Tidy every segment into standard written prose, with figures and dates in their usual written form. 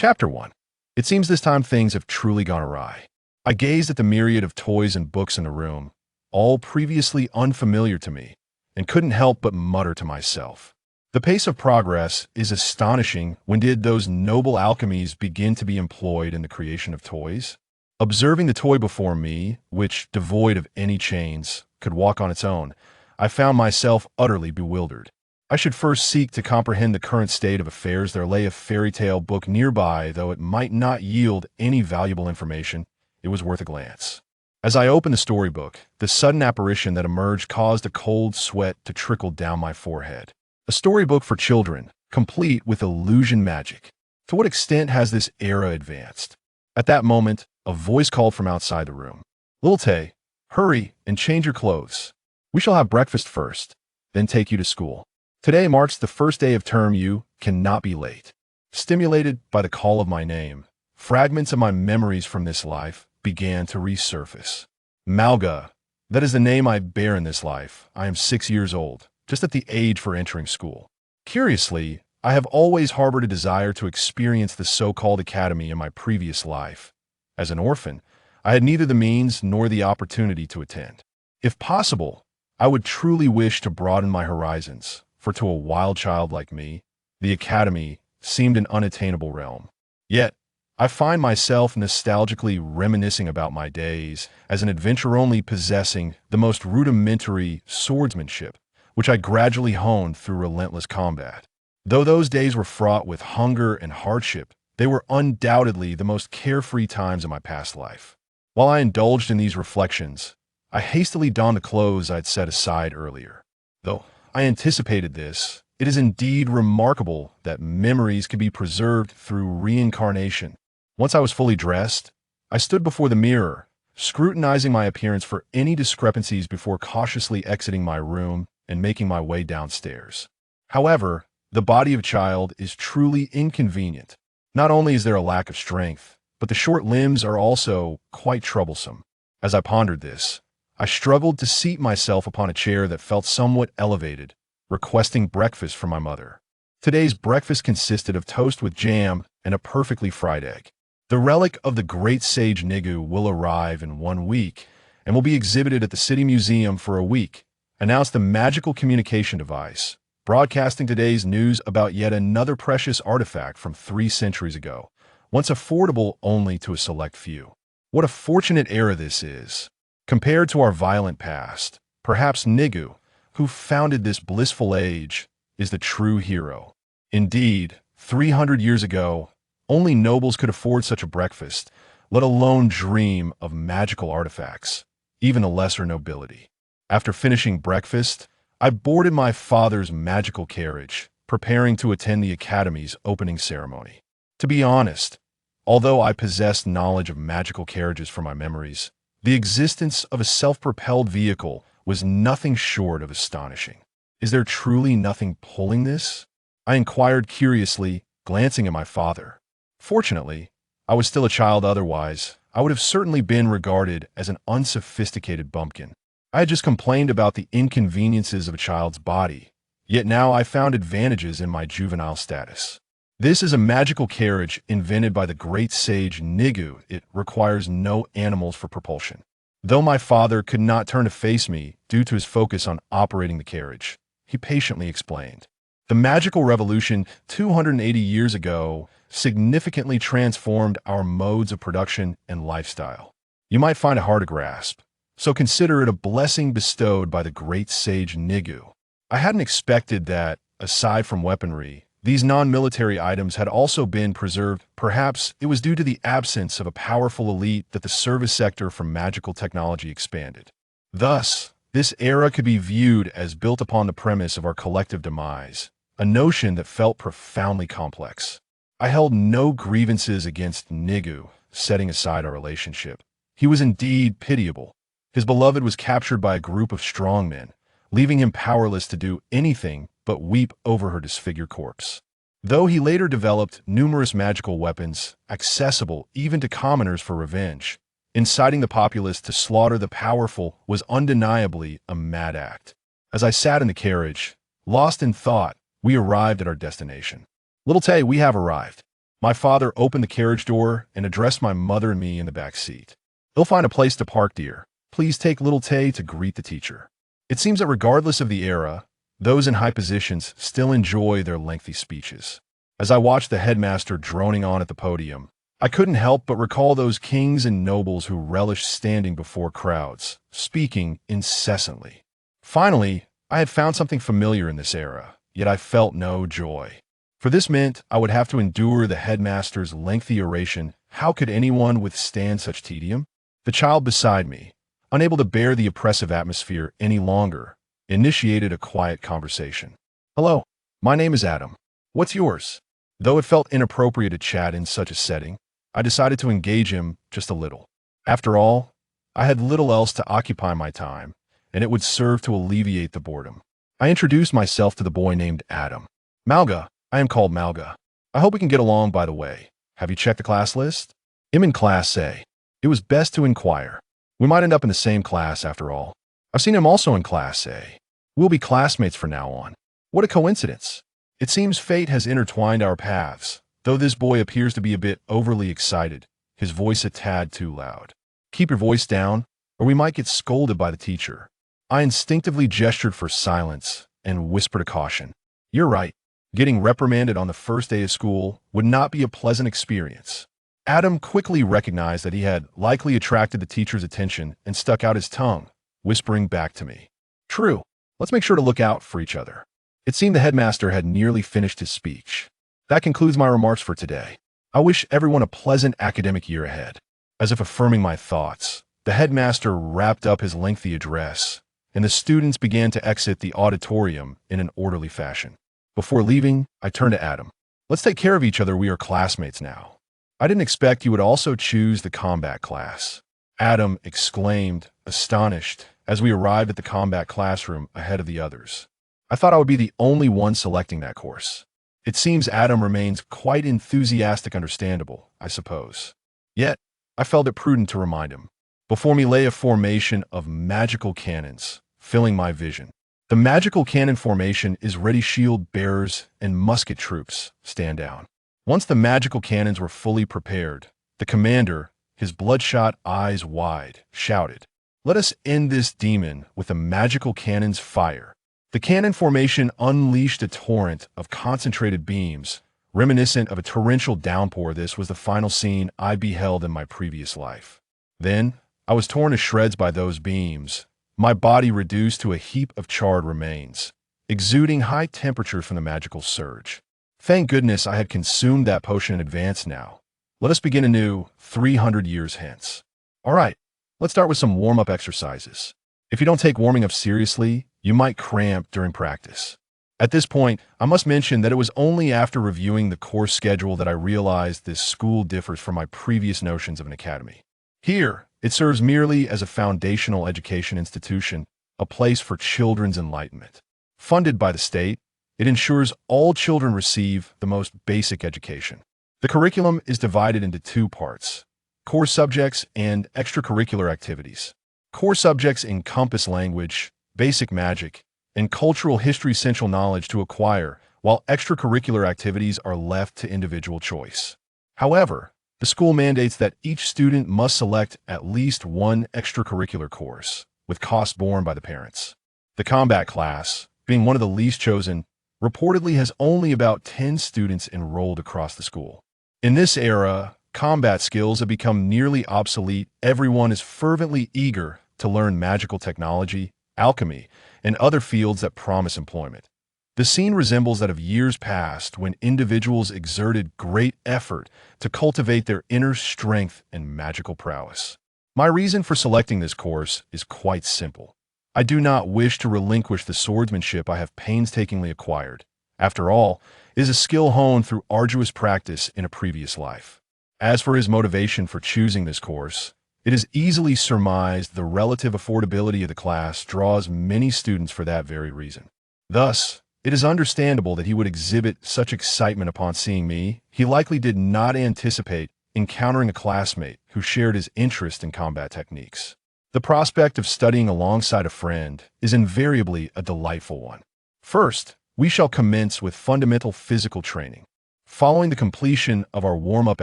Chapter 1. It seems this time things have truly gone awry. I gazed at the myriad of toys and books in the room, all previously unfamiliar to me, and couldn't help but mutter to myself. The pace of progress is astonishing. When did those noble alchemies begin to be employed in the creation of toys? Observing the toy before me, which, devoid of any chains, could walk on its own, I found myself utterly bewildered. I should first seek to comprehend the current state of affairs. There lay a fairy tale book nearby. Though it might not yield any valuable information, it was worth a glance. As I opened the storybook, the sudden apparition that emerged caused a cold sweat to trickle down my forehead. A storybook for children, complete with illusion magic. To what extent has this era advanced? At that moment, a voice called from outside the room. "Little Tay, hurry and change your clothes. We shall have breakfast first, then take you to school. Today marks the first day of term. You cannot be late." Stimulated by the call of my name, fragments of my memories from this life began to resurface. Malga, that is the name I bear in this life. I am 6 years old, just at the age for entering school. Curiously, I have always harbored a desire to experience the so-called academy in my previous life. As an orphan, I had neither the means nor the opportunity to attend. If possible, I would truly wish to broaden my horizons, for to a wild child like me, the academy seemed an unattainable realm. Yet, I find myself nostalgically reminiscing about my days as an adventurer, only possessing the most rudimentary swordsmanship, which I gradually honed through relentless combat. Though those days were fraught with hunger and hardship, they were undoubtedly the most carefree times of my past life. While I indulged in these reflections, I hastily donned the clothes I had set aside earlier. Though I anticipated this, it is indeed remarkable that memories can be preserved through reincarnation. Once I was fully dressed, I stood before the mirror, scrutinizing my appearance for any discrepancies before cautiously exiting my room and making my way downstairs. However, the body of a child is truly inconvenient. Not only is there a lack of strength, but the short limbs are also quite troublesome. As I pondered this, I struggled to seat myself upon a chair that felt somewhat elevated, requesting breakfast from my mother. Today's breakfast consisted of toast with jam and a perfectly fried egg. The relic of the great sage Nigu will arrive in 1 week and will be exhibited at the City Museum for a week, announced the magical communication device, broadcasting today's news about yet another precious artifact from 3 centuries ago, once affordable only to a select few. What a fortunate era this is. Compared to our violent past, perhaps Nigu, who founded this blissful age, is the true hero. Indeed, 300 years ago, only nobles could afford such a breakfast, let alone dream of magical artifacts, even the lesser nobility. After finishing breakfast, I boarded my father's magical carriage, preparing to attend the academy's opening ceremony. To be honest, although I possessed knowledge of magical carriages from my memories, the existence of a self-propelled vehicle was nothing short of astonishing. Is there truly nothing pulling this? I inquired curiously, glancing at my father. Fortunately, I was still a child. Otherwise, I would have certainly been regarded as an unsophisticated bumpkin. I had just complained about the inconveniences of a child's body, yet now I found advantages in my juvenile status. This is a magical carriage invented by the great sage Nigu. It requires no animals for propulsion. Though my father could not turn to face me due to his focus on operating the carriage, he patiently explained. The magical revolution 280 years ago significantly transformed our modes of production and lifestyle. You might find it hard to grasp, so consider it a blessing bestowed by the great sage Nigu. I hadn't expected that, aside from weaponry, these non-military items had also been preserved. Perhaps it was due to the absence of a powerful elite that the service sector for magical technology expanded. Thus, this era could be viewed as built upon the premise of our collective demise, a notion that felt profoundly complex. I held no grievances against Nigu, setting aside our relationship. He was indeed pitiable. His beloved was captured by a group of strongmen, leaving him powerless to do anything but weep over her disfigured corpse. Though he later developed numerous magical weapons, accessible even to commoners for revenge, inciting the populace to slaughter the powerful was undeniably a mad act. As I sat in the carriage, lost in thought, we arrived at our destination. "Little Tay, we have arrived." My father opened the carriage door and addressed my mother and me in the back seat. "You'll find a place to park, dear. Please take little Tay to greet the teacher." It seems that regardless of the era, those in high positions still enjoy their lengthy speeches. As I watched the headmaster droning on at the podium, I couldn't help but recall those kings and nobles who relished standing before crowds, speaking incessantly. Finally, I had found something familiar in this era, yet I felt no joy. For this meant I would have to endure the headmaster's lengthy oration. How could anyone withstand such tedium? The child beside me, unable to bear the oppressive atmosphere any longer, initiated a quiet conversation. "Hello, my name is Adam. What's yours?" Though it felt inappropriate to chat in such a setting, I decided to engage him just a little. After all, I had little else to occupy my time, and it would serve to alleviate the boredom. I introduced myself to the boy named Adam. "Malga, I am called Malga. I hope we can get along, by the way. Have you checked the class list?" "I'm in Class A. It was best to inquire. We might end up in the same class after all. I've seen him also in Class A. We'll be classmates from now on." What a coincidence. It seems fate has intertwined our paths, though this boy appears to be a bit overly excited, his voice a tad too loud. "Keep your voice down, or we might get scolded by the teacher." I instinctively gestured for silence and whispered a caution. "You're right. Getting reprimanded on the first day of school would not be a pleasant experience." Adam quickly recognized that he had likely attracted the teacher's attention and stuck out his tongue, whispering back to me. "True. Let's make sure to look out for each other." It seemed the headmaster had nearly finished his speech. That concludes my remarks for today. I wish everyone a pleasant academic year ahead. As if affirming my thoughts, the headmaster wrapped up his lengthy address, and the students began to exit the auditorium in an orderly fashion. Before leaving, I turned to Adam. "Let's take care of each other. We are classmates now." "I didn't expect you would also choose the combat class," Adam exclaimed, astonished, as we arrived at the combat classroom ahead of the others. "I thought I would be the only one selecting that course." It seems Adam remains quite enthusiastic, understandable, I suppose. Yet, I felt it prudent to remind him. Before me lay a formation of magical cannons, filling my vision. The magical cannon formation is ready shield bearers and musket troops stand down. Once the magical cannons were fully prepared, the commander, his bloodshot eyes wide, shouted, "Let us end this demon with the magical cannon's fire." The cannon formation unleashed a torrent of concentrated beams, reminiscent of a torrential downpour. This was the final scene I beheld in my previous life. Then, I was torn to shreds by those beams, my body reduced to a heap of charred remains, exuding high temperature from the magical surge. Thank goodness I had consumed that potion in advance now. Let us begin anew 300 years hence. All right, let's start with some warm-up exercises. If you don't take warming up seriously, you might cramp during practice. At this point, I must mention that it was only after reviewing the course schedule that I realized this school differs from my previous notions of an academy. Here, it serves merely as a foundational education institution, a place for children's enlightenment. Funded by the state, it ensures all children receive the most basic education. The curriculum is divided into two parts: core subjects and extracurricular activities. Core subjects encompass language, basic magic, and cultural history essential knowledge to acquire, while extracurricular activities are left to individual choice. However, the school mandates that each student must select at least one extracurricular course, with costs borne by the parents. The combat class, being one of the least chosen, reportedly has only about 10 students enrolled across the school. In this era, combat skills have become nearly obsolete. Everyone is fervently eager to learn magical technology, alchemy, and other fields that promise employment. The scene resembles that of years past when individuals exerted great effort to cultivate their inner strength and magical prowess. My reason for selecting this course is quite simple. I do not wish to relinquish the swordsmanship I have painstakingly acquired. After all, it is a skill honed through arduous practice in a previous life. As for his motivation for choosing this course, it is easily surmised the relative affordability of the class draws many students for that very reason. Thus, it is understandable that he would exhibit such excitement upon seeing me. He likely did not anticipate encountering a classmate who shared his interest in combat techniques. The prospect of studying alongside a friend is invariably a delightful one. First, we shall commence with fundamental physical training. Following the completion of our warm-up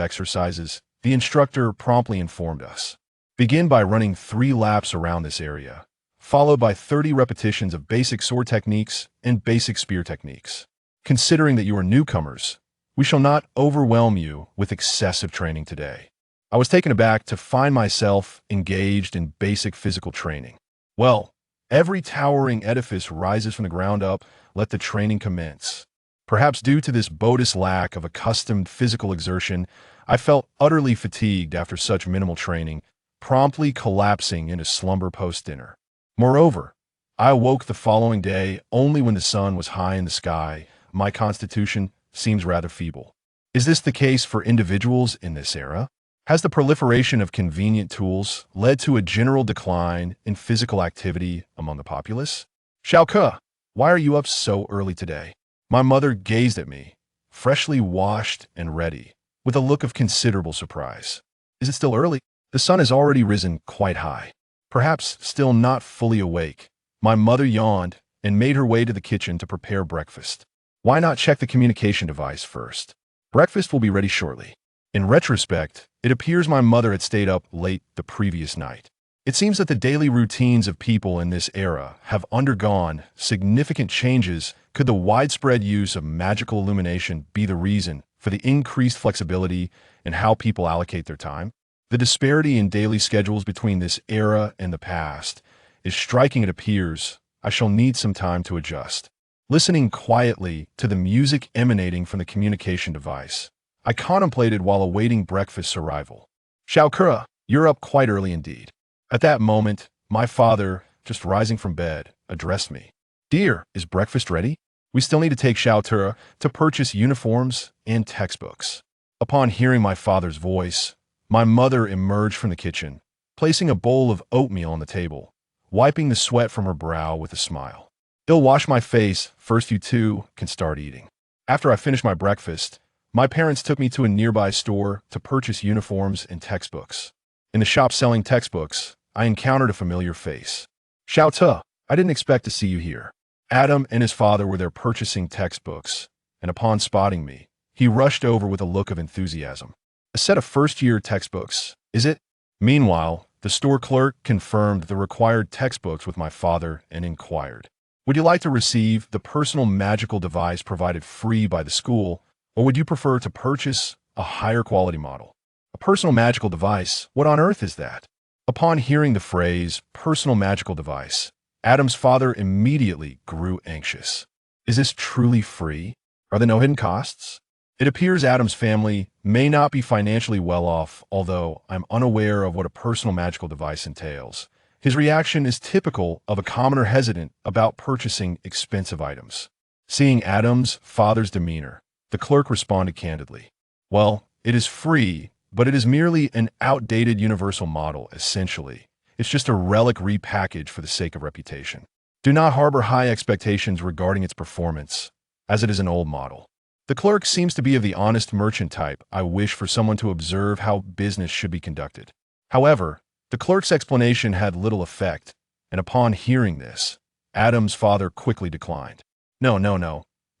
exercises, the instructor promptly informed us. Begin by running 3 laps around this area, followed by 30 repetitions of basic sword techniques and basic spear techniques. Considering that you are newcomers, we shall not overwhelm you with excessive training today. I was taken aback to find myself engaged in basic physical training. Well, every towering edifice rises from the ground up. Let the training commence. Perhaps due to this bogus lack of accustomed physical exertion, I felt utterly fatigued after such minimal training, promptly collapsing into slumber post-dinner. Moreover, I awoke the following day only when the sun was high in the sky. My constitution seems rather feeble. Is this the case for individuals in this era? Has the proliferation of convenient tools led to a general decline in physical activity among the populace? Xiao, why are you up so early today? My mother gazed at me, freshly washed and ready, with a look of considerable surprise. Is it still early? The sun has already risen quite high. Perhaps still not fully awake. My mother yawned and made her way to the kitchen to prepare breakfast. Why not check the communication device first? Breakfast will be ready shortly. In retrospect, it appears my mother had stayed up late the previous night. It seems that the daily routines of people in this era have undergone significant changes. Could the widespread use of magical illumination be the reason for the increased flexibility in how people allocate their time? The disparity in daily schedules between this era and the past is striking, it appears. I shall need some time to adjust. Listening quietly to the music emanating from the communication device, I contemplated while awaiting breakfast's arrival. Xiao, you're up quite early indeed. At that moment, my father, just rising from bed, addressed me. Dear, is breakfast ready? We still need to take Xiao to purchase uniforms and textbooks. Upon hearing my father's voice, my mother emerged from the kitchen, placing a bowl of oatmeal on the table, wiping the sweat from her brow with a smile. I'll wash my face, first you two can start eating. After I finished my breakfast, my parents took me to a nearby store to purchase uniforms and textbooks. In the shop selling textbooks, I encountered a familiar face. Xiao, I didn't expect to see you here. Adam and his father were there purchasing textbooks, and upon spotting me, he rushed over with a look of enthusiasm. A set of first-year textbooks, is it? Meanwhile, the store clerk confirmed the required textbooks with my father and inquired, would you like to receive the personal magical device provided free by the school, or would you prefer to purchase a higher quality model? A personal magical device? What on earth is that? Upon hearing the phrase, personal magical device, Adam's father immediately grew anxious. Is this truly free? Are there no hidden costs? It appears Adam's family may not be financially well off, although I'm unaware of what a personal magical device entails. His reaction is typical of a commoner hesitant about purchasing expensive items. Seeing Adam's father's demeanor, the clerk responded candidly. Well, it is free, but it is merely an outdated universal model, essentially. It's just a relic repackaged for the sake of reputation. Do not harbor high expectations regarding its performance, as it is an old model. The clerk seems to be of the honest merchant type. I wish for someone to observe how business should be conducted. However, the clerk's explanation had little effect, and upon hearing this, Adam's father quickly declined. No.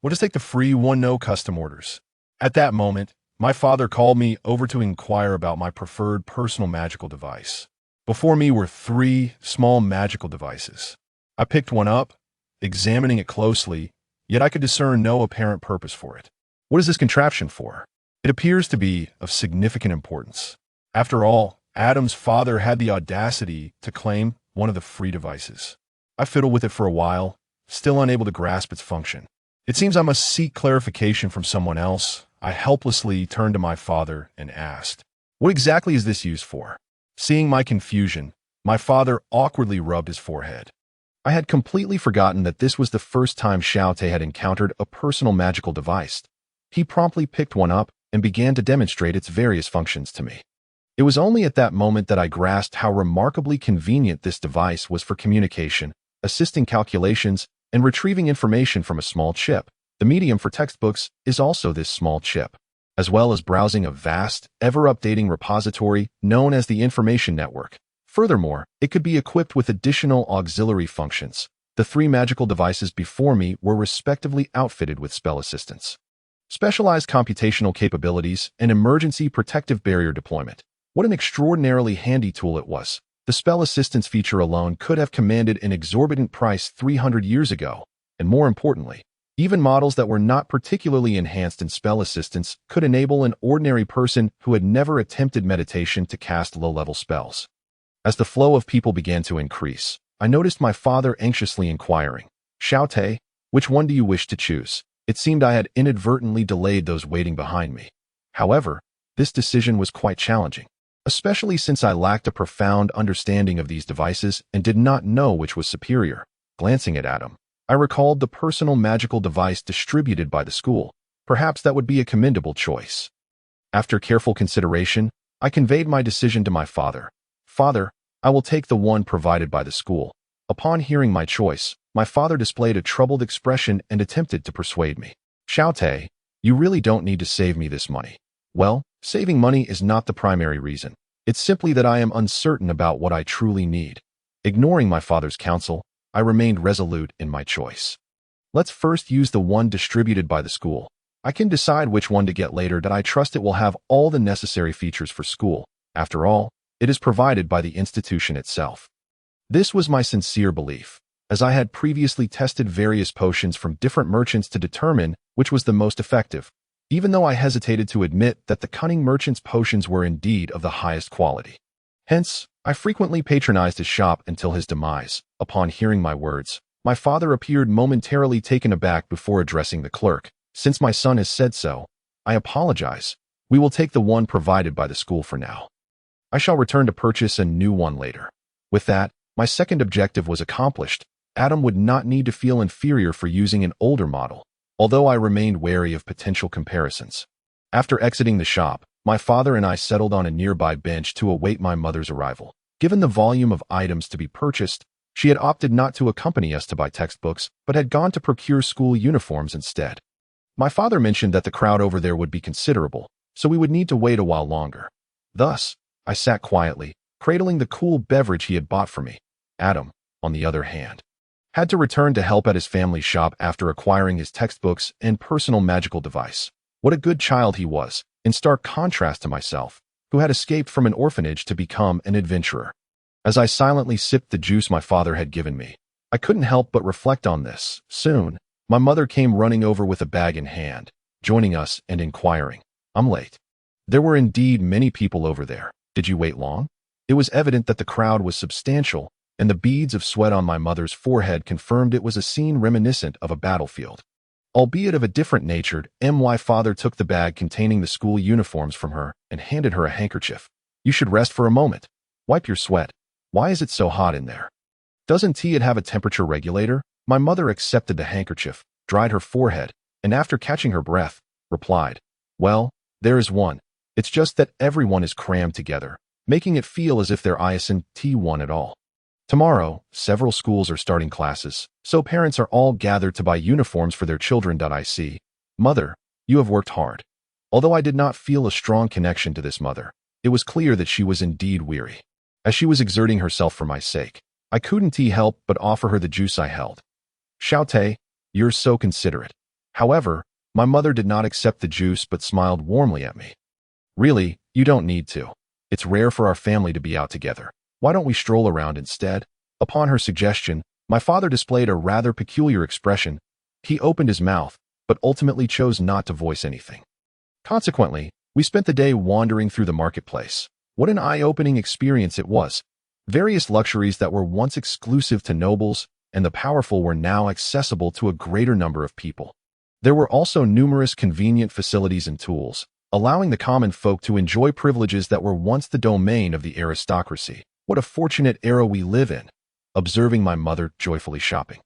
We'll just take the free one, no custom orders. At that moment, my father called me over to inquire about my preferred personal magical device. Before me were 3 small magical devices. I picked one up, examining it closely, yet I could discern no apparent purpose for it. What is this contraption for? It appears to be of significant importance. After all, Adam's father had the audacity to claim one of the free devices. I fiddled with it for a while, still unable to grasp its function. It seems I must seek clarification from someone else. I helplessly turned to my father and asked, what exactly is this used for? Seeing my confusion, my father awkwardly rubbed his forehead. I had completely forgotten that this was the first time Xiaote had encountered a personal magical device. He promptly picked one up and began to demonstrate its various functions to me. It was only at that moment that I grasped how remarkably convenient this device was for communication, assisting calculations, and retrieving information from a small chip. The medium for textbooks is also this small chip, as well as browsing a vast, ever-updating repository known as the information network. Furthermore, it could be equipped with additional auxiliary functions. The 3 magical devices before me were respectively outfitted with spell assistance. specialized computational capabilities, and emergency protective barrier deployment. What an extraordinarily handy tool it was. The spell assistance feature alone could have commanded an exorbitant price 300 years ago, and more importantly, even models that were not particularly enhanced in spell assistance could enable an ordinary person who had never attempted meditation to cast low-level spells. As the flow of people began to increase, I noticed my father anxiously inquiring, "Xiaote, which one do you wish to choose?" It seemed I had inadvertently delayed those waiting behind me. However, this decision was quite challenging, especially since I lacked a profound understanding of these devices and did not know which was superior. Glancing at Adam, I recalled the personal magical device distributed by the school. Perhaps that would be a commendable choice. After careful consideration, I conveyed my decision to my father. "Father, I will take the one provided by the school." Upon hearing my choice, my father displayed a troubled expression and attempted to persuade me. "Xiaote, you really don't need to save me this money." "Well, saving money is not the primary reason. It's simply that I am uncertain about what I truly need." Ignoring my father's counsel, I remained resolute in my choice. "Let's first use the one distributed by the school. I can decide which one to get later, that I trust it will have all the necessary features for school. After all, it is provided by the institution itself." This was my sincere belief, as I had previously tested various potions from different merchants to determine which was the most effective, even though I hesitated to admit that the cunning merchant's potions were indeed of the highest quality. Hence, I frequently patronized his shop until his demise. Upon hearing my words, my father appeared momentarily taken aback before addressing the clerk. "Since my son has said so, I apologize. We will take the one provided by the school for now. I shall return to purchase a new one later." With that, my second objective was accomplished. Adam would not need to feel inferior for using an older model, although I remained wary of potential comparisons. After exiting the shop, my father and I settled on a nearby bench to await my mother's arrival. Given the volume of items to be purchased, she had opted not to accompany us to buy textbooks, but had gone to procure school uniforms instead. My father mentioned that the crowd over there would be considerable, so we would need to wait a while longer. Thus, I sat quietly, cradling the cool beverage he had bought for me. Adam, on the other hand, had to return to help at his family's shop after acquiring his textbooks and personal magical device. What a good child he was, in stark contrast to myself, who had escaped from an orphanage to become an adventurer. As I silently sipped the juice my father had given me, I couldn't help but reflect on this. Soon, my mother came running over with a bag in hand, joining us and inquiring, "I'm late." There were indeed many people over there. "Did you wait long?" It was evident that the crowd was substantial, and the beads of sweat on my mother's forehead confirmed it was a scene reminiscent of a battlefield. Albeit of a different nature, my father took the bag containing the school uniforms from her and handed her a handkerchief. "You should rest for a moment. Wipe your sweat. Why is it so hot in there?" "Doesn't it have a temperature regulator?" My mother accepted the handkerchief, dried her forehead, and after catching her breath, replied, "Well, there is one. It's just that everyone is crammed together, making it feel as if there isn't one at all. Tomorrow, several schools are starting classes, so parents are all gathered to buy uniforms for their children. I see. Mother, you have worked hard." Although I did not feel a strong connection to this mother, it was clear that she was indeed weary. As she was exerting herself for my sake, I couldn't help but offer her the juice I held. "Xiaote, you're so considerate." However, my mother did not accept the juice but smiled warmly at me. "Really, you don't need to. It's rare for our family to be out together. Why don't we stroll around instead?" Upon her suggestion, my father displayed a rather peculiar expression. He opened his mouth, but ultimately chose not to voice anything. Consequently, we spent the day wandering through the marketplace. What an eye-opening experience it was. Various luxuries that were once exclusive to nobles and the powerful were now accessible to a greater number of people. There were also numerous convenient facilities and tools, allowing the common folk to enjoy privileges that were once the domain of the aristocracy. What a fortunate era we live in, observing my mother joyfully shopping.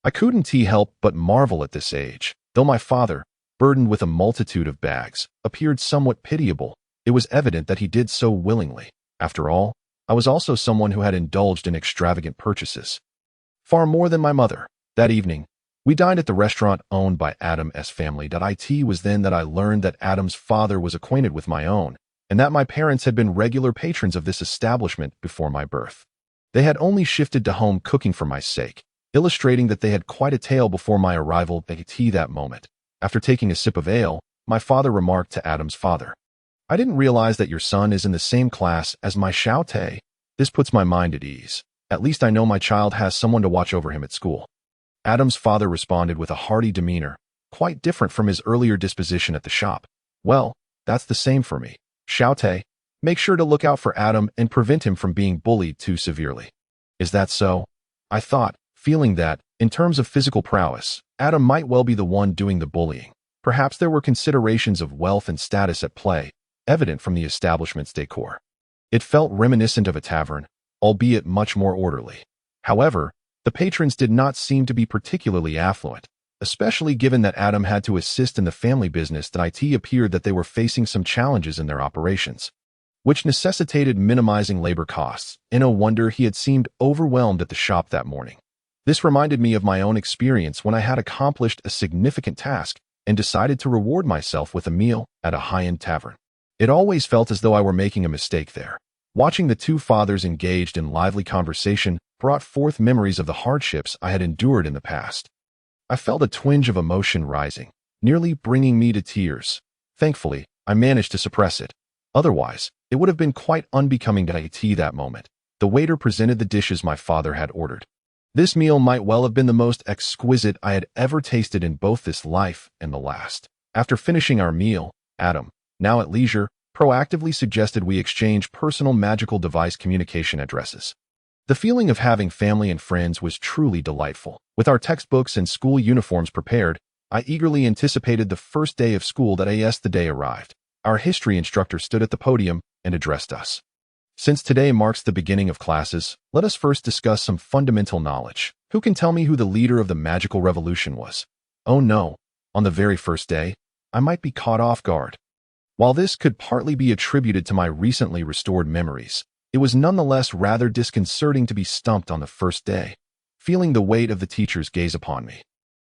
I couldn't help but marvel at this age. Though my father, burdened with a multitude of bags, appeared somewhat pitiable, it was evident that he did so willingly. After all, I was also someone who had indulged in extravagant purchases. Far more than my mother. That evening, we dined at the restaurant owned by Adam's family. It was then that I learned that Adam's father was acquainted with my own, and that my parents had been regular patrons of this establishment before my birth. They had only shifted to home cooking for my sake, illustrating that they had quite a tale before my arrival. That moment. After taking a sip of ale, my father remarked to Adam's father. I didn't realize that your son is in the same class as my Xiao Te. This puts my mind at ease. At least I know my child has someone to watch over him at school. Adam's father responded with a hearty demeanor, quite different from his earlier disposition at the shop. Well, that's the same for me. Xiao Te, make sure to look out for Adam and prevent him from being bullied too severely. Is that so? I thought, feeling that, in terms of physical prowess, Adam might well be the one doing the bullying. Perhaps there were considerations of wealth and status at play, evident from the establishment's decor. It felt reminiscent of a tavern, albeit much more orderly. However, the patrons did not seem to be particularly affluent, especially given that Adam had to assist in the family business that it appeared that they were facing some challenges in their operations, which necessitated minimizing labor costs. No wonder he had seemed overwhelmed at the shop that morning. This reminded me of my own experience when I had accomplished a significant task and decided to reward myself with a meal at a high-end tavern. It always felt as though I were making a mistake there. Watching the two fathers engaged in lively conversation brought forth memories of the hardships I had endured in the past. I felt a twinge of emotion rising, nearly bringing me to tears. Thankfully, I managed to suppress it. Otherwise, it would have been quite unbecoming to IT that moment. The waiter presented the dishes my father had ordered. This meal might well have been the most exquisite I had ever tasted in both this life and the last. After finishing our meal, Adam, now at leisure, proactively suggested we exchange personal magical device communication addresses. The feeling of having family and friends was truly delightful. With our textbooks and school uniforms prepared, I eagerly anticipated the first day of school that the day arrived. Our history instructor stood at the podium and addressed us. Since today marks the beginning of classes, let us first discuss some fundamental knowledge. Who can tell me who the leader of the magical revolution was? Oh no, on the very first day, I might be caught off guard. While this could partly be attributed to my recently restored memories, it was nonetheless rather disconcerting to be stumped on the first day, feeling the weight of the teacher's gaze upon me.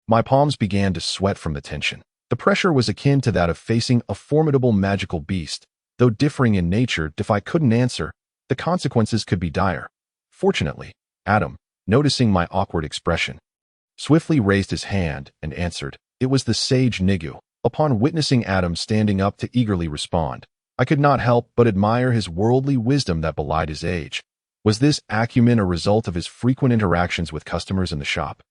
My palms began to sweat from the tension. The pressure was akin to that of facing a formidable magical beast, though differing in nature. If I couldn't answer, the consequences could be dire. Fortunately, Adam, noticing my awkward expression, swiftly raised his hand and answered. It was the sage Nigu. Upon witnessing Adam standing up to eagerly respond, I could not help but admire his worldly wisdom that belied his age. Was this acumen a result of his frequent interactions with customers in the shop?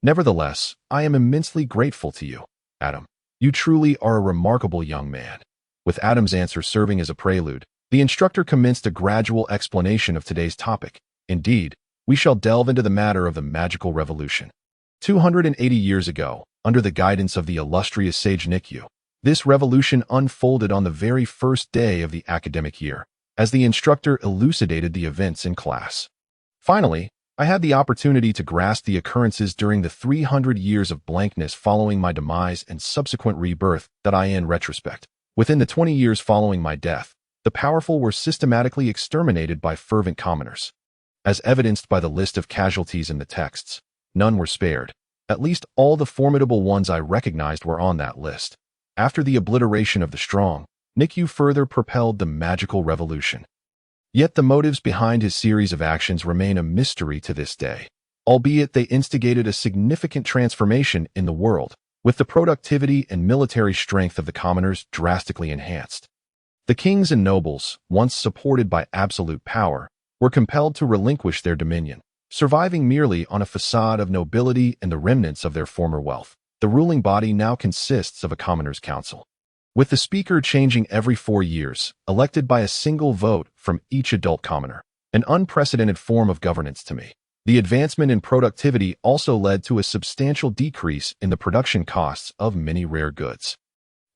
Nevertheless, I am immensely grateful to you, Adam. You truly are a remarkable young man. With Adam's answer serving as a prelude, the instructor commenced a gradual explanation of today's topic. Indeed, we shall delve into the matter of the magical revolution. 280 years ago, under the guidance of the illustrious sage Nikyu, this revolution unfolded on the very first day of the academic year, as the instructor elucidated the events in class. Finally, I had the opportunity to grasp the occurrences during the 300 years of blankness following my demise and subsequent rebirth that in retrospect. Within the 20 years following my death, the powerful were systematically exterminated by fervent commoners. As evidenced by the list of casualties in the texts, none were spared. At least all the formidable ones I recognized were on that list. After the obliteration of the strong, Nikyu further propelled the magical revolution. Yet the motives behind his series of actions remain a mystery to this day, albeit they instigated a significant transformation in the world, with the productivity and military strength of the commoners drastically enhanced. The kings and nobles, once supported by absolute power, were compelled to relinquish their dominion, surviving merely on a facade of nobility and the remnants of their former wealth. The ruling body now consists of a commoners' council, with the speaker changing every 4 years, elected by a single vote from each adult commoner, an unprecedented form of governance to me. The advancement in productivity also led to a substantial decrease in the production costs of many rare goods,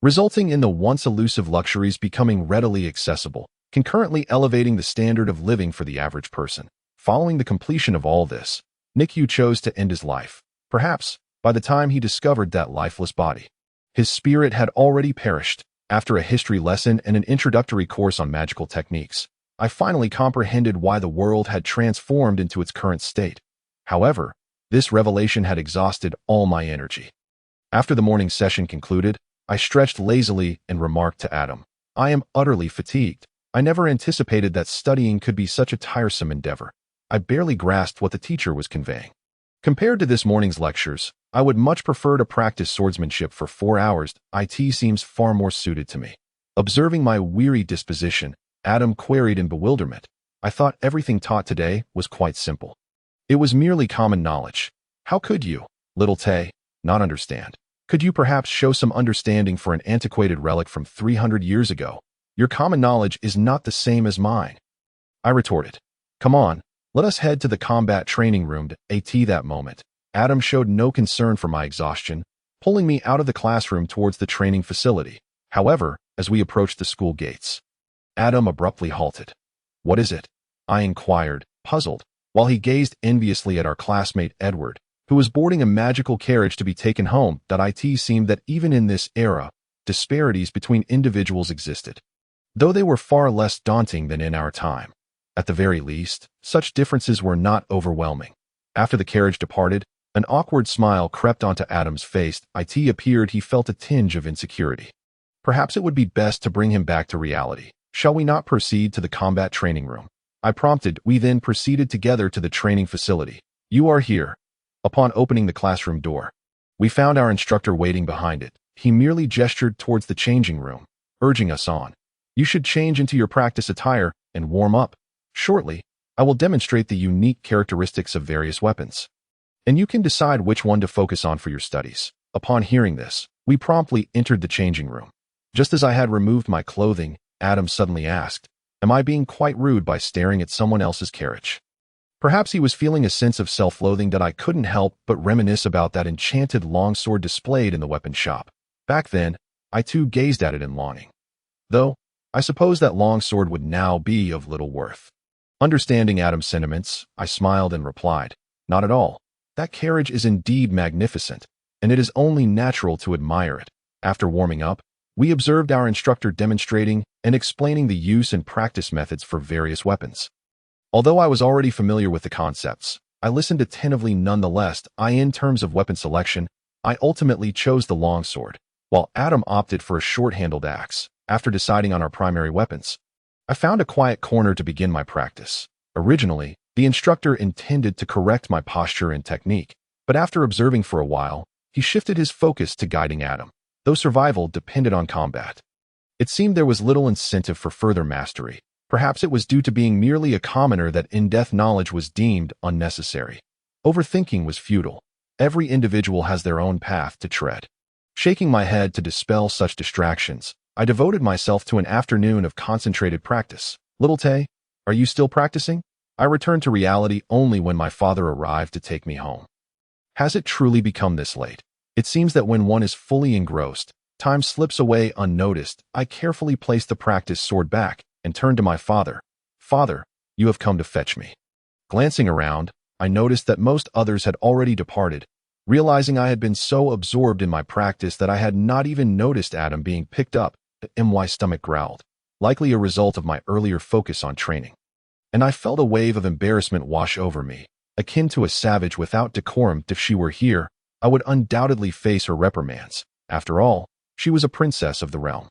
resulting in the once elusive luxuries becoming readily accessible, concurrently elevating the standard of living for the average person. Following the completion of all this, Nikyu chose to end his life. Perhaps, by the time he discovered that lifeless body, his spirit had already perished. After a history lesson and an introductory course on magical techniques, I finally comprehended why the world had transformed into its current state. However, this revelation had exhausted all my energy. After the morning session concluded, I stretched lazily and remarked to Adam, I am utterly fatigued. I never anticipated that studying could be such a tiresome endeavor. I barely grasped what the teacher was conveying. Compared to this morning's lectures, I would much prefer to practice swordsmanship for 4 hours. It seems far more suited to me. Observing my weary disposition, Adam queried in bewilderment. I thought everything taught today was quite simple. It was merely common knowledge. How could you, little Tay, not understand? Could you perhaps show some understanding for an antiquated relic from 300 years ago? Your common knowledge is not the same as mine. I retorted. Come on, let us head to the combat training room. At that moment, Adam showed no concern for my exhaustion, pulling me out of the classroom towards the training facility. However, as we approached the school gates, Adam abruptly halted. What is it? I inquired, puzzled, while he gazed enviously at our classmate Edward, who was boarding a magical carriage to be taken home. It seemed that even in this era, disparities between individuals existed, though they were far less daunting than in our time. At the very least, such differences were not overwhelming. After the carriage departed, an awkward smile crept onto Adam's face. It appeared he felt a tinge of insecurity. Perhaps it would be best to bring him back to reality. Shall we not proceed to the combat training room? I prompted. We then proceeded together to the training facility. You are here. Upon opening the classroom door, we found our instructor waiting behind it. He merely gestured towards the changing room, urging us on. You should change into your practice attire and warm up. Shortly, I will demonstrate the unique characteristics of various weapons, and you can decide which one to focus on for your studies. Upon hearing this, we promptly entered the changing room. Just as I had removed my clothing, Adam suddenly asked, Am I being quite rude by staring at someone else's carriage? Perhaps he was feeling a sense of self-loathing that I couldn't help but reminisce about that enchanted longsword displayed in the weapon shop. Back then, I too gazed at it in longing. Though, I suppose that longsword would now be of little worth. Understanding Adam's sentiments, I smiled and replied, Not at all. That carriage is indeed magnificent, and it is only natural to admire it. After warming up, we observed our instructor demonstrating and explaining the use and practice methods for various weapons. Although I was already familiar with the concepts, I listened attentively nonetheless. In terms of weapon selection, I ultimately chose the longsword, while Adam opted for a short-handled axe. After deciding on our primary weapons, I found a quiet corner to begin my practice. Originally, the instructor intended to correct my posture and technique, but after observing for a while, he shifted his focus to guiding Adam, though survival depended on combat. It seemed there was little incentive for further mastery. Perhaps it was due to being merely a commoner that in-depth knowledge was deemed unnecessary. Overthinking was futile. Every individual has their own path to tread. Shaking my head to dispel such distractions, I devoted myself to an afternoon of concentrated practice. Little Tay, are you still practicing? I returned to reality only when my father arrived to take me home. Has it truly become this late? It seems that when one is fully engrossed, time slips away unnoticed. I carefully placed the practice sword back and turned to my father. Father, you have come to fetch me. Glancing around, I noticed that most others had already departed, realizing I had been so absorbed in my practice that I had not even noticed Adam being picked up. My stomach growled, likely a result of my earlier focus on training, and I felt a wave of embarrassment wash over me, akin to a savage without decorum. If she were here, I would undoubtedly face her reprimands. After all, she was a princess of the realm.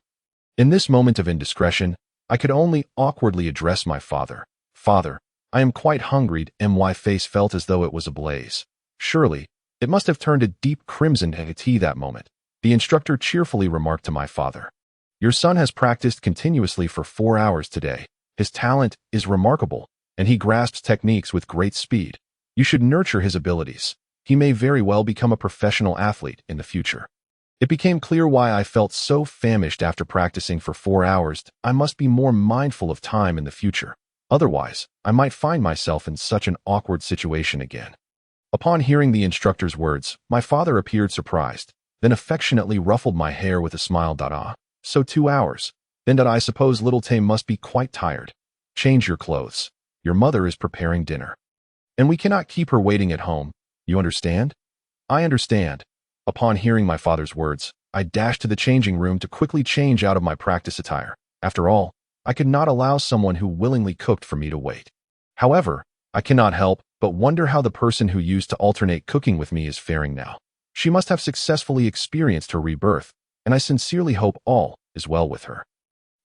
In this moment of indiscretion, I could only awkwardly address my father. Father, I am quite hungry. My face felt as though it was ablaze. Surely, it must have turned a deep crimson at that moment. The instructor cheerfully remarked to my father, Your son has practiced continuously for 4 hours today. His talent is remarkable, and he grasps techniques with great speed. You should nurture his abilities. He may very well become a professional athlete in the future. It became clear why I felt so famished after practicing for 4 hours. I must be more mindful of time in the future. Otherwise, I might find myself in such an awkward situation again. Upon hearing the instructor's words, my father appeared surprised, then affectionately ruffled my hair with a smile. So 2 hours. Then I suppose little Tay must be quite tired. Change your clothes. Your mother is preparing dinner, and we cannot keep her waiting at home. You understand? I understand. Upon hearing my father's words, I dashed to the changing room to quickly change out of my practice attire. After all, I could not allow someone who willingly cooked for me to wait. However, I cannot help but wonder how the person who used to alternate cooking with me is faring now. She must have successfully experienced her rebirth, and I sincerely hope all is well with her.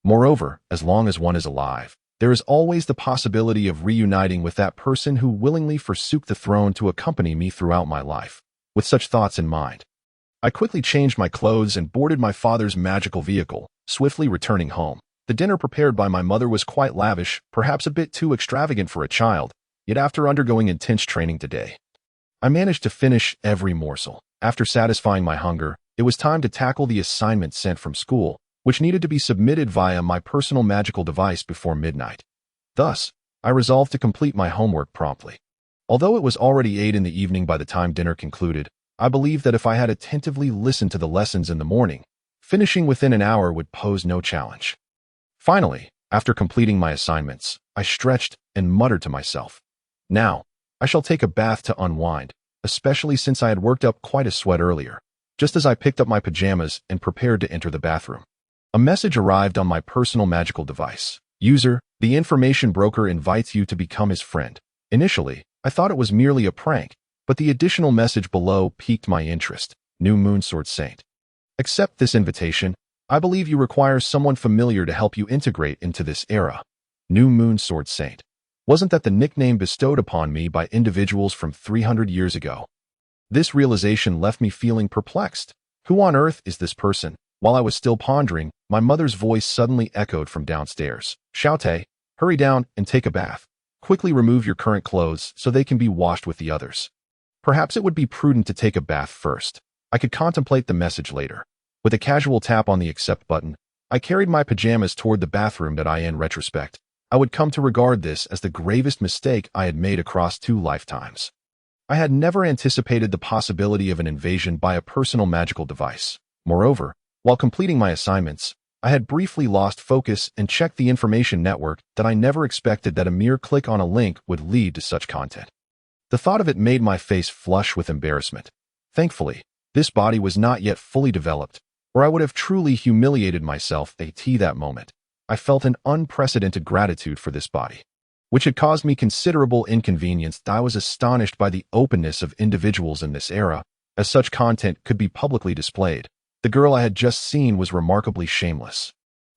Moreover, as long as one is alive, there is always the possibility of reuniting with that person who willingly forsook the throne to accompany me throughout my life. With such thoughts in mind, I quickly changed my clothes and boarded my father's magical vehicle, swiftly returning home. The dinner prepared by my mother was quite lavish, perhaps a bit too extravagant for a child, yet after undergoing intense training today, I managed to finish every morsel. After satisfying my hunger, it was time to tackle the assignment sent from school, which needed to be submitted via my personal magical device before midnight. Thus, I resolved to complete my homework promptly. Although it was already 8 in the evening by the time dinner concluded, I believed that if I had attentively listened to the lessons in the morning, finishing within an hour would pose no challenge. Finally, after completing my assignments, I stretched and muttered to myself, "Now, I shall take a bath to unwind," especially since I had worked up quite a sweat earlier. Just as I picked up my pajamas and prepared to enter the bathroom, a message arrived on my personal magical device. "User, the information broker invites you to become his friend." Initially, I thought it was merely a prank, but the additional message below piqued my interest. New Moon Sword Saint. Accept this invitation. I believe you require someone familiar to help you integrate into this era. New Moon Sword Saint. Wasn't that the nickname bestowed upon me by individuals from 300 years ago? This realization left me feeling perplexed. Who on earth is this person? While I was still pondering, my mother's voice suddenly echoed from downstairs. "Xiaote, hurry down and take a bath. Quickly remove your current clothes so they can be washed with the others." Perhaps it would be prudent to take a bath first. I could contemplate the message later. With a casual tap on the accept button, I carried my pajamas toward the bathroom that in retrospect, I would come to regard this as the gravest mistake I had made across 2 lifetimes. I had never anticipated the possibility of an invasion by a personal magical device. Moreover, while completing my assignments, I had briefly lost focus and checked the information network that I never expected that a mere click on a link would lead to such content. The thought of it made my face flush with embarrassment. Thankfully, this body was not yet fully developed, or I would have truly humiliated myself at that moment. I felt an unprecedented gratitude for this body, which had caused me considerable inconvenience. I was astonished by the openness of individuals in this era, as such content could be publicly displayed. The girl I had just seen was remarkably shameless,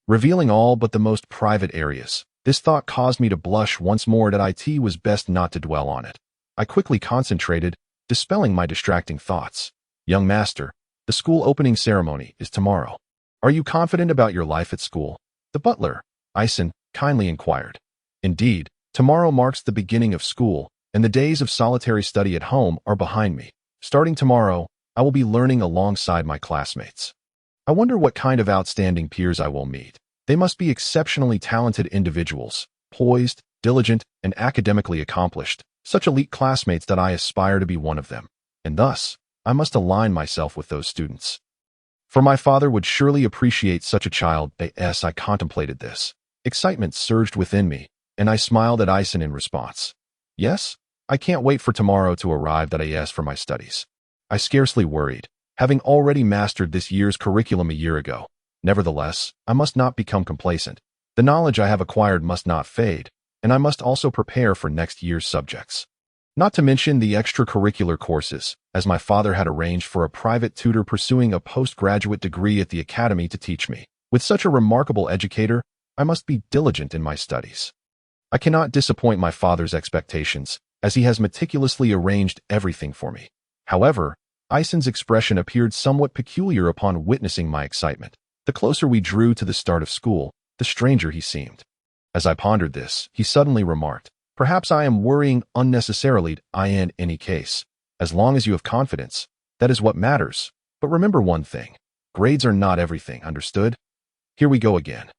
revealing all but the most private areas. This thought caused me to blush once more. That it was best not to dwell on it. I quickly concentrated, dispelling my distracting thoughts. "Young master, the school opening ceremony is tomorrow. Are you confident about your life at school?" The butler, Ison, kindly inquired. "Indeed, tomorrow marks the beginning of school, and the days of solitary study at home are behind me. Starting tomorrow, I will be learning alongside my classmates. I wonder what kind of outstanding peers I will meet. They must be exceptionally talented individuals, poised, diligent, and academically accomplished, such elite classmates that I aspire to be one of them. And thus, I must align myself with those students. For my father would surely appreciate such a child as I contemplated this. Excitement surged within me, and I smiled at Ison in response. Yes, I can't wait for tomorrow to arrive. For my studies. I scarcely worried, having already mastered this year's curriculum a year ago. Nevertheless, I must not become complacent. The knowledge I have acquired must not fade, and I must also prepare for next year's subjects. Not to mention the extracurricular courses, as my father had arranged for a private tutor pursuing a postgraduate degree at the academy to teach me. With such a remarkable educator, I must be diligent in my studies. I cannot disappoint my father's expectations, as he has meticulously arranged everything for me. However, Ison's expression appeared somewhat peculiar upon witnessing my excitement. The closer we drew to the start of school, the stranger he seemed. As I pondered this, he suddenly remarked, "Perhaps I am worrying unnecessarily. In any case, as long as you have confidence, that is what matters. But remember one thing, grades are not everything, understood?" Here we go again.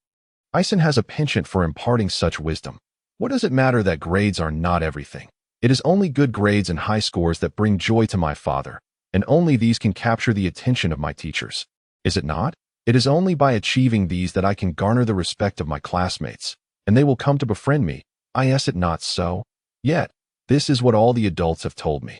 Ison has a penchant for imparting such wisdom. What does it matter that grades are not everything? It is only good grades and high scores that bring joy to my father, and only these can capture the attention of my teachers. Is it not? It is only by achieving these that I can garner the respect of my classmates, and they will come to befriend me. Is it not so? Yet, this is what all the adults have told me.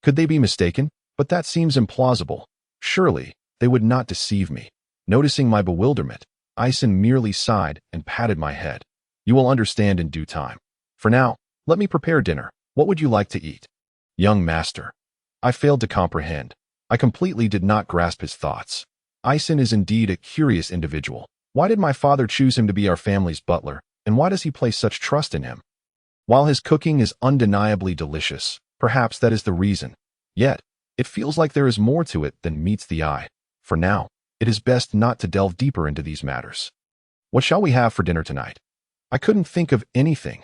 Could they be mistaken? But that seems implausible. Surely, they would not deceive me. Noticing my bewilderment, Ison merely sighed and patted my head. "You will understand in due time. For now, let me prepare dinner. What would you like to eat?" "Young master." I failed to comprehend. I completely did not grasp his thoughts. Ison is indeed a curious individual. Why did my father choose him to be our family's butler, and why does he place such trust in him? While his cooking is undeniably delicious, perhaps that is the reason. Yet, It feels like there is more to it than meets the eye. For now, it is best not to delve deeper into these matters. What shall we have for dinner tonight? I couldn't think of anything.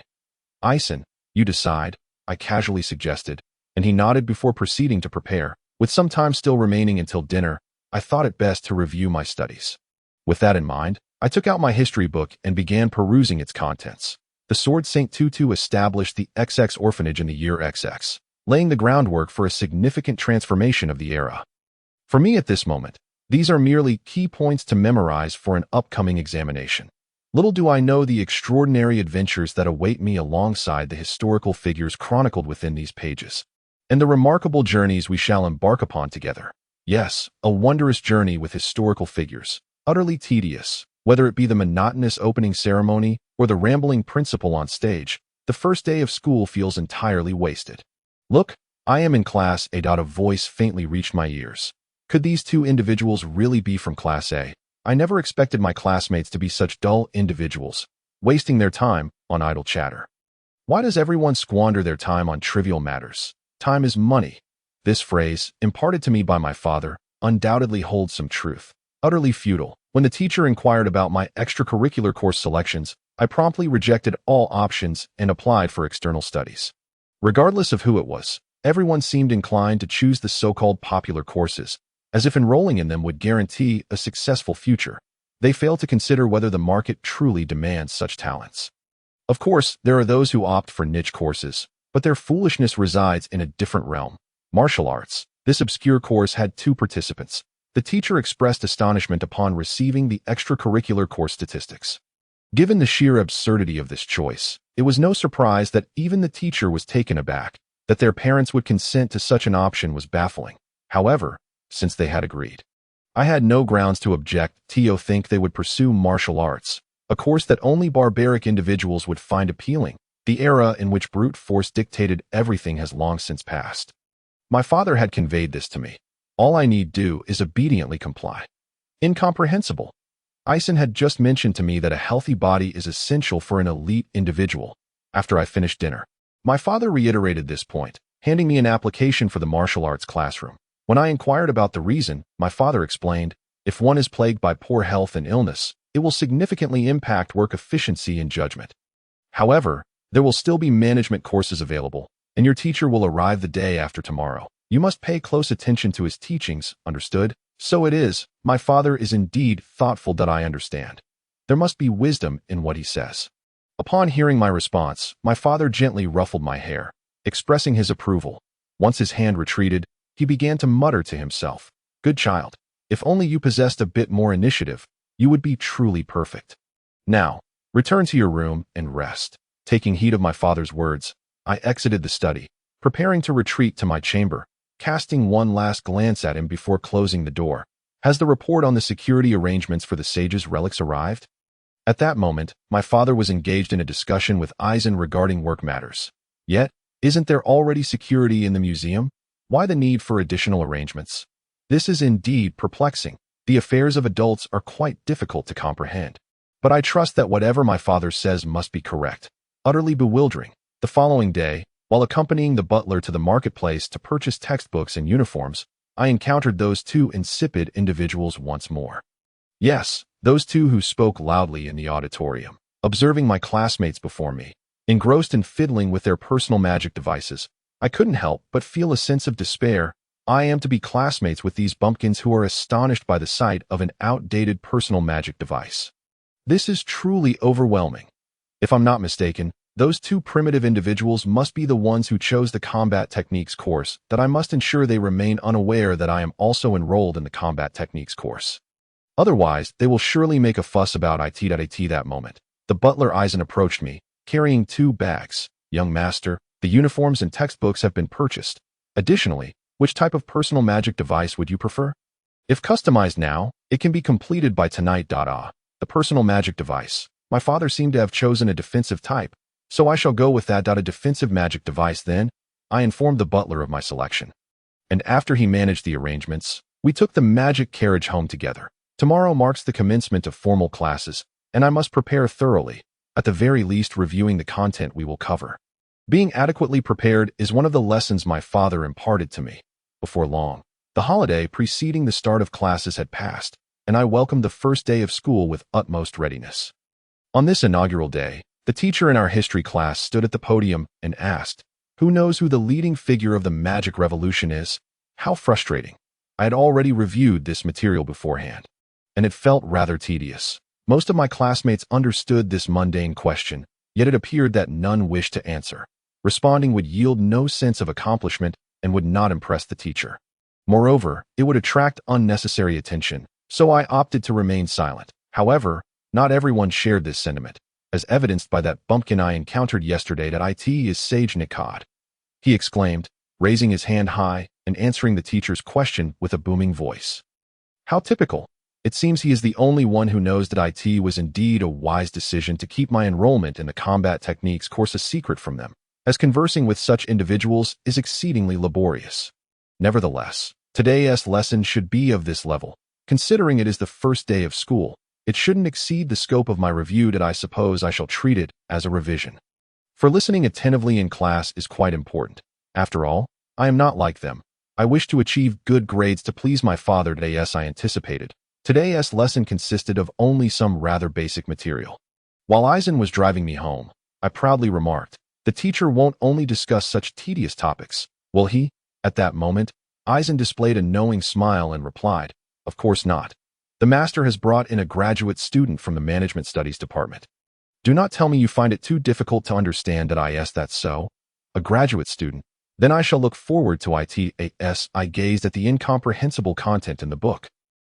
Ison, you decide, I casually suggested, and he nodded before proceeding to prepare. With some time still remaining until dinner, I thought it best to review my studies. With that in mind, I took out my history book and began perusing its contents. The Sword St. Tutu established the XX orphanage in the year XX, laying the groundwork for a significant transformation of the era. For me at this moment, these are merely key points to memorize for an upcoming examination. Little do I know the extraordinary adventures that await me alongside the historical figures chronicled within these pages, and the remarkable journeys we shall embark upon together. Yes, a wondrous journey with historical figures, utterly tedious, whether it be the monotonous opening ceremony or the rambling principal on stage. The first day of school feels entirely wasted. Look, I am in Class A. A voice faintly reached my ears. Could these two individuals really be from Class A? I never expected my classmates to be such dull individuals, wasting their time on idle chatter. Why does everyone squander their time on trivial matters? Time is money. This phrase, imparted to me by my father, undoubtedly holds some truth. Utterly futile. When the teacher inquired about my extracurricular course selections, I promptly rejected all options and applied for external studies. Regardless of who it was, everyone seemed inclined to choose the so-called popular courses, as if enrolling in them would guarantee a successful future. They fail to consider whether the market truly demands such talents. Of course, there are those who opt for niche courses, but their foolishness resides in a different realm. Martial arts. This obscure course had 2 participants. The teacher expressed astonishment upon receiving the extracurricular course statistics. Given the sheer absurdity of this choice, it was no surprise that even the teacher was taken aback. That their parents would consent to such an option was baffling. However, since they had agreed, I had no grounds to object. To think they would pursue martial arts, a course that only barbaric individuals would find appealing. The era in which brute force dictated everything has long since passed. My father had conveyed this to me. All I need do is obediently comply. Incomprehensible. Ison had just mentioned to me that a healthy body is essential for an elite individual. After I finished dinner, my father reiterated this point, handing me an application for the martial arts classroom. When I inquired about the reason, my father explained, if one is plagued by poor health and illness, it will significantly impact work efficiency and judgment. However, there will still be management courses available, and your teacher will arrive the day after tomorrow. You must pay close attention to his teachings, understood? So it is, my father is indeed thoughtful that I understand. There must be wisdom in what he says. Upon hearing my response, my father gently ruffled my hair, expressing his approval. Once his hand retreated, he began to mutter to himself, "Good child, if only you possessed a bit more initiative, you would be truly perfect. Now, return to your room and rest." Taking heed of my father's words, I exited the study, preparing to retreat to my chamber, casting one last glance at him before closing the door. Has the report on the security arrangements for the sage's relics arrived? At that moment, my father was engaged in a discussion with Ison regarding work matters. Yet, isn't there already security in the museum? Why the need for additional arrangements? This is indeed perplexing. The affairs of adults are quite difficult to comprehend. But I trust that whatever my father says must be correct. Utterly bewildering. The following day, while accompanying the butler to the marketplace to purchase textbooks and uniforms, I encountered those 2 insipid individuals once more. Yes, those 2 who spoke loudly in the auditorium, observing my classmates before me, engrossed in fiddling with their personal magic devices. I couldn't help but feel a sense of despair. I am to be classmates with these bumpkins who are astonished by the sight of an outdated personal magic device. This is truly overwhelming. If I'm not mistaken, those 2 primitive individuals must be the ones who chose the combat techniques course. That I must ensure they remain unaware that I am also enrolled in the combat techniques course. Otherwise, they will surely make a fuss about it. At that moment, the butler Ison approached me, carrying 2 bags. "Young master, the uniforms and textbooks have been purchased. Additionally, which type of personal magic device would you prefer? If customized now, it can be completed by tonight. The personal magic device. My father seemed to have chosen a defensive type, so I shall go with that. A defensive magic device then." I informed the butler of my selection. And after he managed the arrangements, we took the magic carriage home together. Tomorrow marks the commencement of formal classes, and I must prepare thoroughly, at the very least reviewing the content we will cover. Being adequately prepared is one of the lessons my father imparted to me. Before long, the holiday preceding the start of classes had passed, and I welcomed the first day of school with utmost readiness. On this inaugural day, the teacher in our history class stood at the podium and asked, "Who knows who the leading figure of the magic revolution is?" How frustrating. I had already reviewed this material beforehand, and it felt rather tedious. Most of my classmates understood this mundane question, yet it appeared that none wished to answer. Responding would yield no sense of accomplishment and would not impress the teacher. Moreover, it would attract unnecessary attention, so I opted to remain silent. However, not everyone shared this sentiment, as evidenced by that bumpkin I encountered yesterday that it is Sage Nikod. He exclaimed, raising his hand high and answering the teacher's question with a booming voice. How typical. It seems he is the only one who knows that it was indeed a wise decision to keep my enrollment in the combat techniques course a secret from them, as conversing with such individuals is exceedingly laborious. Nevertheless, today's lesson should be of this level. Considering it is the first day of school, it shouldn't exceed the scope of my review that I suppose I shall treat it as a revision. For listening attentively in class is quite important. After all, I am not like them. I wish to achieve good grades to please my father as I anticipated. Today's lesson consisted of only some rather basic material. While Eisen was driving me home, I proudly remarked, "The teacher won't only discuss such tedious topics, will he?" At that moment, Eisen displayed a knowing smile and replied, "Of course not. The master has brought in a graduate student from the Management Studies department. Do not tell me you find it too difficult to understand that's so. A graduate student. Then I shall look forward to it." I gazed at the incomprehensible content in the book.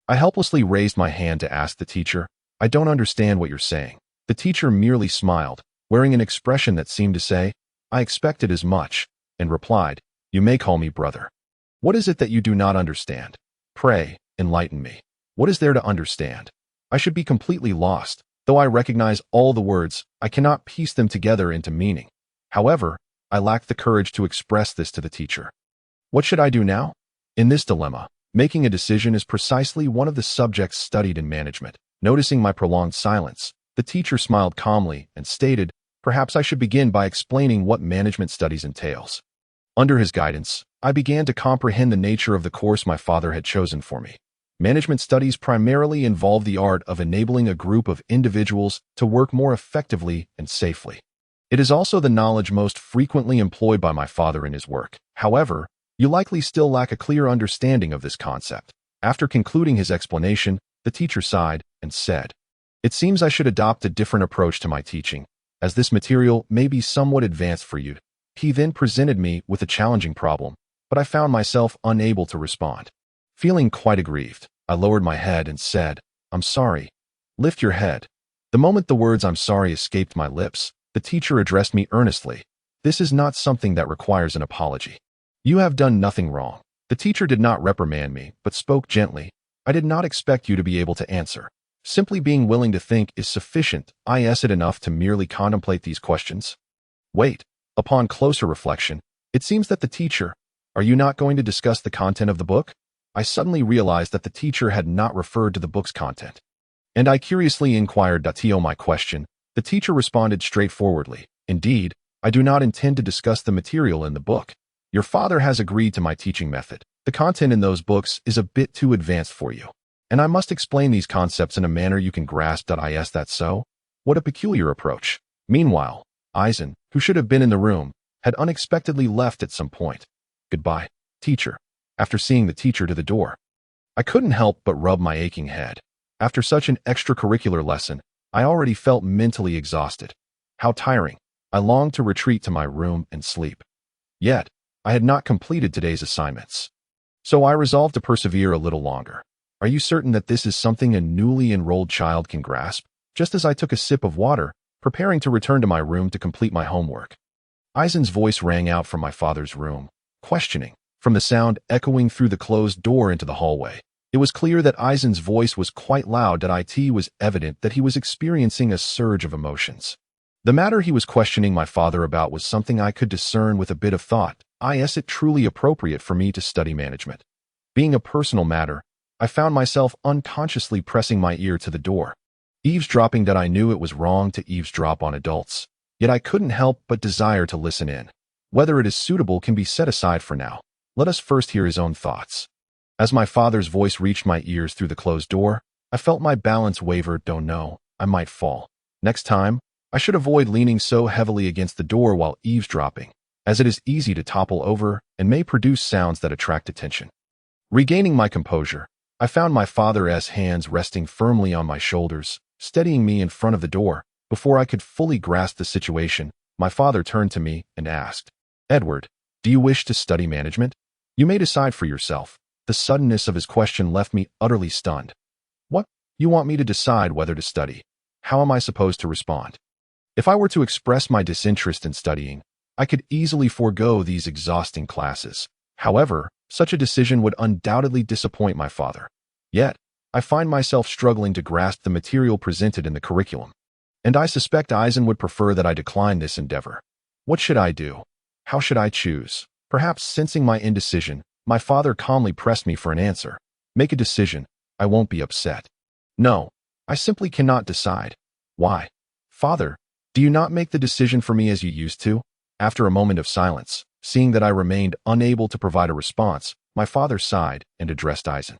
I helplessly raised my hand to ask the teacher, "I don't understand what you're saying." The teacher merely smiled, wearing an expression that seemed to say, "I expected as much," and replied, "You may call me brother. What is it that you do not understand? Pray, enlighten me. What is there to understand? I should be completely lost. Though I recognize all the words, I cannot piece them together into meaning." However, I lacked the courage to express this to the teacher. What should I do now? In this dilemma, making a decision is precisely one of the subjects studied in management. Noticing my prolonged silence, the teacher smiled calmly and stated, "Perhaps I should begin by explaining what management studies entails." Under his guidance, I began to comprehend the nature of the course my father had chosen for me. Management studies primarily involve the art of enabling a group of individuals to work more effectively and safely. It is also the knowledge most frequently employed by my father in his work. However, you likely still lack a clear understanding of this concept. After concluding his explanation, the teacher sighed and said, "It seems I should adopt a different approach to my teaching, as this material may be somewhat advanced for you." He then presented me with a challenging problem, but I found myself unable to respond. Feeling quite aggrieved, I lowered my head and said, "I'm sorry. Lift your head." The moment the words "I'm sorry" escaped my lips, the teacher addressed me earnestly. "This is not something that requires an apology. You have done nothing wrong." The teacher did not reprimand me, but spoke gently. "I did not expect you to be able to answer. Simply being willing to think is sufficient. Is it enough to merely contemplate these questions? Wait. Upon closer reflection, it seems that the teacher, are you not going to discuss the content of the book?" I suddenly realized that the teacher had not referred to the book's content. And I curiously inquired to my question. The teacher responded straightforwardly, "Indeed, I do not intend to discuss the material in the book. Your father has agreed to my teaching method. The content in those books is a bit too advanced for you, and I must explain these concepts in a manner you can grasp. That's so? What a peculiar approach." Meanwhile, Eisen, who should have been in the room, had unexpectedly left at some point. "Goodbye, teacher." After seeing the teacher to the door, I couldn't help but rub my aching head. After such an extracurricular lesson, I already felt mentally exhausted. How tiring. I longed to retreat to my room and sleep. Yet, I had not completed today's assignments. So I resolved to persevere a little longer. Are you certain that this is something a newly enrolled child can grasp? Just as I took a sip of water, preparing to return to my room to complete my homework, Eisen's voice rang out from my father's room, questioning. From the sound echoing through the closed door into the hallway, it was clear that Eisen's voice was quite loud. It was evident that he was experiencing a surge of emotions. The matter he was questioning my father about was something I could discern with a bit of thought. Is it truly appropriate for me to study management? Being a personal matter, I found myself unconsciously pressing my ear to the door. Eavesdropping. I knew it was wrong to eavesdrop on adults, yet I couldn't help but desire to listen in. Whether it is suitable can be set aside for now. Let us first hear his own thoughts. As my father's voice reached my ears through the closed door, I felt my balance waver. Don't know, I might fall. Next time, I should avoid leaning so heavily against the door while eavesdropping, as it is easy to topple over and may produce sounds that attract attention. Regaining my composure, I found my father's hands resting firmly on my shoulders, steadying me in front of the door. Before I could fully grasp the situation, my father turned to me and asked, "Edward, do you wish to study management? You may decide for yourself." The suddenness of his question left me utterly stunned. What? You want me to decide whether to study? How am I supposed to respond? If I were to express my disinterest in studying, I could easily forego these exhausting classes. However, such a decision would undoubtedly disappoint my father. Yet, I find myself struggling to grasp the material presented in the curriculum. And I suspect Eisen would prefer that I decline this endeavor. What should I do? How should I choose? Perhaps sensing my indecision, my father calmly pressed me for an answer. Make a decision. I won't be upset. No, I simply cannot decide. Why? Father, do you not make the decision for me as you used to? After a moment of silence, seeing that I remained unable to provide a response, my father sighed and addressed Eisen.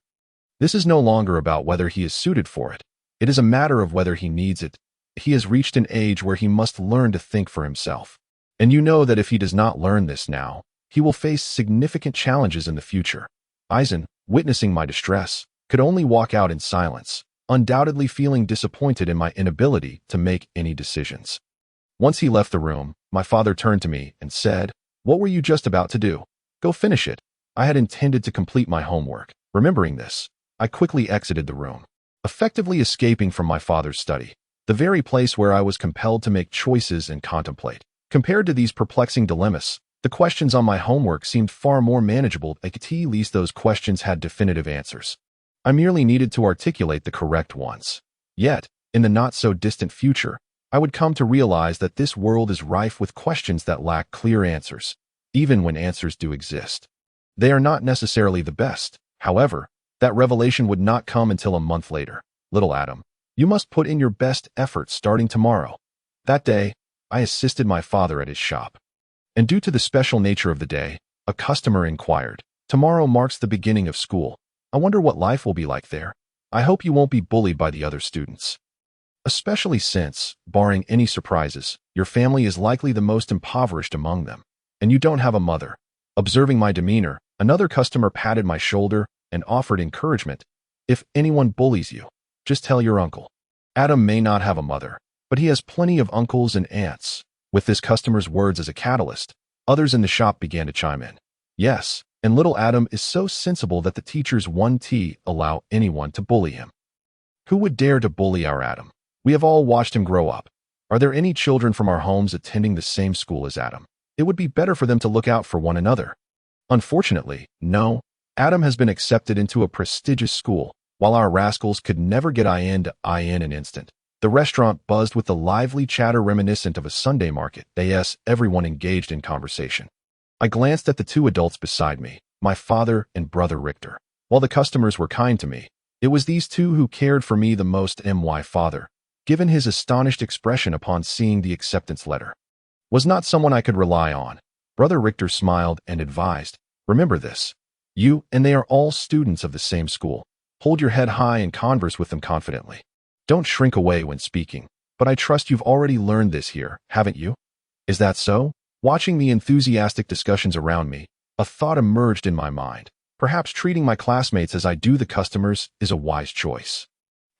This is no longer about whether he is suited for it. It is a matter of whether he needs it. He has reached an age where he must learn to think for himself. And you know that if he does not learn this now, he will face significant challenges in the future. Eisen, witnessing my distress, could only walk out in silence, undoubtedly feeling disappointed in my inability to make any decisions. Once he left the room, my father turned to me and said, "What were you just about to do? Go finish it." I had intended to complete my homework. Remembering this, I quickly exited the room, effectively escaping from my father's study, the very place where I was compelled to make choices and contemplate. Compared to these perplexing dilemmas, the questions on my homework seemed far more manageable. At least those questions had definitive answers. I merely needed to articulate the correct ones. Yet, in the not-so-distant future, I would come to realize that this world is rife with questions that lack clear answers, even when answers do exist. They are not necessarily the best. However, that revelation would not come until a month later. "Little Adam, you must put in your best effort starting tomorrow." That day, I assisted my father at his shop. And due to the special nature of the day, a customer inquired, "Tomorrow marks the beginning of school. I wonder what life will be like there. I hope you won't be bullied by the other students. Especially since, barring any surprises, your family is likely the most impoverished among them, and you don't have a mother." Observing my demeanor, another customer patted my shoulder and offered encouragement. "If anyone bullies you, just tell your uncle. Adam may not have a mother, but he has plenty of uncles and aunts." With this customer's words as a catalyst, others in the shop began to chime in. "Yes, and little Adam is so sensible that the teachers won't allow anyone to bully him. Who would dare to bully our Adam? We have all watched him grow up. Are there any children from our homes attending the same school as Adam? It would be better for them to look out for one another." Unfortunately, no. Adam has been accepted into a prestigious school, while our rascals could never get in an instant. The restaurant buzzed with the lively chatter reminiscent of a Sunday market. Everyone engaged in conversation. I glanced at the two adults beside me, my father and brother Richter. While the customers were kind to me, it was these two who cared for me the most. My father, given his astonished expression upon seeing the acceptance letter, was not someone I could rely on. Brother Richter smiled and advised, "Remember this. You and they are all students of the same school. Hold your head high and converse with them confidently. Don't shrink away when speaking, but I trust you've already learned this here, haven't you?" "Is that so?" Watching the enthusiastic discussions around me, a thought emerged in my mind. Perhaps treating my classmates as I do the customers is a wise choice.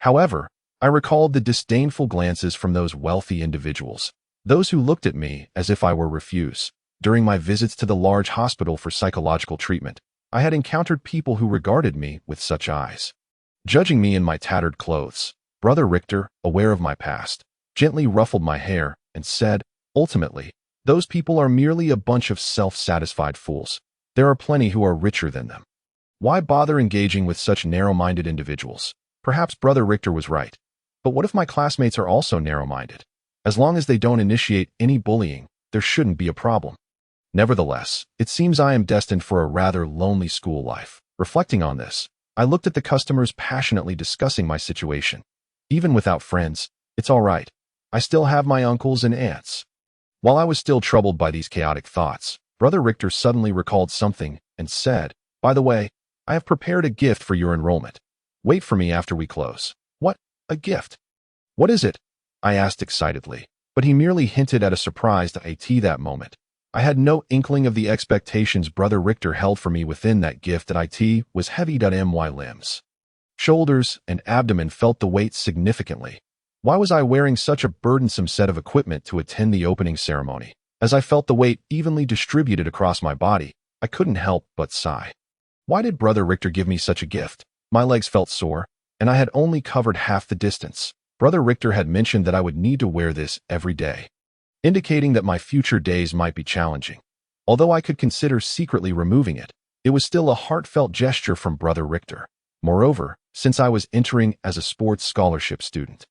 However, I recalled the disdainful glances from those wealthy individuals, those who looked at me as if I were refuse. During my visits to the large hospital for psychological treatment, I had encountered people who regarded me with such eyes. Judging me in my tattered clothes, Brother Richter, aware of my past, gently ruffled my hair and said, "Ultimately, those people are merely a bunch of self-satisfied fools. There are plenty who are richer than them. Why bother engaging with such narrow-minded individuals?" Perhaps Brother Richter was right. But what if my classmates are also narrow-minded? As long as they don't initiate any bullying, there shouldn't be a problem. Nevertheless, it seems I am destined for a rather lonely school life. Reflecting on this, I looked at the customers passionately discussing my situation. Even without friends, it's all right. I still have my uncles and aunts. While I was still troubled by these chaotic thoughts, Brother Richter suddenly recalled something and said, "By the way, I have prepared a gift for your enrollment. Wait for me after we close." "What? A gift? What is it?" I asked excitedly, but he merely hinted at a surprise to IT that moment. I had no inkling of the expectations Brother Richter held for me within that gift that IT was heavy.my limbs. Shoulders and abdomen felt the weight significantly. Why was I wearing such a burdensome set of equipment to attend the opening ceremony? As I felt the weight evenly distributed across my body, I couldn't help but sigh. Why did Brother Richter give me such a gift? My legs felt sore, and I had only covered half the distance. Brother Richter had mentioned that I would need to wear this every day, indicating that my future days might be challenging. Although I could consider secretly removing it, it was still a heartfelt gesture from Brother Richter. Moreover, since I was entering as a sports scholarship student,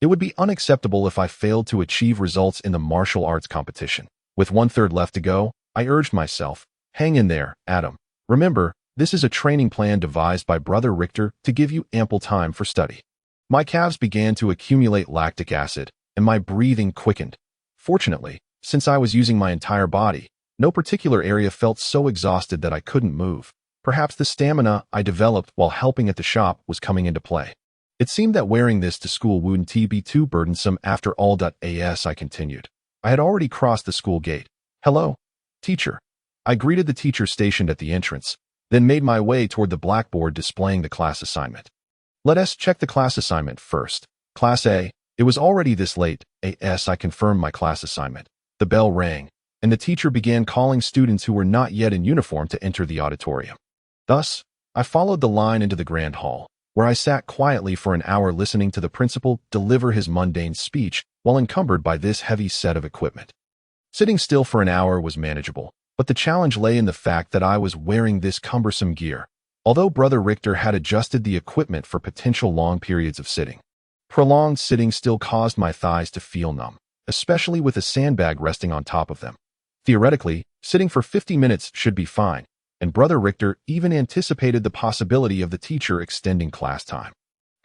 it would be unacceptable if I failed to achieve results in the martial arts competition. With 1/3 left to go, I urged myself, "Hang in there, Adam. Remember, this is a training plan devised by Brother Richter to give you ample time for study." My calves began to accumulate lactic acid, and my breathing quickened. Fortunately, since I was using my entire body, no particular area felt so exhausted that I couldn't move. Perhaps the stamina I developed while helping at the shop was coming into play. It seemed that wearing this to school wouldn't be too burdensome after all. As I continued, I had already crossed the school gate. "Hello, teacher." I greeted the teacher stationed at the entrance, then made my way toward the blackboard displaying the class assignment. "Let us check the class assignment first. Class A." It was already this late. I confirmed my class assignment. The bell rang, and the teacher began calling students who were not yet in uniform to enter the auditorium. Thus, I followed the line into the grand hall, where I sat quietly for an hour listening to the principal deliver his mundane speech while encumbered by this heavy set of equipment. Sitting still for an hour was manageable, but the challenge lay in the fact that I was wearing this cumbersome gear. Although Brother Richter had adjusted the equipment for potential long periods of sitting, prolonged sitting still caused my thighs to feel numb, especially with a sandbag resting on top of them. Theoretically, sitting for 50 minutes should be fine, and Brother Richter even anticipated the possibility of the teacher extending class time.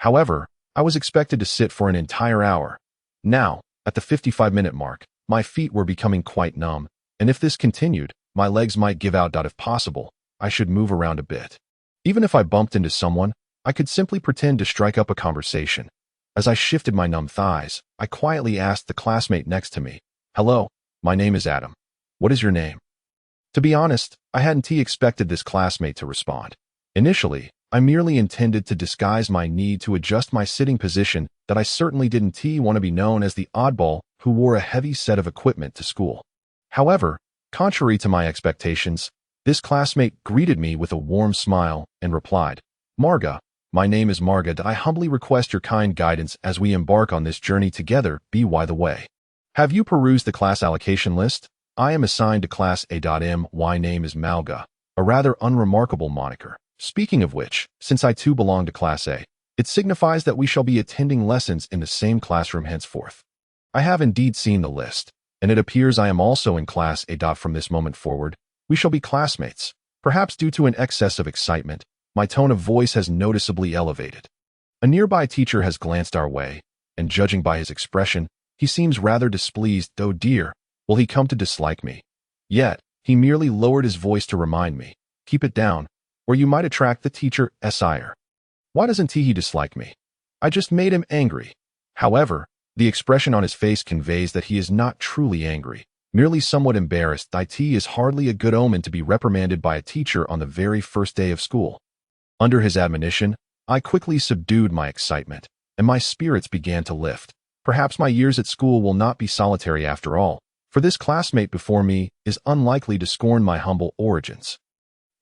However, I was expected to sit for an entire hour. Now, at the 55-minute mark, my feet were becoming quite numb, and if this continued, my legs might give out. If possible, I should move around a bit. Even if I bumped into someone, I could simply pretend to strike up a conversation. As I shifted my numb thighs, I quietly asked the classmate next to me, "Hello, my name is Adam. What is your name?" To be honest, I hadn't expected this classmate to respond. Initially, I merely intended to disguise my need to adjust my sitting position that I certainly didn't want to be known as the oddball who wore a heavy set of equipment to school. However, contrary to my expectations, this classmate greeted me with a warm smile and replied, "Marga, my name is Marga. I humbly request your kind guidance as we embark on this journey together. By the way, have you perused the class allocation list? I am assigned to Class A. My name is Malga, a rather unremarkable moniker. Speaking of which, since I too belong to Class A, it signifies that we shall be attending lessons in the same classroom henceforth. I have indeed seen the list, and it appears I am also in Class A. From this moment forward, we shall be classmates." Perhaps due to an excess of excitement, my tone of voice has noticeably elevated. A nearby teacher has glanced our way, and judging by his expression, he seems rather displeased. "Oh dear, will he come to dislike me?" Yet, he merely lowered his voice to remind me, "Keep it down, or you might attract the teacher's ire." Why doesn't he dislike me? I just made him angry. However, the expression on his face conveys that he is not truly angry, merely somewhat embarrassed. It is hardly a good omen to be reprimanded by a teacher on the very first day of school. Under his admonition, I quickly subdued my excitement, and my spirits began to lift. Perhaps my years at school will not be solitary after all, for this classmate before me is unlikely to scorn my humble origins.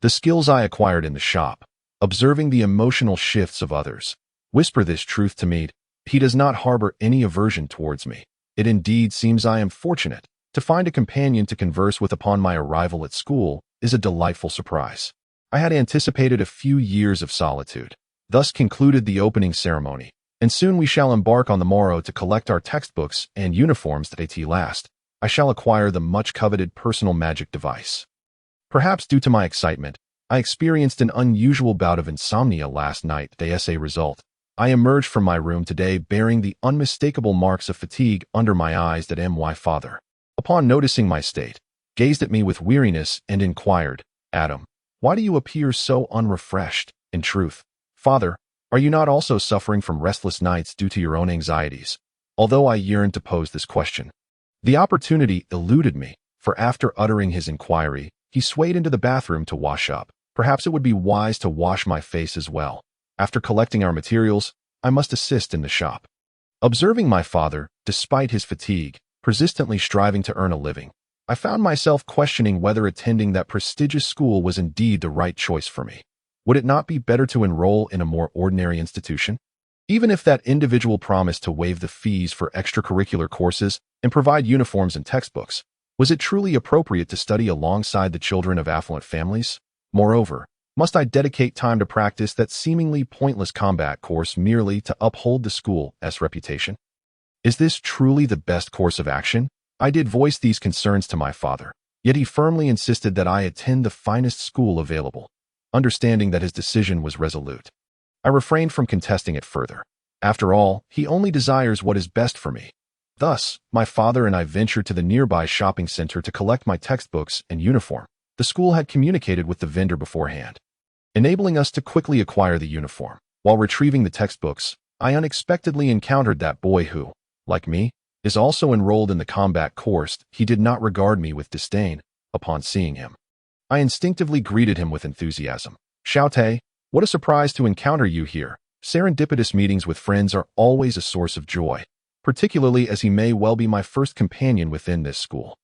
The skills I acquired in the shop, observing the emotional shifts of others, whisper this truth to me: he does not harbor any aversion towards me. It indeed seems I am fortunate. To find a companion to converse with upon my arrival at school is a delightful surprise. I had anticipated a few years of solitude. Thus concluded the opening ceremony, and soon we shall embark on the morrow to collect our textbooks and uniforms. At last, I shall acquire the much-coveted personal magic device. Perhaps due to my excitement, I experienced an unusual bout of insomnia last night. As a result, I emerged from my room today bearing the unmistakable marks of fatigue under my eyes. My father, upon noticing my state, gazed at me with weariness and inquired, "Adam, why do you appear so unrefreshed? In truth, Father, are you not also suffering from restless nights due to your own anxieties?" Although I yearned to pose this question, the opportunity eluded me, for after uttering his inquiry, he swayed into the bathroom to wash up. Perhaps it would be wise to wash my face as well. After collecting our materials, I must assist in the shop. Observing my father, despite his fatigue, persistently striving to earn a living, I found myself questioning whether attending that prestigious school was indeed the right choice for me. Would it not be better to enroll in a more ordinary institution? Even if that individual promised to waive the fees for extracurricular courses and provide uniforms and textbooks, was it truly appropriate to study alongside the children of affluent families? Moreover, must I dedicate time to practice that seemingly pointless combat course merely to uphold the school's reputation? Is this truly the best course of action? I did voice these concerns to my father, yet he firmly insisted that I attend the finest school available. Understanding that his decision was resolute, I refrained from contesting it further. After all, he only desires what is best for me. Thus, my father and I ventured to the nearby shopping center to collect my textbooks and uniform. The school had communicated with the vendor beforehand, enabling us to quickly acquire the uniform. While retrieving the textbooks, I unexpectedly encountered that boy who, like me, is also enrolled in the combat course. He did not regard me with disdain. Upon seeing him, I instinctively greeted him with enthusiasm. "Xiaote, what a surprise to encounter you here. Serendipitous meetings with friends are always a source of joy, particularly as he may well be my first companion within this school."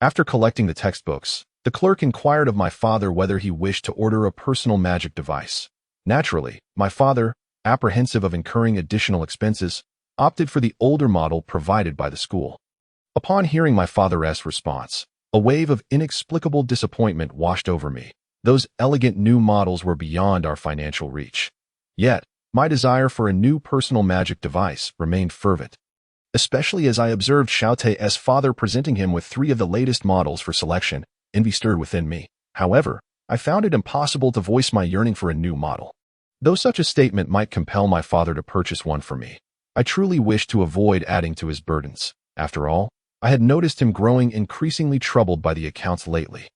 After collecting the textbooks, the clerk inquired of my father whether he wished to order a personal magic device. Naturally, my father, apprehensive of incurring additional expenses, opted for the older model provided by the school. Upon hearing my father's response, a wave of inexplicable disappointment washed over me. Those elegant new models were beyond our financial reach. Yet, my desire for a new personal magic device remained fervent, especially as I observed Xiaote's father presenting him with 3 of the latest models for selection. Envy stirred within me. However, I found it impossible to voice my yearning for a new model. Though such a statement might compel my father to purchase one for me, I truly wished to avoid adding to his burdens. After all, I had noticed him growing increasingly troubled by the accounts lately.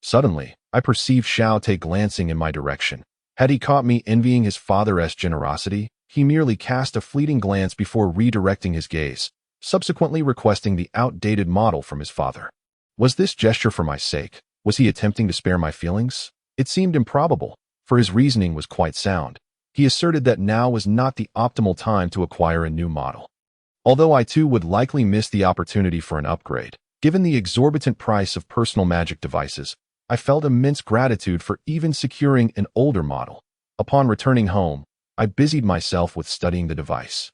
Suddenly, I perceived Xiaote glancing in my direction. Had he caught me envying his father's generosity? He merely cast a fleeting glance before redirecting his gaze, subsequently requesting the outdated model from his father. Was this gesture for my sake? Was he attempting to spare my feelings? It seemed improbable, for his reasoning was quite sound. He asserted that now was not the optimal time to acquire a new model. Although I too would likely miss the opportunity for an upgrade, given the exorbitant price of personal magic devices, I felt immense gratitude for even securing an older model. Upon returning home, I busied myself with studying the device,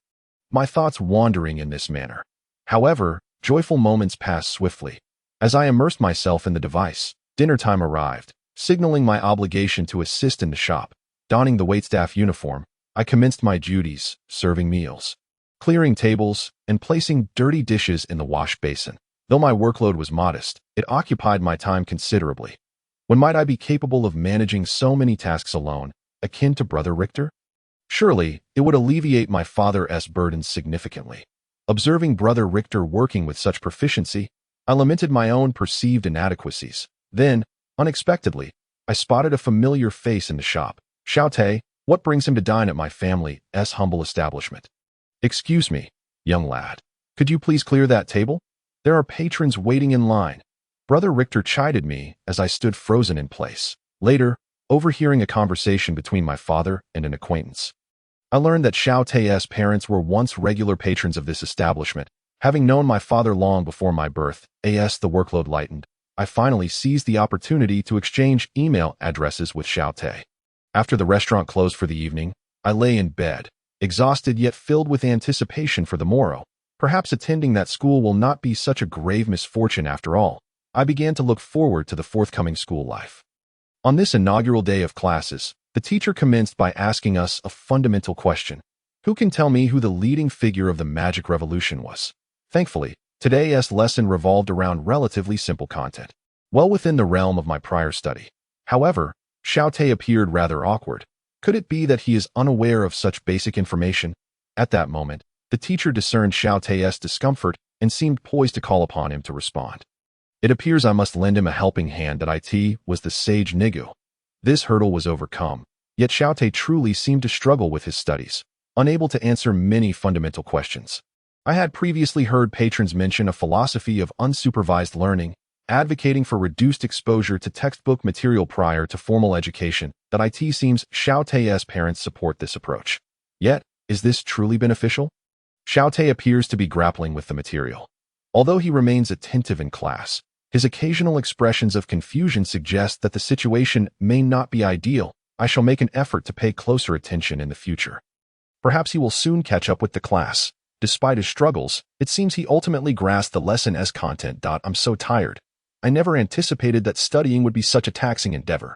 my thoughts wandering in this manner. However, joyful moments passed swiftly. As I immersed myself in the device, dinner time arrived, signaling my obligation to assist in the shop. Donning the waitstaff uniform, I commenced my duties, serving meals, clearing tables, and placing dirty dishes in the wash basin. Though my workload was modest, it occupied my time considerably. When might I be capable of managing so many tasks alone, akin to Brother Richter? Surely, it would alleviate my father's burdens significantly. Observing Brother Richter working with such proficiency, I lamented my own perceived inadequacies. Then, unexpectedly, I spotted a familiar face in the shop. "Xiaote, what brings him to dine at my family's humble establishment?" "Excuse me, young lad. Could you please clear that table? There are patrons waiting in line." Brother Richter chided me as I stood frozen in place. Later, overhearing a conversation between my father and an acquaintance, I learned that Xiaote's parents were once regular patrons of this establishment. Having known my father long before my birth, the workload lightened. I finally seized the opportunity to exchange email addresses with Xiaote. After the restaurant closed for the evening, I lay in bed, exhausted yet filled with anticipation for the morrow. Perhaps attending that school will not be such a grave misfortune after all. I began to look forward to the forthcoming school life. On this inaugural day of classes, the teacher commenced by asking us a fundamental question. Who can tell me who the leading figure of the magic revolution was? Thankfully, today's lesson revolved around relatively simple content, well within the realm of my prior study. However, Xiaote appeared rather awkward. Could it be that he is unaware of such basic information? At that moment, the teacher discerned Xiaote's discomfort and seemed poised to call upon him to respond. It appears I must lend him a helping hand that IT was the sage Nigu. This hurdle was overcome, yet Xiaote truly seemed to struggle with his studies, unable to answer many fundamental questions. I had previously heard patrons mention a philosophy of unsupervised learning, advocating for reduced exposure to textbook material prior to formal education. That IT seems Xiaote's parents support this approach. Yet, is this truly beneficial? Xiaote appears to be grappling with the material. Although he remains attentive in class, his occasional expressions of confusion suggest that the situation may not be ideal. I shall make an effort to pay closer attention in the future. Perhaps he will soon catch up with the class. Despite his struggles, it seems he ultimately grasped the lesson's content. I'm so tired. I never anticipated that studying would be such a taxing endeavor.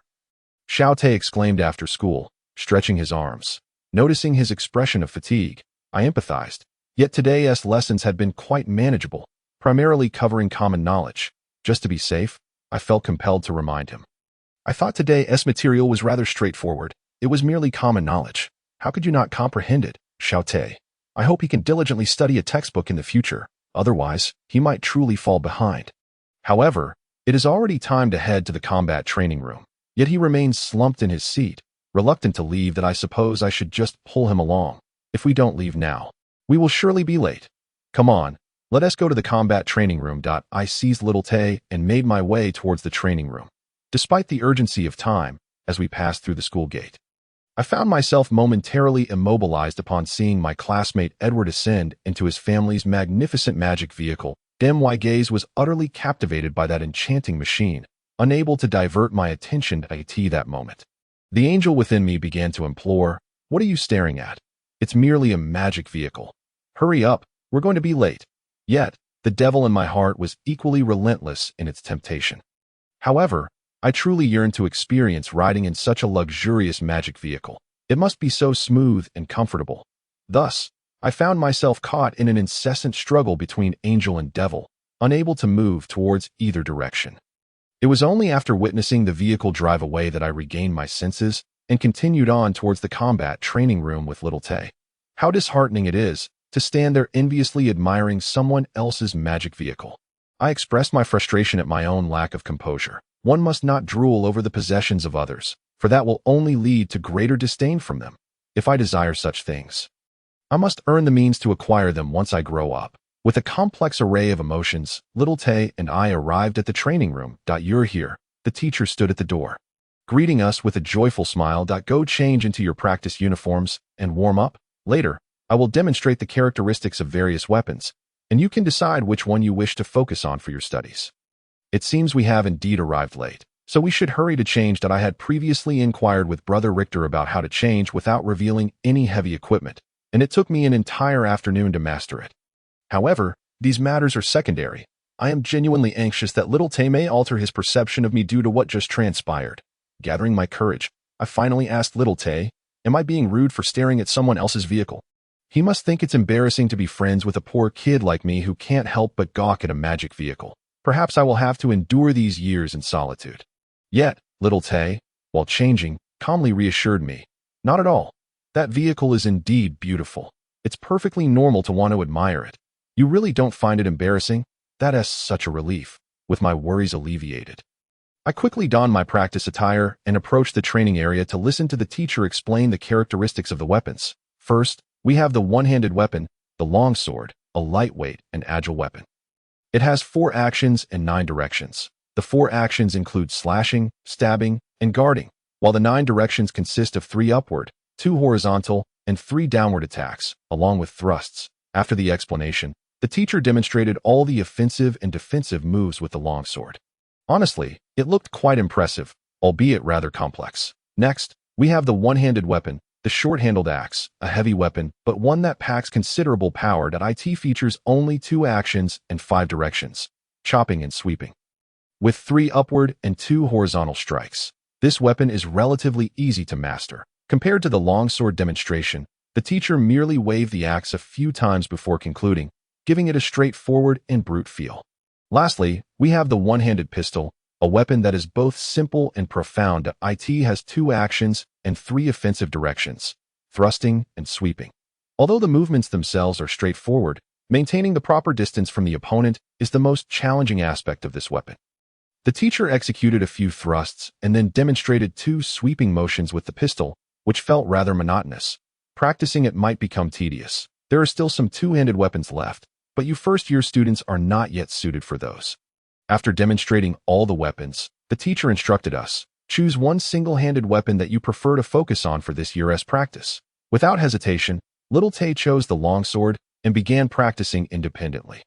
Xiaote exclaimed after school, stretching his arms. Noticing his expression of fatigue, I empathized. Yet today's lessons had been quite manageable, primarily covering common knowledge. Just to be safe, I felt compelled to remind him. I thought today's material was rather straightforward. It was merely common knowledge. How could you not comprehend it, Xiaote? I hope he can diligently study a textbook in the future. Otherwise, he might truly fall behind. However, it is already time to head to the combat training room. Yet he remains slumped in his seat, reluctant to leave. That I suppose I should just pull him along. If we don't leave now, we will surely be late. Come on, let us go to the combat training room. I seized little Tay and made my way towards the training room. Despite the urgency of time, as we passed through the school gate, I found myself momentarily immobilized upon seeing my classmate Edward ascend into his family's magnificent magic vehicle. My gaze was utterly captivated by that enchanting machine, unable to divert my attention to IT that moment. The angel within me began to implore, "What are you staring at? It's merely a magic vehicle. Hurry up, we're going to be late." Yet, the devil in my heart was equally relentless in its temptation. However, I truly yearned to experience riding in such a luxurious magic vehicle. It must be so smooth and comfortable. Thus, I found myself caught in an incessant struggle between angel and devil, unable to move towards either direction. It was only after witnessing the vehicle drive away that I regained my senses and continued on towards the combat training room with little Tay. How disheartening it is to stand there enviously admiring someone else's magic vehicle. I expressed my frustration at my own lack of composure. One must not drool over the possessions of others, for that will only lead to greater disdain from them. If I desire such things, I must earn the means to acquire them once I grow up. With a complex array of emotions, little Tay and I arrived at the training room. "You're here." The teacher stood at the door, greeting us with a joyful smile. "Go change into your practice uniforms and warm up. Later, I will demonstrate the characteristics of various weapons, and you can decide which one you wish to focus on for your studies." It seems we have indeed arrived late, so we should hurry to change. I had previously inquired with Brother Richter about how to change without revealing any heavy equipment, and it took me an entire afternoon to master it. However, these matters are secondary. I am genuinely anxious that little Tay may alter his perception of me due to what just transpired. Gathering my courage, I finally asked little Tay, "Am I being rude for staring at someone else's vehicle?" He must think it's embarrassing to be friends with a poor kid like me who can't help but gawk at a magic vehicle. Perhaps I will have to endure these years in solitude. Yet, little Tay, while changing, calmly reassured me, "Not at all. That vehicle is indeed beautiful. It's perfectly normal to want to admire it. You really don't find it embarrassing?" That is such a relief, with my worries alleviated. I quickly donned my practice attire and approached the training area to listen to the teacher explain the characteristics of the weapons. First, we have the one-handed weapon, the longsword, a lightweight and agile weapon. It has 4 actions and 9 directions. The 4 actions include slashing, stabbing, and guarding, while the 9 directions consist of 3 upward, 2 horizontal, and 3 downward attacks, along with thrusts. After the explanation, the teacher demonstrated all the offensive and defensive moves with the longsword. Honestly, it looked quite impressive, albeit rather complex. Next, we have the one-handed weapon, the short-handled axe, a heavy weapon, but one that packs considerable power. It features only 2 actions and 5 directions, chopping and sweeping, with 3 upward and 2 horizontal strikes. This weapon is relatively easy to master. Compared to the longsword demonstration, the teacher merely waved the axe a few times before concluding, giving it a straightforward and brute feel. Lastly, we have the one-handed pistol, a weapon that is both simple and profound. It has 2 actions and 3 offensive directions, thrusting and sweeping. Although the movements themselves are straightforward, Maintaining the proper distance from the opponent is the most challenging aspect of this weapon. The teacher executed a few thrusts and then demonstrated 2 sweeping motions with the pistol, which felt rather monotonous. Practicing it might become tedious. There are still some two-handed weapons left, but you first-year students are not yet suited for those. After demonstrating all the weapons, the teacher instructed us, choose one single-handed weapon that you prefer to focus on for this year's practice. Without hesitation, little Tay chose the longsword and began practicing independently.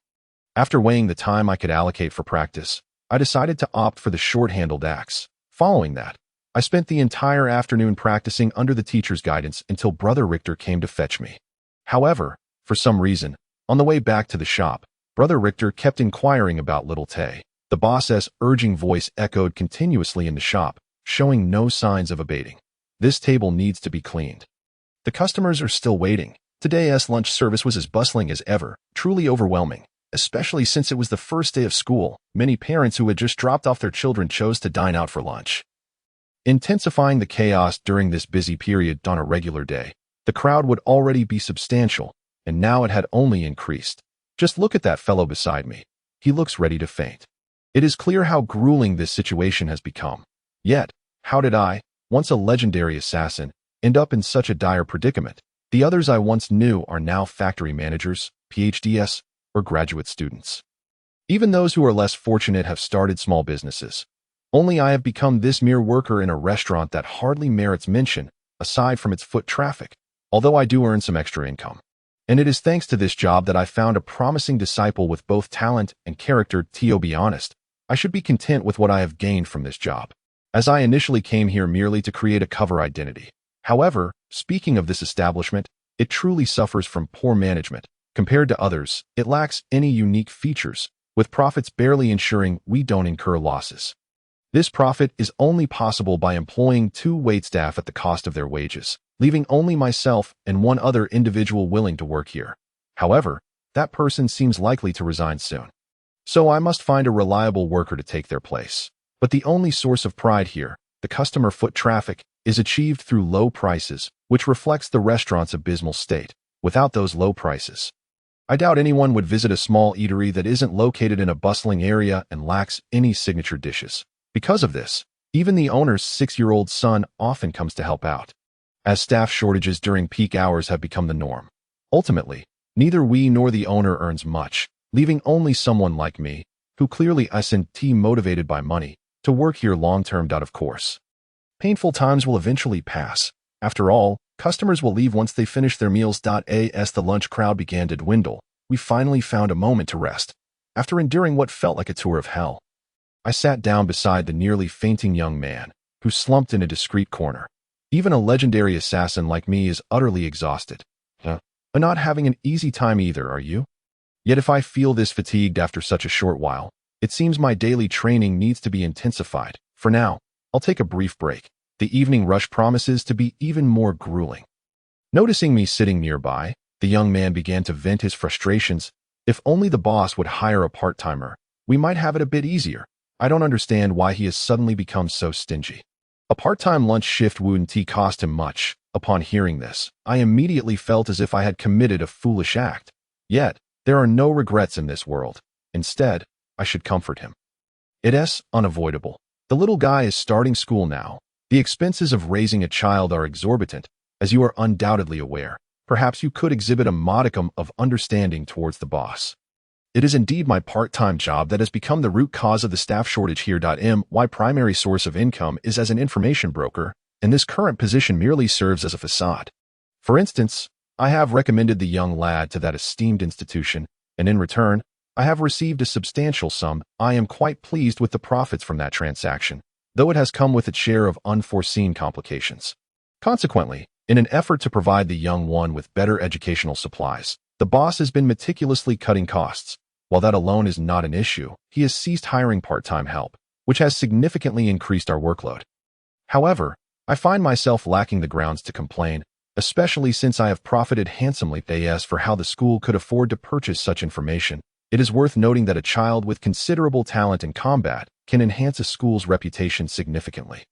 After weighing the time I could allocate for practice, I decided to opt for the short-handled axe. Following that, I spent the entire afternoon practicing under the teacher's guidance until Brother Richter came to fetch me. However, for some reason, on the way back to the shop, Brother Richter kept inquiring about little Tay. The boss's urging voice echoed continuously in the shop, showing no signs of abating. This table needs to be cleaned. The customers are still waiting. Today's lunch service was as bustling as ever, truly overwhelming. Especially since it was the first day of school, many parents who had just dropped off their children chose to dine out for lunch. Intensifying the chaos during this busy period on a regular day, the crowd would already be substantial, and now it had only increased. Just look at that fellow beside me. He looks ready to faint. It is clear how grueling this situation has become. Yet, how did I, once a legendary assassin, end up in such a dire predicament? The others I once knew are now factory managers, PhDs, or graduate students. Even those who are less fortunate have started small businesses. Only I have become this mere worker in a restaurant that hardly merits mention, aside from its foot traffic, although I do earn some extra income. And it is thanks to this job that I found a promising disciple with both talent and character. To be honest, I should be content with what I have gained from this job, as I initially came here merely to create a cover identity. However, speaking of this establishment, it truly suffers from poor management. Compared to others, it lacks any unique features, with profits barely ensuring we don't incur losses. This profit is only possible by employing 2 waitstaff at the cost of their wages, leaving only myself and one other individual willing to work here. However, that person seems likely to resign soon. So I must find a reliable worker to take their place. But the only source of pride here, the customer foot traffic, is achieved through low prices, which reflects the restaurant's abysmal state. Without those low prices, I doubt anyone would visit a small eatery that isn't located in a bustling area and lacks any signature dishes. Because of this, even the owner's 6-year-old son often comes to help out, as staff shortages during peak hours have become the norm. Ultimately, neither we nor the owner earns much, leaving only someone like me, who clearly isn't motivated by money, to work here long-term. Of course, painful times will eventually pass. After all, customers will leave once they finish their meals. As the lunch crowd began to dwindle, we finally found a moment to rest. After enduring what felt like a tour of hell, I sat down beside the nearly fainting young man, who slumped in a discreet corner. Even a legendary assassin like me is utterly exhausted. I'm not having an easy time either, are you? Yet if I feel this fatigued after such a short while, it seems my daily training needs to be intensified. For now, I'll take a brief break. The evening rush promises to be even more grueling. Noticing me sitting nearby, the young man began to vent his frustrations. If only the boss would hire a part-timer, we might have it a bit easier. I don't understand why he has suddenly become so stingy. A part-time lunch shift wouldn't cost him much. Upon hearing this, I immediately felt as if I had committed a foolish act. Yet, there are no regrets in this world. Instead, I should comfort him. It's unavoidable. The little guy is starting school now. The expenses of raising a child are exorbitant, as you are undoubtedly aware. Perhaps you could exhibit a modicum of understanding towards the boss. It is indeed my part-time job that has become the root cause of the staff shortage here. My primary source of income is as an information broker, and this current position merely serves as a facade. For instance, I have recommended the young lad to that esteemed institution, and in return, I have received a substantial sum. I am quite pleased with the profits from that transaction, though it has come with its share of unforeseen complications. Consequently, in an effort to provide the young one with better educational supplies, the boss has been meticulously cutting costs. While that alone is not an issue, he has ceased hiring part-time help, which has significantly increased our workload. However, I find myself lacking the grounds to complain, especially since I have profited handsomely. As for how the school could afford to purchase such information, it is worth noting that a child with considerable talent in combat can enhance a school's reputation significantly,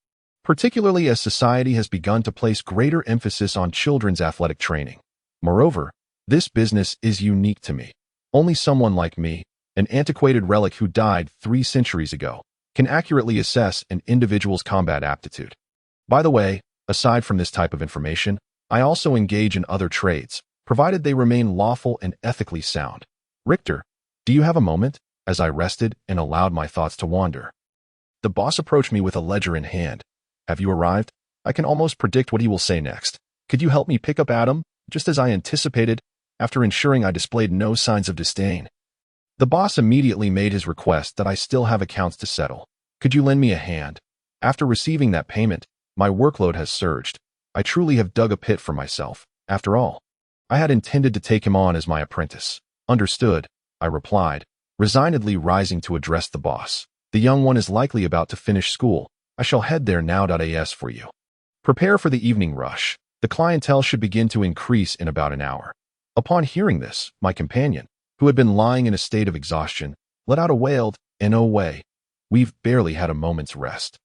particularly as society has begun to place greater emphasis on children's athletic training. Moreover, this business is unique to me. Only someone like me, an antiquated relic who died 3 centuries ago, can accurately assess an individual's combat aptitude. By the way, aside from this type of information, I also engage in other trades, provided they remain lawful and ethically sound. Richter, do you have a moment? As I rested and allowed my thoughts to wander. The boss approached me with a ledger in hand. Have you arrived? I can almost predict what he will say next. Could you help me pick up Adam, just as I anticipated, after ensuring I displayed no signs of disdain? The boss immediately made his request that I still have accounts to settle. Could you lend me a hand? After receiving that payment, my workload has surged. I truly have dug a pit for myself. After all, I had intended to take him on as my apprentice. Understood, I replied, resignedly rising to address the boss. The young one is likely about to finish school. I shall head there now.as for you. Prepare for the evening rush. The clientele should begin to increase in about an hour. Upon hearing this, my companion, who had been lying in a state of exhaustion, let out a wailed, "No way. We've barely had a moment's rest."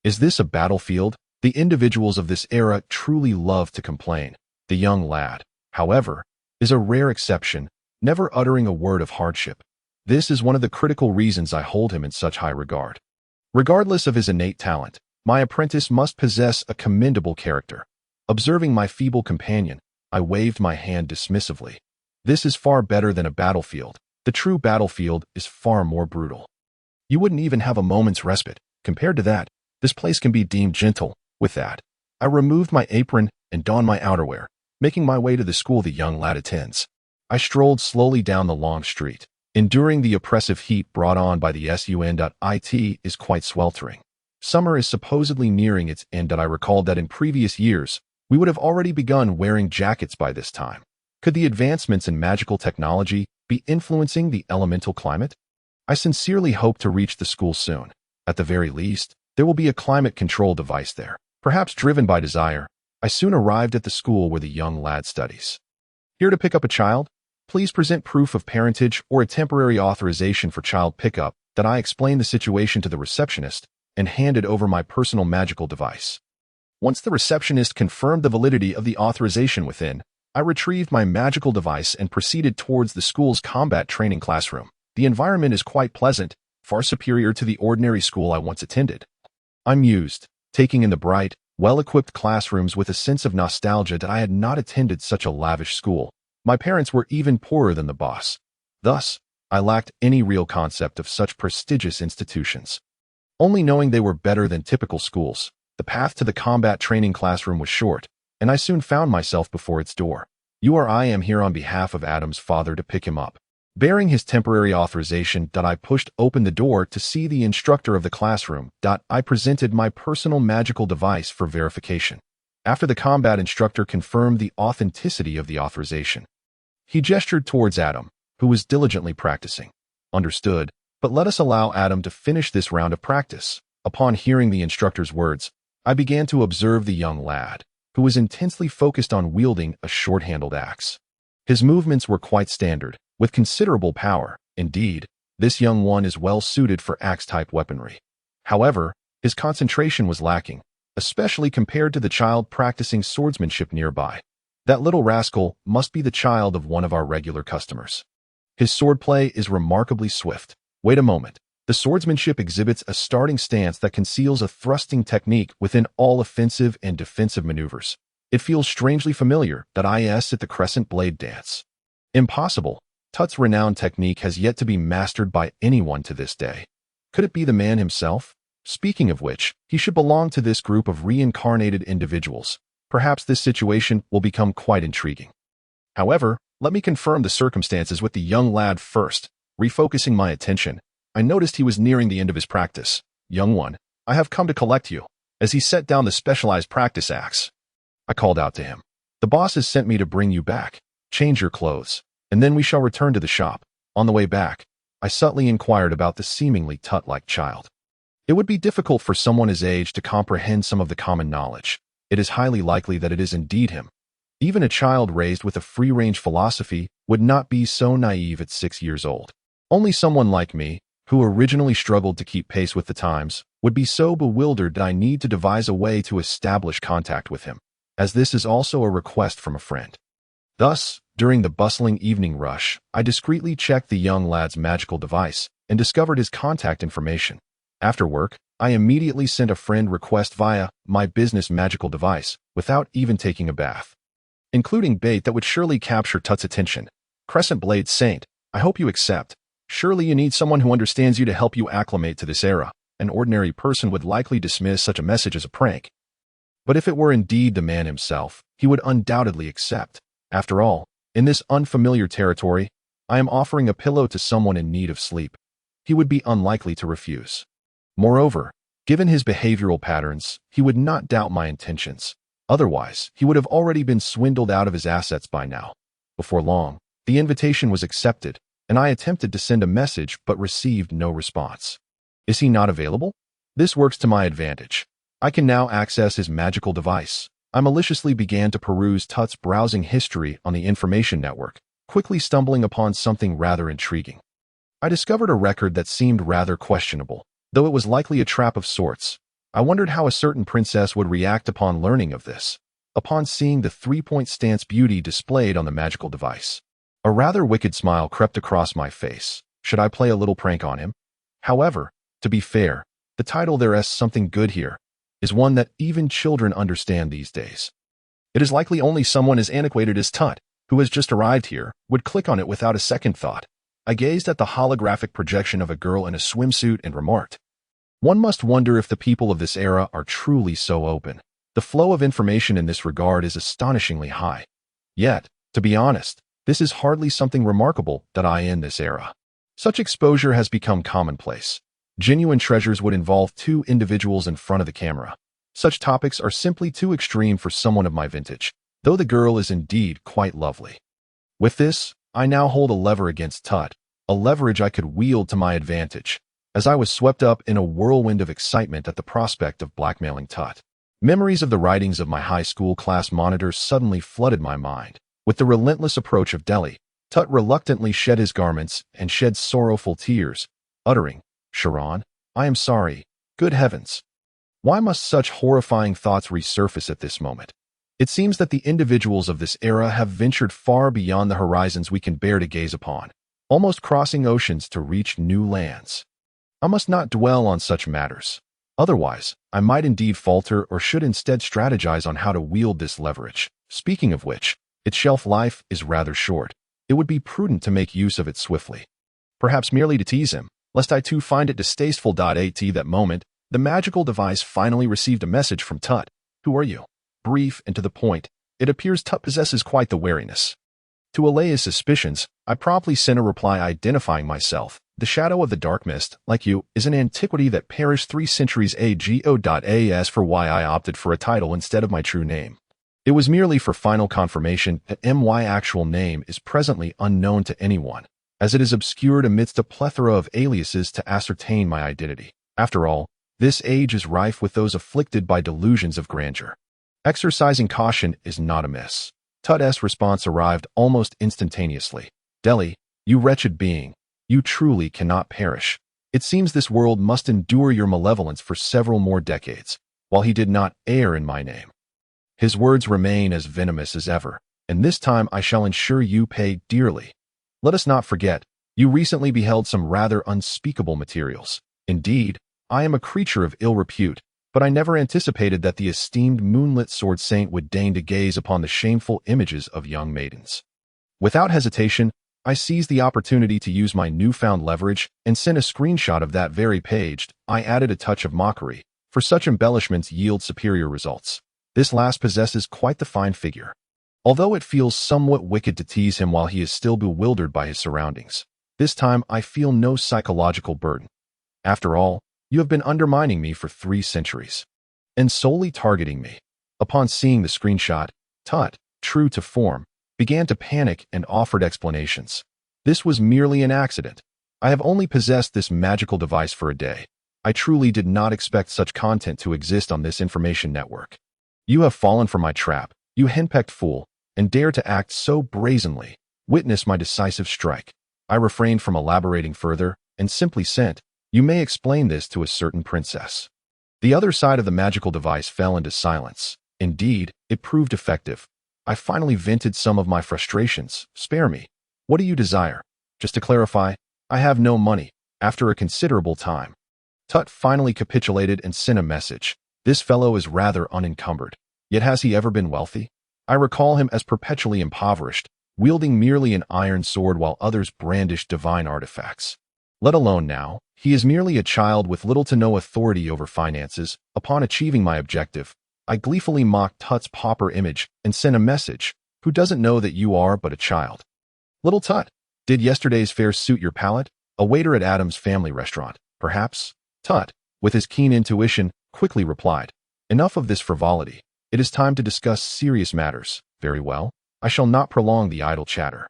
Is this a battlefield? The individuals of this era truly love to complain. The young lad, however, is a rare exception, never uttering a word of hardship. This is one of the critical reasons I hold him in such high regard. Regardless of his innate talent, my apprentice must possess a commendable character. Observing my feeble companion, I waved my hand dismissively. This is far better than a battlefield. The true battlefield is far more brutal. You wouldn't even have a moment's respite. Compared to that, this place can be deemed gentle. With that, I removed my apron and donned my outerwear, making my way to the school the young lad attends. I strolled slowly down the long street. Enduring the oppressive heat brought on by the sun.it is quite sweltering. Summer is supposedly nearing its end, and I recalled that in previous years, we would have already begun wearing jackets by this time. Could the advancements in magical technology be influencing the elemental climate? I sincerely hope to reach the school soon. At the very least, there will be a climate control device there. Perhaps driven by desire, I soon arrived at the school where the young lad studies. Here to pick up a child? Please present proof of parentage or a temporary authorization for child pickup. That I explained the situation to the receptionist and handed over my personal magical device. Once the receptionist confirmed the validity of the authorization within, I retrieved my magical device and proceeded towards the school's combat training classroom. The environment is quite pleasant, far superior to the ordinary school I once attended. I mused, taking in the bright, well-equipped classrooms with a sense of nostalgia that I had not attended such a lavish school. My parents were even poorer than the boss. Thus, I lacked any real concept of such prestigious institutions. Only knowing they were better than typical schools, the path to the combat training classroom was short, and I soon found myself before its door. I am here on behalf of Adam's father to pick him up. Bearing his temporary authorization, I pushed open the door to see the instructor of the classroom. I presented my personal magical device for verification. After the combat instructor confirmed the authenticity of the authorization, he gestured towards Adam, who was diligently practicing. Understood, but let us allow Adam to finish this round of practice. Upon hearing the instructor's words, I began to observe the young lad, who was intensely focused on wielding a short-handled axe. His movements were quite standard, with considerable power. Indeed, this young one is well suited for axe-type weaponry. However, his concentration was lacking, especially compared to the child practicing swordsmanship nearby. That little rascal must be the child of one of our regular customers. His swordplay is remarkably swift. Wait a moment. The swordsmanship exhibits a starting stance that conceals a thrusting technique within all offensive and defensive maneuvers. It feels strangely familiar. At the crescent blade dance. Impossible. Tut's renowned technique has yet to be mastered by anyone to this day. Could it be the man himself? Speaking of which, he should belong to this group of reincarnated individuals. Perhaps this situation will become quite intriguing. However, let me confirm the circumstances with the young lad first. Refocusing my attention, I noticed he was nearing the end of his practice. Young one, I have come to collect you. As he set down the specialized practice axe, I called out to him. The boss has sent me to bring you back. Change your clothes, and then we shall return to the shop. On the way back, I subtly inquired about the seemingly Tut-like child. It would be difficult for someone his age to comprehend some of the common knowledge. It is highly likely that it is indeed him. Even a child raised with a free-range philosophy would not be so naive at 6 years old. Only someone like me, who originally struggled to keep pace with the times, would be so bewildered that I need to devise a way to establish contact with him, as this is also a request from a friend. Thus, During the bustling evening rush, I discreetly checked the young lad's magical device and discovered his contact information. After work, I immediately sent a friend request via my business magical device without even taking a bath, including bait that would surely capture Tut's attention. Crescent Blade Saint, I hope you accept. Surely you need someone who understands you to help you acclimate to this era. An ordinary person would likely dismiss such a message as a prank. But if it were indeed the man himself, he would undoubtedly accept. After all, in this unfamiliar territory, I am offering a pillow to someone in need of sleep. He would be unlikely to refuse. Moreover, given his behavioral patterns, he would not doubt my intentions. Otherwise, he would have already been swindled out of his assets by now. Before long, the invitation was accepted, and I attempted to send a message but received no response. Is he not available? This works to my advantage. I can now access his magical device. I maliciously began to peruse Tut's browsing history on the information network, quickly stumbling upon something rather intriguing. I discovered a record that seemed rather questionable, though it was likely a trap of sorts. I wondered how a certain princess would react upon learning of this, upon seeing the 3-point stance beauty displayed on the magical device. A rather wicked smile crept across my face. Should I play a little prank on him? However, to be fair, the title "There's Something Good Here" is one that even children understand these days. It is likely only someone as antiquated as Tut, who has just arrived here, would click on it without a second thought. I gazed at the holographic projection of a girl in a swimsuit and remarked, "One must wonder if the people of this era are truly so open. The flow of information in this regard is astonishingly high. Yet, to be honest, this is hardly something remarkable that I in this era. Such exposure has become commonplace. Genuine treasures would involve two individuals in front of the camera. Such topics are simply too extreme for someone of my vintage, though the girl is indeed quite lovely. With this, I now hold a lever against Tut, a leverage I could wield to my advantage, as I was swept up in a whirlwind of excitement at the prospect of blackmailing Tut. Memories of the writings of my high school class monitors suddenly flooded my mind. With the relentless approach of Delhi, Tut reluctantly shed his garments and shed sorrowful tears, uttering, "Sharon, I am sorry. Good heavens. Why must such horrifying thoughts resurface at this moment? It seems that the individuals of this era have ventured far beyond the horizons we can bear to gaze upon, almost crossing oceans to reach new lands. I must not dwell on such matters. Otherwise, I might indeed falter or should instead strategize on how to wield this leverage. Speaking of which, its shelf life is rather short. It would be prudent to make use of it swiftly. Perhaps merely to tease him, lest I too find it distasteful. At that moment, the magical device finally received a message from Tut. "Who are you?" Brief and to the point, it appears Tut possesses quite the wariness. To allay his suspicions, I promptly sent a reply identifying myself. "The shadow of the dark mist, like you, is an antiquity that perished 3 centuries ago. As for why I opted for a title instead of my true name, it was merely for final confirmation that my actual name is presently unknown to anyone, as it is obscured amidst a plethora of aliases to ascertain my identity. After all, this age is rife with those afflicted by delusions of grandeur. Exercising caution is not amiss." Tut's response arrived almost instantaneously. "Delhi, you wretched being, you truly cannot perish. It seems this world must endure your malevolence for several more decades, while he did not err in my name. His words remain as venomous as ever, and this time I shall ensure you pay dearly. Let us not forget, you recently beheld some rather unspeakable materials. Indeed, I am a creature of ill repute, but I never anticipated that the esteemed moonlit sword saint would deign to gaze upon the shameful images of young maidens." Without hesitation, I seized the opportunity to use my newfound leverage and sent a screenshot of that very page. I added a touch of mockery, for such embellishments yield superior results. This last possesses quite the fine figure. Although it feels somewhat wicked to tease him while he is still bewildered by his surroundings, this time I feel no psychological burden. After all, you have been undermining me for 3 centuries, and solely targeting me. Upon seeing the screenshot, Tut, true to form, began to panic and offered explanations. "This was merely an accident. I have only possessed this magical device for a day. I truly did not expect such content to exist on this information network. You have fallen for my trap, you henpecked fool, and dare to act so brazenly. Witness my decisive strike." I refrained from elaborating further and simply sent, "You may explain this to a certain princess." The other side of the magical device fell into silence. Indeed, it proved effective. I finally vented some of my frustrations. Spare me. What do you desire? Just to clarify, I have no money. After a considerable time, Tut finally capitulated and sent a message. This fellow is rather unencumbered. Yet has he ever been wealthy? I recall him as perpetually impoverished, wielding merely an iron sword while others brandish divine artifacts. Let alone now, he is merely a child with little to no authority over finances. Upon achieving my objective, I gleefully mocked Tut's pauper image and sent a message. Who doesn't know that you are but a child? Little Tut, did yesterday's fare suit your palate? A waiter at Adam's family restaurant, perhaps? Tut, with his keen intuition, quickly replied, enough of this frivolity. It is time to discuss serious matters. Very well. I shall not prolong the idle chatter.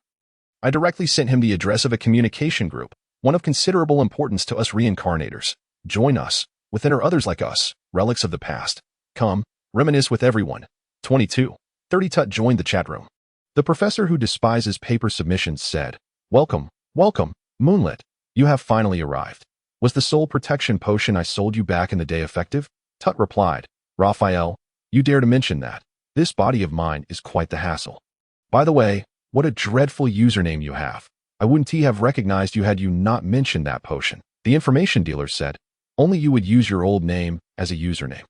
I directly sent him the address of a communication group, one of considerable importance to us reincarnators. Join us. Within are others like us, relics of the past. Come, reminisce with everyone. 22:30 Tut joined the chat room. The professor who despises paper submissions said, welcome, welcome, Moonlit. You have finally arrived. Was the soul protection potion I sold you back in the day effective? Tut replied, Raphael, you dare to mention that. This body of mine is quite the hassle. By the way, what a dreadful username you have. I wouldn't have recognized you had you not mentioned that potion. The information dealer said, only you would use your old name as a username.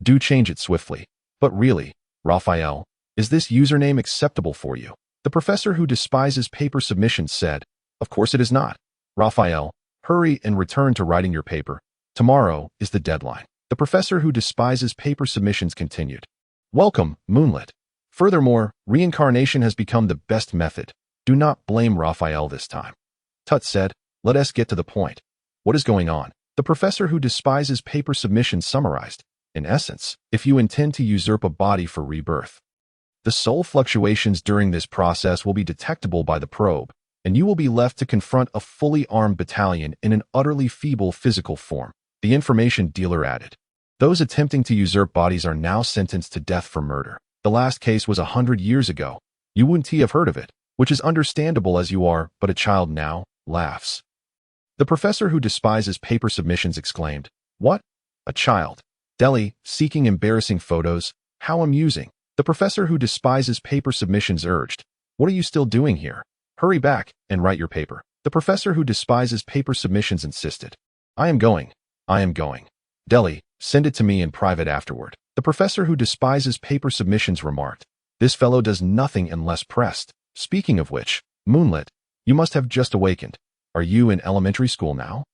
Do change it swiftly. But really, Raphael, is this username acceptable for you? The professor who despises paper submissions said, of course it is not. Raphael, hurry and return to writing your paper. Tomorrow is the deadline. The professor who despises paper submissions continued. Welcome, Moonlit. Furthermore, reincarnation has become the best method. Do not blame Raphael this time. Tut said, let us get to the point. What is going on? The professor who despises paper submissions summarized. In essence, if you intend to usurp a body for rebirth, the soul fluctuations during this process will be detectable by the probe, and you will be left to confront a fully armed battalion in an utterly feeble physical form. The information dealer added. Those attempting to usurp bodies are now sentenced to death for murder. The last case was 100 years ago. You wouldn't have heard of it, which is understandable as you are but a child now, laughs. The professor who despises paper submissions exclaimed, what? A child? Delhi, seeking embarrassing photos? How amusing. The professor who despises paper submissions urged, what are you still doing here? Hurry back and write your paper. The professor who despises paper submissions insisted. I am going. Delhi, send it to me in private afterward. The professor who despises paper submissions remarked, this fellow does nothing unless pressed. Speaking of which, Moonlit, you must have just awakened. Are you in elementary school now?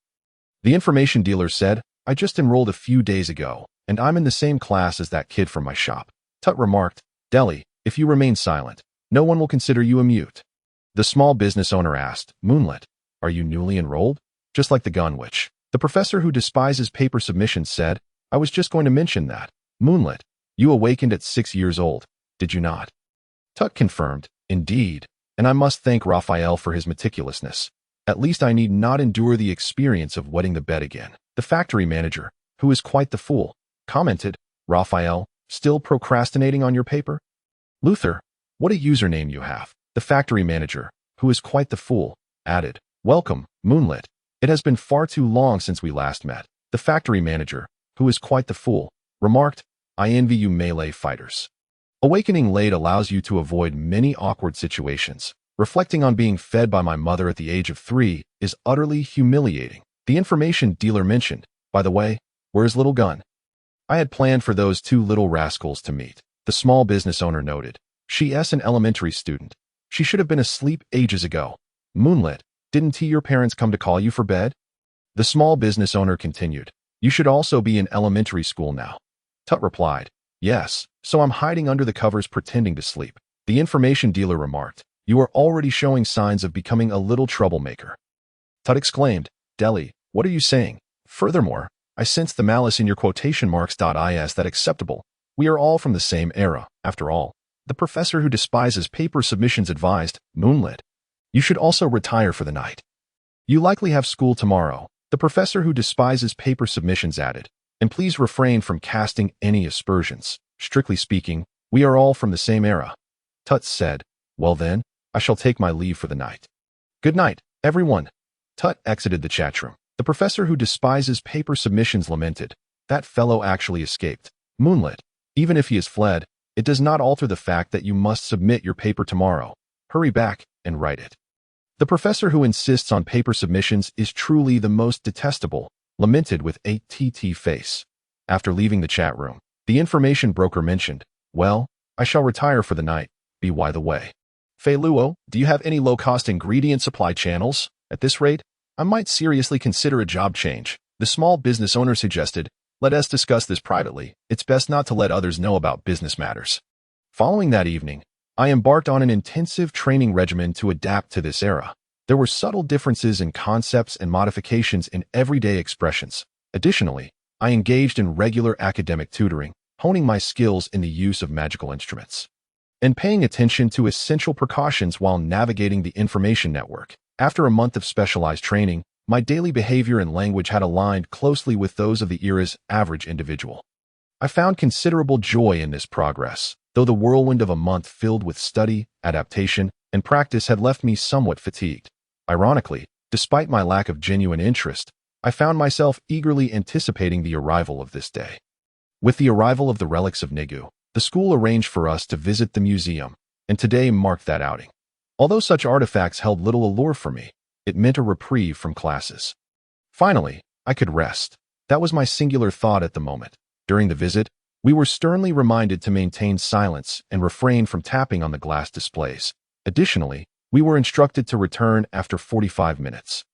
The information dealer said, I just enrolled a few days ago, and I'm in the same class as that kid from my shop. Tut remarked, Delhi, if you remain silent, no one will consider you a mute. The small business owner asked, Moonlit, are you newly enrolled? Just like the gun witch. The professor who despises paper submissions said, I was just going to mention that. Moonlit, you awakened at 6 years old, did you not? Tut confirmed, indeed, and I must thank Raphael for his meticulousness. At least I need not endure the experience of wetting the bed again. The factory manager, who is quite the fool, commented, Raphael, still procrastinating on your paper? Luther, what a username you have. The factory manager, who is quite the fool, added, welcome, Moonlit. It has been far too long since we last met. The factory manager, who is quite the fool, remarked, I envy you melee fighters. Awakening late allows you to avoid many awkward situations. Reflecting on being fed by my mother at the age of 3 is utterly humiliating. The information dealer mentioned, by the way, where's Little Gun? I had planned for those two little rascals to meet. The small business owner noted, she's an elementary student. She should have been asleep ages ago. Moonlit, didn't your parents come to call you for bed? The small business owner continued, you should also be in elementary school now. Tut replied, yes, so I'm hiding under the covers pretending to sleep. The information dealer remarked, you are already showing signs of becoming a little troublemaker. Tut exclaimed, Delhi, what are you saying? Furthermore, I sense the malice in your quotation marks. Is that acceptable? We are all from the same era, after all. The professor who despises paper submissions advised, Moonlit, you should also retire for the night. You likely have school tomorrow. The professor who despises paper submissions added, and please refrain from casting any aspersions. Strictly speaking, we are all from the same era. Tut said, well then, I shall take my leave for the night. Good night, everyone. Tut exited the chat room. The professor who despises paper submissions lamented, that fellow actually escaped. Moonlit, even if he has fled, It does not alter the fact that you must submit your paper tomorrow. Hurry back and write it. The professor who insists on paper submissions is truly the most detestable, lamented with a TT face. After leaving the chat room, the information broker mentioned, well, I shall retire for the night, by the way. Fei Luo, do you have any low-cost ingredient supply channels? At this rate, I might seriously consider a job change. The small business owner suggested, let us discuss this privately. It's best not to let others know about business matters. Following that evening, I embarked on an intensive training regimen to adapt to this era. There were subtle differences in concepts and modifications in everyday expressions. Additionally, I engaged in regular academic tutoring, honing my skills in the use of magical instruments and paying attention to essential precautions while navigating the information network. After a month of specialized training, my daily behavior and language had aligned closely with those of the era's average individual. I found considerable joy in this progress, though the whirlwind of a month filled with study, adaptation, and practice had left me somewhat fatigued. Ironically, despite my lack of genuine interest, I found myself eagerly anticipating the arrival of this day. With the arrival of the relics of Nigu, the school arranged for us to visit the museum, and today marked that outing. Although such artifacts held little allure for me, it meant a reprieve from classes. Finally, I could rest. That was my singular thought at the moment. During the visit, we were sternly reminded to maintain silence and refrain from tapping on the glass displays. Additionally, we were instructed to return after 45 minutes.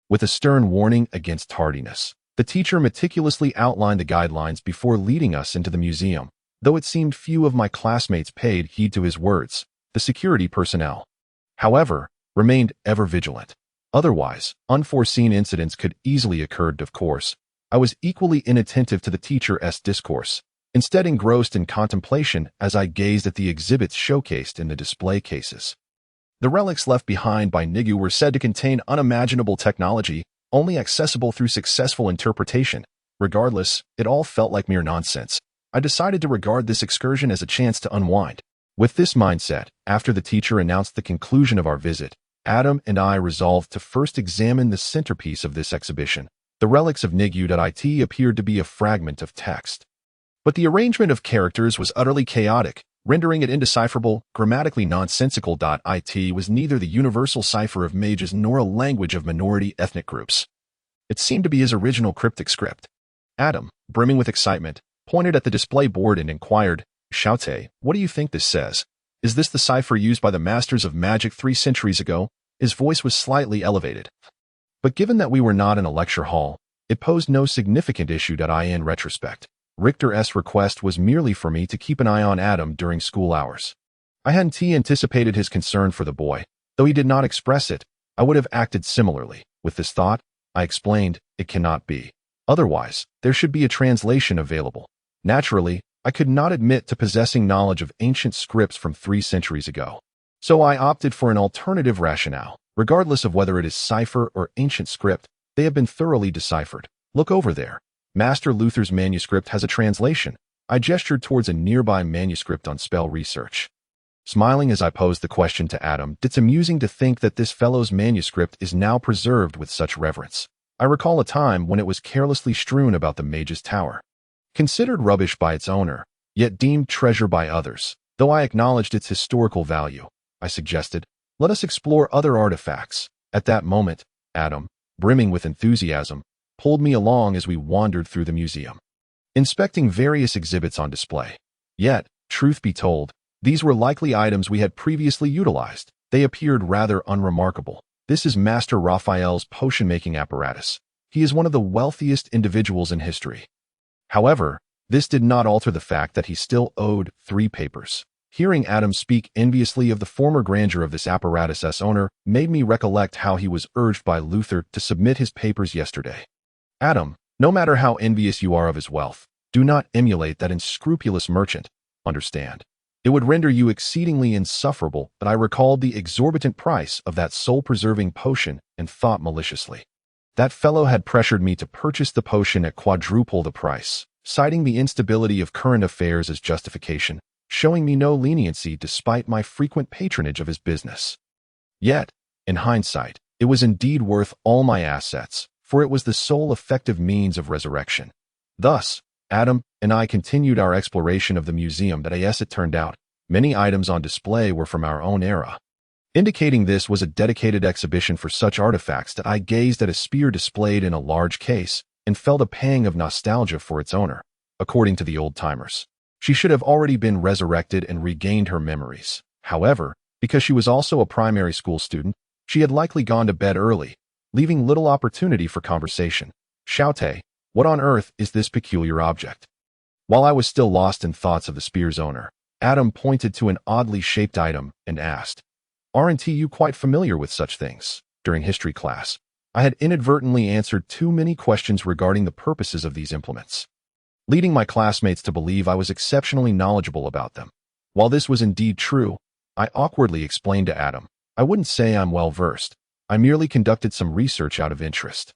With a stern warning against tardiness, the teacher meticulously outlined the guidelines before leading us into the museum. Though it seemed few of my classmates paid heed to his words, the security personnel, however, remained ever vigilant. Otherwise, unforeseen incidents could easily occur. Of course, I was equally inattentive to the teacher's discourse, instead engrossed in contemplation as I gazed at the exhibits showcased in the display cases. The relics left behind by Nigu were said to contain unimaginable technology, only accessible through successful interpretation. Regardless, it all felt like mere nonsense. I decided to regard this excursion as a chance to unwind. With this mindset, after the teacher announced the conclusion of our visit, Adam and I resolved to first examine the centerpiece of this exhibition. The relics of Nigu.it appeared to be a fragment of text, but the arrangement of characters was utterly chaotic, rendering it indecipherable. Grammatically nonsensical. It was neither the universal cipher of mages nor a language of minority ethnic groups. It seemed to be his original cryptic script. Adam, brimming with excitement, pointed at the display board and inquired, Shoute, what do you think this says? Is this the cipher used by the masters of magic 3 centuries ago? His voice was slightly elevated. But given that we were not in a lecture hall, it posed no significant issue. In retrospect, Richter's request was merely for me to keep an eye on Adam during school hours. I hadn't anticipated his concern for the boy. Though he did not express it, I would have acted similarly. With this thought, I explained, it cannot be. Otherwise, there should be a translation available. Naturally, I could not admit to possessing knowledge of ancient scripts from 3 centuries ago. So I opted for an alternative rationale. Regardless of whether it is cipher or ancient script, they have been thoroughly deciphered. Look over there. Master Luther's manuscript has a translation. I gestured towards a nearby manuscript on spell research. Smiling as I posed the question to Adam, it's amusing to think that this fellow's manuscript is now preserved with such reverence. I recall a time when it was carelessly strewn about the mage's tower. Considered rubbish by its owner, yet deemed treasure by others. Though I acknowledged its historical value, I suggested, let us explore other artifacts. At that moment, Adam, brimming with enthusiasm, pulled me along as we wandered through the museum, inspecting various exhibits on display. Yet, truth be told, these were likely items we had previously utilized. They appeared rather unremarkable. This is Master Raphael's potion-making apparatus. He is one of the wealthiest individuals in history. However, this did not alter the fact that he still owed 3 papers. Hearing Adam speak enviously of the former grandeur of this apparatus's owner made me recollect how he was urged by Luther to submit his papers yesterday. Adam, no matter how envious you are of his wealth, do not emulate that unscrupulous merchant. Understand. It would render you exceedingly insufferable. But I recalled the exorbitant price of that soul-preserving potion and thought maliciously. That fellow had pressured me to purchase the potion at quadruple the price, citing the instability of current affairs as justification, showing me no leniency despite my frequent patronage of his business. Yet, in hindsight, it was indeed worth all my assets, for it was the sole effective means of resurrection. Thus, Adam and I continued our exploration of the museum that, as it turned out, many items on display were from our own era. Indicating this was a dedicated exhibition for such artifacts that I gazed at a spear displayed in a large case and felt a pang of nostalgia for its owner. According to the old-timers, she should have already been resurrected and regained her memories. However, because she was also a primary school student, she had likely gone to bed early, leaving little opportunity for conversation. Xiaote, what on earth is this peculiar object? While I was still lost in thoughts of the spear's owner, Adam pointed to an oddly shaped item and asked, "Aren't you quite familiar with such things?" During history class, I had inadvertently answered too many questions regarding the purposes of these implements, leading my classmates to believe I was exceptionally knowledgeable about them. While this was indeed true, I awkwardly explained to Adam, "I wouldn't say I'm well-versed. I merely conducted some research out of interest.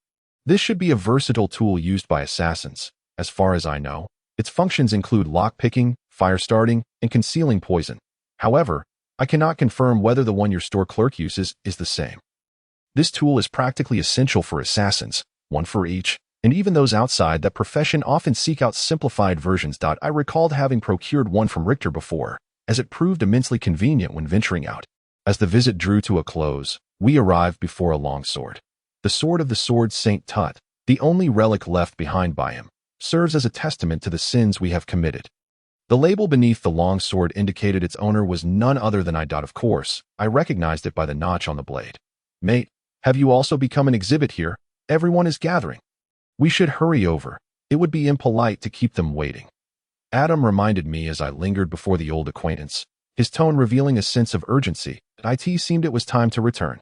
This should be a versatile tool used by assassins. As far as I know, its functions include lock-picking, fire-starting, and concealing poison. However, I cannot confirm whether the one your store clerk uses is the same. This tool is practically essential for assassins, one for each, and even those outside that profession often seek out simplified versions. I recalled having procured one from Richter before, as it proved immensely convenient when venturing out. As the visit drew to a close, we arrived before a long sword. The sword of the sword Saint Tut, the only relic left behind by him, serves as a testament to the sins we have committed. The label beneath the long sword indicated its owner was none other than I. Of course, I recognized it by the notch on the blade. Mate, have you also become an exhibit here? Everyone is gathering. We should hurry over. It would be impolite to keep them waiting." Adam reminded me as I lingered before the old acquaintance, his tone revealing a sense of urgency. It seemed it was time to return.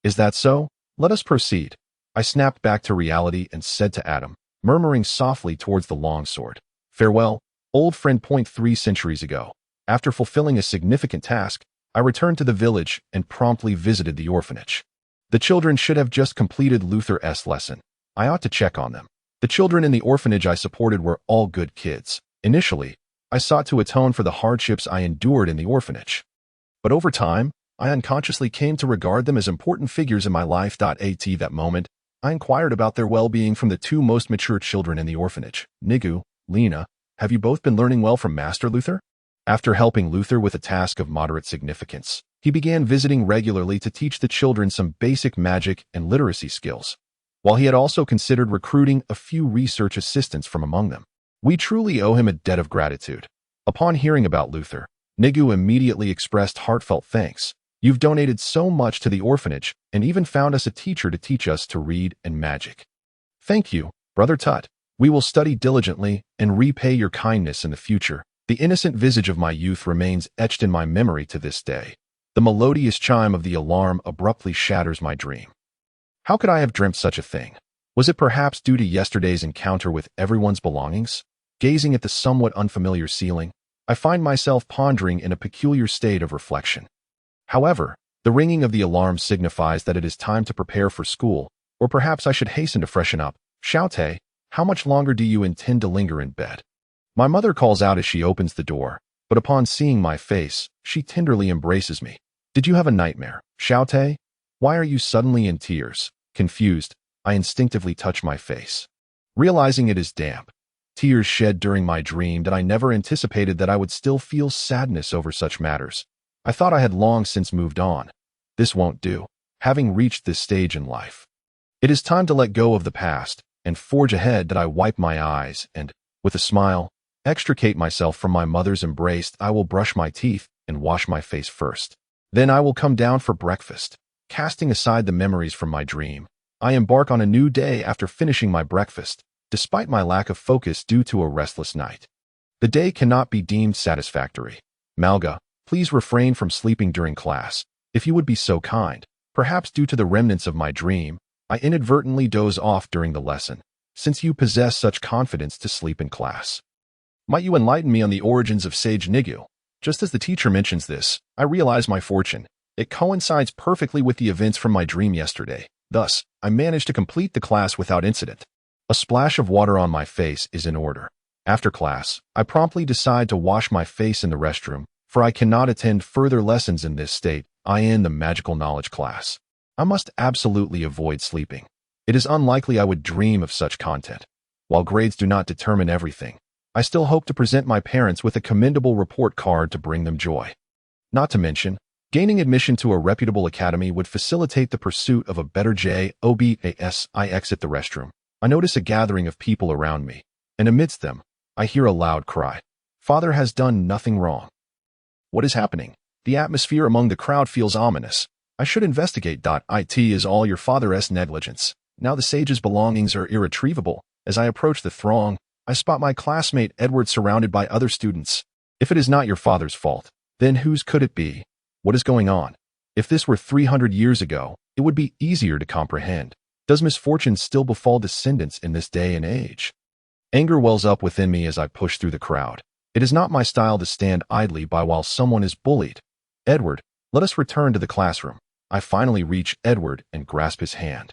"Is that so? Let us proceed." I snapped back to reality and said to Adam, murmuring softly towards the long sword, "Farewell, old friend. 3 centuries ago, after fulfilling a significant task, I returned to the village and promptly visited the orphanage. The children should have just completed Luther's lesson. I ought to check on them. The children in the orphanage I supported were all good kids. Initially, I sought to atone for the hardships I endured in the orphanage. But over time, I unconsciously came to regard them as important figures in my life. At that moment, I inquired about their well-being from the 2 most mature children in the orphanage. "Nigu, Lena, have you both been learning well from Master Luther?" After helping Luther with a task of moderate significance, he began visiting regularly to teach the children some basic magic and literacy skills, while he had also considered recruiting a few research assistants from among them. We truly owe him a debt of gratitude. Upon hearing about Luther, Nigu immediately expressed heartfelt thanks. "You've donated so much to the orphanage and even found us a teacher to teach us to read and magic. Thank you, Brother Tut. We will study diligently and repay your kindness in the future." The innocent visage of my youth remains etched in my memory to this day. The melodious chime of the alarm abruptly shatters my dream. How could I have dreamt such a thing? Was it perhaps due to yesterday's encounter with everyone's belongings? Gazing at the somewhat unfamiliar ceiling, I find myself pondering in a peculiar state of reflection. However, the ringing of the alarm signifies that it is time to prepare for school, or perhaps I should hasten to freshen up. "Xiaote, how much longer do you intend to linger in bed?" My mother calls out as she opens the door, but upon seeing my face, she tenderly embraces me. "Did you have a nightmare, Xiaote? Why are you suddenly in tears?" Confused, I instinctively touch my face, realizing it is damp. Tears shed during my dream that I never anticipated that I would still feel sadness over such matters. I thought I had long since moved on. This won't do, having reached this stage in life. It is time to let go of the past and forge ahead. That I wipe my eyes and, with a smile, extricate myself from my mother's embrace. I will brush my teeth and wash my face first. Then I will come down for breakfast. Casting aside the memories from my dream, I embark on a new day after finishing my breakfast, despite my lack of focus due to a restless night. The day cannot be deemed satisfactory. "Malga, please refrain from sleeping during class, if you would be so kind." Perhaps due to the remnants of my dream, I inadvertently doze off during the lesson, since you possess such confidence to sleep in class. Might you enlighten me on the origins of Sage Nigu? Just as the teacher mentions this, I realize my fortune. It coincides perfectly with the events from my dream yesterday. Thus, I managed to complete the class without incident. A splash of water on my face is in order. After class, I promptly decide to wash my face in the restroom, for I cannot attend further lessons in this state. I am in the magical knowledge class. I must absolutely avoid sleeping. It is unlikely I would dream of such content. While grades do not determine everything, I still hope to present my parents with a commendable report card to bring them joy. Not to mention, gaining admission to a reputable academy would facilitate the pursuit of a better job. As I exit the restroom, I notice a gathering of people around me, and amidst them, I hear a loud cry. Father has done nothing wrong. What is happening? The atmosphere among the crowd feels ominous. I should investigate. It is all your father's negligence. Now the sage's belongings are irretrievable. As I approach the throng, I spot my classmate Edward surrounded by other students. If it is not your father's fault, then whose could it be? What is going on? If this were 300 years ago, it would be easier to comprehend. Does misfortune still befall descendants in this day and age? Anger wells up within me as I push through the crowd. It is not my style to stand idly by while someone is bullied. Edward, let us return to the classroom. I finally reach Edward and grasp his hand,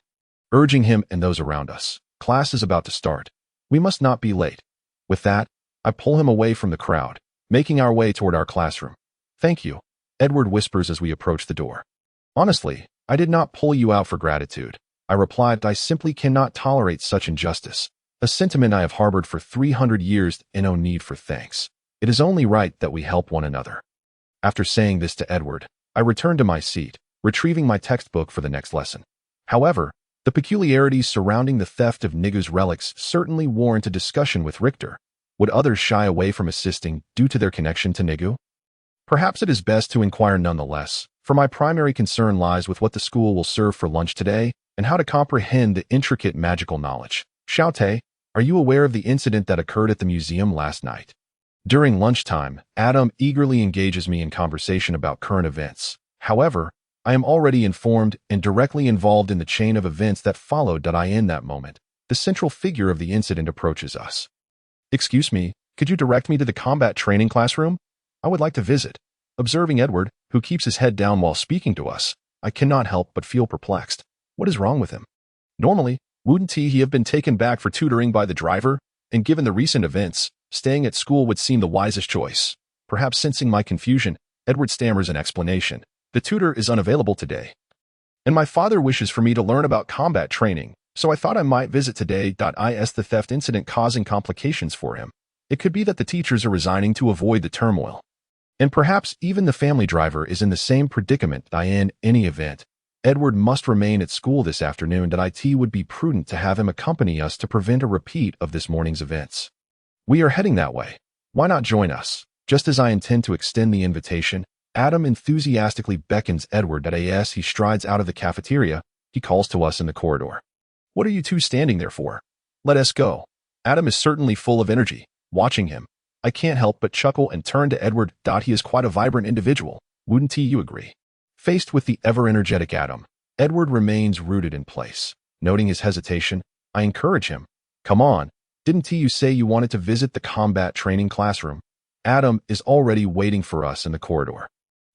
urging him and those around us. Class is about to start. We must not be late. With that, I pull him away from the crowd, making our way toward our classroom. Thank you, Edward whispers as we approach the door. Honestly, I did not pull you out for gratitude. I replied, I simply cannot tolerate such injustice, a sentiment I have harbored for 300 years and no need for thanks. It is only right that we help one another. After saying this to Edward, I returned to my seat, retrieving my textbook for the next lesson. However, the peculiarities surrounding the theft of Nigu's relics certainly warrant a discussion with Richter. Would others shy away from assisting due to their connection to Nigu? Perhaps it is best to inquire nonetheless, for my primary concern lies with what the school will serve for lunch today and how to comprehend the intricate magical knowledge. Xiaote, are you aware of the incident that occurred at the museum last night? During lunchtime, Adam eagerly engages me in conversation about current events. However, I am already informed and directly involved in the chain of events that followed. In that moment, the central figure of the incident approaches us. Excuse me, could you direct me to the combat training classroom? I would like to visit. Observing Edward, who keeps his head down while speaking to us, I cannot help but feel perplexed. What is wrong with him? Normally, wouldn't he have been taken back for tutoring by the driver? And given the recent events, staying at school would seem the wisest choice. Perhaps sensing my confusion, Edward stammers an explanation. The tutor is unavailable today, and my father wishes for me to learn about combat training, so I thought I might visit today. Is the theft incident causing complications for him? It could be that the teachers are resigning to avoid the turmoil. And perhaps even the family driver is in the same predicament. In any event, Edward must remain at school this afternoon. It would be prudent to have him accompany us to prevent a repeat of this morning's events. We are heading that way. Why not join us? Just as I intend to extend the invitation, Adam enthusiastically beckons Edward. As he strides out of the cafeteria, he calls to us in the corridor. What are you two standing there for? Let us go. Adam is certainly full of energy. Watching him, I can't help but chuckle and turn to Edward. He is quite a vibrant individual. Wouldn't you agree? Faced with the ever-energetic Adam, Edward remains rooted in place. Noting his hesitation, I encourage him. Come on, didn't you say you wanted to visit the combat training classroom? Adam is already waiting for us in the corridor.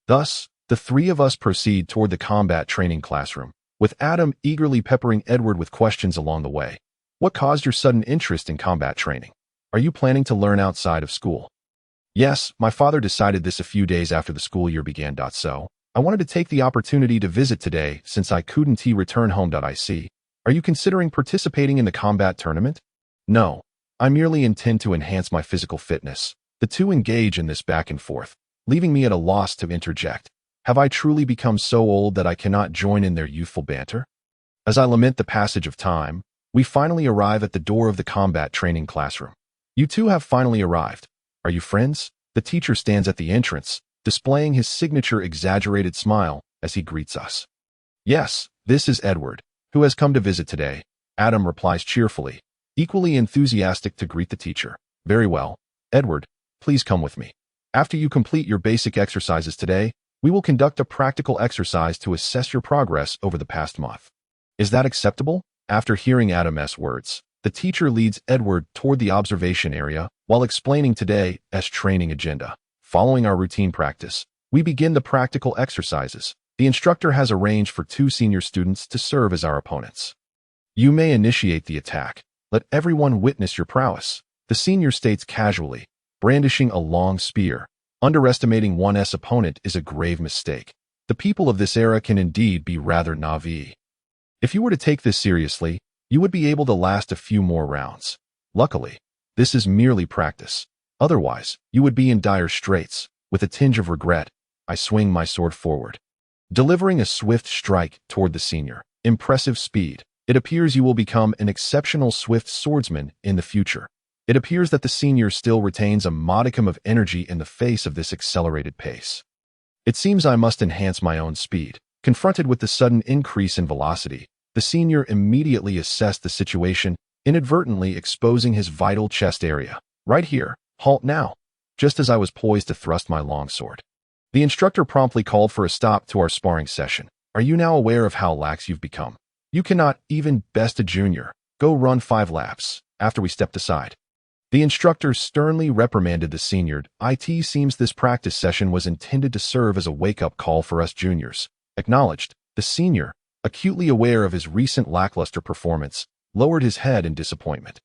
Thus, the three of us proceed toward the combat training classroom, with Adam eagerly peppering Edward with questions along the way. What caused your sudden interest in combat training? Are you planning to learn outside of school? Yes, my father decided this a few days after the school year began. So, I wanted to take the opportunity to visit today since I couldn't return home. Are you considering participating in the combat tournament? No, I merely intend to enhance my physical fitness. The two engage in this back and forth, leaving me at a loss to interject. Have I truly become so old that I cannot join in their youthful banter? As I lament the passage of time, we finally arrive at the door of the combat training classroom. You two have finally arrived. Are you friends? The teacher stands at the entrance, displaying his signature exaggerated smile as he greets us. Yes, this is Edward, who has come to visit today. Adam replies cheerfully, equally enthusiastic to greet the teacher. Very well, Edward, please come with me. After you complete your basic exercises today, we will conduct a practical exercise to assess your progress over the past month. Is that acceptable? After hearing Adam's words, the teacher leads Edward toward the observation area while explaining today's training agenda. Following our routine practice, we begin the practical exercises. The instructor has arranged for 2 senior students to serve as our opponents. You may initiate the attack. Let everyone witness your prowess. The senior states casually, brandishing a long spear. Underestimating one's opponent is a grave mistake. The people of this era can indeed be rather naive. If you were to take this seriously, you would be able to last a few more rounds. Luckily, This is merely practice. Otherwise, you would be in dire straits. With a tinge of regret, I swing my sword forward, delivering a swift strike toward the senior. Impressive speed. It appears you will become an exceptional swift swordsman in the future. It appears that the senior still retains a modicum of energy in the face of this accelerated pace. It seems I must enhance my own speed. Confronted with the sudden increase in velocity, the senior immediately assessed the situation, inadvertently exposing his vital chest area. Right here. Halt now. Just as I was poised to thrust my longsword, the instructor promptly called for a stop to our sparring session. Are you now aware of how lax you've become? You cannot even best a junior. Go run 5 laps. After we stepped aside, the instructor sternly reprimanded the senior. It seems this practice session was intended to serve as a wake-up call for us juniors. Acknowledged. The senior, acutely aware of his recent lackluster performance, lowered his head in disappointment.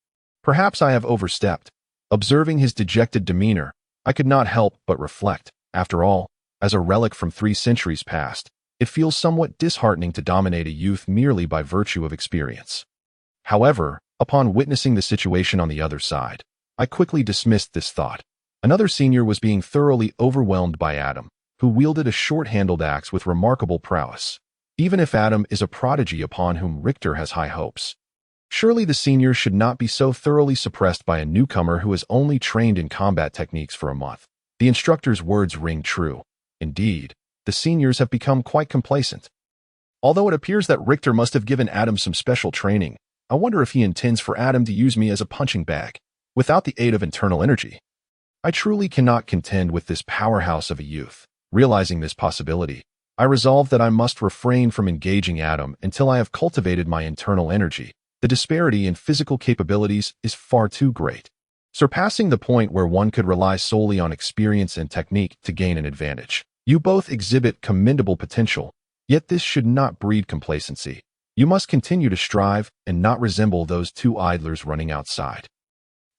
Perhaps I have overstepped. Observing his dejected demeanor, I could not help but reflect. After all, as a relic from 3 centuries past, it feels somewhat disheartening to dominate a youth merely by virtue of experience. However, upon witnessing the situation on the other side, I quickly dismissed this thought. Another senior was being thoroughly overwhelmed by Adam, who wielded a short-handled axe with remarkable prowess. Even if Adam is a prodigy upon whom Richter has high hopes, surely the senior should not be so thoroughly suppressed by a newcomer who has only trained in combat techniques for a month. The instructor's words ring true. Indeed, the seniors have become quite complacent. Although it appears that Richter must have given Adam some special training, I wonder if he intends for Adam to use me as a punching bag, without the aid of internal energy. I truly cannot contend with this powerhouse of a youth. Realizing this possibility, I resolve that I must refrain from engaging Adam until I have cultivated my internal energy. The disparity in physical capabilities is far too great, surpassing the point where one could rely solely on experience and technique to gain an advantage. You both exhibit commendable potential, yet this should not breed complacency. You must continue to strive and not resemble those 2 idlers running outside.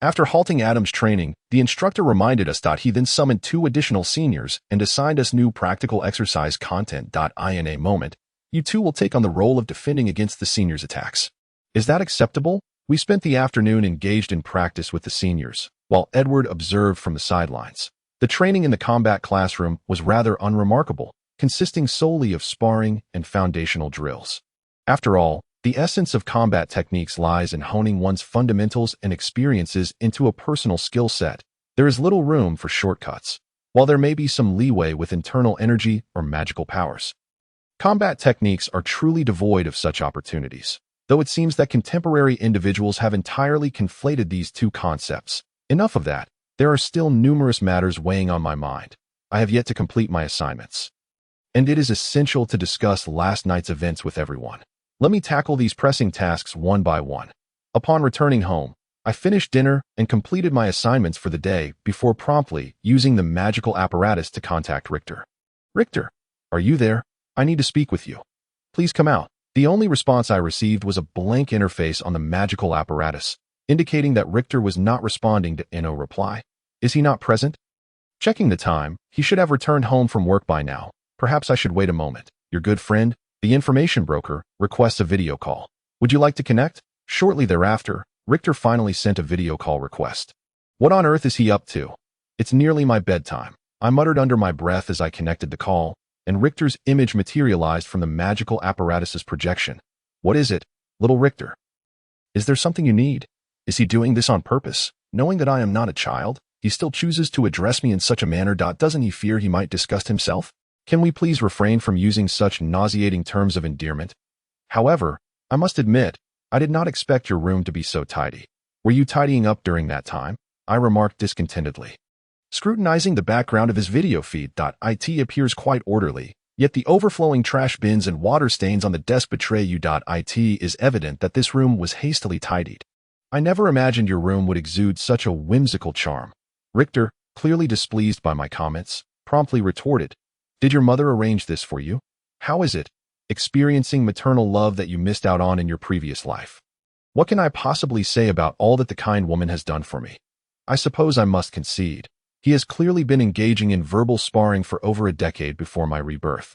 After halting Adam's training, the instructor reminded us that he then summoned 2 additional seniors and assigned us new practical exercise content. In a moment, you 2 will take on the role of defending against the seniors' attacks. Is that acceptable? We spent the afternoon engaged in practice with the seniors, while Edward observed from the sidelines. The training in the combat classroom was rather unremarkable, consisting solely of sparring and foundational drills. After all, the essence of combat techniques lies in honing one's fundamentals and experiences into a personal skill set. There is little room for shortcuts, while there may be some leeway with internal energy or magical powers. Combat techniques are truly devoid of such opportunities, though it seems that contemporary individuals have entirely conflated these 2 concepts. Enough of that. There are still numerous matters weighing on my mind. I have yet to complete my assignments, and it is essential to discuss last night's events with everyone. Let me tackle these pressing tasks one by one. Upon returning home, I finished dinner and completed my assignments for the day before promptly using the magical apparatus to contact Richter. Richter, are you there? I need to speak with you. Please come out. The only response I received was a blank interface on the magical apparatus, indicating that Richter was not responding to no reply. Is he not present? Checking the time, he should have returned home from work by now. Perhaps I should wait a moment. Your good friend, the information broker, requests a video call. Would you like to connect? Shortly thereafter, Richter finally sent a video call request. What on earth is he up to? It's nearly my bedtime, I muttered under my breath as I connected the call, and Richter's image materialized from the magical apparatus's projection. What is it, little Richter? Is there something you need? Is he doing this on purpose? Knowing that I am not a child, he still chooses to address me in such a manner. Doesn't he fear he might disgust himself? Can we please refrain from using such nauseating terms of endearment? However, I must admit, I did not expect your room to be so tidy. Were you tidying up during that time? I remarked discontentedly. Scrutinizing the background of his video feed, it appears quite orderly, yet the overflowing trash bins and water stains on the desk betray you. It is evident that this room was hastily tidied. I never imagined your room would exude such a whimsical charm. Richter, clearly displeased by my comments, promptly retorted, Did your mother arrange this for you? How is it, experiencing maternal love that you missed out on in your previous life? What can I possibly say about all that the kind woman has done for me? I suppose I must concede. He has clearly been engaging in verbal sparring for over a decade before my rebirth,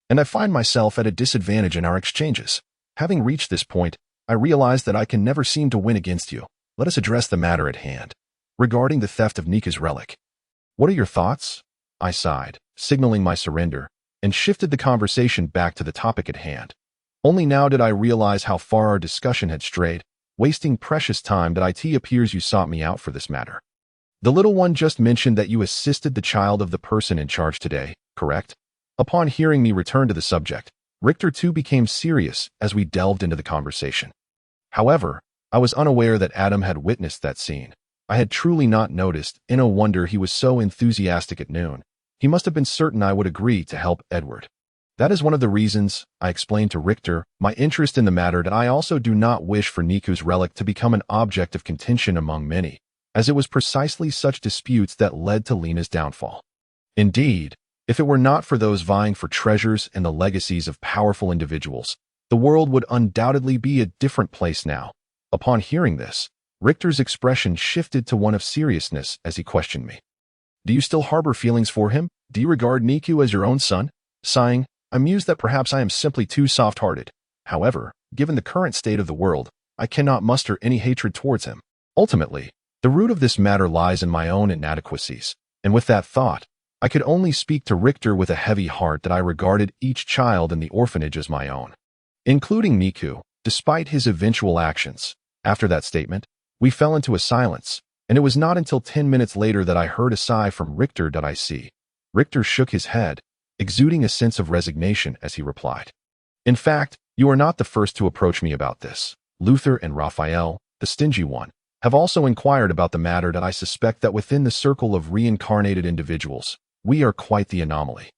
and I find myself at a disadvantage in our exchanges. Having reached this point, I realize that I can never seem to win against you. let us address the matter at hand. Regarding the theft of Niku's relic, what are your thoughts? I sighed, signaling my surrender, and shifted the conversation back to the topic at hand. Only now did I realize how far our discussion had strayed, wasting precious time. That it appears you sought me out for this matter. The little one just mentioned that you assisted the child of the person in charge today, correct? Upon hearing me return to the subject, Richter too became serious as we delved into the conversation. However, I was unaware that Adam had witnessed that scene. I had truly not noticed, and no wonder he was so enthusiastic at noon. He must have been certain I would agree to help Edward. That is one of the reasons, I explained to Richter, my interest in the matter. That I also do not wish for Niku's relic to become an object of contention among many, as it was precisely such disputes that led to Lena's downfall. Indeed, if it were not for those vying for treasures and the legacies of powerful individuals, the world would undoubtedly be a different place now. Upon hearing this, Richter's expression shifted to one of seriousness as he questioned me. Do you still harbor feelings for him? Do you regard Niku as your own son? Sighing, I mused that perhaps I am simply too soft-hearted. However, given the current state of the world, I cannot muster any hatred towards him. Ultimately, the root of this matter lies in my own inadequacies, and with that thought, I could only speak to Richter with a heavy heart that I regarded each child in the orphanage as my own, including Niku, despite his eventual actions. After that statement, we fell into a silence, and it was not until 10 minutes later that I heard a sigh from Richter. I see. Richter shook his head, exuding a sense of resignation as he replied. In fact, you are not the first to approach me about this. Luther and Raphael, the stingy one, have also inquired about the matter. That I suspect that within the circle of reincarnated individuals, we are quite the anomaly.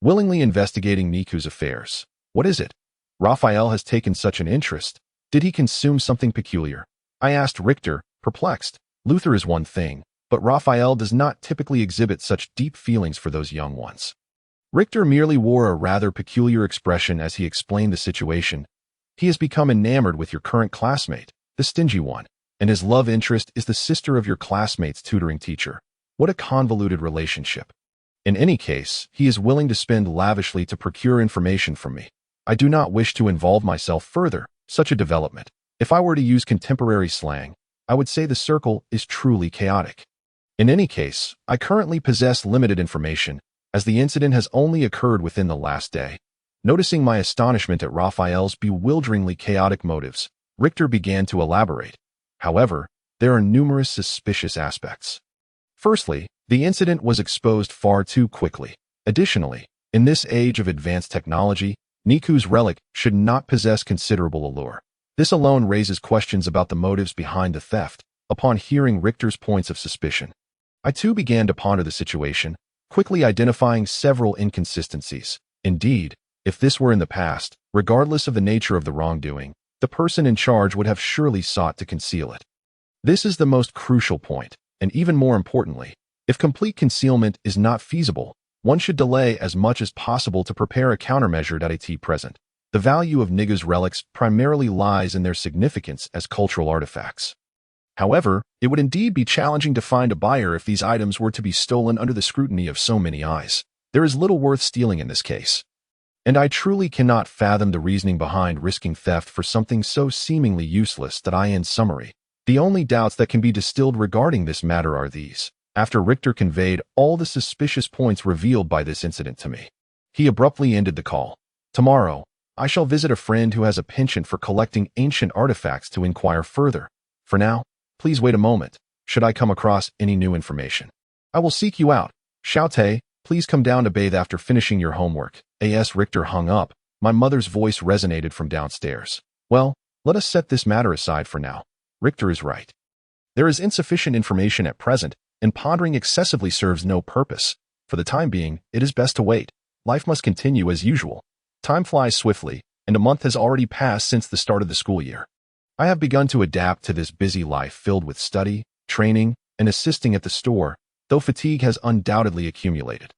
Willingly investigating Niku's affairs. What is it? Raphael has taken such an interest. Did he consume something peculiar? I asked Richter, perplexed. Luther is one thing, but Raphael does not typically exhibit such deep feelings for those young ones. Richter merely wore a rather peculiar expression as he explained the situation. He has become enamored with your current classmate, the stingy one, and his love interest is the sister of your classmate's tutoring teacher. What a convoluted relationship. In any case, he is willing to spend lavishly to procure information from me. I do not wish to involve myself further, such a development. If I were to use contemporary slang, I would say the circle is truly chaotic. In any case, I currently possess limited information, as the incident has only occurred within the last day. Noticing my astonishment at Raphael's bewilderingly chaotic motives, Richter began to elaborate. However, there are numerous suspicious aspects. Firstly, the incident was exposed far too quickly. Additionally, in this age of advanced technology, Niku's relic should not possess considerable allure. This alone raises questions about the motives behind the theft. Upon hearing Richter's points of suspicion, I too began to ponder the situation, quickly identifying several inconsistencies. Indeed, if this were in the past, regardless of the nature of the wrongdoing, the person in charge would have surely sought to conceal it. This is the most crucial point, and even more importantly, if complete concealment is not feasible, one should delay as much as possible to prepare a countermeasure. At present, the value of Niku's relics primarily lies in their significance as cultural artifacts. However, it would indeed be challenging to find a buyer if these items were to be stolen under the scrutiny of so many eyes. There is little worth stealing in this case. And I truly cannot fathom the reasoning behind risking theft for something so seemingly useless. In summary, the only doubts that can be distilled regarding this matter are these. After Richter conveyed all the suspicious points revealed by this incident to me, he abruptly ended the call. Tomorrow, I shall visit a friend who has a penchant for collecting ancient artifacts to inquire further. For now, please wait a moment. Should I come across any new information, I will seek you out. Xiaote, please come down to bathe after finishing your homework. As Richter hung up, my mother's voice resonated from downstairs. Well, let us set this matter aside for now. Richter is right. There is insufficient information at present, and pondering excessively serves no purpose. For the time being, it is best to wait. Life must continue as usual. Time flies swiftly, and a month has already passed since the start of the school year. I have begun to adapt to this busy life filled with study, training, and assisting at the store, though fatigue has undoubtedly accumulated.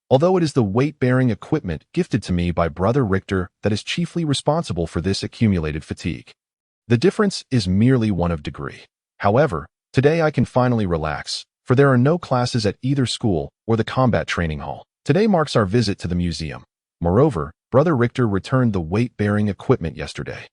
Although it is the weight-bearing equipment gifted to me by Brother Richter that is chiefly responsible for this accumulated fatigue. The difference is merely one of degree. However, today I can finally relax, for there are no classes at either school or the combat training hall. Today marks our visit to the museum. Moreover, Brother Richter returned the weight-bearing equipment yesterday.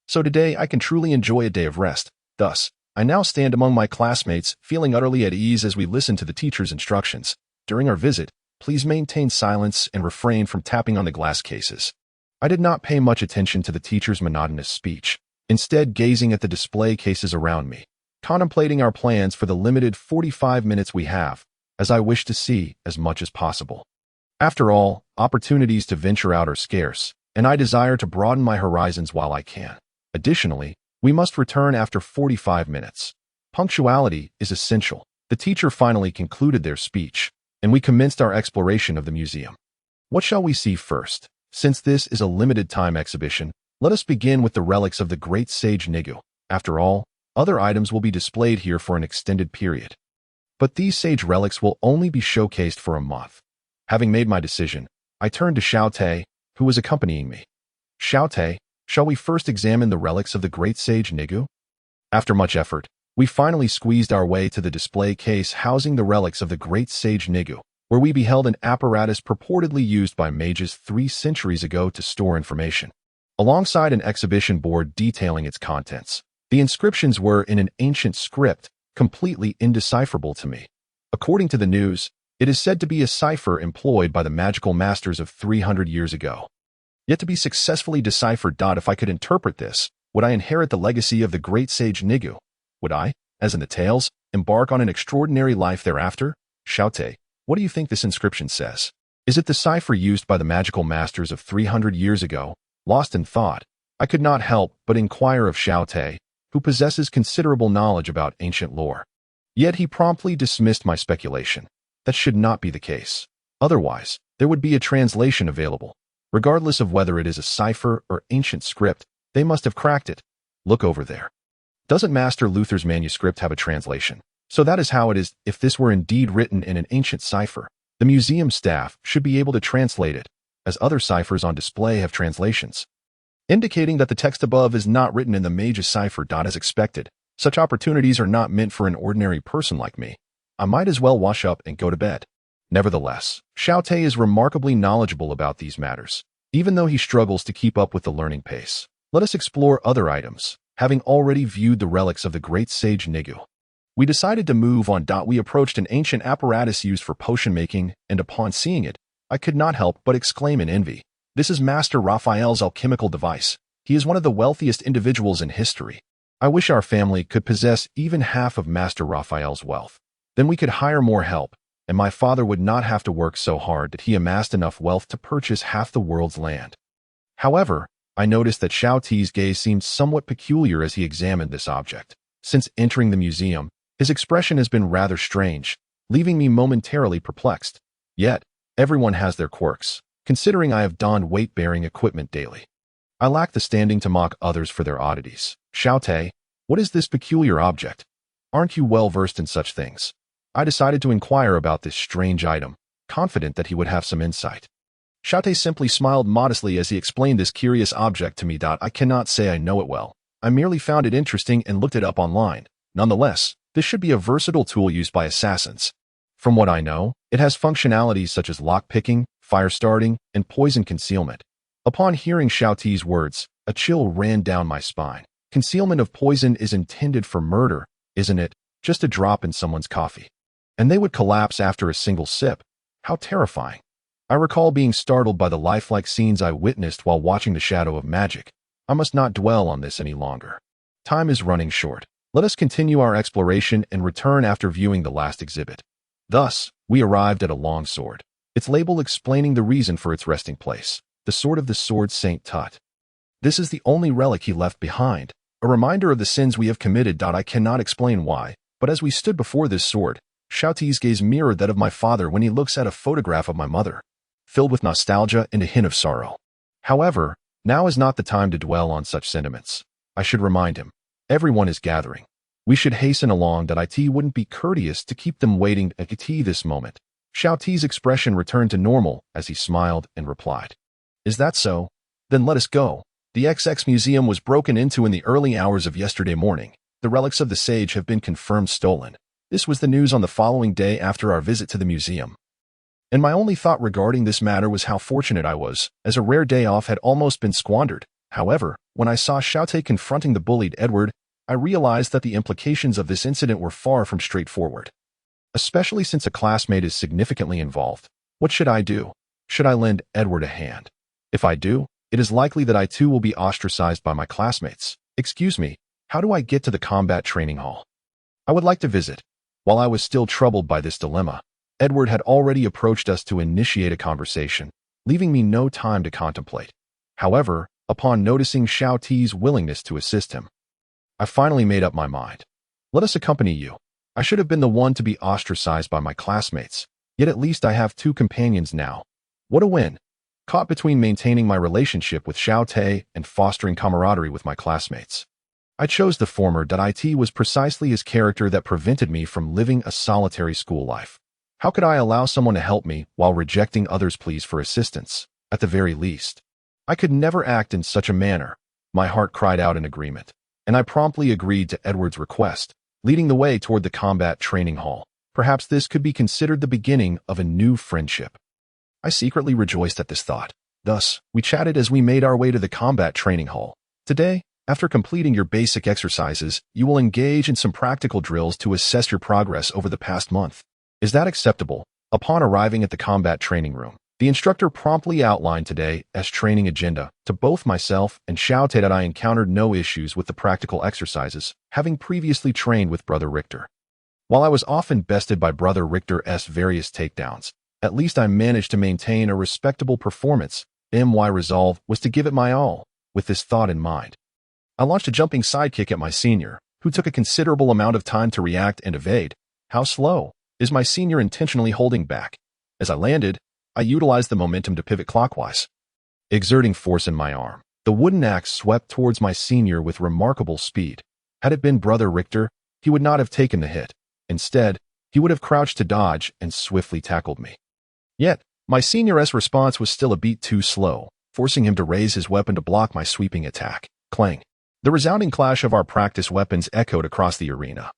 So today I can truly enjoy a day of rest. Thus, I now stand among my classmates, feeling utterly at ease as we listen to the teacher's instructions. During our visit, please maintain silence and refrain from tapping on the glass cases. I did not pay much attention to the teacher's monotonous speech, instead gazing at the display cases around me, contemplating our plans for the limited 45 minutes we have, as I wish to see as much as possible. After all, opportunities to venture out are scarce, and I desire to broaden my horizons while I can. Additionally, we must return after 45 minutes. Punctuality is essential. The teacher finally concluded their speech, and we commenced our exploration of the museum. What shall we see first? Since this is a limited-time exhibition, let us begin with the relics of the great sage Nigu. After all, other items will be displayed here for an extended period. But these sage relics will only be showcased for a month. Having made my decision, I turned to Xiaotai, who was accompanying me. Xiaotai, shall we first examine the relics of the great sage Nigu? After much effort, we finally squeezed our way to the display case housing the relics of the great sage Nigu, where we beheld an apparatus purportedly used by mages 3 centuries ago to store information. Alongside an exhibition board detailing its contents, the inscriptions were in an ancient script, completely indecipherable to me. According to the news, it is said to be a cipher employed by the magical masters of 300 years ago. Yet to be successfully deciphered. If I could interpret this, would I inherit the legacy of the great sage Nigu? Would I, as in the tales, embark on an extraordinary life thereafter? Xiaotai, what do you think this inscription says? Is it the cipher used by the magical masters of 300 years ago? Lost in thought, I could not help but inquire of Xiaotai, who possesses considerable knowledge about ancient lore. Yet he promptly dismissed my speculation. That should not be the case. Otherwise, there would be a translation available. Regardless of whether it is a cipher or ancient script, they must have cracked it. Look over there. Doesn't Master Luther's manuscript have a translation? So that is how it is. If this were indeed written in an ancient cipher, the museum staff should be able to translate it, as other ciphers on display have translations, indicating that the text above is not written in the mage's cipher. As expected, such opportunities are not meant for an ordinary person like me. I might as well wash up and go to bed. Nevertheless, Xiaotai is remarkably knowledgeable about these matters, even though he struggles to keep up with the learning pace. Let us explore other items, having already viewed the relics of the great sage Nigu. We decided to move on. We approached an ancient apparatus used for potion making, and upon seeing it, I could not help but exclaim in envy. This is Master Raphael's alchemical device. He is one of the wealthiest individuals in history. I wish our family could possess even half of Master Raphael's wealth. Then we could hire more help, and my father would not have to work so hard that he amassed enough wealth to purchase half the world's land. However, I noticed that Xiaotai's gaze seemed somewhat peculiar as he examined this object. Since entering the museum, his expression has been rather strange, leaving me momentarily perplexed. Yet, everyone has their quirks, considering I have donned weight-bearing equipment daily. I lack the standing to mock others for their oddities. Xiaotai, what is this peculiar object? Aren't you well versed in such things? I decided to inquire about this strange item, confident that he would have some insight. Xiaotai simply smiled modestly as he explained this curious object to me. I cannot say I know it well. I merely found it interesting and looked it up online. Nonetheless, this should be a versatile tool used by assassins. From what I know, it has functionalities such as lockpicking, fire starting, and poison concealment. Upon hearing Xiaotai's words, a chill ran down my spine. Concealment of poison is intended for murder, isn't it? Just a drop in someone's coffee. And they would collapse after a single sip. How terrifying. I recall being startled by the lifelike scenes I witnessed while watching The Shadow of Magic. I must not dwell on this any longer. Time is running short. Let us continue our exploration and return after viewing the last exhibit. Thus, we arrived at a long sword, its label explaining the reason for its resting place, the sword of the sword Saint Tut. This is the only relic he left behind, a reminder of the sins we have committed. I cannot explain why, but as we stood before this sword, Xiaotai's gaze mirrored that of my father when he looks at a photograph of my mother, filled with nostalgia and a hint of sorrow. However, now is not the time to dwell on such sentiments. I should remind him. Everyone is gathering. We should hasten along. It wouldn't be courteous to keep them waiting at this moment. Xiaotai's expression returned to normal as he smiled and replied. Is that so? Then let us go. The XX Museum was broken into in the early hours of yesterday morning. The relics of the sage have been confirmed stolen. This was the news on the following day after our visit to the museum. And my only thought regarding this matter was how fortunate I was, as a rare day off had almost been squandered. However, when I saw Xiaotai confronting the bullied Edward, I realized that the implications of this incident were far from straightforward. Especially since a classmate is significantly involved. What should I do? Should I lend Edward a hand? If I do, it is likely that I too will be ostracized by my classmates. Excuse me, how do I get to the combat training hall? I would like to visit. While I was still troubled by this dilemma, Edward had already approached us to initiate a conversation, leaving me no time to contemplate. However, upon noticing Xiao Ti's willingness to assist him, I finally made up my mind. Let us accompany you. I should have been the one to be ostracized by my classmates, yet at least I have two companions now. What a win! Caught between maintaining my relationship with Xiao Ti and fostering camaraderie with my classmates. I chose the former. It was precisely his character that prevented me from living a solitary school life. How could I allow someone to help me while rejecting others' pleas for assistance? At the very least, I could never act in such a manner. My heart cried out in agreement, and I promptly agreed to Edward's request, leading the way toward the combat training hall. Perhaps this could be considered the beginning of a new friendship. I secretly rejoiced at this thought. Thus, we chatted as we made our way to the combat training hall. Today, after completing your basic exercises, you will engage in some practical drills to assess your progress over the past month. Is that acceptable? Upon arriving at the combat training room, the instructor promptly outlined today's training agenda to both myself and Xiao Ti. That I encountered no issues with the practical exercises, having previously trained with Brother Richter. While I was often bested by Brother Richter's various takedowns, at least I managed to maintain a respectable performance. My resolve was to give it my all. With this thought in mind, I launched a jumping sidekick at my senior, who took a considerable amount of time to react and evade. How slow? Is my senior intentionally holding back? As I landed, I utilized the momentum to pivot clockwise. Exerting force in my arm, the wooden axe swept towards my senior with remarkable speed. Had it been Brother Richter, he would not have taken the hit. Instead, he would have crouched to dodge and swiftly tackled me. Yet, my senior's response was still a beat too slow, forcing him to raise his weapon to block my sweeping attack. Clang! The resounding clash of our practice weapons echoed across the arena,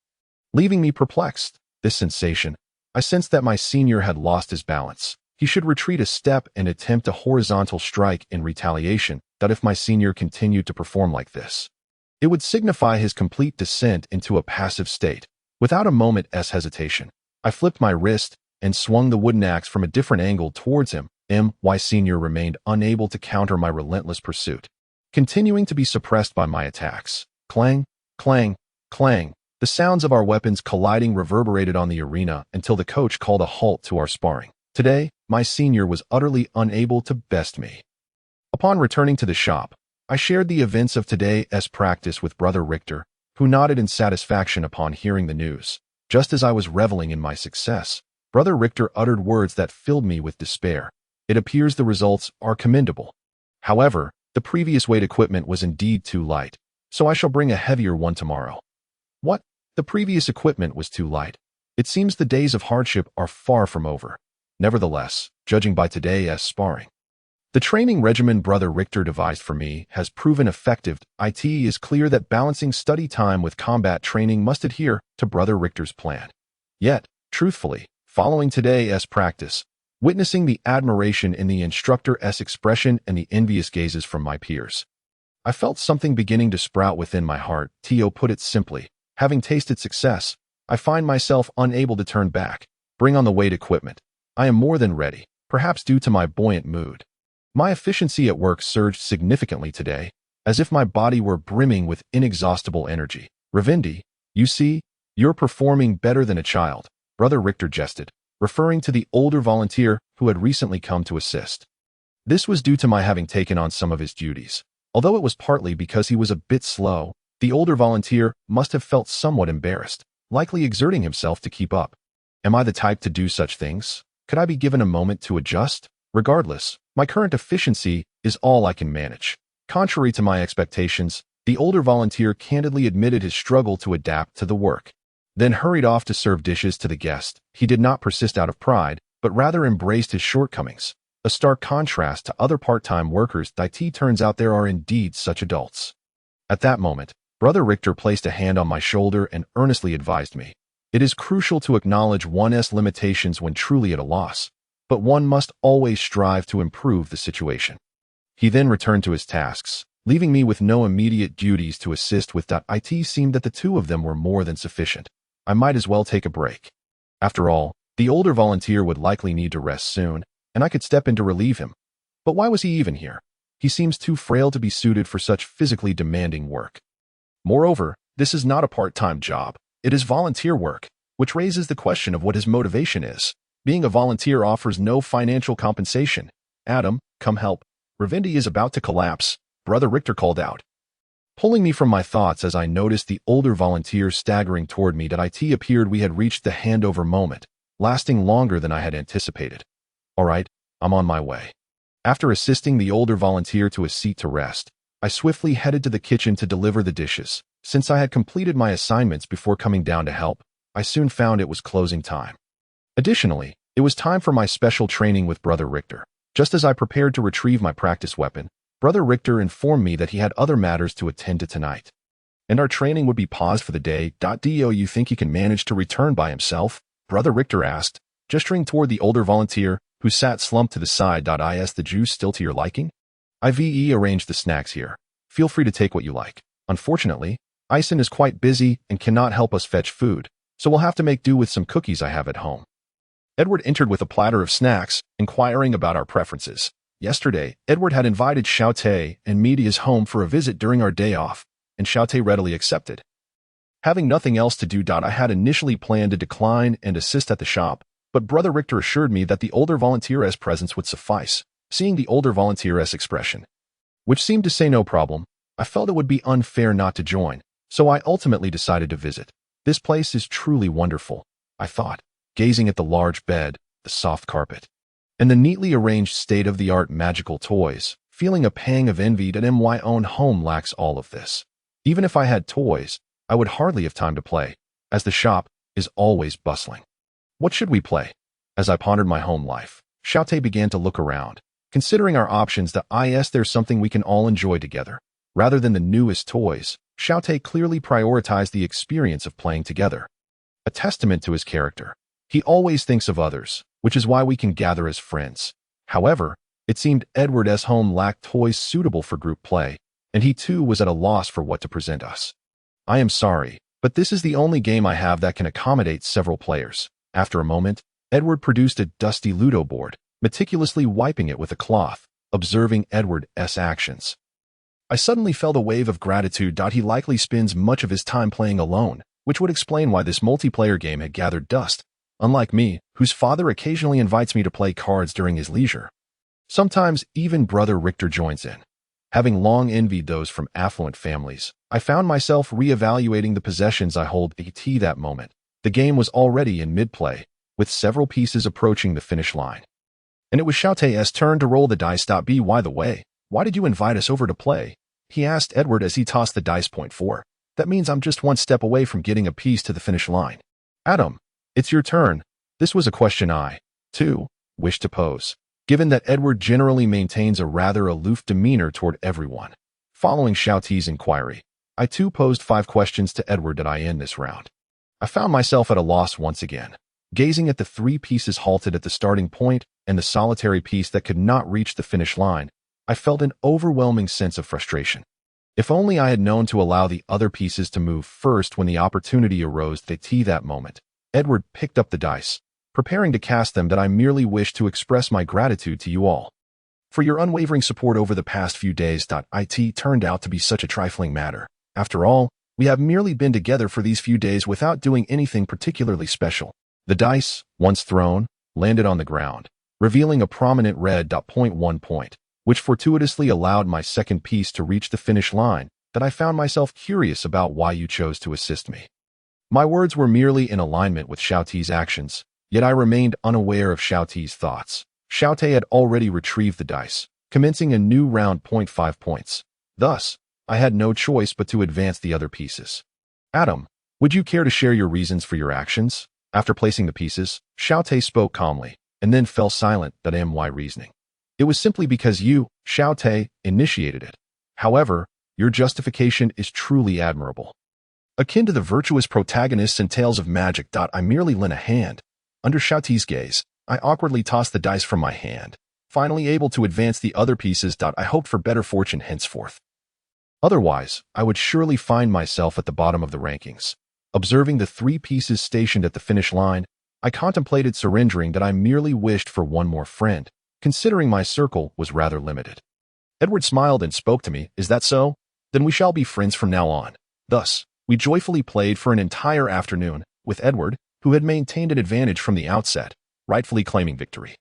leaving me perplexed. This sensation, I sensed that my senior had lost his balance. He should retreat a step and attempt a horizontal strike in retaliation. That if my senior continued to perform like this, it would signify his complete descent into a passive state. Without a moment's hesitation, I flipped my wrist and swung the wooden axe from a different angle towards him. My senior remained unable to counter my relentless pursuit, continuing to be suppressed by my attacks. Clang, clang, clang. The sounds of our weapons colliding reverberated on the arena until the coach called a halt to our sparring. Today, my senior was utterly unable to best me. Upon returning to the shop, I shared the events of today's practice with Brother Richter, who nodded in satisfaction upon hearing the news. Just as I was reveling in my success, Brother Richter uttered words that filled me with despair. It appears the results are commendable. However, the previous weight equipment was indeed too light, so I shall bring a heavier one tomorrow. What? The previous equipment was too light. It seems the days of hardship are far from over. Nevertheless, judging by today's sparring, the training regimen Brother Richter devised for me has proven effective. It is clear that balancing study time with combat training must adhere to Brother Richter's plan. Yet, truthfully, following today's practice, witnessing the admiration in the instructor's expression and the envious gazes from my peers, I felt something beginning to sprout within my heart. Tio put it simply, having tasted success, I find myself unable to turn back. Bring on the weight equipment. I am more than ready, perhaps due to my buoyant mood. My efficiency at work surged significantly today, as if my body were brimming with inexhaustible energy. Ravendi, you see, you're performing better than a child, Brother Richter jested, referring to the older volunteer who had recently come to assist. This was due to my having taken on some of his duties. Although it was partly because he was a bit slow, the older volunteer must have felt somewhat embarrassed, likely exerting himself to keep up. Am I the type to do such things? Could I be given a moment to adjust? Regardless, my current efficiency is all I can manage. Contrary to my expectations, the older volunteer candidly admitted his struggle to adapt to the work, then hurried off to serve dishes to the guest. He did not persist out of pride, but rather embraced his shortcomings. A stark contrast to other part-time workers. It turns out there are indeed such adults. At that moment, Brother Richter placed a hand on my shoulder and earnestly advised me. It is crucial to acknowledge one's limitations when truly at a loss, but one must always strive to improve the situation. He then returned to his tasks, leaving me with no immediate duties to assist with. It seemed that the two of them were more than sufficient. I might as well take a break. After all, the older volunteer would likely need to rest soon, and I could step in to relieve him. But why was he even here? He seems too frail to be suited for such physically demanding work. Moreover, this is not a part-time job. It is volunteer work, which raises the question of what his motivation is. Being a volunteer offers no financial compensation. Adam, come help. Ravindy is about to collapse, Brother Richter called out, pulling me from my thoughts as I noticed the older volunteer staggering toward me. It appeared we had reached the handover moment, lasting longer than I had anticipated. All right, I'm on my way. After assisting the older volunteer to a seat to rest, I swiftly headed to the kitchen to deliver the dishes. Since I had completed my assignments before coming down to help, I soon found it was closing time. Additionally, it was time for my special training with Brother Richter. Just as I prepared to retrieve my practice weapon, Brother Richter informed me that he had other matters to attend to tonight, and our training would be paused for the day. Do you think he can manage to return by himself? Brother Richter asked, gesturing toward the older volunteer, who sat slumped to the side. Is the juice still to your liking? I've arranged the snacks here. Feel free to take what you like. Unfortunately, Ison is quite busy and cannot help us fetch food, so we'll have to make do with some cookies I have at home. Edward entered with a platter of snacks, inquiring about our preferences. Yesterday, Edward had invited Xiaote and me to his home for a visit during our day off, and Xiaote readily accepted. Having nothing else to do, I had initially planned to decline and assist at the shop, but Brother Richter assured me that the older volunteer's presence would suffice. Seeing the older volunteer's expression, which seemed to say no problem, I felt it would be unfair not to join, so I ultimately decided to visit. This place is truly wonderful, I thought, gazing at the large bed, the soft carpet, and the neatly arranged state-of-the-art magical toys, feeling a pang of envy that my own home lacks all of this. Even if I had toys, I would hardly have time to play, as the shop is always bustling. What should we play? As I pondered my home life, Xiaote began to look around. Considering our options, there's something we can all enjoy together. Rather than the newest toys, Xiaote clearly prioritized the experience of playing together. A testament to his character. He always thinks of others, which is why we can gather as friends. However, it seemed Edward's home lacked toys suitable for group play, and he too was at a loss for what to present us. I am sorry, but this is the only game I have that can accommodate several players. After a moment, Edward produced a dusty Ludo board, meticulously wiping it with a cloth, observing Edward's actions. I suddenly felt a wave of gratitude. He likely spends much of his time playing alone, which would explain why this multiplayer game had gathered dust, unlike me, whose father occasionally invites me to play cards during his leisure. Sometimes even Brother Richter joins in. Having long envied those from affluent families, I found myself re-evaluating the possessions I hold. At that moment, the game was already in mid-play, with several pieces approaching the finish line. And it was Xiaote's turn to roll the dice. By the way, why did you invite us over to play? He asked Edward as he tossed the dice. Point 4. That means I'm just one step away from getting a piece to the finish line. Adam, it's your turn. This was a question I, too, wished to pose, given that Edward generally maintains a rather aloof demeanor toward everyone. Following Xiaote's inquiry, I too posed 5 questions to Edward in this round. I found myself at a loss once again, gazing at the 3 pieces halted at the starting point and the solitary piece that could not reach the finish line. I felt an overwhelming sense of frustration. If only I had known to allow the other pieces to move first when the opportunity arose. That moment, Edward picked up the dice, preparing to cast them. I merely wished to express my gratitude to you all for your unwavering support over the past few days. It turned out to be such a trifling matter. After all, we have merely been together for these few days without doing anything particularly special. The dice, once thrown, landed on the ground, revealing a prominent red. 1 point, which fortuitously allowed my second piece to reach the finish line. That I found myself curious about why you chose to assist me. My words were merely in alignment with Xiaote's actions, yet I remained unaware of Xiaote's thoughts. Xiaote had already retrieved the dice, commencing a new round. 5 points. Thus, I had no choice but to advance the other pieces. Adam, would you care to share your reasons for your actions? After placing the pieces, Xiaote spoke calmly, and then fell silent. My reasoning. It was simply because you, Xiaote, initiated it. However, your justification is truly admirable. Akin to the virtuous protagonists in Tales of Magic. I merely lent a hand. Under Xiaote's gaze, I awkwardly tossed the dice from my hand, finally able to advance the other pieces. I hoped for better fortune henceforth. Otherwise, I would surely find myself at the bottom of the rankings. Observing the 3 pieces stationed at the finish line, I contemplated surrendering that I merely wished for one more friend, considering my circle was rather limited. Edward smiled and spoke to me. Is that so? Then we shall be friends from now on. Thus, we joyfully played for an entire afternoon, with Edward, who had maintained an advantage from the outset, rightfully claiming victory.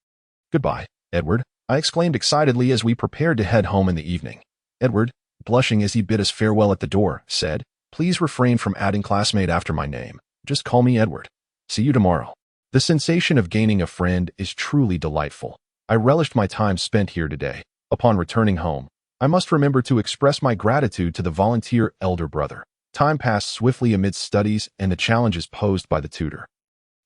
Goodbye, Edward, I exclaimed excitedly as we prepared to head home in the evening. Edward, blushing as he bid us farewell at the door, said, "Please refrain from adding classmate after my name. Just call me Edward. See you tomorrow." The sensation of gaining a friend is truly delightful. I relished my time spent here today. Upon returning home, I must remember to express my gratitude to the volunteer elder brother. Time passed swiftly amidst studies and the challenges posed by the tutor.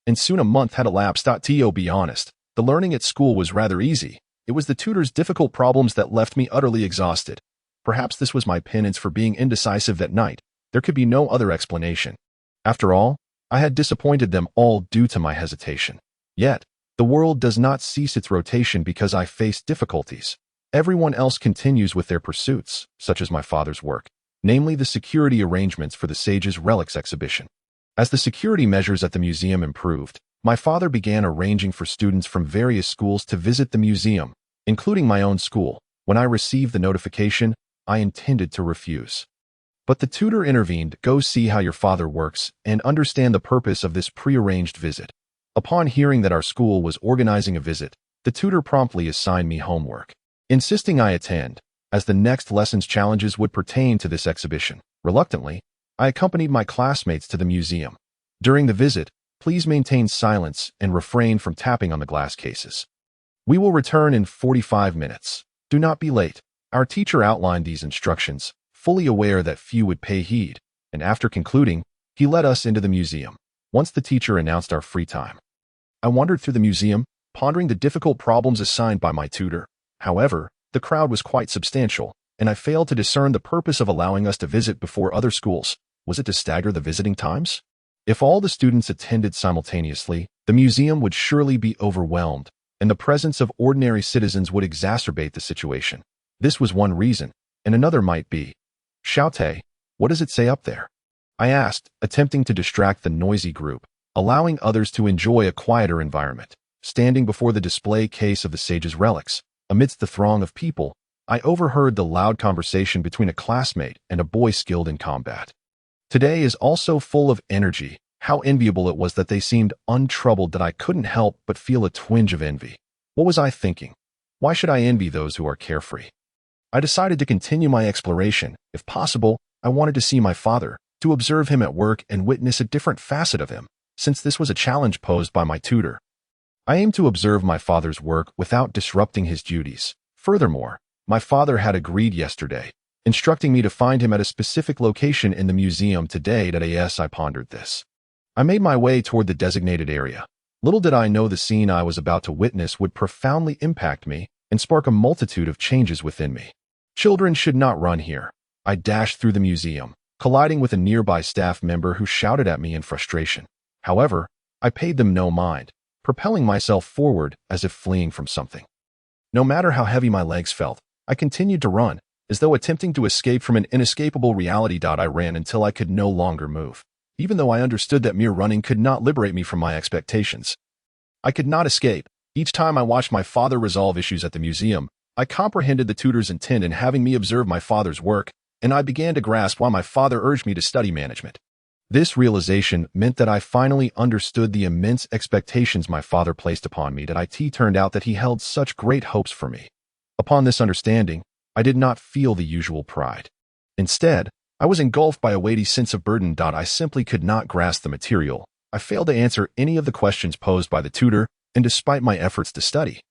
And soon a month had elapsed. To be honest, the learning at school was rather easy. It was the tutor's difficult problems that left me utterly exhausted. Perhaps this was my penance for being indecisive that night. There could be no other explanation. After all, I had disappointed them all due to my hesitation. Yet, the world does not cease its rotation because I face difficulties. Everyone else continues with their pursuits, such as my father's work, namely the security arrangements for the Sage's Relics exhibition. As the security measures at the museum improved, my father began arranging for students from various schools to visit the museum, including my own school. When I received the notification, I intended to refuse. But the tutor intervened. "Go see how your father works and understand the purpose of this prearranged visit." Upon hearing that our school was organizing a visit, the tutor promptly assigned me homework, insisting I attend, as the next lesson's challenges would pertain to this exhibition. Reluctantly, I accompanied my classmates to the museum. During the visit, please maintain silence and refrain from tapping on the glass cases. We will return in 45 minutes. Do not be late. Our teacher outlined these instructions, fully aware that few would pay heed, and after concluding, he led us into the museum. Once the teacher announced our free time, I wandered through the museum, pondering the difficult problems assigned by my tutor. However, the crowd was quite substantial, and I failed to discern the purpose of allowing us to visit before other schools. Was it to stagger the visiting times? If all the students attended simultaneously, the museum would surely be overwhelmed, and the presence of ordinary citizens would exacerbate the situation. This was one reason, and another might be, "Shoute, what does it say up there?" I asked, attempting to distract the noisy group, allowing others to enjoy a quieter environment. Standing before the display case of the Sage's Relics, amidst the throng of people, I overheard the loud conversation between a classmate and a boy skilled in combat. Today is also full of energy. How enviable it was that they seemed untroubled that I couldn't help but feel a twinge of envy. What was I thinking? Why should I envy those who are carefree? I decided to continue my exploration. If possible, I wanted to see my father, to observe him at work and witness a different facet of him, since this was a challenge posed by my tutor. I aimed to observe my father's work without disrupting his duties. Furthermore, my father had agreed yesterday, instructing me to find him at a specific location in the museum today. As I pondered this, I made my way toward the designated area. Little did I know the scene I was about to witness would profoundly impact me and spark a multitude of changes within me. Children should not run here. I dashed through the museum, colliding with a nearby staff member who shouted at me in frustration. However, I paid them no mind, propelling myself forward as if fleeing from something. No matter how heavy my legs felt, I continued to run, as though attempting to escape from an inescapable reality. I ran until I could no longer move, even though I understood that mere running could not liberate me from my expectations. I could not escape. Each time I watched my father resolve issues at the museum, I comprehended the tutor's intent in having me observe my father's work, and I began to grasp why my father urged me to study management. This realization meant that I finally understood the immense expectations my father placed upon me. It turned out that he held such great hopes for me. Upon this understanding, I did not feel the usual pride. Instead, I was engulfed by a weighty sense of burden. I simply could not grasp the material. I failed to answer any of the questions posed by the tutor, and despite my efforts to study,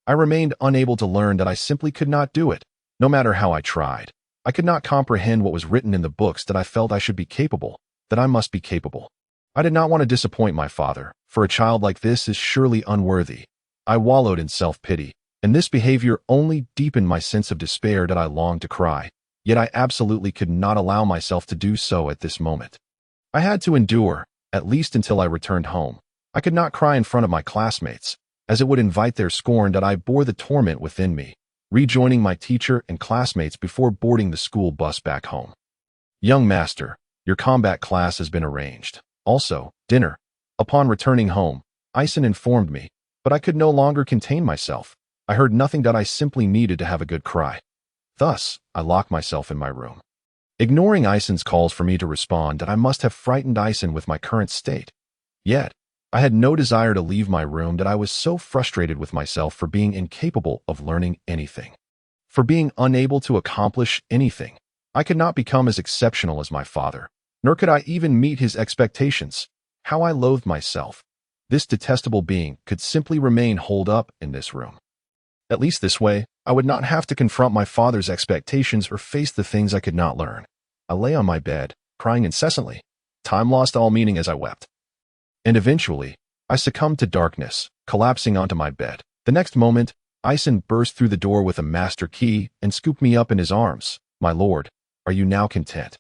I remained unable to learn. I simply could not do it, no matter how I tried. I could not comprehend what was written in the books that I felt I should be capable, that I must be capable. I did not want to disappoint my father, for a child like this is surely unworthy. I wallowed in self-pity, and this behavior only deepened my sense of despair. I longed to cry, yet I absolutely could not allow myself to do so at this moment. I had to endure, at least until I returned home. I could not cry in front of my classmates, as it would invite their scorn. I bore the torment within me, rejoining my teacher and classmates before boarding the school bus back home. "Young master, your combat class has been arranged. Also, dinner." Upon returning home, Ison informed me, but I could no longer contain myself. I heard nothing that I simply needed to have a good cry. Thus, I locked myself in my room. Ignoring Ison's calls for me to respond that I must have frightened Ison with my current state. Yet, I had no desire to leave my room that I was so frustrated with myself for being incapable of learning anything. For being unable to accomplish anything. I could not become as exceptional as my father, nor could I even meet his expectations. How I loathed myself. This detestable being could simply remain holed up in this room. At least this way, I would not have to confront my father's expectations or face the things I could not learn. I lay on my bed, crying incessantly. Time lost all meaning as I wept. And eventually, I succumbed to darkness, collapsing onto my bed. The next moment, Ison burst through the door with a master key and scooped me up in his arms. "My lord, are you now content?"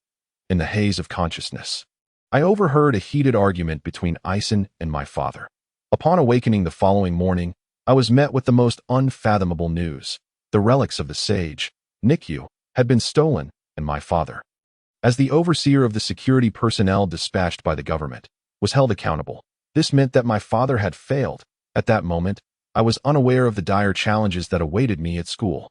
In the haze of consciousness, I overheard a heated argument between Ison and my father. Upon awakening the following morning, I was met with the most unfathomable news. The relics of the sage, Nikyu, had been stolen, and my father, as the overseer of the security personnel dispatched by the government, was held accountable. This meant that my father had failed. At that moment, I was unaware of the dire challenges that awaited me at school.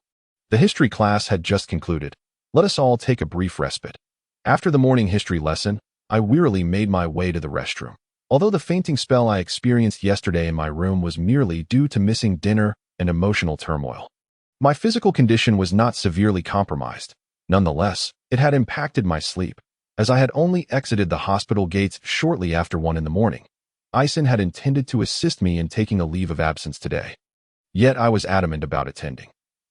The history class had just concluded. Let us all take a brief respite. After the morning history lesson, I wearily made my way to the restroom. Although the fainting spell I experienced yesterday in my room was merely due to missing dinner and emotional turmoil, my physical condition was not severely compromised. Nonetheless, it had impacted my sleep, as I had only exited the hospital gates shortly after 1 in the morning. Ison had intended to assist me in taking a leave of absence today. Yet I was adamant about attending.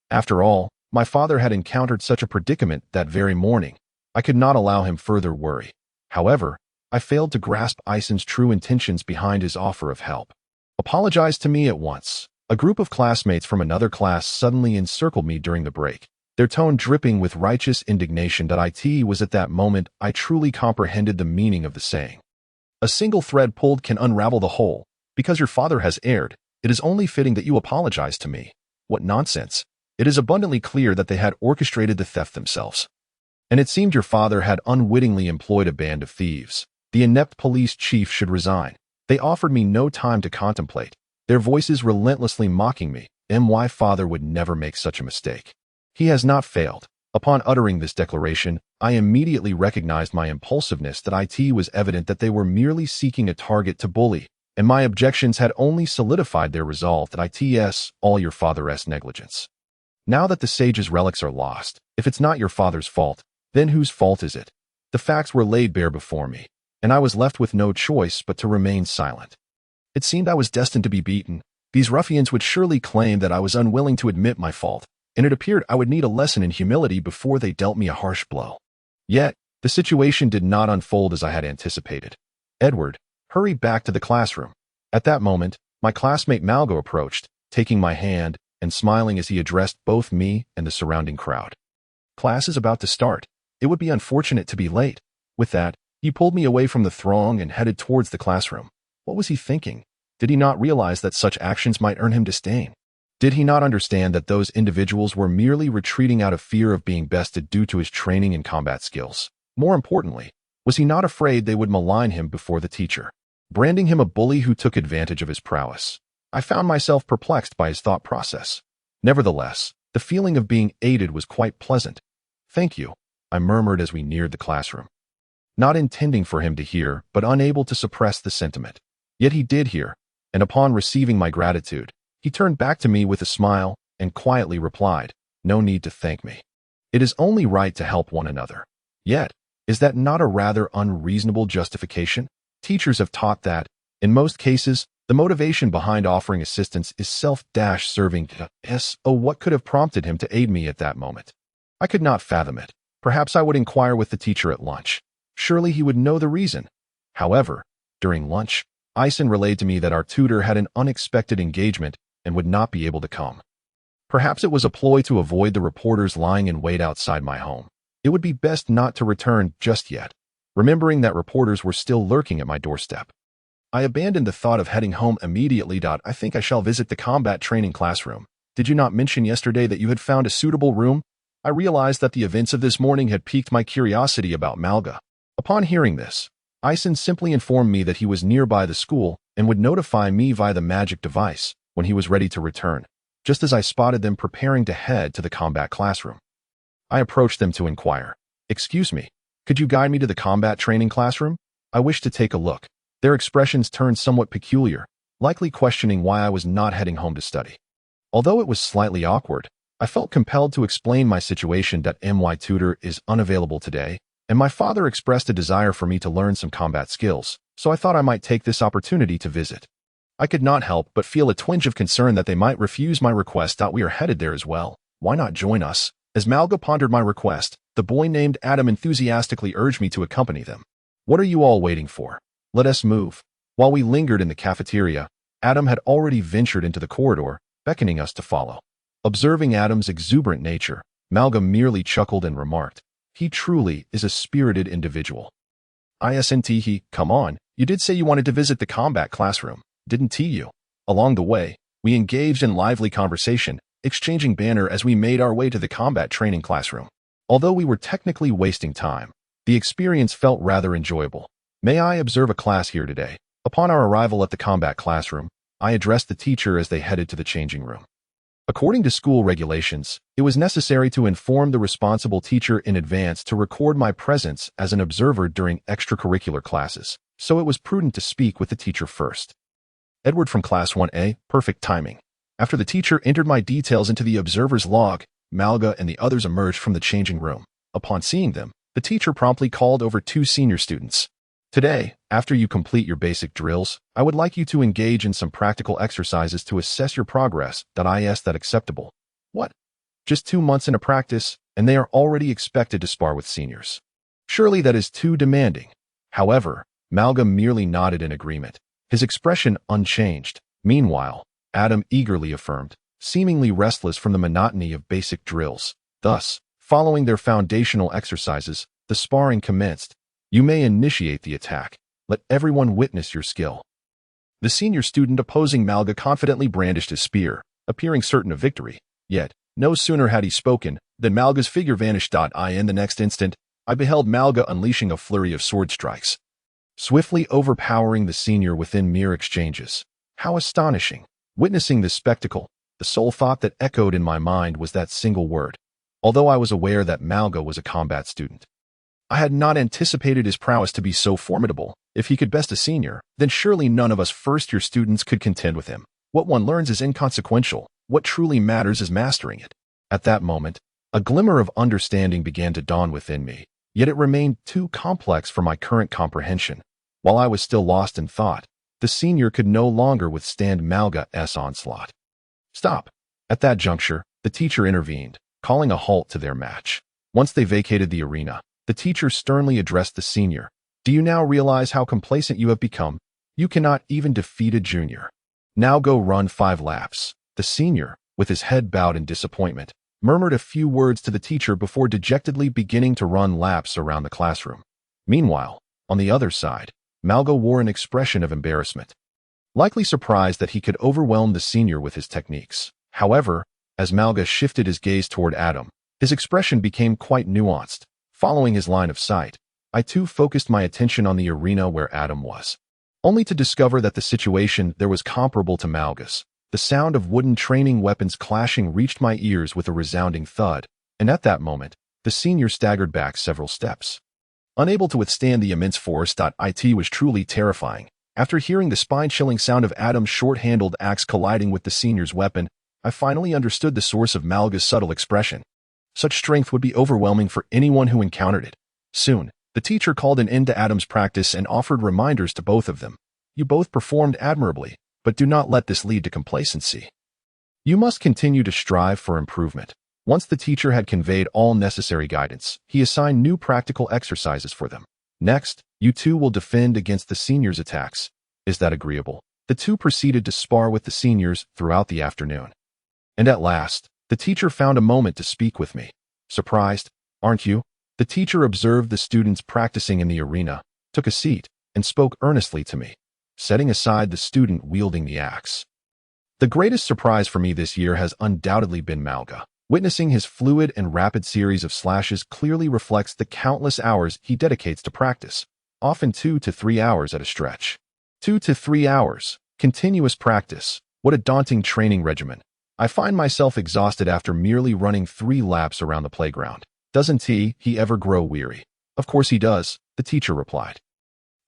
After all, my father had encountered such a predicament that very morning. I could not allow him further worry. However, I failed to grasp Ison's true intentions behind his offer of help. "Apologize to me at once." A group of classmates from another class suddenly encircled me during the break, their tone dripping with righteous indignation that it was at that moment I truly comprehended the meaning of the saying. "A single thread pulled can unravel the whole. Because your father has erred, it is only fitting that you apologize to me." What nonsense. It is abundantly clear that they had orchestrated the theft themselves. And it seemed your father had unwittingly employed a band of thieves. The inept police chief should resign. They offered me no time to contemplate, their voices relentlessly mocking me. My father would never make such a mistake. He has not failed. Upon uttering this declaration, I immediately recognized my impulsiveness that it was evident that they were merely seeking a target to bully, and my objections had only solidified their resolve that it's all your father's negligence. Now that the sage's relics are lost, if it's not your father's fault, then whose fault is it? The facts were laid bare before me, and I was left with no choice but to remain silent. It seemed I was destined to be beaten. These ruffians would surely claim that I was unwilling to admit my fault, and it appeared I would need a lesson in humility before they dealt me a harsh blow. Yet, the situation did not unfold as I had anticipated. Edward hurried back to the classroom. At that moment, my classmate Malgo approached, taking my hand and smiling as he addressed both me and the surrounding crowd. "Class is about to start. It would be unfortunate to be late." With that, he pulled me away from the throng and headed towards the classroom. What was he thinking? Did he not realize that such actions might earn him disdain? Did he not understand that those individuals were merely retreating out of fear of being bested due to his training and combat skills? More importantly, was he not afraid they would malign him before the teacher, branding him a bully who took advantage of his prowess? I found myself perplexed by his thought process. Nevertheless, the feeling of being aided was quite pleasant. "Thank you," I murmured as we neared the classroom, not intending for him to hear, but unable to suppress the sentiment. Yet he did hear, and upon receiving my gratitude, he turned back to me with a smile and quietly replied, "No need to thank me. It is only right to help one another." Yet, is that not a rather unreasonable justification? Teachers have taught that, in most cases, the motivation behind offering assistance is self-serving. What could have prompted him to aid me at that moment? I could not fathom it. Perhaps I would inquire with the teacher at lunch. Surely he would know the reason. However, during lunch, Ison relayed to me that our tutor had an unexpected engagement and would not be able to come. Perhaps it was a ploy to avoid the reporters lying in wait outside my home. It would be best not to return just yet, remembering that reporters were still lurking at my doorstep. I abandoned the thought of heading home immediately. I think I shall visit the combat training classroom. Did you not mention yesterday that you had found a suitable room? I realized that the events of this morning had piqued my curiosity about Malga. Upon hearing this, Ison simply informed me that he was nearby the school and would notify me via the magic device when he was ready to return, just as I spotted them preparing to head to the combat classroom. I approached them to inquire, "Excuse me, could you guide me to the combat training classroom? I wish to take a look." Their expressions turned somewhat peculiar, likely questioning why I was not heading home to study. Although it was slightly awkward, I felt compelled to explain my situation that my tutor is unavailable today, and my father expressed a desire for me to learn some combat skills, so I thought I might take this opportunity to visit. I could not help but feel a twinge of concern that they might refuse my request. We are headed there as well. Why not join us? As Malga pondered my request, the boy named Adam enthusiastically urged me to accompany them. "What are you all waiting for? Let us move." While we lingered in the cafeteria, Adam had already ventured into the corridor, beckoning us to follow. Observing Adam's exuberant nature, Malga merely chuckled and remarked, "He truly is a spirited individual." Come on, you did say you wanted to visit the combat classroom, didn't you? Along the way, we engaged in lively conversation, exchanging banter as we made our way to the combat training classroom. Although we were technically wasting time, the experience felt rather enjoyable. "May I observe a class here today?" Upon our arrival at the combat classroom, I addressed the teacher as they headed to the changing room. According to school regulations, it was necessary to inform the responsible teacher in advance to record my presence as an observer during extracurricular classes, so it was prudent to speak with the teacher first. "Edward from Class 1A, perfect timing." After the teacher entered my details into the observer's log, Malga and the others emerged from the changing room. Upon seeing them, the teacher promptly called over 2 senior students. "Today, after you complete your basic drills, I would like you to engage in some practical exercises to assess your progress. Is that acceptable?" "What? Just 2 months into practice, and they are already expected to spar with seniors? Surely that is too demanding." However, Malga merely nodded in agreement, his expression unchanged. Meanwhile, Adam eagerly affirmed, seemingly restless from the monotony of basic drills. Thus, following their foundational exercises, the sparring commenced. "You may initiate the attack. Let everyone witness your skill." The senior student opposing Malga confidently brandished his spear, appearing certain of victory. Yet, no sooner had he spoken than Malga's figure vanished. In the next instant, I beheld Malga unleashing a flurry of sword strikes, swiftly overpowering the senior within mere exchanges. How astonishing! Witnessing this spectacle, the sole thought that echoed in my mind was that single word. Although I was aware that Malga was a combat student, I had not anticipated his prowess to be so formidable. If he could best a senior, then surely none of us first-year students could contend with him. What one learns is inconsequential. What truly matters is mastering it. At that moment, a glimmer of understanding began to dawn within me, yet it remained too complex for my current comprehension. While I was still lost in thought, the senior could no longer withstand Malga's onslaught. "Stop!" At that juncture, the teacher intervened, calling a halt to their match. Once they vacated the arena, the teacher sternly addressed the senior. "Do you now realize how complacent you have become? You cannot even defeat a junior. Now go run 5 laps. The senior, with his head bowed in disappointment, murmured a few words to the teacher before dejectedly beginning to run laps around the classroom. Meanwhile, on the other side, Malga wore an expression of embarrassment, likely surprised that he could overwhelm the senior with his techniques. However, as Malga shifted his gaze toward Adam, his expression became quite nuanced. Following his line of sight, I too focused my attention on the arena where Adam was, only to discover that the situation there was comparable to Malga's. The sound of wooden training weapons clashing reached my ears with a resounding thud, and at that moment, the senior staggered back several steps, unable to withstand the immense force. It was truly terrifying. After hearing the spine-chilling sound of Adam's short-handled axe colliding with the senior's weapon, I finally understood the source of Malga's subtle expression. Such strength would be overwhelming for anyone who encountered it. Soon, the teacher called an end to Adam's practice and offered reminders to both of them. "You both performed admirably, but do not let this lead to complacency. You must continue to strive for improvement." Once the teacher had conveyed all necessary guidance, he assigned new practical exercises for them. "Next, you two will defend against the seniors' attacks. Is that agreeable?" The two proceeded to spar with the seniors throughout the afternoon. And at last, the teacher found a moment to speak with me. "Surprised, aren't you?" The teacher observed the students practicing in the arena, took a seat, and spoke earnestly to me, setting aside the student wielding the axe. The greatest surprise for me this year has undoubtedly been Malga. Witnessing his fluid and rapid series of slashes clearly reflects the countless hours he dedicates to practice, often 2 to 3 hours at a stretch. 2 to 3 hours. Continuous practice. What a daunting training regimen. I find myself exhausted after merely running 3 laps around the playground. Doesn't he ever grow weary? Of course he does, the teacher replied.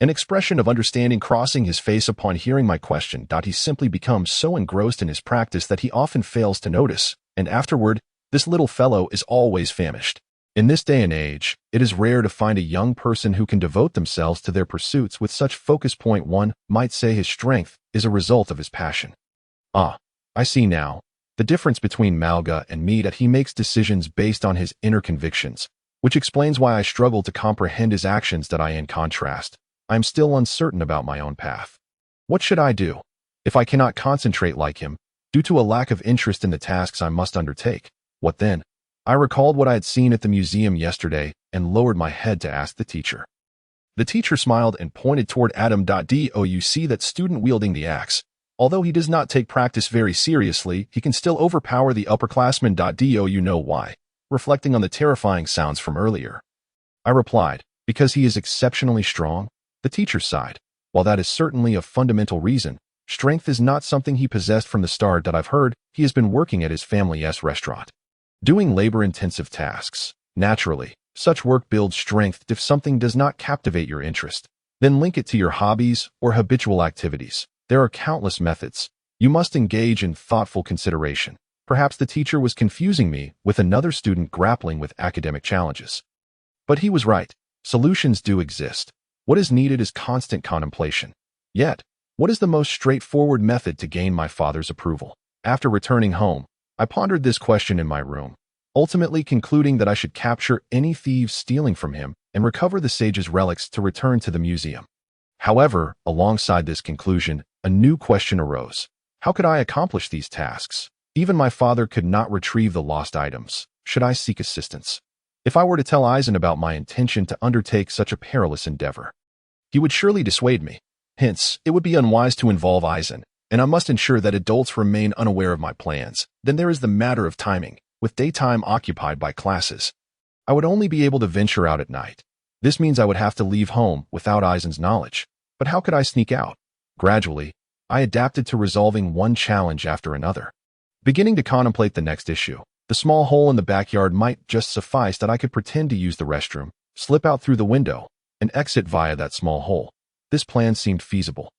An expression of understanding crossing his face upon hearing my question. He simply becomes so engrossed in his practice that he often fails to notice, and afterward, this little fellow is always famished. In this day and age, it is rare to find a young person who can devote themselves to their pursuits with such focus. One might say his strength is a result of his passion. Ah, I see now. The difference between Malga and me that he makes decisions based on his inner convictions, which explains why I struggle to comprehend his actions. In contrast, I am still uncertain about my own path. What should I do? If I cannot concentrate like him, due to a lack of interest in the tasks I must undertake, what then? I recalled what I had seen at the museum yesterday and lowered my head to ask the teacher. The teacher smiled and pointed toward Adam. Do you see that student wielding the axe? Although he does not take practice very seriously, he can still overpower the upperclassmen. Do you know why? Reflecting on the terrifying sounds from earlier. I replied, because he is exceptionally strong. The teacher sighed. While that is certainly a fundamental reason, strength is not something he possessed from the start. I've heard he has been working at his family's restaurant, doing labor-intensive tasks. Naturally, such work builds strength. If something does not captivate your interest, then link it to your hobbies or habitual activities. There are countless methods. You must engage in thoughtful consideration. Perhaps the teacher was confusing me with another student grappling with academic challenges. But he was right. Solutions do exist. What is needed is constant contemplation. Yet, what is the most straightforward method to gain my father's approval? After returning home, I pondered this question in my room, ultimately concluding that I should capture any thieves stealing from him and recover the sage's relics to return to the museum. However, alongside this conclusion, a new question arose. How could I accomplish these tasks? Even my father could not retrieve the lost items. Should I seek assistance? If I were to tell Eisen about my intention to undertake such a perilous endeavor, he would surely dissuade me. Hence, it would be unwise to involve Eisen, and I must ensure that adults remain unaware of my plans. Then there is the matter of timing. With daytime occupied by classes, I would only be able to venture out at night. This means I would have to leave home without Eisen's knowledge. But how could I sneak out? Gradually, I adapted to resolving one challenge after another. Beginning to contemplate the next issue, the small hole in the backyard might just suffice. That I could pretend to use the restroom, slip out through the window, and exit via that small hole. This plan seemed feasible.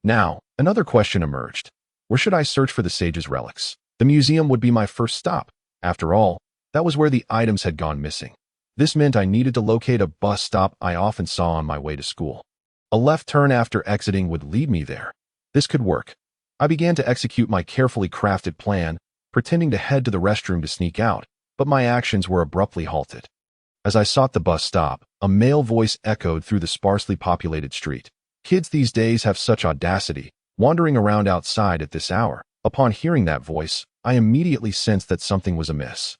Now, another question emerged. Where should I search for the sage's relics? The museum would be my first stop. After all, that was where the items had gone missing. This meant I needed to locate a bus stop I often saw on my way to school. A left turn after exiting would lead me there. This could work. I began to execute my carefully crafted plan, pretending to head to the restroom to sneak out, but my actions were abruptly halted. As I sought the bus stop, a male voice echoed through the sparsely populated street. Kids these days have such audacity, wandering around outside at this hour. Upon hearing that voice, I immediately sensed that something was amiss.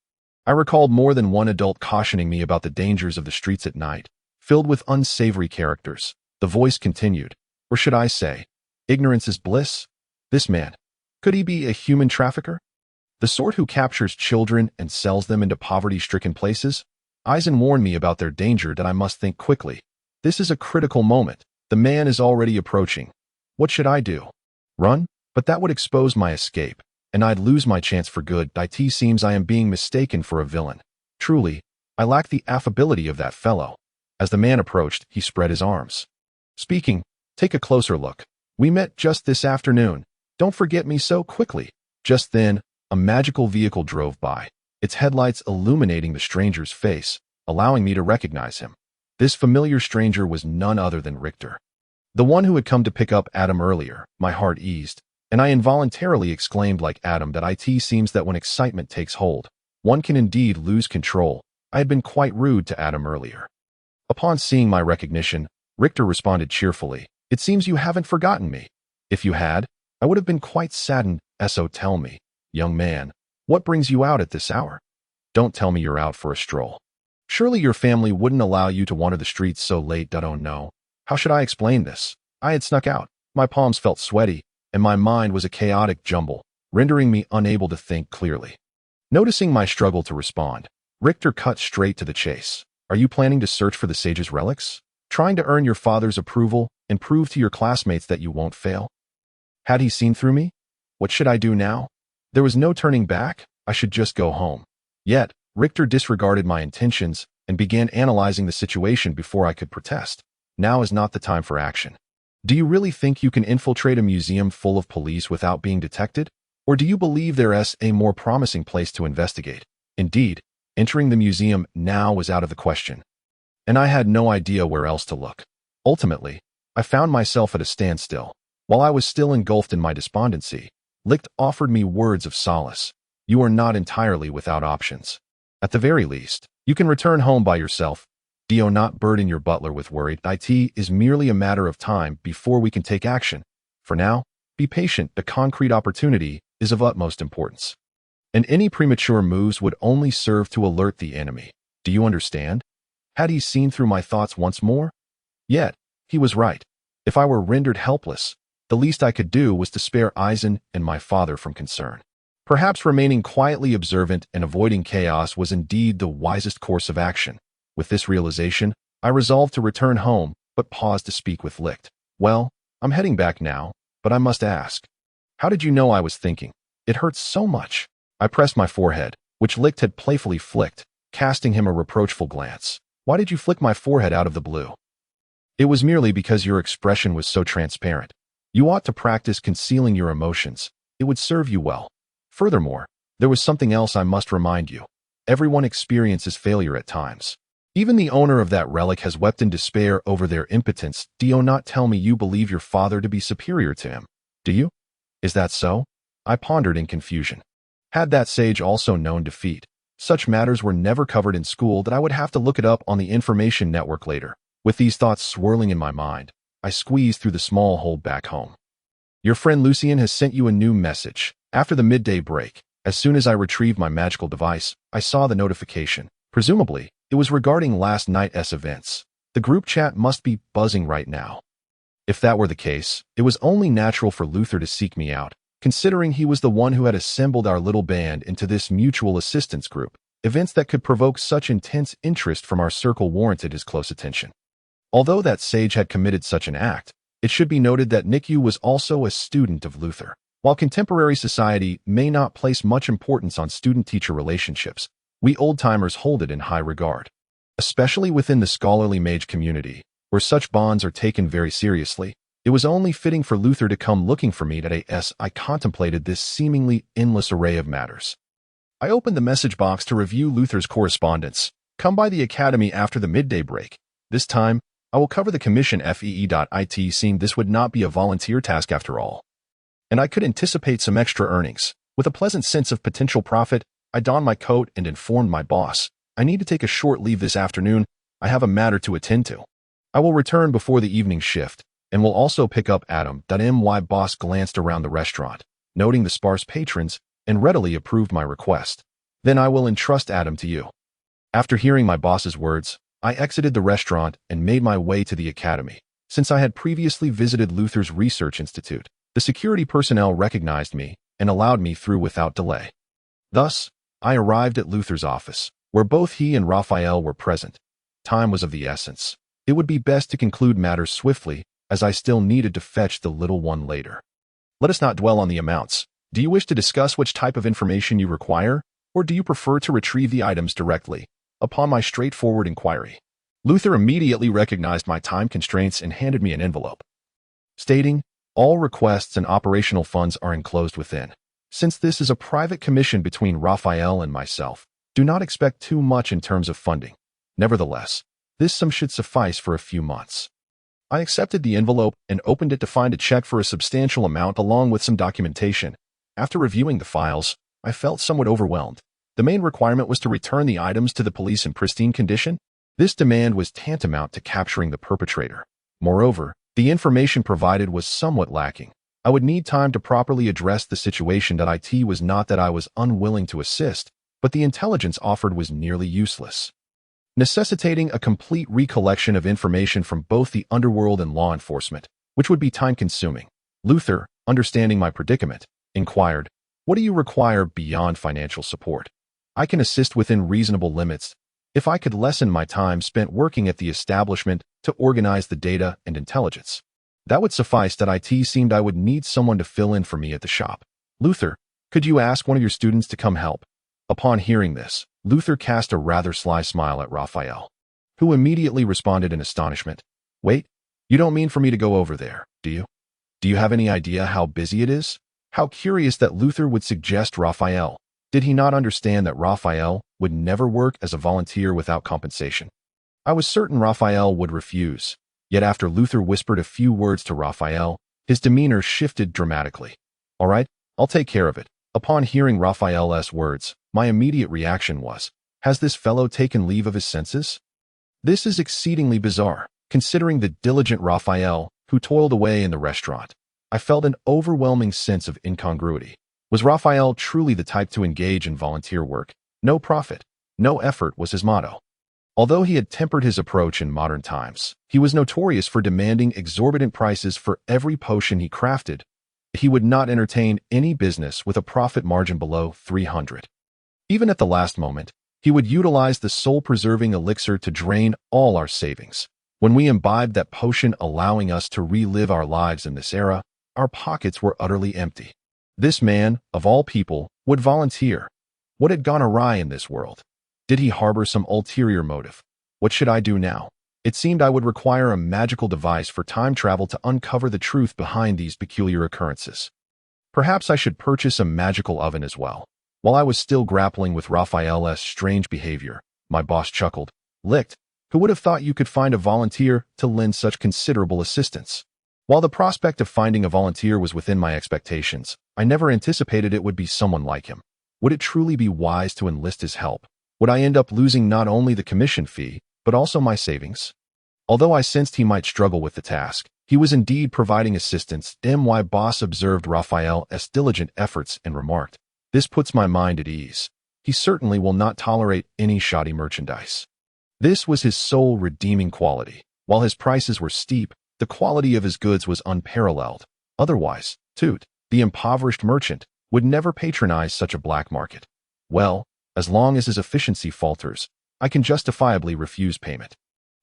I recalled more than one adult cautioning me about the dangers of the streets at night, filled with unsavory characters. The voice continued, or should I say, ignorance is bliss? This man, could he be a human trafficker? The sort who captures children and sells them into poverty-stricken places? Eisen warned me about their danger. That I must think quickly. This is a critical moment. The man is already approaching. What should I do? Run? But that would expose my escape, and I'd lose my chance for good. It seems I am being mistaken for a villain. Truly, I lack the affability of that fellow. As the man approached, he spread his arms. Speaking, take a closer look. We met just this afternoon. Don't forget me so quickly. Just then, a magical vehicle drove by, its headlights illuminating the stranger's face, allowing me to recognize him. This familiar stranger was none other than Richter, the one who had come to pick up Adam earlier. My heart eased, and I involuntarily exclaimed like Adam that it seems that when excitement takes hold, one can indeed lose control. I had been quite rude to Adam earlier. Upon seeing my recognition, Richter responded cheerfully, "It seems you haven't forgotten me. If you had, I would have been quite saddened. So tell me, young man, what brings you out at this hour? Don't tell me you're out for a stroll. Surely your family wouldn't allow you to wander the streets so late. Oh no. How should I explain this? I had snuck out. My palms felt sweaty, and my mind was a chaotic jumble. rendering me unable to think clearly. Noticing my struggle to respond, Richter cut straight to the chase. Are you planning to search for the sage's relics? Trying to earn your father's approval and prove to your classmates that you won't fail? Had he seen through me? What should I do now? There was no turning back. I should just go home. Yet, Richter disregarded my intentions and began analyzing the situation before I could protest. Now is not the time for action. Do you really think you can infiltrate a museum full of police without being detected? Or do you believe there is a more promising place to investigate? Indeed, entering the museum now was out of the question, and I had no idea where else to look. Ultimately, I found myself at a standstill. While I was still engulfed in my despondency, Licht offered me words of solace. You are not entirely without options. At the very least, you can return home by yourself. Do not burden your butler with worry. It is merely a matter of time before we can take action. For now, be patient. The concrete opportunity is of utmost importance. And any premature moves would only serve to alert the enemy. Do you understand? Had he seen through my thoughts once more? Yet, he was right. If I were rendered helpless, the least I could do was to spare Eisen and my father from concern. Perhaps remaining quietly observant and avoiding chaos was indeed the wisest course of action. With this realization, I resolved to return home, but paused to speak with Licht. Well, I'm heading back now, but I must ask. How did you know I was thinking? It hurts so much. I pressed my forehead, which Licht had playfully flicked, casting him a reproachful glance. Why did you flick my forehead out of the blue? It was merely because your expression was so transparent. You ought to practice concealing your emotions. It would serve you well. Furthermore, there was something else I must remind you. Everyone experiences failure at times. Even the owner of that relic has wept in despair over their impotence. Do not tell me you believe your father to be superior to him, do you? Is that so? I pondered in confusion. Had that sage also known defeat? Such matters were never covered in school that I would have to look it up on the information network later. With these thoughts swirling in my mind, I squeezed through the small hold back home. Your friend Lucien has sent you a new message. After the midday break, as soon as I retrieved my magical device, I saw the notification. Presumably, it was regarding last night's events. The group chat must be buzzing right now. If that were the case, it was only natural for Luther to seek me out, considering he was the one who had assembled our little band into this mutual assistance group. Events that could provoke such intense interest from our circle warranted his close attention. Although that sage had committed such an act, it should be noted that Nikyu was also a student of Luther. While contemporary society may not place much importance on student-teacher relationships, we old-timers hold it in high regard. Especially within the scholarly mage community, where such bonds are taken very seriously, it was only fitting for Luther to come looking for me as I contemplated this seemingly endless array of matters. I opened the message box to review Luther's correspondence. Come by the academy after the midday break. This time, I will cover the commission FEE.IT, seeing this would not be a volunteer task after all. And I could anticipate some extra earnings. With a pleasant sense of potential profit, I donned my coat and informed my boss. I need to take a short leave this afternoon. I have a matter to attend to. I will return before the evening shift, and will also pick up Adam. My boss glanced around the restaurant, noting the sparse patrons, and readily approved my request. Then I will entrust Adam to you. After hearing my boss's words, I exited the restaurant and made my way to the academy. Since I had previously visited Luther's research institute, the security personnel recognized me and allowed me through without delay. Thus, I arrived at Luther's office, where both he and Raphael were present. Time was of the essence. It would be best to conclude matters swiftly, as I still needed to fetch the little one later. Let us not dwell on the amounts. Do you wish to discuss which type of information you require, or do you prefer to retrieve the items directly? Upon my straightforward inquiry, Luther immediately recognized my time constraints and handed me an envelope, stating, all requests and operational funds are enclosed within. Since this is a private commission between Raphael and myself, do not expect too much in terms of funding. Nevertheless, this sum should suffice for a few months. I accepted the envelope and opened it to find a check for a substantial amount along with some documentation. After reviewing the files, I felt somewhat overwhelmed. The main requirement was to return the items to the police in pristine condition. This demand was tantamount to capturing the perpetrator. Moreover, the information provided was somewhat lacking. I would need time to properly address the situation. It was not that I was unwilling to assist, but the intelligence offered was nearly useless, necessitating a complete recollection of information from both the underworld and law enforcement, which would be time-consuming. Luther, understanding my predicament, inquired, What do you require beyond financial support? I can assist within reasonable limits if I could lessen my time spent working at the establishment to organize the data and intelligence. That would suffice. That IT seemed I would need someone to fill in for me at the shop. Luther, could you ask one of your students to come help? Upon hearing this, Luther cast a rather sly smile at Raphael, who immediately responded in astonishment. Wait, you don't mean for me to go over there, do you? Do you have any idea how busy it is? How curious that Luther would suggest Raphael. Did he not understand that Raphael would never work as a volunteer without compensation? I was certain Raphael would refuse. Yet after Luther whispered a few words to Raphael, his demeanor shifted dramatically. All right, I'll take care of it. Upon hearing Raphael's words, my immediate reaction was, has this fellow taken leave of his senses? This is exceedingly bizarre, considering the diligent Raphael who toiled away in the restaurant. I felt an overwhelming sense of incongruity. Was Raphael truly the type to engage in volunteer work? No profit, no effort was his motto. Although he had tempered his approach in modern times, he was notorious for demanding exorbitant prices for every potion he crafted. He would not entertain any business with a profit margin below 300. Even at the last moment, he would utilize the soul-preserving elixir to drain all our savings. When we imbibed that potion allowing us to relive our lives in this era, our pockets were utterly empty. This man, of all people, would volunteer. What had gone awry in this world? Did he harbor some ulterior motive? What should I do now? It seemed I would require a magical device for time travel to uncover the truth behind these peculiar occurrences. Perhaps I should purchase a magical oven as well. While I was still grappling with Raphael's strange behavior, my boss chuckled. Licked, who would have thought you could find a volunteer to lend such considerable assistance? While the prospect of finding a volunteer was within my expectations, I never anticipated it would be someone like him. Would it truly be wise to enlist his help? Would I end up losing not only the commission fee, but also my savings? Although I sensed he might struggle with the task, he was indeed providing assistance. My boss observed Raphael's diligent efforts and remarked, "This puts my mind at ease. He certainly will not tolerate any shoddy merchandise." This was his sole redeeming quality. While his prices were steep, the quality of his goods was unparalleled. Otherwise, Toot, the impoverished merchant, would never patronize such a black market. Well, as long as his efficiency falters, I can justifiably refuse payment.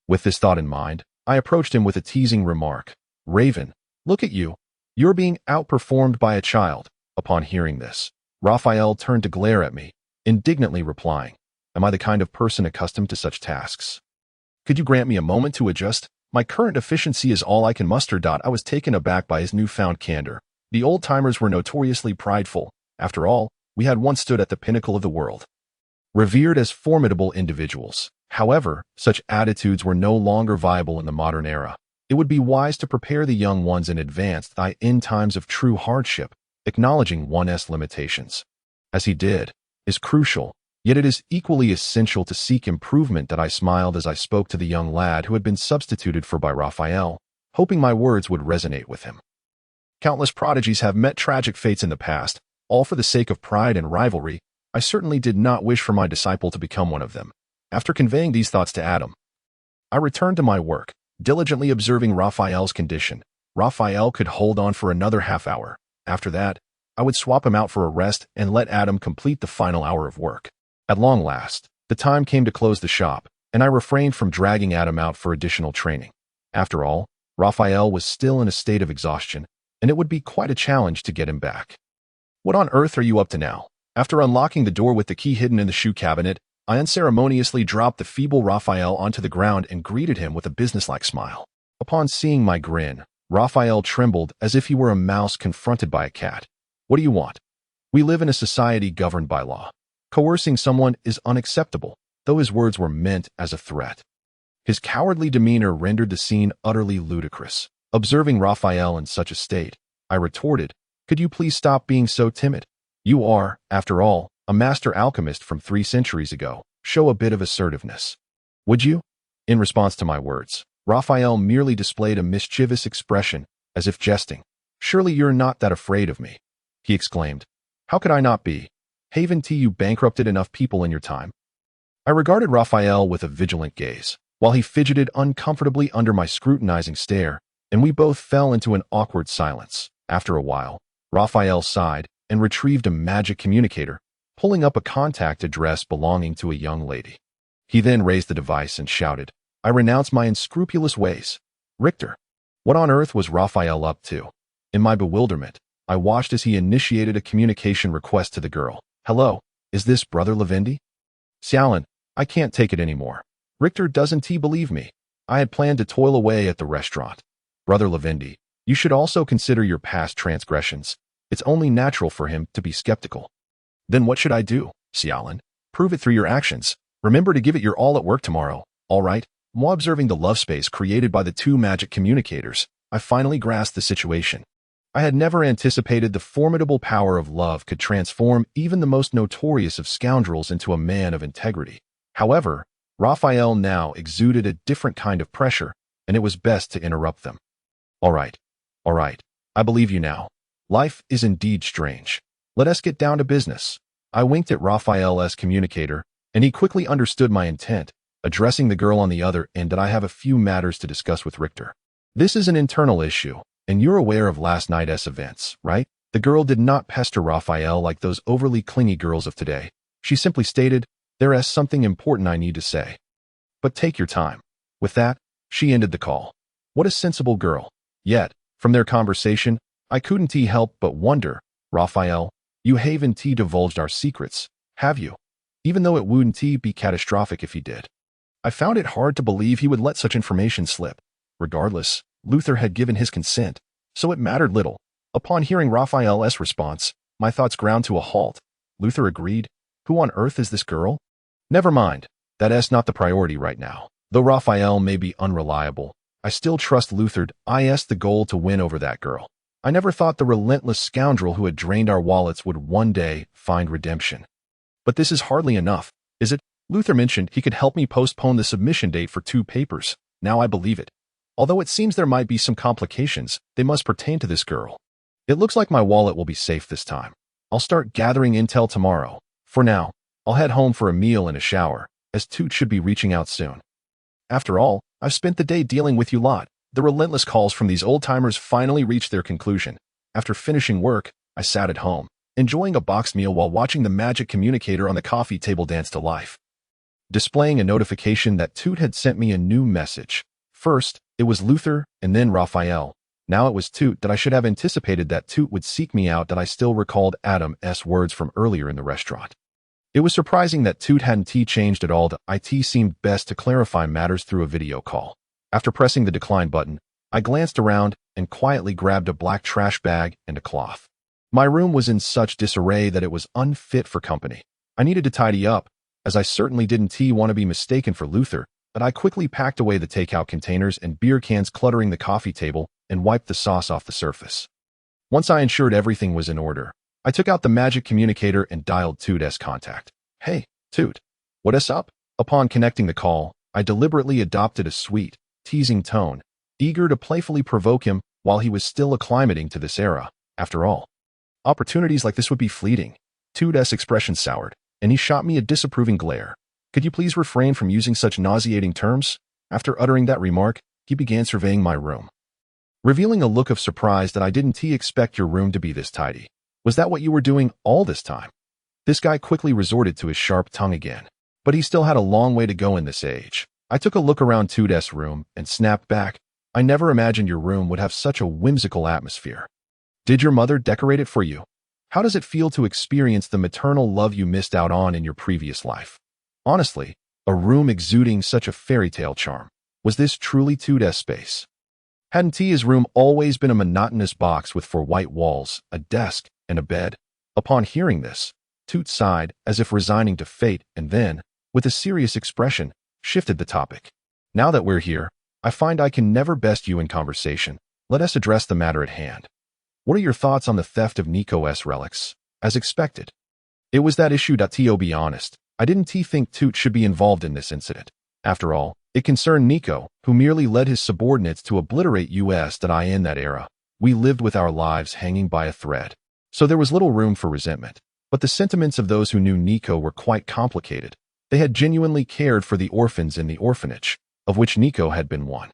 With this thought in mind, I approached him with a teasing remark. Raven, look at you. You're being outperformed by a child. Upon hearing this, Raphael turned to glare at me, indignantly replying, Am I the kind of person accustomed to such tasks? Could you grant me a moment to adjust? My current efficiency is all I can muster. I was taken aback by his newfound candor. The old-timers were notoriously prideful. After all, we had once stood at the pinnacle of the world, revered as formidable individuals. However, such attitudes were no longer viable in the modern era. It would be wise to prepare the young ones in advance in times of true hardship. Acknowledging one's limitations, as he did, is crucial, yet it is equally essential to seek improvement. I smiled as I spoke to the young lad who had been substituted for by Raphael, hoping my words would resonate with him. Countless prodigies have met tragic fates in the past, all for the sake of pride and rivalry. I certainly did not wish for my disciple to become one of them. After conveying these thoughts to Adam, I returned to my work, diligently observing Raphael's condition. Raphael could hold on for another half hour. After that, I would swap him out for a rest and let Adam complete the final hour of work. At long last, the time came to close the shop, and I refrained from dragging Adam out for additional training. After all, Raphael was still in a state of exhaustion, and it would be quite a challenge to get him back. What on earth are you up to now? After unlocking the door with the key hidden in the shoe cabinet, I unceremoniously dropped the feeble Raphael onto the ground and greeted him with a businesslike smile. Upon seeing my grin, Raphael trembled as if he were a mouse confronted by a cat. What do you want? We live in a society governed by law. Coercing someone is unacceptable, though his words were meant as a threat. His cowardly demeanor rendered the scene utterly ludicrous. Observing Raphael in such a state, I retorted, Could you please stop being so timid? You are, after all, a master alchemist from 3 centuries ago. Show a bit of assertiveness. Would you? In response to my words, Raphael merely displayed a mischievous expression, as if jesting. Surely you're not that afraid of me, he exclaimed. How could I not be? Haven't you bankrupted enough people in your time? I regarded Raphael with a vigilant gaze, while he fidgeted uncomfortably under my scrutinizing stare, and we both fell into an awkward silence. After a while, Raphael sighed, and retrieved a magic communicator, pulling up a contact address belonging to a young lady. He then raised the device and shouted, "I renounce my unscrupulous ways." Richter. What on earth was Raphael up to? In my bewilderment, I watched as he initiated a communication request to the girl. "Hello, is this Brother Lavendi? Xiaolin, I can't take it anymore. Richter doesn't he believe me? I had planned to toil away at the restaurant. Brother Lavendi, you should also consider your past transgressions. It's only natural for him to be skeptical." "Then what should I do, Xiaolin? Prove it through your actions. Remember to give it your all at work tomorrow, all right?" While observing the love space created by the two magic communicators, I finally grasped the situation. I had never anticipated the formidable power of love could transform even the most notorious of scoundrels into a man of integrity. However, Raphael now exuded a different kind of pressure, and it was best to interrupt them. All right, I believe you now. Life is indeed strange. Let us get down to business." I winked at Raphael's communicator, and he quickly understood my intent, addressing the girl on the other end that I have a few matters to discuss with Richter. "This is an internal issue, and you're aware of last night's events, right?" The girl did not pester Raphael like those overly clingy girls of today. She simply stated, "There is something important I need to say. But take your time." With that, she ended the call. What a sensible girl. Yet, from their conversation, I couldn't help but wonder, "Raphael, you haven't divulged our secrets, have you? Even though it wouldn't be catastrophic if he did." I found it hard to believe he would let such information slip. Regardless, Luther had given his consent, so it mattered little. Upon hearing Raphael's response, my thoughts ground to a halt. Luther agreed. Who on earth is this girl? Never mind, that's not the priority right now. Though Raphael may be unreliable, I still trust Luther. The goal to win over that girl. I never thought the relentless scoundrel who had drained our wallets would one day find redemption. But this is hardly enough, is it? Luther mentioned he could help me postpone the submission date for 2 papers. Now I believe it. Although it seems there might be some complications, they must pertain to this girl. It looks like my wallet will be safe this time. I'll start gathering intel tomorrow. For now, I'll head home for a meal and a shower, as Toot should be reaching out soon. After all, I've spent the day dealing with you lot. The relentless calls from these old-timers finally reached their conclusion. After finishing work, I sat at home, enjoying a boxed meal while watching the magic communicator on the coffee table dance to life, displaying a notification that Toot had sent me a new message. First, it was Luther, and then Raphael. Now it was Toot. That I should have anticipated that Toot would seek me out. That I still recalled Adam's words from earlier in the restaurant. It was surprising that Toot hadn't changed at all. The IT seemed best to clarify matters through a video call. After pressing the decline button, I glanced around and quietly grabbed a black trash bag and a cloth. My room was in such disarray that it was unfit for company. I needed to tidy up, as I certainly didn't want to be mistaken for Luther, but I quickly packed away the takeout containers and beer cans cluttering the coffee table and wiped the sauce off the surface. Once I ensured everything was in order, I took out the magic communicator and dialed Toot's contact. "Hey, Toot, what's up?" Upon connecting the call, I deliberately adopted a sweet, teasing tone, eager to playfully provoke him while he was still acclimating to this era. After all, opportunities like this would be fleeting. Toot's expression soured, and he shot me a disapproving glare. "Could you please refrain from using such nauseating terms?" After uttering that remark, he began surveying my room, revealing a look of surprise that I didn't expect your room to be this tidy. "Was that what you were doing all this time?" This guy quickly resorted to his sharp tongue again, but he still had a long way to go in this age. I took a look around Toot's room and snapped back. "I never imagined your room would have such a whimsical atmosphere. Did your mother decorate it for you? How does it feel to experience the maternal love you missed out on in your previous life?" Honestly, a room exuding such a fairy tale charm. Was this truly Toot's space? Hadn't his room always been a monotonous box with 4 white walls, a desk, and a bed? Upon hearing this, Toot sighed as if resigning to fate and then, with a serious expression, shifted the topic. "Now that we're here, I find I can never best you in conversation. Let us address the matter at hand. What are your thoughts on the theft of Nico's relics?" As expected, it was that issue. To be honest, I didn't think Toot should be involved in this incident. After all, it concerned Nico, who merely led his subordinates to obliterate us. In that era, we lived with our lives hanging by a thread, so there was little room for resentment. But the sentiments of those who knew Nico were quite complicated. They had genuinely cared for the orphans in the orphanage, of which Nico had been one.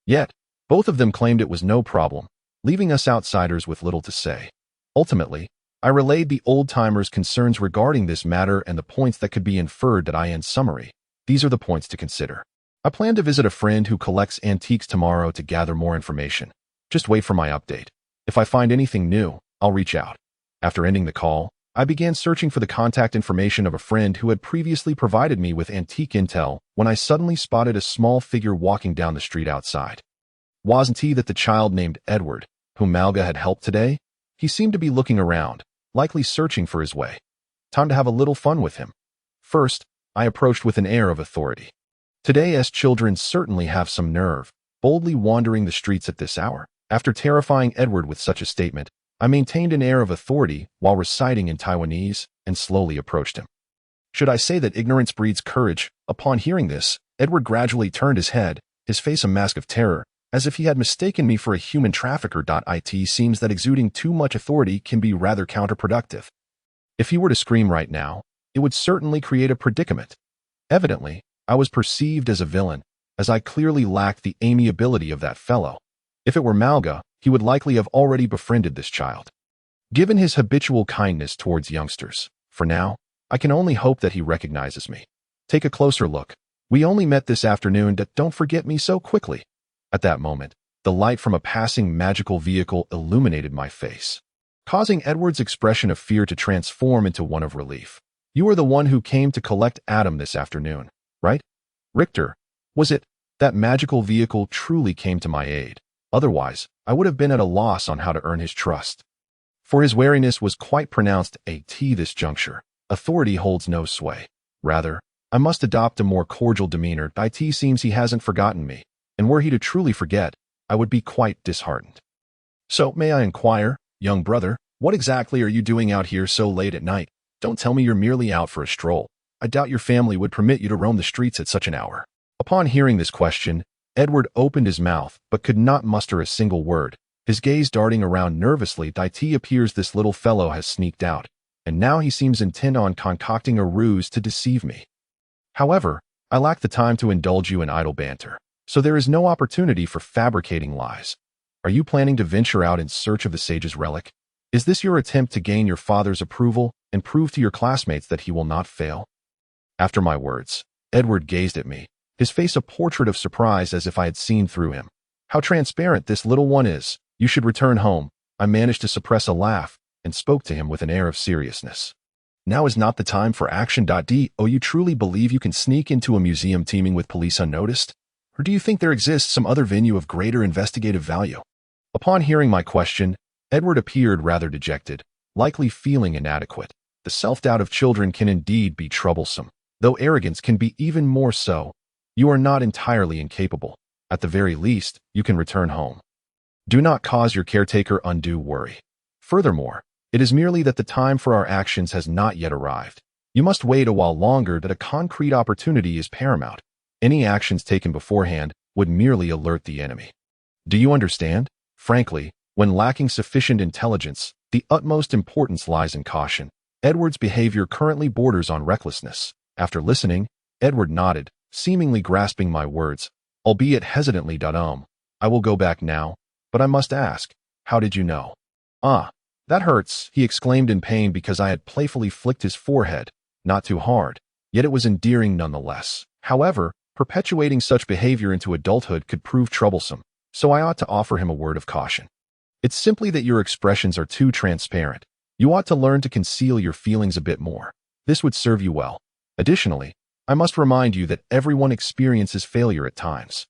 Yet, both of them claimed it was no problem, leaving us outsiders with little to say. Ultimately, I relayed the old-timers' concerns regarding this matter and the points that could be inferred that in summary. These are the points to consider. I plan to visit a friend who collects antiques tomorrow to gather more information. Just wait for my update. If I find anything new, I'll reach out. After ending the call, I began searching for the contact information of a friend who had previously provided me with antique intel when I suddenly spotted a small figure walking down the street outside. Wasn't he that the child named Edward, whom Malga had helped today? He seemed to be looking around, likely searching for his way. Time to have a little fun with him. First, I approached with an air of authority. Today's children certainly have some nerve, boldly wandering the streets at this hour. After terrifying Edward with such a statement, I maintained an air of authority while reciting in Taiwanese and slowly approached him. Should I say that ignorance breeds courage? Upon hearing this, Edward gradually turned his head, his face a mask of terror, as if he had mistaken me for a human trafficker. It seems that exuding too much authority can be rather counterproductive. If he were to scream right now, it would certainly create a predicament. Evidently, I was perceived as a villain, as I clearly lacked the amiability of that fellow. If it were Malga, he would likely have already befriended this child. Given his habitual kindness towards youngsters, for now, I can only hope that he recognizes me. Take a closer look. We only met this afternoon. Don't forget me so quickly. At that moment, the light from a passing magical vehicle illuminated my face, causing Edward's expression of fear to transform into one of relief. You are the one who came to collect Adam this afternoon, right? Richter, was it? That magical vehicle truly came to my aid. Otherwise, I would have been at a loss on how to earn his trust. For his wariness was quite pronounced at this juncture. Authority holds no sway. Rather, I must adopt a more cordial demeanor. It seems he hasn't forgotten me, and were he to truly forget, I would be quite disheartened. So, may I inquire, young brother, what exactly are you doing out here so late at night? Don't tell me you're merely out for a stroll. I doubt your family would permit you to roam the streets at such an hour. Upon hearing this question, Edward opened his mouth but could not muster a single word, his gaze darting around nervously. It appears this little fellow has sneaked out, and now he seems intent on concocting a ruse to deceive me. However, I lack the time to indulge you in idle banter, so there is no opportunity for fabricating lies. Are you planning to venture out in search of the sage's relic? Is this your attempt to gain your father's approval and prove to your classmates that he will not fail? After my words, Edward gazed at me, his face a portrait of surprise as if I had seen through him. How transparent this little one is. You should return home. I managed to suppress a laugh and spoke to him with an air of seriousness. Now is not the time for action. Do you truly believe you can sneak into a museum teeming with police unnoticed? Or do you think there exists some other venue of greater investigative value? Upon hearing my question, Edward appeared rather dejected, likely feeling inadequate. The self-doubt of children can indeed be troublesome, though arrogance can be even more so. You are not entirely incapable. At the very least, you can return home. Do not cause your caretaker undue worry. Furthermore, it is merely that the time for our actions has not yet arrived. You must wait a while longer. That a concrete opportunity is paramount. Any actions taken beforehand would merely alert the enemy. Do you understand? Frankly, when lacking sufficient intelligence, the utmost importance lies in caution. Edward's behavior currently borders on recklessness. After listening, Edward nodded, seemingly grasping my words, albeit hesitantly. I will go back now, but I must ask, how did you know? Ah, that hurts, he exclaimed in pain because I had playfully flicked his forehead, not too hard, yet it was endearing nonetheless. However, perpetuating such behavior into adulthood could prove troublesome, so I ought to offer him a word of caution. It's simply that your expressions are too transparent. You ought to learn to conceal your feelings a bit more. This would serve you well. Additionally, I must remind you that everyone experiences failure at times.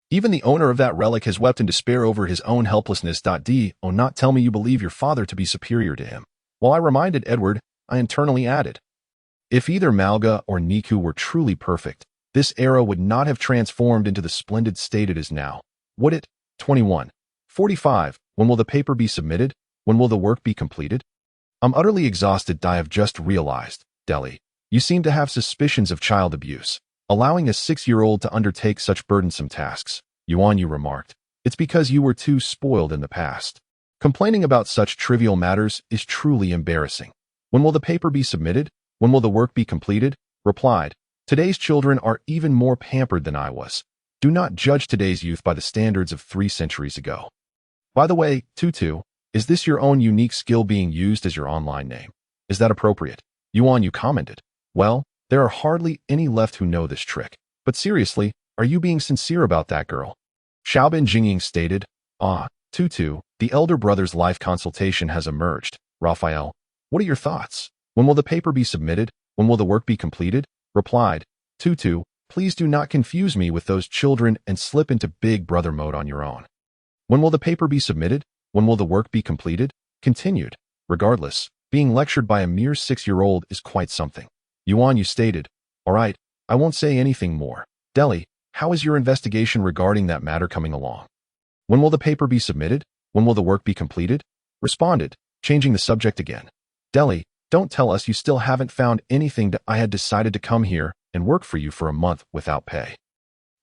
Even the owner of that relic has wept in despair over his own helplessness. Do not tell me you believe your father to be superior to him. While I reminded Edward, I internally added, if either Malga or Niku were truly perfect, this era would not have transformed into the splendid state it is now, would it? 21. 45. When will the paper be submitted? When will the work be completed? I'm utterly exhausted. I have just realized, Deli, you seem to have suspicions of child abuse, allowing a 6-year-old to undertake such burdensome tasks. Yuan, you remarked, it's because you were too spoiled in the past. Complaining about such trivial matters is truly embarrassing. When will the paper be submitted? When will the work be completed? Replied, today's children are even more pampered than I was. Do not judge today's youth by the standards of 3 centuries ago. By the way, Tutu, Is this your own unique skill being used as your online name? Is that appropriate? Yuan, you commented. Well, there are hardly any left who know this trick. But seriously, are you being sincere about that, girl? Xiaobin Jingying stated. Tutu, the elder brother's life consultation has emerged. Raphael, what are your thoughts? When will the paper be submitted? When will the work be completed? Replied. Tutu, please do not confuse me with those children and slip into big brother mode on your own. When will the paper be submitted? When will the work be completed? Continued. Regardless, being lectured by a mere 6-year-old is quite something. Yuan, you stated. All right, I won't say anything more. Deli, how is your investigation regarding that matter coming along? When will the paper be submitted? When will the work be completed? Responded, changing the subject again. Deli, don't tell us you still haven't found anything. I had decided to come here and work for you for a month without pay.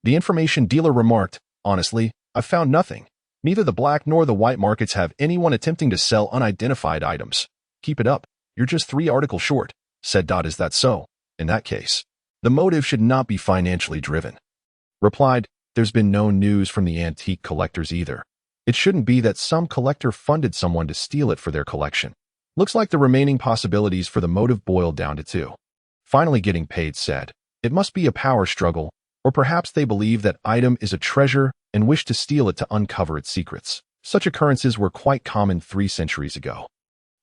The information dealer remarked, honestly, I've found nothing. Neither the black nor the white markets have anyone attempting to sell unidentified items. Keep it up. You're just 3 articles short, said. Is that so? In that case, the motive should not be financially driven. Replied, there's been no news from the antique collectors either. It shouldn't be that some collector funded someone to steal it for their collection. Looks like the remaining possibilities for the motive boiled down to 2. Finally getting paid said, it must be a power struggle, or perhaps they believe that item is a treasure and wish to steal it to uncover its secrets. Such occurrences were quite common 3 centuries ago.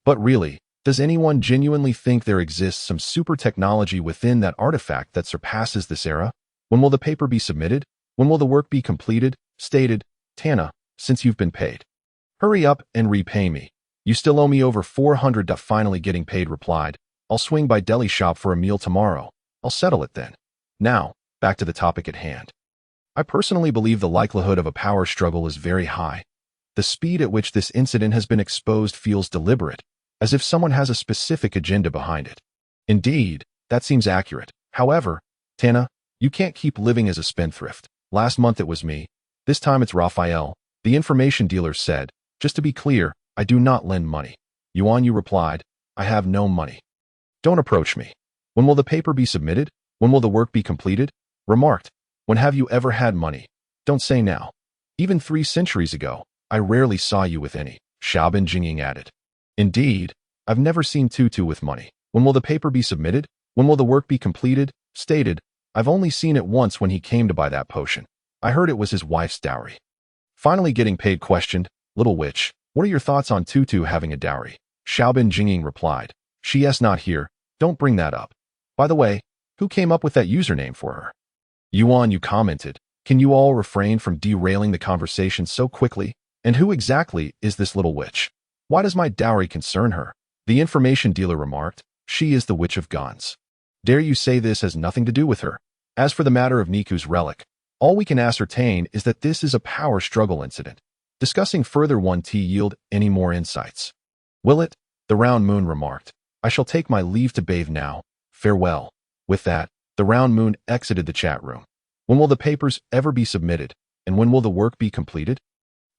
But really, does anyone genuinely think there exists some super technology within that artifact that surpasses this era? When will the paper be submitted? When will the work be completed? Stated, Tana, since you've been paid. Hurry up and repay me. You still owe me over 400. Finally getting paid replied, I'll swing by deli shop for a meal tomorrow. I'll settle it then. Now, back to the topic at hand. I personally believe the likelihood of a power struggle is very high. The speed at which this incident has been exposed feels deliberate, as if someone has a specific agenda behind it. Indeed, that seems accurate. However, Tana, you can't keep living as a spendthrift. Last month it was me. This time it's Raphael, the information dealer said. Just to be clear, I do not lend money. Yuan, you replied, I have no money. Don't approach me. When will the paper be submitted? When will the work be completed? Remarked, when have you ever had money? Don't say now. Even 3 centuries ago, I rarely saw you with any. Xiaobin Jingying added. Indeed, I've never seen Tutu with money. When will the paper be submitted? When will the work be completed? Stated, I've only seen it once when he came to buy that potion. I heard it was his wife's dowry. Finally getting paid questioned, little witch, what are your thoughts on Tutu having a dowry? Xiaobin Jingying replied, she's not here, don't bring that up. By the way, who came up with that username for her? Yuan, you commented, can you all refrain from derailing the conversation so quickly? And who exactly is this little witch? Why does my dowry concern her? The information dealer remarked, she is the Witch of Guns. Dare you say this has nothing to do with her? As for the matter of Niku's relic, all we can ascertain is that this is a power struggle incident. Discussing further won't yield any more insights. Will it? The round moon remarked, I shall take my leave to bathe now. Farewell. With that, the round moon exited the chat room. When will the papers ever be submitted? And when will the work be completed?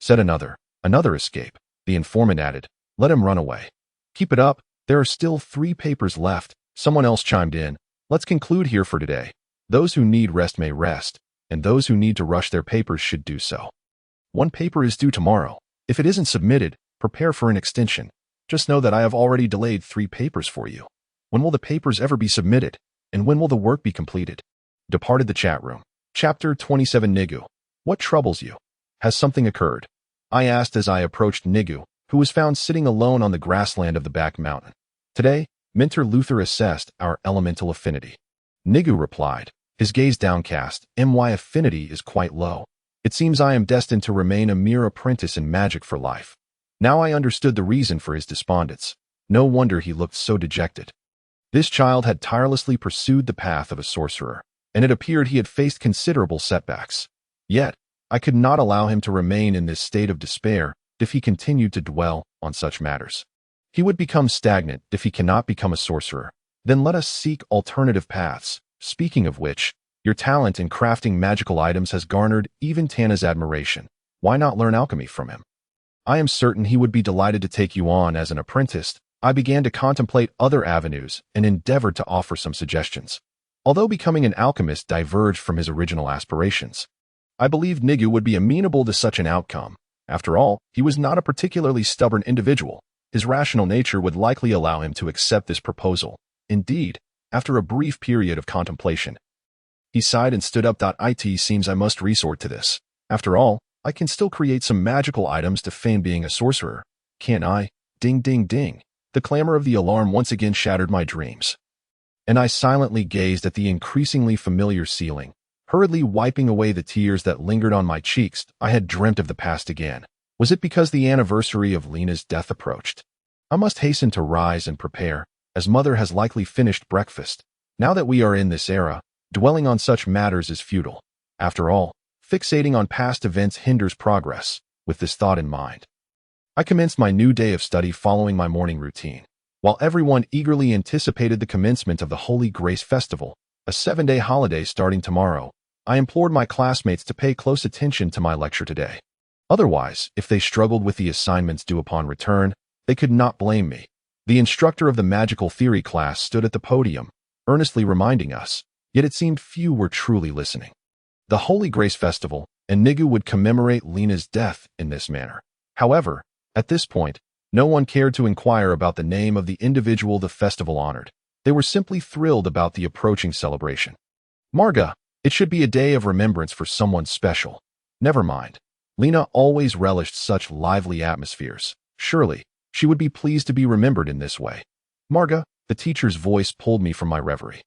Said another escape. The informant added, let him run away. Keep it up, there are still 3 papers left. Someone else chimed in, let's conclude here for today. Those who need rest may rest, and those who need to rush their papers should do so. 1 paper is due tomorrow. If it isn't submitted, prepare for an extension. Just know that I have already delayed 3 papers for you. When will the papers ever be submitted? And when will the work be completed? Departed the chat room. Chapter 27 Nigu. What troubles you? Has something occurred? I asked as I approached Nigu, who was found sitting alone on the grassland of the back mountain. Today, Mentor Luther assessed our elemental affinity. Nigu replied, his gaze downcast, my affinity is quite low. It seems I am destined to remain a mere apprentice in magic for life. Now I understood the reason for his despondence. No wonder he looked so dejected. This child had tirelessly pursued the path of a sorcerer, and it appeared he had faced considerable setbacks. Yet, I could not allow him to remain in this state of despair if he continued to dwell on such matters. He would become stagnant if he cannot become a sorcerer. Then let us seek alternative paths. Speaking of which, your talent in crafting magical items has garnered even Tana's admiration. Why not learn alchemy from him? I am certain he would be delighted to take you on as an apprentice. I began to contemplate other avenues and endeavored to offer some suggestions. Although becoming an alchemist diverged from his original aspirations, I believed Nigu would be amenable to such an outcome, After all, he was not a particularly stubborn individual. His rational nature would likely allow him to accept this proposal. Indeed, after a brief period of contemplation, he sighed and stood up. It seems I must resort to this. After all, I can still create some magical items to feign being a sorcerer, can't I? Ding, ding, ding. The clamor of the alarm once again shattered my dreams, and I silently gazed at the increasingly familiar ceiling, hurriedly wiping away the tears that lingered on my cheeks. I had dreamt of the past again. Was it because the anniversary of Lena's death approached? I must hasten to rise and prepare, as Mother has likely finished breakfast. Now that we are in this era, dwelling on such matters is futile. After all, fixating on past events hinders progress. With this thought in mind, I commenced my new day of study following my morning routine. While everyone eagerly anticipated the commencement of the Holy Grace Festival, a 7-day holiday starting tomorrow, I implored my classmates to pay close attention to my lecture today. Otherwise, if they struggled with the assignments due upon return, they could not blame me. The instructor of the magical theory class stood at the podium, earnestly reminding us, yet it seemed few were truly listening. The Holy Grace Festival, and Nigu would commemorate Lena's death in this manner. However, at this point, no one cared to inquire about the name of the individual the festival honored. They were simply thrilled about the approaching celebration. Marga, it should be a day of remembrance for someone special. Never mind. Lena always relished such lively atmospheres. Surely, she would be pleased to be remembered in this way. Marga, the teacher's voice pulled me from my reverie,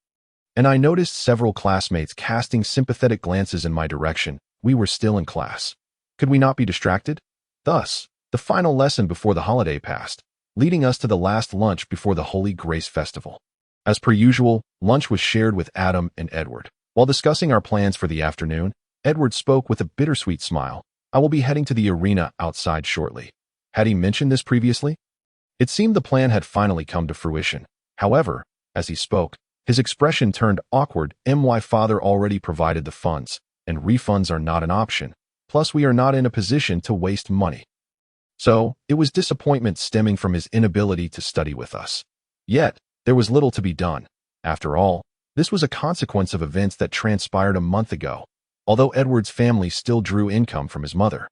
and I noticed several classmates casting sympathetic glances in my direction. We were still in class. Could we not be distracted? Thus, the final lesson before the holiday passed, leading us to the last lunch before the Holy Grace Festival. As per usual, lunch was shared with Adam and Edward. While discussing our plans for the afternoon, Edward spoke with a bittersweet smile. I will be heading to the arena outside shortly. Had he mentioned this previously? It seemed the plan had finally come to fruition. However, as he spoke, his expression turned awkward. My father already provided the funds, and refunds are not an option. Plus, we are not in a position to waste money. So, it was disappointment stemming from his inability to study with us. Yet, there was little to be done. After all, this was a consequence of events that transpired a month ago. Although Edward's family still drew income from his mother,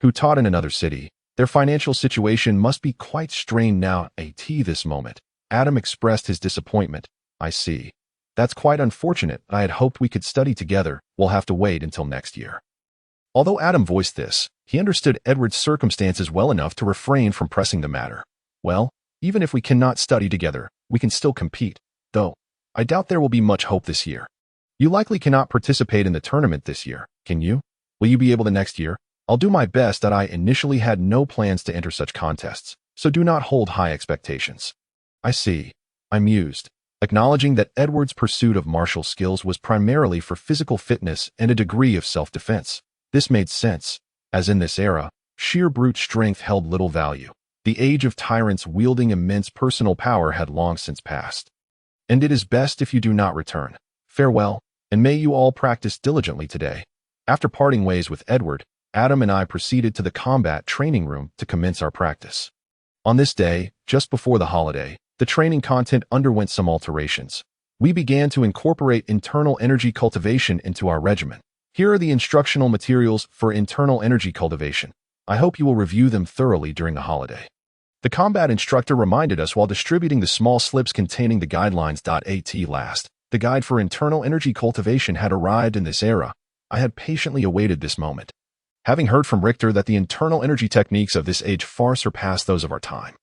who taught in another city, their financial situation must be quite strained now. This moment, Adam expressed his disappointment. I see. That's quite unfortunate. I had hoped we could study together. We'll have to wait until next year. Although Adam voiced this, he understood Edward's circumstances well enough to refrain from pressing the matter. Well, even if we cannot study together, we can still compete. Though, I doubt there will be much hope this year. You likely cannot participate in the tournament this year, can you? Will you be able to next year? I'll do my best. I initially had no plans to enter such contests, so do not hold high expectations. I see. I mused, acknowledging that Edward's pursuit of martial skills was primarily for physical fitness and a degree of self-defense. This made sense, as in this era, sheer brute strength held little value. The age of tyrants wielding immense personal power had long since passed. And it is best if you do not return. Farewell, and may you all practice diligently today. After parting ways with Edward, Adam and I proceeded to the combat training room to commence our practice. On this day, just before the holiday, the training content underwent some alterations. We began to incorporate internal energy cultivation into our regimen. Here are the instructional materials for internal energy cultivation. I hope you will review them thoroughly during the holiday. The combat instructor reminded us while distributing the small slips containing the guidelines. At last, the guide for internal energy cultivation had arrived in this era. I had patiently awaited this moment, having heard from Richter that the internal energy techniques of this age far surpass those of our time.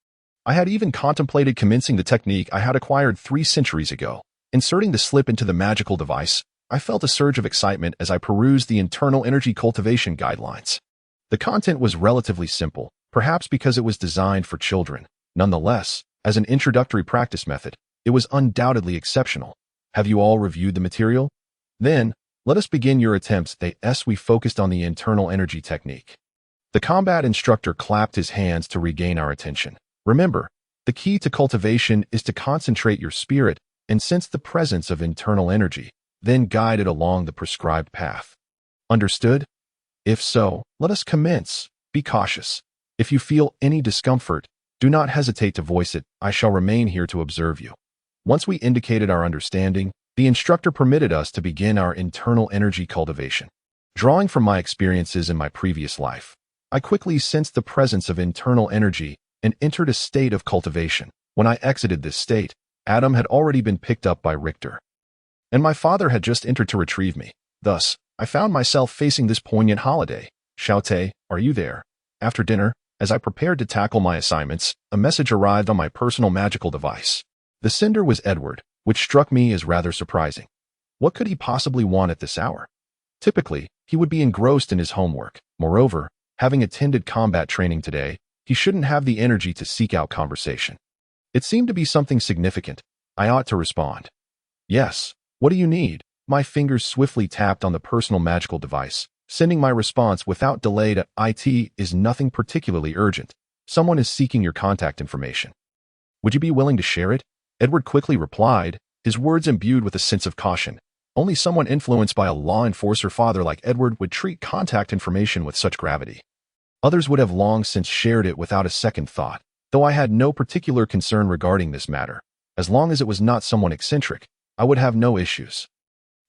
I had even contemplated commencing the technique I had acquired 3 centuries ago. Inserting the slip into the magical device, I felt a surge of excitement as I perused the internal energy cultivation guidelines. The content was relatively simple, perhaps because it was designed for children. Nonetheless, as an introductory practice method, it was undoubtedly exceptional. Have you all reviewed the material? Then, let us begin your attempts. We focused on the internal energy technique. The combat instructor clapped his hands to regain our attention. Remember, the key to cultivation is to concentrate your spirit and sense the presence of internal energy, then guide it along the prescribed path. Understood? If so, let us commence. Be cautious. If you feel any discomfort, do not hesitate to voice it. I shall remain here to observe you. Once we indicated our understanding, the instructor permitted us to begin our internal energy cultivation. Drawing from my experiences in my previous life, I quickly sensed the presence of internal energy and entered a state of cultivation. When I exited this state, Adam had already been picked up by Richter, and my father had just entered to retrieve me. Thus, I found myself facing this poignant holiday. Xiaote, are you there? After dinner, as I prepared to tackle my assignments, a message arrived on my personal magical device. The sender was Edward, which struck me as rather surprising. What could he possibly want at this hour? Typically, he would be engrossed in his homework. Moreover, having attended combat training today, he shouldn't have the energy to seek out conversation. It seemed to be something significant. I ought to respond. Yes. What do you need? My fingers swiftly tapped on the personal magical device, sending my response without delay to "It is nothing particularly urgent. Someone is seeking your contact information. Would you be willing to share it?" Edward quickly replied, his words imbued with a sense of caution. Only someone influenced by a law enforcer father like Edward would treat contact information with such gravity. Others would have long since shared it without a second thought, though I had no particular concern regarding this matter. As long as it was not someone eccentric, I would have no issues.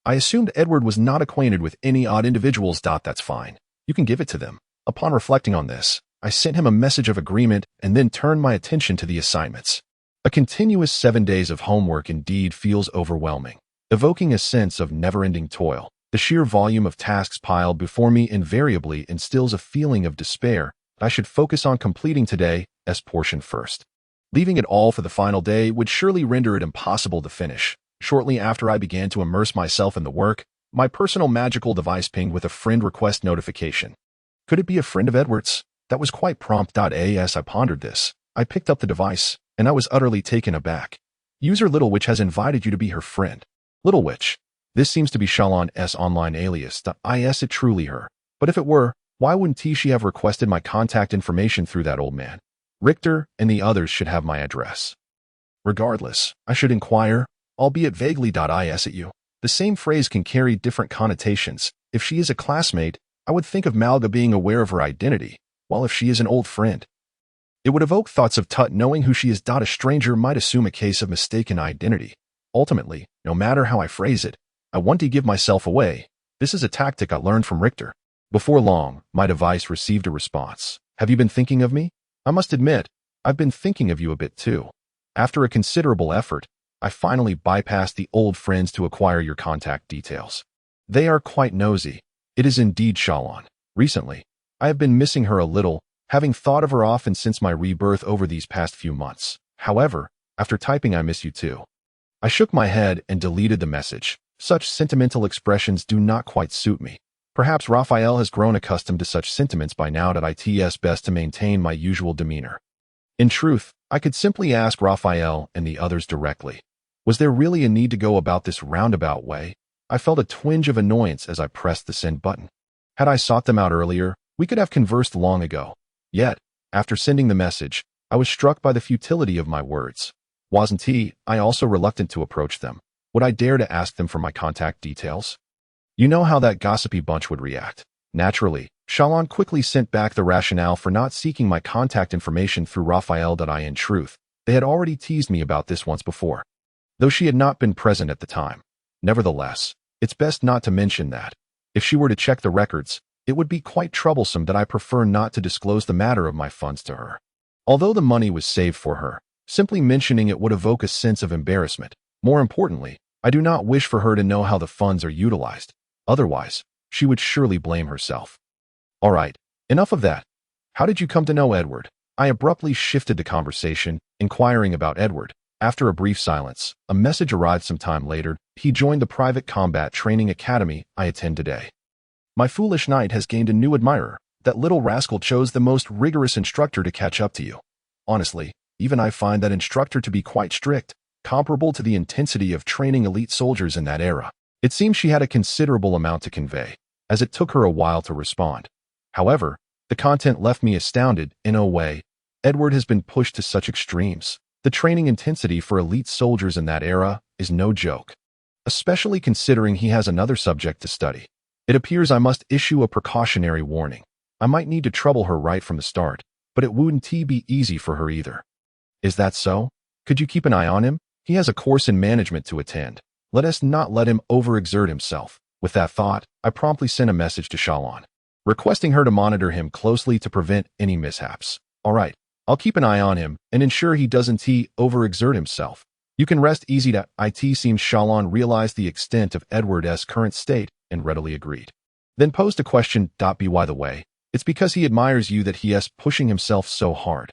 I assumed Edward was not acquainted with any odd individuals. That's fine. You can give it to them. Upon reflecting on this, I sent him a message of agreement and then turned my attention to the assignments. A continuous 7 days of homework indeed feels overwhelming, evoking a sense of never-ending toil. The sheer volume of tasks piled before me invariably instills a feeling of despair. I should focus on completing today's portion first. Leaving it all for the final day would surely render it impossible to finish. Shortly after I began to immerse myself in the work, my personal magical device pinged with a friend request notification. Could it be a friend of Edward's? That was quite prompt. As I pondered this, I picked up the device, and I was utterly taken aback. User Little Witch has invited you to be her friend. Little Witch. This seems to be Shalon's online alias. Is it truly her? But if it were, why wouldn't she have requested my contact information through that old man? Richter and the others should have my address. Regardless, I should inquire, albeit vaguely. Is at you. The same phrase can carry different connotations. If she is a classmate, I would think of Malga being aware of her identity, while if she is an old friend, it would evoke thoughts of Tut knowing who she is. A stranger might assume a case of mistaken identity. Ultimately, no matter how I phrase it, I want to give myself away. This is a tactic I learned from Richter. Before long, my device received a response. Have you been thinking of me? I must admit, I've been thinking of you a bit too. After a considerable effort, I finally bypassed the old friends to acquire your contact details. They are quite nosy. It is indeed Shalon. Recently, I have been missing her a little, having thought of her often since my rebirth over these past few months. However, after typing "I miss you too," I shook my head and deleted the message. Such sentimental expressions do not quite suit me. Perhaps Raphael has grown accustomed to such sentiments by now. It's best to maintain my usual demeanor. In truth, I could simply ask Raphael and the others directly. Was there really a need to go about this roundabout way? I felt a twinge of annoyance as I pressed the send button. Had I sought them out earlier, we could have conversed long ago. Yet, after sending the message, I was struck by the futility of my words. Wasn't I also reluctant to approach them? Would I dare to ask them for my contact details? You know how that gossipy bunch would react. Naturally, Shalon quickly sent back the rationale for not seeking my contact information through Raphael. In truth, they had already teased me about this once before, though she had not been present at the time. Nevertheless, it's best not to mention that. If she were to check the records, it would be quite troublesome. I prefer not to disclose the matter of my funds to her. Although the money was saved for her, simply mentioning it would evoke a sense of embarrassment. More importantly, I do not wish for her to know how the funds are utilized. Otherwise, she would surely blame herself. All right, enough of that. How did you come to know Edward? I abruptly shifted the conversation, inquiring about Edward. After a brief silence, a message arrived some time later. He joined the private combat training academy I attend today. My foolish knight has gained a new admirer. That little rascal chose the most rigorous instructor to catch up to you. Honestly, even I find that instructor to be quite strict, comparable to the intensity of training elite soldiers in that era. It seems she had a considerable amount to convey, as it took her a while to respond. However, the content left me astounded. In a way, Edward has been pushed to such extremes. The training intensity for elite soldiers in that era is no joke, especially considering he has another subject to study. It appears I must issue a precautionary warning. I might need to trouble her right from the start, but it wouldn't be easy for her either. Is that so? Could you keep an eye on him? He has a course in management to attend. Let us not let him overexert himself. With that thought, I promptly sent a message to Shalon. requesting her to monitor him closely to prevent any mishaps. All right, I'll keep an eye on him and ensure he doesn't overexert himself. You can rest easy. It seems Shalon realized the extent of Edward's current state and readily agreed. Then posed a question. By the way, it's because he admires you that he is pushing himself so hard.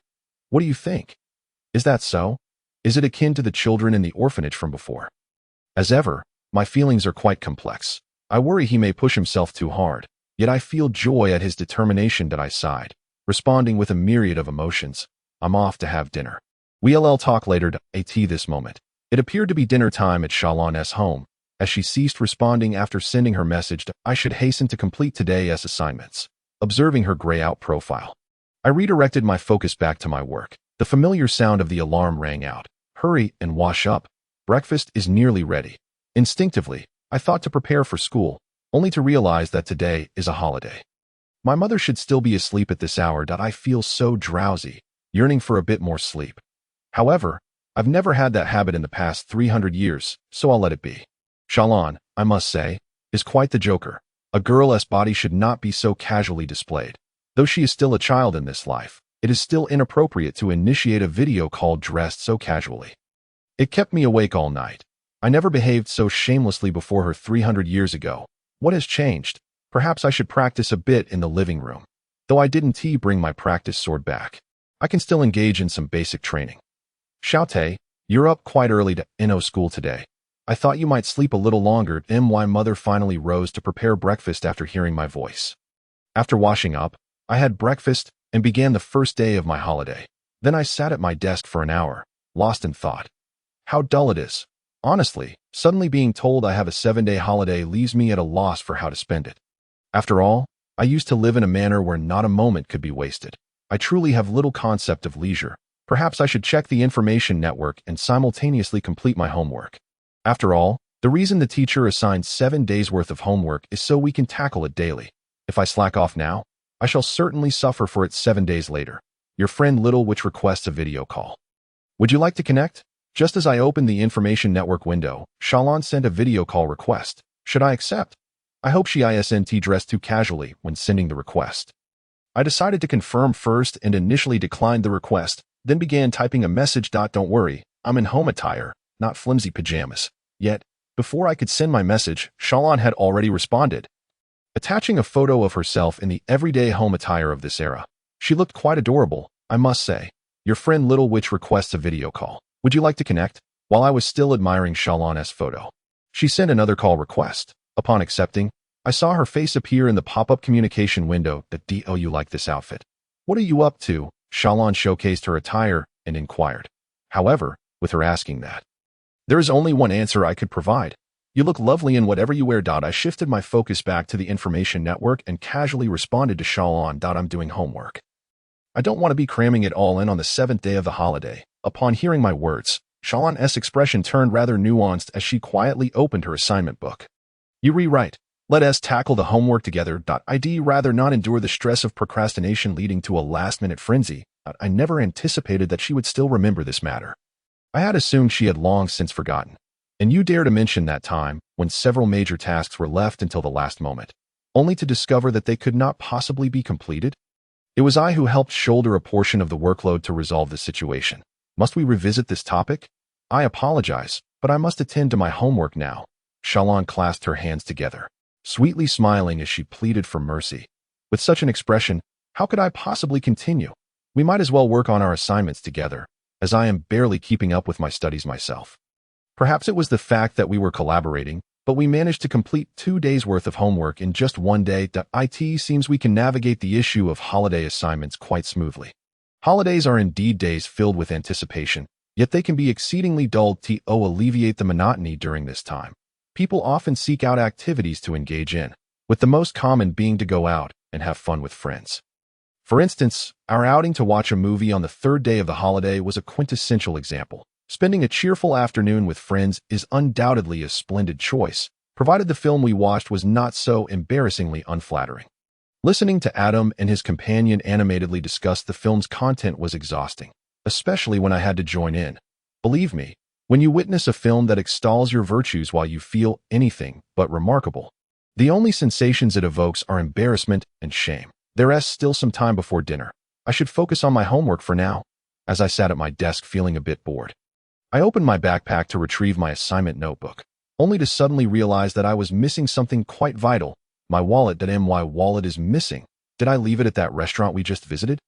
What do you think? Is that so? Is it akin to the children in the orphanage from before? As ever, my feelings are quite complex. I worry he may push himself too hard, yet I feel joy at his determination. I sighed, responding with a myriad of emotions. I'm off to have dinner. We'll talk later. At this moment, it appeared to be dinner time at Shalon's home. As she ceased responding after sending her message, I should hasten to complete today's assignments. Observing her gray-out profile, I redirected my focus back to my work. The familiar sound of the alarm rang out. Hurry and wash up. Breakfast is nearly ready. Instinctively, I thought to prepare for school, only to realize that today is a holiday. My mother should still be asleep at this hour. I feel so drowsy, yearning for a bit more sleep. However, I've never had that habit in the past 300 years, so I'll let it be. Shalon, I must say, is quite the joker. A girl's body should not be so casually displayed. Though she is still a child in this life, it is still inappropriate to initiate a video call dressed so casually. It kept me awake all night. I never behaved so shamelessly before her 300 years ago. What has changed? Perhaps I should practice a bit in the living room. Though I didn't bring my practice sword back, I can still engage in some basic training. Shoute, you're up quite early to school today. I thought you might sleep a little longer. My mother finally rose to prepare breakfast after hearing my voice. After washing up, I had breakfast and began the first day of my holiday. Then I sat at my desk for an hour, lost in thought. How dull it is. Honestly, suddenly being told I have a 7-day holiday leaves me at a loss for how to spend it. After all, I used to live in a manner where not a moment could be wasted. I truly have little concept of leisure. Perhaps I should check the information network and simultaneously complete my homework. After all, the reason the teacher assigns 7 days worth of homework is so we can tackle it daily. If I slack off now, I shall certainly suffer for it 7 days later. Your friend Little Witch requests a video call. Would you like to connect? Just as I opened the information network window, Shalon sent a video call request. Should I accept? I hope she isn't dressed too casually when sending the request. I decided to confirm first and initially declined the request, then began typing a message. Don't worry, I'm in home attire, not flimsy pajamas. Yet, before I could send my message, Shalon had already responded, attaching a photo of herself in the everyday home attire of this era. She looked quite adorable, I must say. Your friend Little Witch requests a video call. Would you like to connect? While I was still admiring Shalon's photo, she sent another call request. Upon accepting, I saw her face appear in the pop-up communication window. You like this outfit? What are you up to? Shalon showcased her attire and inquired. However, with her asking that, there is only one answer I could provide. You look lovely in whatever you wear. I shifted my focus back to the information network and casually responded to Shalon. I'm doing homework. I don't want to be cramming it all in on the 7th day of the holiday. Upon hearing my words, Shalon's expression turned rather nuanced as she quietly opened her assignment book. You rewrite. Let us tackle the homework together. I'd rather not endure the stress of procrastination leading to a last-minute frenzy. I never anticipated that she would still remember this matter. I had assumed she had long since forgotten. And you dare to mention that time when several major tasks were left until the last moment, only to discover that they could not possibly be completed? It was I who helped shoulder a portion of the workload to resolve the situation. Must we revisit this topic? I apologize, but I must attend to my homework now. Shalon clasped her hands together, sweetly smiling as she pleaded for mercy. With such an expression, how could I possibly continue? We might as well work on our assignments together, as I am barely keeping up with my studies myself. Perhaps it was the fact that we were collaborating, but we managed to complete 2 days' worth of homework in just 1 day. It seems we can navigate the issue of holiday assignments quite smoothly. Holidays are indeed days filled with anticipation, yet they can be exceedingly dull. To alleviate the monotony during this time, people often seek out activities to engage in, with the most common being to go out and have fun with friends. For instance, our outing to watch a movie on the 3rd day of the holiday was a quintessential example. Spending a cheerful afternoon with friends is undoubtedly a splendid choice, provided the film we watched was not so embarrassingly unflattering. Listening to Adam and his companion animatedly discuss the film's content was exhausting, especially when I had to join in. Believe me, when you witness a film that extols your virtues while you feel anything but remarkable, The only sensations it evokes are embarrassment and shame. There's still some time before dinner. I should focus on my homework for now. As I sat at my desk feeling a bit bored, I opened my backpack to retrieve my assignment notebook, only to suddenly realize that I was missing something quite vital. My wallet. My wallet is missing. Did I leave it at that restaurant we just visited?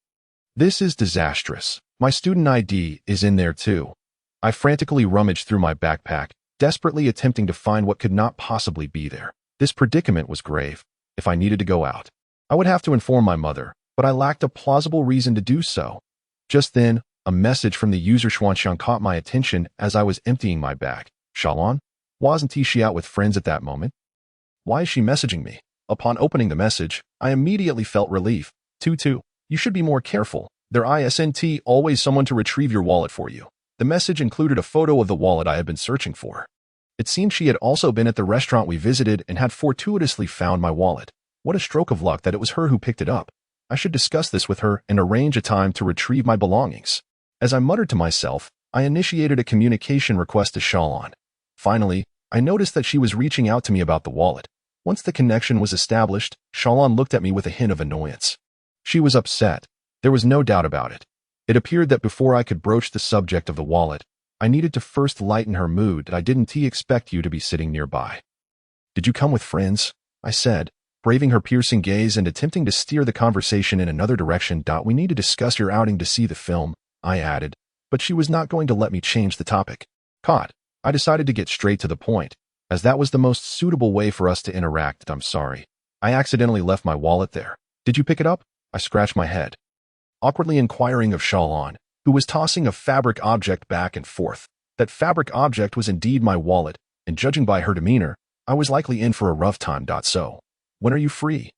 This is disastrous. My student ID is in there too. I frantically rummaged through my backpack, desperately attempting to find what could not possibly be there. This predicament was grave. If I needed to go out, I would have to inform my mother, but I lacked a plausible reason to do so. Just then, a message from the user Xuanxiang caught my attention as I was emptying my bag. Shalon? Wasn't she out with friends at that moment? Why is she messaging me? Upon opening the message, I immediately felt relief. Tutu, you should be more careful. There isn't always someone to retrieve your wallet for you. The message included a photo of the wallet I had been searching for. It seemed she had also been at the restaurant we visited and had fortuitously found my wallet. What a stroke of luck that it was her who picked it up. I should discuss this with her and arrange a time to retrieve my belongings. As I muttered to myself, I initiated a communication request to Shalon. Finally, I noticed that she was reaching out to me about the wallet. Once the connection was established, Shalon looked at me with a hint of annoyance. She was upset. There was no doubt about it. It appeared that before I could broach the subject of the wallet, I needed to first lighten her mood. I didn't expect you to be sitting nearby. Did you come with friends? I said, braving her piercing gaze and attempting to steer the conversation in another direction. We need to discuss your outing to see the film, I added, but she was not going to let me change the topic. Caught. I decided to get straight to the point, as that was the most suitable way for us to interact. I'm sorry. I accidentally left my wallet there. Did you pick it up? I scratched my head, awkwardly inquiring of Shalon, who was tossing a fabric object back and forth. That fabric object was indeed my wallet, and judging by her demeanor, I was likely in for a rough time. So, when are you free?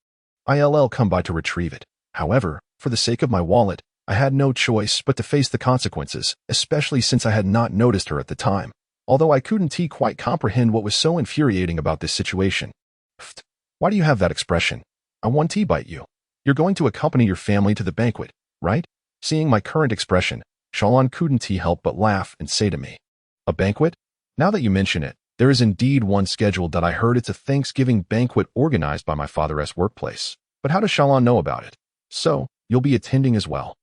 I'll come by to retrieve it. However, for the sake of my wallet, I had no choice but to face the consequences, especially since I had not noticed her at the time. Although I couldn't quite comprehend what was so infuriating about this situation. Pfft, why do you have that expression? I want to bite you. You're going to accompany your family to the banquet, right? Seeing my current expression, Shalon couldn't help but laugh and say to me, a banquet? Now that you mention it, there is indeed one scheduled. That I heard it's a Thanksgiving banquet organized by my father's workplace. But how does Shalon know about it? So, you'll be attending as well.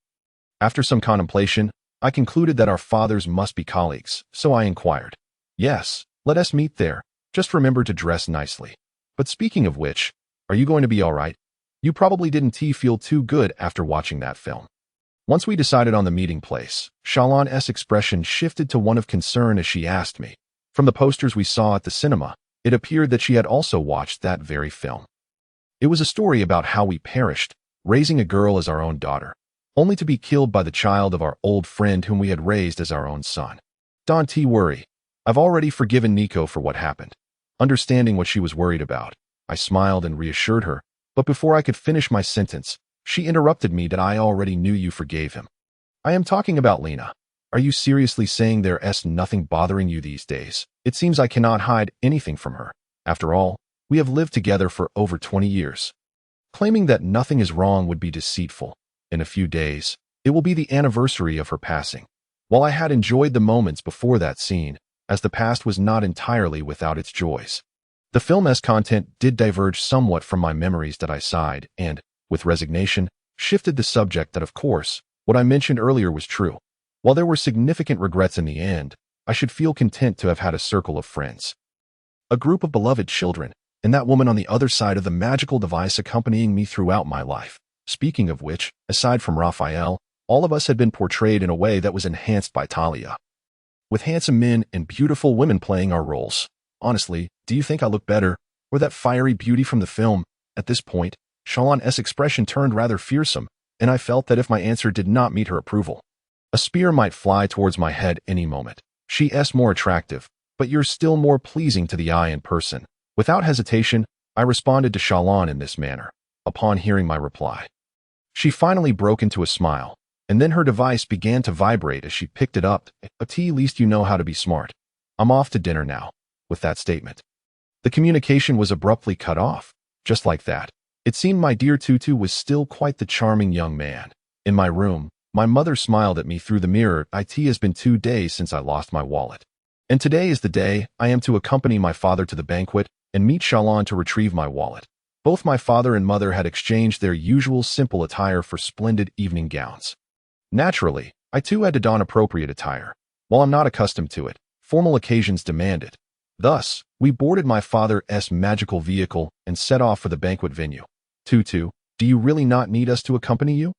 After some contemplation, I concluded that our fathers must be colleagues, so I inquired. Yes, let us meet there. Just remember to dress nicely. But speaking of which, are you going to be all right? You probably didn't feel too good after watching that film. Once we decided on the meeting place, Shalon's expression shifted to one of concern as she asked me. From the posters we saw at the cinema, it appeared that she had also watched that very film. It was a story about how we perished, raising a girl as our own daughter, only to be killed by the child of our old friend whom we had raised as our own son. Don't worry. I've already forgiven Nico for what happened. Understanding what she was worried about, I smiled and reassured her, but before I could finish my sentence, she interrupted me. That I already knew you forgave him. I am talking about Lena. Are you seriously saying there's nothing bothering you these days? It seems I cannot hide anything from her. After all, we have lived together for over 20 years. Claiming that nothing is wrong would be deceitful. In a few days, it will be the anniversary of her passing. While I had enjoyed the moments before that scene, as the past was not entirely without its joys, the film's content did diverge somewhat from my memories. That I sighed and, with resignation, shifted the subject. That of course, what I mentioned earlier was true. While there were significant regrets in the end, I should feel content to have had a circle of friends, a group of beloved children, and that woman on the other side of the magical device accompanying me throughout my life. Speaking of which, aside from Raphael, all of us had been portrayed in a way that was enhanced by Talia, with handsome men and beautiful women playing our roles. Honestly, do you think I look better, or that fiery beauty from the film? At this point, Shalon's expression turned rather fearsome, and I felt that if my answer did not meet her approval, a spear might fly towards my head any moment. She's more attractive, but you're still more pleasing to the eye in person. Without hesitation, I responded to Shalon in this manner. Upon hearing my reply, she finally broke into a smile, and then her device began to vibrate as she picked it up. At least you know how to be smart. I'm off to dinner now. With that statement, the communication was abruptly cut off. Just like that, it seemed my dear Tutu was still quite the charming young man. In my room, my mother smiled at me through the mirror. It has been 2 days since I lost my wallet, and today is the day I am to accompany my father to the banquet. and meet Shalon to retrieve my wallet. Both my father and mother had exchanged their usual simple attire for splendid evening gowns. Naturally, I too had to don appropriate attire. While I'm not accustomed to it, formal occasions demand it. Thus, we boarded my father's magical vehicle and set off for the banquet venue. Tutu, do you really not need us to accompany you?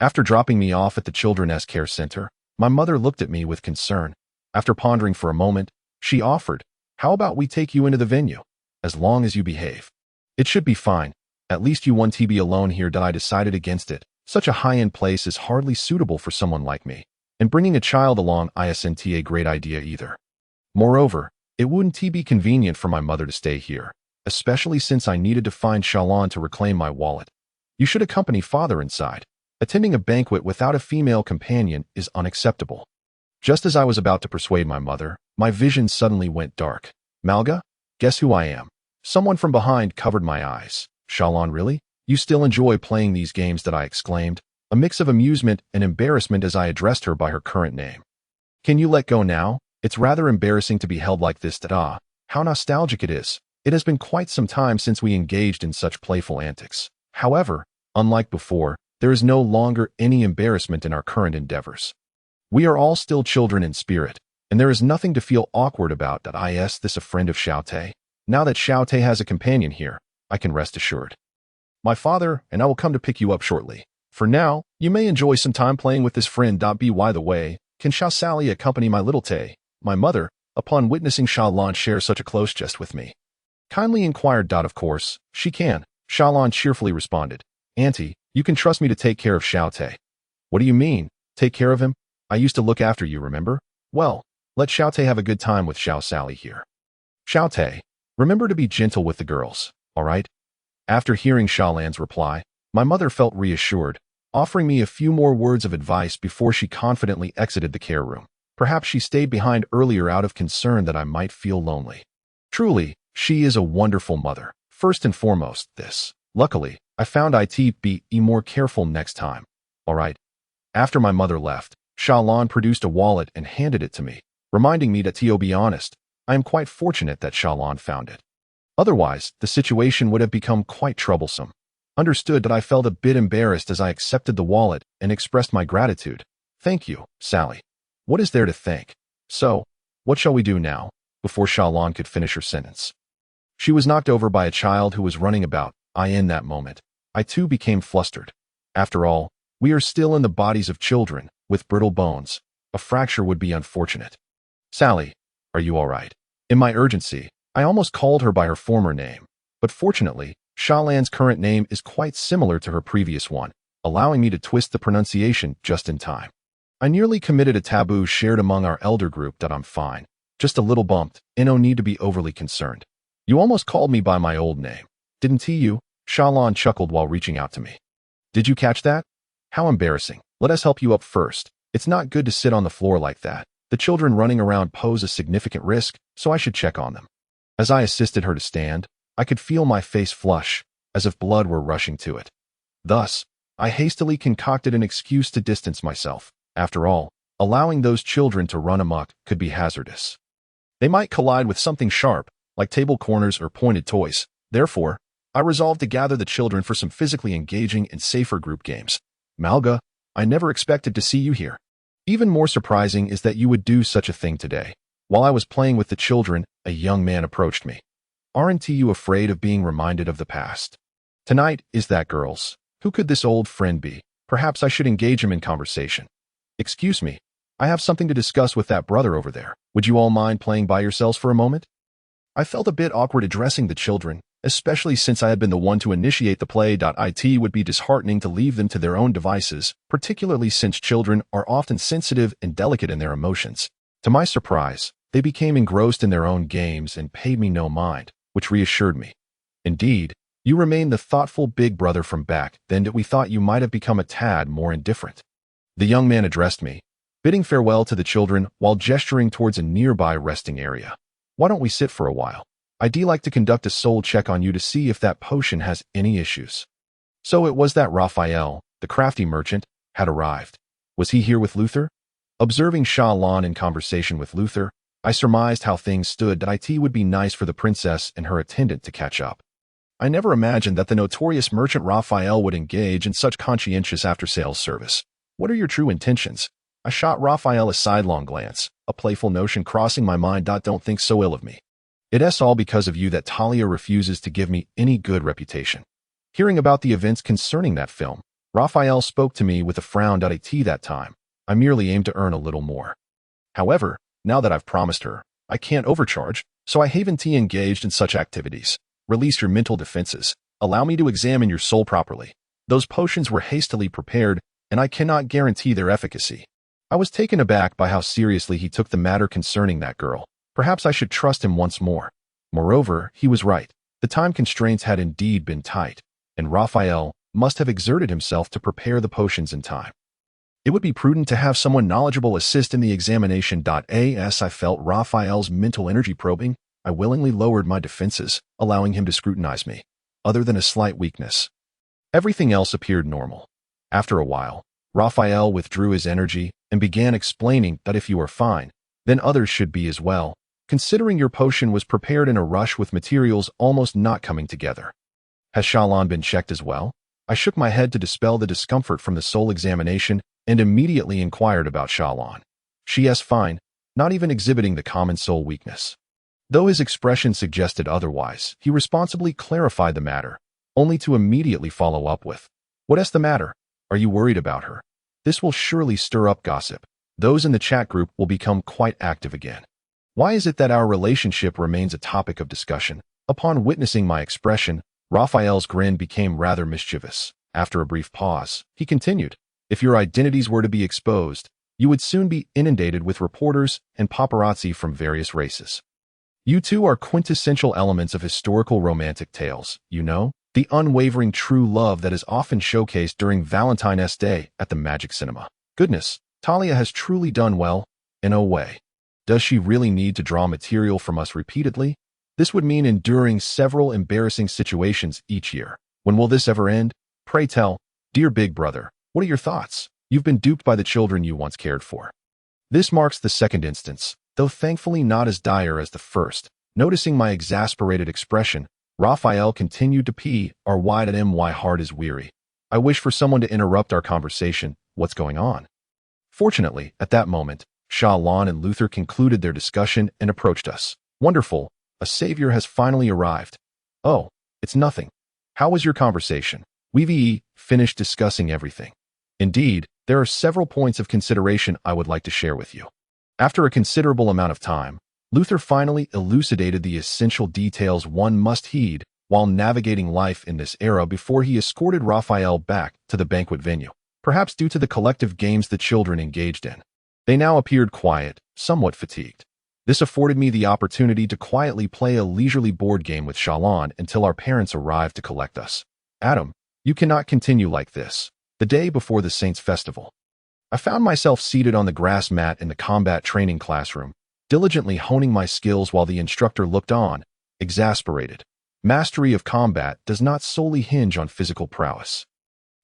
After dropping me off at the Children's Care Center, my mother looked at me with concern. After pondering for a moment, she offered, how about we take you into the venue? As long as you behave. It should be fine. At least you won't be alone here. I decided against it. Such a high-end place is hardly suitable for someone like me. And bringing a child along isn't a great idea either. Moreover, it wouldn't be convenient for my mother to stay here, especially since I needed to find Shalon to reclaim my wallet. You should accompany father inside. Attending a banquet without a female companion is unacceptable. Just as I was about to persuade my mother, my vision suddenly went dark. Malga? Guess who I am? Someone from behind covered my eyes. Shalon, really? You still enjoy playing these games? That I exclaimed, a mix of amusement and embarrassment as I addressed her by her current name. Can you let go now? It's rather embarrassing to be held like this. How nostalgic it is. It has been quite some time since we engaged in such playful antics. However, unlike before, there is no longer any embarrassment in our current endeavors. We are all still children in spirit, and there is nothing to feel awkward about. Is this a friend of Xiaote? Now that Xiaote has a companion here, I can rest assured. My father and I will come to pick you up shortly. For now, you may enjoy some time playing with this friend. By the way, can Xiao Sally accompany my little Tay? My mother, upon witnessing Shalon share such a close jest with me, kindly inquired. Of course, she can, Shalon cheerfully responded. Auntie, you can trust me to take care of Xiaote. What do you mean, take care of him? I used to look after you, remember? Well, let Xiaote have a good time with Xiao Sally here. Xiaote, remember to be gentle with the girls, all right? After hearing Shalon's reply, my mother felt reassured, offering me a few more words of advice before she confidently exited the care room. Perhaps she stayed behind earlier out of concern that I might feel lonely. Truly, she is a wonderful mother. First and foremost, this. Luckily, I found I'd be more careful next time. All right. After my mother left, Shalon produced a wallet and handed it to me, reminding me that to be honest, I am quite fortunate that Shalon found it. Otherwise, the situation would have become quite troublesome. Understood that I felt a bit embarrassed as I accepted the wallet and expressed my gratitude. Thank you, Sally. What is there to thank? So, what shall we do now? Before Shalon could finish her sentence, she was knocked over by a child who was running about. In that moment, I too became flustered. After all, we are still in the bodies of children, with brittle bones. A fracture would be unfortunate. Sally, are you all right? In my urgency, I almost called her by her former name, but fortunately, Shalon's current name is quite similar to her previous one, allowing me to twist the pronunciation just in time. I nearly committed a taboo shared among our elder group. I'm fine. Just a little bumped, and no need to be overly concerned. You almost called me by my old name, didn't you? Shalon chuckled while reaching out to me. Did you catch that? How embarrassing. Let us help you up first. It's not good to sit on the floor like that. The children running around pose a significant risk, so I should check on them. As I assisted her to stand, I could feel my face flush, as if blood were rushing to it. Thus, I hastily concocted an excuse to distance myself. After all, allowing those children to run amok could be hazardous. They might collide with something sharp, like table corners or pointed toys. Therefore, I resolved to gather the children for some physically engaging and safer group games. Malga, I never expected to see you here. Even more surprising is that you would do such a thing today. While I was playing with the children, a young man approached me. Aren't you afraid of being reminded of the past? Tonight is that girl's. Who could this old friend be? Perhaps I should engage him in conversation. Excuse me, I have something to discuss with that brother over there. Would you all mind playing by yourselves for a moment? I felt a bit awkward addressing the children, especially since I had been the one to initiate the play. It would be disheartening to leave them to their own devices, particularly since children are often sensitive and delicate in their emotions. To my surprise, they became engrossed in their own games and paid me no mind, which reassured me. Indeed, you remain the thoughtful big brother from back then that we thought you might have become a tad more indifferent. The young man addressed me, bidding farewell to the children while gesturing towards a nearby resting area. Why don't we sit for a while? I'd like to conduct a soul check on you to see if that potion has any issues. So it was that Raphael, the crafty merchant, had arrived. Was he here with Luther? Observing Shalon in conversation with Luther, I surmised how things stood that it would be nice for the princess and her attendant to catch up. I never imagined that the notorious merchant Raphael would engage in such conscientious after-sales service. What are your true intentions? I shot Raphael a sidelong glance, a playful notion crossing my mind. Don't think so ill of me. It's all because of you that Talia refuses to give me any good reputation. Hearing about the events concerning that film, Raphael spoke to me with a frown. That time, I merely aimed to earn a little more. However, now that I've promised her, I can't overcharge, so I haven't engaged in such activities. Release your mental defenses. Allow me to examine your soul properly. Those potions were hastily prepared, and I cannot guarantee their efficacy. I was taken aback by how seriously he took the matter concerning that girl. Perhaps I should trust him once more. Moreover, he was right. The time constraints had indeed been tight, and Raphael must have exerted himself to prepare the potions in time. It would be prudent to have someone knowledgeable assist in the examination. As I felt Raphael's mental energy probing, I willingly lowered my defenses, allowing him to scrutinize me. Other than a slight weakness, everything else appeared normal. After a while, Raphael withdrew his energy and began explaining that if you are fine, then others should be as well, considering your potion was prepared in a rush with materials almost not coming together. Has Shalon been checked as well? I shook my head to dispel the discomfort from the soul examination and immediately inquired about Shalon. She is fine, not even exhibiting the common soul weakness. Though his expression suggested otherwise, he responsibly clarified the matter, only to immediately follow up with, "What is the matter? Are you worried about her?" This will surely stir up gossip. Those in the chat group will become quite active again. Why is it that our relationship remains a topic of discussion? Upon witnessing my expression, Raphael's grin became rather mischievous. After a brief pause, he continued, "If your identities were to be exposed, you would soon be inundated with reporters and paparazzi from various races. You two are quintessential elements of historical romantic tales, you know, the unwavering true love that is often showcased during Valentine's Day at the Magic Cinema. Goodness, Talia has truly done well, in a way. Does she really need to draw material from us repeatedly? This would mean enduring several embarrassing situations each year. When will this ever end? Pray tell, dear big brother, what are your thoughts? You've been duped by the children you once cared for." This marks the second instance, though thankfully not as dire as the first. Noticing my exasperated expression, Raphael continued to pry at my heart is weary. I wish for someone to interrupt our conversation. What's going on? Fortunately, at that moment, Shalon and Luther concluded their discussion and approached us. Wonderful, a savior has finally arrived. Oh, it's nothing. How was your conversation? We've finished discussing everything. Indeed, there are several points of consideration I would like to share with you. After a considerable amount of time, Luther finally elucidated the essential details one must heed while navigating life in this era before he escorted Raphael back to the banquet venue, perhaps due to the collective games the children engaged in. They now appeared quiet, somewhat fatigued. This afforded me the opportunity to quietly play a leisurely board game with Shalon until our parents arrived to collect us. "Adam, you cannot continue like this." The day before the Saints' Festival, I found myself seated on the grass mat in the combat training classroom, diligently honing my skills while the instructor looked on, exasperated. Mastery of combat does not solely hinge on physical prowess.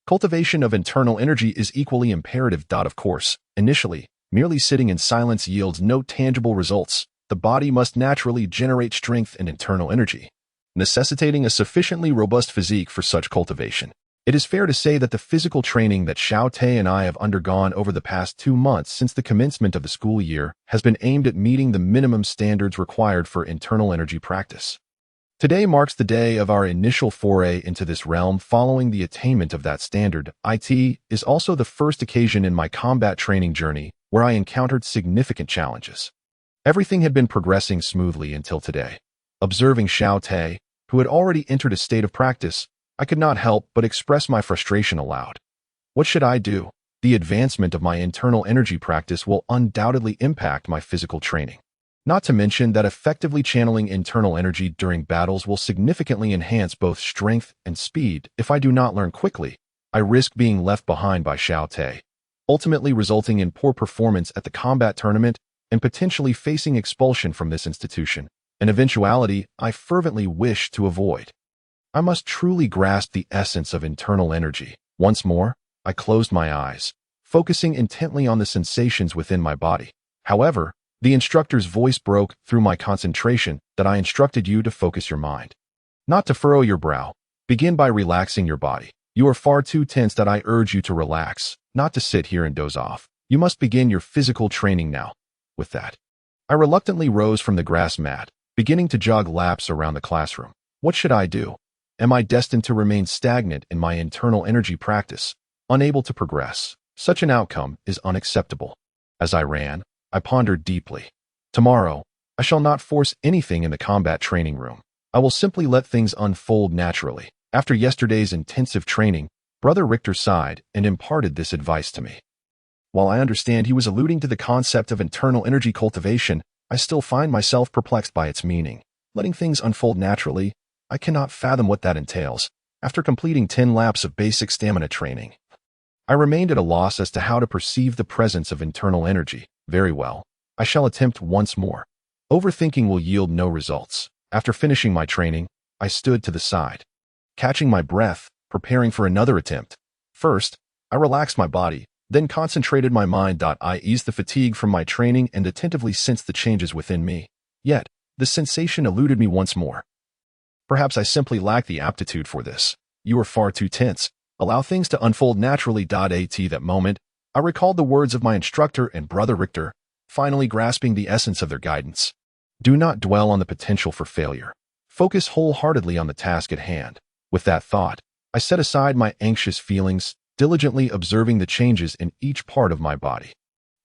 Cultivation of internal energy is equally imperative. Of course, initially, merely sitting in silence yields no tangible results. The body must naturally generate strength and internal energy, necessitating a sufficiently robust physique for such cultivation. It is fair to say that the physical training that Xiao Te and I have undergone over the past 2 months since the commencement of the school year has been aimed at meeting the minimum standards required for internal energy practice. Today marks the day of our initial foray into this realm following the attainment of that standard. It is also the first occasion in my combat training journey where I encountered significant challenges. Everything had been progressing smoothly until today. Observing Xiao Te, who had already entered a state of practice, I could not help but express my frustration aloud. What should I do? The advancement of my internal energy practice will undoubtedly impact my physical training. Not to mention that effectively channeling internal energy during battles will significantly enhance both strength and speed. If I do not learn quickly, I risk being left behind by Xiao Te, ultimately resulting in poor performance at the combat tournament and potentially facing expulsion from this institution, an eventuality I fervently wish to avoid. I must truly grasp the essence of internal energy. Once more, I closed my eyes, focusing intently on the sensations within my body. However, The instructor's voice broke through my concentration that I instructed you to focus your mind. Not to furrow your brow. Begin by relaxing your body. You are far too tense that I urge you to relax, not to sit here and doze off. You must begin your physical training now. With that, I reluctantly rose from the grass mat, beginning to jog laps around the classroom. What should I do? Am I destined to remain stagnant in my internal energy practice, unable to progress? Such an outcome is unacceptable. As I ran, I pondered deeply. Tomorrow, I shall not force anything in the combat training room. I will simply let things unfold naturally. After yesterday's intensive training, Brother Richter sighed and imparted this advice to me. While I understand he was alluding to the concept of internal energy cultivation, I still find myself perplexed by its meaning. Letting things unfold naturally, I cannot fathom what that entails. After completing 10 laps of basic stamina training, I remained at a loss as to how to perceive the presence of internal energy. Very well, I shall attempt once more. Overthinking will yield no results. After finishing my training, I stood to the side, catching my breath, preparing for another attempt. First, I relaxed my body, then concentrated my mind. I eased the fatigue from my training and attentively sensed the changes within me. Yet, the sensation eluded me once more. Perhaps I simply lack the aptitude for this. You are far too tense. Allow things to unfold naturally. At that moment, I recalled the words of my instructor and Brother Richter, finally grasping the essence of their guidance. Do not dwell on the potential for failure. Focus wholeheartedly on the task at hand. With that thought, I set aside my anxious feelings, diligently observing the changes in each part of my body.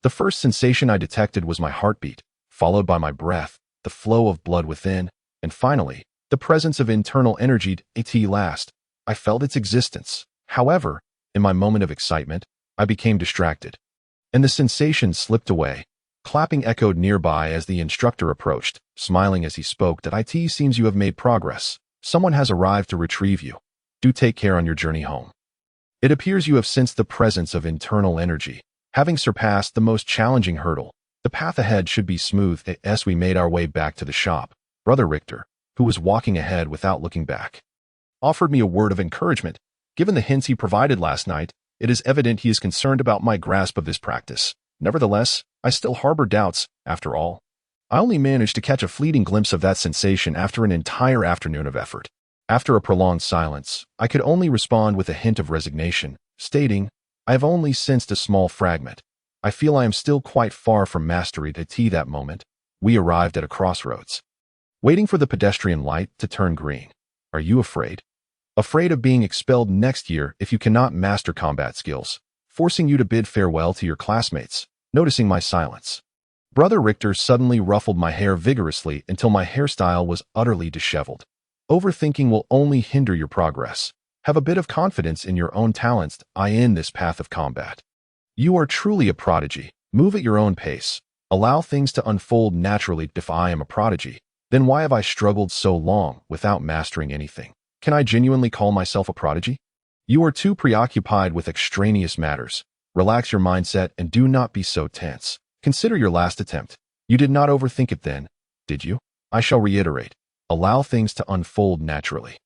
The first sensation I detected was my heartbeat, followed by my breath, the flow of blood within, and finally, the presence of internal energy. At last, I felt its existence. However, in my moment of excitement, I became distracted, and the sensation slipped away. Clapping echoed nearby as the instructor approached, smiling as he spoke. It seems you have made progress. Someone has arrived to retrieve you. Do take care on your journey home. It appears you have sensed the presence of internal energy. Having surpassed the most challenging hurdle, the path ahead should be smooth. As we made our way back to the shop, Brother Richter, who was walking ahead without looking back, offered me a word of encouragement. Given the hints he provided last night, it is evident he is concerned about my grasp of this practice. Nevertheless, I still harbor doubts. After all, I only managed to catch a fleeting glimpse of that sensation after an entire afternoon of effort. After a prolonged silence, I could only respond with a hint of resignation, stating, I have only sensed a small fragment. I feel I am still quite far from mastery. At that moment, we arrived at a crossroads, waiting for the pedestrian light to turn green. Are you afraid? Afraid of being expelled next year if you cannot master combat skills, forcing you to bid farewell to your classmates? Noticing my silence, Brother Richter suddenly ruffled my hair vigorously until my hairstyle was utterly disheveled. Overthinking will only hinder your progress. Have a bit of confidence in your own talents. I in this path of combat. You are truly a prodigy. Move at your own pace. Allow things to unfold naturally. If I am a prodigy, then why have I struggled so long without mastering anything? Can I genuinely call myself a prodigy? You are too preoccupied with extraneous matters. Relax your mindset and do not be so tense. Consider your last attempt. You did not overthink it then, did you? I shall reiterate. Allow things to unfold naturally.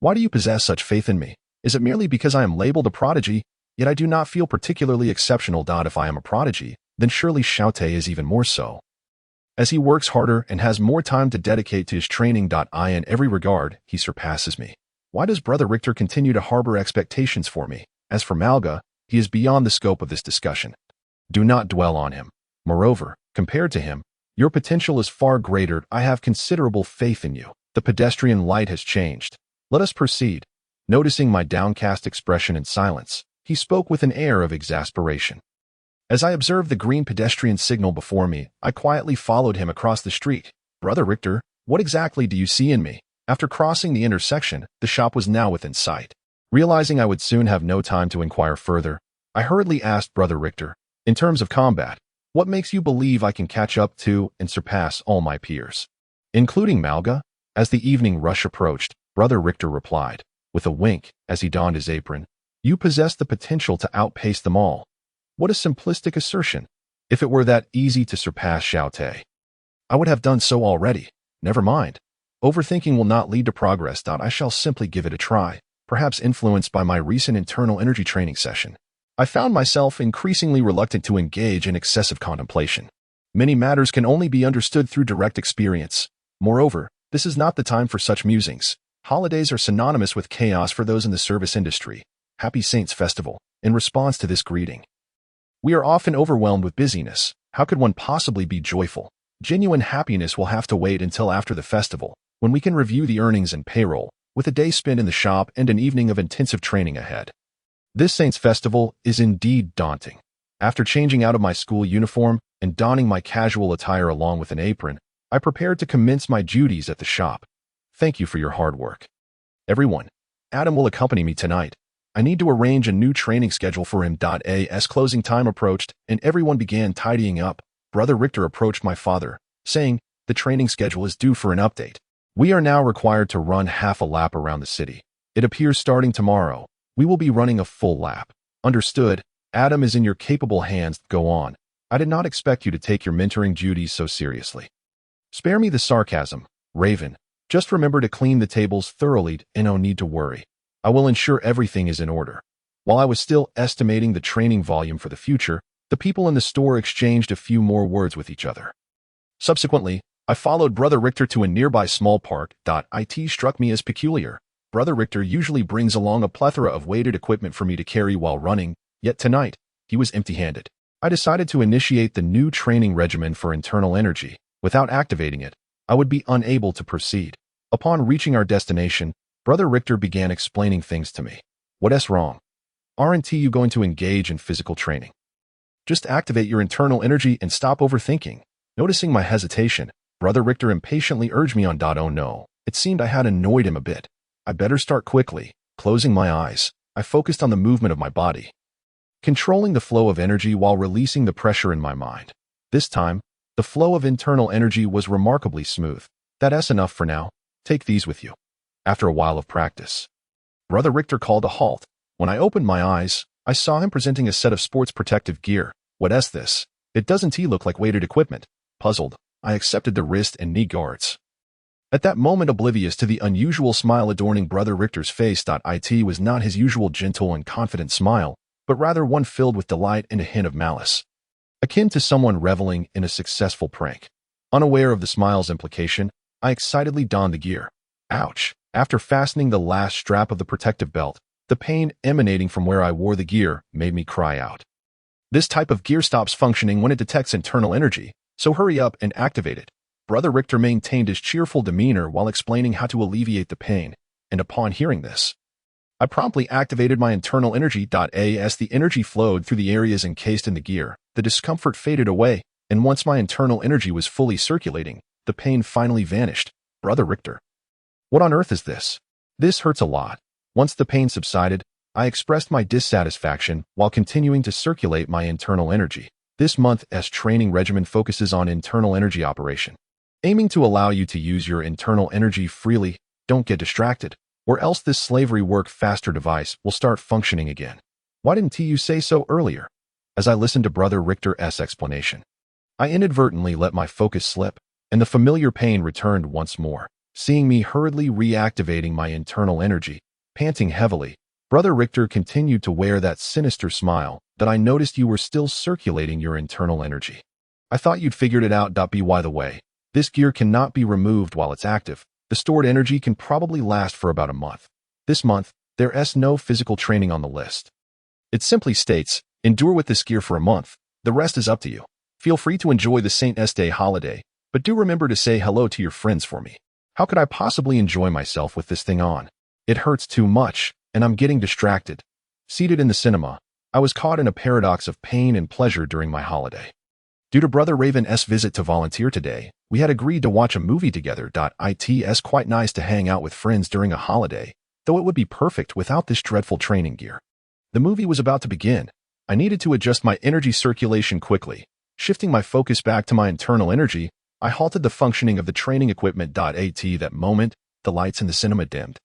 Why do you possess such faith in me? Is it merely because I am labeled a prodigy, yet I do not feel particularly exceptional? If I am a prodigy, then surely Xiaote is even more so, as he works harder and has more time to dedicate to his training. In every regard, he surpasses me. Why does Brother Richter continue to harbor expectations for me? As for Malga, he is beyond the scope of this discussion. Do not dwell on him. Moreover, compared to him, your potential is far greater. I have considerable faith in you. The pedestrian light has changed. Let us proceed. Noticing my downcast expression and silence, he spoke with an air of exasperation. As I observed the green pedestrian signal before me, I quietly followed him across the street. Brother Richter, what exactly do you see in me? After crossing the intersection, the shop was now within sight. Realizing I would soon have no time to inquire further, I hurriedly asked Brother Richter, in terms of combat, what makes you believe I can catch up to and surpass all my peers, including Malga? As the evening rush approached, Brother Richter replied, with a wink as he donned his apron, you possess the potential to outpace them all. What a simplistic assertion. If it were that easy to surpass Xiaote, I would have done so already. Never mind. Overthinking will not lead to progress. I shall simply give it a try. Perhaps influenced by my recent internal energy training session, I found myself increasingly reluctant to engage in excessive contemplation. Many matters can only be understood through direct experience. Moreover, this is not the time for such musings. Holidays are synonymous with chaos for those in the service industry. Happy Saints Festival. In response to this greeting, we are often overwhelmed with busyness. How could one possibly be joyful? Genuine happiness will have to wait until after the festival, when we can review the earnings and payroll, with a day spent in the shop and an evening of intensive training ahead. This Saints Festival is indeed daunting. After changing out of my school uniform and donning my casual attire along with an apron, I prepared to commence my duties at the shop. Thank you for your hard work. Everyone, Adam will accompany me tonight. I need to arrange a new training schedule for him. As closing time approached and everyone began tidying up, Brother Richter approached my father, saying, the training schedule is due for an update. We are now required to run half a lap around the city. It appears starting tomorrow, we will be running a full lap. Understood. Adam is in your capable hands. Go on. I did not expect you to take your mentoring duties so seriously. Spare me the sarcasm, Raven. Just remember to clean the tables thoroughly and no need to worry. I will ensure everything is in order. While I was still estimating the training volume for the future, the people in the store exchanged a few more words with each other. Subsequently, I followed Brother Richter to a nearby small park. It struck me as peculiar. Brother Richter usually brings along a plethora of weighted equipment for me to carry while running, yet tonight, he was empty-handed. I decided to initiate the new training regimen for internal energy. Without activating it, I would be unable to proceed. Upon reaching our destination, Brother Richter began explaining things to me. What's wrong? Aren't you going to engage in physical training? Just activate your internal energy and stop overthinking. Noticing my hesitation, Brother Richter impatiently urged me on. Oh no, it seemed I had annoyed him a bit. I better start quickly. Closing my eyes, I focused on the movement of my body, controlling the flow of energy while releasing the pressure in my mind. This time, the flow of internal energy was remarkably smooth. That's enough for now. Take these with you. After a while of practice, Brother Richter called a halt. When I opened my eyes, I saw him presenting a set of sports protective gear. What's this? It doesn't look like weighted equipment. Puzzled, I accepted the wrist and knee guards. At that moment, oblivious to the unusual smile adorning Brother Richter's face. It was not his usual gentle and confident smile, but rather one filled with delight and a hint of malice, akin to someone reveling in a successful prank. Unaware of the smile's implication, I excitedly donned the gear. Ouch! After fastening the last strap of the protective belt, the pain emanating from where I wore the gear made me cry out. This type of gear stops functioning when it detects internal energy, so hurry up and activate it. Brother Richter maintained his cheerful demeanor while explaining how to alleviate the pain, and upon hearing this, I promptly activated my internal energy. As the energy flowed through the areas encased in the gear, the discomfort faded away, and once my internal energy was fully circulating, the pain finally vanished. Brother Richter, what on earth is this? This hurts a lot. Once the pain subsided, I expressed my dissatisfaction while continuing to circulate my internal energy. This month's training regimen focuses on internal energy operation, aiming to allow you to use your internal energy freely. Don't get distracted, or else this slavery work faster device will start functioning again. Why didn't you say so earlier? As I listened to Brother Richter's explanation, I inadvertently let my focus slip, and the familiar pain returned once more. Seeing me hurriedly reactivating my internal energy, panting heavily, Brother Richter continued to wear that sinister smile. That I noticed you were still circulating your internal energy. I thought you'd figured it out. By the way, this gear cannot be removed while it's active. The stored energy can probably last for about a month. This month, there's no physical training on the list. It simply states, endure with this gear for a month. The rest is up to you. Feel free to enjoy the Saint's Day holiday, but do remember to say hello to your friends for me. How could I possibly enjoy myself with this thing on? It hurts too much, and I'm getting distracted. Seated in the cinema, I was caught in a paradox of pain and pleasure during my holiday. Due to Brother Raven's visit to volunteer today, we had agreed to watch a movie together. It's quite nice to hang out with friends during a holiday, though it would be perfect without this dreadful training gear. The movie was about to begin. I needed to adjust my energy circulation quickly. Shifting my focus back to my internal energy, I halted the functioning of the training equipment. At that moment, the lights in the cinema dimmed,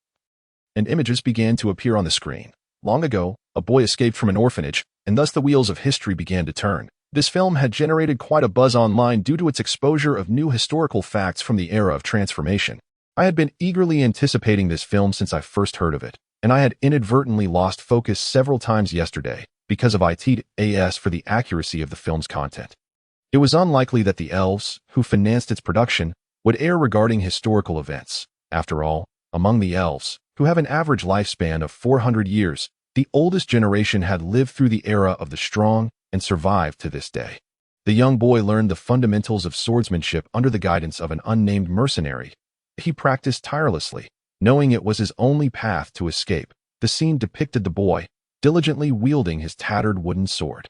and images began to appear on the screen. Long ago, a boy escaped from an orphanage, and thus the wheels of history began to turn. This film had generated quite a buzz online due to its exposure of new historical facts from the era of transformation. I had been eagerly anticipating this film since I first heard of it, and I had inadvertently lost focus several times yesterday because of ITAS for the accuracy of the film's content. It was unlikely that the elves, who financed its production, would err regarding historical events. After all, among the elves, who have an average lifespan of 400 years, the oldest generation had lived through the era of the strong and survived to this day. The young boy learned the fundamentals of swordsmanship under the guidance of an unnamed mercenary. He practiced tirelessly, knowing it was his only path to escape. The scene depicted the boy, diligently wielding his tattered wooden sword.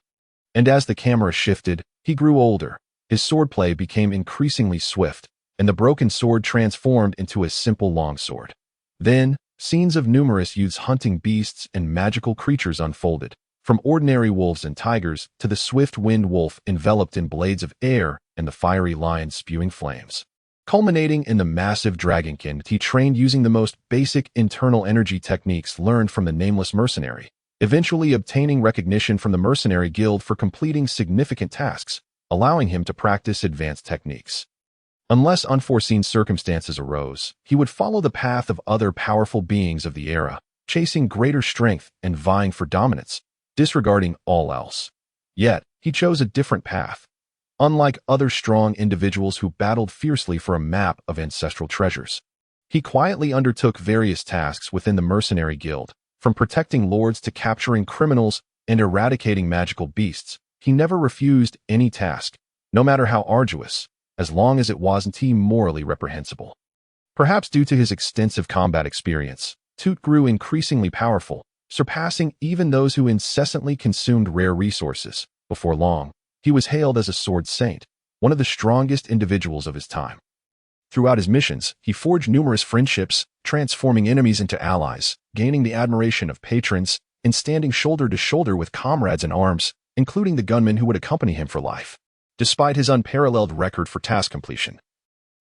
And as the camera shifted, he grew older. His swordplay became increasingly swift, and the broken sword transformed into a simple longsword. Then, scenes of numerous youths hunting beasts and magical creatures unfolded, from ordinary wolves and tigers to the swift wind wolf enveloped in blades of air and the fiery lion spewing flames. Culminating in the massive dragonkin he trained using the most basic internal energy techniques learned from the nameless mercenary, eventually obtaining recognition from the mercenary guild for completing significant tasks, allowing him to practice advanced techniques. Unless unforeseen circumstances arose, he would follow the path of other powerful beings of the era, chasing greater strength and vying for dominance, disregarding all else. Yet, he chose a different path. Unlike other strong individuals who battled fiercely for a map of ancestral treasures, he quietly undertook various tasks within the mercenary guild, from protecting lords to capturing criminals and eradicating magical beasts. He never refused any task, no matter how arduous, as long as it wasn't morally reprehensible. Perhaps due to his extensive combat experience, Toot grew increasingly powerful, surpassing even those who incessantly consumed rare resources. Before long, he was hailed as a sword saint, one of the strongest individuals of his time. Throughout his missions, he forged numerous friendships, transforming enemies into allies, gaining the admiration of patrons, and standing shoulder to shoulder with comrades in arms, including the gunmen who would accompany him for life. Despite his unparalleled record for task completion,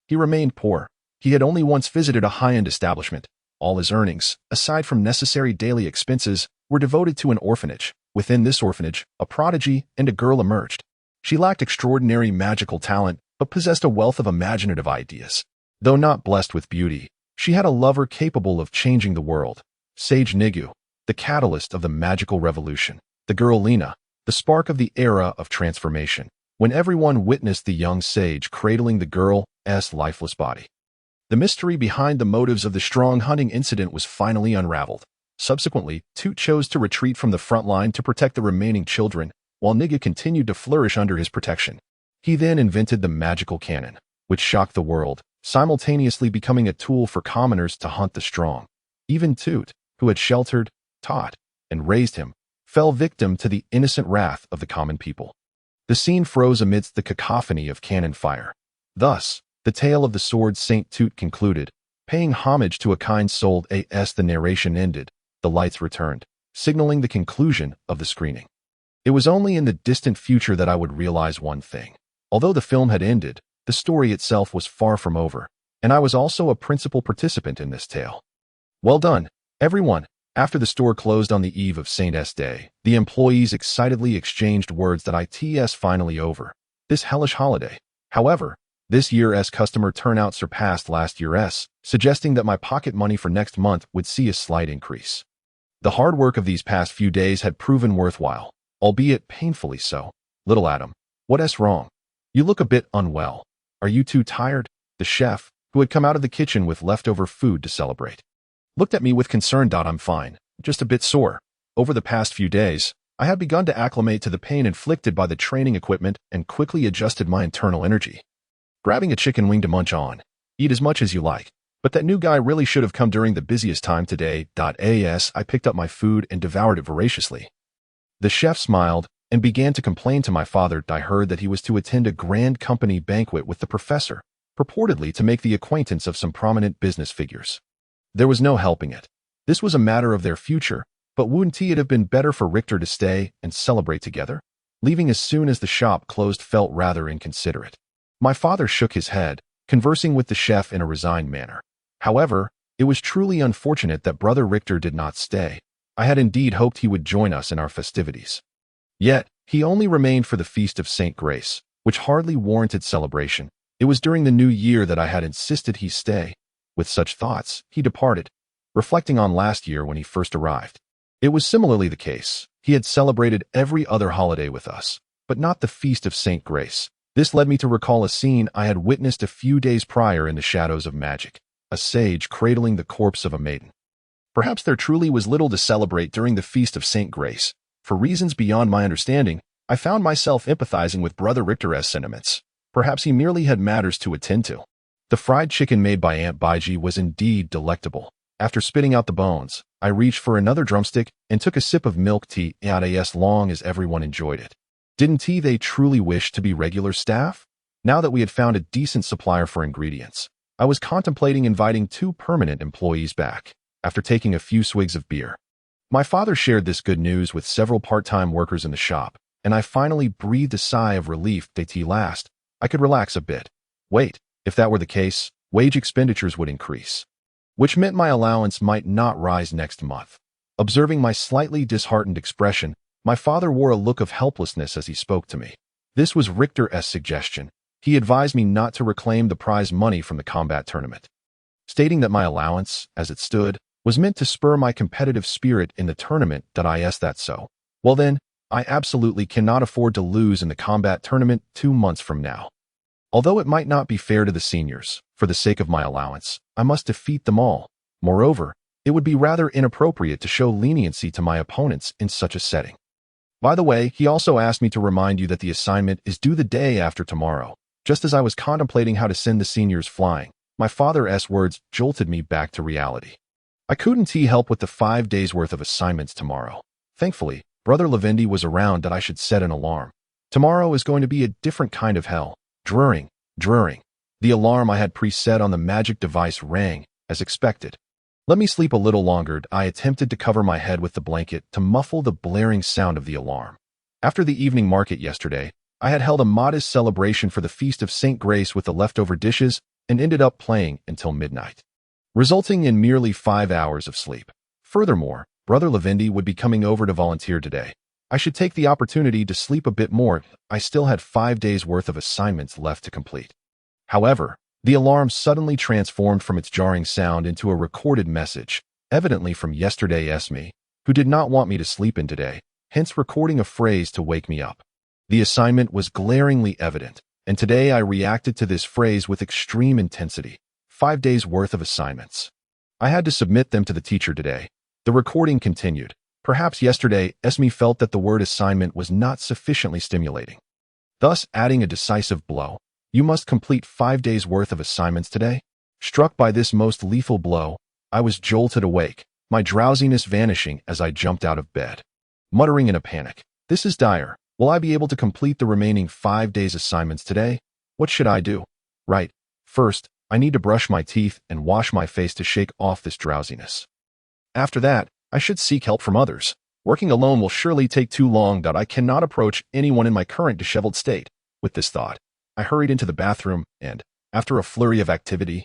he remained poor. He had only once visited a high-end establishment. All his earnings, aside from necessary daily expenses, were devoted to an orphanage. Within this orphanage, a prodigy and a girl emerged. She lacked extraordinary magical talent, but possessed a wealth of imaginative ideas. Though not blessed with beauty, she had a lover capable of changing the world. Sage Nigu, the catalyst of the magical revolution. The girl Lena, the spark of the era of transformation. When everyone witnessed the young sage cradling the girl's lifeless body, the mystery behind the motives of the strong hunting incident was finally unraveled. Subsequently, Toot chose to retreat from the front line to protect the remaining children, while Niga continued to flourish under his protection. He then invented the magical cannon, which shocked the world, simultaneously becoming a tool for commoners to hunt the strong. Even Toot, who had sheltered, taught, and raised him, fell victim to the innocent wrath of the common people. The scene froze amidst the cacophony of cannon fire. Thus, the tale of the sword Saint Toot concluded, paying homage to a kind soul as the narration ended. The lights returned, signaling the conclusion of the screening. It was only in the distant future that I would realize one thing. Although the film had ended, the story itself was far from over, and I was also a principal participant in this tale. Well done, everyone. After the store closed on the eve of Saint's Day, the employees excitedly exchanged words that it's finally over. This hellish holiday. However, this year's customer turnout surpassed last year's, suggesting that my pocket money for next month would see a slight increase. The hard work of these past few days had proven worthwhile, albeit painfully so. Little Adam, what's wrong? You look a bit unwell. Are you too tired? The chef, who had come out of the kitchen with leftover food to celebrate, looked at me with concern. I'm fine, just a bit sore. Over the past few days, I had begun to acclimate to the pain inflicted by the training equipment and quickly adjusted my internal energy. Grabbing a chicken wing to munch on. Eat as much as you like. But that new guy really should have come during the busiest time today. I picked up my food and devoured it voraciously. The chef smiled and began to complain to my father. I heard that he was to attend a grand company banquet with the professor, purportedly to make the acquaintance of some prominent business figures. There was no helping it. This was a matter of their future, but wouldn't it have been better for Richter to stay and celebrate together? Leaving as soon as the shop closed felt rather inconsiderate. My father shook his head, conversing with the chef in a resigned manner. However, it was truly unfortunate that Brother Richter did not stay. I had indeed hoped he would join us in our festivities. Yet, he only remained for the Feast of St. Grace, which hardly warranted celebration. It was during the new year that I had insisted he stay. With such thoughts, he departed, reflecting on last year when he first arrived. It was similarly the case. He had celebrated every other holiday with us, but not the Feast of St. Grace. This led me to recall a scene I had witnessed a few days prior in the shadows of magic, a sage cradling the corpse of a maiden. Perhaps there truly was little to celebrate during the Feast of St. Grace. For reasons beyond my understanding, I found myself empathizing with Brother Richter's sentiments. Perhaps he merely had matters to attend to. The fried chicken made by Aunt Baiji was indeed delectable. After spitting out the bones, I reached for another drumstick and took a sip of milk tea as long as everyone enjoyed it. Didn't they truly wish to be regular staff? Now that we had found a decent supplier for ingredients, I was contemplating inviting 2 permanent employees back, after taking a few swigs of beer. My father shared this good news with several part-time workers in the shop, and I finally breathed a sigh of relief that last. I could relax a bit. Wait, if that were the case, wage expenditures would increase, which meant my allowance might not rise next month. Observing my slightly disheartened expression, my father wore a look of helplessness as he spoke to me. This was Richter's suggestion. He advised me not to reclaim the prize money from the combat tournament, stating that my allowance, as it stood, was meant to spur my competitive spirit in the tournament. That so? Well then, I absolutely cannot afford to lose in the combat tournament 2 months from now. Although it might not be fair to the seniors, for the sake of my allowance, I must defeat them all. Moreover, it would be rather inappropriate to show leniency to my opponents in such a setting. By the way, he also asked me to remind you that the assignment is due the day after tomorrow. Just as I was contemplating how to send the seniors flying, my father's words jolted me back to reality. I couldn't help with the 5 days' worth of assignments tomorrow. Thankfully, Brother Lavendi was around that I should set an alarm. Tomorrow is going to be a different kind of hell. Drurring. The alarm I had preset on the magic device rang, as expected. Let me sleep a little longer. I attempted to cover my head with the blanket to muffle the blaring sound of the alarm. After the evening market yesterday, I had held a modest celebration for the Feast of St. Grace with the leftover dishes and ended up playing until midnight, resulting in merely 5 hours of sleep. Furthermore, Brother Lavendi would be coming over to volunteer today. I should take the opportunity to sleep a bit more. I still had 5 days' worth of assignments left to complete. However, the alarm suddenly transformed from its jarring sound into a recorded message, evidently from yesterday's me, who did not want me to sleep in today, hence recording a phrase to wake me up. The assignment was glaringly evident, and today I reacted to this phrase with extreme intensity. 5 days' worth of assignments. I had to submit them to the teacher today. The recording continued. Perhaps yesterday, Esme felt that the word assignment was not sufficiently stimulating, thus adding a decisive blow. You must complete 5 days' worth of assignments today? Struck by this most lethal blow, I was jolted awake, my drowsiness vanishing as I jumped out of bed, muttering in a panic. This is dire. Will I be able to complete the remaining 5 days' assignments today? What should I do? Right. First, I need to brush my teeth and wash my face to shake off this drowsiness. After that, I should seek help from others. Working alone will surely take too long. I cannot approach anyone in my current disheveled state. With this thought, I hurried into the bathroom and, after a flurry of activity,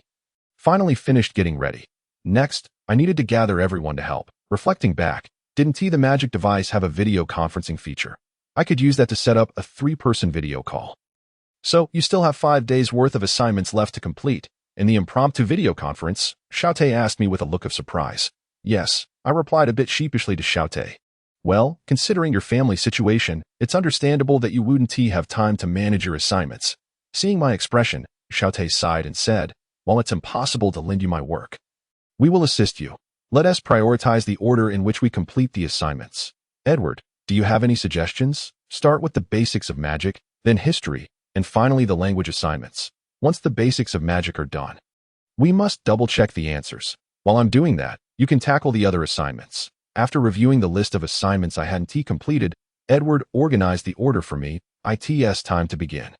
finally finished getting ready. Next, I needed to gather everyone to help. Reflecting back, didn't the magic device have a video conferencing feature? I could use that to set up a 3-person video call. So, you still have 5 days' worth of assignments left to complete. In the impromptu video conference, Xiaote asked me with a look of surprise. Yes, I replied a bit sheepishly to Xiaote. Well, considering your family situation, it's understandable that you wouldn't have time to manage your assignments. Seeing my expression, Xiaote sighed and said, while it's impossible to lend you my work, we will assist you. Let us prioritize the order in which we complete the assignments. Edward, do you have any suggestions? Start with the basics of magic, then history, and finally the language assignments. Once the basics of magic are done, we must double-check the answers. While I'm doing that, you can tackle the other assignments. After reviewing the list of assignments I hadn't completed, Edward organized the order for me. It's time to begin.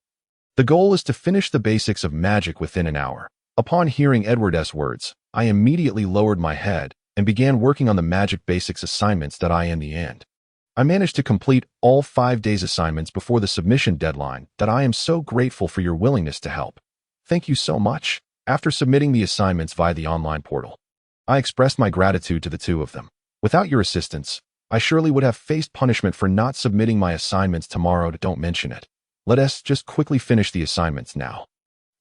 The goal is to finish the basics of magic within an hour. Upon hearing Edward's words, I immediately lowered my head and began working on the magic basics assignments that in the end. I managed to complete all 5 days' assignments before the submission deadline. I am so grateful for your willingness to help. Thank you so much. After submitting the assignments via the online portal, I expressed my gratitude to the 2 of them. Without your assistance, I surely would have faced punishment for not submitting my assignments tomorrow. Don't mention it. Let us just quickly finish the assignments now.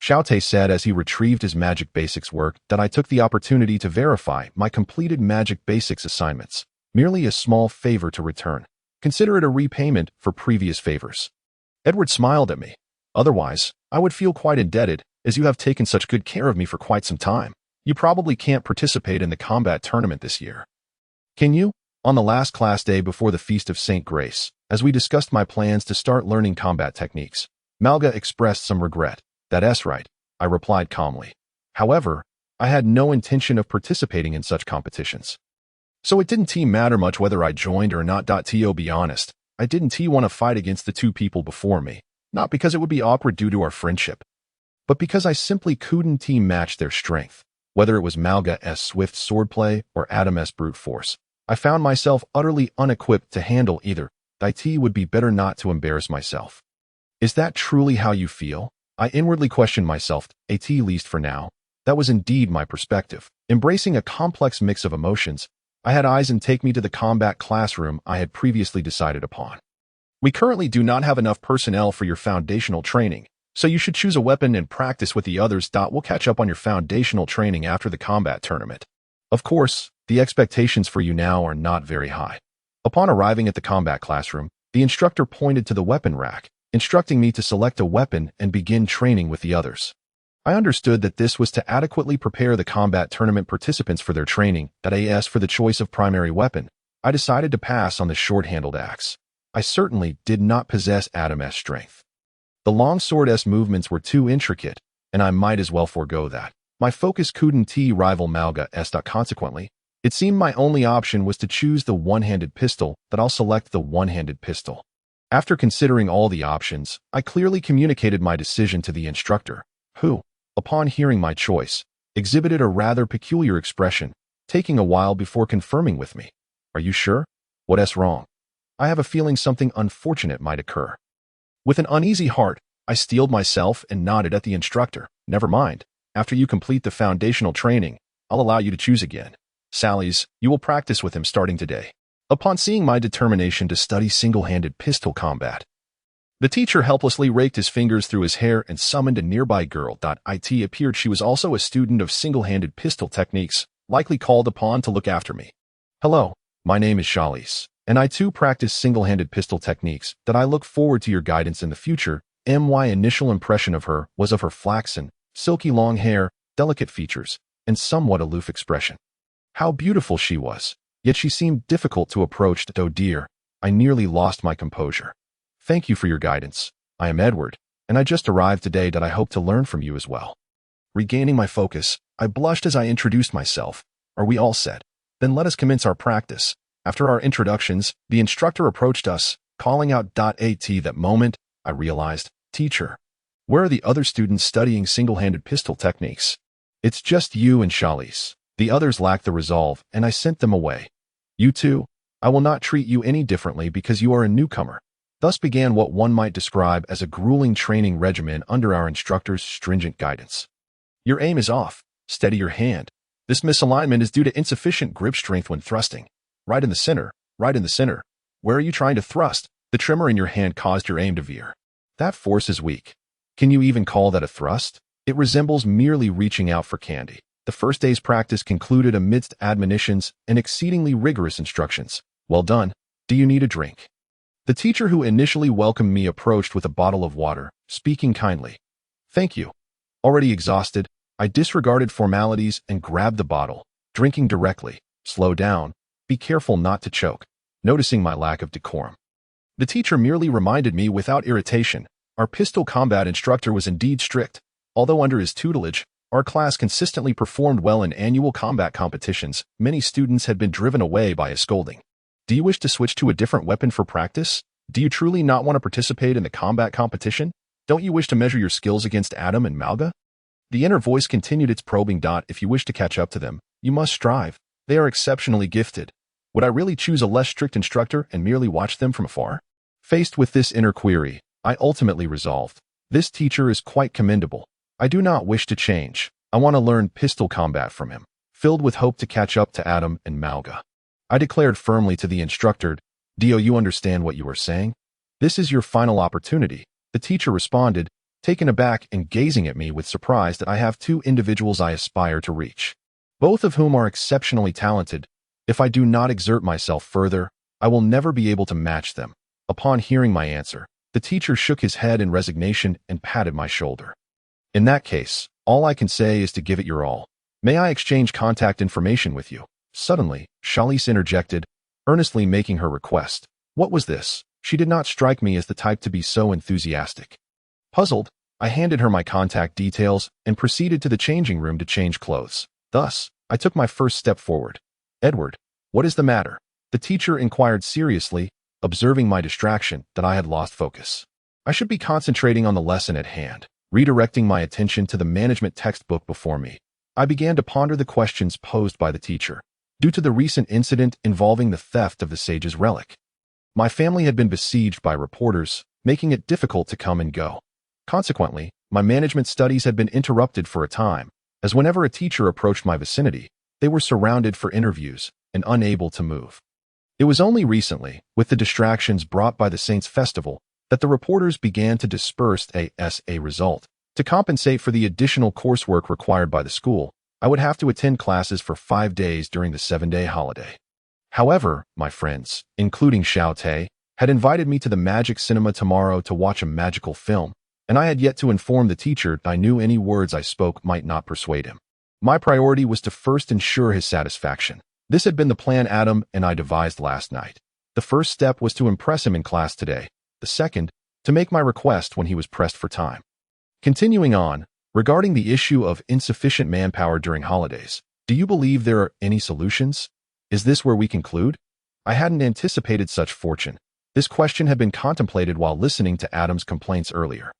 Xiaote said as he retrieved his magic basics work. I took the opportunity to verify my completed magic basics assignments. Merely a small favor to return. Consider it a repayment for previous favors. Edward smiled at me. Otherwise, I would feel quite indebted, as you have taken such good care of me for quite some time. You probably can't participate in the combat tournament this year. Can you? On the last class day before the Feast of St. Grace, as we discussed my plans to start learning combat techniques, Malga expressed some regret. That's right, I replied calmly. However, I had no intention of participating in such competitions. So it didn't matter much whether I joined or not. To be honest, I didn't want to fight against the two people before me, not because it would be awkward due to our friendship, but because I simply couldn't match their strength. Whether it was Malga's swift swordplay or Adam's brute force, I found myself utterly unequipped to handle either. It would be better not to embarrass myself. Is that truly how you feel? I inwardly questioned myself, at least for now. That was indeed my perspective. Embracing a complex mix of emotions, I had eyes and take me to the combat classroom I had previously decided upon. We currently do not have enough personnel for your foundational training, so you should choose a weapon and practice with the others. We'll catch up on your foundational training after the combat tournament. Of course, the expectations for you now are not very high. Upon arriving at the combat classroom, the instructor pointed to the weapon rack, instructing me to select a weapon and begin training with the others. I understood that this was to adequately prepare the combat tournament participants for their training. As for the choice of primary weapon, I decided to pass on the short-handled axe. I certainly did not possess Adam's strength. The long sword's movements were too intricate, and I might as well forego that. My focus couldn't rival Malga's. Consequently, it seemed my only option was to choose the one-handed pistol. I'll select the one-handed pistol. After considering all the options, I clearly communicated my decision to the instructor, who, upon hearing my choice, exhibited a rather peculiar expression, taking a while before confirming with me. Are you sure? What's wrong? I have a feeling something unfortunate might occur. With an uneasy heart, I steeled myself and nodded at the instructor. Never mind. After you complete the foundational training, I'll allow you to choose again. Sally's, you will practice with him starting today. Upon seeing my determination to study single-handed pistol combat, the teacher helplessly raked his fingers through his hair and summoned a nearby girl. It appeared she was also a student of single-handed pistol techniques, likely called upon to look after me. Hello, my name is Charlize, and I too practice single-handed pistol techniques. I look forward to your guidance in the future. My initial impression of her was of her flaxen, silky long hair, delicate features, and somewhat aloof expression. How beautiful she was, yet she seemed difficult to approach. Oh dear, I nearly lost my composure. Thank you for your guidance. I am Edward, and I just arrived today. I hope to learn from you as well. Regaining my focus, I blushed as I introduced myself. Are we all set? Then let us commence our practice. After our introductions, the instructor approached us, calling out. At that moment, I realized, teacher, where are the other students studying single-handed pistol techniques? It's just you and Charlize. The others lack the resolve, and I sent them away. You two, I will not treat you any differently because you are a newcomer. Thus began what one might describe as a grueling training regimen under our instructor's stringent guidance. Your aim is off. Steady your hand. This misalignment is due to insufficient grip strength when thrusting. Right in the center, right in the center. Where are you trying to thrust? The tremor in your hand caused your aim to veer. That force is weak. Can you even call that a thrust? It resembles merely reaching out for candy. The first day's practice concluded amidst admonitions and exceedingly rigorous instructions. Well done. Do you need a drink? The teacher who initially welcomed me approached with a bottle of water, speaking kindly. Thank you. Already exhausted, I disregarded formalities and grabbed the bottle, drinking directly. Slow down. Be careful not to choke. Noticing my lack of decorum, the teacher merely reminded me without irritation. Our pistol combat instructor was indeed strict. Although under his tutelage, our class consistently performed well in annual combat competitions, many students had been driven away by his scolding. Do you wish to switch to a different weapon for practice? Do you truly not want to participate in the combat competition? Don't you wish to measure your skills against Adam and Malga? The inner voice continued its probing. If you wish to catch up to them, you must strive. They are exceptionally gifted. Would I really choose a less strict instructor and merely watch them from afar? Faced with this inner query, I ultimately resolved. This teacher is quite commendable. I do not wish to change. I want to learn pistol combat from him. Filled with hope to catch up to Adam and Malga, I declared firmly to the instructor, "Do you understand what you are saying? This is your final opportunity." The teacher responded, taken aback and gazing at me with surprise that I have two individuals I aspire to reach, both of whom are exceptionally talented. If I do not exert myself further, I will never be able to match them. Upon hearing my answer, The teacher shook his head in resignation and patted my shoulder. In that case, all I can say is to give it your all. May I exchange contact information with you? Suddenly, Chalice interjected, earnestly making her request. What was this? She did not strike me as the type to be so enthusiastic. Puzzled, I handed her my contact details and proceeded to the changing room to change clothes. Thus, I took my first step forward. Edward, what is the matter? The teacher inquired seriously, observing my distraction that I had lost focus. I should be concentrating on the lesson at hand. Redirecting my attention to the management textbook before me, I began to ponder the questions posed by the teacher, due to the recent incident involving the theft of the sage's relic. My family had been besieged by reporters, making it difficult to come and go. Consequently, my management studies had been interrupted for a time, as whenever a teacher approached my vicinity, they were surrounded for interviews and unable to move. It was only recently, with the distractions brought by the Saints' Festival, that the reporters began to disperse as a result. To compensate for the additional coursework required by the school, I would have to attend classes for 5 days during the 7-day holiday. However, my friends, including Xiao Te, had invited me to the Magic Cinema tomorrow to watch a magical film, and I had yet to inform the teacher I knew any words I spoke might not persuade him. My priority was to first ensure his satisfaction. This had been the plan Adam and I devised last night. The first step was to impress him in class today. The second, to make my request when he was pressed for time. Continuing on, regarding the issue of insufficient manpower during holidays, do you believe there are any solutions? Is this where we conclude? I hadn't anticipated such fortune. This question had been contemplated while listening to Adam's complaints earlier.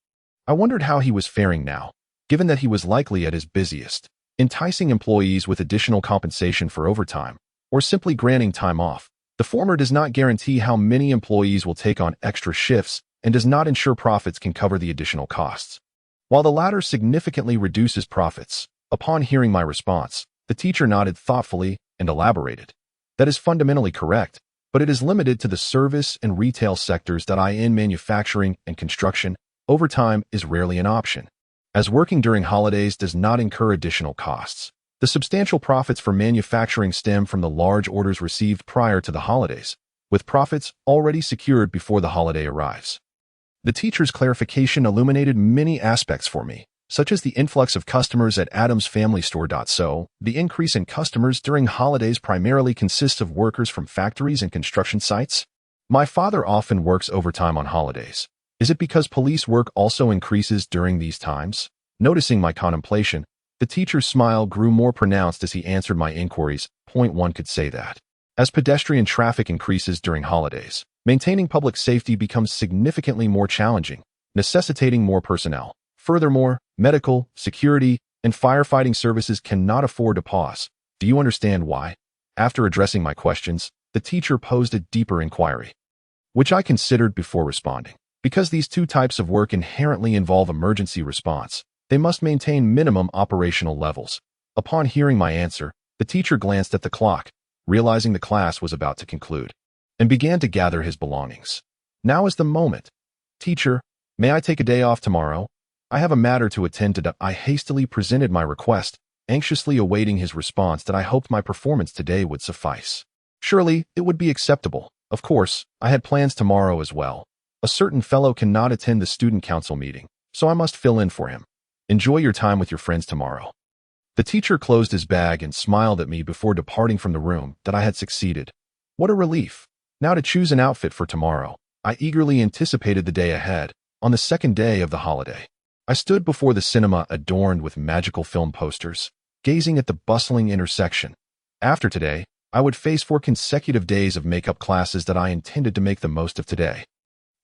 I wondered how he was faring now, given that he was likely at his busiest, enticing employees with additional compensation for overtime, or simply granting time off. The former does not guarantee how many employees will take on extra shifts and does not ensure profits can cover the additional costs, while the latter significantly reduces profits. Upon hearing my response, the teacher nodded thoughtfully and elaborated. That is fundamentally correct, but it is limited to the service and retail sectors that in manufacturing and construction, overtime is rarely an option, as working during holidays does not incur additional costs. The substantial profits for manufacturing stem from the large orders received prior to the holidays, with profits already secured before the holiday arrives. The teacher's clarification illuminated many aspects for me, such as the influx of customers at Adam's family store. So, the increase in customers during holidays primarily consists of workers from factories and construction sites. My father often works overtime on holidays. Is it because police work also increases during these times? Noticing my contemplation, the teacher's smile grew more pronounced as he answered my inquiries. Point one could say that, as pedestrian traffic increases during holidays, maintaining public safety becomes significantly more challenging, necessitating more personnel. Furthermore, medical, security, and firefighting services cannot afford to pause. Do you understand why? After addressing my questions, the teacher posed a deeper inquiry, which I considered before responding. Because these two types of work inherently involve emergency response, they must maintain minimum operational levels. Upon hearing my answer, the teacher glanced at the clock, realizing the class was about to conclude, and began to gather his belongings. Now is the moment. Teacher, may I take a day off tomorrow? I have a matter to attend to. I hastily presented my request, anxiously awaiting his response that I hoped my performance today would suffice. Surely, it would be acceptable. Of course, I had plans tomorrow as well. A certain fellow cannot attend the student council meeting, so I must fill in for him. Enjoy your time with your friends tomorrow. The teacher closed his bag and smiled at me before departing from the room. That I had succeeded. What a relief. Now to choose an outfit for tomorrow. I eagerly anticipated the day ahead, on the second day of the holiday. I stood before the cinema adorned with magical film posters, gazing at the bustling intersection. After today, I would face 4 consecutive days of makeup classes that I intended to make the most of today.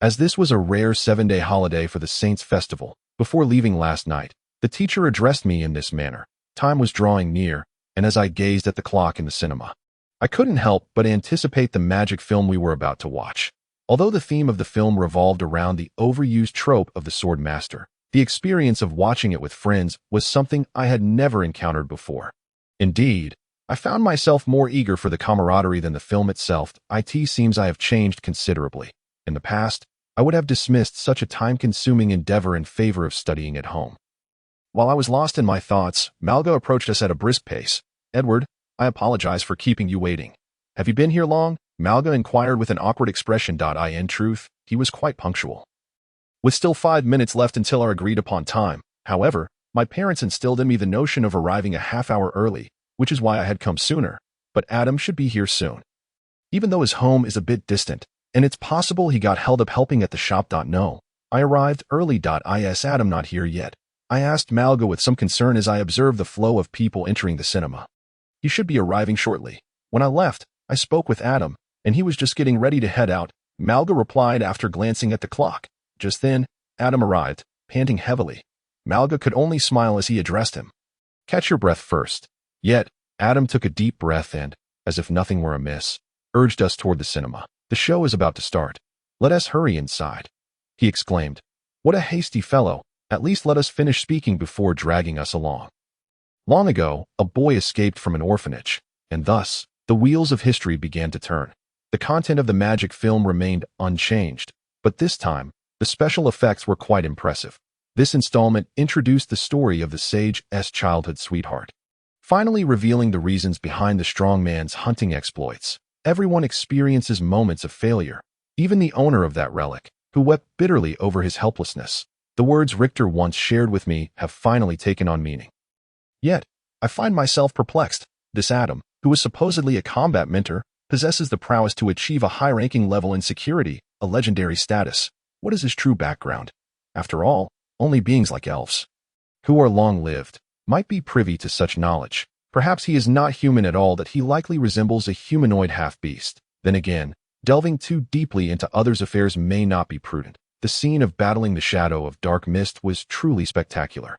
As this was a rare 7-day holiday for the Saints' Festival, before leaving last night, the teacher addressed me in this manner. Time was drawing near, and as I gazed at the clock in the cinema, I couldn't help but anticipate the magic film we were about to watch. Although the theme of the film revolved around the overused trope of the sword master, the experience of watching it with friends was something I had never encountered before. Indeed, I found myself more eager for the camaraderie than the film itself. It seems I have changed considerably. In the past, I would have dismissed such a time-consuming endeavor in favor of studying at home. While I was lost in my thoughts, Malga approached us at a brisk pace. Edward, I apologize for keeping you waiting. Have you been here long? Malga inquired with an awkward expression. In truth, he was quite punctual. With still 5 minutes left until our agreed-upon time, however, my parents instilled in me the notion of arriving a half-hour early, which is why I had come sooner. But Adam should be here soon. Even though his home is a bit distant, and it's possible he got held up helping at the shop. No, I arrived early. Is Adam not here yet? I asked Malga with some concern as I observed the flow of people entering the cinema. He should be arriving shortly. When I left, I spoke with Adam, and he was just getting ready to head out. Malga replied after glancing at the clock. Just then, Adam arrived, panting heavily. Malga could only smile as he addressed him. Catch your breath first. Yet, Adam took a deep breath and, as if nothing were amiss, urged us toward the cinema. The show is about to start. Let us hurry inside. He exclaimed. What a hasty fellow. At least let us finish speaking before dragging us along. Long ago, a boy escaped from an orphanage, and thus, the wheels of history began to turn. The content of the magic film remained unchanged, but this time, the special effects were quite impressive. This installment introduced the story of the sage's childhood sweetheart, finally revealing the reasons behind the strong man's hunting exploits. Everyone experiences moments of failure, even the owner of that relic, who wept bitterly over his helplessness. The words Richter once shared with me have finally taken on meaning. Yet, I find myself perplexed. This Adam, who is supposedly a combat mentor, possesses the prowess to achieve a high-ranking level in security, a legendary status. What is his true background? After all, only beings like elves, who are long-lived, might be privy to such knowledge. Perhaps he is not human at all, that he likely resembles a humanoid half-beast. Then again, delving too deeply into others' affairs may not be prudent. The scene of battling the shadow of dark mist was truly spectacular.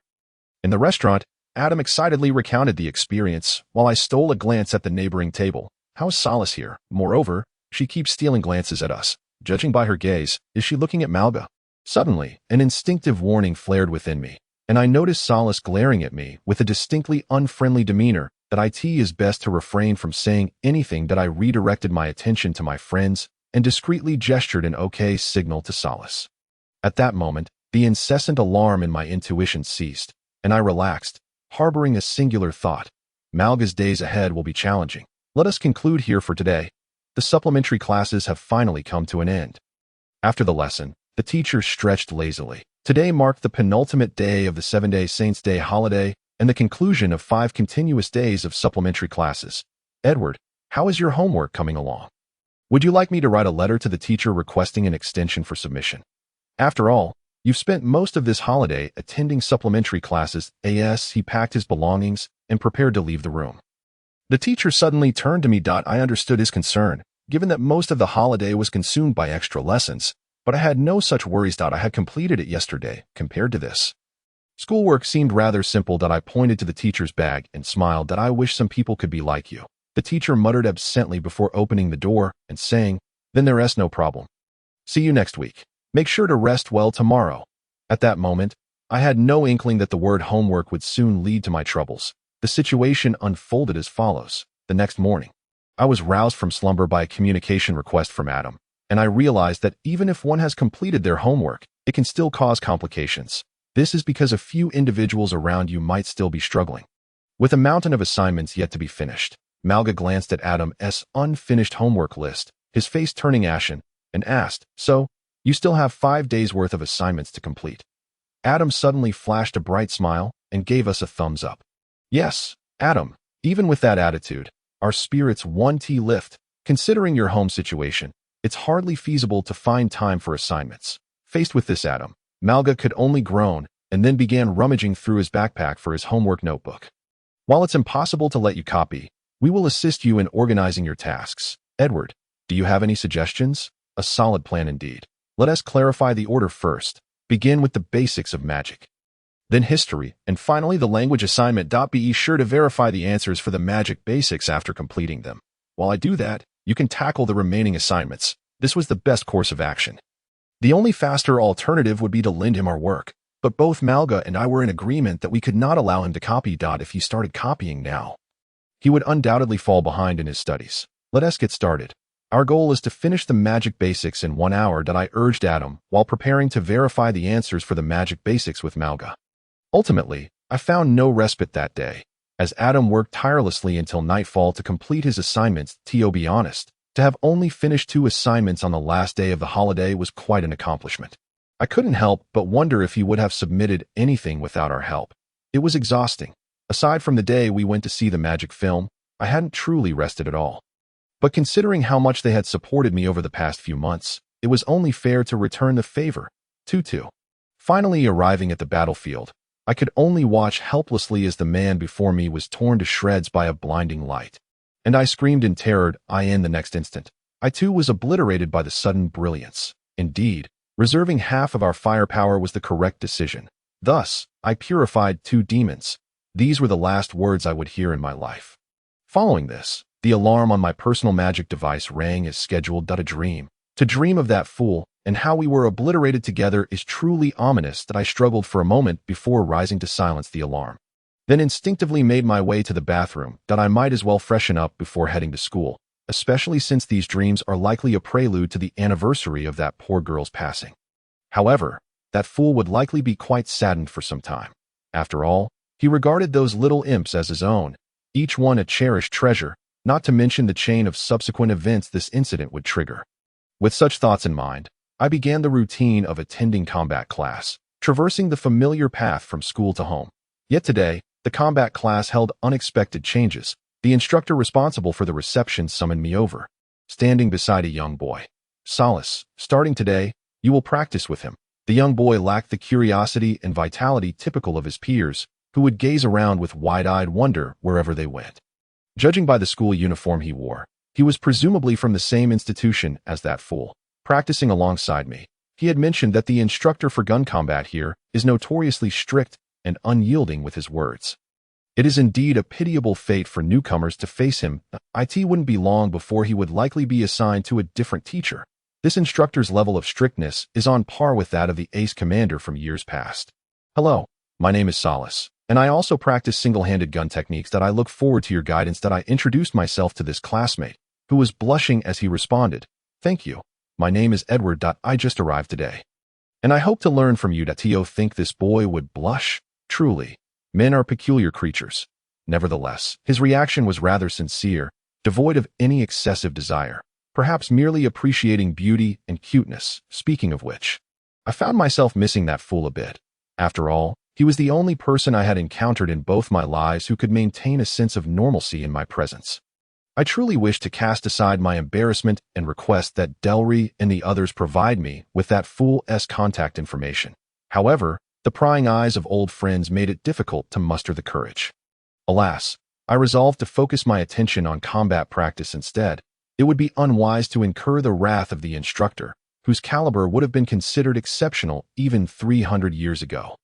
In the restaurant, Adam excitedly recounted the experience, while I stole a glance at the neighboring table. How is Solace here? Moreover, she keeps stealing glances at us. Judging by her gaze, is she looking at Malga? Suddenly, an instinctive warning flared within me, and I noticed Solace glaring at me with a distinctly unfriendly demeanor. That it is best to refrain from saying anything. That I redirected my attention to my friends and discreetly gestured an OK signal to Solace. At that moment, the incessant alarm in my intuition ceased, and I relaxed, harboring a singular thought. Malga's days ahead will be challenging. Let us conclude here for today. The supplementary classes have finally come to an end. After the lesson, the teacher stretched lazily. Today marked the penultimate day of the 7-day Saints' Day holiday and the conclusion of 5 continuous days of supplementary classes. Edward, how is your homework coming along? Would you like me to write a letter to the teacher requesting an extension for submission? After all, you've spent most of this holiday attending supplementary classes. He packed his belongings and prepared to leave the room. The teacher suddenly turned to me. I understood his concern, given that most of the holiday was consumed by extra lessons, but I had no such worries. I had completed it yesterday, compared to this. Schoolwork seemed rather simple. I pointed to the teacher's bag and smiled. I wish some people could be like you. The teacher muttered absently before opening the door and saying, then there's no problem. See you next week. Make sure to rest well tomorrow. At that moment, I had no inkling that the word homework would soon lead to my troubles. The situation unfolded as follows. The next morning, I was roused from slumber by a communication request from Adam, and I realized that even if one has completed their homework, it can still cause complications. This is because a few individuals around you might still be struggling with a mountain of assignments yet to be finished. Malga glanced at Adam's unfinished homework list, his face turning ashen, and asked, so, you still have 5 days worth of assignments to complete? Adam suddenly flashed a bright smile and gave us a thumbs up. Yes, Adam, even with that attitude, our spirits 1T lift. Considering your home situation, it's hardly feasible to find time for assignments. Faced with this, Adam, Malga could only groan and then began rummaging through his backpack for his homework notebook. While it's impossible to let you copy, we will assist you in organizing your tasks. Edward, do you have any suggestions? A solid plan indeed. Let us clarify the order first. Begin with the basics of magic, then history, and finally the language assignment. Be sure to verify the answers for the magic basics after completing them. While I do that, you can tackle the remaining assignments. This was the best course of action. The only faster alternative would be to lend him our work, but both Malga and I were in agreement that we could not allow him to copy. If he started copying now, he would undoubtedly fall behind in his studies. Let us get started. Our goal is to finish the magic basics in 1 hour. I urged Adam while preparing to verify the answers for the magic basics with Malga. Ultimately, I found no respite that day, as Adam worked tirelessly until nightfall to complete his assignments. To be honest, to have only finished 2 assignments on the last day of the holiday was quite an accomplishment. I couldn't help but wonder if he would have submitted anything without our help. It was exhausting. Aside from the day we went to see the magic film, I hadn't truly rested at all. But considering how much they had supported me over the past few months, it was only fair to return the favor. Tutu. Finally arriving at the battlefield, I could only watch helplessly as the man before me was torn to shreds by a blinding light. And I screamed in terror, the next instant. I too was obliterated by the sudden brilliance. Indeed, reserving half of our firepower was the correct decision. Thus, I purified 2 demons. These were the last words I would hear in my life. Following this, the alarm on my personal magic device rang as scheduled. A dream. To dream of that fool and how we were obliterated together is truly ominous that I struggled for a moment before rising to silence the alarm. Then instinctively made my way to the bathroom that I might as well freshen up before heading to school, especially since these dreams are likely a prelude to the anniversary of that poor girl's passing. However, that fool would likely be quite saddened for some time. After all, he regarded those little imps as his own, each one a cherished treasure, not to mention the chain of subsequent events this incident would trigger. With such thoughts in mind, I began the routine of attending combat class, traversing the familiar path from school to home. Yet today, the combat class held unexpected changes. The instructor responsible for the reception summoned me over, standing beside a young boy. Solace, starting today, you will practice with him. The young boy lacked the curiosity and vitality typical of his peers, who would gaze around with wide-eyed wonder wherever they went. Judging by the school uniform he wore, he was presumably from the same institution as that fool. Practicing alongside me, he had mentioned that the instructor for gun combat here is notoriously strict and unyielding with his words. It is indeed a pitiable fate for newcomers to face him. It wouldn't be long before he would likely be assigned to a different teacher. This instructor's level of strictness is on par with that of the ace commander from years past. Hello, my name is Solace, and I also practice single-handed gun techniques. I look forward to your guidance. I introduced myself to this classmate, who was blushing as he responded, thank you. My name is Edward. I just arrived today. And I hope to learn from you. Think this boy would blush? Truly, men are peculiar creatures. Nevertheless, his reaction was rather sincere, devoid of any excessive desire, perhaps merely appreciating beauty and cuteness. Speaking of which, I found myself missing that fool a bit. After all, he was the only person I had encountered in both my lives who could maintain a sense of normalcy in my presence. I truly wish to cast aside my embarrassment and request that Delry and the others provide me with that fool's contact information. However, the prying eyes of old friends made it difficult to muster the courage. Alas, I resolved to focus my attention on combat practice instead. It would be unwise to incur the wrath of the instructor, whose caliber would have been considered exceptional even 300 years ago.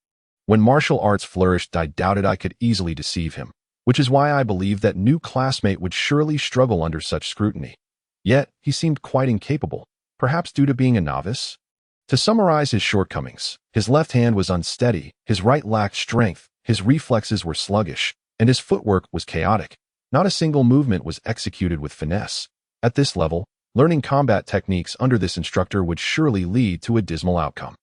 When martial arts flourished, I doubted I could easily deceive him, which is why I believed that new classmate would surely struggle under such scrutiny. Yet, he seemed quite incapable, perhaps due to being a novice. To summarize his shortcomings, his left hand was unsteady, his right lacked strength, his reflexes were sluggish, and his footwork was chaotic. Not a single movement was executed with finesse. At this level, learning combat techniques under this instructor would surely lead to a dismal outcome.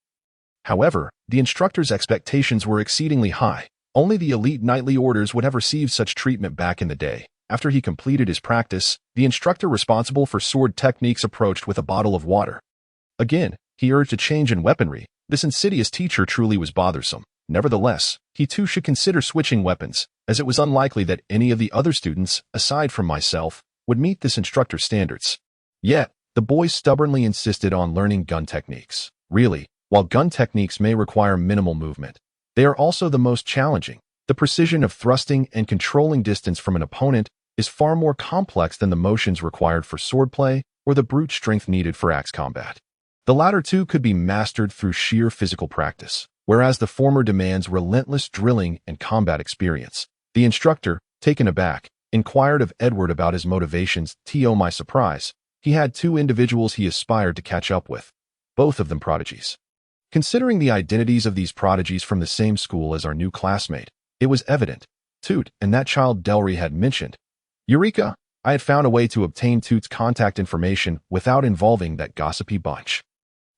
However, the instructor's expectations were exceedingly high. Only the elite knightly orders would have received such treatment back in the day. After he completed his practice, the instructor responsible for sword techniques approached with a bottle of water. Again, he urged a change in weaponry. This insidious teacher truly was bothersome. Nevertheless, he too should consider switching weapons, as it was unlikely that any of the other students, aside from myself, would meet this instructor's standards. Yet, the boy stubbornly insisted on learning gun techniques. Really, while gun techniques may require minimal movement, they are also the most challenging. The precision of thrusting and controlling distance from an opponent is far more complex than the motions required for swordplay or the brute strength needed for axe combat. The latter two could be mastered through sheer physical practice, whereas the former demands relentless drilling and combat experience. The instructor, taken aback, inquired of Edward about his motivations. To my surprise, he had 2 individuals he aspired to catch up with, both of them prodigies. Considering the identities of these prodigies from the same school as our new classmate, it was evident. Toot and that child Delry had mentioned. Eureka! I had found a way to obtain Toot's contact information without involving that gossipy bunch.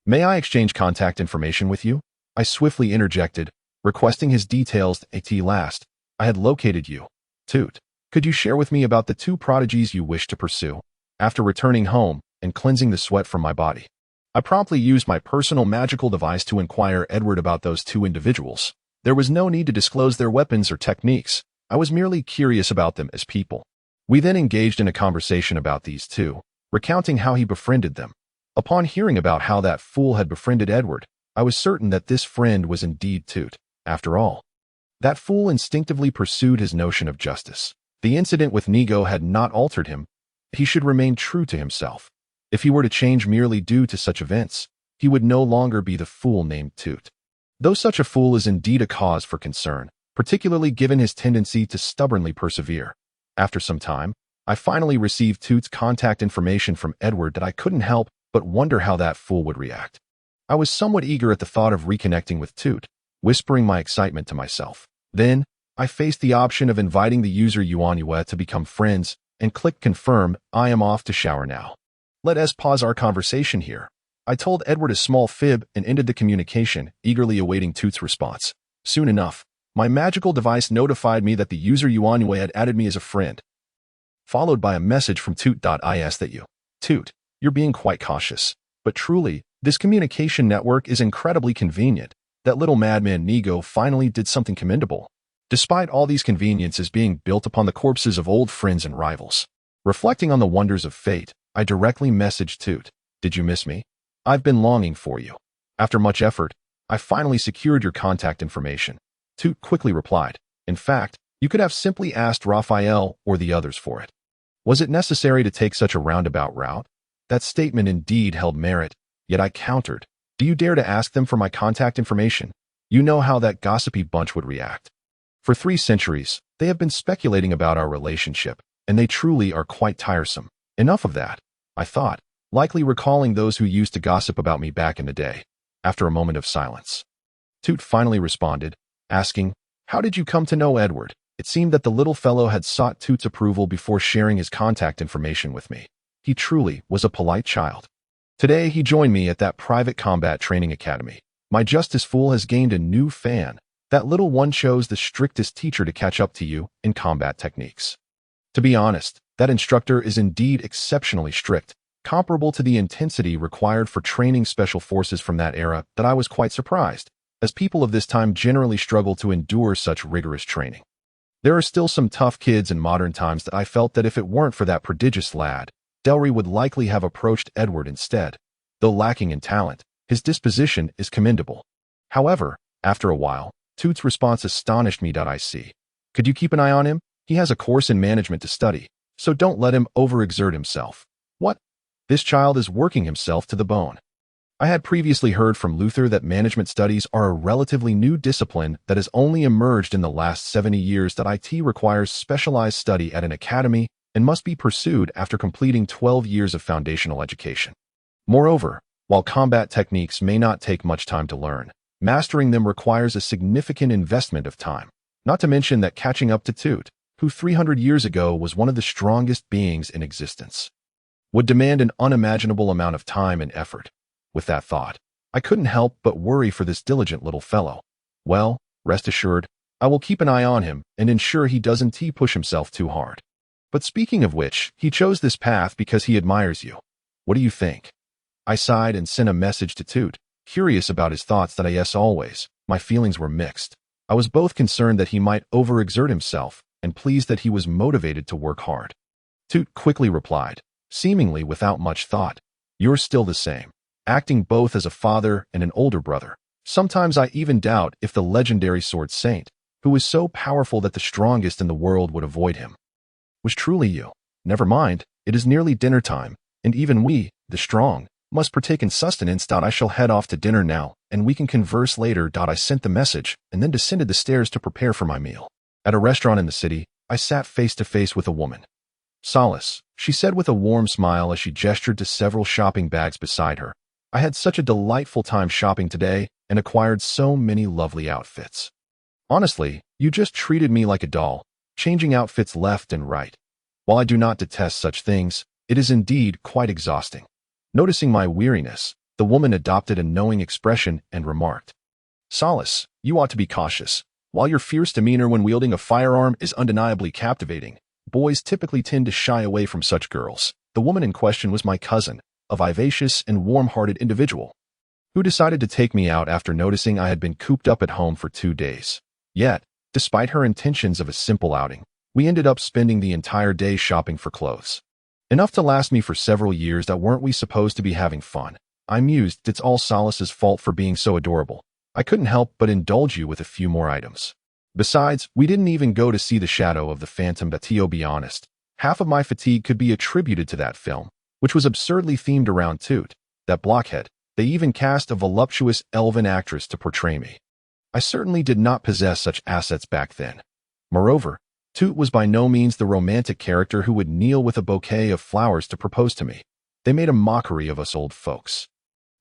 May I exchange contact information with you? I swiftly interjected, requesting his details. At last, I had located you. Toot, could you share with me about the 2 prodigies you wish to pursue? After returning home and cleansing the sweat from my body, I promptly used my personal magical device to inquire Edward about those two individuals. There was no need to disclose their weapons or techniques. I was merely curious about them as people. We then engaged in a conversation about these two, recounting how he befriended them. Upon hearing about how that fool had befriended Edward, I was certain that this friend was indeed Toot. After all, that fool instinctively pursued his notion of justice. The incident with Nigo had not altered him. He should remain true to himself. If he were to change merely due to such events, he would no longer be the fool named Toot. Though such a fool is indeed a cause for concern, particularly given his tendency to stubbornly persevere. After some time, I finally received Toot's contact information from Edward that I couldn't help but wonder how that fool would react. I was somewhat eager at the thought of reconnecting with Toot, whispering my excitement to myself. Then, I faced the option of inviting the user Yuanyue to become friends and clicked confirm. I am off to shower now. Let us pause our conversation here. I told Edward a small fib and ended the communication, eagerly awaiting Toot's response. Soon enough, my magical device notified me that the user Yuanyue had added me as a friend, followed by a message from Toot.is that Toot, you're being quite cautious. But truly, this communication network is incredibly convenient. That little madman Nigo finally did something commendable. Despite all these conveniences being built upon the corpses of old friends and rivals. Reflecting on the wonders of fate, I directly messaged Toot. Did you miss me? I've been longing for you. After much effort, I finally secured your contact information. Toot quickly replied. In fact, you could have simply asked Raphael or the others for it. Was it necessary to take such a roundabout route? That statement indeed held merit, yet I countered. Do you dare to ask them for my contact information? You know how that gossipy bunch would react. For 3 centuries, they have been speculating about our relationship, and they truly are quite tiresome. Enough of that, I thought, likely recalling those who used to gossip about me back in the day. After a moment of silence, Toot finally responded, asking, how did you come to know Edward? It seemed that the little fellow had sought Toot's approval before sharing his contact information with me. He truly was a polite child. Today, he joined me at that private combat training academy. My justice fool has gained a new fan. That little one chose the strictest teacher to catch up to you in combat techniques. To be honest, that instructor is indeed exceptionally strict, comparable to the intensity required for training special forces from that era that I was quite surprised, as people of this time generally struggle to endure such rigorous training. There are still some tough kids in modern times that I felt that if it weren't for that prodigious lad, Delry would likely have approached Edward instead. Though lacking in talent, his disposition is commendable. However, after a while, Toot's response astonished me. I see. Could you keep an eye on him? He has a course in management to study, so don't let him overexert himself. What? This child is working himself to the bone. I had previously heard from Luther that management studies are a relatively new discipline that has only emerged in the last 70 years. That IT requires specialized study at an academy and must be pursued after completing 12 years of foundational education. Moreover, while combat techniques may not take much time to learn, mastering them requires a significant investment of time. Not to mention that catching up to Toot, who 300 years ago was one of the strongest beings in existence, would demand an unimaginable amount of time and effort. With that thought, I couldn't help but worry for this diligent little fellow. Well, rest assured, I will keep an eye on him and ensure he doesn't push himself too hard. But speaking of which, he chose this path because he admires you. What do you think? I sighed and sent a message to Toot, curious about his thoughts. That yes, always, my feelings were mixed. I was both concerned that he might overexert himself and pleased that he was motivated to work hard. Toot quickly replied, seemingly without much thought, you're still the same, acting both as a father and an older brother. Sometimes I even doubt if the legendary sword saint, who is so powerful that the strongest in the world would avoid him, was truly you. Never mind, it is nearly dinner time, and even we, the strong, must partake in sustenance. I shall head off to dinner now, and we can converse later. I sent the message and then descended the stairs to prepare for my meal. At a restaurant in the city, I sat face to face with a woman. Solace, she said with a warm smile as she gestured to several shopping bags beside her. I had such a delightful time shopping today and acquired so many lovely outfits. Honestly, you just treated me like a doll, changing outfits left and right. While I do not detest such things, it is indeed quite exhausting. Noticing my weariness, the woman adopted a knowing expression and remarked, Solace, you ought to be cautious. While your fierce demeanor when wielding a firearm is undeniably captivating, boys typically tend to shy away from such girls. The woman in question was my cousin, a vivacious and warm-hearted individual, who decided to take me out after noticing I had been cooped up at home for 2 days. Yet, despite her intentions of a simple outing, we ended up spending the entire day shopping for clothes. Enough to last me for several years. That weren't we supposed to be having fun? I mused. It's all Solace's fault for being so adorable. I couldn't help but indulge you with a few more items. Besides, we didn't even go to see The Shadow of the Phantom. But to be honest, half of my fatigue could be attributed to that film, which was absurdly themed around Toot, that blockhead. They even cast a voluptuous elven actress to portray me. I certainly did not possess such assets back then. Moreover, Toot was by no means the romantic character who would kneel with a bouquet of flowers to propose to me. They made a mockery of us old folks,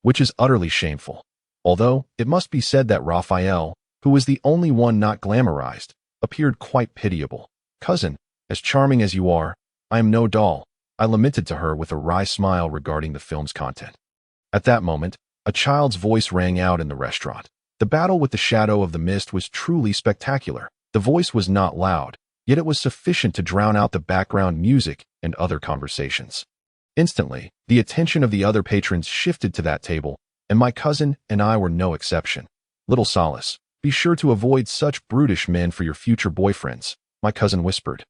which is utterly shameful. Although, it must be said that Raphael, who was the only one not glamorized, appeared quite pitiable. Cousin, as charming as you are, I am no doll, I lamented to her with a wry smile regarding the film's content. At that moment, a child's voice rang out in the restaurant. The battle with the Shadow of the Mist was truly spectacular. The voice was not loud, yet it was sufficient to drown out the background music and other conversations. Instantly, the attention of the other patrons shifted to that table, and my cousin and I were no exception. Little Solace, be sure to avoid such brutish men for your future boyfriends, my cousin whispered,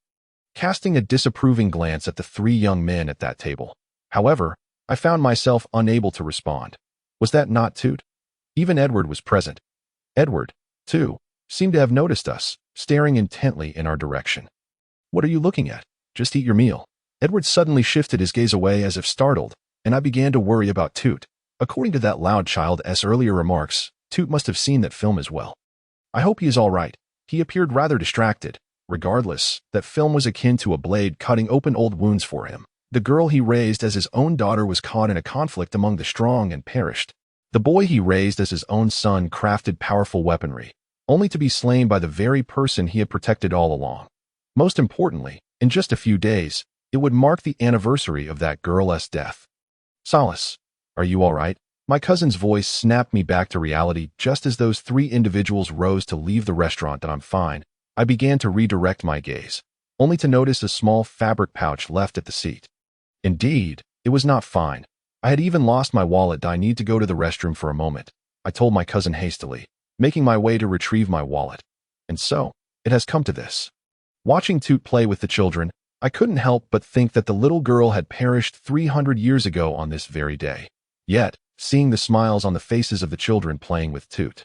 casting a disapproving glance at the 3 young men at that table. However, I found myself unable to respond. Was that not Toot? Even Edward was present. Edward, too, seemed to have noticed us, staring intently in our direction. What are you looking at? Just eat your meal. Edward suddenly shifted his gaze away as if startled, and I began to worry about Toot. According to that loud child's earlier remarks, Toot must have seen that film as well. I hope he is all right. He appeared rather distracted. Regardless, that film was akin to a blade cutting open old wounds for him. The girl he raised as his own daughter was caught in a conflict among the strong and perished. The boy he raised as his own son crafted powerful weaponry, only to be slain by the very person he had protected all along. Most importantly, in just a few days, it would mark the anniversary of that girl's death. Solace, are you all right? My cousin's voice snapped me back to reality just as those 3 individuals rose to leave the restaurant. That I'm fine. I began to redirect my gaze, only to notice a small fabric pouch left at the seat. Indeed, it was not fine. I had even lost my wallet. I need to go to the restroom for a moment, I told my cousin hastily, making my way to retrieve my wallet. And so, it has come to this. Watching Toot play with the children, I couldn't help but think that the little girl had perished 300 years ago on this very day. Yet, seeing the smiles on the faces of the children playing with Toot,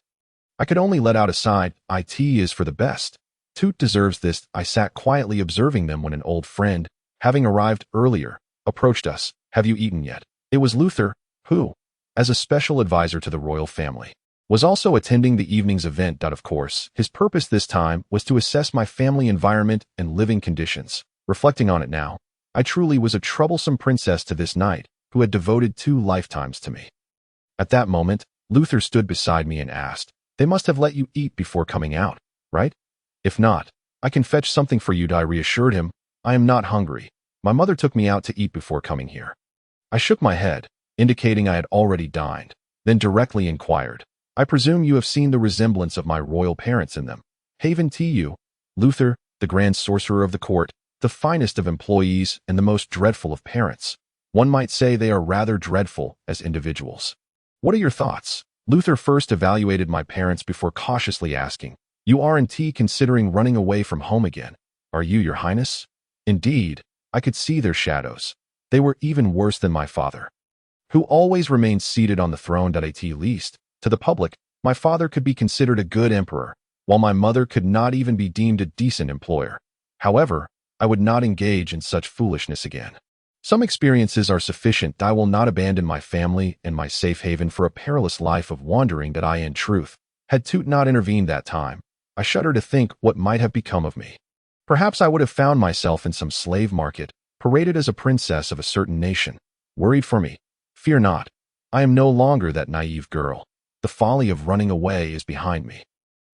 I could only let out a sigh. It is for the best. Toot deserves this. I sat quietly observing them when an old friend, having arrived earlier, approached us. Have you eaten yet? It was Luther, who, as a special advisor to the royal family, was also attending the evening's event. Of course, his purpose this time was to assess my family environment and living conditions. Reflecting on it now, I truly was a troublesome princess to this knight, who had devoted 2 lifetimes to me. At that moment, Luther stood beside me and asked, "They must have let you eat before coming out, right? If not, I can fetch something for you." I reassured him, "I am not hungry. My mother took me out to eat before coming here." I shook my head, indicating I had already dined, then directly inquired, "I presume you have seen the resemblance of my royal parents in them." Haven to you, Luther, the grand sorcerer of the court, the finest of employees and the most dreadful of parents. One might say they are rather dreadful as individuals. What are your thoughts? Luther first evaluated my parents before cautiously asking, "You aren't considering running away from home again, are you, your highness?" Indeed, I could see their shadows. They were even worse than my father, who always remained seated on the throne. At least, to the public, my father could be considered a good emperor, while my mother could not even be deemed a decent employer. However, I would not engage in such foolishness again. Some experiences are sufficient. I will not abandon my family and my safe haven for a perilous life of wandering. That I, in truth, had Toot not intervened that time, I shudder to think what might have become of me. Perhaps I would have found myself in some slave market, paraded as a princess of a certain nation. Worried for me? Fear not. I am no longer that naive girl. The folly of running away is behind me.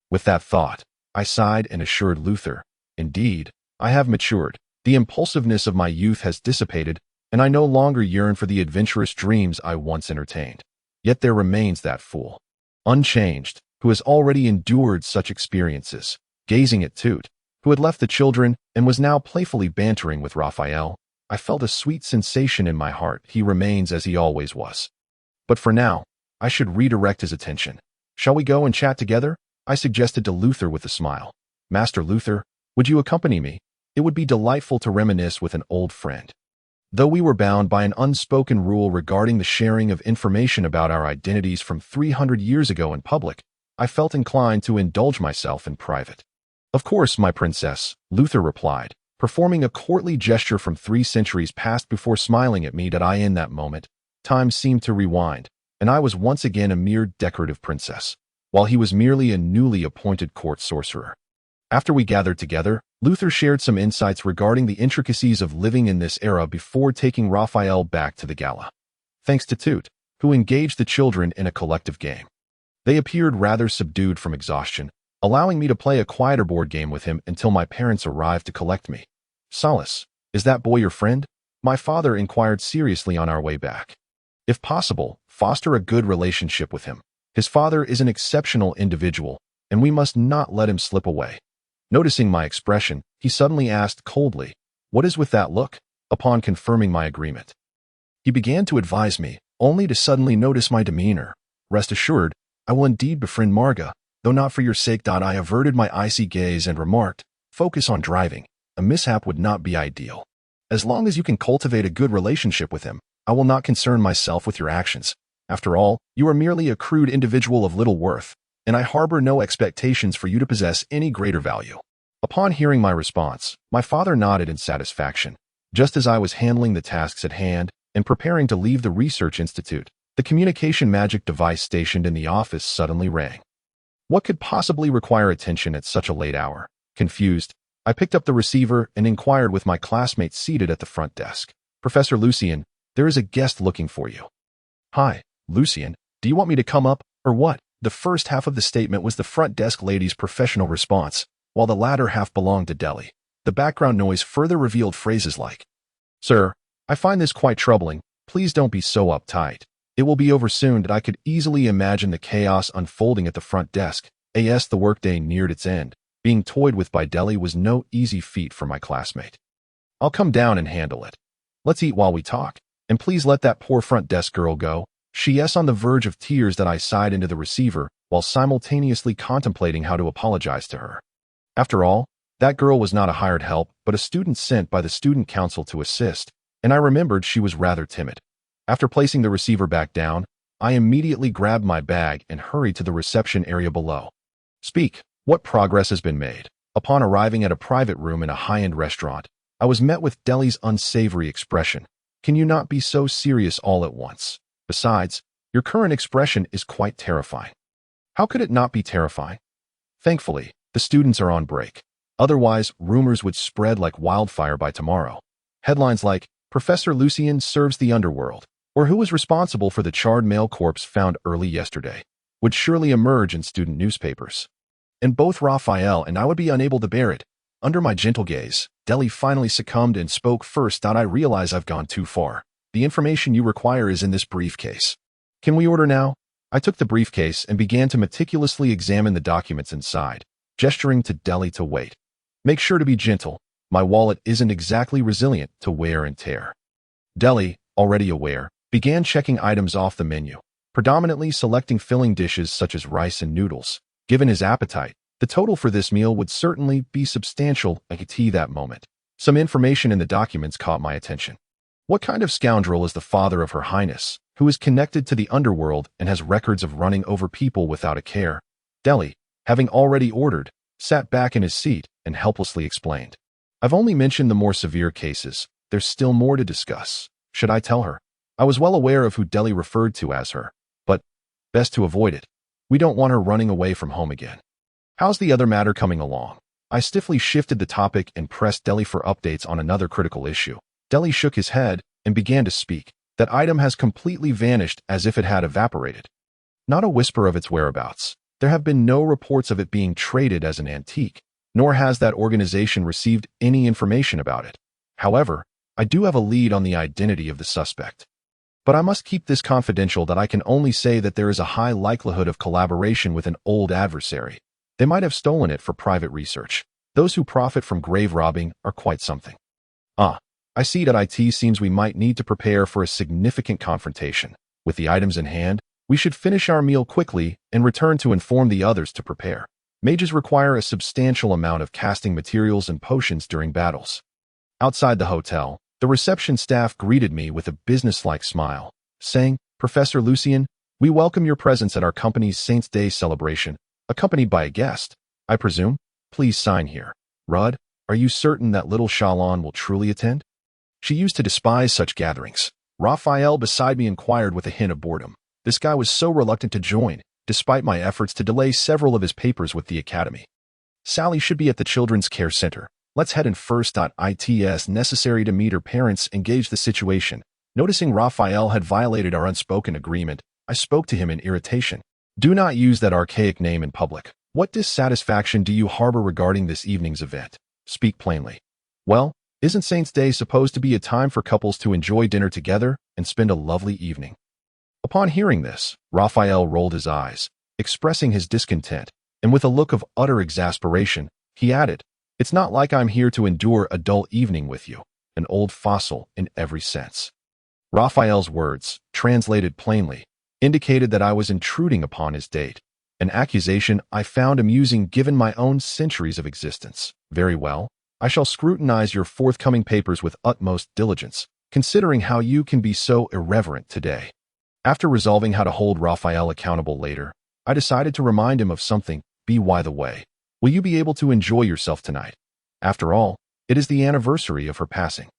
With that thought, I sighed and assured Luther, "Indeed, I have matured. The impulsiveness of my youth has dissipated, and I no longer yearn for the adventurous dreams I once entertained. Yet there remains that fool, unchanged, who has already endured such experiences." Gazing at Toot, who had left the children and was now playfully bantering with Raphael, I felt a sweet sensation in my heart. He remains as he always was. But for now, I should redirect his attention. Shall we go and chat together? I suggested to Luther with a smile. Master Luther, would you accompany me? It would be delightful to reminisce with an old friend. Though we were bound by an unspoken rule regarding the sharing of information about our identities from 300 years ago in public, I felt inclined to indulge myself in private. Of course, my princess, Luther replied, performing a courtly gesture from 3 centuries past before smiling at me that in that moment, time seemed to rewind, and I was once again a mere decorative princess, while he was merely a newly appointed court sorcerer. After we gathered together, Luther shared some insights regarding the intricacies of living in this era before taking Raphael back to the gala. Thanks to Toot, who engaged the children in a collective game. They appeared rather subdued from exhaustion, allowing me to play a quieter board game with him until my parents arrived to collect me. Solace, is that boy your friend? My father inquired seriously on our way back. If possible, foster a good relationship with him. His father is an exceptional individual, and we must not let him slip away. Noticing my expression, he suddenly asked coldly, "What is with that look?" Upon confirming my agreement, he began to advise me, only to suddenly notice my demeanor. "Rest assured, I will indeed befriend Marga, though not for your sake." I averted my icy gaze and remarked, "Focus on driving. A mishap would not be ideal. As long as you can cultivate a good relationship with him, I will not concern myself with your actions. After all, you are merely a crude individual of little worth, and I harbor no expectations for you to possess any greater value." Upon hearing my response, my father nodded in satisfaction. Just as I was handling the tasks at hand and preparing to leave the research institute, the communication magic device stationed in the office suddenly rang. What could possibly require attention at such a late hour? Confused, I picked up the receiver and inquired with my classmate seated at the front desk. "Professor Lucien, there is a guest looking for you." "Hi, Lucien, do you want me to come up, or what?" The first half of the statement was the front desk lady's professional response, while the latter half belonged to Deli. The background noise further revealed phrases like, "Sir, I find this quite troubling. Please don't be so uptight. It will be over soon." I could easily imagine the chaos unfolding at the front desk. As the workday neared its end, being toyed with by Deli was no easy feat for my classmate. "I'll come down and handle it. Let's eat while we talk, and please let that poor front desk girl go." She's on the verge of tears that I sighed into the receiver while simultaneously contemplating how to apologize to her. After all, that girl was not a hired help, but a student sent by the student council to assist, and I remembered she was rather timid. After placing the receiver back down, I immediately grabbed my bag and hurried to the reception area below. "Speak, what progress has been made?" Upon arriving at a private room in a high-end restaurant, I was met with Deli's unsavory expression. "Can you not be so serious all at once? Besides, your current expression is quite terrifying." "How could it not be terrifying?" "Thankfully, the students are on break. Otherwise, rumors would spread like wildfire by tomorrow. Headlines like, 'Professor Lucien serves the underworld,' or 'Who was responsible for the charred male corpse found early yesterday,' would surely emerge in student newspapers. And both Raphael and I would be unable to bear it." Under my gentle gaze, Deli finally succumbed and spoke first. "I realize I've gone too far. The information you require is in this briefcase. Can we order now?" I took the briefcase and began to meticulously examine the documents inside, gesturing to Deli to wait. "Make sure to be gentle. My wallet isn't exactly resilient to wear and tear." Deli, already aware, began checking items off the menu, predominantly selecting filling dishes such as rice and noodles. Given his appetite, the total for this meal would certainly be substantial. I could see that moment. Some information in the documents caught my attention. "What kind of scoundrel is the father of Her Highness, who is connected to the underworld and has records of running over people without a care?" Deli, having already ordered, sat back in his seat and helplessly explained. "I've only mentioned the more severe cases. There's still more to discuss." Should I tell her? I was well aware of who Deli referred to as her, but best to avoid it. We don't want her running away from home again. "How's the other matter coming along?" I stiffly shifted the topic and pressed Deli for updates on another critical issue. Deli shook his head and began to speak. "That item has completely vanished as if it had evaporated. Not a whisper of its whereabouts. There have been no reports of it being traded as an antique, nor has that organization received any information about it. However, I do have a lead on the identity of the suspect. But I must keep this confidential. That I can only say that there is a high likelihood of collaboration with an old adversary. They might have stolen it for private research. Those who profit from grave robbing are quite something." "Ah, I see that IT seems we might need to prepare for a significant confrontation. With the items in hand, we should finish our meal quickly and return to inform the others to prepare. Mages require a substantial amount of casting materials and potions during battles. Outside the hotel, the reception staff greeted me with a businesslike smile, saying, "Professor Lucien, we welcome your presence at our company's Saints' Day celebration, accompanied by a guest, I presume. Please sign here. Rudd, are you certain that little Shalon will truly attend?" She used to despise such gatherings. Raphael beside me inquired with a hint of boredom. This guy was so reluctant to join, despite my efforts to delay several of his papers with the academy. Sally should be at the Children's Care Center. Let's head in first. It's necessary to meet her parents and gauge the situation. Noticing Raphael had violated our unspoken agreement, I spoke to him in irritation. "Do not use that archaic name in public. What dissatisfaction do you harbor regarding this evening's event? Speak plainly." "Well, isn't Saints' Day supposed to be a time for couples to enjoy dinner together and spend a lovely evening?" Upon hearing this, Raphael rolled his eyes, expressing his discontent, and with a look of utter exasperation, he added, "It's not like I'm here to endure a dull evening with you, an old fossil in every sense." Raphael's words, translated plainly, indicated that I was intruding upon his date, an accusation I found amusing given my own centuries of existence. "Very well, I shall scrutinize your forthcoming papers with utmost diligence, considering how you can be so irreverent today." After resolving how to hold Raphael accountable later, I decided to remind him of something. By the way, will you be able to enjoy yourself tonight? After all, it is the anniversary of her passing.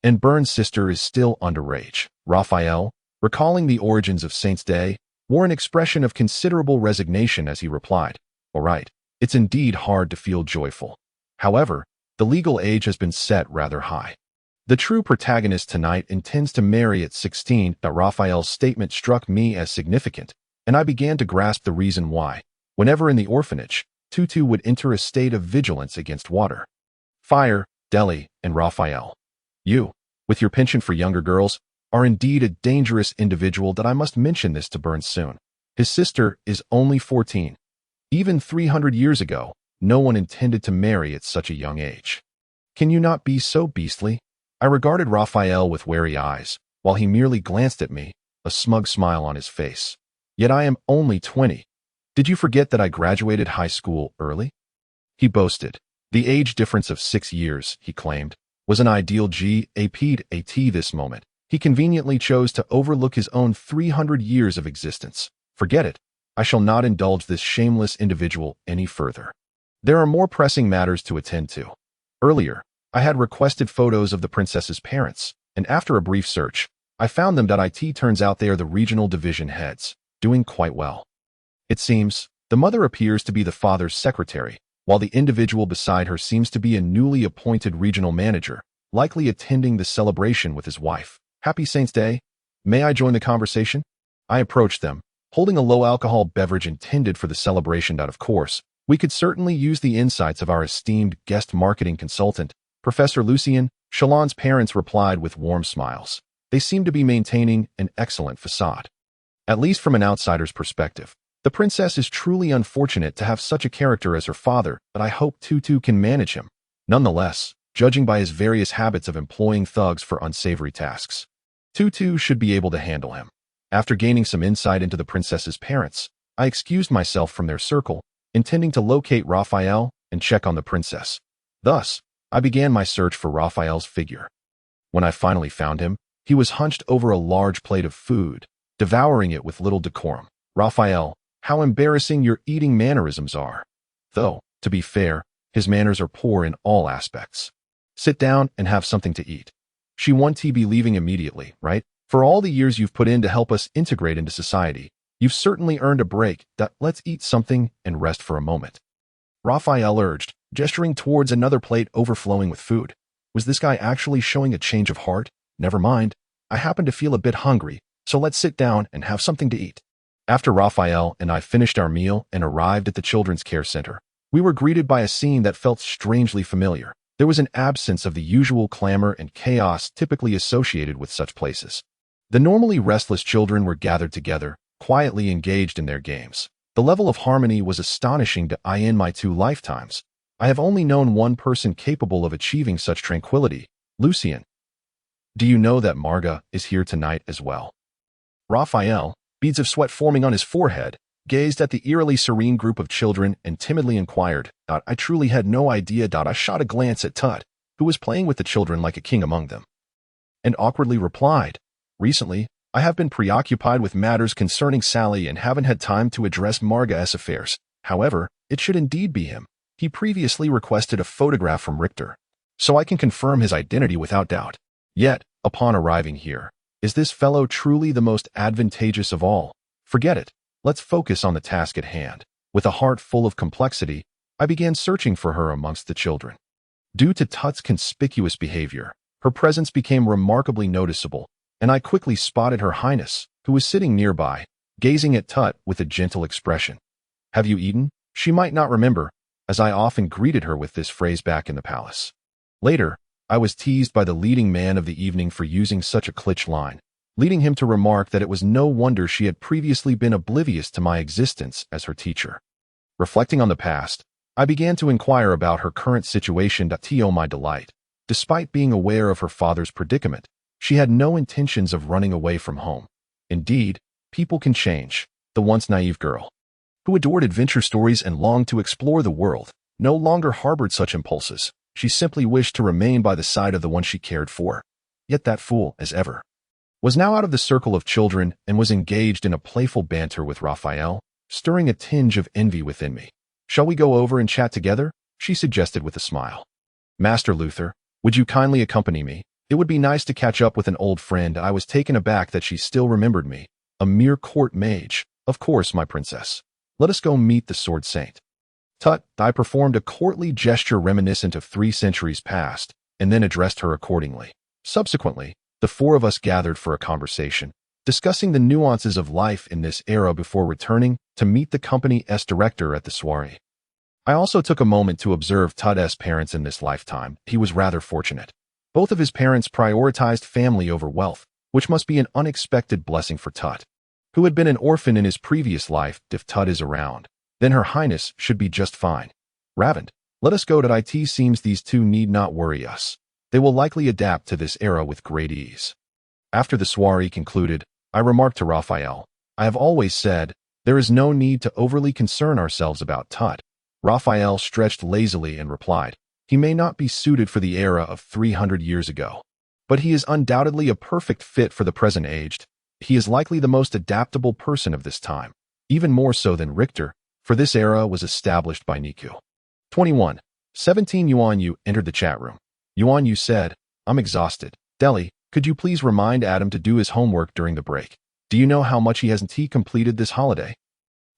And Byrne's sister is still underage. Raphael, recalling the origins of Saints' Day, wore an expression of considerable resignation as he replied, "All right, it's indeed hard to feel joyful. However, the legal age has been set rather high. The true protagonist tonight intends to marry at 16. Raphael's statement struck me as significant, and I began to grasp the reason why. Whenever in the orphanage, Tutu would enter a state of vigilance against water, fire, Deli, and Raphael. You, with your penchant for younger girls, are indeed a dangerous individual. That I must mention this to Burns soon. His sister is only 14. Even 300 years ago, no one intended to marry at such a young age. Can you not be so beastly?" I regarded Raphael with wary eyes, while he merely glanced at me, a smug smile on his face. "Yet I am only 20. Did you forget that I graduated high school early?" He boasted. The age difference of 6 years, he claimed, was an ideal GAP this moment. He conveniently chose to overlook his own 300 years of existence. Forget it. I shall not indulge this shameless individual any further. There are more pressing matters to attend to. Earlier, I had requested photos of the princess's parents, and after a brief search, I found them. It turns out they are the regional division heads, doing quite well. It seems, the mother appears to be the father's secretary, while the individual beside her seems to be a newly appointed regional manager, likely attending the celebration with his wife. "Happy Saints' Day. May I join the conversation?" I approached them, holding a low-alcohol beverage intended for the celebration. Of course, we could certainly use the insights of our esteemed guest marketing consultant, Professor Lucien. Shalon's parents replied with warm smiles. They seemed to be maintaining an excellent facade. At least from an outsider's perspective, the princess is truly unfortunate to have such a character as her father, but I hope Tutu can manage him. Nonetheless, judging by his various habits of employing thugs for unsavory tasks, Tutu should be able to handle him. After gaining some insight into the princess's parents, I excused myself from their circle, intending to locate Raphael and check on the princess. Thus, I began my search for Raphael's figure. When I finally found him, he was hunched over a large plate of food, devouring it with little decorum. "Raphael, how embarrassing your eating mannerisms are." Though, to be fair, his manners are poor in all aspects. "Sit down and have something to eat." She won't be leaving immediately, right? For all the years you've put in to help us integrate into society, you've certainly earned a break. Let's eat something and rest for a moment. Raphael urged, gesturing towards another plate overflowing with food. Was this guy actually showing a change of heart? Never mind. I happen to feel a bit hungry, so let's sit down and have something to eat. After Raphael and I finished our meal and arrived at the Children's Care Center, we were greeted by a scene that felt strangely familiar. There was an absence of the usual clamor and chaos typically associated with such places. The normally restless children were gathered together, quietly engaged in their games. The level of harmony was astonishing to I in my 2 lifetimes. I have only known one person capable of achieving such tranquility, Lucien. Do you know that Marga is here tonight as well? Raphael, beads of sweat forming on his forehead, gazed at the eerily serene group of children and timidly inquired, I truly had no idea. I shot a glance at Tut, who was playing with the children like a king among them, and awkwardly replied, recently, I have been preoccupied with matters concerning Sally and haven't had time to address Marga's affairs. However, it should indeed be him. He previously requested a photograph from Richter, so I can confirm his identity without doubt. Yet, upon arriving here, is this fellow truly the most advantageous of all? Forget it. Let's focus on the task at hand. With a heart full of complexity, I began searching for her amongst the children. Due to Tut's conspicuous behavior, her presence became remarkably noticeable, and I quickly spotted Her Highness, who was sitting nearby, gazing at Tut with a gentle expression. Have you eaten? She might not remember, as I often greeted her with this phrase back in the palace. Later, I was teased by the leading man of the evening for using such a cliché line, leading him to remark that it was no wonder she had previously been oblivious to my existence as her teacher. Reflecting on the past, I began to inquire about her current situation. To my delight, despite being aware of her father's predicament, she had no intentions of running away from home. Indeed, people can change. The once naive girl, who adored adventure stories and longed to explore the world, no longer harbored such impulses. She simply wished to remain by the side of the one she cared for. Yet that fool, as ever, was now out of the circle of children and was engaged in a playful banter with Raphael, stirring a tinge of envy within me. Shall we go over and chat together? She suggested with a smile. Master Luther, would you kindly accompany me? It would be nice to catch up with an old friend. I was taken aback that she still remembered me, a mere court mage. Of course, my princess. Let us go meet the Sword Saint. Tut, I performed a courtly gesture reminiscent of 3 centuries past, and then addressed her accordingly. Subsequently, the 4 of us gathered for a conversation, discussing the nuances of life in this era before returning to meet the company's director at the soiree. I also took a moment to observe Tut's parents in this lifetime. He was rather fortunate. Both of his parents prioritized family over wealth, which must be an unexpected blessing for Tut, who had been an orphan in his previous life. If Tut is around, then Her Highness should be just fine. Ravend, let us go. It seems these 2 need not worry us. They will likely adapt to this era with great ease. After the soiree concluded, I remarked to Raphael, I have always said, there is no need to overly concern ourselves about Tut. Raphael stretched lazily and replied, he may not be suited for the era of 300 years ago, but he is undoubtedly a perfect fit for the present age. He is likely the most adaptable person of this time, even more so than Richter, for this era was established by Niku. 21. 17 Yuan Yu entered the chat room. Yuan Yu said, I'm exhausted. Deli, could you please remind Adam to do his homework during the break? Do you know how much he hasn't completed this holiday?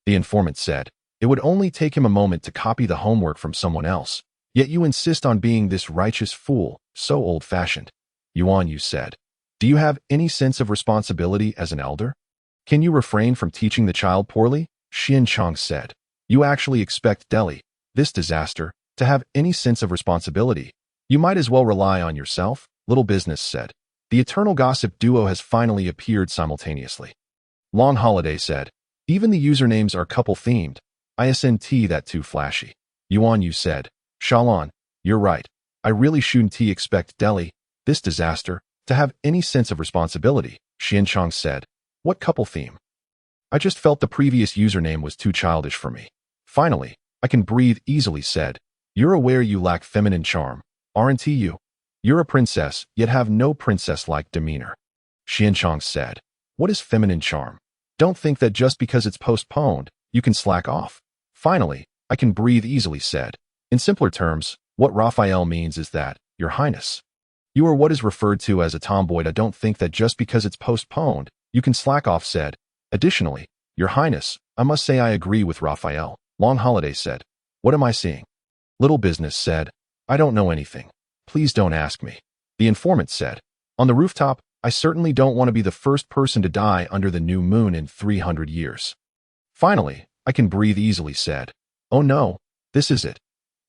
The informant said, it would only take him a moment to copy the homework from someone else, yet you insist on being this righteous fool, so old-fashioned. Yuan Yu said, do you have any sense of responsibility as an elder? Can you refrain from teaching the child poorly? Xian Chong said, you actually expect Deli, this disaster, to have any sense of responsibility? You might as well rely on yourself, Little Business said. The eternal gossip duo has finally appeared simultaneously. Long Holiday said, even the usernames are couple-themed. ISNT that too flashy. Yuan Yu said, Shalon, you're right. I really shouldn't expect Deli, this disaster, to have any sense of responsibility. Xian Chong said, what couple theme? I just felt the previous username was too childish for me. Finally, I can breathe easily said, you're aware you lack feminine charm, aren't you? You're a princess, yet have no princess-like demeanor. Xian Chong said, what is feminine charm? Don't think that just because it's postponed, you can slack off. Finally, I can breathe easily said, in simpler terms, what Raphael means is that, Your Highness, you are what is referred to as a tomboy. I don't think that just because it's postponed, you can slack off said. Additionally, Your Highness, I must say I agree with Raphael. Long Holiday said, what am I seeing? Little Business said, I don't know anything. Please don't ask me. The informant said, on the rooftop, I certainly don't want to be the first person to die under the new moon in 300 years. Finally, I can breathe easily said, oh no, this is it.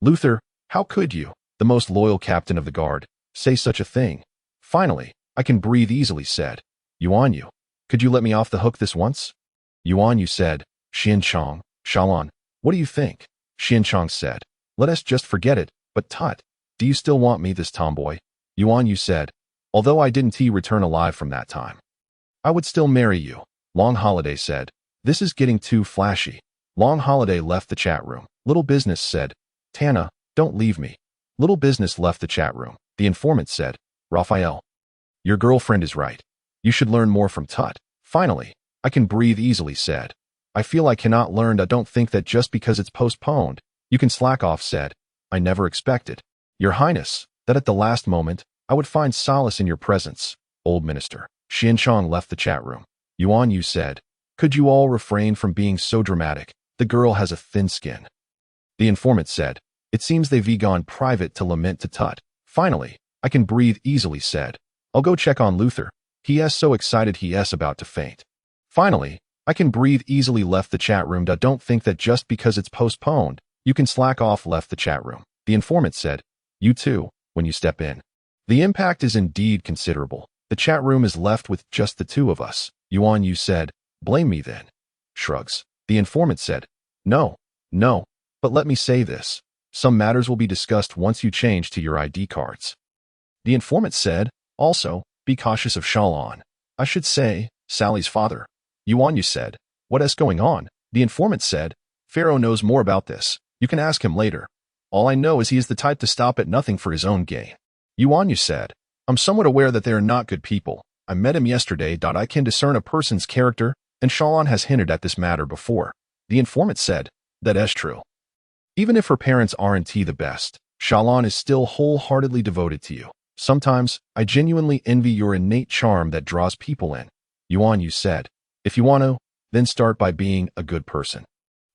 Luther, how could you, the most loyal captain of the guard, say such a thing? Finally, I can breathe easily said, Yuan Yu, could you let me off the hook this once? Yuan Yu said, Xian Chong, Shalon, what do you think? Xian Chong said, let us just forget it, but Tut, do you still want me this tomboy? Yuan Yu said, although I didn't return alive from that time. I would still marry you, Long Holiday said. This is getting too flashy. Long Holiday left the chat room. Little Business said, Tana, don't leave me. Little Business left the chat room. The informant said, Raphael, your girlfriend is right. You should learn more from Tut. Finally, I can breathe easily, said. I feel I cannot learn. I don't think that just because it's postponed, you can slack off, said. I never expected, Your Highness, that at the last moment, I would find solace in your presence, old minister. Xian Chong left the chat room. Yuan Yu said, could you all refrain from being so dramatic? The girl has a thin skin. The informant said, it seems they've gone private to lament to Tut. Finally, I can breathe easily, said. I'll go check on Luther. He is so excited he is about to faint. Finally, I can breathe easily left the chat room. Don't think that just because it's postponed, you can slack off left the chat room. The informant said, you too, when you step in. The impact is indeed considerable. The chat room is left with just the two of us. Yuan Yu said, blame me then. Shrugs. The informant said, no, but let me say this. Some matters will be discussed once you change to your ID cards. The informant said, also, be cautious of Shalon. I should say, Sally's father. Yuan Yu said, what is going on? The informant said, Pharaoh knows more about this. You can ask him later. All I know is he is the type to stop at nothing for his own gain. Yuan Yu said, I'm somewhat aware that they are not good people. I met him yesterday. I can discern a person's character, and Shalon has hinted at this matter before. The informant said, that is true. Even if her parents aren't the best, Shalon is still wholeheartedly devoted to you. Sometimes, I genuinely envy your innate charm that draws people in. Yuan Yu said, if you want to, then start by being a good person.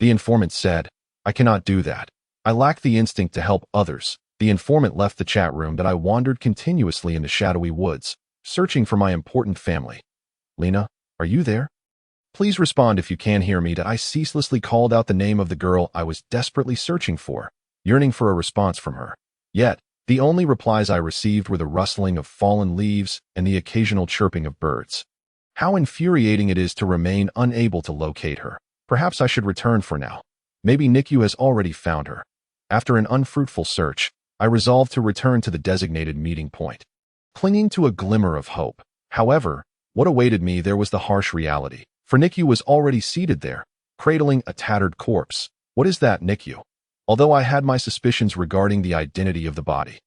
The informant said, I cannot do that. I lack the instinct to help others. The informant left the chat room. I wandered continuously in the shadowy woods, searching for my important family. Lena, are you there? Please respond if you can hear me. I ceaselessly called out the name of the girl I was desperately searching for, yearning for a response from her. Yet, the only replies I received were the rustling of fallen leaves and the occasional chirping of birds. How infuriating it is to remain unable to locate her. Perhaps I should return for now. Maybe Nikyu has already found her. After an unfruitful search, I resolved to return to the designated meeting point. Clinging to a glimmer of hope. However, what awaited me there was the harsh reality. For Nikyu was already seated there, cradling a tattered corpse. What is that, Nikyu? Although I had my suspicions regarding the identity of the body,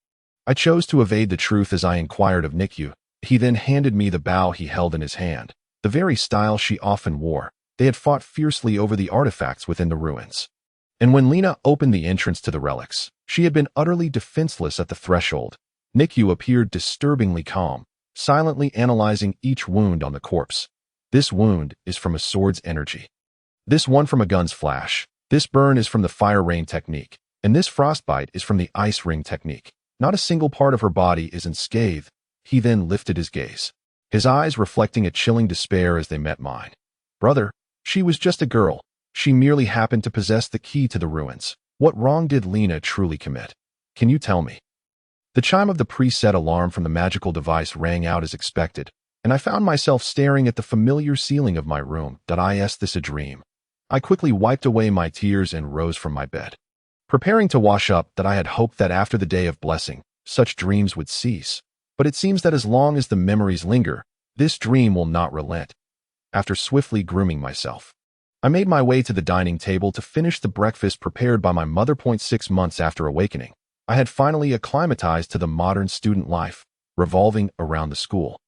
I chose to evade the truth as I inquired of Nikyu. He then handed me the bow he held in his hand, the very style she often wore. They had fought fiercely over the artifacts within the ruins. And when Lena opened the entrance to the relics, she had been utterly defenseless at the threshold. Nikyu appeared disturbingly calm, silently analyzing each wound on the corpse. This wound is from a sword's energy. This one from a gun's flash. This burn is from the fire rain technique. And this frostbite is from the ice ring technique. Not a single part of her body is unscathed. He then lifted his gaze, his eyes reflecting a chilling despair as they met mine. Brother, she was just a girl. She merely happened to possess the key to the ruins. What wrong did Lena truly commit? Can you tell me? The chime of the preset alarm from the magical device rang out as expected, and I found myself staring at the familiar ceiling of my room. Is this a dream? I quickly wiped away my tears and rose from my bed, preparing to wash up. I had hoped that after the day of blessing, such dreams would cease. But it seems that as long as the memories linger, this dream will not relent. After swiftly grooming myself, I made my way to the dining table to finish the breakfast prepared by my mother. 6 months after awakening, I had finally acclimatized to the modern student life, revolving around the school,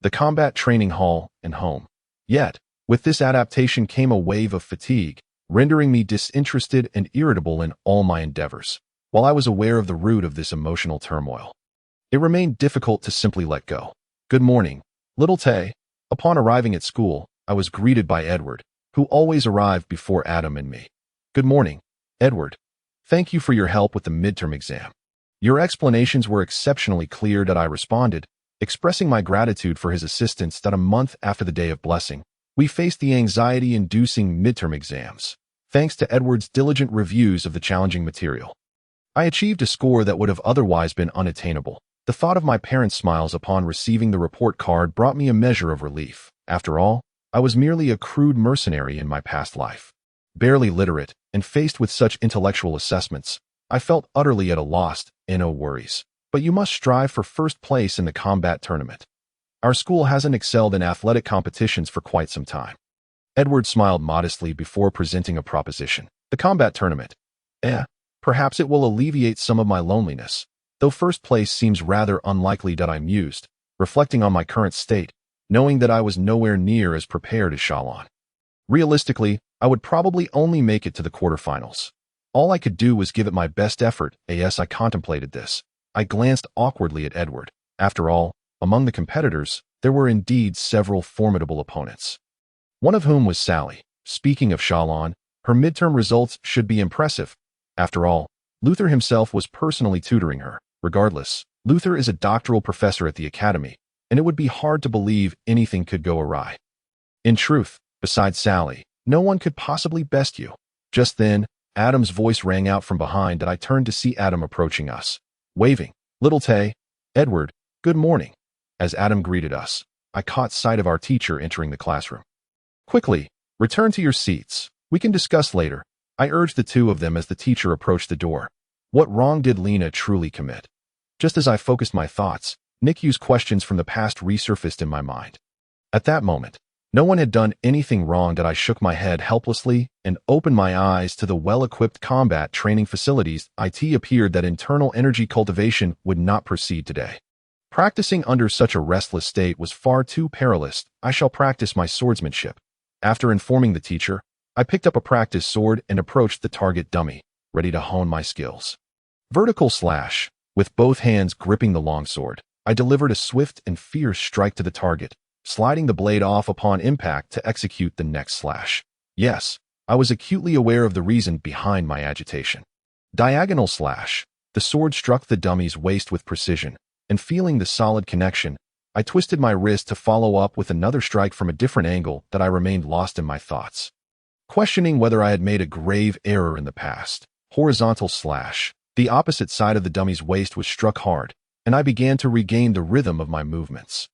the combat training hall, and home. Yet, with this adaptation came a wave of fatigue, rendering me disinterested and irritable in all my endeavors. While I was aware of the root of this emotional turmoil, it remained difficult to simply let go. Good morning, little Tay. Upon arriving at school, I was greeted by Edward, who always arrived before Adam and me. Good morning, Edward. Thank you for your help with the midterm exam. Your explanations were exceptionally clear. I responded, expressing my gratitude for his assistance. A month after the day of blessing, we faced the anxiety-inducing midterm exams. Thanks to Edward's diligent reviews of the challenging material, I achieved a score that would have otherwise been unattainable. The thought of my parents' smiles upon receiving the report card brought me a measure of relief. After all, I was merely a crude mercenary in my past life. Barely literate, and faced with such intellectual assessments, I felt utterly at a loss, and no worries. but you must strive for first place in the combat tournament. Our school hasn't excelled in athletic competitions for quite some time. Edward smiled modestly before presenting a proposition. The combat tournament. Perhaps it will alleviate some of my loneliness, though first place seems rather unlikely. I mused, reflecting on my current state, knowing that I was nowhere near as prepared as Shalon. Realistically, I would probably only make it to the quarterfinals. All I could do was give it my best effort. As I contemplated this, I glanced awkwardly at Edward. After all, among the competitors, there were indeed several formidable opponents. One of whom was Sally. Speaking of Shalon, her midterm results should be impressive. After all, Luther himself was personally tutoring her. Regardless, Luther is a doctoral professor at the academy, and it would be hard to believe anything could go awry. In truth, besides Sally, no one could possibly best you. Just then, Adam's voice rang out from behind, and I turned to see Adam approaching us, waving. Little Tay, Edward, good morning. As Adam greeted us, I caught sight of our teacher entering the classroom. Quickly, return to your seats. We can discuss later, I urged the two of them as the teacher approached the door. What wrong did Lena truly commit? Just as I focused my thoughts, Nikki's questions from the past resurfaced in my mind. At that moment, no one had done anything wrong. I shook my head helplessly and opened my eyes to the well-equipped combat training facilities. It appeared that internal energy cultivation would not proceed today. Practicing under such a restless state was far too perilous. I shall practice my swordsmanship. After informing the teacher, I picked up a practice sword and approached the target dummy, ready to hone my skills. Vertical slash. With both hands gripping the longsword, I delivered a swift and fierce strike to the target, sliding the blade off upon impact to execute the next slash. Yes, I was acutely aware of the reason behind my agitation. Diagonal slash. The sword struck the dummy's waist with precision, and feeling the solid connection, I twisted my wrist to follow up with another strike from a different angle. I remained lost in my thoughts, questioning whether I had made a grave error in the past. Horizontal slash. The opposite side of the dummy's waist was struck hard, and I began to regain the rhythm of my movements,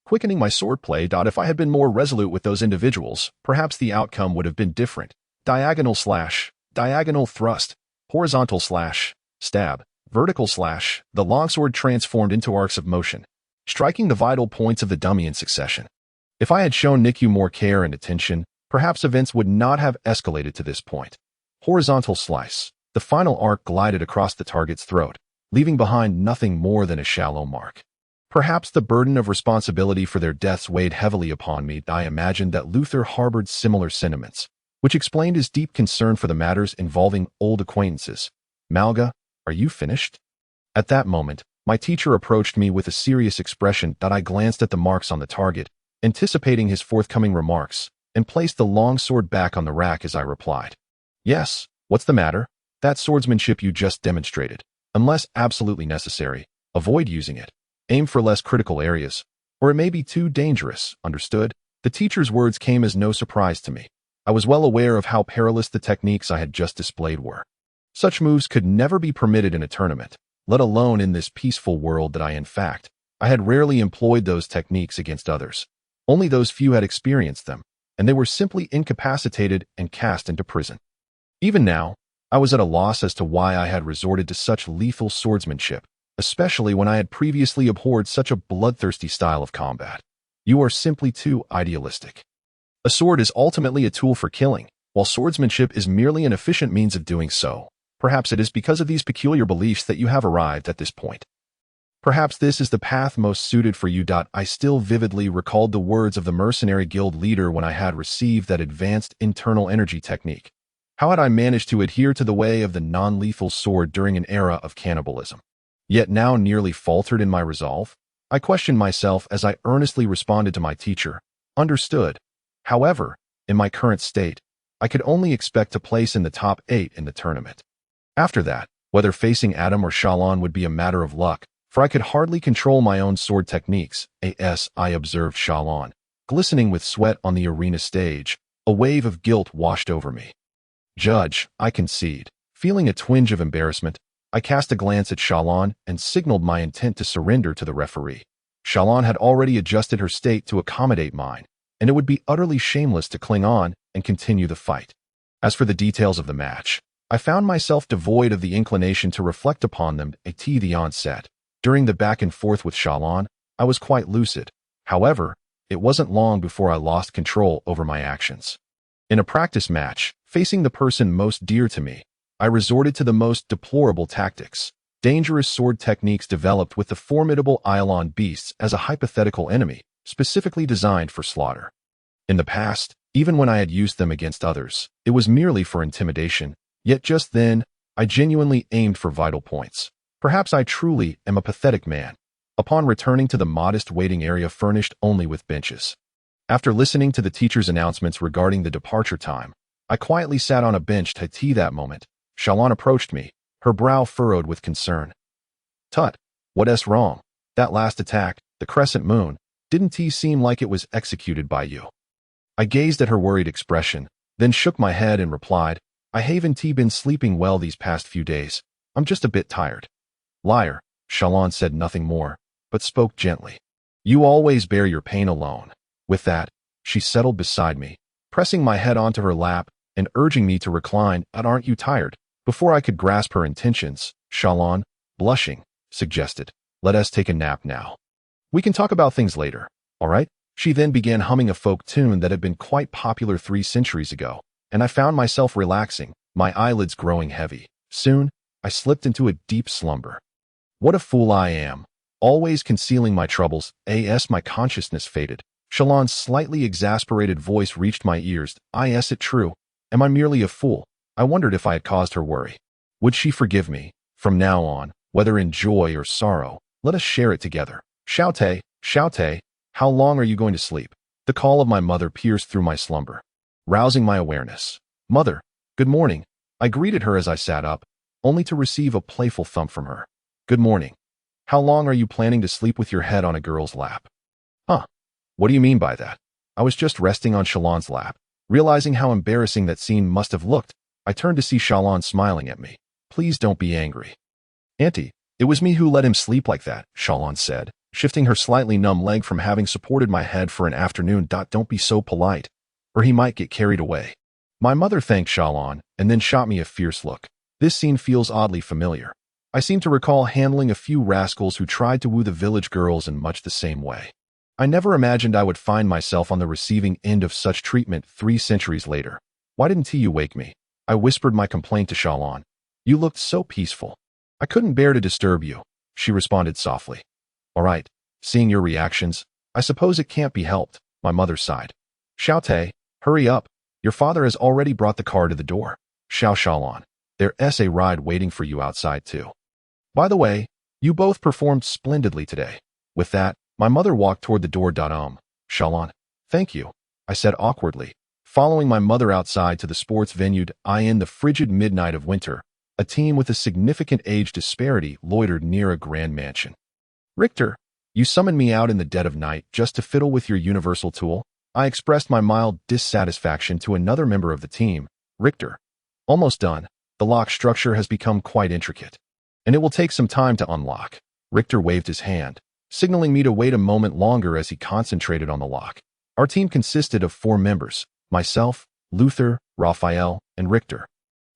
quickening my swordplay. If I had been more resolute with those individuals, perhaps the outcome would have been different. Diagonal slash. Diagonal thrust. Horizontal slash. Stab. Vertical slash. The longsword transformed into arcs of motion, striking the vital points of the dummy in succession. If I had shown Niku more care and attention, perhaps events would not have escalated to this point. Horizontal slice. The final arc glided across the target's throat, leaving behind nothing more than a shallow mark. Perhaps the burden of responsibility for their deaths weighed heavily upon me. I imagined that Luther harbored similar sentiments, which explained his deep concern for the matters involving old acquaintances. Malga, are you finished? At that moment, my teacher approached me with a serious expression. I glanced at the marks on the target, anticipating his forthcoming remarks, and placed the long sword back on the rack as I replied. Yes, what's the matter? That swordsmanship you just demonstrated. Unless absolutely necessary, avoid using it. Aim for less critical areas, or it may be too dangerous, understood? The teacher's words came as no surprise to me. I was well aware of how perilous the techniques I had just displayed were. Such moves could never be permitted in a tournament, let alone in this peaceful world. I had rarely employed those techniques against others. Only those few had experienced them, and they were simply incapacitated and cast into prison. Even now, I was at a loss as to why I had resorted to such lethal swordsmanship, especially when I had previously abhorred such a bloodthirsty style of combat. You are simply too idealistic. A sword is ultimately a tool for killing, while swordsmanship is merely an efficient means of doing so. Perhaps it is because of these peculiar beliefs that you have arrived at this point. Perhaps this is the path most suited for you. I still vividly recalled the words of the mercenary guild leader when I had received that advanced internal energy technique. How had I managed to adhere to the way of the non-lethal sword during an era of cannibalism? Yet now nearly faltered in my resolve? I questioned myself as I earnestly responded to my teacher. Understood. However, in my current state, I could only expect to place in the top 8 in the tournament. After that, whether facing Adam or Shalon would be a matter of luck, for I could hardly control my own sword techniques. I observed Shalon, glistening with sweat on the arena stage. A wave of guilt washed over me. Judge, I concede. Feeling a twinge of embarrassment, I cast a glance at Shalon and signaled my intent to surrender to the referee. Shalon had already adjusted her state to accommodate mine, and it would be utterly shameless to cling on and continue the fight. As for the details of the match, I found myself devoid of the inclination to reflect upon them at the onset. During the back and forth with Shalon, I was quite lucid. However, it wasn't long before I lost control over my actions. In a practice match, facing the person most dear to me, I resorted to the most deplorable tactics, dangerous sword techniques developed with the formidable Iolon beasts as a hypothetical enemy, specifically designed for slaughter. In the past, even when I had used them against others, it was merely for intimidation, yet just then, I genuinely aimed for vital points. Perhaps I truly am a pathetic man. Upon returning to the modest waiting area furnished only with benches. After listening to the teacher's announcements regarding the departure time, I quietly sat on a bench to tea that moment. Shalon approached me, her brow furrowed with concern. Tut, what's wrong? That last attack, the crescent moon, didn't seem like it was executed by you? I gazed at her worried expression, then shook my head and replied, I haven't been sleeping well these past few days. I'm just a bit tired. Liar, Shalon said nothing more, but spoke gently. You always bear your pain alone. With that, she settled beside me, pressing my head onto her lap and urging me to recline. Aren't you tired? Before I could grasp her intentions, Shalon, blushing, suggested, let us take a nap now. We can talk about things later, all right? She then began humming a folk tune that had been quite popular 3 centuries ago, and I found myself relaxing, my eyelids growing heavy. Soon, I slipped into a deep slumber. What a fool I am, always concealing my troubles. As my consciousness faded, Shalon's slightly exasperated voice reached my ears. Is it true? Am I merely a fool? I wondered if I had caused her worry. Would she forgive me? From now on, whether in joy or sorrow, let us share it together. Shoute, how long are you going to sleep? The call of my mother pierced through my slumber, rousing my awareness. Mother, good morning. I greeted her as I sat up, only to receive a playful thump from her. Good morning. How long are you planning to sleep with your head on a girl's lap? Huh. What do you mean by that? I was just resting on Shalon's lap. Realizing how embarrassing that scene must have looked, I turned to see Shalon smiling at me. Please don't be angry. Auntie, it was me who let him sleep like that, Shalon said, shifting her slightly numb leg from having supported my head for an afternoon. Don't be so polite, or he might get carried away. My mother thanked Shalon, and then shot me a fierce look. This scene feels oddly familiar. I seem to recall handling a few rascals who tried to woo the village girls in much the same way. I never imagined I would find myself on the receiving end of such treatment 3 centuries later. Why didn't you wake me? I whispered my complaint to Shalon. You looked so peaceful. I couldn't bear to disturb you, she responded softly. All right, seeing your reactions, I suppose it can't be helped, my mother sighed. Shoute, hurry up. Your father has already brought the car to the door. Shalon, there's a ride waiting for you outside too. By the way, you both performed splendidly today. With that, my mother walked toward the door. Shalon, thank you, I said awkwardly, following my mother outside to the sports venue. In the frigid midnight of winter, a team with a significant age disparity loitered near a grand mansion. Richter, you summoned me out in the dead of night just to fiddle with your universal tool? I expressed my mild dissatisfaction to another member of the team. Richter, almost done. The lock structure has become quite intricate, and it will take some time to unlock. Richter waved his hand, signaling me to wait a moment longer as he concentrated on the lock. Our team consisted of 4 members, myself, Luther, Raphael, and Richter.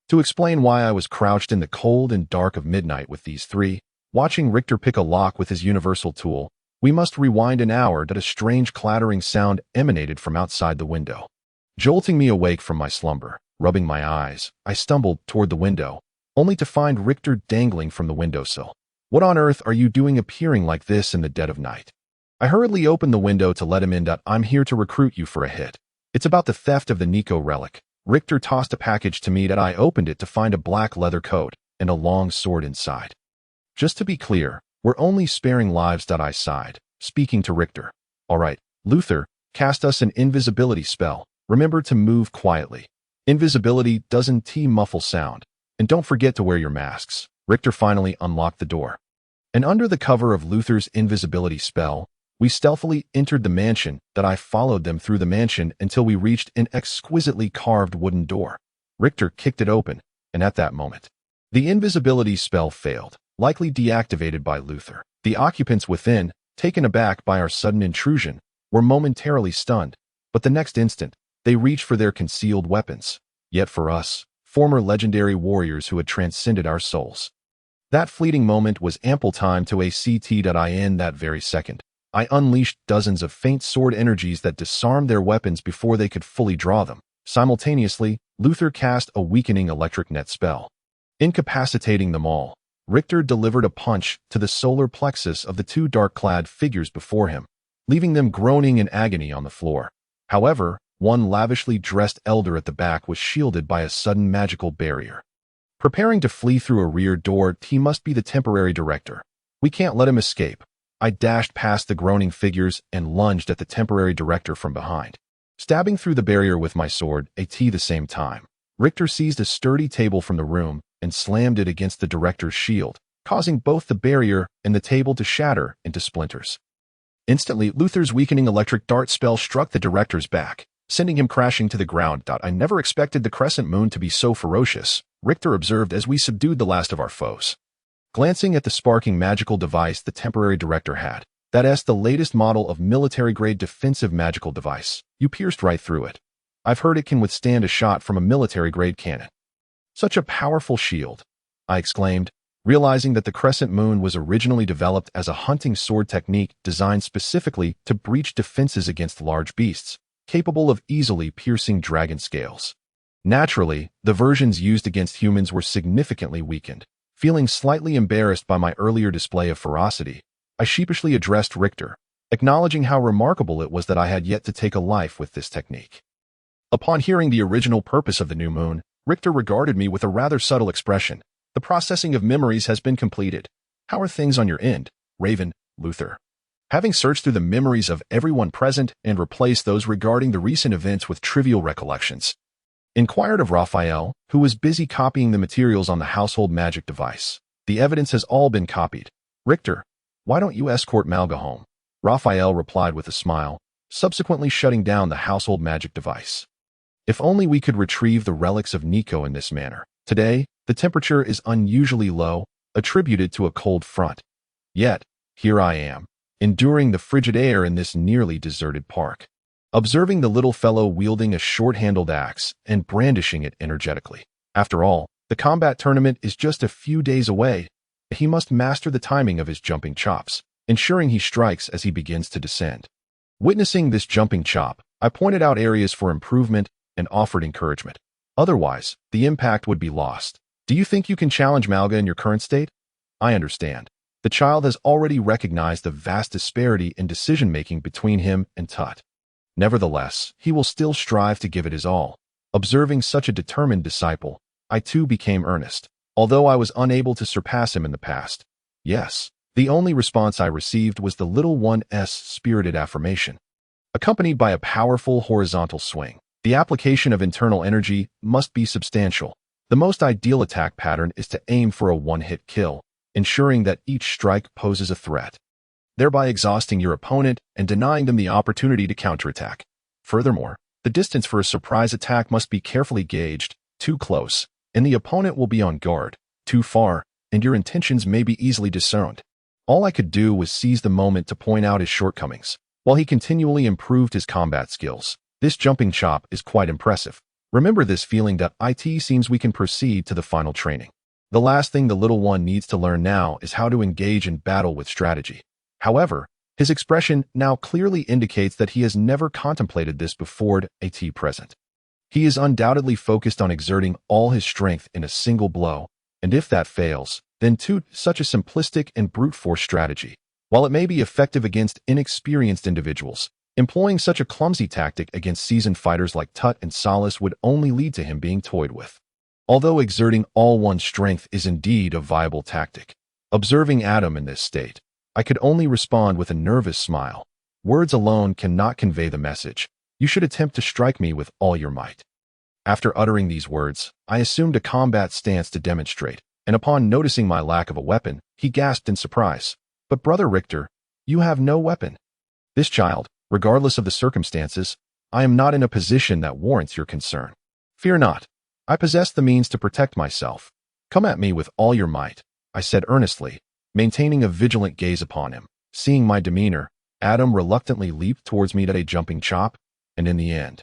To explain why I was crouched in the cold and dark of midnight with these 3, watching Richter pick a lock with his universal tool, we must rewind an hour. A strange clattering sound emanated from outside the window. Jolting me awake from my slumber, rubbing my eyes, I stumbled toward the window, only to find Richter dangling from the windowsill. What on earth are you doing appearing like this in the dead of night? I hurriedly opened the window to let him in. I'm here to recruit you for a hit. It's about the theft of the Nico relic. Richter tossed a package to me. I opened it to find a black leather coat and a long sword inside. Just to be clear, we're only sparing lives. I sighed, speaking to Richter. All right, Luther, cast us an invisibility spell. Remember to move quietly. Invisibility doesn't muffle sound. And don't forget to wear your masks. Richter finally unlocked the door. And under the cover of Luther's invisibility spell, we stealthily entered the mansion. I followed them through the mansion until we reached an exquisitely carved wooden door. Richter kicked it open, and at that moment, the invisibility spell failed, likely deactivated by Luther. The occupants within, taken aback by our sudden intrusion, were momentarily stunned, but the next instant, they reached for their concealed weapons. Yet for us, former legendary warriors who had transcended our souls, That fleeting moment was ample time to ACT.in that very second. I unleashed dozens of faint sword energies that disarmed their weapons before they could fully draw them. Simultaneously, Luther cast a weakening electric net spell, incapacitating them all. Richter delivered a punch to the solar plexus of the two dark-clad figures before him, leaving them groaning in agony on the floor. However, one lavishly dressed elder at the back was shielded by a sudden magical barrier. Preparing to flee through a rear door, he must be the temporary director. We can't let him escape. I dashed past the groaning figures and lunged at the temporary director from behind, stabbing through the barrier with my sword, at the same time. Richter seized a sturdy table from the room and slammed it against the director's shield, causing both the barrier and the table to shatter into splinters. Instantly, Luther's weakening electric dart spell struck the director's back, sending him crashing to the ground. I never expected the crescent moon to be so ferocious, Richter observed as we subdued the last of our foes. Glancing at the sparking magical device the temporary director had, that's the latest model of military-grade defensive magical device. You pierced right through it. I've heard it can withstand a shot from a military-grade cannon. Such a powerful shield, I exclaimed, realizing that the crescent moon was originally developed as a hunting sword technique designed specifically to breach defenses against large beasts, capable of easily piercing dragon scales. Naturally, the versions used against humans were significantly weakened. Feeling slightly embarrassed by my earlier display of ferocity, I sheepishly addressed Richter, acknowledging how remarkable it was that I had yet to take a life with this technique. Upon hearing the original purpose of the new moon, Richter regarded me with a rather subtle expression. The processing of memories has been completed. How are things on your end, Raven, Luther? Having searched through the memories of everyone present and replaced those regarding the recent events with trivial recollections, inquired of Raphael, who was busy copying the materials on the household magic device. The evidence has all been copied. Richter, why don't you escort Malga home? Raphael replied with a smile, subsequently shutting down the household magic device. If only we could retrieve the relics of Nico in this manner. Today, the temperature is unusually low, attributed to a cold front. Yet, here I am, enduring the frigid air in this nearly deserted park, observing the little fellow wielding a short-handled axe and brandishing it energetically. After all, the combat tournament is just a few days away. He must master the timing of his jumping chops, ensuring he strikes as he begins to descend. Witnessing this jumping chop, I pointed out areas for improvement and offered encouragement. Otherwise, the impact would be lost. Do you think you can challenge Malga in your current state? I understand. The child has already recognized the vast disparity in decision-making between him and Tut. Nevertheless, he will still strive to give it his all. Observing such a determined disciple, I too became earnest, although I was unable to surpass him in the past. Yes, the only response I received was the little one's spirited affirmation, accompanied by a powerful horizontal swing. The application of internal energy must be substantial. The most ideal attack pattern is to aim for a one-hit kill, ensuring that each strike poses a threat, thereby exhausting your opponent and denying them the opportunity to counterattack. Furthermore, the distance for a surprise attack must be carefully gauged. Too close, and the opponent will be on guard. Too far, and your intentions may be easily discerned. All I could do was seize the moment to point out his shortcomings, while he continually improved his combat skills. This jumping chop is quite impressive. Remember this feeling that it seems we can proceed to the final training. The last thing the little one needs to learn now is how to engage in battle with strategy. However, his expression now clearly indicates that he has never contemplated this before at present. He is undoubtedly focused on exerting all his strength in a single blow, and if that fails, then such a simplistic and brute force strategy, while it may be effective against inexperienced individuals, employing such a clumsy tactic against seasoned fighters like Tut and Solace would only lead to him being toyed with. Although exerting all one's strength is indeed a viable tactic, observing Adam in this state, I could only respond with a nervous smile. Words alone cannot convey the message. You should attempt to strike me with all your might. After uttering these words, I assumed a combat stance to demonstrate, and upon noticing my lack of a weapon, he gasped in surprise. But Brother Richter, you have no weapon. This child, regardless of the circumstances, I am not in a position that warrants your concern. Fear not. I possess the means to protect myself. Come at me with all your might, I said earnestly, maintaining a vigilant gaze upon him. Seeing my demeanor, Adam reluctantly leaped towards me at a jumping chop, and in the end,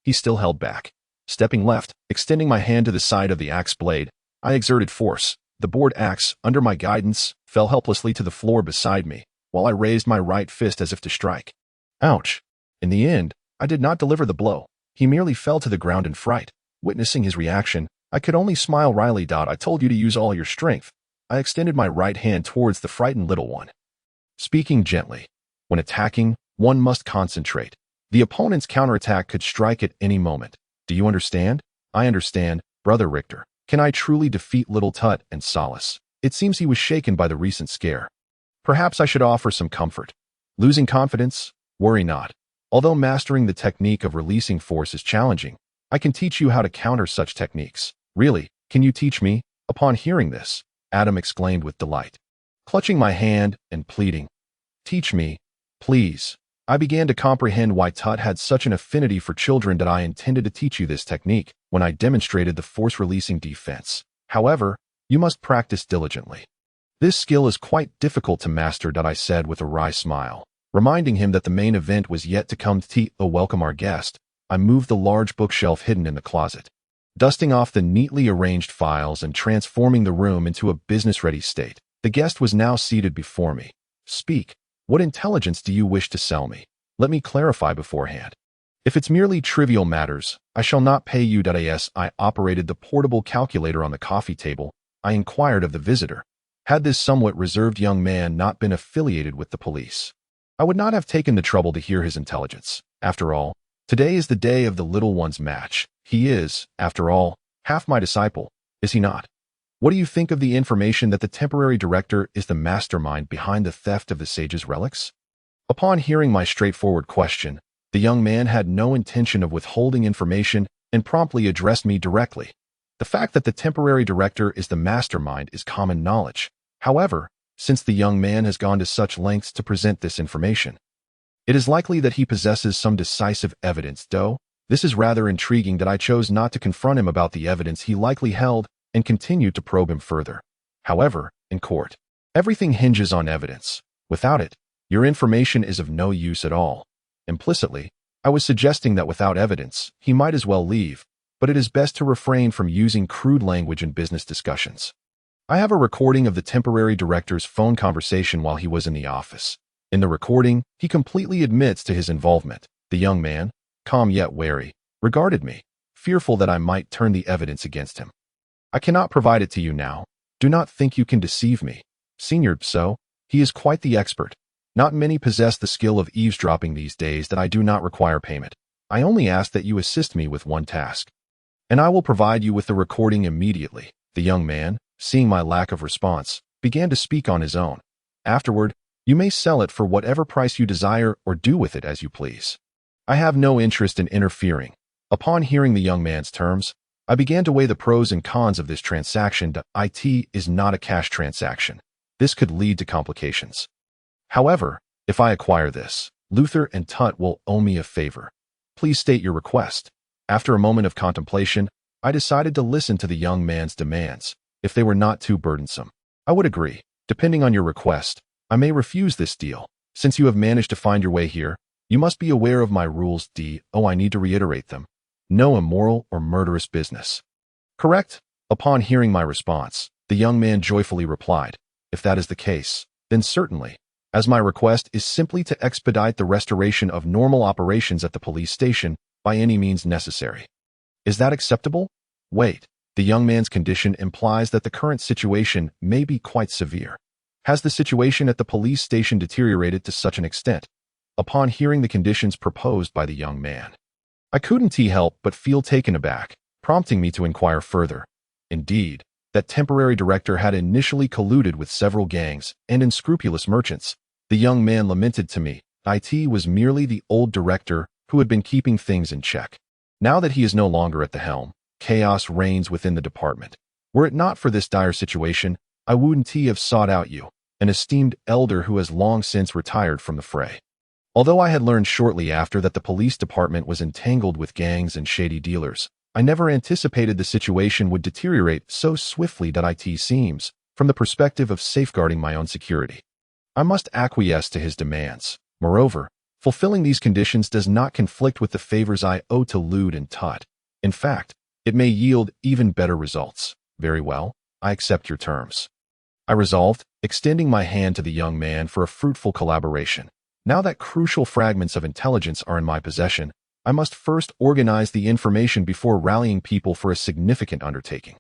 he still held back. Stepping left, extending my hand to the side of the axe blade, I exerted force, The board axe, under my guidance, fell helplessly to the floor beside me, while I raised my right fist as if to strike. Ouch! In the end, I did not deliver the blow. He merely fell to the ground in fright. Witnessing his reaction, I could only smile wryly. I told you to use all your strength. I extended my right hand towards the frightened little one. Speaking gently. When attacking, one must concentrate. The opponent's counterattack could strike at any moment. Do you understand? I understand, Brother Richter. Can I truly defeat little Tut and Solace? It seems he was shaken by the recent scare. Perhaps I should offer some comfort. Losing confidence? Worry not. Although mastering the technique of releasing force is challenging, I can teach you how to counter such techniques. Really, can you teach me? Upon hearing this, Adam exclaimed with delight. Clutching my hand and pleading, teach me, please. I began to comprehend why Tut had such an affinity for children that I intended to teach you this technique when I demonstrated the force-releasing defense. However, you must practice diligently. This skill is quite difficult to master, I said with a wry smile. Reminding him that the main event was yet to come to welcome our guest, I moved the large bookshelf hidden in the closet. Dusting off the neatly arranged files and transforming the room into a business-ready state, the guest was now seated before me. Speak. What intelligence do you wish to sell me? Let me clarify beforehand. If it's merely trivial matters, I shall not pay you. As I operated the portable calculator on the coffee table, I inquired of the visitor. Had this somewhat reserved young man not been affiliated with the police, I would not have taken the trouble to hear his intelligence. After all, today is the day of the little one's match. He is, after all, half my disciple, is he not? What do you think of the information that the temporary director is the mastermind behind the theft of the sage's relics? Upon hearing my straightforward question, the young man had no intention of withholding information and promptly addressed me directly. The fact that the temporary director is the mastermind is common knowledge. However, since the young man has gone to such lengths to present this information, it is likely that he possesses some decisive evidence, though this is rather intriguing that I chose not to confront him about the evidence he likely held and continued to probe him further. However, in court, everything hinges on evidence. Without it, your information is of no use at all. Implicitly, I was suggesting that without evidence, he might as well leave, but it is best to refrain from using crude language in business discussions. I have a recording of the temporary director's phone conversation while he was in the office. In the recording, he completely admits to his involvement. The young man, calm yet wary, regarded me, fearful that I might turn the evidence against him. I cannot provide it to you now. Do not think you can deceive me. Senior, so, he is quite the expert. Not many possess the skill of eavesdropping these days. That I do not require payment. I only ask that you assist me with one task, and I will provide you with the recording immediately. The young man, seeing my lack of response, began to speak on his own. Afterward, you may sell it for whatever price you desire or do with it as you please. I have no interest in interfering. Upon hearing the young man's terms, I began to weigh the pros and cons of this transaction. It is not a cash transaction. This could lead to complications. However, if I acquire this, Luther and Tut will owe me a favor. Please state your request. After a moment of contemplation, I decided to listen to the young man's demands. If they were not too burdensome, I would agree. Depending on your request, I may refuse this deal. Since you have managed to find your way here, you must be aware of my rules. I need to reiterate them. No immoral or murderous business. Correct? Upon hearing my response, the young man joyfully replied, if that is the case, then certainly, as my request is simply to expedite the restoration of normal operations at the police station by any means necessary. Is that acceptable? Wait, the young man's condition implies that the current situation may be quite severe. Has the situation at the police station deteriorated to such an extent? Upon hearing the conditions proposed by the young man, I couldn't help but feel taken aback, prompting me to inquire further. Indeed, that temporary director had initially colluded with several gangs and unscrupulous merchants. The young man lamented to me, it was merely the old director who had been keeping things in check. Now that he is no longer at the helm, chaos reigns within the department. Were it not for this dire situation, I wouldn't have sought out you, an esteemed elder who has long since retired from the fray. Although I had learned shortly after that the police department was entangled with gangs and shady dealers, I never anticipated the situation would deteriorate so swiftly. It seems, from the perspective of safeguarding my own security, I must acquiesce to his demands. Moreover, fulfilling these conditions does not conflict with the favors I owe to Lud and Tut. In fact, it may yield even better results. Very well. I accept your terms. I resolved, extending my hand to the young man for a fruitful collaboration. Now that crucial fragments of intelligence are in my possession, I must first organize the information before rallying people for a significant undertaking.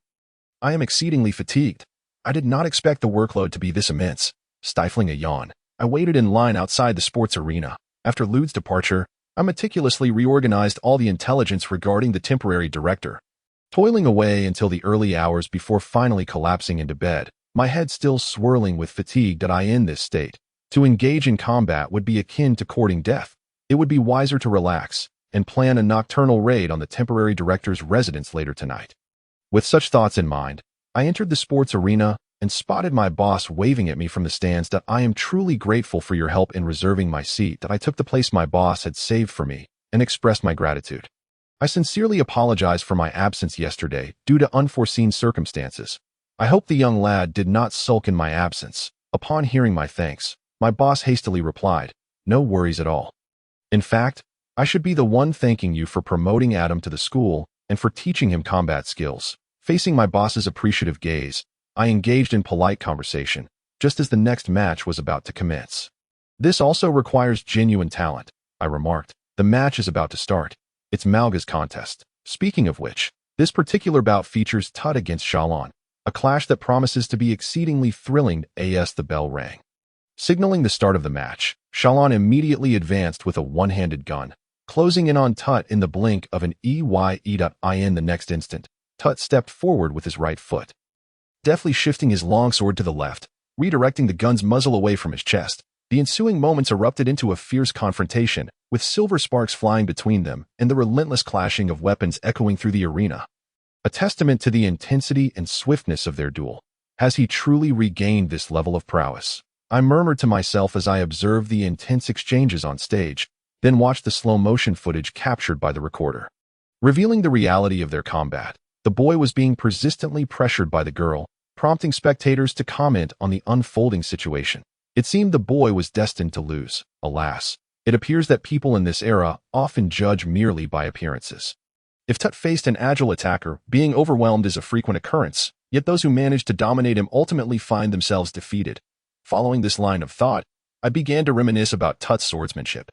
I am exceedingly fatigued. I did not expect the workload to be this immense. Stifling a yawn, I waited in line outside the sports arena. After Lude's departure, I meticulously reorganized all the intelligence regarding the temporary director. Toiling away until the early hours before finally collapsing into bed, my head still swirling with fatigue that I in this state. To engage in combat would be akin to courting death. It would be wiser to relax and plan a nocturnal raid on the temporary director's residence later tonight. With such thoughts in mind, I entered the sports arena and spotted my boss waving at me from the stands. That I am truly grateful for your help in reserving my seat, that I took the place my boss had saved for me, and expressed my gratitude. I sincerely apologize for my absence yesterday due to unforeseen circumstances. I hope the young lad did not sulk in my absence. Upon hearing my thanks, my boss hastily replied, "No worries at all. In fact, I should be the one thanking you for promoting Adam to the school and for teaching him combat skills." Facing my boss's appreciative gaze, I engaged in polite conversation, just as the next match was about to commence. "This also requires genuine talent," I remarked. "The match is about to start. It's Malga's contest. Speaking of which, this particular bout features Tut against Shalon, a clash that promises to be exceedingly thrilling as the bell rang. Signaling the start of the match, Shalon immediately advanced with a one-handed gun, closing in on Tut in the blink of an eye. The next instant, Tut stepped forward with his right foot, deftly shifting his longsword to the left, redirecting the gun's muzzle away from his chest. The ensuing moments erupted into a fierce confrontation, with silver sparks flying between them and the relentless clashing of weapons echoing through the arena. A testament to the intensity and swiftness of their duel. Has he truly regained this level of prowess? I murmured to myself as I observed the intense exchanges on stage, then watched the slow-motion footage captured by the recorder. Revealing the reality of their combat, the boy was being persistently pressured by the girl, prompting spectators to comment on the unfolding situation. It seemed the boy was destined to lose. Alas, it appears that people in this era often judge merely by appearances. If Tut faced an agile attacker, being overwhelmed is a frequent occurrence, yet those who manage to dominate him ultimately find themselves defeated. Following this line of thought, I began to reminisce about Tut's swordsmanship.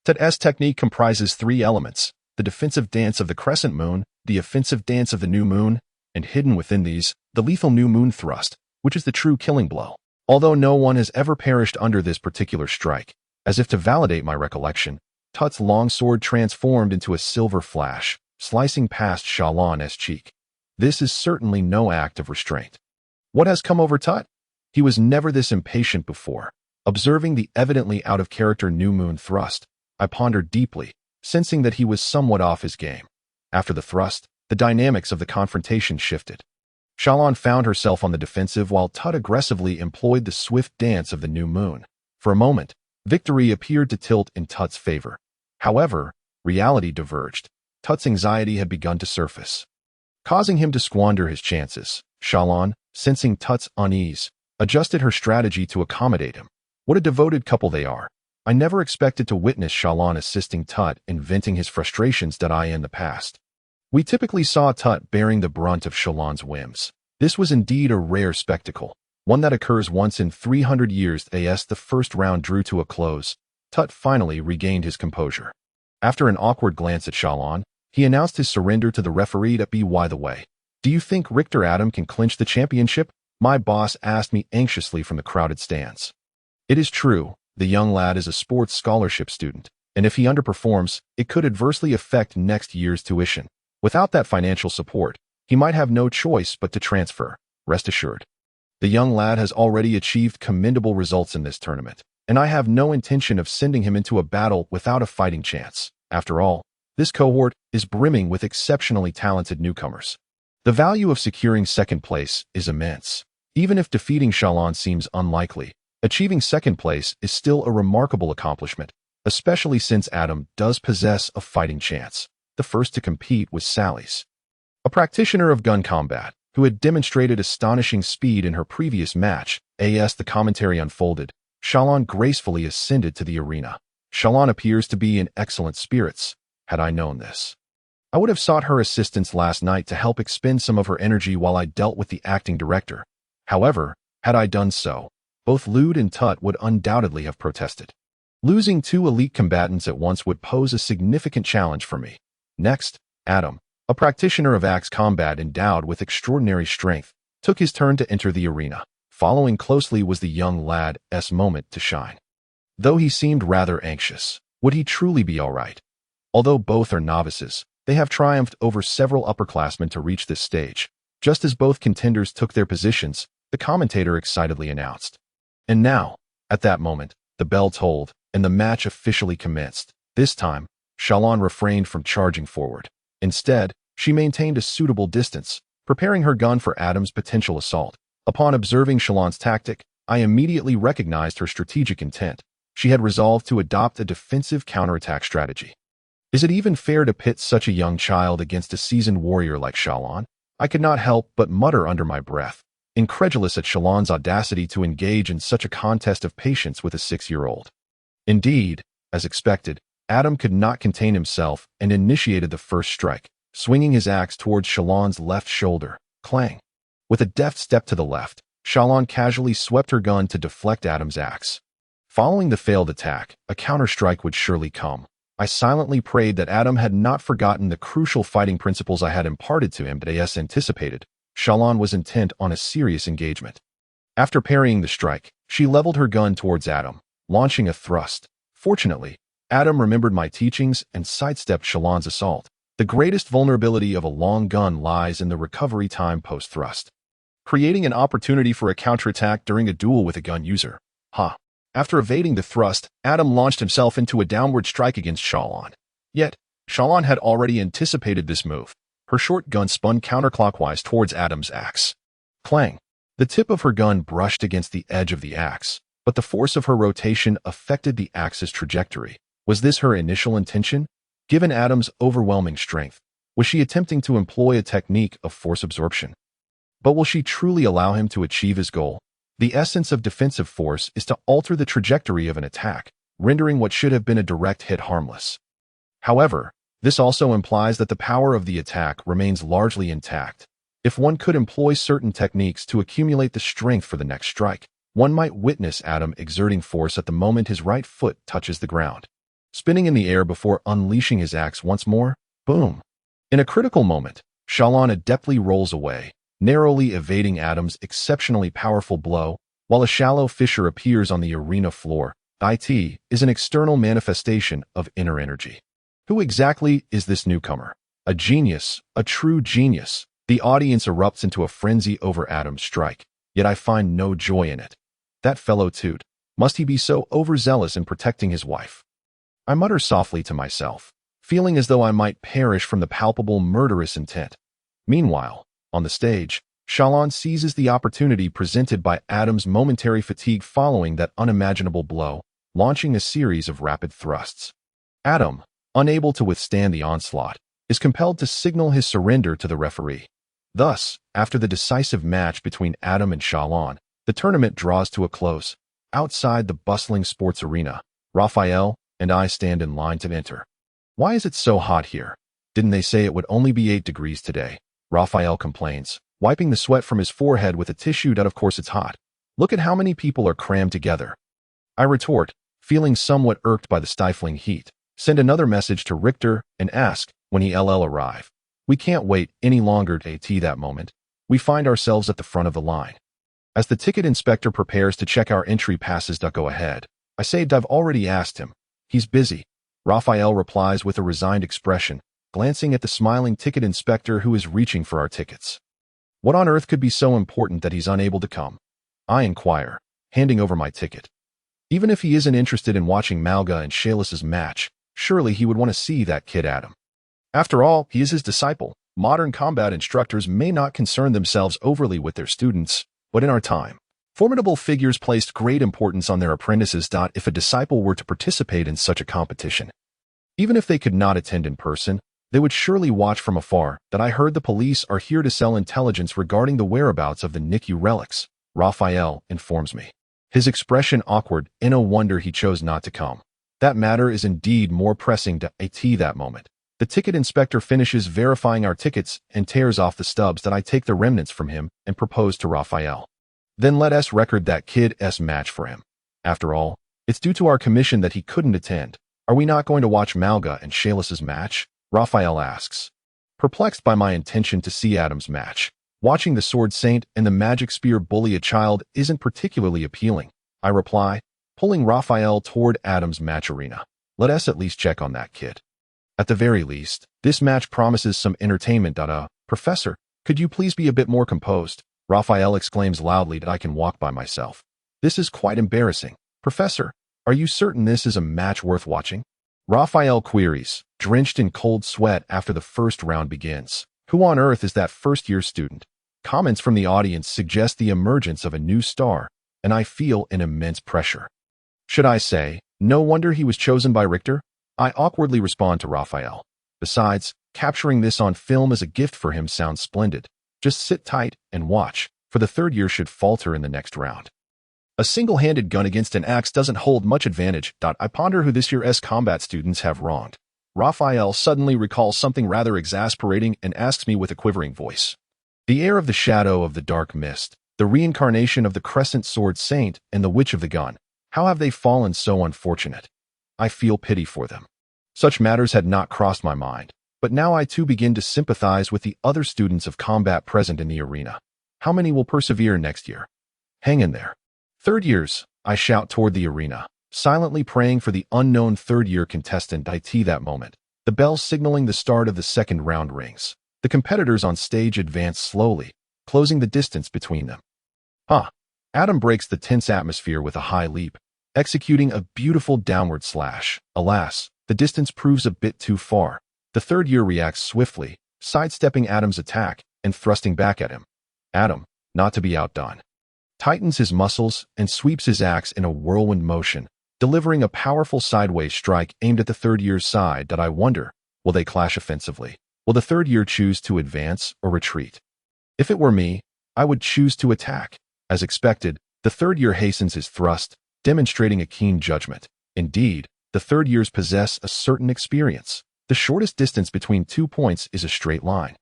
Tut's technique comprises three elements: the defensive dance of the crescent moon, the offensive dance of the new moon, and hidden within these, the lethal new moon thrust, which is the true killing blow. Although no one has ever perished under this particular strike, as if to validate my recollection, Tut's long sword transformed into a silver flash, slicing past Shalon's cheek. This is certainly no act of restraint. What has come over Tut? He was never this impatient before. Observing the evidently out-of-character new moon thrust, I pondered deeply, sensing that he was somewhat off his game. After the thrust, the dynamics of the confrontation shifted. Shalon found herself on the defensive while Tut aggressively employed the swift dance of the new moon. For a moment, victory appeared to tilt in Tut's favor. However, reality diverged. Tut's anxiety had begun to surface, causing him to squander his chances. Shalon, sensing Tut's unease, adjusted her strategy to accommodate him. What a devoted couple they are. I never expected to witness Shalon assisting Tut in venting his frustrations that I in the past. We typically saw Tut bearing the brunt of Shalon's whims. This was indeed a rare spectacle, one that occurs once in 300 years. As the first round drew to a close, Tut finally regained his composure. After an awkward glance at Shalon, he announced his surrender to the referee. By the way, do you think Richter Adam can clinch the championship? My boss asked me anxiously from the crowded stands. It is true, the young lad is a sports scholarship student, and if he underperforms, it could adversely affect next year's tuition. Without that financial support, he might have no choice but to transfer, rest assured. The young lad has already achieved commendable results in this tournament, and I have no intention of sending him into a battle without a fighting chance. After all, this cohort is brimming with exceptionally talented newcomers. The value of securing second place is immense. Even if defeating Shalon seems unlikely, achieving second place is still a remarkable accomplishment, especially since Adam does possess a fighting chance. The first to compete was Sally's, a practitioner of gun combat, who had demonstrated astonishing speed in her previous match. As the commentary unfolded, Shalon gracefully ascended to the arena. Shalon appears to be in excellent spirits. Had I known this, I would have sought her assistance last night to help expend some of her energy while I dealt with the acting director. However, had I done so, both Lude and Tut would undoubtedly have protested. Losing two elite combatants at once would pose a significant challenge for me. Next, Adam, a practitioner of axe combat endowed with extraordinary strength, took his turn to enter the arena. Following closely was the young lad's moment to shine. Though he seemed rather anxious, would he truly be all right? Although both are novices, they have triumphed over several upperclassmen to reach this stage. Just as both contenders took their positions, the commentator excitedly announced. And now, at that moment, the bell tolled, and the match officially commenced. This time, Shalon refrained from charging forward. Instead, she maintained a suitable distance, preparing her gun for Adam's potential assault. Upon observing Shalon's tactic, I immediately recognized her strategic intent. She had resolved to adopt a defensive counterattack strategy. Is it even fair to pit such a young child against a seasoned warrior like Shalon? I could not help but mutter under my breath, incredulous at Shalon's audacity to engage in such a contest of patience with a 6-year-old. Indeed, as expected, Adam could not contain himself and initiated the first strike, swinging his axe towards Shalon's left shoulder. Clang! With a deft step to the left, Shalon casually swept her gun to deflect Adam's axe. Following the failed attack, a counterstrike would surely come. I silently prayed that Adam had not forgotten the crucial fighting principles I had imparted to him, but as anticipated, Shalon was intent on a serious engagement. After parrying the strike, she leveled her gun towards Adam, launching a thrust. Fortunately, Adam remembered my teachings and sidestepped Shalon's assault. The greatest vulnerability of a long gun lies in the recovery time post-thrust, creating an opportunity for a counterattack during a duel with a gun user. After evading the thrust, Adam launched himself into a downward strike against Shalon. Yet, Shalon had already anticipated this move. Her short gun spun counterclockwise towards Adam's axe. Clang! The tip of her gun brushed against the edge of the axe, but the force of her rotation affected the axe's trajectory. Was this her initial intention? Given Adam's overwhelming strength, was she attempting to employ a technique of force absorption? But will she truly allow him to achieve his goal? The essence of defensive force is to alter the trajectory of an attack, rendering what should have been a direct hit harmless. However, this also implies that the power of the attack remains largely intact. If one could employ certain techniques to accumulate the strength for the next strike, one might witness Adam exerting force at the moment his right foot touches the ground, spinning in the air before unleashing his axe once more. Boom! In a critical moment, Shalon adeptly rolls away, narrowly evading Adam's exceptionally powerful blow, while a shallow fissure appears on the arena floor. It is an external manifestation of inner energy. Who exactly is this newcomer? A genius, a true genius. The audience erupts into a frenzy over Adam's strike, yet I find no joy in it. That fellow Toot, must he be so overzealous in protecting his wife? I mutter softly to myself, feeling as though I might perish from the palpable murderous intent. Meanwhile, on the stage, Shalon seizes the opportunity presented by Adam's momentary fatigue following that unimaginable blow, launching a series of rapid thrusts. Adam, unable to withstand the onslaught, is compelled to signal his surrender to the referee. Thus, after the decisive match between Adam and Shalon, the tournament draws to a close. Outside the bustling sports arena, Raphael and I stand in line to enter. Why is it so hot here? Didn't they say it would only be 8 degrees today? Raphael complains, wiping the sweat from his forehead with a tissue. Of course it's hot. Look at how many people are crammed together. I retort, feeling somewhat irked by the stifling heat. Send another message to Richter and ask when he'll arrive. We can't wait any longer to AT that moment. We find ourselves at the front of the line. As the ticket inspector prepares to check our entry passes, go ahead. I say I've already asked him. He's busy. Raphael replies with a resigned expression, glancing at the smiling ticket inspector who is reaching for our tickets. What on earth could be so important that he's unable to come? I inquire, handing over my ticket. Even if he isn't interested in watching Malga and Shayless's match, surely he would want to see that kid Adam. After all, he is his disciple. Modern combat instructors may not concern themselves overly with their students, but in our time, formidable figures placed great importance on their apprentices. If a disciple were to participate in such a competition, even if they could not attend in person, they would surely watch from afar. That I heard the police are here to sell intelligence regarding the whereabouts of the NICU relics, Raphael informs me. His expression awkward, no wonder he chose not to come. That matter is indeed more pressing to AT that moment. The The ticket inspector finishes verifying our tickets and tears off the stubs that I take the remnants from him and propose to Raphael. Then let us record that kid's match for him. After all, it's due to our commission that he couldn't attend. Are we not going to watch Malga and Shalis's match? Raphael asks. Perplexed by my intention to see Adam's match, watching the Sword Saint and the Magic Spear bully a child isn't particularly appealing, I reply, pulling Raphael toward Adam's match arena. Let us at least check on that kid. At the very least, this match promises some entertainment. Professor, could you please be a bit more composed? Raphael exclaims loudly that I can walk by myself. This is quite embarrassing. Professor, are you certain this is a match worth watching? Raphael queries, drenched in cold sweat after the first round begins. Who on earth is that first-year student? Comments from the audience suggest the emergence of a new star, and I feel an immense pressure. Should I say, no wonder he was chosen by Richter? I awkwardly respond to Raphael. Besides, capturing this on film as a gift for him sounds splendid. Just sit tight and watch, for the third year should falter in the next round. A single-handed gun against an axe doesn't hold much advantage. I ponder who this year's combat students have wronged. Raphael suddenly recalls something rather exasperating and asks me with a quivering voice. The heir of the shadow of the dark mist, the reincarnation of the Crescent Sword Saint and the Witch of the Gun, how have they fallen so unfortunate? I feel pity for them. Such matters had not crossed my mind, but now I too begin to sympathize with the other students of combat present in the arena. How many will persevere next year? Hang in there. Third years, I shout toward the arena, silently praying for the unknown third-year contestant. That moment, the bell signaling the start of the second round rings. The competitors on stage advance slowly, closing the distance between them. Adam breaks the tense atmosphere with a high leap, executing a beautiful downward slash. Alas, the distance proves a bit too far. The third year reacts swiftly, sidestepping Adam's attack and thrusting back at him. Adam, not to be outdone, tightens his muscles and sweeps his axe in a whirlwind motion, delivering a powerful sideways strike aimed at the third year's side. I wonder, will they clash offensively? Will the third year choose to advance or retreat? If it were me, I would choose to attack. As expected, the third year hastens his thrust, demonstrating a keen judgment. Indeed, the third years possess a certain experience. The shortest distance between 2 points is a straight line,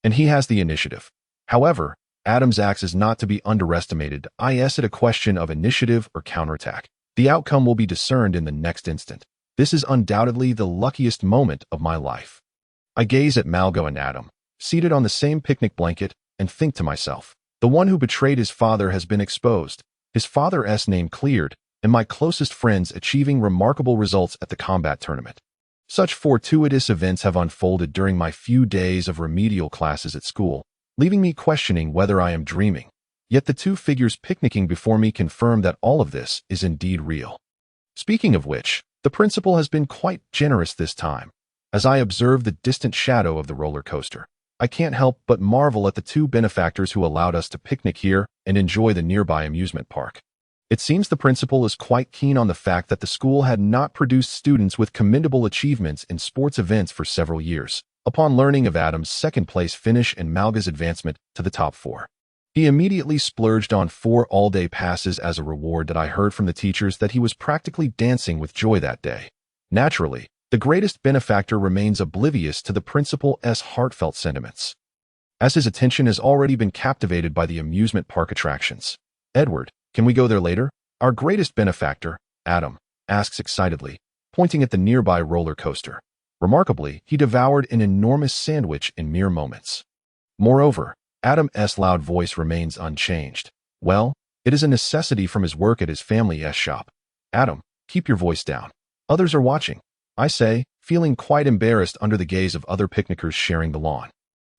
and he has the initiative. However, Adam's axe is not to be underestimated. Is it a question of initiative or counterattack? The outcome will be discerned in the next instant. This is undoubtedly the luckiest moment of my life. I gaze at Malgo and Adam, seated on the same picnic blanket, and think to myself, the one who betrayed his father has been exposed, his father's name cleared, and my closest friends achieving remarkable results at the combat tournament. Such fortuitous events have unfolded during my few days of remedial classes at school, leaving me questioning whether I am dreaming. Yet the two figures picnicking before me confirm that all of this is indeed real. Speaking of which, the principal has been quite generous this time. As I observe the distant shadow of the roller coaster, I can't help but marvel at the two benefactors who allowed us to picnic here and enjoy the nearby amusement park. It seems the principal is quite keen on the fact that the school had not produced students with commendable achievements in sports events for several years. Upon learning of Adam's second-place finish and Malga's advancement to the top 4, he immediately splurged on 4 all-day passes as a reward. I heard from the teachers that he was practically dancing with joy that day. Naturally, the greatest benefactor remains oblivious to the principal's heartfelt sentiments, as his attention has already been captivated by the amusement park attractions. Edward, can we go there later? Our greatest benefactor, Adam, asks excitedly, pointing at the nearby roller coaster. Remarkably, he devoured an enormous sandwich in mere moments. Moreover, Adam's loud voice remains unchanged. Well, it is a necessity from his work at his family's shop. Adam, keep your voice down. Others are watching, I say, feeling quite embarrassed under the gaze of other picnickers sharing the lawn.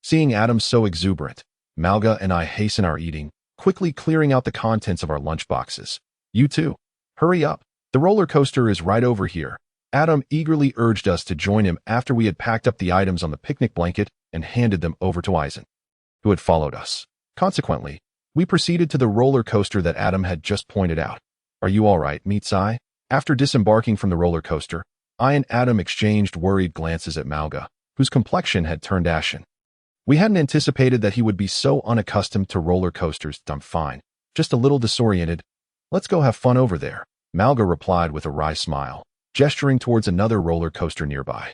Seeing Adam so exuberant, Malga and I hasten our eating, quickly clearing out the contents of our lunch boxes. You too. Hurry up. The roller coaster is right over here. Adam eagerly urged us to join him after we had packed up the items on the picnic blanket and handed them over to Eisen, who had followed us. Consequently, we proceeded to the roller coaster that Adam had just pointed out. Are you all right, meets I? After disembarking from the roller coaster, I and Adam exchanged worried glances at Malga, whose complexion had turned ashen. We hadn't anticipated that he would be so unaccustomed to roller coasters. I'm fine, just a little disoriented. Let's go have fun over there, Malga replied with a wry smile, gesturing towards another roller coaster nearby.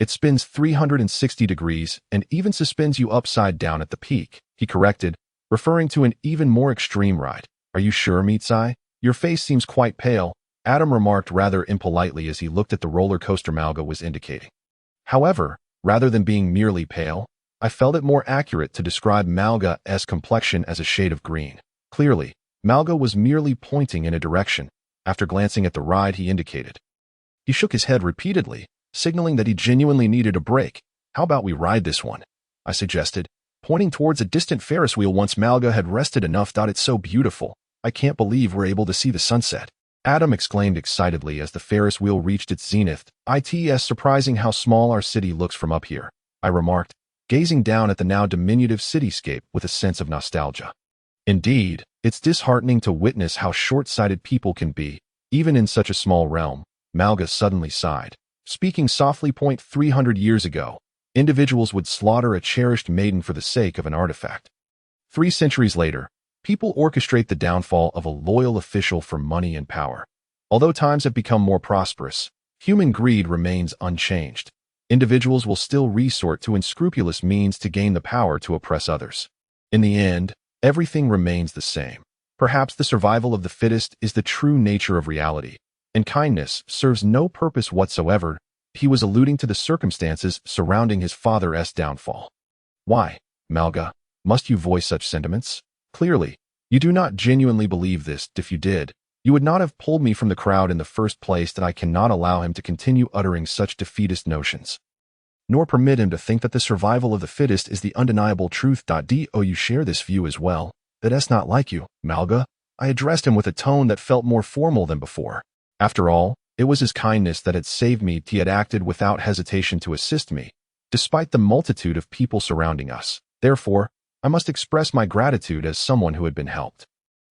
It spins 360 degrees and even suspends you upside down at the peak, he corrected, referring to an even more extreme ride. Are you sure, Mitsai? Your face seems quite pale, Adam remarked rather impolitely as he looked at the roller coaster Malga was indicating. However, rather than being merely pale, I felt it more accurate to describe Malga's complexion as a shade of green. Clearly, Malga was merely pointing in a direction, after glancing at the ride he indicated. He shook his head repeatedly, signaling that he genuinely needed a break. How about we ride this one? I suggested, pointing towards a distant Ferris wheel once Malga had rested enough. It's so beautiful. I can't believe we're able to see the sunset. Adam exclaimed excitedly as the Ferris wheel reached its zenith. It's surprising how small our city looks from up here, I remarked, gazing down at the now diminutive cityscape with a sense of nostalgia. Indeed, it's disheartening to witness how short-sighted people can be, even in such a small realm, Malga suddenly sighed. Speaking softly. 300 years ago, individuals would slaughter a cherished maiden for the sake of an artifact. 3 centuries later, people orchestrate the downfall of a loyal official for money and power. Although times have become more prosperous, human greed remains unchanged. Individuals will still resort to unscrupulous means to gain the power to oppress others. In the end, everything remains the same. Perhaps the survival of the fittest is the true nature of reality, and kindness serves no purpose whatsoever. He was alluding to the circumstances surrounding his father's downfall. Why, Malga, must you voice such sentiments? Clearly, you do not genuinely believe this. If you did, you would not have pulled me from the crowd in the first place. That I cannot allow him to continue uttering such defeatist notions, nor permit him to think that the survival of the fittest is the undeniable truth. Do you share this view as well? That's not like you, Malga. I addressed him with a tone that felt more formal than before. After all, it was his kindness that had saved me. He had acted without hesitation to assist me, despite the multitude of people surrounding us. Therefore, I must express my gratitude as someone who had been helped.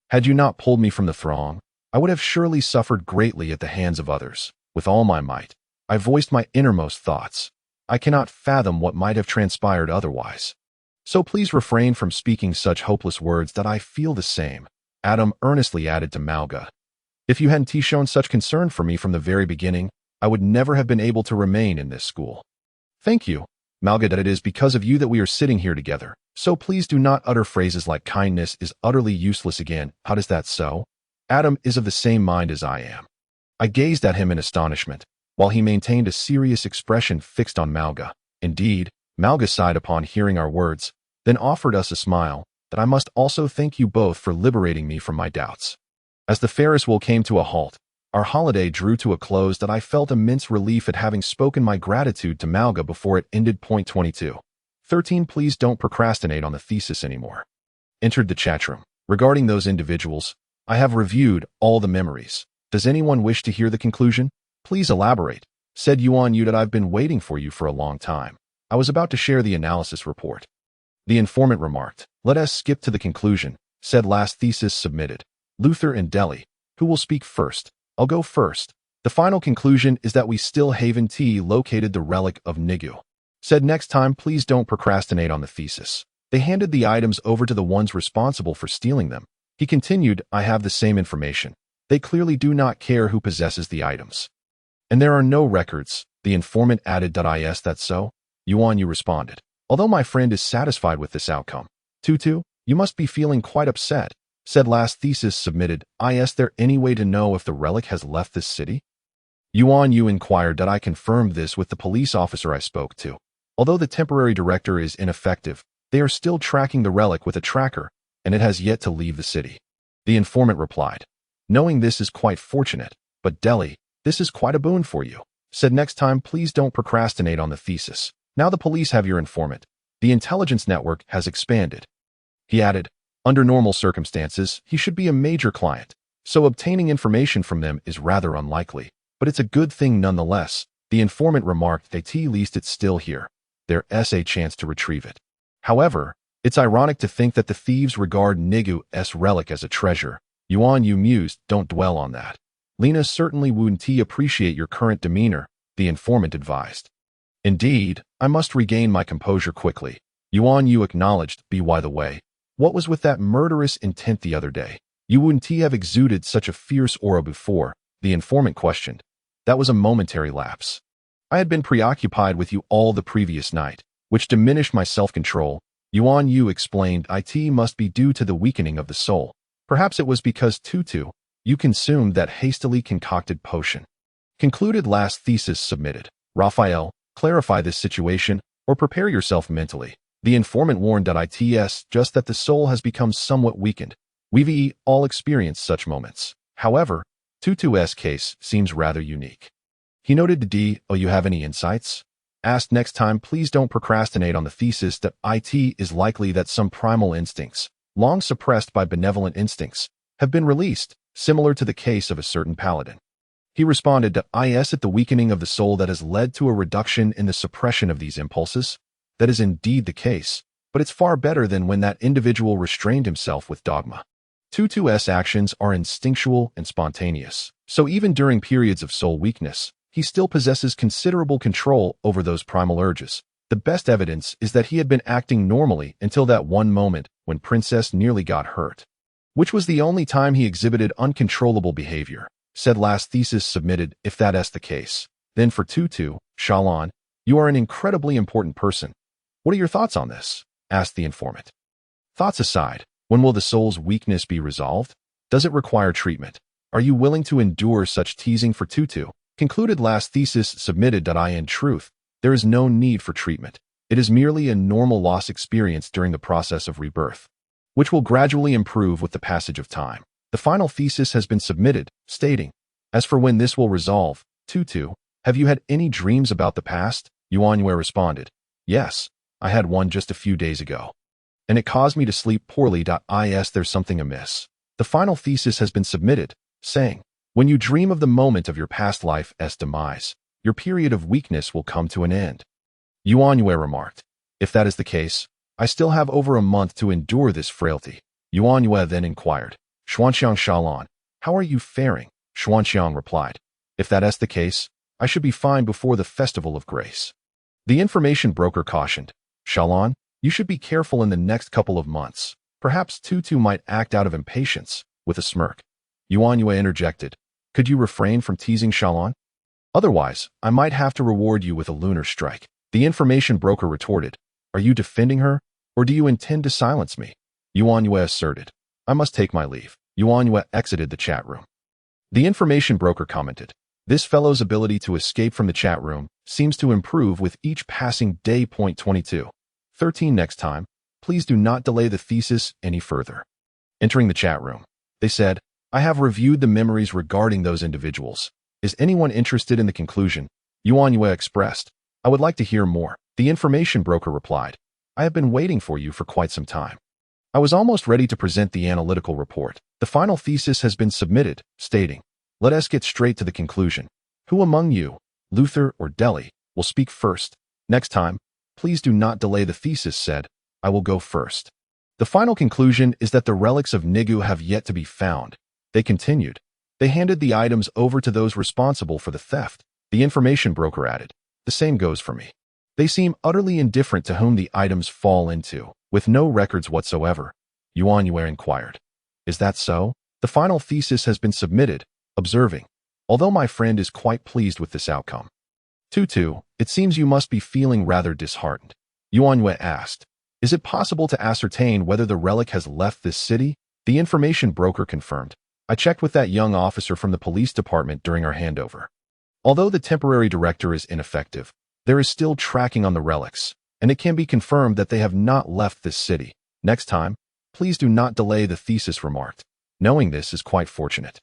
Had you not pulled me from the throng, I would have surely suffered greatly at the hands of others. With all my might, I voiced my innermost thoughts. I cannot fathom what might have transpired otherwise. So please refrain from speaking such hopeless words. That I feel the same, Adam earnestly added to Malga. If you hadn't shown such concern for me from the very beginning, I would never have been able to remain in this school. Thank you, Malga. That it is because of you that we are sitting here together. So please do not utter phrases like kindness is utterly useless again. How does that so? Adam is of the same mind as I am. I gazed at him in astonishment, while he maintained a serious expression fixed on Malga. Indeed, Malga sighed upon hearing our words, then offered us a smile. That I must also thank you both for liberating me from my doubts. As the Ferris wheel came to a halt, our holiday drew to a close. That I felt immense relief at having spoken my gratitude to Malga before it ended. 22. 13. Please don't procrastinate on the thesis anymore. Entered the chatroom. Regarding those individuals, I have reviewed all the memories. Does anyone wish to hear the conclusion? Please elaborate, said Yuan Yu. That I've been waiting for you for a long time. I was about to share the analysis report. The informant remarked. Let us skip to the conclusion, said last thesis submitted. Luther and Delhi. Who will speak first? I'll go first. The final conclusion is that we still Haven T located the relic of Nigu. Said next time please don't procrastinate on the thesis. They handed the items over to the ones responsible for stealing them. He continued, I have the same information. They clearly do not care who possesses the items. And there are no records, the informant added. Is that so? Yuan Yu responded. Although my friend is satisfied with this outcome. Tutu, you must be feeling quite upset, said last thesis submitted. Is there any way to know if the relic has left this city? Yuan Yu inquired. I confirmed this with the police officer I spoke to. Although the temporary director is ineffective, they are still tracking the relic with a tracker, and it has yet to leave the city. The informant replied. Knowing this is quite fortunate, but Delhi, this is quite a boon for you. Said next time please don't procrastinate on the thesis. Now the police have your informant. The intelligence network has expanded. He added, under normal circumstances, he should be a major client, so obtaining information from them is rather unlikely, but it's a good thing nonetheless. The informant remarked. At least it's still here. There's a chance to retrieve it. However, it's ironic to think that the thieves regard Nigu's relic as a treasure. Yuan Yu mused. Don't dwell on that. Lena certainly wouldn't appreciate your current demeanor, the informant advised. Indeed, I must regain my composure quickly. Yuan Yu acknowledged. By the way, what was with that murderous intent the other day? You wouldn't have exuded such a fierce aura before, the informant questioned. That was a momentary lapse. I had been preoccupied with you all the previous night, which diminished my self-control. Yuan Yu explained it must be due to the weakening of the soul. Perhaps it was because Tutu, you consumed that hastily concocted potion. Concluded last thesis submitted. Raphael, clarify this situation, or prepare yourself mentally. The informant warned it's just that the soul has become somewhat weakened. We've all experienced such moments. However, Tutu's case seems rather unique. He noted to D, oh, you have any insights? Asked next time, please don't procrastinate on the thesis that it is likely that some primal instincts, long suppressed by benevolent instincts, have been released, similar to the case of a certain paladin. He responded to at the weakening of the soul that has led to a reduction in the suppression of these impulses. That is indeed the case, but it's far better than when that individual restrained himself with dogma. Tutu's actions are instinctual and spontaneous, so even during periods of soul weakness, he still possesses considerable control over those primal urges. The best evidence is that he had been acting normally until that one moment when Princess nearly got hurt, which was the only time he exhibited uncontrollable behavior. Said last thesis submitted, if that's the case. Then for Tutu, Shalon, you are an incredibly important person. What are your thoughts on this? Asked the informant. Thoughts aside, when will the soul's weakness be resolved? Does it require treatment? Are you willing to endure such teasing for Tutu? Concluded last thesis submitted. In truth, there is no need for treatment. It is merely a normal loss experience during the process of rebirth, which will gradually improve with the passage of time. The final thesis has been submitted, stating, as for when this will resolve, Tutu, have you had any dreams about the past? Yuan Yue responded, yes, I had one just a few days ago, and it caused me to sleep poorly. There's something amiss. The final thesis has been submitted, saying, when you dream of the moment of your past life's demise, your period of weakness will come to an end. Yuan Yue remarked, if that is the case, I still have over a month to endure this frailty. Yuan Yue then inquired, Xuanxiang Shalon, how are you faring? Xuanxiang replied, if that's the case, I should be fine before the Festival of Grace. The information broker cautioned, Shalon, you should be careful in the next couple of months. Perhaps Tutu might act out of impatience. With a smirk, Yuan Yue interjected, could you refrain from teasing Shalon? Otherwise, I might have to reward you with a lunar strike. The information broker retorted, are you defending her, or do you intend to silence me? Yuan Yue asserted, I must take my leave. Yuan Yue exited the chat room. The information broker commented, this fellow's ability to escape from the chat room seems to improve with each passing day. 22. 13 Next time, please do not delay the thesis any further. Entering the chat room, they said, I have reviewed the memories regarding those individuals. Is anyone interested in the conclusion? Yuan Yue expressed, I would like to hear more. The information broker replied, I have been waiting for you for quite some time. I was almost ready to present the analytical report. The final thesis has been submitted, stating, let us get straight to the conclusion. Who among you, Luther or Delhi, will speak first? Next time, please do not delay. The thesis said, I will go first. The final conclusion is that the relics of Nigu have yet to be found. They continued. They handed the items over to those responsible for the theft. The information broker added, the same goes for me. They seem utterly indifferent to whom the items fall into, with no records whatsoever. Yuan Yue inquired, is that so? The final thesis has been submitted, observing, although my friend is quite pleased with this outcome. Tutu, it seems you must be feeling rather disheartened. Yuan Yue asked, is it possible to ascertain whether the relic has left this city? The information broker confirmed, I checked with that young officer from the police department during our handover. Although the temporary director is ineffective, there is still tracking on the relics, and it can be confirmed that they have not left this city. Next time, please do not delay. The thesis remarked, knowing this is quite fortunate.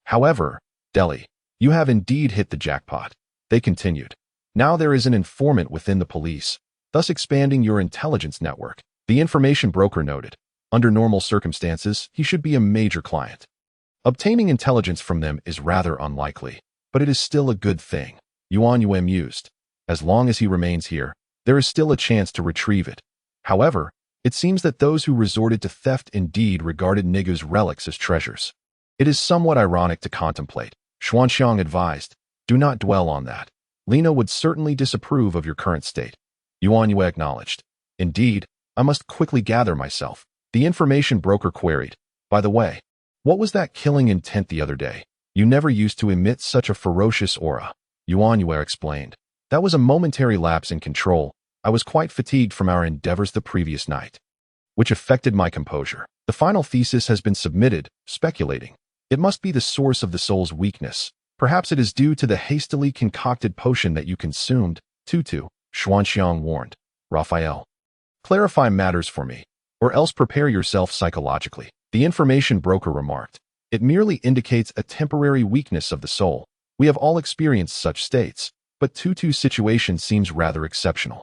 However, Delhi, you have indeed hit the jackpot. They continued, now there is an informant within the police, thus expanding your intelligence network. The information broker noted, under normal circumstances, he should be a major client. Obtaining intelligence from them is rather unlikely, but it is still a good thing. Yuan Yue mused, as long as he remains here, there is still a chance to retrieve it. However, it seems that those who resorted to theft indeed regarded Nigu's relics as treasures. It is somewhat ironic to contemplate. Xuanxiang advised, do not dwell on that. Lina would certainly disapprove of your current state. Yuan Yue acknowledged, indeed, I must quickly gather myself. The information broker queried, by the way, what was that killing intent the other day? You never used to emit such a ferocious aura. Yuan Yue explained, That was a momentary lapse in control. I was quite fatigued from our endeavors the previous night, which affected my composure. The final thesis has been submitted, speculating. It must be the source of the soul's weakness. Perhaps it is due to the hastily concocted potion that you consumed. Tutu, Xuanxiang warned. Raphael, clarify matters for me, or else prepare yourself psychologically. The information broker remarked. It merely indicates a temporary weakness of the soul. We have all experienced such states, but Tutu's situation seems rather exceptional.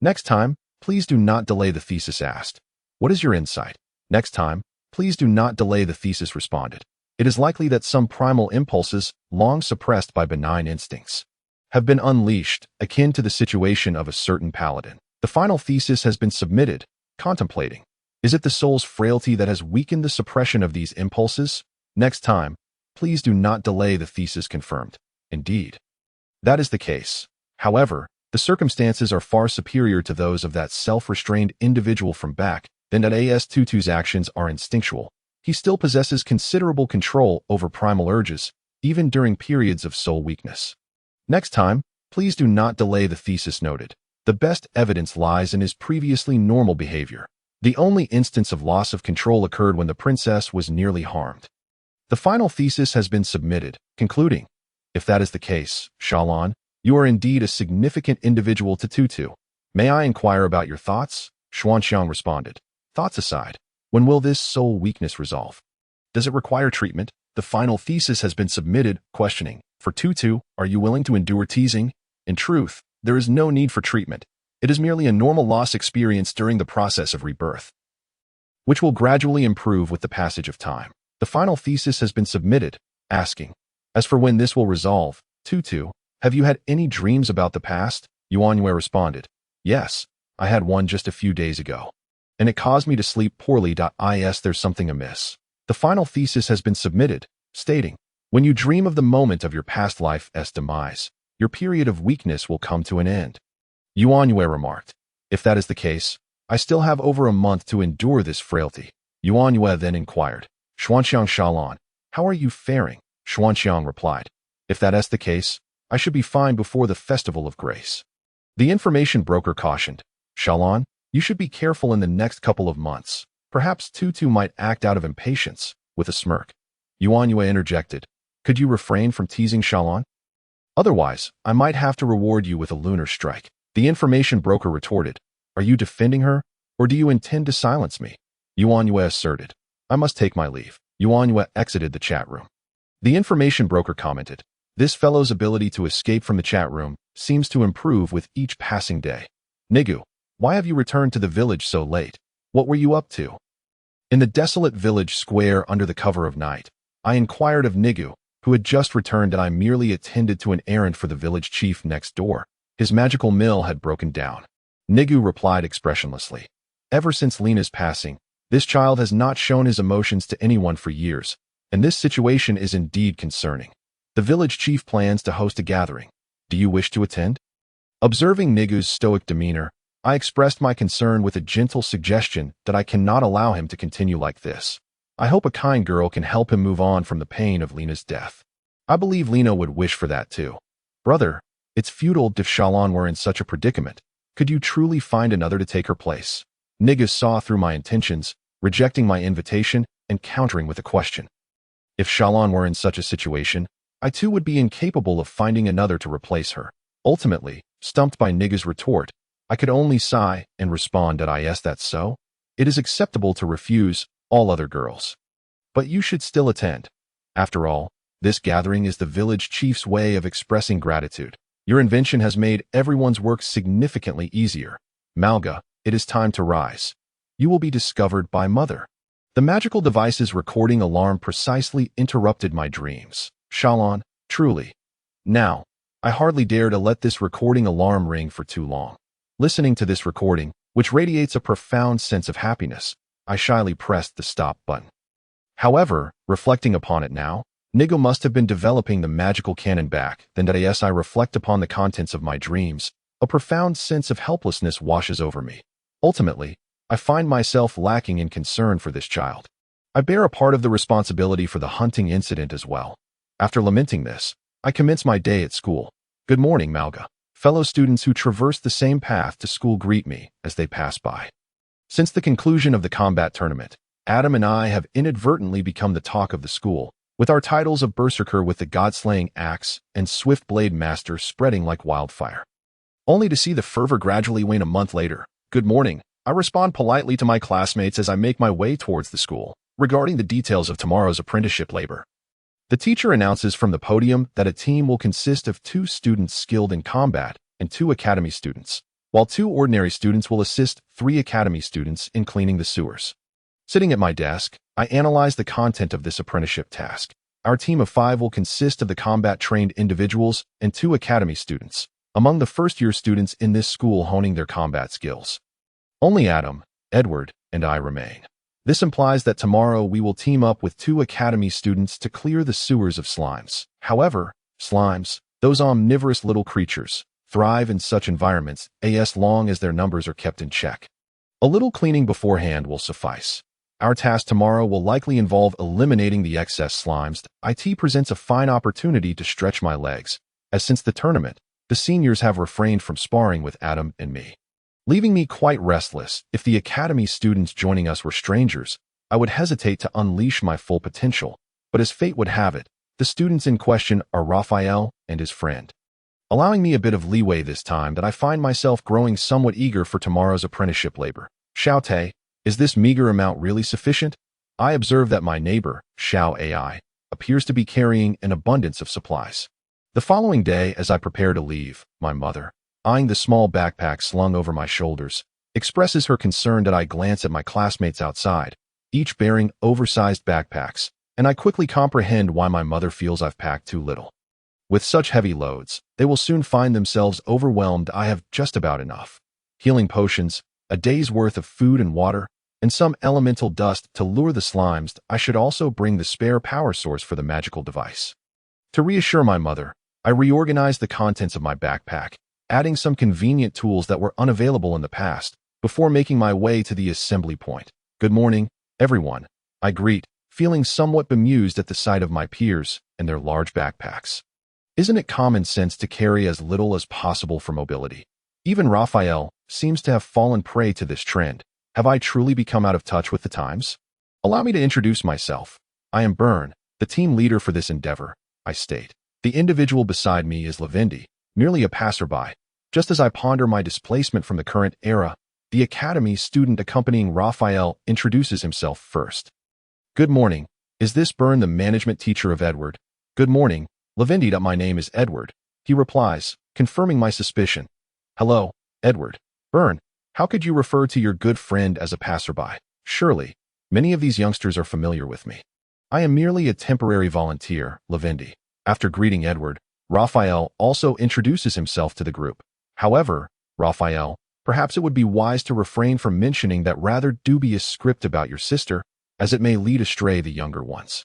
Next time, please do not delay, the thesis asked. What is your insight? Next time, please do not delay, the thesis responded. It is likely that some primal impulses, long suppressed by benign instincts, have been unleashed, akin to the situation of a certain paladin. The final thesis has been submitted, contemplating. Is it the soul's frailty that has weakened the suppression of these impulses? Next time, please do not delay, the thesis confirmed. Indeed, that is the case. However, the circumstances are far superior to those of that self-restrained individual from back then. As Tutu's actions are instinctual, he still possesses considerable control over primal urges, even during periods of soul weakness. Next time, please do not delay, the thesis noted. The best evidence lies in his previously normal behavior. The only instance of loss of control occurred when the princess was nearly harmed. The final thesis has been submitted, concluding. If that is the case, Shalon, you are indeed a significant individual to Tutu. May I inquire about your thoughts? Xuanxiang responded. Thoughts aside, when will this soul weakness resolve? Does it require treatment? The final thesis has been submitted, questioning. For Tutu, are you willing to endure teasing? In truth, there is no need for treatment. It is merely a normal loss experience during the process of rebirth, which will gradually improve with the passage of time. The final thesis has been submitted, asking. As for when this will resolve, Tutu, have you had any dreams about the past? Yuanyue responded. Yes, I had one just a few days ago, and it caused me to sleep poorly. There's something amiss. The final thesis has been submitted, stating, when you dream of the moment of your past life's demise, your period of weakness will come to an end. Yuanyue remarked. If that is the case, I still have over a month to endure this frailty. Yuanyue then inquired. Xuanxiang Shalon, how are you faring? Xuanxiang replied. If that is the case, I should be fine before the Festival of Grace. The information broker cautioned. Shalon, you should be careful in the next couple of months. Perhaps Tutu might act out of impatience, with a smirk. Yuanyue interjected. Could you refrain from teasing Shalon? Otherwise, I might have to reward you with a lunar strike. The information broker retorted. Are you defending her, or do you intend to silence me? Yuanyue asserted. I must take my leave. Yuanyue exited the chat room. The information broker commented. This fellow's ability to escape from the chat room seems to improve with each passing day. Nigu, why have you returned to the village so late? What were you up to? In the desolate village square under the cover of night, I inquired of Nigu, who had just returned, and I merely attended to an errand for the village chief next door. His magical mill had broken down. Nigu replied expressionlessly. Ever since Lena's passing, this child has not shown his emotions to anyone for years, and this situation is indeed concerning. The village chief plans to host a gathering. Do you wish to attend? Observing Nigu's stoic demeanor, I expressed my concern with a gentle suggestion that I cannot allow him to continue like this. I hope a kind girl can help him move on from the pain of Lena's death. I believe Lena would wish for that too. Brother, it's futile if Shalon were in such a predicament. Could you truly find another to take her place? Nigu saw through my intentions, rejecting my invitation and countering with a question. If Shalon were in such a situation, I too would be incapable of finding another to replace her. Ultimately, stumped by Nigu's retort, I could only sigh and respond that yes, that's so. It is acceptable to refuse all other girls, but you should still attend. After all, this gathering is the village chief's way of expressing gratitude. Your invention has made everyone's work significantly easier. Malga, it is time to rise. You will be discovered by Mother. The magical device's recording alarm precisely interrupted my dreams. Shalon, truly. Now, I hardly dare to let this recording alarm ring for too long. Listening to this recording, which radiates a profound sense of happiness, I shyly pressed the stop button. However, reflecting upon it now, Nigu must have been developing the magical cannon back. Then as I reflect upon the contents of my dreams, a profound sense of helplessness washes over me. Ultimately, I find myself lacking in concern for this child. I bear a part of the responsibility for the hunting incident as well. After lamenting this, I commence my day at school. Good morning, Malga. Fellow students who traverse the same path to school greet me as they pass by. Since the conclusion of the combat tournament, Adam and I have inadvertently become the talk of the school, with our titles of Berserker with the God-slaying axe and Swift Blade Master spreading like wildfire. Only to see the fervor gradually wane a month later. Good morning. I respond politely to my classmates as I make my way towards the school, regarding the details of tomorrow's apprenticeship labor. The teacher announces from the podium that a team will consist of 2 students skilled in combat and 2 academy students, while 2 ordinary students will assist 3 academy students in cleaning the sewers. Sitting at my desk, I analyze the content of this apprenticeship task. Our team of 5 will consist of the combat-trained individuals and 2 academy students, among the first-year students in this school honing their combat skills. Only Adam, Edward, and I remain. This implies that tomorrow we will team up with 2 academy students to clear the sewers of slimes. However, slimes, those omnivorous little creatures, thrive in such environments as long as their numbers are kept in check. A little cleaning beforehand will suffice. Our task tomorrow will likely involve eliminating the excess slimes. IT presents a fine opportunity to stretch my legs, as since the tournament, the seniors have refrained from sparring with Adam and me, leaving me quite restless. If the academy students joining us were strangers, I would hesitate to unleash my full potential, but as fate would have it, the students in question are Raphael and his friend, allowing me a bit of leeway this time that I find myself growing somewhat eager for tomorrow's apprenticeship labor. Xiao, is this meager amount really sufficient? I observe that my neighbor, Xiao AI, appears to be carrying an abundance of supplies. The following day, as I prepare to leave, my mother, eyeing the small backpack slung over my shoulders, expresses her concern that I glance at my classmates outside, each bearing oversized backpacks, and I quickly comprehend why my mother feels I've packed too little. With such heavy loads, they will soon find themselves overwhelmed. I have just about enough. Healing potions, a day's worth of food and water, and some elemental dust to lure the slimes. I should also bring the spare power source for the magical device. To reassure my mother, I reorganized the contents of my backpack, adding some convenient tools that were unavailable in the past, before making my way to the assembly point. Good morning, everyone, I greet, feeling somewhat bemused at the sight of my peers and their large backpacks. Isn't it common sense to carry as little as possible for mobility? Even Raphael seems to have fallen prey to this trend. Have I truly become out of touch with the times? Allow me to introduce myself. I am Byrne, the team leader for this endeavor, I state. The individual beside me is Lavendi, merely a passerby. Just as I ponder my displacement from the current era, the academy student accompanying Raphael introduces himself first. Good morning. Is this Byrne, the management teacher of Edward? Good morning, Lavendi. My name is Edward, he replies, confirming my suspicion. Hello, Edward. Byrne, how could you refer to your good friend as a passerby? Surely, many of these youngsters are familiar with me. I am merely a temporary volunteer, Lavendi. After greeting Edward, Raphael also introduces himself to the group. However, Raphael, perhaps it would be wise to refrain from mentioning that rather dubious script about your sister, as it may lead astray the younger ones.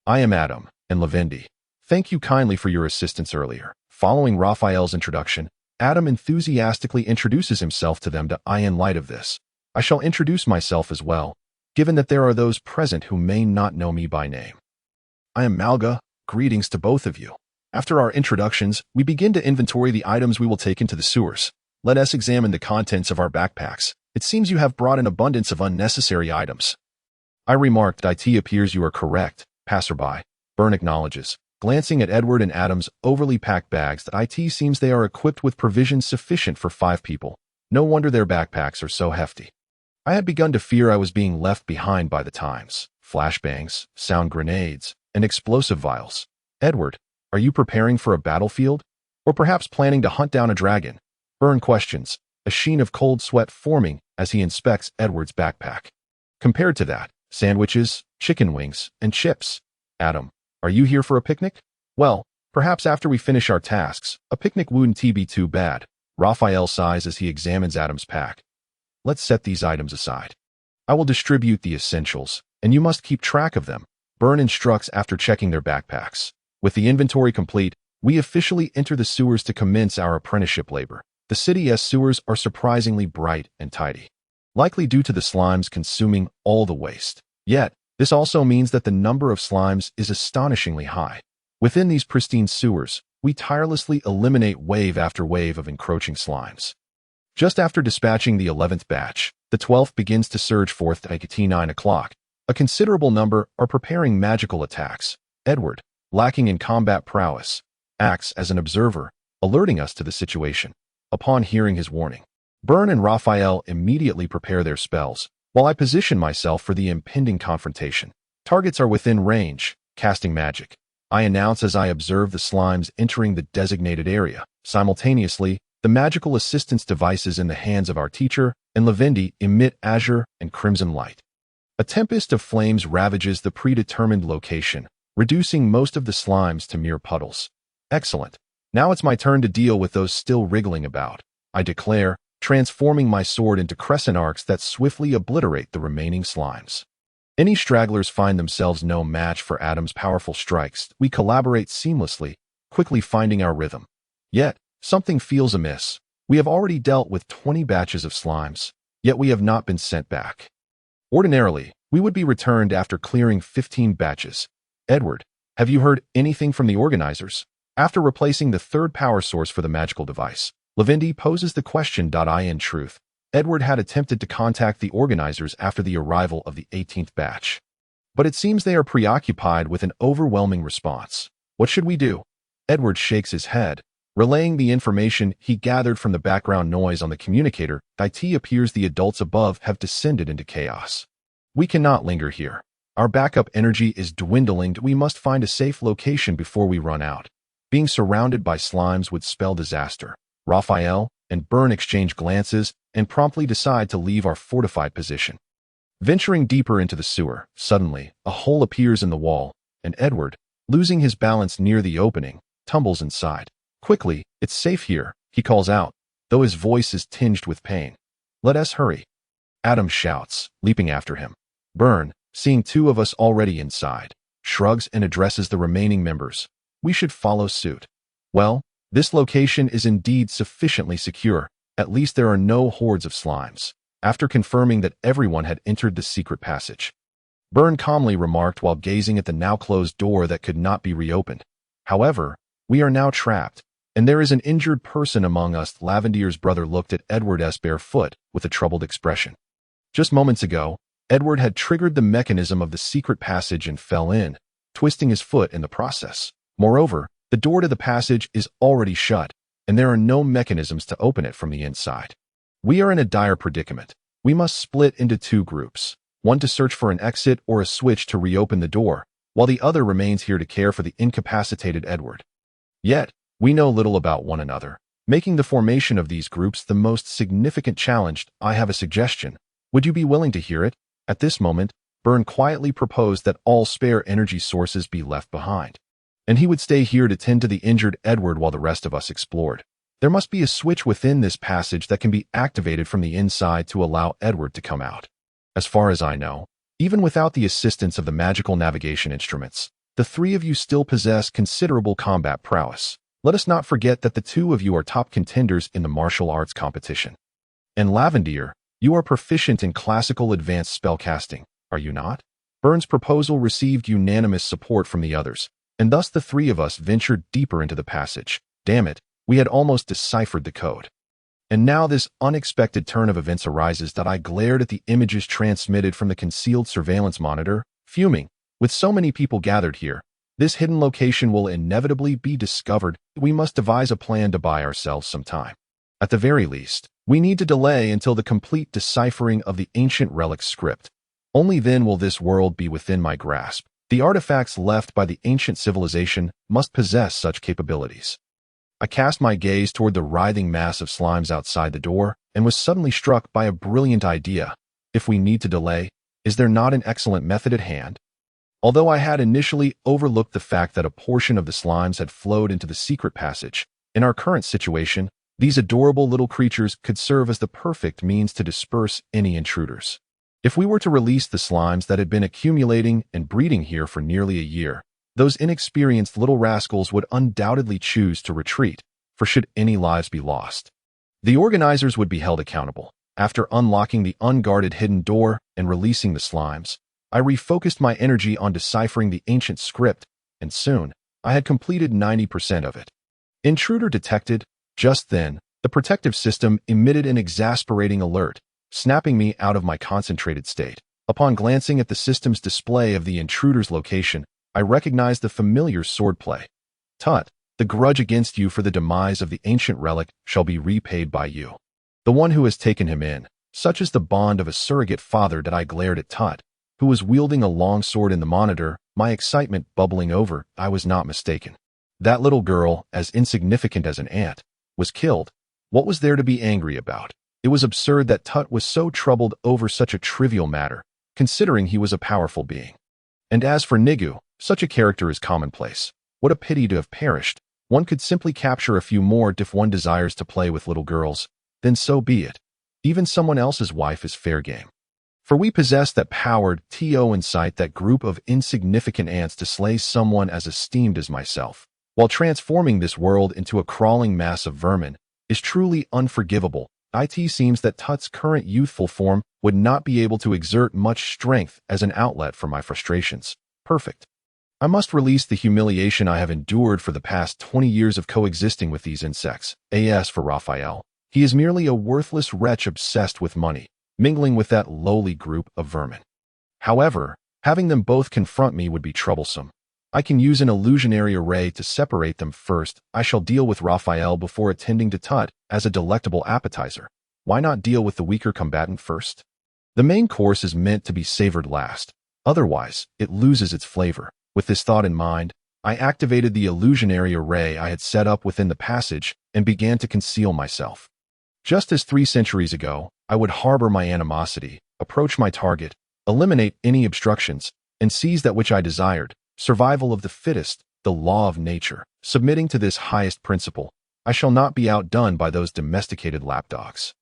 I am Adam, and Lavendi. Thank you kindly for your assistance earlier. Following Raphael's introduction, Adam enthusiastically introduces himself to them. In light of this, I shall introduce myself as well, given that there are those present who may not know me by name. I am Malga. Greetings to both of you. After our introductions, we begin to inventory the items we will take into the sewers. Let us examine the contents of our backpacks. It seems you have brought an abundance of unnecessary items. I remarked. It appears you are correct, passerby. Byrne acknowledges, glancing at Edward and Adam's overly packed bags. That it seems they are equipped with provisions sufficient for 5 people. No wonder their backpacks are so hefty. I had begun to fear I was being left behind by the times. Flashbangs, sound grenades, and explosive vials. Edward, are you preparing for a battlefield? Or perhaps planning to hunt down a dragon? Byrne questions, a sheen of cold sweat forming as he inspects Edward's backpack. Compared to that, sandwiches, chicken wings, and chips. Adam, are you here for a picnic? Well, perhaps after we finish our tasks, a picnic wouldn't be too bad. Raphael sighs as he examines Adam's pack. Let's set these items aside. I will distribute the essentials, and you must keep track of them. Byrne instructs after checking their backpacks. With the inventory complete, we officially enter the sewers to commence our apprenticeship labor. The city's sewers are surprisingly bright and tidy, likely due to the slimes consuming all the waste. Yet, this also means that the number of slimes is astonishingly high. Within these pristine sewers, we tirelessly eliminate wave after wave of encroaching slimes. Just after dispatching the 11th batch, the 12th begins to surge forth at 9 o'clock. A considerable number are preparing magical attacks. Edward, lacking in combat prowess, acts as an observer, alerting us to the situation. Upon hearing his warning, Byrne and Raphael immediately prepare their spells, while I position myself for the impending confrontation. Targets are within range, casting magic. I announce as I observe the slimes entering the designated area. Simultaneously, the magical assistance devices in the hands of our teacher and Lavendi emit azure and crimson light. A tempest of flames ravages the predetermined location, reducing most of the slimes to mere puddles. Excellent. Now it's my turn to deal with those still wriggling about, I declare, transforming my sword into crescent arcs that swiftly obliterate the remaining slimes. Any stragglers find themselves no match for Adam's powerful strikes. We collaborate seamlessly, quickly finding our rhythm. Yet, something feels amiss. We have already dealt with 20 batches of slimes, yet we have not been sent back. Ordinarily, we would be returned after clearing 15 batches. Edward, have you heard anything from the organizers? After replacing the third power source for the magical device, Lavendi poses the question. In truth, Edward had attempted to contact the organizers after the arrival of the 18th batch. But it seems they are preoccupied with an overwhelming response. What should we do? Edward shakes his head, relaying the information he gathered from the background noise on the communicator. It appears the adults above have descended into chaos. We cannot linger here. Our backup energy is dwindling. We must find a safe location before we run out. Being surrounded by slimes would spell disaster. Raphael and Byrne exchange glances and promptly decide to leave our fortified position. Venturing deeper into the sewer, suddenly, a hole appears in the wall, and Edward, losing his balance near the opening, tumbles inside. Quickly, it's safe here, he calls out, though his voice is tinged with pain. Let us hurry. Adam shouts, leaping after him. Byrne, seeing two of us already inside, shrugs and addresses the remaining members. We should follow suit. Well, this location is indeed sufficiently secure. At least there are no hordes of slimes. After confirming that everyone had entered the secret passage, Byrne calmly remarked while gazing at the now closed door that could not be reopened. However, we are now trapped, and there is an injured person among us. Lavendier's brother looked at Edward's bare foot with a troubled expression. Just moments ago, Edward had triggered the mechanism of the secret passage and fell in, twisting his foot in the process. Moreover, the door to the passage is already shut, and there are no mechanisms to open it from the inside. We are in a dire predicament. We must split into two groups, one to search for an exit or a switch to reopen the door, while the other remains here to care for the incapacitated Edward. Yet, we know little about one another, making the formation of these groups the most significant challenge. I have a suggestion. Would you be willing to hear it? At this moment, Byrne quietly proposed that all spare energy sources be left behind, and he would stay here to tend to the injured Edward while the rest of us explored. There must be a switch within this passage that can be activated from the inside to allow Edward to come out. As far as I know, even without the assistance of the magical navigation instruments, the three of you still possess considerable combat prowess. Let us not forget that the two of you are top contenders in the martial arts competition. And Lavendier, you are proficient in classical advanced spellcasting, are you not? Byrne's proposal received unanimous support from the others, and thus the three of us ventured deeper into the passage. Damn it, we had almost deciphered the code. And now this unexpected turn of events arises. I glared at the images transmitted from the concealed surveillance monitor, fuming. With so many people gathered here, this hidden location will inevitably be discovered. We must devise a plan to buy ourselves some time. At the very least, we need to delay until the complete deciphering of the ancient relic script. Only then will this world be within my grasp. The artifacts left by the ancient civilization must possess such capabilities. I cast my gaze toward the writhing mass of slimes outside the door and was suddenly struck by a brilliant idea. If we need to delay, is there not an excellent method at hand? Although I had initially overlooked the fact that a portion of the slimes had flowed into the secret passage, in our current situation, these adorable little creatures could serve as the perfect means to disperse any intruders. If we were to release the slimes that had been accumulating and breeding here for nearly a year, those inexperienced little rascals would undoubtedly choose to retreat, for should any lives be lost, the organizers would be held accountable. After unlocking the unguarded hidden door and releasing the slimes, I refocused my energy on deciphering the ancient script, and soon, I had completed 90% of it. Intruder detected. Just then, the protective system emitted an exasperating alert, snapping me out of my concentrated state. Upon glancing at the system's display of the intruder's location, I recognized the familiar swordplay. Tut, the grudge against you for the demise of the ancient relic shall be repaid by you. The one who has taken him in. Such is the bond of a surrogate father that I glared at Tut, who was wielding a long sword in the monitor, my excitement bubbling over. I was not mistaken. That little girl, as insignificant as an ant, was killed. What was there to be angry about? It was absurd that Tut was so troubled over such a trivial matter, considering he was a powerful being. And as for Nigu, such a character is commonplace. What a pity to have perished. One could simply capture a few more if one desires to play with little girls. Then so be it. Even someone else's wife is fair game. For we possess that power to incite that group of insignificant ants to slay someone as esteemed as myself, while transforming this world into a crawling mass of vermin, is truly unforgivable. It seems that Tut's current youthful form would not be able to exert much strength as an outlet for my frustrations. Perfect. I must release the humiliation I have endured for the past 20 years of coexisting with these insects. As for Raphael, he is merely a worthless wretch obsessed with money, mingling with that lowly group of vermin. However, having them both confront me would be troublesome. I can use an illusionary array to separate them first. I shall deal with Raphael before attending to Tut as a delectable appetizer. Why not deal with the weaker combatant first? The main course is meant to be savored last. Otherwise, it loses its flavor. With this thought in mind, I activated the illusionary array I had set up within the passage and began to conceal myself. Just as 3 centuries ago, I would harbor my animosity, approach my target, eliminate any obstructions, and seize that which I desired. Survival of the fittest, the law of nature. Submitting to this highest principle, I shall not be outdone by those domesticated lapdogs.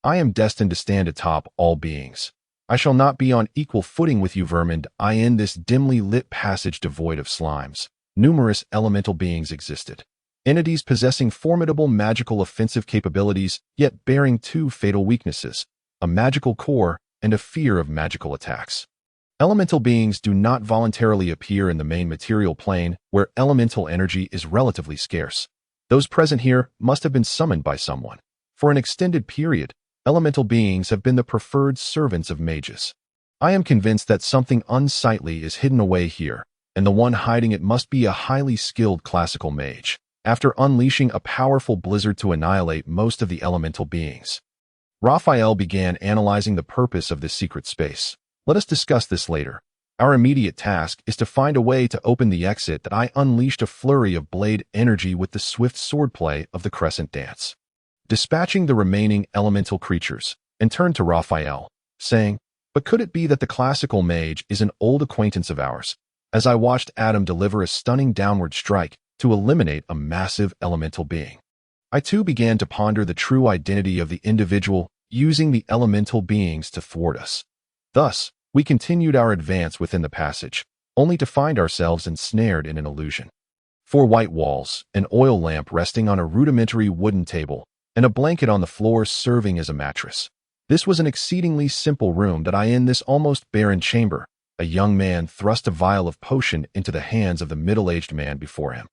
I am destined to stand atop all beings. I shall not be on equal footing with you vermin. In this dimly lit passage devoid of slimes, numerous elemental beings existed. Entities possessing formidable magical offensive capabilities, yet bearing 2 fatal weaknesses, a magical core and a fear of magical attacks. Elemental beings do not voluntarily appear in the main material plane, where elemental energy is relatively scarce. Those present here must have been summoned by someone. For an extended period, elemental beings have been the preferred servants of mages. I am convinced that something unsightly is hidden away here, and the one hiding it must be a highly skilled classical mage. After unleashing a powerful blizzard to annihilate most of the elemental beings, Raphael began analyzing the purpose of this secret space. Let us discuss this later. Our immediate task is to find a way to open the exit. That I unleashed a flurry of blade energy with the swift swordplay of the crescent dance, dispatching the remaining elemental creatures, and turned to Raphael, saying, "But could it be that the classical mage is an old acquaintance of ours?" As I watched Adam deliver a stunning downward strike to eliminate a massive elemental being, I too began to ponder the true identity of the individual using the elemental beings to thwart us. Thus, we continued our advance within the passage, only to find ourselves ensnared in an illusion. 4 white walls, an oil lamp resting on a rudimentary wooden table, and a blanket on the floor serving as a mattress. This was an exceedingly simple room. In this almost barren chamber, a young man thrust a vial of potion into the hands of the middle-aged man before him.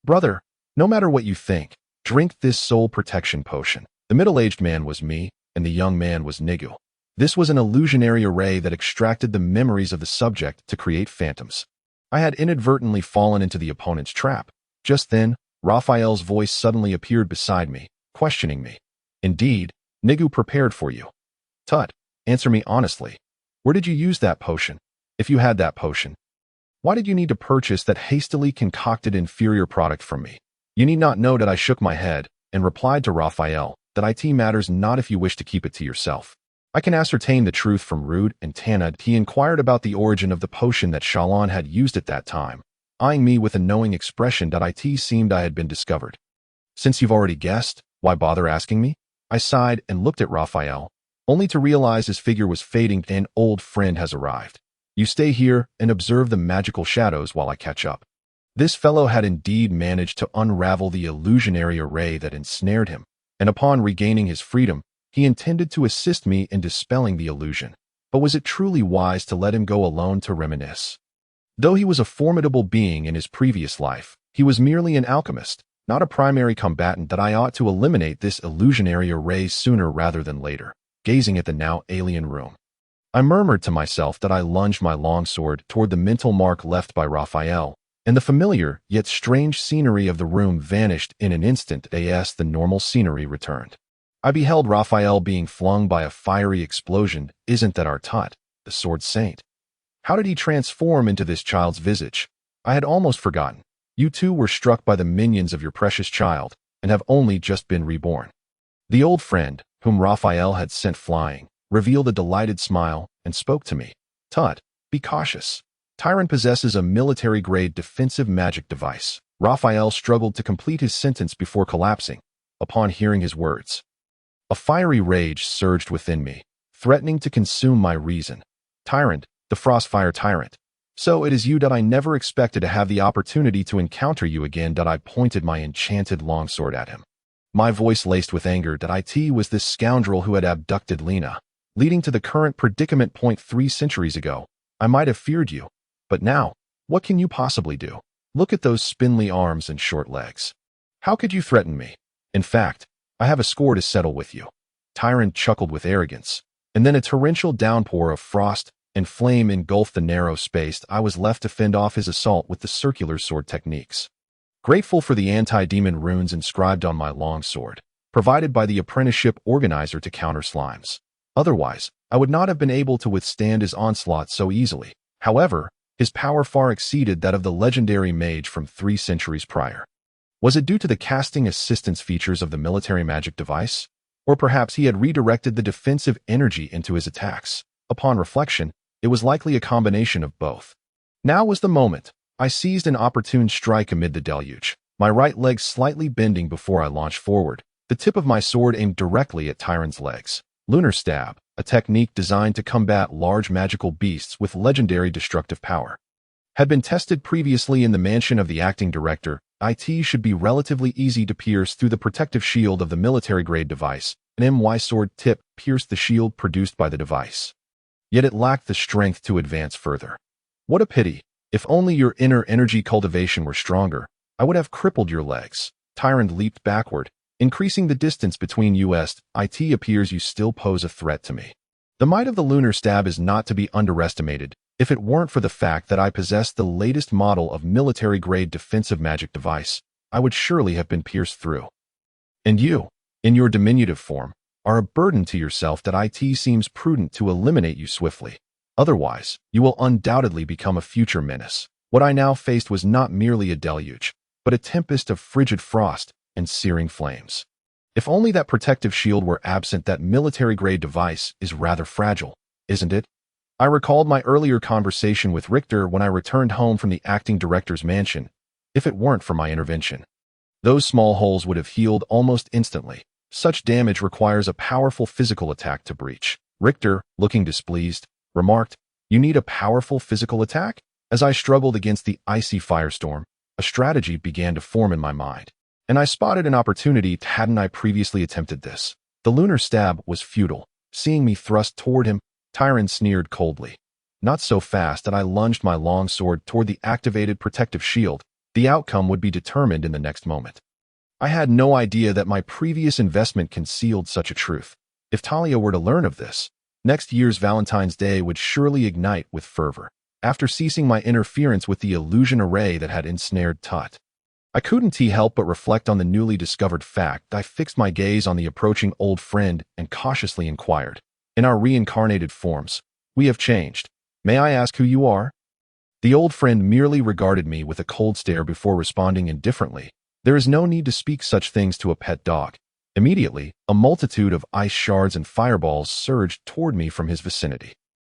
"Brother, no matter what you think, drink this soul protection potion." The middle-aged man was me, and the young man was Nigu. This was an illusionary array that extracted the memories of the subject to create phantoms. I had inadvertently fallen into the opponent's trap. Just then, Raphael's voice suddenly appeared beside me, questioning me. "Indeed, Nigu prepared for you. Tut, answer me honestly. Where did you use that potion? If you had that potion, why did you need to purchase that hastily concocted inferior product from me?" You need not know that I shook my head and replied to Raphael that it matters not if you wish to keep it to yourself. I can ascertain the truth from Rude and Tanad. He inquired about the origin of the potion that Shalon had used at that time, eyeing me with a knowing expression. It seemed I had been discovered. "Since you've already guessed, why bother asking me?" I sighed and looked at Raphael, only to realize his figure was fading. "An old friend has arrived. You stay here and observe the magical shadows while I catch up." This fellow had indeed managed to unravel the illusionary array that ensnared him, and upon regaining his freedom, he intended to assist me in dispelling the illusion. But was it truly wise to let him go alone to reminisce? Though he was a formidable being in his previous life, he was merely an alchemist, not a primary combatant, that I ought to eliminate this illusionary array sooner rather than later. Gazing at the now alien room, I murmured to myself that I lunged my longsword toward the mental mark left by Raphael, and the familiar yet strange scenery of the room vanished in an instant as the normal scenery returned. I beheld Raphael being flung by a fiery explosion. Isn't that our Tut, the sword saint? How did he transform into this child's visage? I had almost forgotten. You too were struck by the minions of your precious child, and have only just been reborn. The old friend, whom Raphael had sent flying, revealed a delighted smile and spoke to me. Tut, be cautious. Tyrant possesses a military-grade defensive magic device. Raphael struggled to complete his sentence before collapsing upon hearing his words. A fiery rage surged within me, threatening to consume my reason. Tyrant, the Frostfire Tyrant. So it is you that I never expected to have the opportunity to encounter you again. That I pointed my enchanted longsword at him, my voice laced with anger. That it was this scoundrel who had abducted Lena, leading to the current predicament. 3 centuries ago, I might have feared you, but now, what can you possibly do? Look at those spindly arms and short legs. How could you threaten me? In fact, I have a score to settle with you. Tyrant chuckled with arrogance, and then a torrential downpour of frost and flame engulfed the narrow space. I was left to fend off his assault with the circular sword techniques. Grateful for the anti-demon runes inscribed on my longsword, provided by the apprenticeship organizer to counter slimes. Otherwise, I would not have been able to withstand his onslaught so easily. However, his power far exceeded that of the legendary mage from 3 centuries prior. Was it due to the casting assistance features of the military magic device? Or perhaps he had redirected the defensive energy into his attacks? Upon reflection, it was likely a combination of both. Now was the moment. I seized an opportune strike amid the deluge, my right leg slightly bending before I launched forward, the tip of my sword aimed directly at Tyrant's legs. Lunar Stab, a technique designed to combat large magical beasts with legendary destructive power, had been tested previously in the mansion of the acting director. It should be relatively easy to pierce through the protective shield of the military-grade device. An MY sword tip pierced the shield produced by the device. Yet it lacked the strength to advance further. What a pity! If only your inner energy cultivation were stronger, I would have crippled your legs. Tyrant leaped backward, increasing the distance between us. It appears you still pose a threat to me. The might of the lunar stab is not to be underestimated. If it weren't for the fact that I possess the latest model of military-grade defensive magic device, I would surely have been pierced through. And you, in your diminutive form, are a burden to yourself. That it seems prudent to eliminate you swiftly. Otherwise, you will undoubtedly become a future menace. What I now faced was not merely a deluge, but a tempest of frigid frost and searing flames. If only that protective shield were absent. That military-grade device is rather fragile, isn't it? I recalled my earlier conversation with Richter when I returned home from the acting director's mansion. If it weren't for my intervention, those small holes would have healed almost instantly. Such damage requires a powerful physical attack to breach. Richter, looking displeased, remarked, "You need a powerful physical attack?" As I struggled against the icy firestorm, a strategy began to form in my mind, and I spotted an opportunity. Hadn't I previously attempted this? The lunar stab was futile. Seeing me thrust toward him, Tyrant sneered coldly. Not so fast. That I lunged my long sword toward the activated protective shield. The outcome would be determined in the next moment. I had no idea that my previous investment concealed such a truth. If Talia were to learn of this, next year's Valentine's Day would surely ignite with fervor. After ceasing my interference with the illusion array that had ensnared Tut, I couldn't help but reflect on the newly discovered fact. I fixed my gaze on the approaching old friend and cautiously inquired, "In our reincarnated forms, we have changed. May I ask who you are?" The old friend merely regarded me with a cold stare before responding indifferently, "There is no need to speak such things to a pet dog." Immediately, a multitude of ice shards and fireballs surged toward me from his vicinity.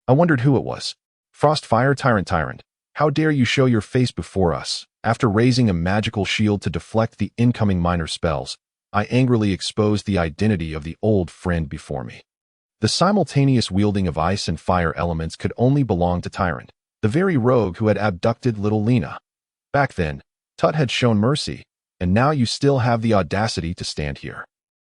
I wondered who it was. "Frostfire Tyrant, how dare you show your face before us?" After raising a magical shield to deflect the incoming minor spells, I angrily exposed the identity of the old friend before me. The simultaneous wielding of ice and fire elements could only belong to Tyrant, the very rogue who had abducted little Lena. Back then, Tut had shown mercy, and now you still have the audacity to stand here.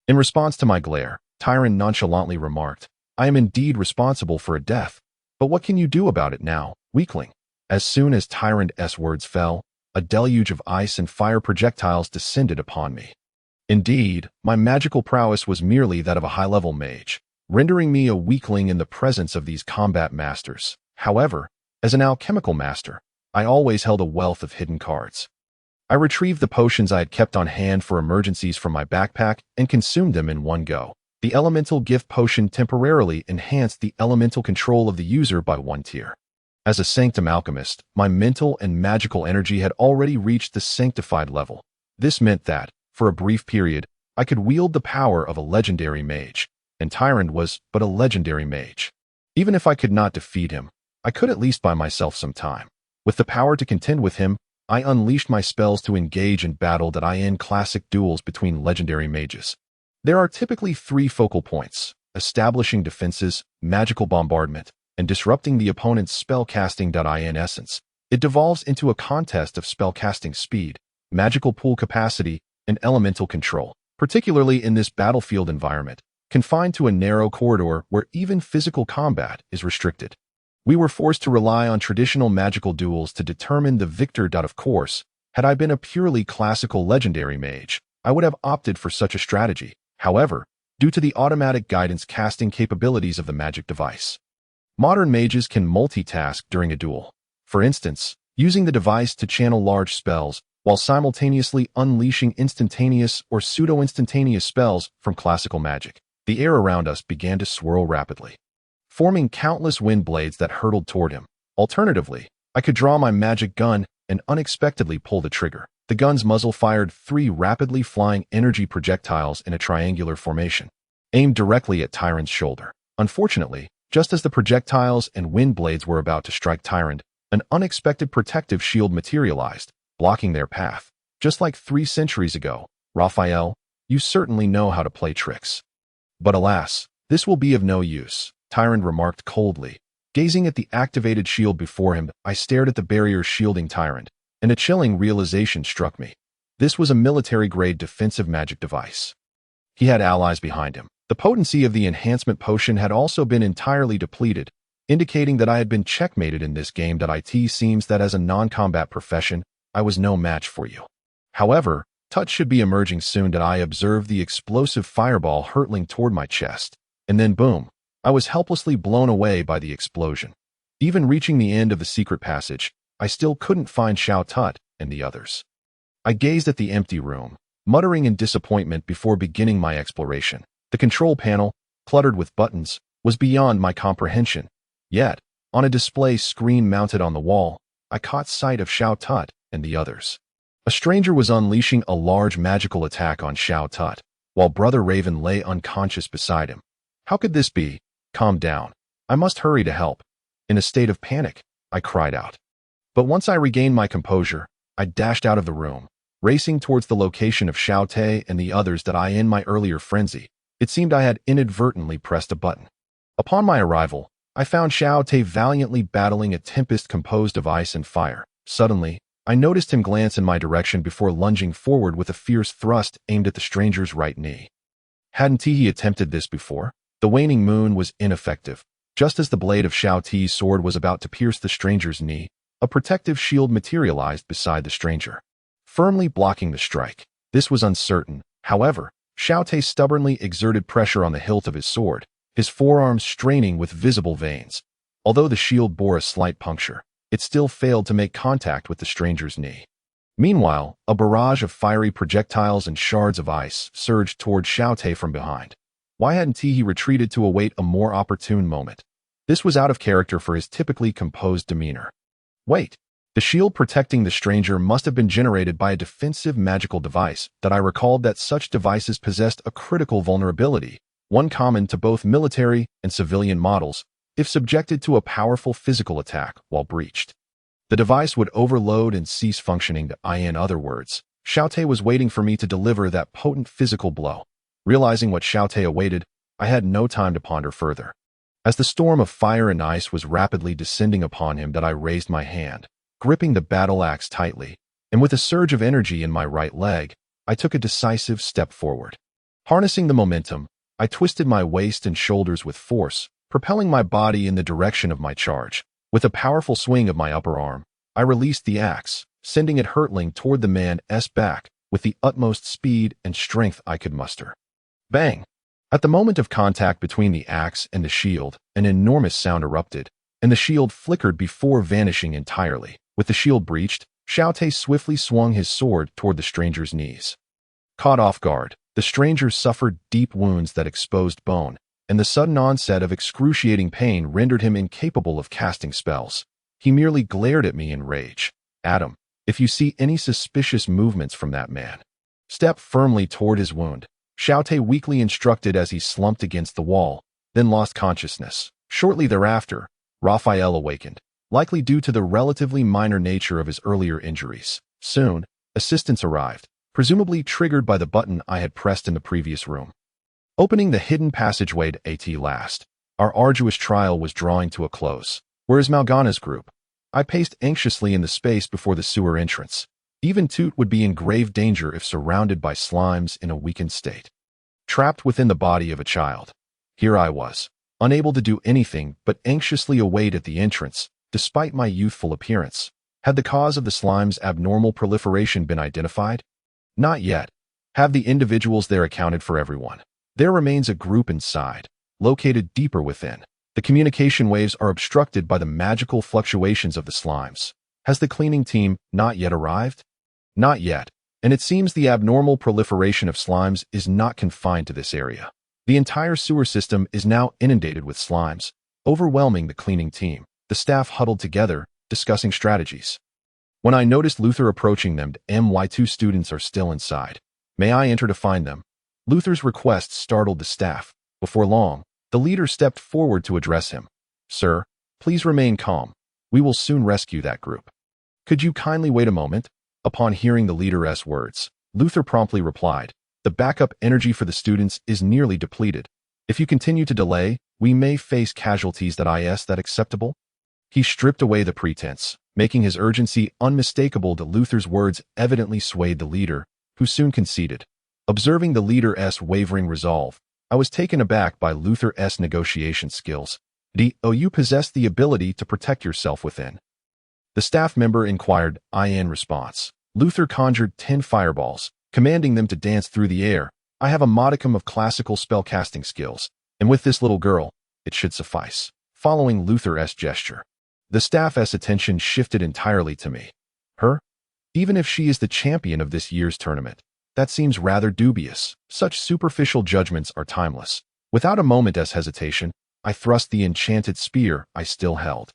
In response to my glare, Tyrant nonchalantly remarked, "I am indeed responsible for a death, but what can you do about it now, weakling?" As soon as Tyrant's words fell, a deluge of ice and fire projectiles descended upon me. Indeed, my magical prowess was merely that of a high-level mage, rendering me a weakling in the presence of these combat masters. However, as an alchemical master, I always held a wealth of hidden cards. I retrieved the potions I had kept on hand for emergencies from my backpack and consumed them in one go. The elemental gift potion temporarily enhanced the elemental control of the user by 1 tier. As a sanctum alchemist, my mental and magical energy had already reached the sanctified level. This meant that, for a brief period, I could wield the power of a legendary mage, and Tyrant was but a legendary mage. Even if I could not defeat him, I could at least buy myself some time. With the power to contend with him, I unleashed my spells to engage in battle that I in classic duels between legendary mages. There are typically 3 focal points: establishing defenses, magical bombardment, and disrupting the opponent's spellcasting. In essence, it devolves into a contest of spellcasting speed, magical pool capacity, and elemental control, particularly in this battlefield environment, confined to a narrow corridor where even physical combat is restricted. We were forced to rely on traditional magical duels to determine the victor. Of course, had I been a purely classical legendary mage, I would have opted for such a strategy. However, due to the automatic guidance casting capabilities of the magic device, modern mages can multitask during a duel. For instance, using the device to channel large spells while simultaneously unleashing instantaneous or pseudo-instantaneous spells from classical magic. The air around us began to swirl rapidly, forming countless wind blades that hurtled toward him. Alternatively, I could draw my magic gun and unexpectedly pull the trigger. The gun's muzzle fired 3 rapidly flying energy projectiles in a triangular formation, aimed directly at Tyrant's shoulder. Unfortunately, just as the projectiles and wind blades were about to strike Tyrant, an unexpected protective shield materialized, blocking their path. Just like 3 centuries ago, Raphael, you certainly know how to play tricks. But alas, this will be of no use, Tyrant remarked coldly. Gazing at the activated shield before him, I stared at the barrier shielding Tyrant, and a chilling realization struck me. This was a military-grade defensive magic device. He had allies behind him. The potency of the enhancement potion had also been entirely depleted, indicating that I had been checkmated in this game. It seems that as a non-combat profession, I was no match for you. However, touch should be emerging soon. I observed the explosive fireball hurtling toward my chest, and then boom, I was helplessly blown away by the explosion. Even reaching the end of the secret passage, I still couldn't find Xiao Tut and the others. I gazed at the empty room, muttering in disappointment before beginning my exploration. The control panel, cluttered with buttons, was beyond my comprehension. Yet, on a display screen mounted on the wall, I caught sight of Xiao Tut and the others. A stranger was unleashing a large magical attack on Xiao Tut, while Brother Raven lay unconscious beside him. How could this be? Calm down. I must hurry to help. In a state of panic, I cried out. But once I regained my composure, I dashed out of the room, racing towards the location of Xiao Te and the others. In my earlier frenzy, it seemed I had inadvertently pressed a button. Upon my arrival, I found Xiao Te valiantly battling a tempest composed of ice and fire. Suddenly, I noticed him glance in my direction before lunging forward with a fierce thrust aimed at the stranger's right knee. Hadn't he attempted this before? The waning moon was ineffective. Just as the blade of Xiao Te's sword was about to pierce the stranger's knee, a protective shield materialized beside the stranger, firmly blocking the strike. This was uncertain. However, Xiao Te stubbornly exerted pressure on the hilt of his sword, his forearms straining with visible veins. Although the shield bore a slight puncture, it still failed to make contact with the stranger's knee. Meanwhile, a barrage of fiery projectiles and shards of ice surged toward Xiao Te from behind. Why hadn't he retreated to await a more opportune moment? This was out of character for his typically composed demeanor. Wait, the shield protecting the stranger must have been generated by a defensive magical device. I recalled that such devices possessed a critical vulnerability, one common to both military and civilian models, if subjected to a powerful physical attack while breached. The device would overload and cease functioning. In other words, Xiao Te was waiting for me to deliver that potent physical blow. Realizing what Xiao Te awaited, I had no time to ponder further. As the storm of fire and ice was rapidly descending upon him, I raised my hand, gripping the battle axe tightly, and with a surge of energy in my right leg, I took a decisive step forward. Harnessing the momentum, I twisted my waist and shoulders with force, propelling my body in the direction of my charge. With a powerful swing of my upper arm, I released the axe, sending it hurtling toward the man's back with the utmost speed and strength I could muster. Bang! At the moment of contact between the axe and the shield, an enormous sound erupted, and the shield flickered before vanishing entirely. With the shield breached, Xiaote swiftly swung his sword toward the stranger's knees. Caught off guard, the stranger suffered deep wounds that exposed bone, and the sudden onset of excruciating pain rendered him incapable of casting spells. He merely glared at me in rage. Adam, if you see any suspicious movements from that man, step firmly toward his wound. Xiaote weakly instructed as he slumped against the wall, then lost consciousness. Shortly thereafter, Raphael awakened, likely due to the relatively minor nature of his earlier injuries. Soon, assistance arrived, presumably triggered by the button I had pressed in the previous room. Opening the hidden passageway to at last, our arduous trial was drawing to a close. Whereas Malgana's group? I paced anxiously in the space before the sewer entrance. Even Toot would be in grave danger if surrounded by slimes in a weakened state. Trapped within the body of a child. Here I was, unable to do anything but anxiously await at the entrance, despite my youthful appearance. Had the cause of the slime's abnormal proliferation been identified? Not yet. Have the individuals there accounted for everyone? There remains a group inside, located deeper within. The communication waves are obstructed by the magical fluctuations of the slimes. Has the cleaning team not yet arrived? Not yet, and it seems the abnormal proliferation of slimes is not confined to this area. The entire sewer system is now inundated with slimes, overwhelming the cleaning team. The staff huddled together, discussing strategies. When I noticed Luther approaching them, my two students are still inside. May I enter to find them? Luther's request startled the staff. Before long, the leader stepped forward to address him. Sir, please remain calm. We will soon rescue that group. Could you kindly wait a moment? Upon hearing the leader's words, Luther promptly replied, the backup energy for the students is nearly depleted. If you continue to delay, we may face casualties. Is that acceptable? He stripped away the pretense, making his urgency unmistakable. To Luther's words evidently swayed the leader, who soon conceded. Observing the leader's wavering resolve, I was taken aback by Luther's negotiation skills. You possess the ability to protect yourself within. The staff member inquired. In response, Luther conjured 10 fireballs, commanding them to dance through the air. I have a modicum of classical spellcasting skills, and with this little girl, it should suffice. Following Luther's gesture, the staff's attention shifted entirely to me. Her? Even if she is the champion of this year's tournament, that seems rather dubious. Such superficial judgments are timeless. Without a moment's hesitation, I thrust the enchanted spear I still held,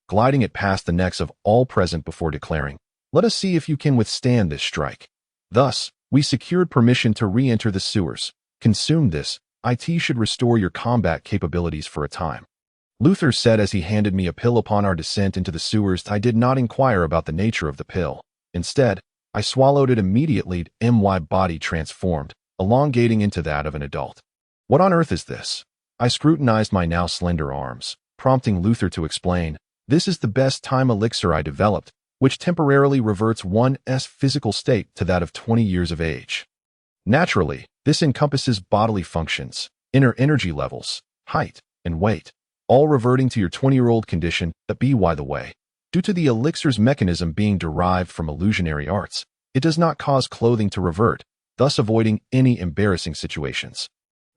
gliding it past the necks of all present before declaring, let us see if you can withstand this strike. Thus, we secured permission to re-enter the sewers. Consume this. It should restore your combat capabilities for a time. Luther said as he handed me a pill. Upon our descent into the sewers, I did not inquire about the nature of the pill. Instead, I swallowed it immediately. My body transformed, elongating into that of an adult. What on earth is this? I scrutinized my now slender arms, prompting Luther to explain. This is the best time elixir I developed, which temporarily reverts one's physical state to that of 20 years of age. Naturally, this encompasses bodily functions, inner energy levels, height, and weight, all reverting to your 20-year-old condition. By the way, due to the elixir's mechanism being derived from illusionary arts, it does not cause clothing to revert, thus avoiding any embarrassing situations.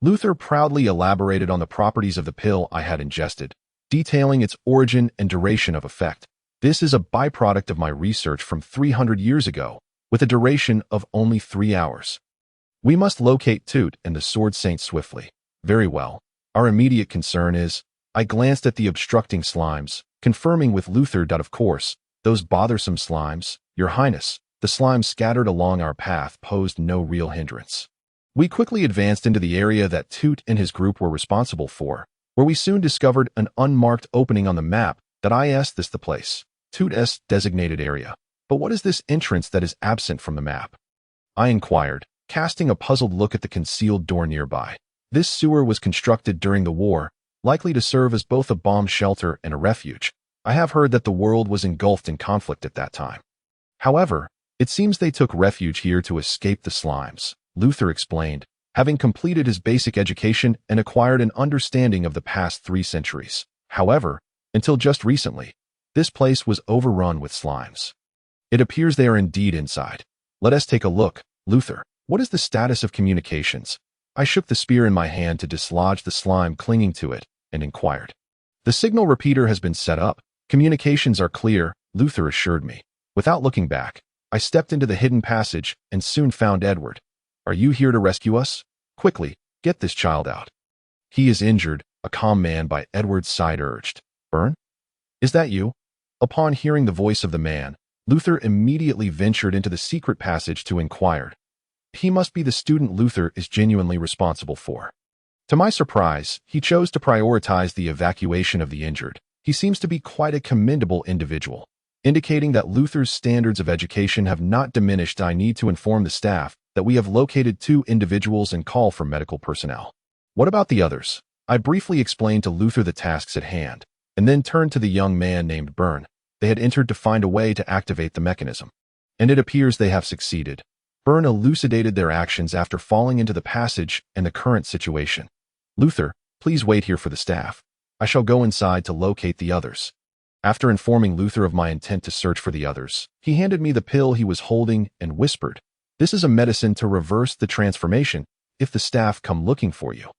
Luther proudly elaborated on the properties of the pill I had ingested, detailing its origin and duration of effect. This is a byproduct of my research from 300 years ago, with a duration of only 3 hours. We must locate Toot and the Sword Saint swiftly. Very well. Our immediate concern is, I glanced at the obstructing slimes, confirming with Luther that of course, those bothersome slimes, Your Highness, the slimes scattered along our path posed no real hindrance. We quickly advanced into the area that Toot and his group were responsible for, where we soon discovered an unmarked opening on the map. This the place. Toot's designated area. But what is this entrance that is absent from the map? I inquired, casting a puzzled look at the concealed door nearby. This sewer was constructed during the war, likely to serve as both a bomb shelter and a refuge. I have heard that the world was engulfed in conflict at that time. However, it seems they took refuge here to escape the slimes, Luther explained, having completed his basic education and acquired an understanding of the past 3 centuries. However, until just recently, This place was overrun with slimes. It appears they are indeed inside. Let us take a look. Luther, what is the status of communications? I shook the spear in my hand to dislodge the slime clinging to it and inquired. The signal repeater has been set up. Communications are clear, Luther assured me. Without looking back, I stepped into the hidden passage and soon found Edward. Are you here to rescue us? Quickly, get this child out. He is injured, a calm man by Edward's side urged. Byrne? Is that you? Upon hearing the voice of the man, Luther immediately ventured into the secret passage to inquire. He must be the student Luther is genuinely responsible for. To my surprise, he chose to prioritize the evacuation of the injured. He seems to be quite a commendable individual, indicating that Luther's standards of education have not diminished. I need to inform the staff that we have located 2 individuals and call for medical personnel. What about the others? I briefly explained to Luther the tasks at hand, and then turned to the young man named Byrne. They had entered to find a way to activate the mechanism, and it appears they have succeeded. Byrne elucidated their actions after falling into the passage and the current situation. Luther, please wait here for the staff. I shall go inside to locate the others. After informing Luther of my intent to search for the others, he handed me the pill he was holding and whispered, "This is a medicine to reverse the transformation if the staff come looking for you.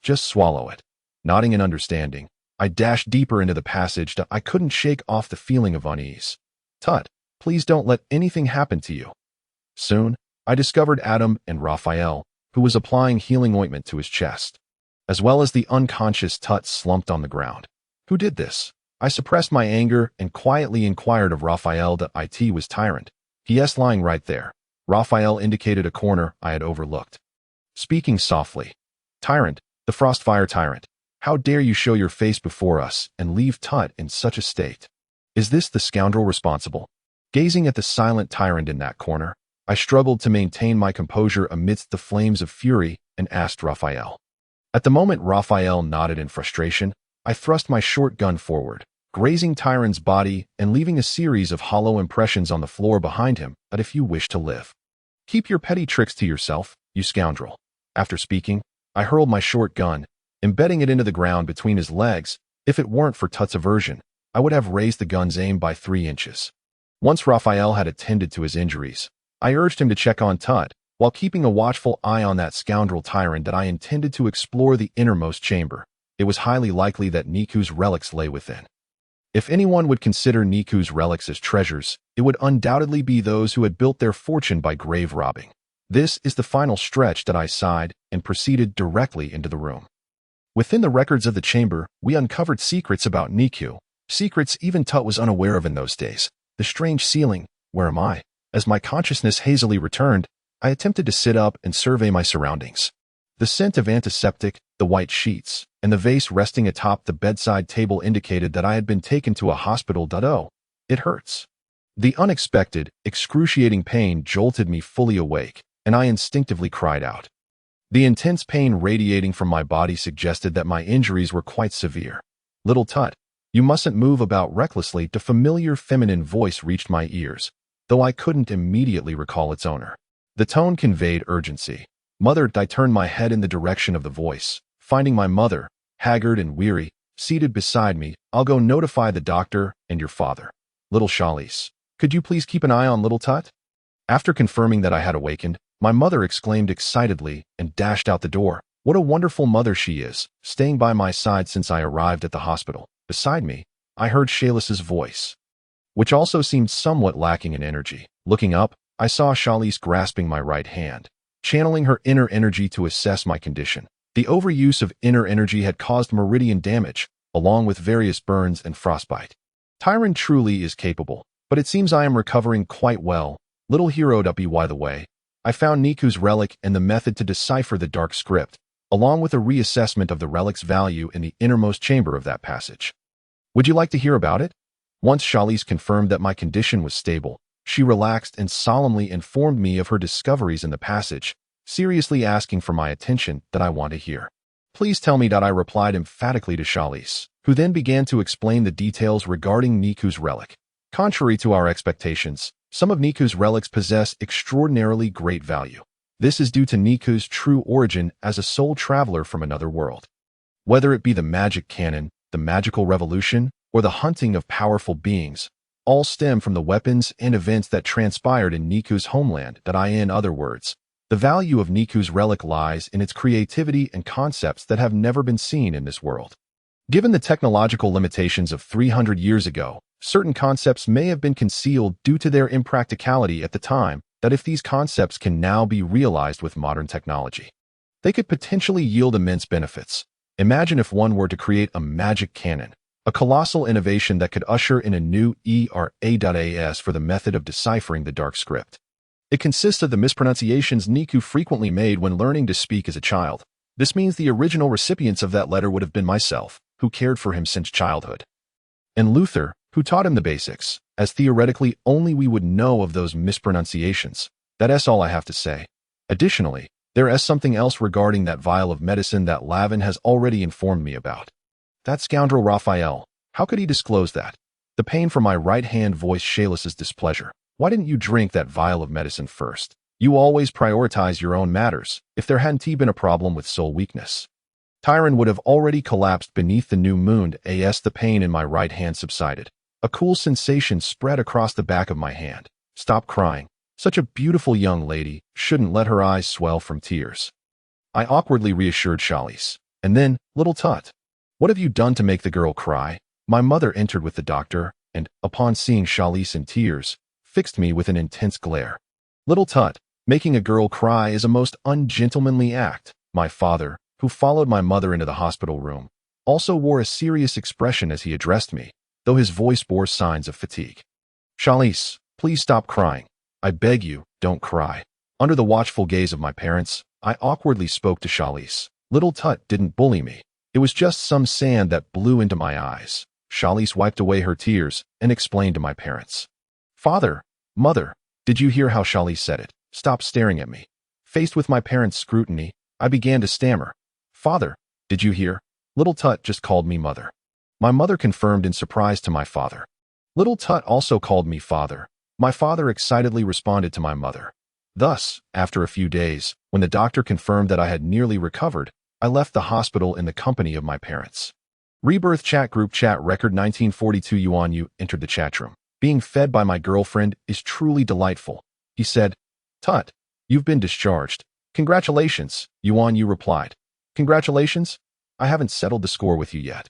Just swallow it." Nodding in understanding, I dashed deeper into the passage that I couldn't shake off the feeling of unease. Tut, please don't let anything happen to you. Soon, I discovered Adam and Raphael, who was applying healing ointment to his chest, as well as the unconscious Tut slumped on the ground. Who did this? I suppressed my anger and quietly inquired of Raphael that it was Tyrant. He lying right there. Raphael indicated a corner I had overlooked. Speaking softly, Tyrant, the Frostfire Tyrant, how dare you show your face before us and leave Tut in such a state? Is this the scoundrel responsible? Gazing at the silent tyrant in that corner, I struggled to maintain my composure amidst the flames of fury and asked Raphael. At the moment Raphael nodded in frustration, I thrust my short gun forward, grazing Tyrant's body and leaving a series of hollow impressions on the floor behind him that if you wish to live. Keep your petty tricks to yourself, you scoundrel. After speaking, I hurled my short gun, embedding it into the ground between his legs. If it weren't for Tut's aversion, I would have raised the gun's aim by 3 inches. Once Raphael had attended to his injuries, I urged him to check on Tut, while keeping a watchful eye on that scoundrel Tyrant that I intended to explore the innermost chamber. It was highly likely that Niku's relics lay within. If anyone would consider Niku's relics as treasures, it would undoubtedly be those who had built their fortune by grave robbing. This is the final stretch that I sighed and proceeded directly into the room. Within the records of the chamber, we uncovered secrets about Niku, secrets even Tut was unaware of in those days. The strange ceiling, where am I? As my consciousness hazily returned, I attempted to sit up and survey my surroundings. The scent of antiseptic, the white sheets, and the vase resting atop the bedside table indicated that I had been taken to a hospital. Oh, it hurts. The unexpected, excruciating pain jolted me fully awake, and I instinctively cried out. The intense pain radiating from my body suggested that my injuries were quite severe. Little Tut, you mustn't move about recklessly. The familiar feminine voice reached my ears, though I couldn't immediately recall its owner. The tone conveyed urgency. Mother, I turned my head in the direction of the voice, finding my mother, haggard and weary, seated beside me. I'll go notify the doctor and your father. Little Chalice, could you please keep an eye on little Tut? After confirming that I had awakened, my mother exclaimed excitedly and dashed out the door. What a wonderful mother she is, staying by my side since I arrived at the hospital. Beside me, I heard Chalice's voice, which also seemed somewhat lacking in energy. Looking up, I saw Chalice grasping my right hand, channeling her inner energy to assess my condition. The overuse of inner energy had caused meridian damage, along with various burns and frostbite. Tyrant truly is capable, but it seems I am recovering quite well. Little hero by the way, I found Niku's relic and the method to decipher the dark script, along with a reassessment of the relic's value in the innermost chamber of that passage. Would you like to hear about it? Once Chalice confirmed that my condition was stable, she relaxed and solemnly informed me of her discoveries in the passage, seriously asking for my attention that I want to hear. Please tell me that I replied emphatically to Chalice, who then began to explain the details regarding Niku's relic. Contrary to our expectations, some of Niku's relics possess extraordinarily great value. This is due to Niku's true origin as a soul traveler from another world. Whether it be the magic canon, the magical revolution, or the hunting of powerful beings, all stem from the weapons and events that transpired in Niku's homeland. In other words, the value of Niku's relic lies in its creativity and concepts that have never been seen in this world. Given the technological limitations of 300 years ago, certain concepts may have been concealed due to their impracticality at the time. That if these concepts can now be realized with modern technology, they could potentially yield immense benefits. Imagine if one were to create a magic cannon, a colossal innovation that could usher in a new era for the method of deciphering the dark script. It consists of the mispronunciations Niku frequently made when learning to speak as a child. This means the original recipients of that letter would have been myself, who cared for him since childhood, and Luther, who taught him the basics, as theoretically only we would know of those mispronunciations. That's all I have to say. Additionally, there is something else regarding that vial of medicine that Lavin has already informed me about. That scoundrel Raphael, how could he disclose that? The pain from my right hand voiced Shalis's displeasure. Why didn't you drink that vial of medicine first? You always prioritize your own matters. If there hadn't been a problem with soul weakness, Tyron would have already collapsed beneath the new moon. The pain in my right hand subsided. A cool sensation spread across the back of my hand. Stop crying. Such a beautiful young lady shouldn't let her eyes swell from tears. I awkwardly reassured Shalis. And then, little Tut, what have you done to make the girl cry? My mother entered with the doctor, and, upon seeing Shalis in tears, fixed me with an intense glare. Little Tut, making a girl cry is a most ungentlemanly act. My father, who followed my mother into the hospital room, also wore a serious expression as he addressed me, though his voice bore signs of fatigue. Shalis, please stop crying. I beg you, don't cry. Under the watchful gaze of my parents, I awkwardly spoke to Shalis. Little Tut didn't bully me. It was just some sand that blew into my eyes. Shalis wiped away her tears and explained to my parents. Father, mother, did you hear how Shalis said it? Stop staring at me. Faced with my parents' scrutiny, I began to stammer. Father, did you hear? Little Tut just called me mother. My mother confirmed in surprise to my father. Little Tut also called me father. My father excitedly responded to my mother. Thus, after a few days, when the doctor confirmed that I had nearly recovered, I left the hospital in the company of my parents. Rebirth Chat Group Chat Record 1942 Yuan Yu entered the chat room. Being fed by my girlfriend is truly delightful. He said, Tut, you've been discharged. Congratulations, Yuan Yu replied. Congratulations? I haven't settled the score with you yet.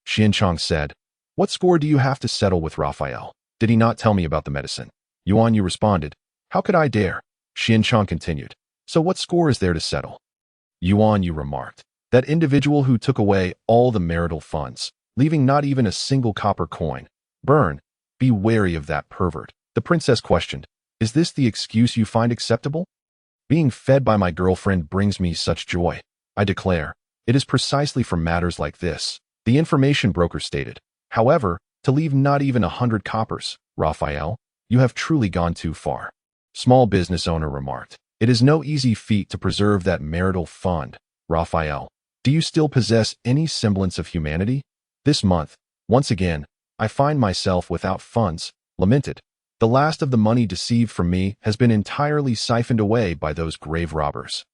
Xian Chong said, What score do you have to settle with Raphael? Did he not tell me about the medicine? Yuan Yu responded, How could I dare? Xian Chong continued, So what score is there to settle? Yuan Yu remarked, That individual who took away all the marital funds, leaving not even a single copper coin. Burn. Be wary of that pervert. The princess questioned, Is this the excuse you find acceptable? Being fed by my girlfriend brings me such joy. I declare, it is precisely for matters like this, the information broker stated. However, to leave not even 100 coppers, Raphael, you have truly gone too far. Small business owner remarked, It is no easy feat to preserve that marital fund. Raphael, do you still possess any semblance of humanity? This month, once again, I find myself without funds, lamented. The last of the money deceived from me has been entirely siphoned away by those grave robbers.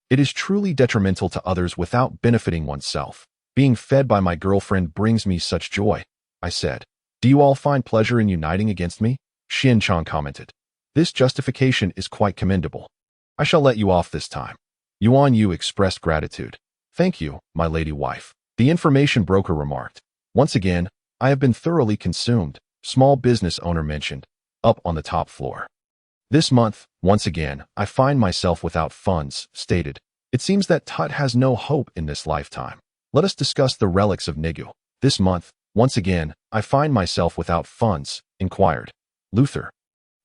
It is truly detrimental to others without benefiting oneself. Being fed by my girlfriend brings me such joy. I said, Do you all find pleasure in uniting against me? Xian Chong commented. This justification is quite commendable. I shall let you off this time. Yuan Yu expressed gratitude. Thank you, my lady wife. The information broker remarked. Once again, I have been thoroughly consumed, small business owner mentioned, up on the top floor. This month, once again, I find myself without funds, stated. It seems that Tut has no hope in this lifetime. Let us discuss the relics of Nigu. This month, once again, I find myself without funds, inquired. Luther.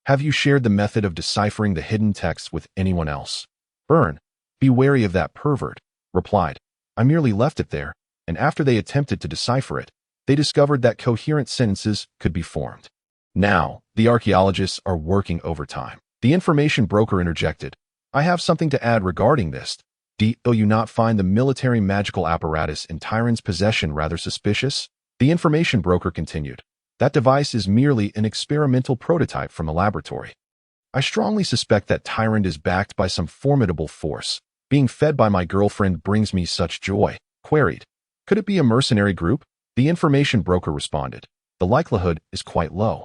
Have you shared the method of deciphering the hidden texts with anyone else? Burn. Be wary of that pervert, replied. I merely left it there, and after they attempted to decipher it, they discovered that coherent sentences could be formed. Now, the archaeologists are working overtime. The information broker interjected. I have something to add regarding this. Do you not find the military magical apparatus in Tyron's possession rather suspicious? The information broker continued. That device is merely an experimental prototype from a laboratory. I strongly suspect that Tyron is backed by some formidable force. Being fed by my girlfriend brings me such joy, queried. Could it be a mercenary group? The information broker responded. The likelihood is quite low.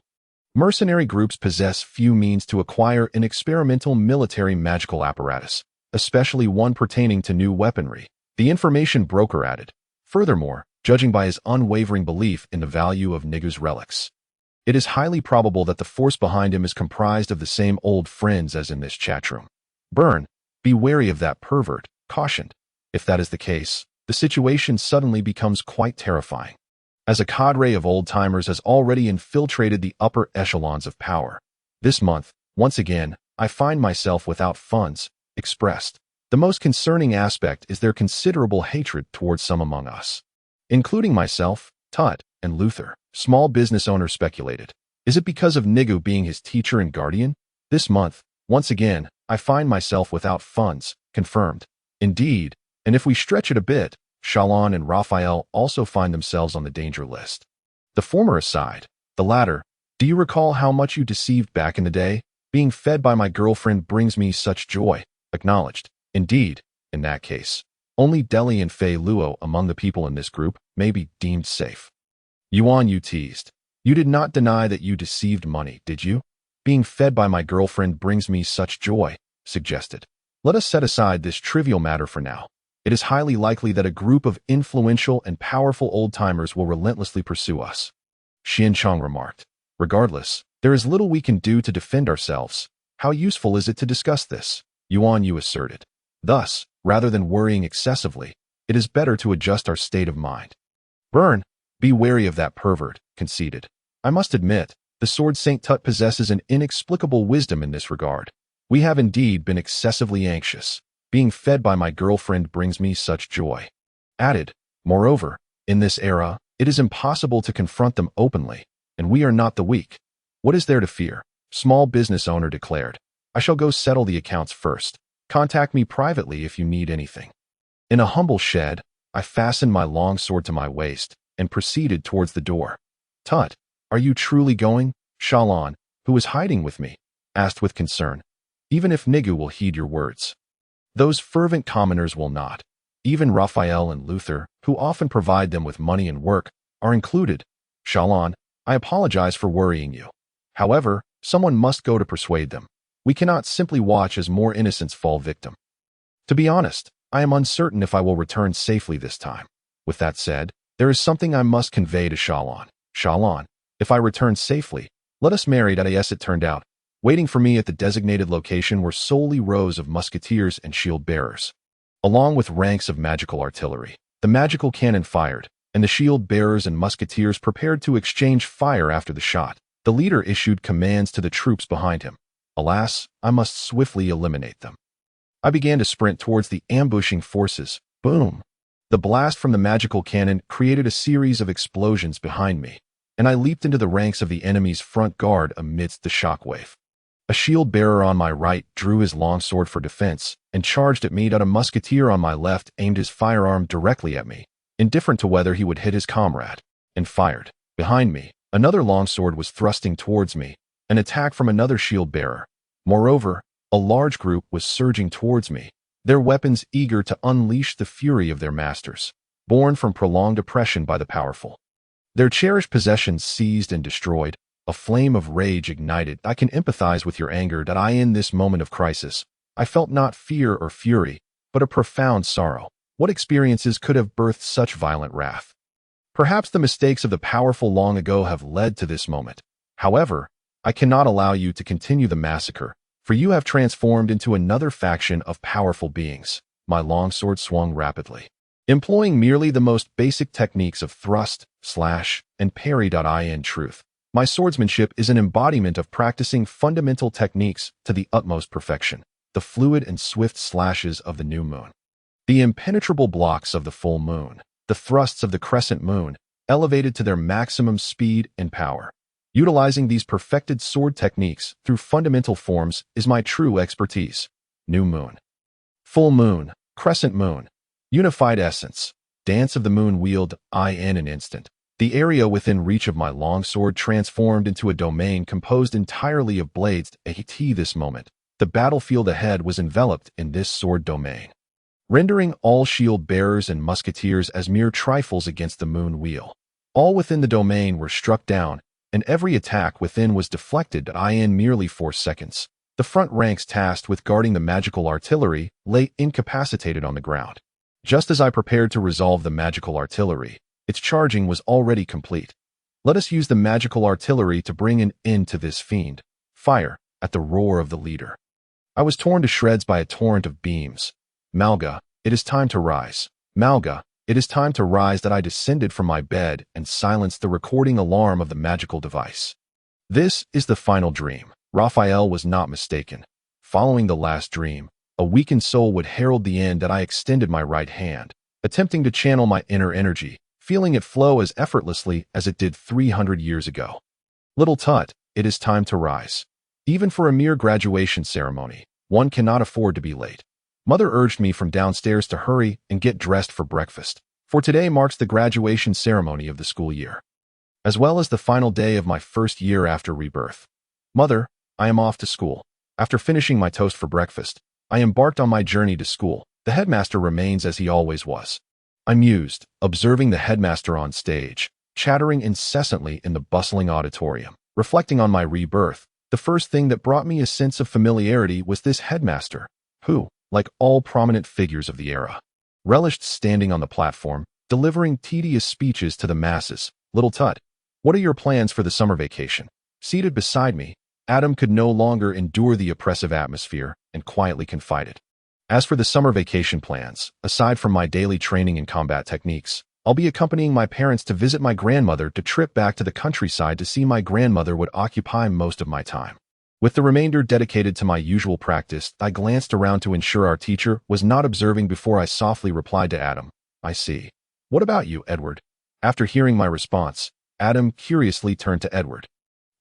Mercenary groups possess few means to acquire an experimental military magical apparatus, especially one pertaining to new weaponry. The information broker added. Furthermore, judging by his unwavering belief in the value of Nigu's relics, it is highly probable that the force behind him is comprised of the same old friends as in this chatroom. Burn, be wary of that pervert, cautioned. If that is the case, the situation suddenly becomes quite terrifying, as a cadre of old-timers has already infiltrated the upper echelons of power. This month, once again, I find myself without funds, expressed. The most concerning aspect is their considerable hatred towards some among us, including myself, Tut, and Luther. Small business owner speculated. Is it because of Nigu being his teacher and guardian? This month, once again, I find myself without funds, confirmed. Indeed, and if we stretch it a bit, Shalon and Raphael also find themselves on the danger list. The former aside, the latter, do you recall how much you deceived back in the day? Being fed by my girlfriend brings me such joy, acknowledged. Indeed, in that case, only Deli and Fei Luo among the people in this group may be deemed safe. Yuan, you teased. You did not deny that you deceived money, did you? Being fed by my girlfriend brings me such joy, suggested. Let us set aside this trivial matter for now. It is highly likely that a group of influential and powerful old-timers will relentlessly pursue us. Xian Chong remarked. Regardless, there is little we can do to defend ourselves. How useful is it to discuss this? Yuan Yu asserted. Thus, rather than worrying excessively, it is better to adjust our state of mind. Burn, be wary of that pervert, conceded. I must admit, the Sword Saint Tut possesses an inexplicable wisdom in this regard. We have indeed been excessively anxious. Being fed by my girlfriend brings me such joy. Added, moreover, in this era, it is impossible to confront them openly, and we are not the weak. What is there to fear? Small business owner declared. I shall go settle the accounts first. Contact me privately if you need anything. In a humble shed, I fastened my long sword to my waist and proceeded towards the door. Tut, are you truly going? Shalon, who was hiding with me, asked with concern. Even if Nigu will heed your words. Those fervent commoners will not. Even Raphael and Luther, who often provide them with money and work, are included. Shalon, I apologize for worrying you. However, someone must go to persuade them. We cannot simply watch as more innocents fall victim. To be honest, I am uncertain if I will return safely this time. With that said, there is something I must convey to Shalon. Shalon, if I return safely, let us marry. As it turned out, waiting for me at the designated location were solely rows of musketeers and shield bearers, along with ranks of magical artillery. The magical cannon fired, and the shield bearers and musketeers prepared to exchange fire after the shot. The leader issued commands to the troops behind him. Alas, I must swiftly eliminate them. I began to sprint towards the ambushing forces. Boom! The blast from the magical cannon created a series of explosions behind me, and I leaped into the ranks of the enemy's front guard amidst the shockwave. A shield bearer on my right drew his longsword for defense and charged at me. A musketeer on my left aimed his firearm directly at me, indifferent to whether he would hit his comrade, and fired. Behind me, another longsword was thrusting towards me, an attack from another shield bearer. Moreover, a large group was surging towards me, their weapons eager to unleash the fury of their masters, born from prolonged oppression by the powerful. Their cherished possessions seized and destroyed, a flame of rage ignited. I can empathize with your anger. In this moment of crisis, I felt not fear or fury, but a profound sorrow. What experiences could have birthed such violent wrath? Perhaps the mistakes of the powerful long ago have led to this moment. However, I cannot allow you to continue the massacre, for you have transformed into another faction of powerful beings. My longsword swung rapidly, employing merely the most basic techniques of thrust, slash, and parry. In truth, my swordsmanship is an embodiment of practicing fundamental techniques to the utmost perfection. The fluid and swift slashes of the new moon, the impenetrable blocks of the full moon, the thrusts of the crescent moon, elevated to their maximum speed and power. Utilizing these perfected sword techniques through fundamental forms is my true expertise. New moon, full moon, crescent moon, unified essence, dance of the moon wheeled. In an instant, the area within reach of my longsword transformed into a domain composed entirely of blades. This moment, the battlefield ahead was enveloped in this sword domain, rendering all shield bearers and musketeers as mere trifles against the moon wheel. All within the domain were struck down, and every attack within was deflected in merely 4 seconds. The front ranks tasked with guarding the magical artillery lay incapacitated on the ground. Just as I prepared to resolve the magical artillery, its charging was already complete. Let us use the magical artillery to bring an end to this fiend. Fire, at the roar of the leader. I was torn to shreds by a torrent of beams. Malga, it is time to rise. Malga, it is time to rise. That I descended from my bed and silenced the recording alarm of the magical device. This is the final dream. Raphael was not mistaken. Following the last dream, a weakened soul would herald the end. That I extended my right hand, attempting to channel my inner energy, feeling it flow as effortlessly as it did 300 years ago. Little Tut, it is time to rise. Even for a mere graduation ceremony, one cannot afford to be late. Mother urged me from downstairs to hurry and get dressed for breakfast, for today marks the graduation ceremony of the school year, as well as the final day of my first year after rebirth. Mother, I am off to school. After finishing my toast for breakfast, I embarked on my journey to school. The headmaster remains as he always was. I mused, observing the headmaster on stage, chattering incessantly in the bustling auditorium. Reflecting on my rebirth, the first thing that brought me a sense of familiarity was this headmaster, who, like all prominent figures of the era, relished standing on the platform, delivering tedious speeches to the masses. Little Tut, what are your plans for the summer vacation? Seated beside me, Adam could no longer endure the oppressive atmosphere and quietly confided. As for the summer vacation plans, aside from my daily training in combat techniques, I'll be accompanying my parents to visit my grandmother. To trip back to the countryside to see my grandmother would occupy most of my time, with the remainder dedicated to my usual practice. I glanced around to ensure our teacher was not observing before I softly replied to Adam, I see. What about you, Edward? After hearing my response, Adam curiously turned to Edward.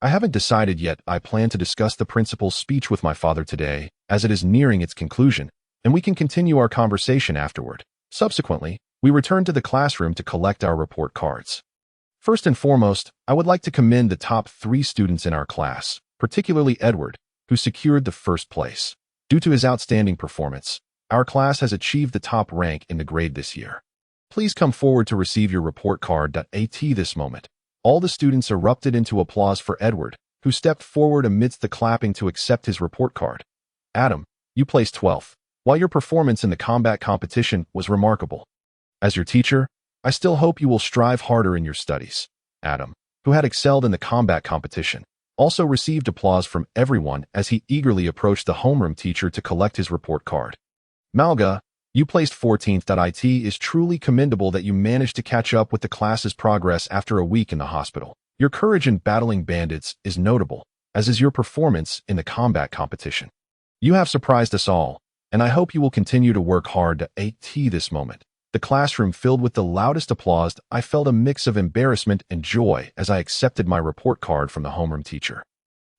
I haven't decided yet. I plan to discuss the principal's speech with my father today, as it is nearing its conclusion, and we can continue our conversation afterward. Subsequently, we returned to the classroom to collect our report cards. First and foremost, I would like to commend the top 3 students in our class, particularly Edward, who secured the first place. Due to his outstanding performance, our class has achieved the top rank in the grade this year. Please come forward to receive your report card. At this moment, all the students erupted into applause for Edward, who stepped forward amidst the clapping to accept his report card. Adam, you placed 12th, while your performance in the combat competition was remarkable. As your teacher, I still hope you will strive harder in your studies. Adam, who had excelled in the combat competition, also received applause from everyone as he eagerly approached the homeroom teacher to collect his report card. Malga, you placed 14th. It is truly commendable that you managed to catch up with the class's progress after a week in the hospital. Your courage in battling bandits is notable, as is your performance in the combat competition. You have surprised us all, and I hope you will continue to work hard. This moment, the classroom filled with the loudest applause. I felt a mix of embarrassment and joy as I accepted my report card from the homeroom teacher.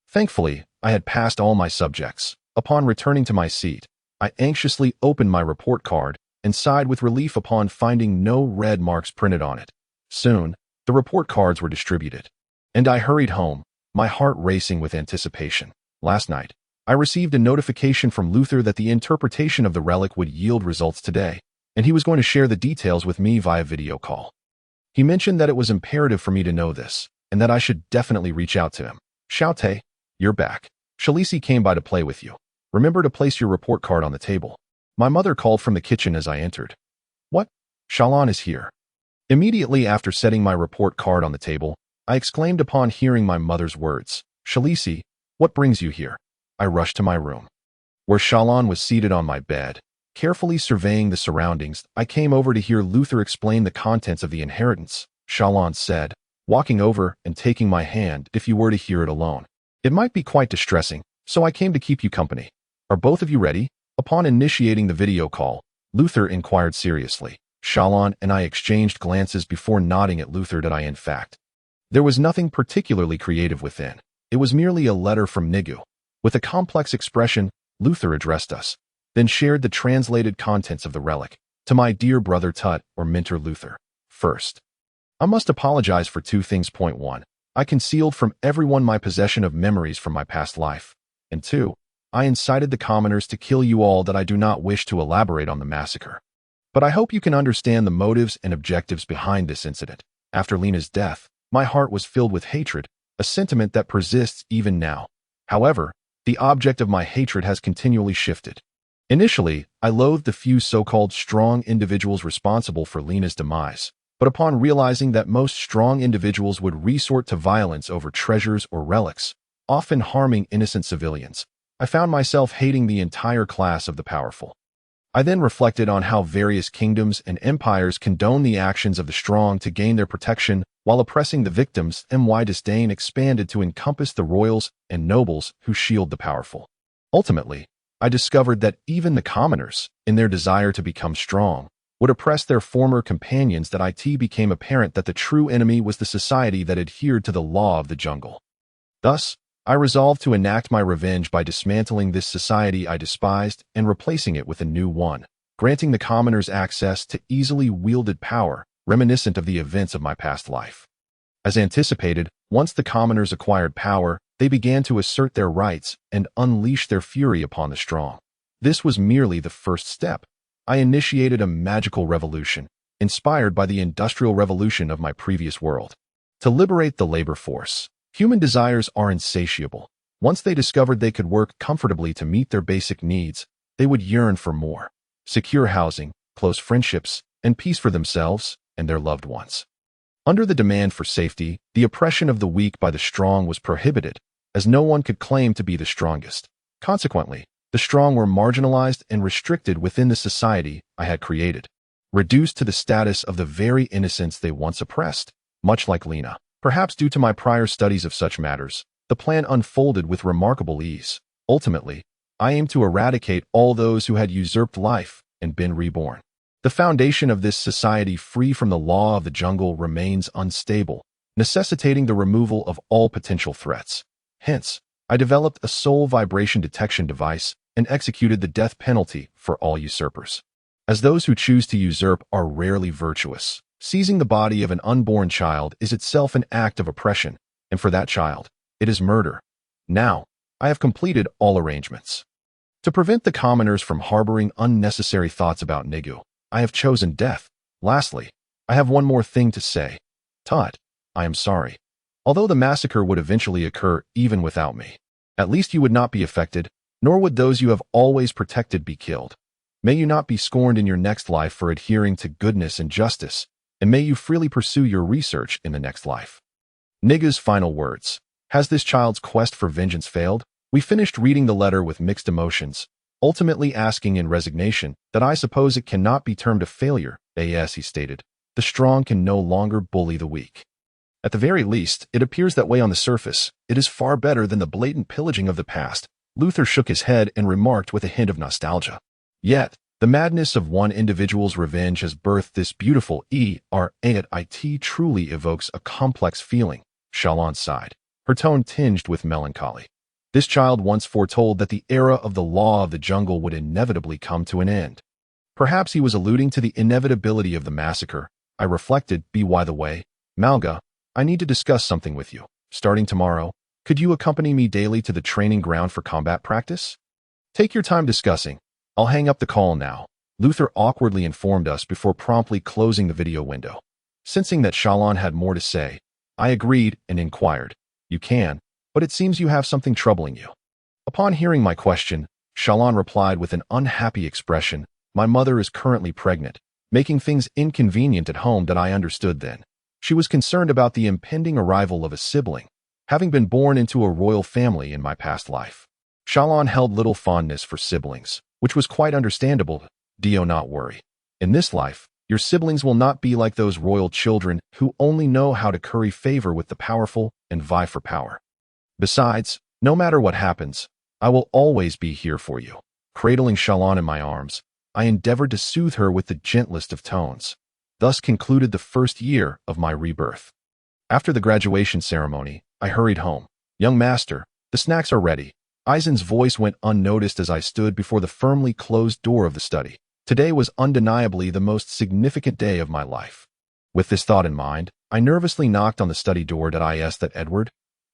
Thankfully, I had passed all my subjects. Upon returning to my seat, I anxiously opened my report card and sighed with relief upon finding no red marks printed on it. Soon, the report cards were distributed, and I hurried home, my heart racing with anticipation. Last night, I received a notification from Luther that the interpretation of the relic would yield results today, and he was going to share the details with me via video call. He mentioned that it was imperative for me to know this, and that I should definitely reach out to him. Shoute, you're back. Shalisi came by to play with you. Remember to place your report card on the table. My mother called from the kitchen as I entered. What? Shalon is here. Immediately after setting my report card on the table, I exclaimed upon hearing my mother's words. Shalisi, what brings you here? I rushed to my room, where Shalon was seated on my bed. Carefully surveying the surroundings, I came over to hear Luther explain the contents of the inheritance. Shalon said, walking over and taking my hand. If you were to hear it alone, it might be quite distressing, so I came to keep you company. Are both of you ready? Upon initiating the video call, Luther inquired seriously. Shalon and I exchanged glances before nodding at Luther. In fact, there was nothing particularly creative within. It was merely a letter from Nigu. With a complex expression, Luther addressed us, then shared the translated contents of the relic. To my dear brother Tut, or Mentor Luther. First, I must apologize for 2 things. Point 1, I concealed from everyone my possession of memories from my past life. And 2, I incited the commoners to kill you all. I do not wish to elaborate on the massacre, but I hope you can understand the motives and objectives behind this incident. After Lena's death, my heart was filled with hatred, a sentiment that persists even now. However, the object of my hatred has continually shifted. Initially, I loathed the few so-called strong individuals responsible for Lena's demise, but upon realizing that most strong individuals would resort to violence over treasures or relics, often harming innocent civilians, I found myself hating the entire class of the powerful. I then reflected on how various kingdoms and empires condone the actions of the strong to gain their protection while oppressing the victims, and why disdain expanded to encompass the royals and nobles who shield the powerful. Ultimately, I discovered that even the commoners, in their desire to become strong, would oppress their former companions. That it became apparent that the true enemy was the society that adhered to the law of the jungle. Thus, I resolved to enact my revenge by dismantling this society I despised and replacing it with a new one, granting the commoners access to easily wielded power, reminiscent of the events of my past life. As anticipated, once the commoners acquired power, they began to assert their rights and unleash their fury upon the strong. This was merely the first step. I initiated a magical revolution, inspired by the Industrial Revolution of my previous world. To liberate the labor force, human desires are insatiable. Once they discovered they could work comfortably to meet their basic needs, they would yearn for more: secure housing, close friendships, and peace for themselves and their loved ones. Under the demand for safety, the oppression of the weak by the strong was prohibited, as no one could claim to be the strongest. Consequently, the strong were marginalized and restricted within the society I had created, reduced to the status of the very innocents they once oppressed. Much like Lena, perhaps due to my prior studies of such matters, the plan unfolded with remarkable ease. Ultimately, I aimed to eradicate all those who had usurped life and been reborn. The foundation of this society free from the law of the jungle remains unstable, necessitating the removal of all potential threats. Hence, I developed a soul vibration detection device and executed the death penalty for all usurpers. As those who choose to usurp are rarely virtuous, seizing the body of an unborn child is itself an act of oppression, and for that child, it is murder. Now, I have completed all arrangements. To prevent the commoners from harboring unnecessary thoughts about Nigu, I have chosen death. Lastly, I have one more thing to say. Tut, I am sorry. Although the massacre would eventually occur even without me, at least you would not be affected, nor would those you have always protected be killed. May you not be scorned in your next life for adhering to goodness and justice, and may you freely pursue your research in the next life. Nigu's final words. Has this child's quest for vengeance failed? We finished reading the letter with mixed emotions, ultimately asking in resignation that I suppose it cannot be termed a failure. As he stated, the strong can no longer bully the weak. At the very least, it appears that way on the surface. It is far better than the blatant pillaging of the past. Luther shook his head and remarked with a hint of nostalgia. Yet, the madness of one individual's revenge has birthed this beautiful it truly evokes a complex feeling. Shalon sighed, her tone tinged with melancholy. This child once foretold that the era of the law of the jungle would inevitably come to an end. Perhaps he was alluding to the inevitability of the massacre. I reflected, by the way, Malga, I need to discuss something with you. Starting tomorrow, could you accompany me daily to the training ground for combat practice? Take your time discussing. I'll hang up the call now. Luther awkwardly informed us before promptly closing the video window. Sensing that Shalon had more to say, I agreed and inquired. You can, but it seems you have something troubling you. Upon hearing my question, Shalon replied with an unhappy expression. My mother is currently pregnant, making things inconvenient at home. That I understood then. She was concerned about the impending arrival of a sibling, having been born into a royal family in my past life. Shalon held little fondness for siblings, which was quite understandable. Do not worry. In this life, your siblings will not be like those royal children who only know how to curry favor with the powerful and vie for power. Besides, no matter what happens, I will always be here for you. Cradling Shalon in my arms, I endeavored to soothe her with the gentlest of tones. Thus concluded the first year of my rebirth. After the graduation ceremony, I hurried home. Young master, the snacks are ready. Aizen's voice went unnoticed as I stood before the firmly closed door of the study. Today was undeniably the most significant day of my life. With this thought in mind, I nervously knocked on the study door. That Edward?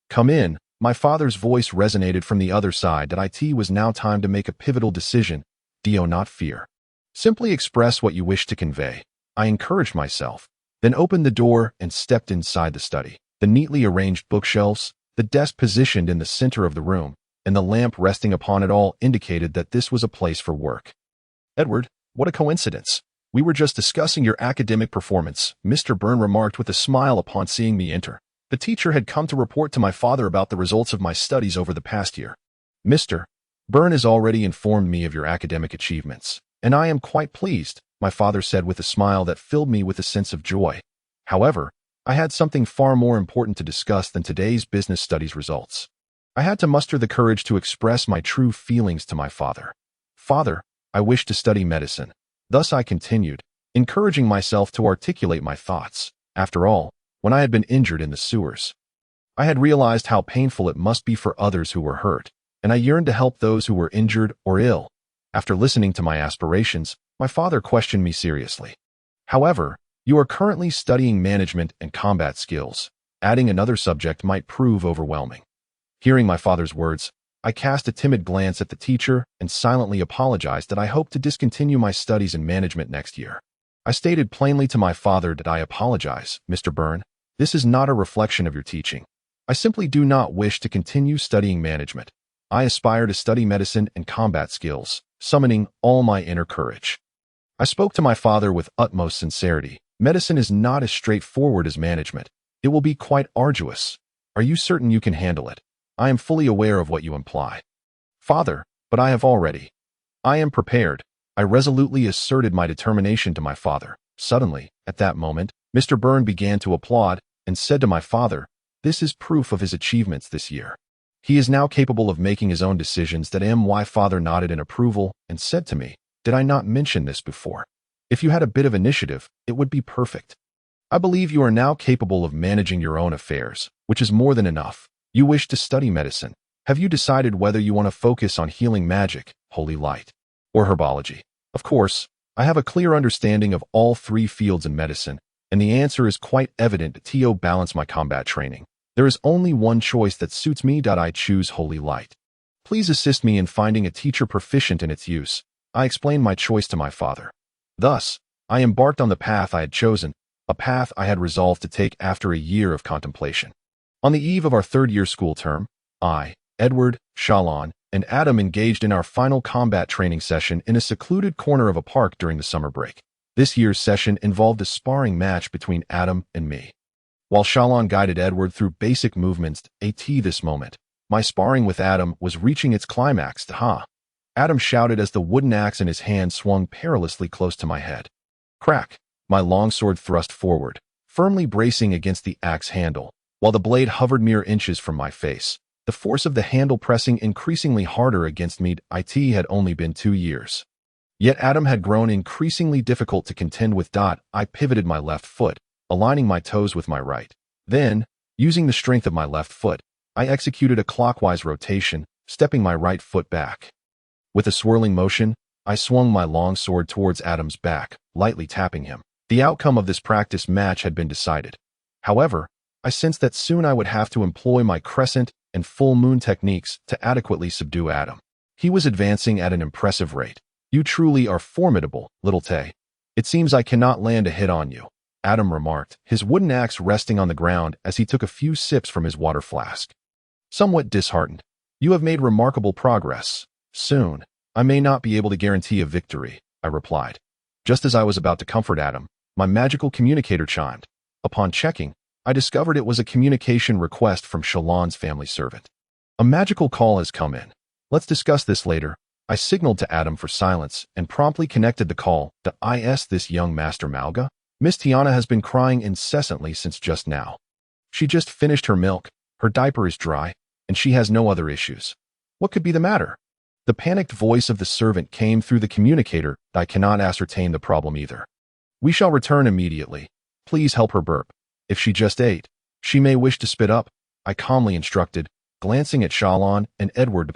Come in. My father's voice resonated from the other side. It was now time to make a pivotal decision. Do not fear. Simply express what you wish to convey. I encouraged myself, then opened the door and stepped inside the study. The neatly arranged bookshelves, the desk positioned in the center of the room, and the lamp resting upon it all indicated that this was a place for work. "Edward, what a coincidence. We were just discussing your academic performance," Mr. Byrne remarked with a smile upon seeing me enter. The teacher had come to report to my father about the results of my studies over the past year. "Mr. Byrne has already informed me of your academic achievements, and I am quite pleased," my father said with a smile that filled me with a sense of joy. However, I had something far more important to discuss than today's business studies results. I had to muster the courage to express my true feelings to my father. "Father, I wish to study medicine." Thus I continued, encouraging myself to articulate my thoughts. After all, when I had been injured in the sewers, I had realized how painful it must be for others who were hurt, and I yearned to help those who were injured or ill. After listening to my aspirations, my father questioned me seriously. "However, you are currently studying management and combat skills. Adding another subject might prove overwhelming." Hearing my father's words, I cast a timid glance at the teacher and silently apologized that I hoped to discontinue my studies in management next year. I stated plainly to my father that I apologize, Mr. Byrne. This is not a reflection of your teaching. I simply do not wish to continue studying management. I aspire to study medicine and combat skills, summoning all my inner courage. I spoke to my father with utmost sincerity. Medicine is not as straightforward as management. It will be quite arduous. Are you certain you can handle it? I am fully aware of what you imply. Father, but I have already. I am prepared. I resolutely asserted my determination to my father. Suddenly, at that moment, Mr. Byrne began to applaud and said to my father, "This is proof of his achievements this year. He is now capable of making his own decisions." My father nodded in approval and said to me, "Did I not mention this before? If you had a bit of initiative, it would be perfect. I believe you are now capable of managing your own affairs, which is more than enough. You wish to study medicine. Have you decided whether you want to focus on healing magic, holy light, or herbology?" Of course, I have a clear understanding of all three fields in medicine, and the answer is quite evident to balance my combat training. There is only one choice that suits me. I choose holy light. Please assist me in finding a teacher proficient in its use. I explained my choice to my father. Thus, I embarked on the path I had chosen, a path I had resolved to take after a year of contemplation. On the eve of our third-year school term, I, Edward, Shalon, and Adam engaged in our final combat training session in a secluded corner of a park during the summer break. This year's session involved a sparring match between Adam and me. While Shalon guided Edward through basic movements, this moment, my sparring with Adam was reaching its climax. Adam shouted as the wooden axe in his hand swung perilously close to my head. Crack! My longsword thrust forward, firmly bracing against the axe handle, while the blade hovered mere inches from my face, the force of the handle pressing increasingly harder against me. It had only been 2 years. Yet Adam had grown increasingly difficult to contend with. I pivoted my left foot, aligning my toes with my right. Then, using the strength of my left foot, I executed a clockwise rotation, stepping my right foot back. With a swirling motion, I swung my long sword towards Adam's back, lightly tapping him. The outcome of this practice match had been decided. However, I sensed that soon I would have to employ my crescent and full moon techniques to adequately subdue Adam. He was advancing at an impressive rate. "You truly are formidable, little Tay. It seems I cannot land a hit on you," Adam remarked, his wooden axe resting on the ground as he took a few sips from his water flask. Somewhat disheartened, "You have made remarkable progress. Soon, I may not be able to guarantee a victory," I replied. Just as I was about to comfort Adam, my magical communicator chimed. Upon checking, I discovered it was a communication request from Shalon's family servant. "A magical call has come in. Let's discuss this later." I signaled to Adam for silence and promptly connected the call. This young Master Malga? Miss Tiana has been crying incessantly since just now. She just finished her milk, her diaper is dry, and she has no other issues. What could be the matter? The panicked voice of the servant came through the communicator. I cannot ascertain the problem either. "We shall return immediately. Please help her burp. If she just ate, she may wish to spit up," I calmly instructed, glancing at Shalon and Edward.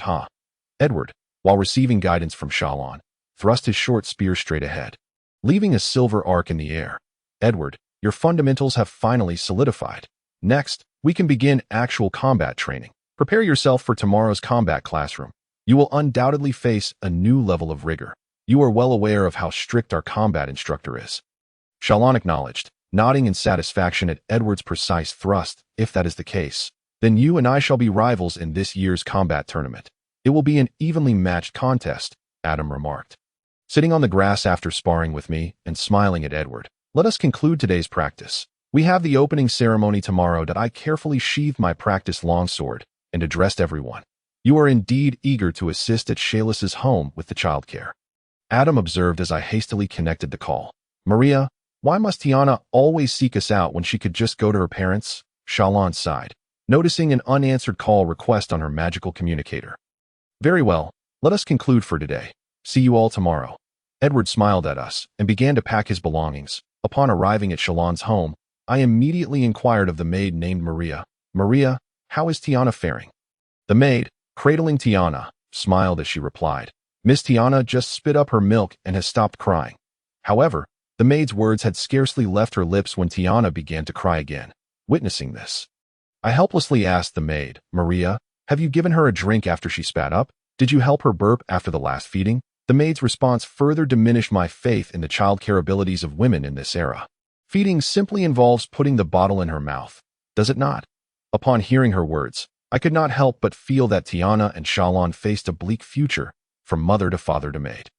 Edward, while receiving guidance from Shalon, thrust his short spear straight ahead, leaving a silver arc in the air. "Edward, your fundamentals have finally solidified. Next, we can begin actual combat training. Prepare yourself for tomorrow's combat classroom. You will undoubtedly face a new level of rigor. You are well aware of how strict our combat instructor is." Shalon acknowledged, nodding in satisfaction at Edward's precise thrust. If that is the case, then you and I shall be rivals in this year's combat tournament. It will be an evenly matched contest, Adam remarked, sitting on the grass after sparring with me and smiling at Edward. Let us conclude today's practice. We have the opening ceremony tomorrow. That I carefully sheathed my practice longsword and addressed everyone. You are indeed eager to assist at Shalis's home with the childcare, Adam observed as I hastily connected the call. Maria, why must Tiana always seek us out when she could just go to her parents? Shalon sighed, noticing an unanswered call request on her magical communicator. Very well, let us conclude for today. See you all tomorrow. Edward smiled at us and began to pack his belongings. Upon arriving at Shalon's home, I immediately inquired of the maid named Maria. Maria, how is Tiana faring? The maid, cradling Tiana, smiled as she replied. Miss Tiana just spit up her milk and has stopped crying. However, the maid's words had scarcely left her lips when Tiana began to cry again. Witnessing this, I helplessly asked the maid, Maria, have you given her a drink after she spat up? Did you help her burp after the last feeding? The maid's response further diminished my faith in the childcare abilities of women in this era. Feeding simply involves putting the bottle in her mouth, does it not? Upon hearing her words, I could not help but feel that Tiana and Shalon faced a bleak future, from mother to father to maid.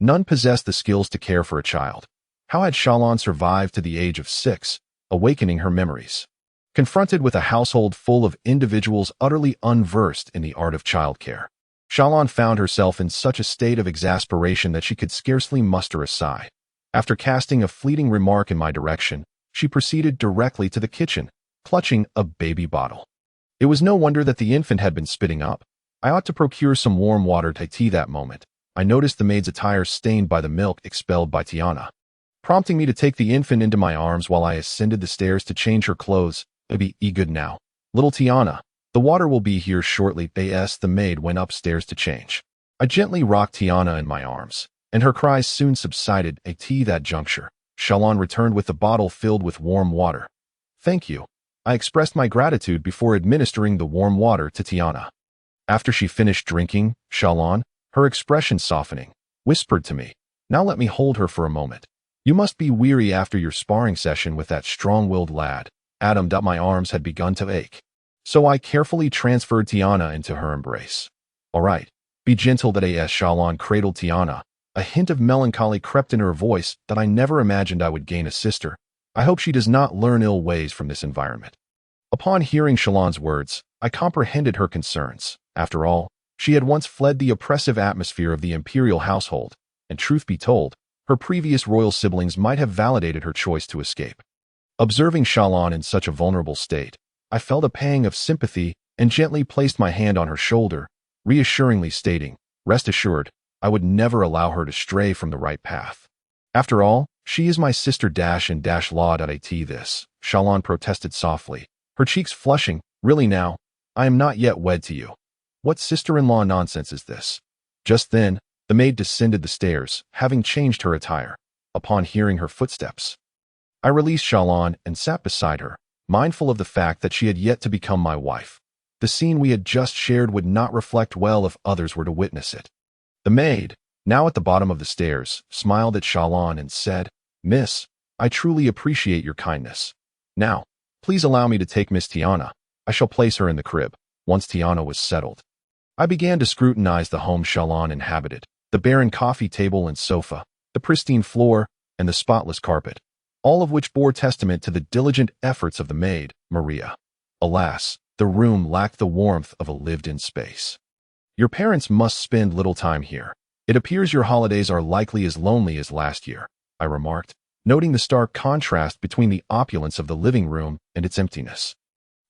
None possessed the skills to care for a child. How had Shalon survived to the age of 6, awakening her memories? Confronted with a household full of individuals utterly unversed in the art of childcare, Shalon found herself in such a state of exasperation that she could scarcely muster a sigh. After casting a fleeting remark in my direction, she proceeded directly to the kitchen, clutching a baby bottle. It was no wonder that the infant had been spitting up. I ought to procure some warm water to tea that moment. I noticed the maid's attire stained by the milk expelled by Tiana, prompting me to take the infant into my arms while I ascended the stairs to change her clothes. Be good now, little Tiana. The water will be here shortly. The maid went upstairs to change. I gently rocked Tiana in my arms, and her cries soon subsided. At that juncture, Shalon returned with the bottle filled with warm water. Thank you. I expressed my gratitude before administering the warm water to Tiana. After she finished drinking, Shalon, her expression softening, whispered to me, now let me hold her for a moment. You must be weary after your sparring session with that strong-willed lad. Adam. My arms had begun to ache, so I carefully transferred Tiana into her embrace. All right, be gentle. As Shalon cradled Tiana, a hint of melancholy crept in her voice that I never imagined I would gain a sister. I hope she does not learn ill ways from this environment. Upon hearing Shalon's words, I comprehended her concerns. After all, she had once fled the oppressive atmosphere of the imperial household, and truth be told, her previous royal siblings might have validated her choice to escape. Observing Shalon in such a vulnerable state, I felt a pang of sympathy and gently placed my hand on her shoulder, reassuringly stating, rest assured, I would never allow her to stray from the right path. After all, she is my sister law. This, Shalon protested softly, her cheeks flushing. Really now, I am not yet wed to you. What sister-in-law nonsense is this? Just then, the maid descended the stairs, having changed her attire. Upon hearing her footsteps, I released Shalon and sat beside her, mindful of the fact that she had yet to become my wife. The scene we had just shared would not reflect well if others were to witness it. The maid, now at the bottom of the stairs, smiled at Shalon and said, Miss, I truly appreciate your kindness. Now, please allow me to take Miss Tiana. I shall place her in the crib. Once Tiana was settled, I began to scrutinize the home Shalon inhabited, the barren coffee table and sofa, the pristine floor, and the spotless carpet, all of which bore testament to the diligent efforts of the maid, Maria. Alas, the room lacked the warmth of a lived-in space. Your parents must spend little time here. It appears your holidays are likely as lonely as last year, I remarked, noting the stark contrast between the opulence of the living room and its emptiness.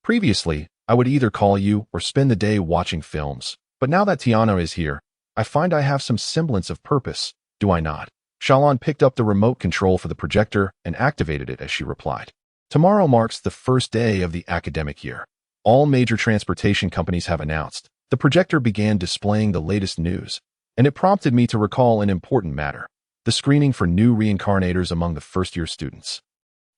Previously, I would either call you or spend the day watching films, but now that Tiana is here, I find I have some semblance of purpose, do I not? Shalon picked up the remote control for the projector and activated it as she replied. Tomorrow marks the first day of the academic year. All major transportation companies have announced. The projector began displaying the latest news, and it prompted me to recall an important matter: the screening for new reincarnators among the first-year students.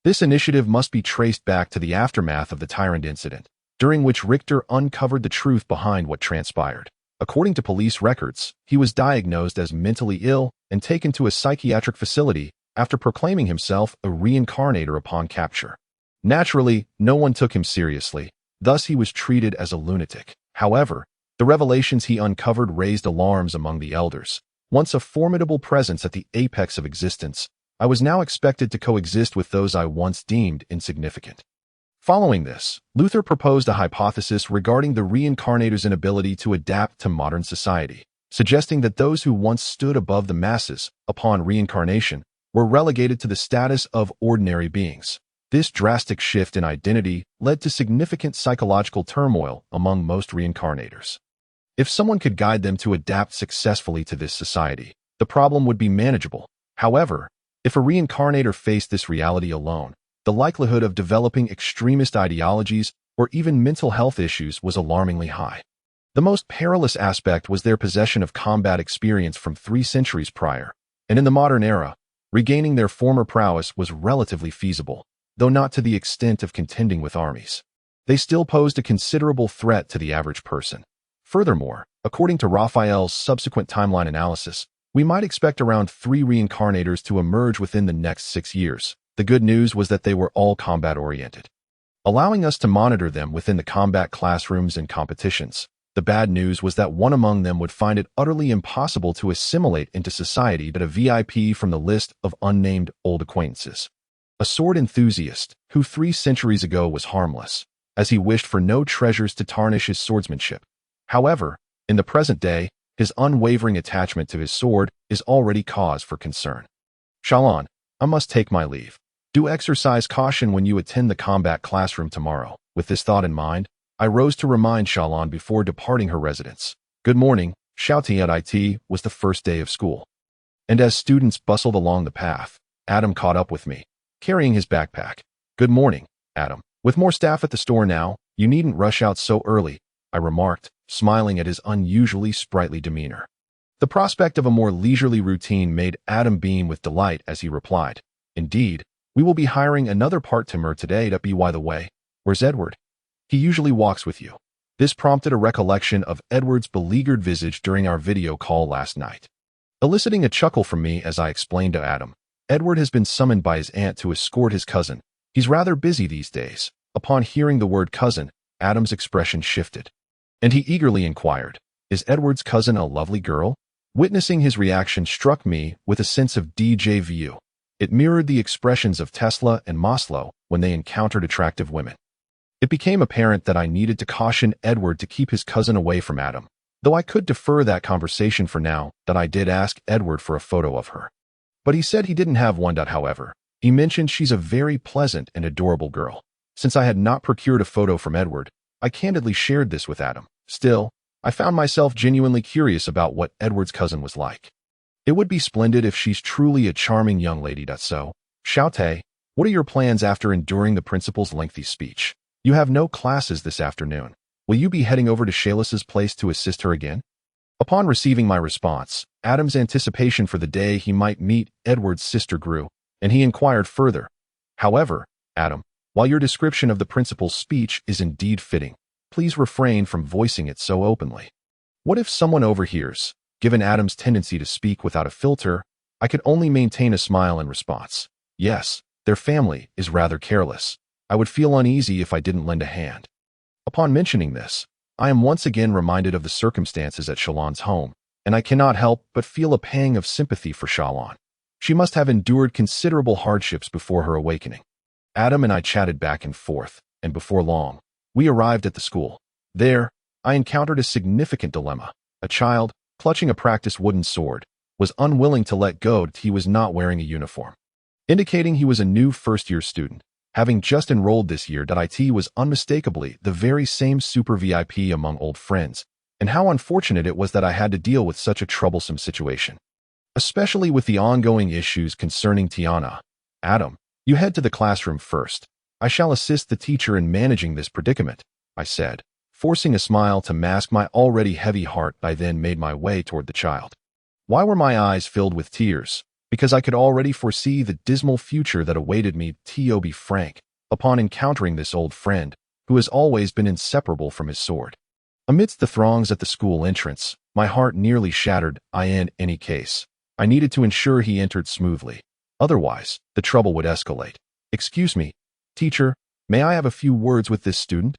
This initiative must be traced back to the aftermath of the Tyrant incident, during which Richter uncovered the truth behind what transpired. According to police records, he was diagnosed as mentally ill and taken to a psychiatric facility after proclaiming himself a reincarnator upon capture. Naturally, no one took him seriously, thus he was treated as a lunatic. However, the revelations he uncovered raised alarms among the elders. Once a formidable presence at the apex of existence, I was now expected to coexist with those I once deemed insignificant. Following this, Luther proposed a hypothesis regarding the reincarnator's inability to adapt to modern society, suggesting that those who once stood above the masses, upon reincarnation, were relegated to the status of ordinary beings. This drastic shift in identity led to significant psychological turmoil among most reincarnators. If someone could guide them to adapt successfully to this society, the problem would be manageable. However, if a reincarnator faced this reality alone, the likelihood of developing extremist ideologies or even mental health issues was alarmingly high. The most perilous aspect was their possession of combat experience from 3 centuries prior, and in the modern era, regaining their former prowess was relatively feasible, though not to the extent of contending with armies. They still posed a considerable threat to the average person. Furthermore, according to Raphael's subsequent timeline analysis, we might expect around 3 reincarnators to emerge within the next 6 years. The good news was that they were all combat-oriented, allowing us to monitor them within the combat classrooms and competitions. The bad news was that one among them would find it utterly impossible to assimilate into society but a VIP from the list of unnamed old acquaintances. A sword enthusiast, who 3 centuries ago was harmless, as he wished for no treasures to tarnish his swordsmanship. However, in the present day, his unwavering attachment to his sword is already cause for concern. Shalon, I must take my leave. Do exercise caution when you attend the combat classroom tomorrow. With this thought in mind, I rose to remind Shalon before departing her residence. Good morning. Shouting at IT was the first day of school. And as students bustled along the path, Adam caught up with me, carrying his backpack. Good morning, Adam. With more staff at the store now, you needn't rush out so early, I remarked, smiling at his unusually sprightly demeanor. The prospect of a more leisurely routine made Adam beam with delight as he replied, Indeed, we will be hiring another part-timer today. By the way, where's Edward? He usually walks with you. This prompted a recollection of Edward's beleaguered visage during our video call last night, eliciting a chuckle from me as I explained to Adam. Edward has been summoned by his aunt to escort his cousin. He's rather busy these days. Upon hearing the word cousin, Adam's expression shifted, and he eagerly inquired, Is Edward's cousin a lovely girl? Witnessing his reaction struck me with a sense of déjà vu. It mirrored the expressions of Tesla and Maslow when they encountered attractive women. It became apparent that I needed to caution Edward to keep his cousin away from Adam, though I could defer that conversation for now. That I did ask Edward for a photo of her, but he said he didn't have one. However, he mentioned she's a very pleasant and adorable girl. Since I had not procured a photo from Edward, I candidly shared this with Adam. Still, I found myself genuinely curious about what Edward's cousin was like. It would be splendid if she's truly a charming young lady. So, Xiaote, what are your plans after enduring the principal's lengthy speech? You have no classes this afternoon. Will you be heading over to Shayla's place to assist her again? Upon receiving my response, Adam's anticipation for the day he might meet Edward's sister grew, and he inquired further. However, Adam, while your description of the principal's speech is indeed fitting, please refrain from voicing it so openly. What if someone overhears? Given Adam's tendency to speak without a filter, I could only maintain a smile in response. Yes, their family is rather careless. I would feel uneasy if I didn't lend a hand. Upon mentioning this, I am once again reminded of the circumstances at Shalon's home, and I cannot help but feel a pang of sympathy for Shalon. She must have endured considerable hardships before her awakening. Adam and I chatted back and forth, and before long, we arrived at the school. There, I encountered a significant dilemma. A child, clutching a practice wooden sword, was unwilling to let go that he was not wearing a uniform, indicating he was a new first-year student. Having just enrolled this year, IT was unmistakably the very same super VIP among old friends, and how unfortunate it was that I had to deal with such a troublesome situation, especially with the ongoing issues concerning Tiana. Adam, you head to the classroom first. I shall assist the teacher in managing this predicament, I said, forcing a smile to mask my already heavy heart. I then made my way toward the child. Why were my eyes filled with tears? Because I could already foresee the dismal future that awaited me. To be frank, upon encountering this old friend, who has always been inseparable from his sword. Amidst the throngs at the school entrance, my heart nearly shattered. In any case, I needed to ensure he entered smoothly. Otherwise, the trouble would escalate. "Excuse me, teacher, may I have a few words with this student?"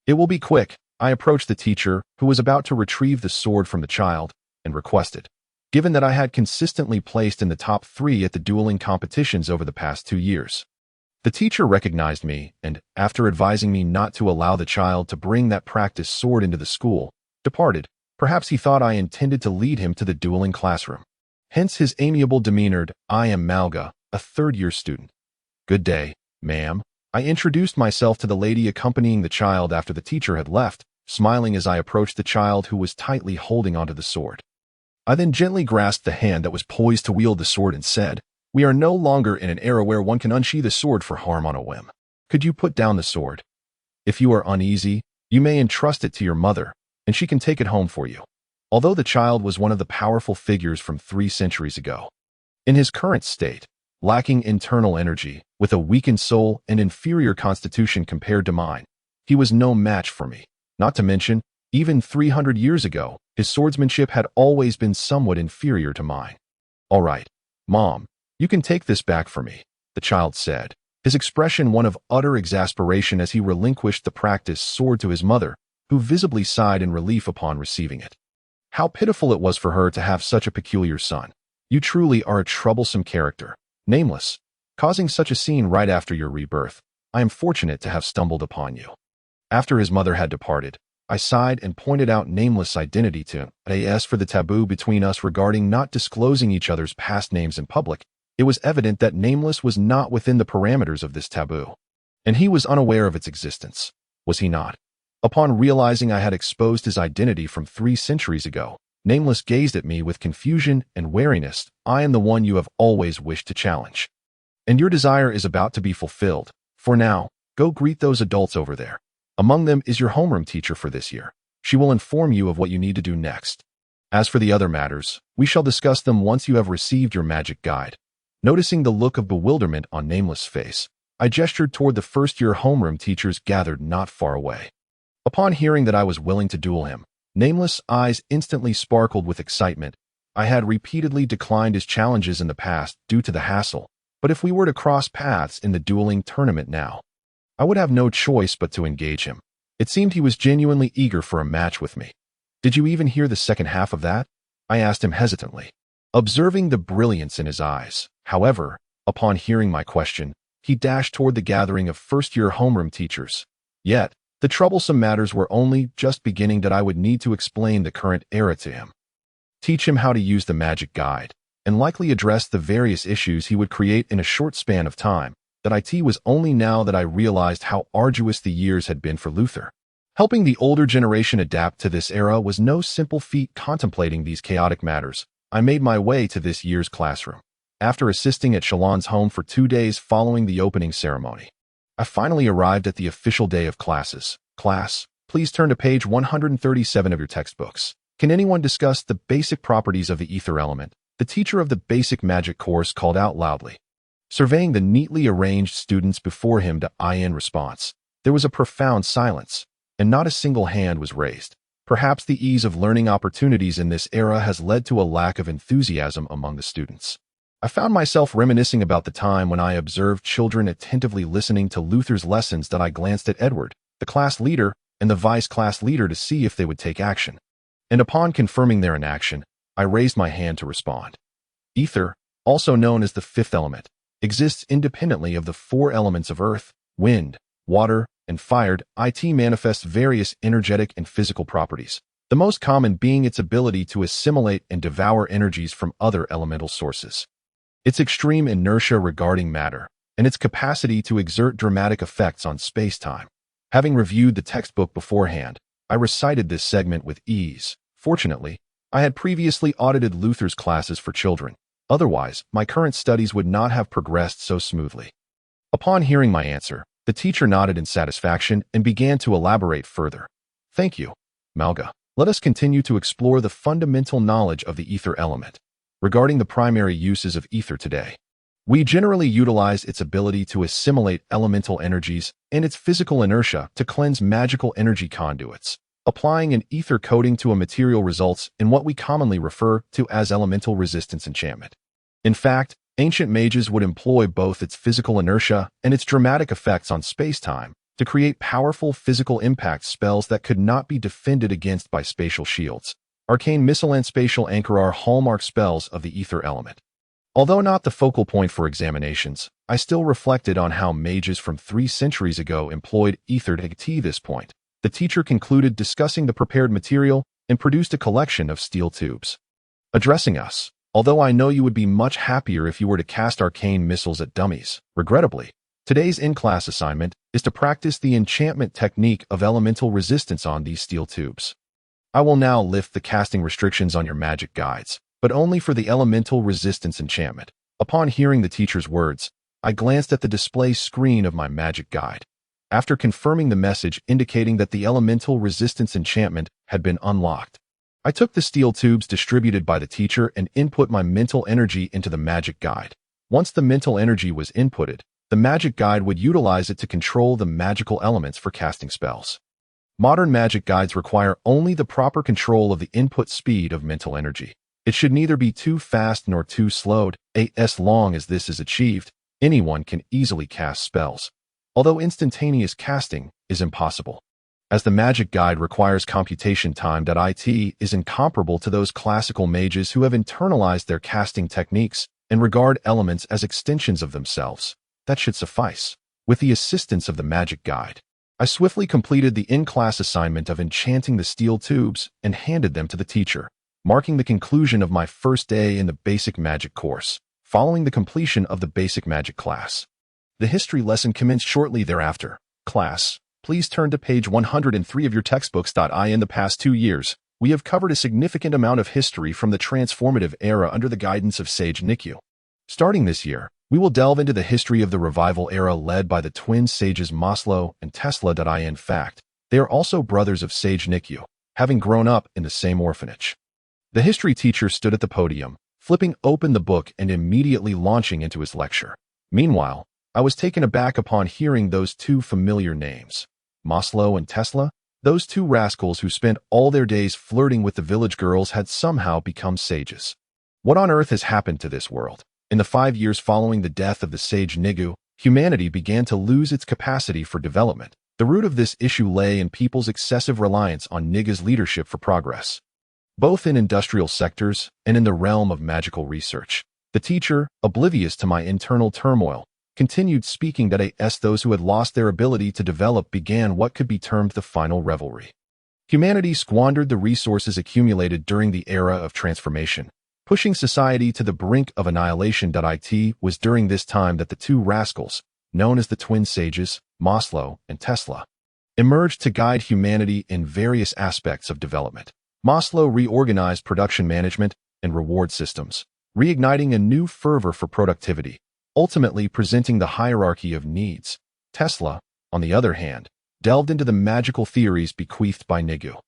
"It will be quick." I approached the teacher, who was about to retrieve the sword from the child, and requested. Given that I had consistently placed in the top 3 at the dueling competitions over the past 2 years. The teacher recognized me and, after advising me not to allow the child to bring that practice sword into the school, departed. Perhaps he thought I intended to lead him to the dueling classroom. Hence his amiable demeanor. "I am Malga, a third-year student." "Good day, ma'am." I introduced myself to the lady accompanying the child after the teacher had left, smiling as I approached the child who was tightly holding onto the sword. I then gently grasped the hand that was poised to wield the sword and said, "We are no longer in an era where one can unsheath a sword for harm on a whim. Could you put down the sword? If you are uneasy, you may entrust it to your mother, and she can take it home for you." Although the child was one of the powerful figures from 3 centuries ago, in his current state, lacking internal energy, with a weakened soul and inferior constitution compared to mine, he was no match for me. Not to mention, even 300 years ago, his swordsmanship had always been somewhat inferior to mine. "All right, Mom, you can take this back for me," the child said, his expression one of utter exasperation as he relinquished the practiced sword to his mother, who visibly sighed in relief upon receiving it. How pitiful it was for her to have such a peculiar son. "You truly are a troublesome character, Nameless, causing such a scene right after your rebirth. I am fortunate to have stumbled upon you." After his mother had departed, I sighed and pointed out Nameless' identity to him. As for the taboo between us regarding not disclosing each other's past names in public, it was evident that Nameless was not within the parameters of this taboo, and he was unaware of its existence. Was he not? Upon realizing I had exposed his identity from 3 centuries ago, Nameless gazed at me with confusion and wariness. "I am the one you have always wished to challenge. And your desire is about to be fulfilled. For now, go greet those adults over there. Among them is your homeroom teacher for this year. She will inform you of what you need to do next. As for the other matters, we shall discuss them once you have received your magic guide." Noticing the look of bewilderment on Nameless' face, I gestured toward the first-year homeroom teachers gathered not far away. Upon hearing that I was willing to duel him, Nameless' eyes instantly sparkled with excitement. I had repeatedly declined his challenges in the past due to the hassle, but if we were to cross paths in the dueling tournament now, I would have no choice but to engage him. It seemed he was genuinely eager for a match with me. "Did you even hear the second half of that?" I asked him hesitantly, observing the brilliance in his eyes. However, upon hearing my question, he dashed toward the gathering of first-year homeroom teachers. Yet, the troublesome matters were only just beginning that I would need to explain the current era to him, teach him how to use the magic guide, and likely address the various issues he would create in a short span of time. That it was only now that I realized how arduous the years had been for Luther. Helping the older generation adapt to this era was no simple feat. Contemplating these chaotic matters, I made my way to this year's classroom. After assisting at Shalon's home for 2 days following the opening ceremony, I finally arrived at the official day of classes. "Class, please turn to page 137 of your textbooks. Can anyone discuss the basic properties of the ether element?" The teacher of the basic magic course called out loudly. Surveying the neatly arranged students before him to in response, there was a profound silence, and not a single hand was raised. Perhaps the ease of learning opportunities in this era has led to a lack of enthusiasm among the students. I found myself reminiscing about the time when I observed children attentively listening to Luther's lessons. That I glanced at Edward, the class leader, and the vice class leader to see if they would take action. And upon confirming their inaction, I raised my hand to respond. Ether, also known as the 5th element, exists independently of the 4 elements of earth, wind, water, and fire. It manifests various energetic and physical properties, the most common being its ability to assimilate and devour energies from other elemental sources. Its extreme inertia regarding matter, and its capacity to exert dramatic effects on space-time. Having reviewed the textbook beforehand, I recited this segment with ease. Fortunately, I had previously audited Luther's classes for children. Otherwise, my current studies would not have progressed so smoothly. Upon hearing my answer, the teacher nodded in satisfaction and began to elaborate further. "Thank you, Malga. Let us continue to explore the fundamental knowledge of the ether element. Regarding the primary uses of ether today, we generally utilize its ability to assimilate elemental energies and its physical inertia to cleanse magical energy conduits. Applying an ether coating to a material results in what we commonly refer to as elemental resistance enchantment. In fact, Ancient mages would employ both its physical inertia and its dramatic effects on space-time to create powerful physical impact spells that could not be defended against by spatial shields. Arcane Missile and Spatial Anchor are hallmark spells of the ether element. Although not the focal point for examinations, I still reflected on how mages from 3 centuries ago employed ether to achieve this point. The teacher concluded discussing the prepared material and produced a collection of steel tubes. Addressing us, although I know you would be much happier if you were to cast arcane missiles at dummies, regrettably, today's in-class assignment is to practice the enchantment technique of elemental resistance on these steel tubes. I will now lift the casting restrictions on your magic guides, but only for the elemental resistance enchantment. Upon hearing the teacher's words, I glanced at the display screen of my magic guide. After confirming the message indicating that the elemental resistance enchantment had been unlocked, I took the steel tubes distributed by the teacher and input my mental energy into the magic guide. Once the mental energy was inputted, the magic guide would utilize it to control the magical elements for casting spells. Modern magic guides require only the proper control of the input speed of mental energy. It should neither be too fast nor too slowed. As long as this is achieved, anyone can easily cast spells, although instantaneous casting is impossible. As the magic guide requires computation time, it is incomparable to those classical mages who have internalized their casting techniques and regard elements as extensions of themselves. That should suffice. With the assistance of the magic guide, I swiftly completed the in-class assignment of enchanting the steel tubes and handed them to the teacher, marking the conclusion of my first day in the basic magic course. Following the completion of the basic magic class, the history lesson commenced shortly thereafter. Class, please turn to page 103 of your textbooks. In the past 2 years, we have covered a significant amount of history from the transformative era under the guidance of Sage Nikyu. Starting this year, we will delve into the history of the revival era led by the twin sages Maslow and Tesla. In fact, they are also brothers of Sage Nikyu, having grown up in the same orphanage. The history teacher stood at the podium, flipping open the book and immediately launching into his lecture. Meanwhile, I was taken aback upon hearing those 2 familiar names. Maslow and Tesla, those 2 rascals who spent all their days flirting with the village girls had somehow become sages. What on earth has happened to this world? In the 5 years following the death of the sage Nikyu, humanity began to lose its capacity for development. The root of this issue lay in people's excessive reliance on Nigyu's leadership for progress, both in industrial sectors and in the realm of magical research. The teacher, oblivious to my internal turmoil, continued speaking that those who had lost their ability to develop began what could be termed the final revelry. Humanity squandered the resources accumulated during the era of transformation, pushing society to the brink of annihilation. It was during this time that the 2 rascals, known as the twin sages, Maslow and Tesla, emerged to guide humanity in various aspects of development. Maslow reorganized production management and reward systems, reigniting a new fervor for productivity, ultimately presenting the hierarchy of needs. Tesla, on the other hand, delved into the magical theories bequeathed by Nikyu,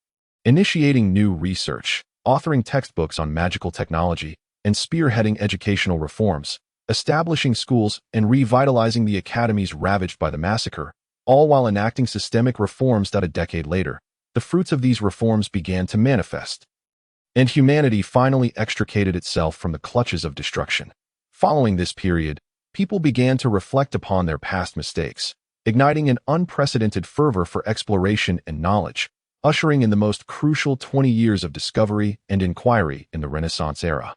initiating new research, authoring textbooks on magical technology, and spearheading educational reforms, establishing schools and revitalizing the academies ravaged by the massacre, all while enacting systemic reforms that a decade later, the fruits of these reforms began to manifest, and humanity finally extricated itself from the clutches of destruction. Following this period, people began to reflect upon their past mistakes, igniting an unprecedented fervor for exploration and knowledge, ushering in the most crucial 20 years of discovery and inquiry in the Renaissance era.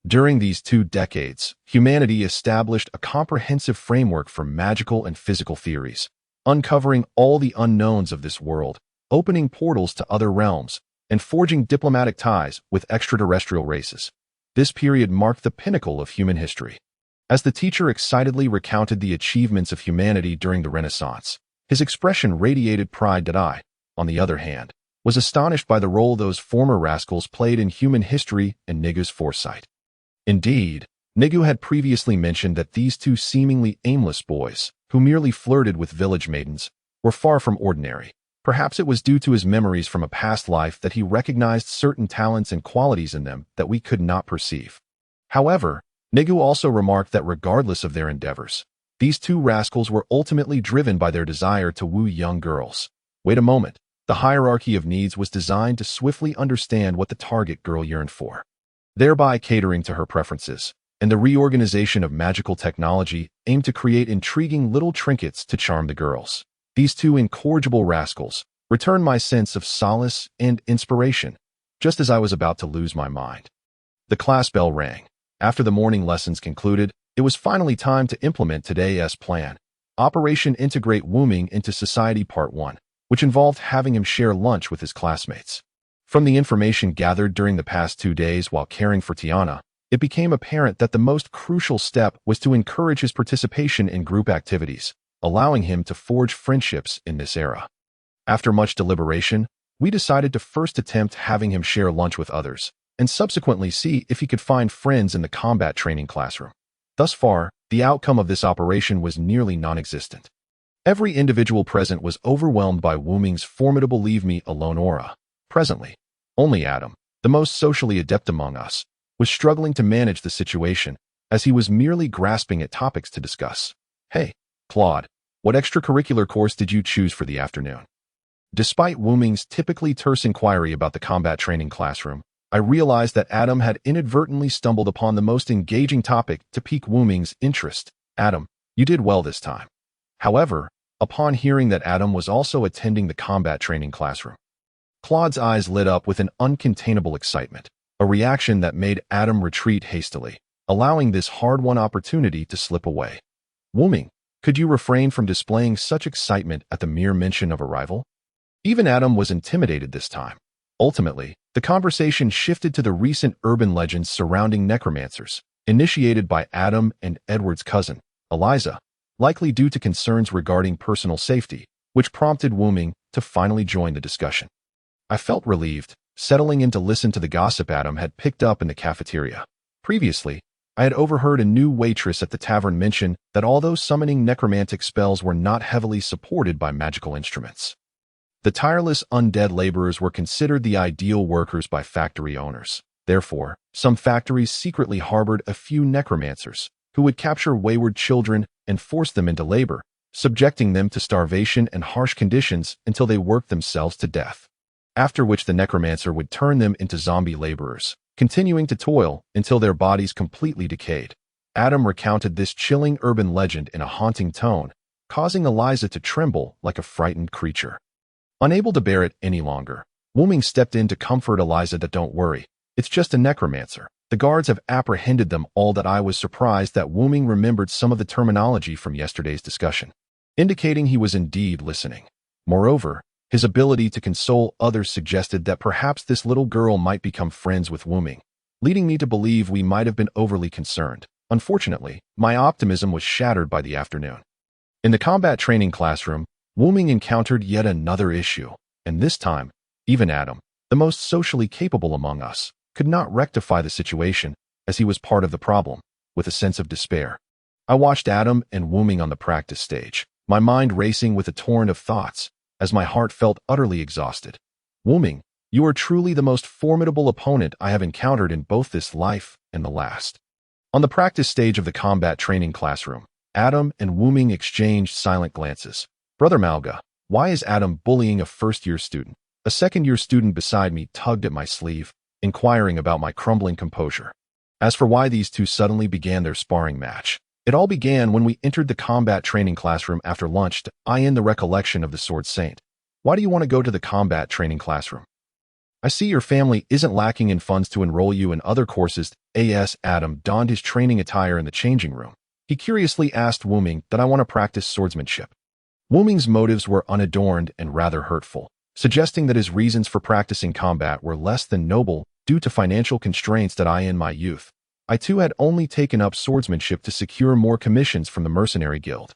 During these 2 decades, humanity established a comprehensive framework for magical and physical theories, uncovering all the unknowns of this world, opening portals to other realms, and forging diplomatic ties with extraterrestrial races. This period marked the pinnacle of human history. As the teacher excitedly recounted the achievements of humanity during the Renaissance, his expression radiated pride. I, on the other hand, was astonished by the role those former rascals played in human history and Nigyu's foresight. Indeed, Nikyu had previously mentioned that these 2 seemingly aimless boys, who merely flirted with village maidens, were far from ordinary. Perhaps it was due to his memories from a past life that he recognized certain talents and qualities in them that we could not perceive. However, Nikyu also remarked that regardless of their endeavors, these 2 rascals were ultimately driven by their desire to woo young girls. Wait a moment. The hierarchy of needs was designed to swiftly understand what the target girl yearned for, thereby catering to her preferences. and the reorganization of magical technology aimed to create intriguing little trinkets to charm the girls. These two incorrigible rascals returned my sense of solace and inspiration, just as I was about to lose my mind. The class bell rang. After the morning lessons concluded, it was finally time to implement today's plan. Operation Integrate Wooming into Society Part 1, which involved having him share lunch with his classmates. From the information gathered during the past 2 days while caring for Tiana, it became apparent that the most crucial step was to encourage his participation in group activities, allowing him to forge friendships in this era. After much deliberation, we decided to first attempt having him share lunch with others, and subsequently see if he could find friends in the combat training classroom. Thus far, the outcome of this operation was nearly non-existent. Every individual present was overwhelmed by Wooming's formidable leave-me-alone aura. Presently, only Adam, the most socially adept among us, was struggling to manage the situation, as he was merely grasping at topics to discuss. "Hey, Claude, what extracurricular course did you choose for the afternoon?" Despite Wooming's typically terse inquiry about the combat training classroom, I realized that Adam had inadvertently stumbled upon the most engaging topic to pique Wooming's interest. "Adam, you did well this time." However, upon hearing that Adam was also attending the combat training classroom, Claude's eyes lit up with an uncontainable excitement, a reaction that made Adam retreat hastily, allowing this hard-won opportunity to slip away. "Wooming, could you refrain from displaying such excitement at the mere mention of a rival?" Even Adam was intimidated this time. Ultimately, the conversation shifted to the recent urban legends surrounding necromancers, initiated by Adam and Edward's cousin, Eliza, likely due to concerns regarding personal safety, which prompted Wooming to finally join the discussion. I felt relieved, settling in to listen to the gossip Adam had picked up in the cafeteria. Previously, I had overheard a new waitress at the tavern mention that although summoning necromantic spells were not heavily supported by magical instruments, the tireless undead laborers were considered the ideal workers by factory owners. Therefore, some factories secretly harbored a few necromancers who would capture wayward children and force them into labor, subjecting them to starvation and harsh conditions until they worked themselves to death. After which the necromancer would turn them into zombie laborers, continuing to toil until their bodies completely decayed. Adam recounted this chilling urban legend in a haunting tone, causing Eliza to tremble like a frightened creature. Unable to bear it any longer, Wooming stepped in to comfort Eliza that "Don't worry, it's just a necromancer. The guards have apprehended them all." That I was surprised that Wooming remembered some of the terminology from yesterday's discussion, indicating he was indeed listening. Moreover, his ability to console others suggested that perhaps this little girl might become friends with Wooming, leading me to believe we might have been overly concerned. Unfortunately, my optimism was shattered by the afternoon. In the combat training classroom, Wooming encountered yet another issue, and this time, even Adam, the most socially capable among us, could not rectify the situation, as he was part of the problem. With a sense of despair, I watched Adam and Wooming on the practice stage, my mind racing with a torrent of thoughts, as my heart felt utterly exhausted. "Wooming, you are truly the most formidable opponent I have encountered in both this life and the last." On the practice stage of the combat training classroom, Adam and Wooming exchanged silent glances. "Brother Malga, why is Adam bullying a first-year student?" A second-year student beside me tugged at my sleeve, inquiring about my crumbling composure. As for why these two suddenly began their sparring match, it all began when we entered the combat training classroom after lunch to eye in the recollection of the Sword Saint. "Why do you want to go to the combat training classroom? I see your family isn't lacking in funds to enroll you in other courses." As Adam donned his training attire in the changing room, he curiously asked Wooming that I want to practice swordsmanship. Wooming's motives were unadorned and rather hurtful, suggesting that his reasons for practicing combat were less than noble due to financial constraints. That in my youth, I too had only taken up swordsmanship to secure more commissions from the mercenary guild.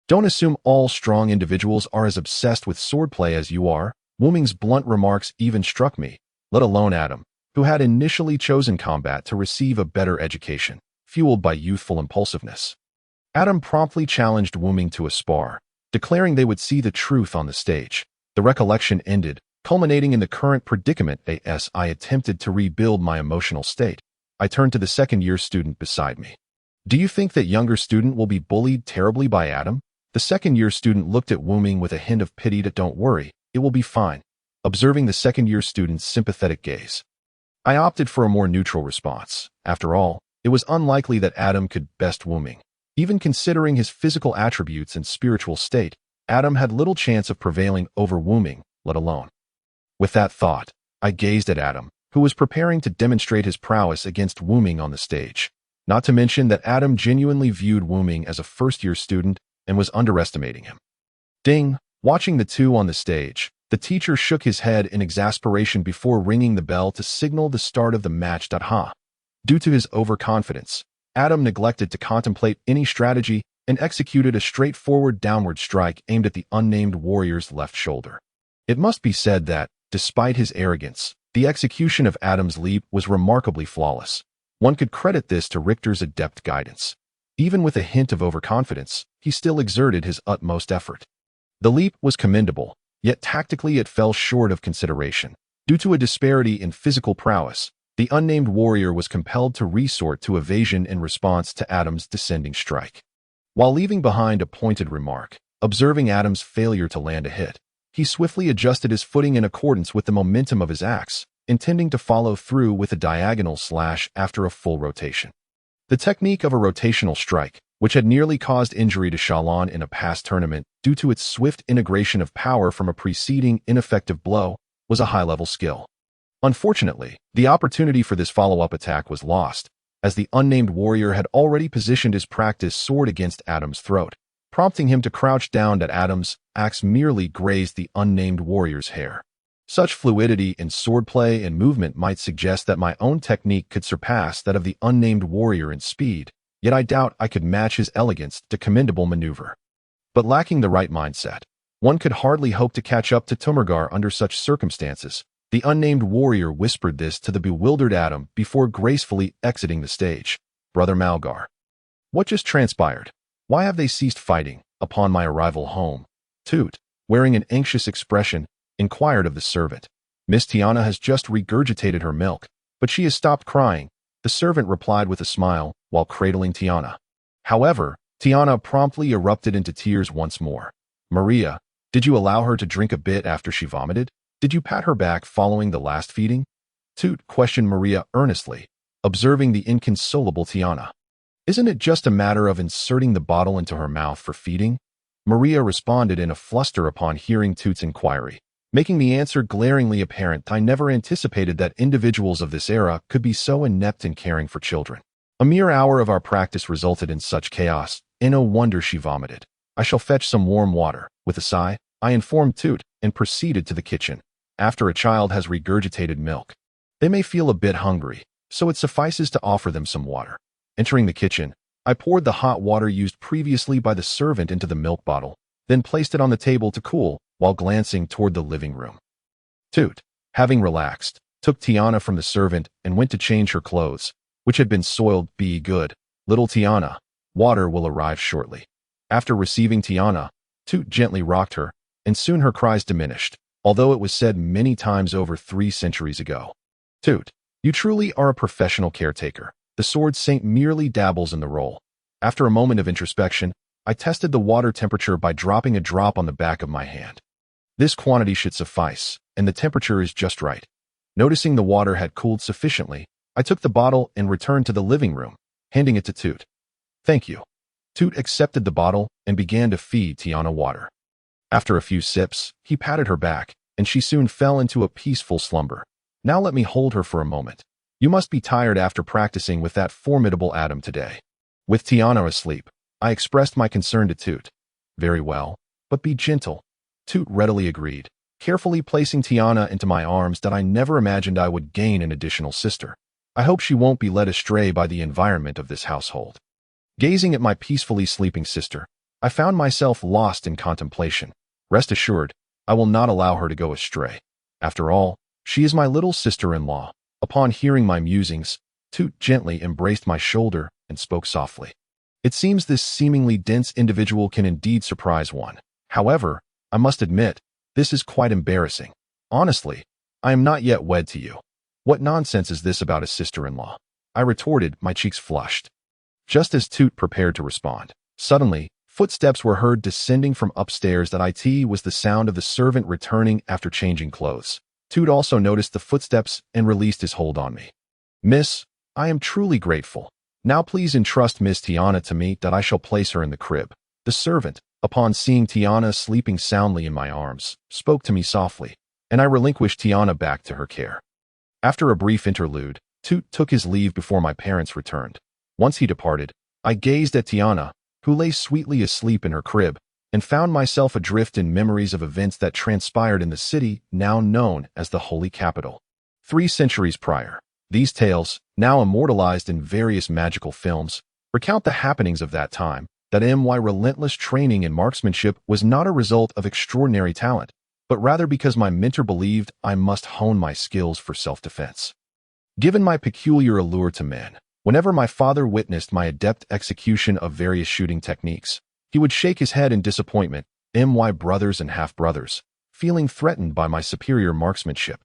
"Don't assume all strong individuals are as obsessed with swordplay as you are." Wooming's blunt remarks even struck me, let alone Adam, who had initially chosen combat to receive a better education, fueled by youthful impulsiveness. Adam promptly challenged Wooming to a spar, declaring they would see the truth on the stage. The recollection ended, culminating in the current predicament. As I attempted to rebuild my emotional state, I turned to the second-year student beside me. "Do you think that younger student will be bullied terribly by Adam?" The second-year student looked at Wooming with a hint of pity. "Don't worry, it will be fine," observing the second-year student's sympathetic gaze. I opted for a more neutral response. After all, it was unlikely that Adam could best Wuming. Even considering his physical attributes and spiritual state, Adam had little chance of prevailing over Wuming, let alone. With that thought, I gazed at Adam, who was preparing to demonstrate his prowess against Wuming on the stage. Not to mention that Adam genuinely viewed Wuming as a first-year student and was underestimating him. Ding! Watching the two on the stage, the teacher shook his head in exasperation before ringing the bell to signal the start of the match. Due to his overconfidence, Adam neglected to contemplate any strategy and executed a straightforward downward strike aimed at the unnamed warrior's left shoulder. It must be said that, despite his arrogance, the execution of Adam's leap was remarkably flawless. One could credit this to Richter's adept guidance. Even with a hint of overconfidence, he still exerted his utmost effort. The leap was commendable, yet tactically it fell short of consideration. Due to a disparity in physical prowess, the unnamed warrior was compelled to resort to evasion in response to Adam's descending strike. While leaving behind a pointed remark, observing Adam's failure to land a hit, he swiftly adjusted his footing in accordance with the momentum of his axe, intending to follow through with a diagonal slash after a full rotation. The technique of a rotational strike, which had nearly caused injury to Shalon in a past tournament due to its swift integration of power from a preceding ineffective blow, was a high-level skill. Unfortunately, the opportunity for this follow-up attack was lost, as the unnamed warrior had already positioned his practice sword against Adam's throat, prompting him to crouch down. Adam's axe merely grazed the unnamed warrior's hair. Such fluidity in swordplay and movement might suggest that my own technique could surpass that of the unnamed warrior in speed, yet I doubt I could match his elegance to commendable maneuver. But lacking the right mindset, one could hardly hope to catch up to Tumergar under such circumstances. The unnamed warrior whispered this to the bewildered Adam before gracefully exiting the stage. Brother Malgar. What just transpired? Why have they ceased fighting upon my arrival home? Toot, wearing an anxious expression, inquired of the servant. Miss Tiana has just regurgitated her milk, but she has stopped crying, the servant replied with a smile while cradling Tiana. However, Tiana promptly erupted into tears once more. Maria, did you allow her to drink a bit after she vomited? Did you pat her back following the last feeding? Toot questioned Maria earnestly, observing the inconsolable Tiana. Isn't it just a matter of inserting the bottle into her mouth for feeding? Maria responded in a fluster upon hearing Toot's inquiry, making the answer glaringly apparent. I never anticipated that individuals of this era could be so inept in caring for children. A mere hour of our practice resulted in such chaos, and no wonder she vomited. I shall fetch some warm water. With a sigh, I informed Toot and proceeded to the kitchen. After a child has regurgitated milk, they may feel a bit hungry, so it suffices to offer them some water. Entering the kitchen, I poured the hot water used previously by the servant into the milk bottle, then placed it on the table to cool while glancing toward the living room. Toot, having relaxed, took Tiana from the servant and went to change her clothes, which had been soiled. Be good, little Tiana. Water will arrive shortly. After receiving Tiana, Toot gently rocked her, and soon her cries diminished, although it was said many times over 3 centuries ago. Toot, you truly are a professional caretaker. The sword saint merely dabbles in the role. After a moment of introspection, I tested the water temperature by dropping a drop on the back of my hand. This quantity should suffice, and the temperature is just right. Noticing the water had cooled sufficiently, I took the bottle and returned to the living room, handing it to Toot. Thank you. Toot accepted the bottle and began to feed Tiana water. After a few sips, he patted her back, and she soon fell into a peaceful slumber. Now let me hold her for a moment. You must be tired after practicing with that formidable Adam today. With Tiana asleep, I expressed my concern to Toot. Very well, but be gentle. Toot readily agreed, carefully placing Tiana into my arms. That I never imagined I would gain an additional sister. I hope she won't be led astray by the environment of this household. Gazing at my peacefully sleeping sister, I found myself lost in contemplation. Rest assured, I will not allow her to go astray. After all, she is my little sister-in-law. Upon hearing my musings, Toot gently embraced my shoulder and spoke softly. It seems this seemingly dense individual can indeed surprise one. However, I must admit, this is quite embarrassing. Honestly, I am not yet wed to you. What nonsense is this about a sister-in-law? I retorted, my cheeks flushed. Just as Toot prepared to respond, suddenly, footsteps were heard descending from upstairs. That it was the sound of the servant returning after changing clothes. Toot also noticed the footsteps and released his hold on me. Miss, I am truly grateful. Now please entrust Miss Tiana to me that I shall place her in the crib. The servant, upon seeing Tiana sleeping soundly in my arms, spoke to me softly, and I relinquished Tiana back to her care. After a brief interlude, Toot took his leave before my parents returned. Once he departed, I gazed at Tiana, who lay sweetly asleep in her crib, and found myself adrift in memories of events that transpired in the city now known as the Holy Capital. 3 centuries prior, these tales, now immortalized in various magical films, recount the happenings of that time, that my relentless training in marksmanship was not a result of extraordinary talent, but rather because my mentor believed I must hone my skills for self-defense. Given my peculiar allure to men, whenever my father witnessed my adept execution of various shooting techniques, he would shake his head in disappointment, my brothers and half-brothers, feeling threatened by my superior marksmanship,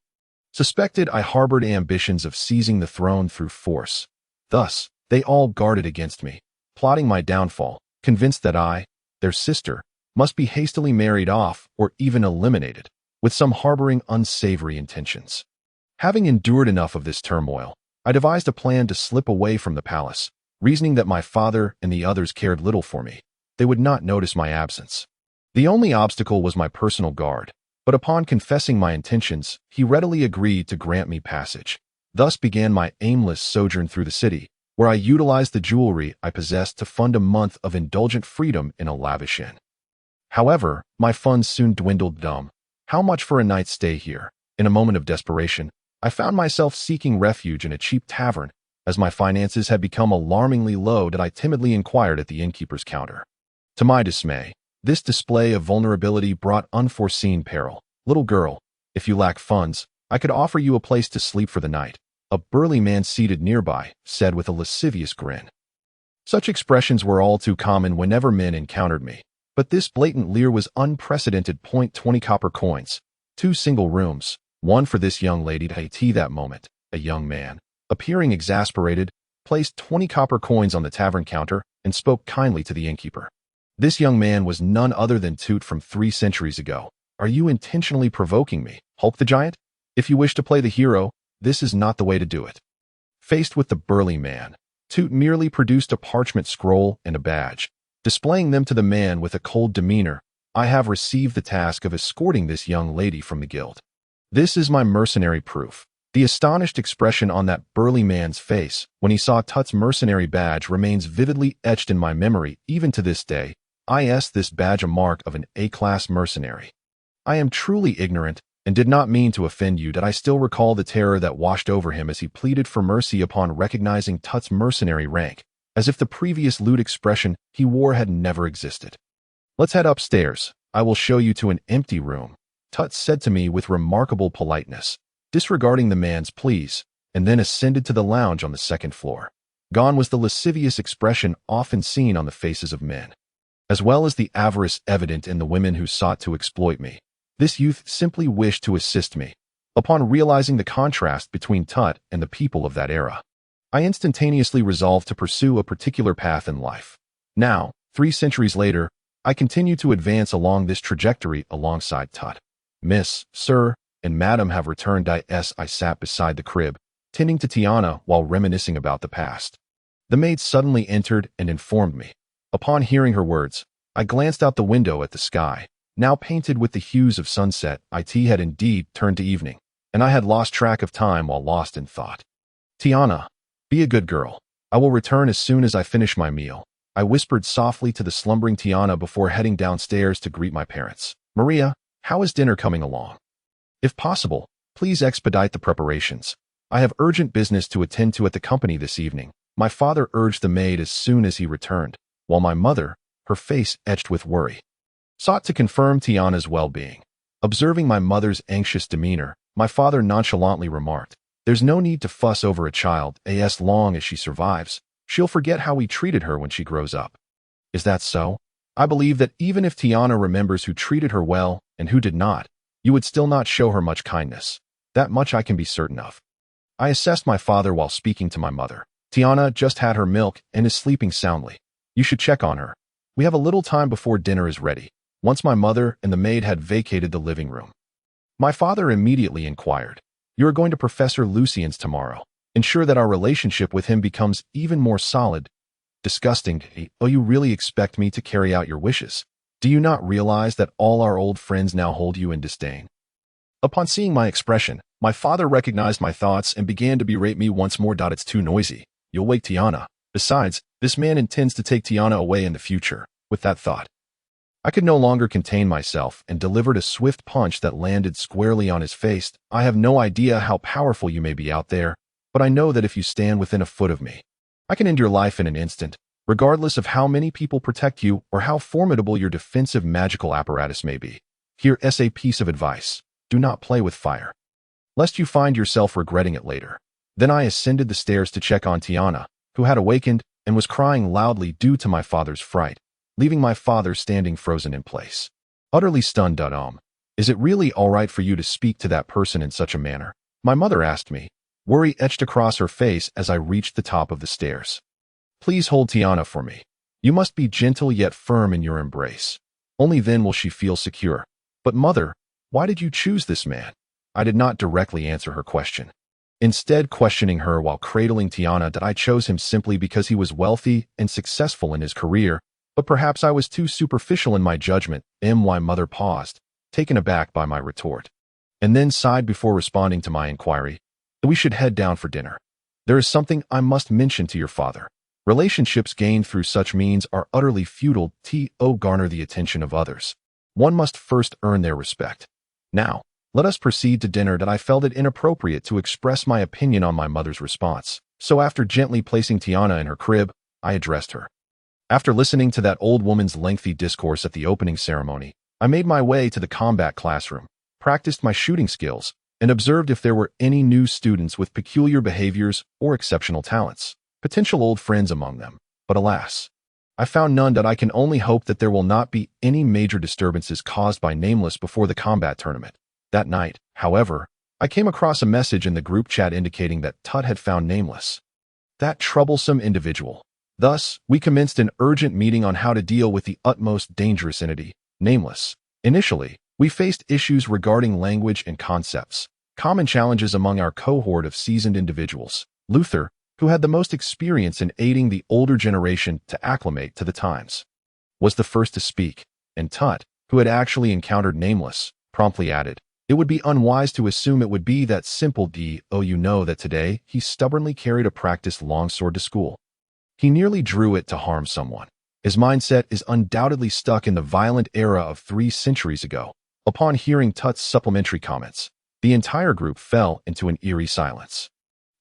suspected I harbored ambitions of seizing the throne through force. Thus, they all guarded against me, plotting my downfall, convinced that I, their sister, must be hastily married off or even eliminated, with some harboring unsavory intentions. Having endured enough of this turmoil, I devised a plan to slip away from the palace, reasoning that my father and the others cared little for me. They would not notice my absence. The only obstacle was my personal guard, but upon confessing my intentions, he readily agreed to grant me passage. Thus began my aimless sojourn through the city, where I utilized the jewelry I possessed to fund a month of indulgent freedom in a lavish inn. However, my funds soon dwindled down. How much for a night's stay here? In a moment of desperation, I found myself seeking refuge in a cheap tavern, as my finances had become alarmingly low that I timidly inquired at the innkeeper's counter. To my dismay, this display of vulnerability brought unforeseen peril. Little girl, if you lack funds, I could offer you a place to sleep for the night, a burly man seated nearby said with a lascivious grin. Such expressions were all too common whenever men encountered me, but this blatant leer was unprecedented. 20 copper coins, 2 single rooms, one for this young lady to tea. That moment, a young man, appearing exasperated, placed 20 copper coins on the tavern counter and spoke kindly to the innkeeper. This young man was none other than Toot from 3 centuries ago. Are you intentionally provoking me, Hulk the Giant? If you wish to play the hero, this is not the way to do it. Faced with the burly man, Toot merely produced a parchment scroll and a badge, displaying them to the man with a cold demeanor. I have received the task of escorting this young lady from the guild. This is my mercenary proof. The astonished expression on that burly man's face when he saw Tut's mercenary badge remains vividly etched in my memory even to this day. This badge a mark of an A-class mercenary. I am truly ignorant and did not mean to offend you that I still recall the terror that washed over him as he pleaded for mercy upon recognizing Tut's mercenary rank, as if the previous lewd expression he wore had never existed. Let's head upstairs. I will show you to an empty room, Tut said to me with remarkable politeness, disregarding the man's pleas, and then ascended to the lounge on the 2nd floor. Gone was the lascivious expression often seen on the faces of men, as well as the avarice evident in the women who sought to exploit me. This youth simply wished to assist me. Upon realizing the contrast between Tut and the people of that era, I instantaneously resolved to pursue a particular path in life. Now, 3 centuries later, I continue to advance along this trajectory alongside Tut. Miss, Sir, and Madam have returned. I sat beside the crib, tending to Tiana while reminiscing about the past. The maid suddenly entered and informed me. Upon hearing her words, I glanced out the window at the sky, now painted with the hues of sunset. It had indeed turned to evening, and I had lost track of time while lost in thought. Tiana, be a good girl. I will return as soon as I finish my meal, I whispered softly to the slumbering Tiana before heading downstairs to greet my parents. Maria, how is dinner coming along? If possible, please expedite the preparations. I have urgent business to attend to at the company this evening, my father urged the maid as soon as he returned, while my mother, her face etched with worry, sought to confirm Tiana's well-being. Observing my mother's anxious demeanor, my father nonchalantly remarked, "There's no need to fuss over a child, as long as she survives. She'll forget how we treated her when she grows up." Is that so? I believe that even if Tiana remembers who treated her well and who did not, you would still not show her much kindness. That much I can be certain of. I assessed my father while speaking to my mother. Tiana just had her milk and is sleeping soundly. You should check on her. We have a little time before dinner is ready. Once my mother and the maid had vacated the living room, my father immediately inquired, "You are going to Professor Lucien's tomorrow?" ensure that our relationship with him becomes even more solid. Disgusting. Oh, you really expect me to carry out your wishes? Do you not realize that all our old friends now hold you in disdain? Upon seeing my expression, my father recognized my thoughts and began to berate me once more. It's too noisy. You'll wake Tiana. Besides, this man intends to take Tiana away in the future. With that thought, I could no longer contain myself and delivered a swift punch that landed squarely on his face. I have no idea how powerful you may be out there, but I know that if you stand within a foot of me, I can end your life in an instant, regardless of how many people protect you or how formidable your defensive magical apparatus may be. Here's a piece of advice. Do not play with fire, lest you find yourself regretting it later. Then I ascended the stairs to check on Tiana, who had awakened and was crying loudly due to my father's fright, leaving my father standing frozen in place. Utterly stunned. Is it really all right for you to speak to that person in such a manner? My mother asked me, worry etched across her face as I reached the top of the stairs. Please hold Tiana for me. You must be gentle yet firm in your embrace. Only then will she feel secure. But mother, why did you choose this man? I did not directly answer her question. Instead, questioning her while cradling Tiana, that I chose him simply because he was wealthy and successful in his career, but perhaps I was too superficial in my judgment. My mother paused, taken aback by my retort, and then sighed before responding to my inquiry. We should head down for dinner. There is something I must mention to your father. Relationships gained through such means are utterly futile. To garner the attention of others, one must first earn their respect. Now, let us proceed to dinner. That I felt it inappropriate to express my opinion on my mother's response, so after gently placing Tiana in her crib, I addressed her. After listening to that old woman's lengthy discourse at the opening ceremony, I made my way to the combat classroom, practiced my shooting skills, and observed if there were any new students with peculiar behaviors or exceptional talents, potential old friends among them. But alas, I found none. That I can only hope that there will not be any major disturbances caused by Nameless before the combat tournament. That night, however, I came across a message in the group chat indicating that Tut had found Nameless, that troublesome individual. Thus, we commenced an urgent meeting on how to deal with the utmost dangerous entity, Nameless. Initially, we faced issues regarding language and concepts, common challenges among our cohort of seasoned individuals. Luther, who had the most experience in aiding the older generation to acclimate to the times, was the first to speak, and Tut, who had actually encountered Nameless, promptly added, "It would be unwise to assume it would be that simple. You know that today he stubbornly carried a practiced longsword to school. He nearly drew it to harm someone. His mindset is undoubtedly stuck in the violent era of 3 centuries ago." Upon hearing Tut's supplementary comments, the entire group fell into an eerie silence.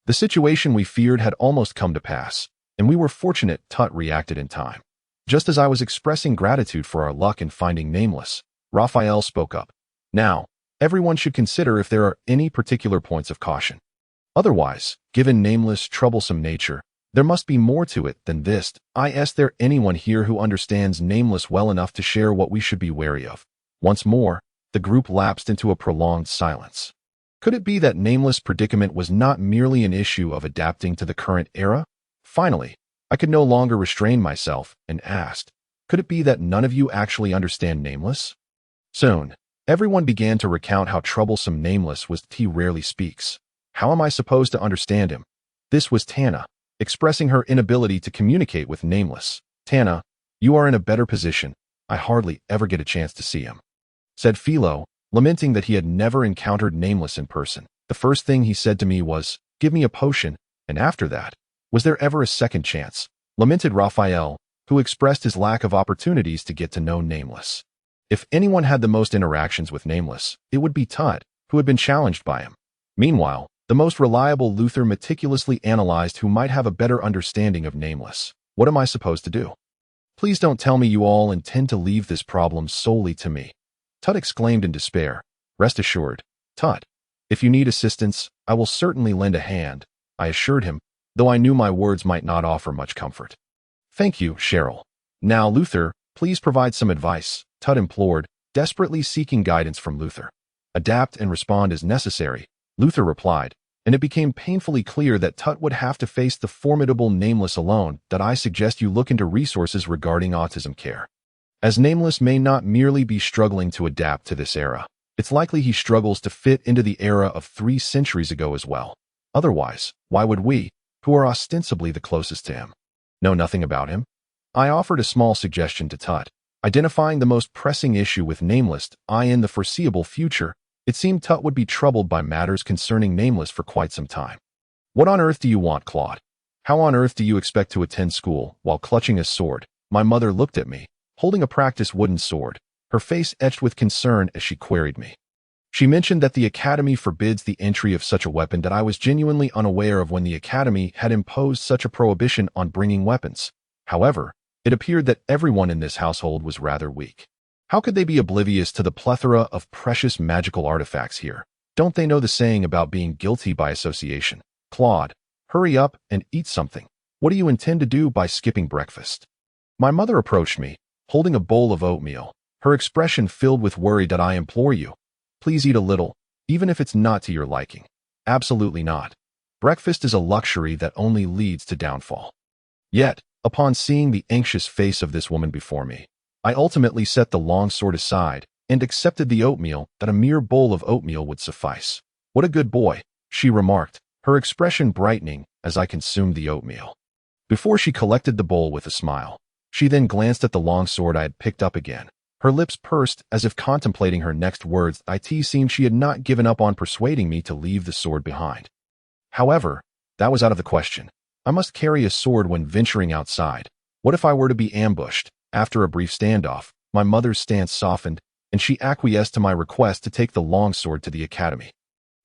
The situation we feared had almost come to pass, and we were fortunate Tut reacted in time. Just as I was expressing gratitude for our luck in finding Nameless, Raphael spoke up. "Now, everyone should consider if there are any particular points of caution. Otherwise, given Nameless' troublesome nature, there must be more to it than this. Is there anyone here who understands Nameless well enough to share what we should be wary of?" Once more, the group lapsed into a prolonged silence. Could it be that Nameless' predicament was not merely an issue of adapting to the current era? Finally, I could no longer restrain myself and asked, "Could it be that none of you actually understand Nameless?" Soon, everyone began to recount how troublesome Nameless was. He rarely speaks. How am I supposed to understand him? This was Tana, expressing her inability to communicate with Nameless. "Tana, you are in a better position. I hardly ever get a chance to see him," said Philo, lamenting that he had never encountered Nameless in person. "The first thing he said to me was, 'Give me a potion,' and after that, was there ever a second chance?" lamented Raphael, who expressed his lack of opportunities to get to know Nameless. If anyone had the most interactions with Nameless, it would be Tut, who had been challenged by him. Meanwhile, the most reliable Luther meticulously analyzed who might have a better understanding of Nameless. What am I supposed to do? Please don't tell me you all intend to leave this problem solely to me, Tut exclaimed in despair. Rest assured, Tut, if you need assistance, I will certainly lend a hand, I assured him, though I knew my words might not offer much comfort. Thank you, Cheryl. Now, Luther, please provide some advice, Tut implored, desperately seeking guidance from Luther. Adapt and respond as necessary, Luther replied, and it became painfully clear that Tut would have to face the formidable Nameless alone. That I suggest you look into resources regarding autism care. As Nameless may not merely be struggling to adapt to this era, it's likely he struggles to fit into the era of 3 centuries ago as well. Otherwise, why would we, who are ostensibly the closest to him, know nothing about him? I offered a small suggestion to Tut. Identifying the most pressing issue with Nameless, in the foreseeable future, it seemed Tut would be troubled by matters concerning Nameless for quite some time. What on earth do you want, Claude? How on earth do you expect to attend school while clutching a sword? My mother looked at me, holding a practice wooden sword, her face etched with concern as she queried me. She mentioned that the Academy forbids the entry of such a weapon that I was genuinely unaware of when the Academy had imposed such a prohibition on bringing weapons. However, it appeared that everyone in this household was rather weak. How could they be oblivious to the plethora of precious magical artifacts here? Don't they know the saying about being guilty by association? Claude, hurry up and eat something. What do you intend to do by skipping breakfast? My mother approached me, holding a bowl of oatmeal, her expression filled with worry. That I implore you, please eat a little, even if it's not to your liking. Absolutely not. Breakfast is a luxury that only leads to downfall. Yet, upon seeing the anxious face of this woman before me, I ultimately set the long sword aside and accepted the oatmeal. That a mere bowl of oatmeal would suffice. What a good boy, she remarked, her expression brightening as I consumed the oatmeal. Before she collected the bowl with a smile, she then glanced at the long sword I had picked up again. Her lips pursed as if contemplating her next words. It seemed she had not given up on persuading me to leave the sword behind. However, that was out of the question. I must carry a sword when venturing outside. What if I were to be ambushed? After a brief standoff, my mother's stance softened, and she acquiesced to my request to take the long sword to the academy.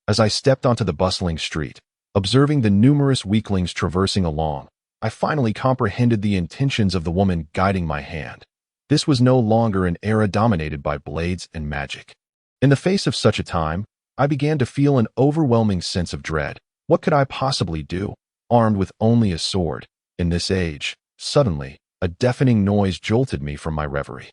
As I stepped onto the bustling street, observing the numerous weaklings traversing along, I finally comprehended the intentions of the woman guiding my hand. This was no longer an era dominated by blades and magic. In the face of such a time, I began to feel an overwhelming sense of dread. What could I possibly do, armed with only a sword, in this age? Suddenly, a deafening noise jolted me from my reverie.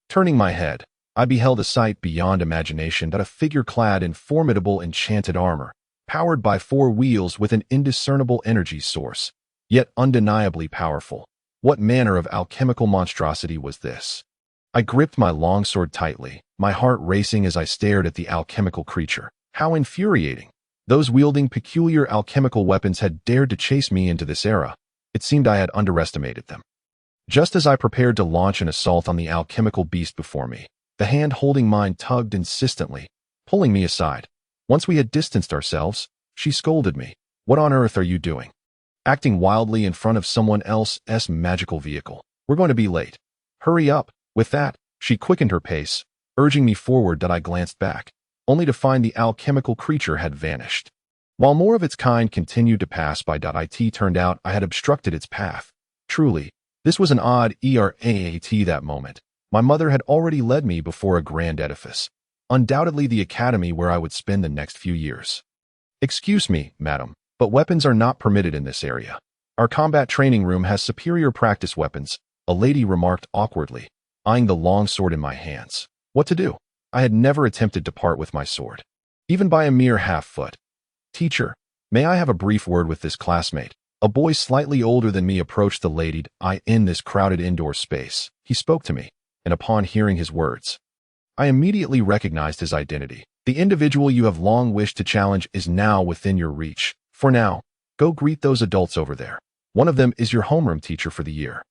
Turning my head, I beheld a sight beyond imagination. That a figure clad in formidable enchanted armor, powered by 4 wheels with an indiscernible energy source, yet undeniably powerful. What manner of alchemical monstrosity was this? I gripped my longsword tightly, my heart racing as I stared at the alchemical creature. How infuriating! Those wielding peculiar alchemical weapons had dared to chase me into this era. It seemed I had underestimated them. Just as I prepared to launch an assault on the alchemical beast before me, the hand holding mine tugged insistently, pulling me aside. Once we had distanced ourselves, she scolded me. What on earth are you doing? Acting wildly in front of someone else's magical vehicle. We're going to be late. Hurry up. With that, she quickened her pace, urging me forward. That I glanced back, only to find the alchemical creature had vanished. While more of its kind continued to pass by. It turned out I had obstructed its path. Truly, this was an odd ERAAT that moment. My mother had already led me before a grand edifice, undoubtedly the academy where I would spend the next few years. Excuse me, madam, but weapons are not permitted in this area. Our combat training room has superior practice weapons, a lady remarked awkwardly, eyeing the long sword in my hands. What to do? I had never attempted to part with my sword, even by a mere half-foot. Teacher, may I have a brief word with this classmate? A boy slightly older than me approached the lady in this crowded indoor space. He spoke to me, and upon hearing his words, I immediately recognized his identity. The individual you have long wished to challenge is now within your reach. For now, go greet those adults over there. One of them is your homeroom teacher for the year.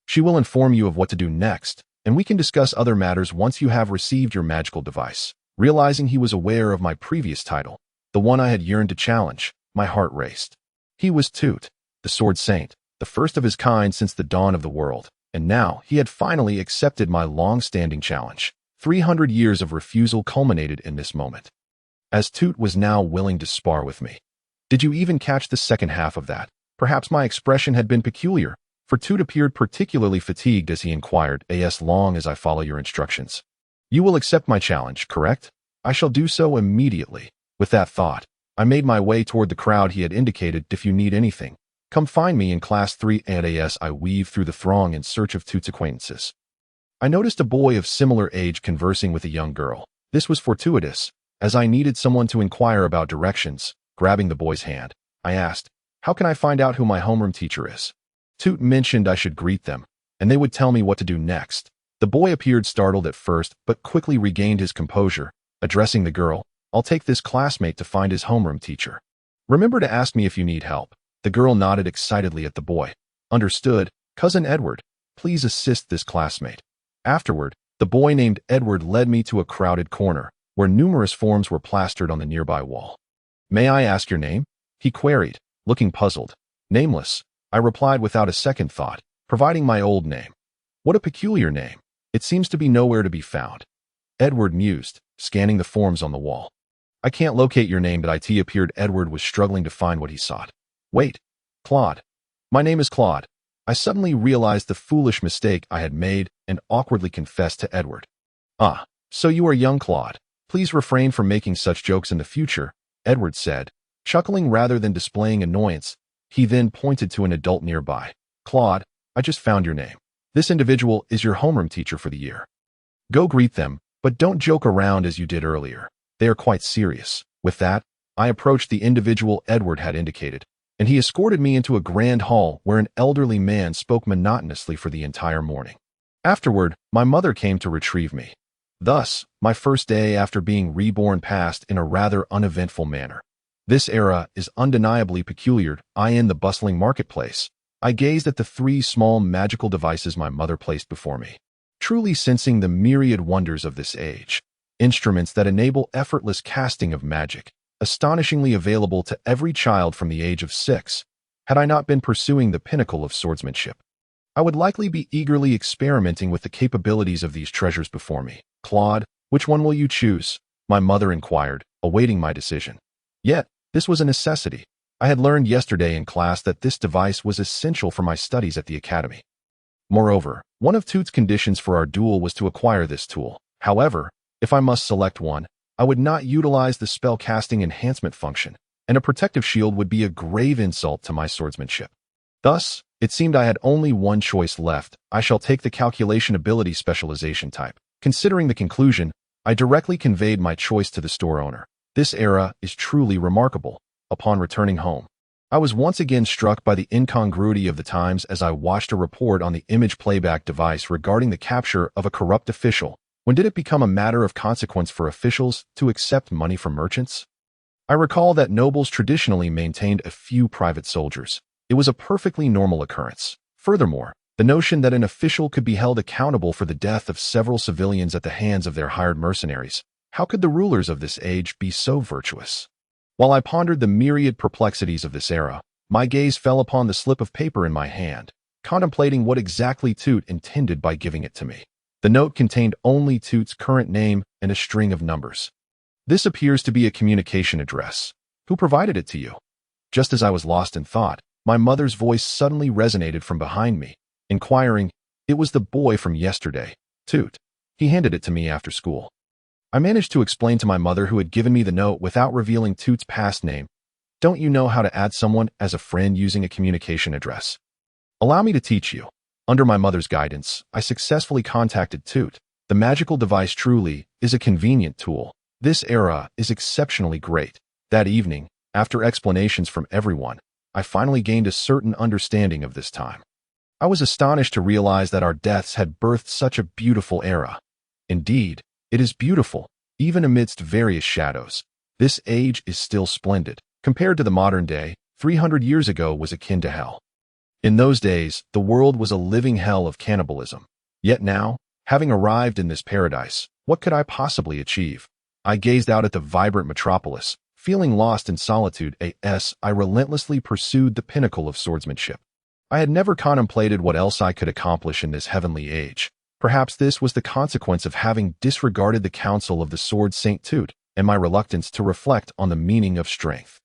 She will inform you of what to do next, and we can discuss other matters once you have received your magical device. Realizing he was aware of my previous title, the one I had yearned to challenge, my heart raced. He was Toot, the Sword Saint, the first of his kind since the dawn of the world, and now he had finally accepted my long-standing challenge. 300 years of refusal culminated in this moment, as Toot was now willing to spar with me. Did you even catch the second half of that? Perhaps my expression had been peculiar, for Toot appeared particularly fatigued as he inquired, as long as I follow your instructions. You will accept my challenge, correct? I shall do so immediately. With that thought, I made my way toward the crowd he had indicated. If you need anything, come find me in class 3. As I weaved through the throng in search of Toot's acquaintances, I noticed a boy of similar age conversing with a young girl. This was fortuitous, as I needed someone to inquire about directions. Grabbing the boy's hand, I asked, how can I find out who my homeroom teacher is? Toot mentioned I should greet them, and they would tell me what to do next. The boy appeared startled at first, but quickly regained his composure, addressing the girl. I'll take this classmate to find his homeroom teacher. Remember to ask me if you need help. The girl nodded excitedly at the boy. Understood. Cousin Edward, please assist this classmate. Afterward, the boy named Edward led me to a crowded corner, where numerous forms were plastered on the nearby wall. May I ask your name? He queried, looking puzzled. Nameless, I replied without a second thought, providing my old name. What a peculiar name. It seems to be nowhere to be found. Edward mused, scanning the forms on the wall. I can't locate your name, but it appeared Edward was struggling to find what he sought. Wait, Claude. My name is Claude. I suddenly realized the foolish mistake I had made and awkwardly confessed to Edward. Ah, so you are young Claude. Please refrain from making such jokes in the future, Edward said, chuckling rather than displaying annoyance. He then pointed to an adult nearby. Claude, I just found your name. This individual is your homeroom teacher for the year. Go greet them, but don't joke around as you did earlier. They are quite serious. With that, I approached the individual Edward had indicated, and he escorted me into a grand hall where an elderly man spoke monotonously for the entire morning. Afterward, my mother came to retrieve me. Thus, my first day after being reborn passed in a rather uneventful manner. This era is undeniably peculiar. In the bustling marketplace, I gazed at the 3 small magical devices my mother placed before me, truly sensing the myriad wonders of this age. Instruments that enable effortless casting of magic, astonishingly available to every child from the age of 6. Had I not been pursuing the pinnacle of swordsmanship, I would likely be eagerly experimenting with the capabilities of these treasures before me. Claude, which one will you choose? My mother inquired, awaiting my decision. Yet, this was a necessity. I had learned yesterday in class that this device was essential for my studies at the academy. Moreover, one of Toot's conditions for our duel was to acquire this tool. However, if I must select one, I would not utilize the spell casting enhancement function, and a protective shield would be a grave insult to my swordsmanship. Thus, it seemed I had only one choice left. I shall take the calculation ability specialization type. Considering the conclusion, I directly conveyed my choice to the store owner. This era is truly remarkable. Upon returning home, I was once again struck by the incongruity of the times as I watched a report on the image playback device regarding the capture of a corrupt official. When did it become a matter of consequence for officials to accept money from merchants? I recall that nobles traditionally maintained a few private soldiers. It was a perfectly normal occurrence. Furthermore, the notion that an official could be held accountable for the death of several civilians at the hands of their hired mercenaries. How could the rulers of this age be so virtuous? While I pondered the myriad perplexities of this era, my gaze fell upon the slip of paper in my hand, contemplating what exactly Toot intended by giving it to me. The note contained only Toot's current name and a string of numbers. This appears to be a communication address. Who provided it to you? Just as I was lost in thought, my mother's voice suddenly resonated from behind me, inquiring, "It was the boy from yesterday, Toot. He handed it to me after school." I managed to explain to my mother who had given me the note without revealing Toot's past name. Don't you know how to add someone as a friend using a communication address? Allow me to teach you. Under my mother's guidance, I successfully contacted Toot. The magical device truly is a convenient tool. This era is exceptionally great. That evening, after explanations from everyone, I finally gained a certain understanding of this time. I was astonished to realize that our deaths had birthed such a beautiful era. Indeed, it is beautiful, even amidst various shadows. This age is still splendid. Compared to the modern day, 300 years ago was akin to hell. In those days, the world was a living hell of cannibalism. Yet now, having arrived in this paradise, what could I possibly achieve? I gazed out at the vibrant metropolis, feeling lost in solitude. I relentlessly pursued the pinnacle of swordsmanship. I had never contemplated what else I could accomplish in this heavenly age. Perhaps this was the consequence of having disregarded the counsel of the sword Saint Toot and my reluctance to reflect on the meaning of strength.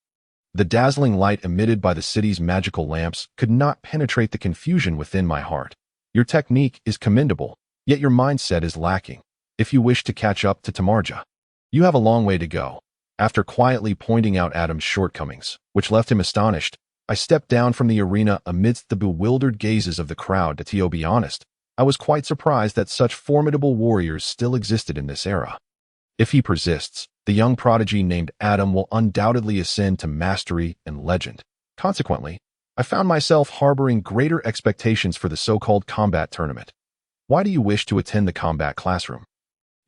The dazzling light emitted by the city's magical lamps could not penetrate the confusion within my heart. Your technique is commendable, yet your mindset is lacking. If you wish to catch up to Tamarja, you have a long way to go. After quietly pointing out Adam's shortcomings, which left him astonished, I stepped down from the arena amidst the bewildered gazes of the crowd. To be honest, I was quite surprised that such formidable warriors still existed in this era. If he persists, the young prodigy named Adam will undoubtedly ascend to mastery and legend. Consequently, I found myself harboring greater expectations for the so-called combat tournament. Why do you wish to attend the combat classroom?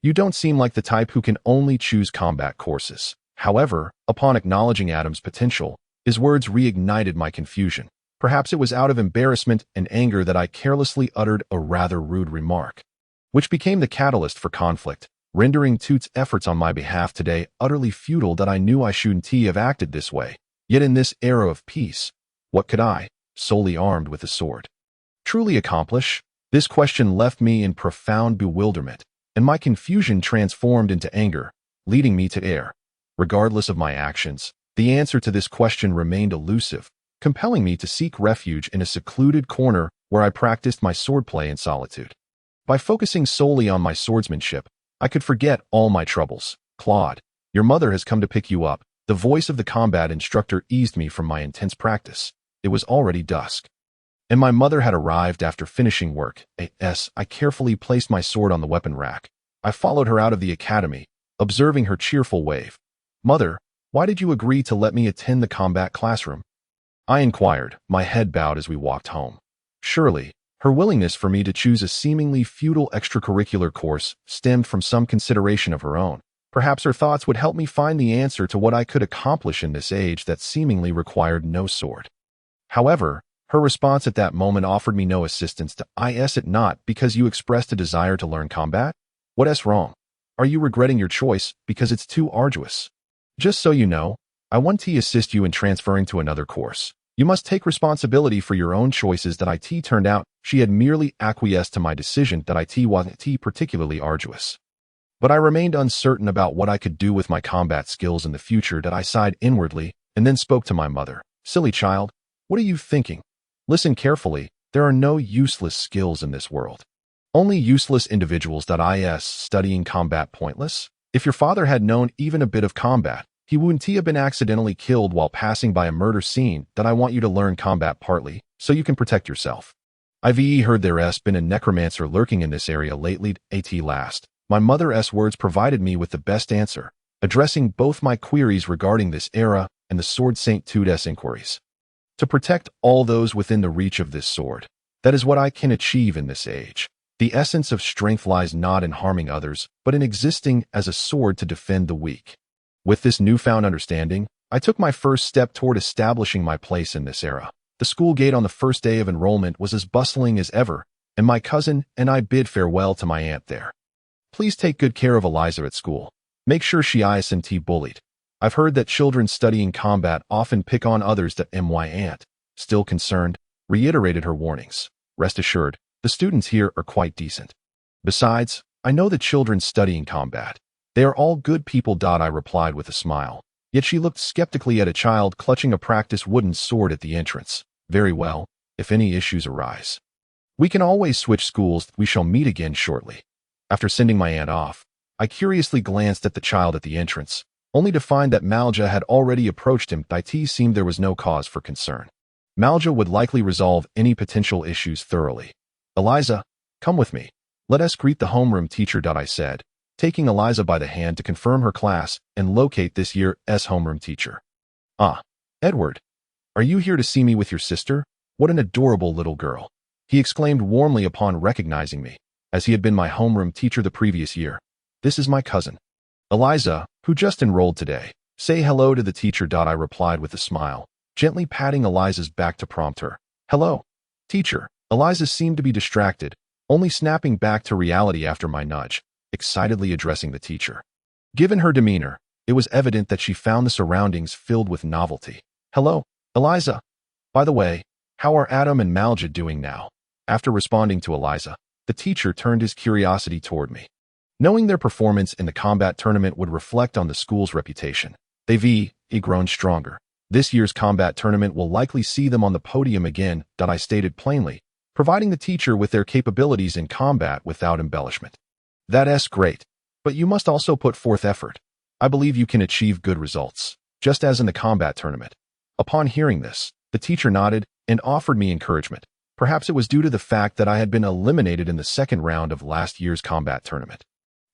You don't seem like the type who can only choose combat courses. However, upon acknowledging Adam's potential, His words reignited my confusion. Perhaps it was out of embarrassment and anger that I carelessly uttered a rather rude remark, which became the catalyst for conflict, rendering Toot's efforts on my behalf today utterly futile. That I knew I shouldn't have acted this way. Yet in this era of peace, what could I, solely armed with a sword, truly accomplish? This question left me in profound bewilderment, and my confusion transformed into anger, leading me to err. Regardless of my actions, the answer to this question remained elusive, compelling me to seek refuge in a secluded corner where I practiced my swordplay in solitude. By focusing solely on my swordsmanship, I could forget all my troubles. Claude, your mother has come to pick you up. The voice of the combat instructor eased me from my intense practice. It was already dusk, and my mother had arrived after finishing work. I carefully placed my sword on the weapon rack. I followed her out of the academy, observing her cheerful wave. Mother, why did you agree to let me attend the combat classroom? I inquired, my head bowed as we walked home. Surely, her willingness for me to choose a seemingly futile extracurricular course stemmed from some consideration of her own. Perhaps her thoughts would help me find the answer to what I could accomplish in this age that seemingly required no sword. However, her response at that moment offered me no assistance. It not because you expressed a desire to learn combat? What's wrong? Are you regretting your choice because it's too arduous? Just so you know, I want to assist you in transferring to another course. You must take responsibility for your own choices. That it turned out she had merely acquiesced to my decision that it wasn't particularly arduous. But I remained uncertain about what I could do with my combat skills in the future. I sighed inwardly and then spoke to my mother. Silly child, what are you thinking? Listen carefully, there are no useless skills in this world. Only useless individuals. Studying combat pointless? If your father had known even a bit of combat, he wouldn't have been accidentally killed while passing by a murder scene. I want you to learn combat partly, so you can protect yourself. I've heard there's been a necromancer lurking in this area lately. At last, my mother's words provided me with the best answer, addressing both my queries regarding this era and the sword St. Toot's inquiries. To protect all those within the reach of this sword, that is what I can achieve in this age. The essence of strength lies not in harming others, but in existing as a sword to defend the weak. With this newfound understanding, I took my first step toward establishing my place in this era. The school gate on the first day of enrollment was as bustling as ever, and my cousin and I bid farewell to my aunt there. Please take good care of Eliza at school. Make sure she isn't bullied. I've heard that children studying combat often pick on others. My aunt, still concerned, reiterated her warnings. Rest assured, the students here are quite decent. Besides, I know the children studying combat. They are all good people. I replied with a smile. Yet she looked skeptically at a child clutching a practice wooden sword at the entrance. Very well, if any issues arise, we can always switch schools. We shall meet again shortly. After sending my aunt off, I curiously glanced at the child at the entrance, only to find that Malja had already approached him. It seemed there was no cause for concern. Malja would likely resolve any potential issues thoroughly. Eliza, come with me. Let us greet the homeroom teacher. I said, taking Eliza by the hand to confirm her class and locate this year's homeroom teacher. Ah, Edward, are you here to see me with your sister? What an adorable little girl, he exclaimed warmly upon recognizing me, as he had been my homeroom teacher the previous year. This is my cousin, Eliza, who just enrolled today. Say hello to the teacher. I replied with a smile, gently patting Eliza's back to prompt her. Hello, teacher. Eliza seemed to be distracted, only snapping back to reality after my nudge, excitedly addressing the teacher. Given her demeanor, it was evident that she found the surroundings filled with novelty. Hello, Eliza. By the way, how are Adam and Malja doing now? After responding to Eliza, the teacher turned his curiosity toward me. Knowing their performance in the combat tournament would reflect on the school's reputation, they've grown stronger. This year's combat tournament will likely see them on the podium again. I stated plainly, providing the teacher with their capabilities in combat without embellishment. That's great, but you must also put forth effort. I believe you can achieve good results, just as in the combat tournament. Upon hearing this, the teacher nodded and offered me encouragement. Perhaps it was due to the fact that I had been eliminated in the second round of last year's combat tournament.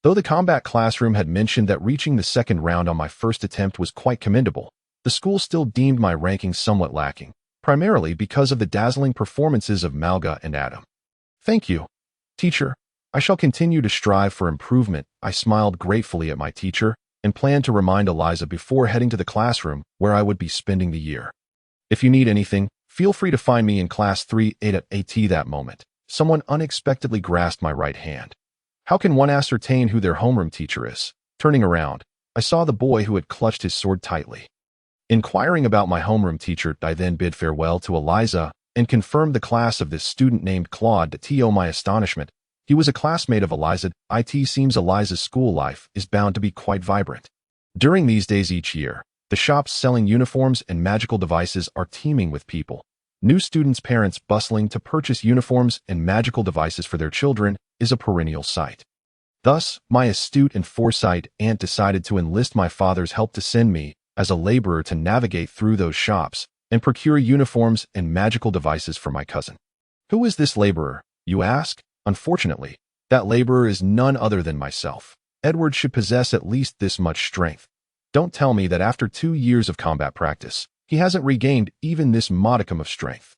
Though the combat classroom had mentioned that reaching the second round on my first attempt was quite commendable, the school still deemed my ranking somewhat lacking, primarily because of the dazzling performances of Malga and Adam. Thank you, teacher. I shall continue to strive for improvement. I smiled gratefully at my teacher and planned to remind Eliza before heading to the classroom where I would be spending the year. If you need anything, feel free to find me in class 3A at AT. That moment, someone unexpectedly grasped my right hand. How can one ascertain who their homeroom teacher is? Turning around, I saw the boy who had clutched his sword tightly. Inquiring about my homeroom teacher, I then bid farewell to Eliza and confirmed the class of this student named Claude. To my astonishment, he was a classmate of Eliza. It seems Eliza's school life is bound to be quite vibrant. During these days each year, the shops selling uniforms and magical devices are teeming with people. New students' parents bustling to purchase uniforms and magical devices for their children is a perennial sight. Thus, my astute and foresight aunt decided to enlist my father's help to send me as a laborer to navigate through those shops and procure uniforms and magical devices for my cousin. Who is this laborer, you ask? Unfortunately, that laborer is none other than myself. Edward should possess at least this much strength. Don't tell me that after 2 years of combat practice, he hasn't regained even this modicum of strength.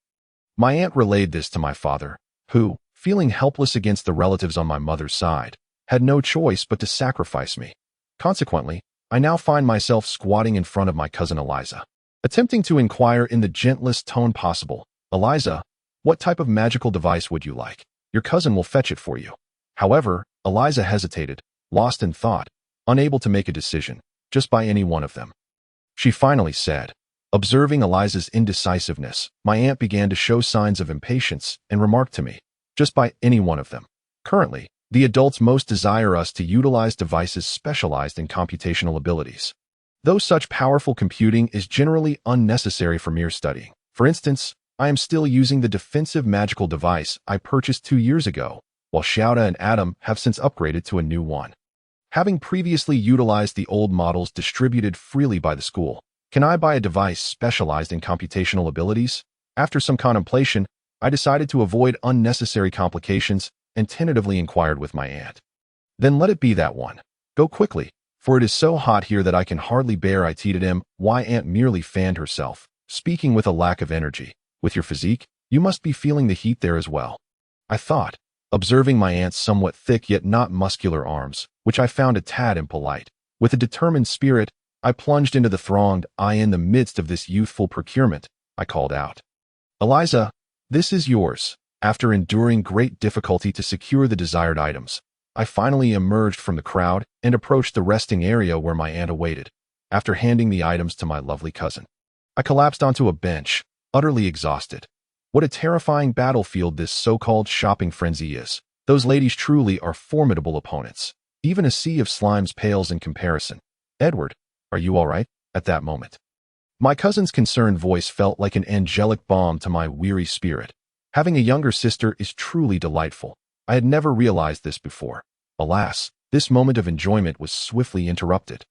My aunt relayed this to my father, who, feeling helpless against the relatives on my mother's side, had no choice but to sacrifice me. Consequently, I now find myself squatting in front of my cousin Eliza, attempting to inquire in the gentlest tone possible, "Eliza, what type of magical device would you like? Your cousin will fetch it for you." However, Eliza hesitated, lost in thought, unable to make a decision, just by any one of them. She finally said. Observing Eliza's indecisiveness, my aunt began to show signs of impatience and remarked to me, "Just by any one of them. Currently, the adults most desire us to utilize devices specialized in computational abilities. Though such powerful computing is generally unnecessary for mere studying. For instance, I am still using the defensive magical device I purchased 2 years ago, while Shouta and Adam have since upgraded to a new one. Having previously utilized the old models distributed freely by the school, can I buy a device specialized in computational abilities?" After some contemplation, I decided to avoid unnecessary complications and tentatively inquired with my aunt. "Then let it be that one. Go quickly, for it is so hot here that I can hardly bear it." Why aunt merely fanned herself, speaking with a lack of energy. "With your physique, you must be feeling the heat there as well," I thought, observing my aunt's somewhat thick yet not muscular arms, which I found a tad impolite. With a determined spirit, I plunged into the thronged eye. In the midst of this youthful procurement, I called out, "Eliza, this is yours." After enduring great difficulty to secure the desired items, I finally emerged from the crowd and approached the resting area where my aunt awaited. After handing the items to my lovely cousin, I collapsed onto a bench, utterly exhausted. What a terrifying battlefield this so-called shopping frenzy is. Those ladies truly are formidable opponents. Even a sea of slimes pales in comparison. "Edward, are you all right?" At that moment, my cousin's concerned voice felt like an angelic balm to my weary spirit. Having a younger sister is truly delightful. I had never realized this before. Alas, this moment of enjoyment was swiftly interrupted.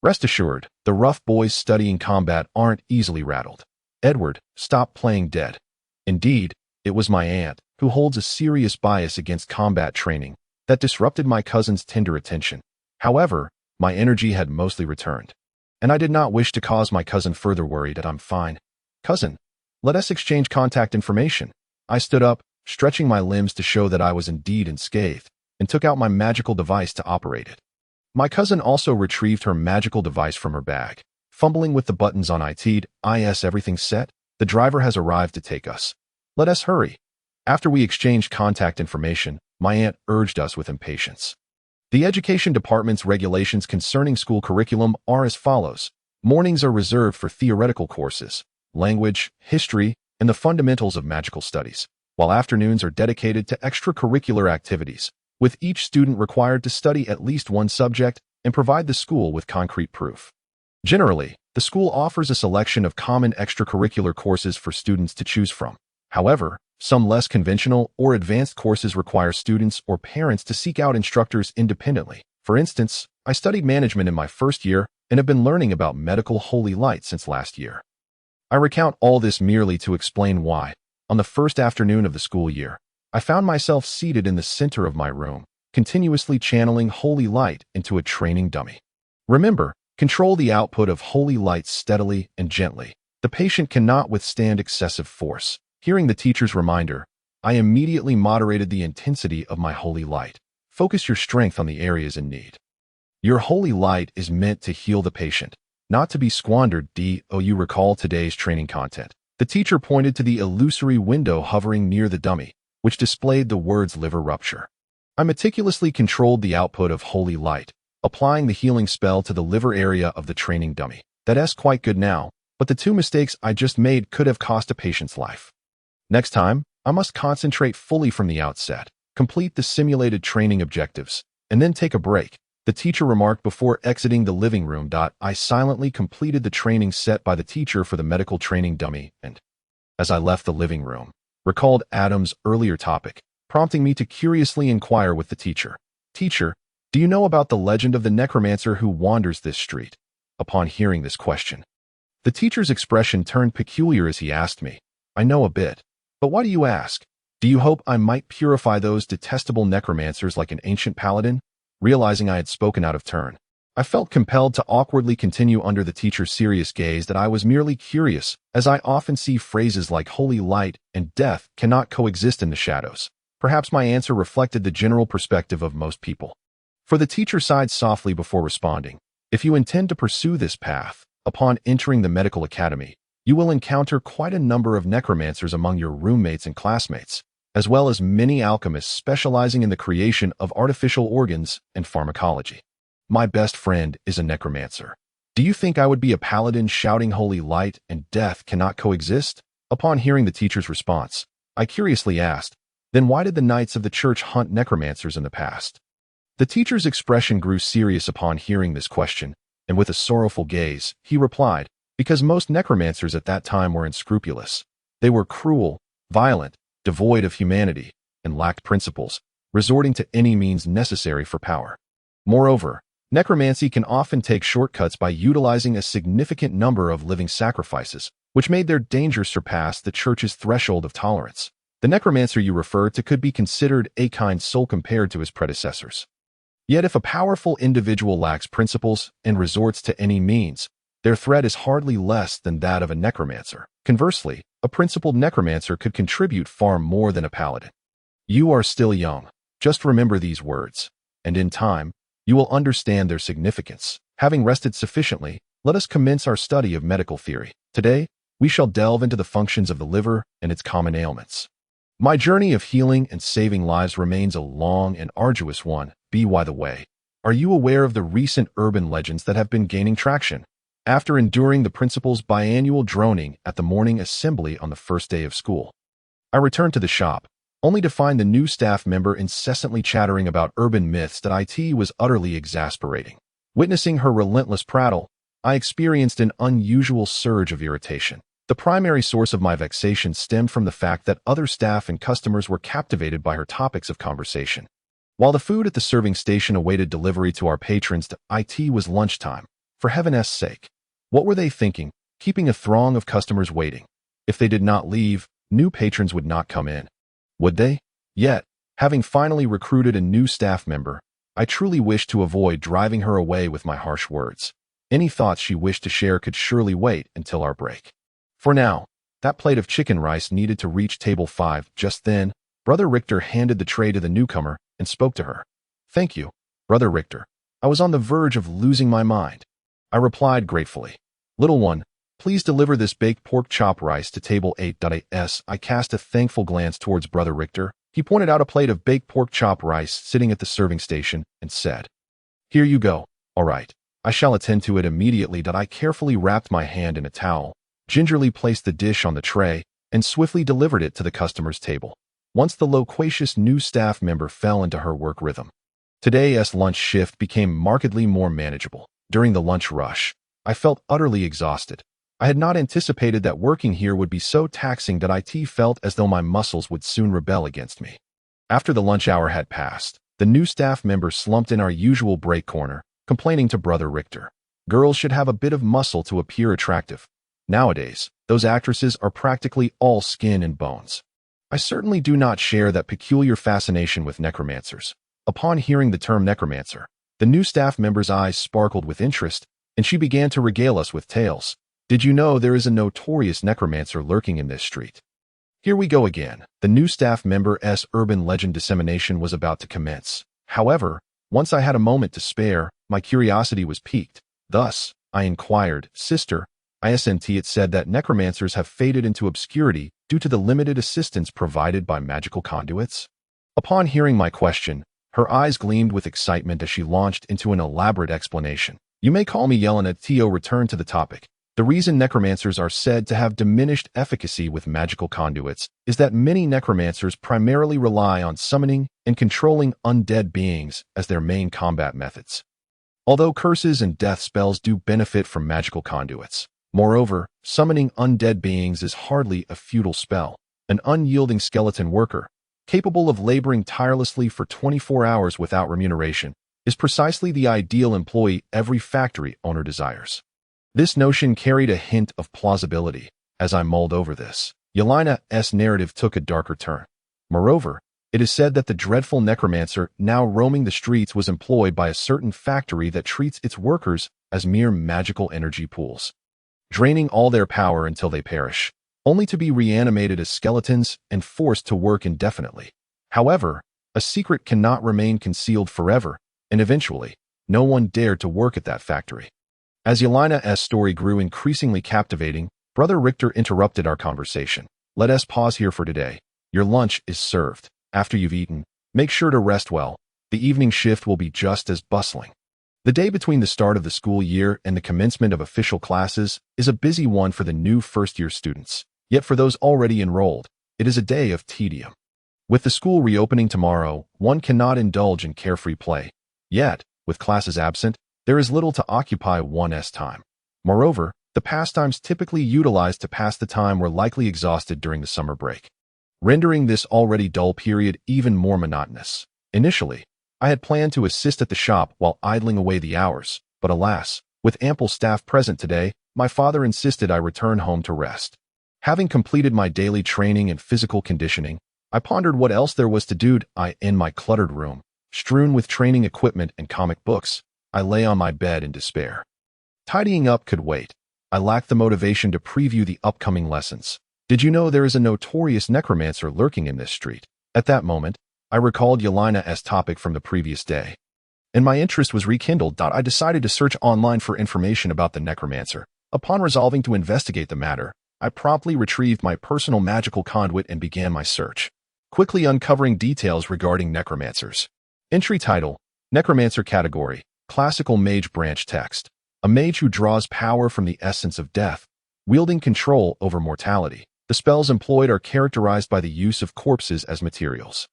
Rest assured, the rough boys studying combat aren't easily rattled. "Edward, stop playing dead." Indeed, it was my aunt, who holds a serious bias against combat training, that disrupted my cousin's tender attention. However, my energy had mostly returned, and I did not wish to cause my cousin further worry. That "I'm fine. Cousin, let us exchange contact information." I stood up, stretching my limbs to show that I was indeed unscathed, and took out my magical device to operate it. My cousin also retrieved her magical device from her bag. Fumbling with the buttons on it, everything set? The driver has arrived to take us. Let us hurry." After we exchanged contact information, my aunt urged us with impatience. The Education Department's regulations concerning school curriculum are as follows. Mornings are reserved for theoretical courses, language, history, and the fundamentals of magical studies, while afternoons are dedicated to extracurricular activities, with each student required to study at least one subject and provide the school with concrete proof. Generally, the school offers a selection of common extracurricular courses for students to choose from. However, some less conventional or advanced courses require students or parents to seek out instructors independently. For instance, I studied management in my first year and have been learning about medical holy light since last year. I recount all this merely to explain why, on the first afternoon of the school year, I found myself seated in the center of my room, continuously channeling holy light into a training dummy. Remember, control the output of holy light steadily and gently. The patient cannot withstand excessive force. Hearing the teacher's reminder, I immediately moderated the intensity of my holy light. Focus your strength on the areas in need. Your holy light is meant to heal the patient, not to be squandered. Do you recall today's training content? The teacher pointed to the illusory window hovering near the dummy, which displayed the words liver rupture. I meticulously controlled the output of holy light, applying the healing spell to the liver area of the training dummy. That's quite good now, but the 2 mistakes I just made could have cost a patient's life. Next time, I must concentrate fully from the outset, complete the simulated training objectives, and then take a break, the teacher remarked before exiting the living room. I silently completed the training set by the teacher for the medical training dummy and, as I left the living room, recalled Adam's earlier topic, prompting me to curiously inquire with the teacher. Teacher, do you know about the legend of the necromancer who wanders this street? Upon hearing this question, the teacher's expression turned peculiar as he asked me, I know a bit, but why do you ask? Do you hope I might purify those detestable necromancers like an ancient paladin? Realizing I had spoken out of turn, I felt compelled to awkwardly continue under the teacher's serious gaze that I was merely curious, as I often see phrases like holy light and death cannot coexist in the shadows. Perhaps my answer reflected the general perspective of most people. For the teacher sighed softly before responding, if you intend to pursue this path, upon entering the medical academy, you will encounter quite a number of necromancers among your roommates and classmates, as well as many alchemists specializing in the creation of artificial organs and pharmacology. My best friend is a necromancer. Do you think I would be a paladin shouting holy light and death cannot coexist? Upon hearing the teacher's response, I curiously asked, then why did the knights of the church hunt necromancers in the past? The teacher's expression grew serious upon hearing this question, and with a sorrowful gaze, he replied, because most necromancers at that time were unscrupulous. They were cruel, violent, devoid of humanity, and lacked principles, resorting to any means necessary for power. Moreover, necromancy can often take shortcuts by utilizing a significant number of living sacrifices, which made their danger surpass the church's threshold of tolerance. The necromancer you refer to could be considered a kind soul compared to his predecessors. Yet if a powerful individual lacks principles and resorts to any means, their threat is hardly less than that of a necromancer. Conversely, a principled necromancer could contribute far more than a paladin. You are still young. Just remember these words, and in time, you will understand their significance. Having rested sufficiently, let us commence our study of medical theory. Today, we shall delve into the functions of the liver and its common ailments. My journey of healing and saving lives remains a long and arduous one. By the way, are you aware of the recent urban legends that have been gaining traction? After enduring the principal's biannual droning at the morning assembly on the first day of school, I returned to the shop, only to find the new staff member incessantly chattering about urban myths that it was utterly exasperating. Witnessing her relentless prattle, I experienced an unusual surge of irritation. The primary source of my vexation stemmed from the fact that other staff and customers were captivated by her topics of conversation. While the food at the serving station awaited delivery to our patrons, it was lunchtime. For heaven's sake, what were they thinking, keeping a throng of customers waiting? If they did not leave, new patrons would not come in. Would they? Yet, having finally recruited a new staff member, I truly wished to avoid driving her away with my harsh words. Any thoughts she wished to share could surely wait until our break. For now, that plate of chicken rice needed to reach table 5. Just then, Brother Richter handed the tray to the newcomer and spoke to her. Thank you, Brother Richter. I was on the verge of losing my mind. I replied gratefully. Little one, please deliver this baked pork chop rice to table 8. I cast a thankful glance towards Brother Richter. He pointed out a plate of baked pork chop rice sitting at the serving station and said, Here you go. All right, I shall attend to it immediately. I carefully wrapped my hand in a towel, gingerly placed the dish on the tray, and swiftly delivered it to the customer's table. Once the loquacious new staff member fell into her work rhythm. Today's lunch shift became markedly more manageable. During the lunch rush, I felt utterly exhausted. I had not anticipated that working here would be so taxing that it felt as though my muscles would soon rebel against me. After the lunch hour had passed, the new staff member slumped in our usual break corner, complaining to Brother Richter. Girls should have a bit of muscle to appear attractive. Nowadays, those actresses are practically all skin and bones. I certainly do not share that peculiar fascination with necromancers. Upon hearing the term necromancer, the new staff member's eyes sparkled with interest, and she began to regale us with tales. Did you know there is a notorious necromancer lurking in this street? Here we go again. The new staff member's urban legend dissemination was about to commence. However, once I had a moment to spare, my curiosity was piqued. Thus, I inquired, Sister, ISNT it said that necromancers have faded into obscurity due to the limited assistance provided by magical conduits. Upon hearing my question, her eyes gleamed with excitement as she launched into an elaborate explanation. You may call me Yelena. Tio returned to the topic. The reason necromancers are said to have diminished efficacy with magical conduits is that many necromancers primarily rely on summoning and controlling undead beings as their main combat methods. Although curses and death spells do benefit from magical conduits, moreover, summoning undead beings is hardly a futile spell. An unyielding skeleton worker, capable of laboring tirelessly for 24 hours without remuneration, is precisely the ideal employee every factory owner desires. This notion carried a hint of plausibility. As I mulled over this, Yelena's narrative took a darker turn. Moreover, it is said that the dreadful necromancer now roaming the streets was employed by a certain factory that treats its workers as mere magical energy pools, draining all their power until they perish, only to be reanimated as skeletons and forced to work indefinitely. However, a secret cannot remain concealed forever, and eventually, no one dared to work at that factory. As Yelena's story grew increasingly captivating, Brother Richter interrupted our conversation. Let us pause here for today. Your lunch is served. After you've eaten, make sure to rest well. The evening shift will be just as bustling. The day between the start of the school year and the commencement of official classes is a busy one for the new first-year students. Yet for those already enrolled, it is a day of tedium. With the school reopening tomorrow, one cannot indulge in carefree play. Yet, with classes absent, there is little to occupy one's time. Moreover, the pastimes typically utilized to pass the time were likely exhausted during the summer break, rendering this already dull period even more monotonous. Initially, I had planned to assist at the shop while idling away the hours, but alas, with ample staff present today, my father insisted I return home to rest. Having completed my daily training and physical conditioning, I pondered what else there was to do. In my cluttered room, strewn with training equipment and comic books, I lay on my bed in despair. Tidying up could wait. I lacked the motivation to preview the upcoming lessons. Did you know there is a notorious necromancer lurking in this street? At that moment, I recalled Yelena's topic from the previous day, and my interest was rekindled. I decided to search online for information about the necromancer. Upon resolving to investigate the matter, I promptly retrieved my personal magical conduit and began my search, quickly uncovering details regarding necromancers. Entry title: Necromancer category. Classical mage branch text. A mage who draws power from the essence of death, wielding control over mortality. The spells employed are characterized by the use of corpses as materials.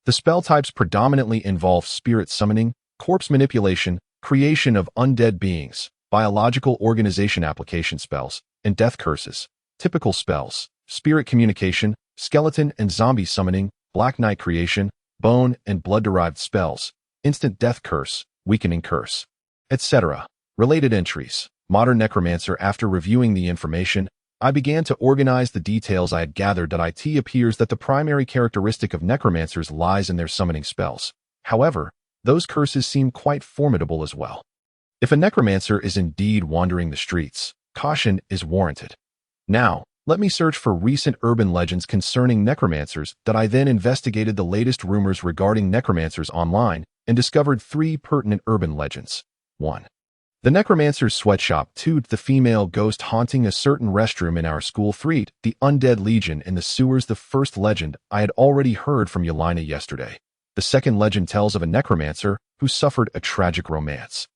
The spell types predominantly involve spirit summoning, corpse manipulation, creation of undead beings, biological organization application spells, and death curses. Typical spells: spirit communication, skeleton and zombie summoning, black knight creation, bone and blood-derived spells, instant death curse, weakening curse, etc. Related entries: Modern necromancer. After reviewing the information, I began to organize the details I had gathered. It appears that the primary characteristic of necromancers lies in their summoning spells. However, those curses seem quite formidable as well. If a necromancer is indeed wandering the streets, caution is warranted. Now, let me search for recent urban legends concerning necromancers. I then investigated the latest rumors regarding necromancers online and discovered 3 pertinent urban legends. 1. The necromancer's sweatshop. 2. The female ghost haunting a certain restroom in our school. 3. The undead legion in the sewers. The first legend I had already heard from Yelena yesterday. The second legend tells of a necromancer who suffered a tragic romance,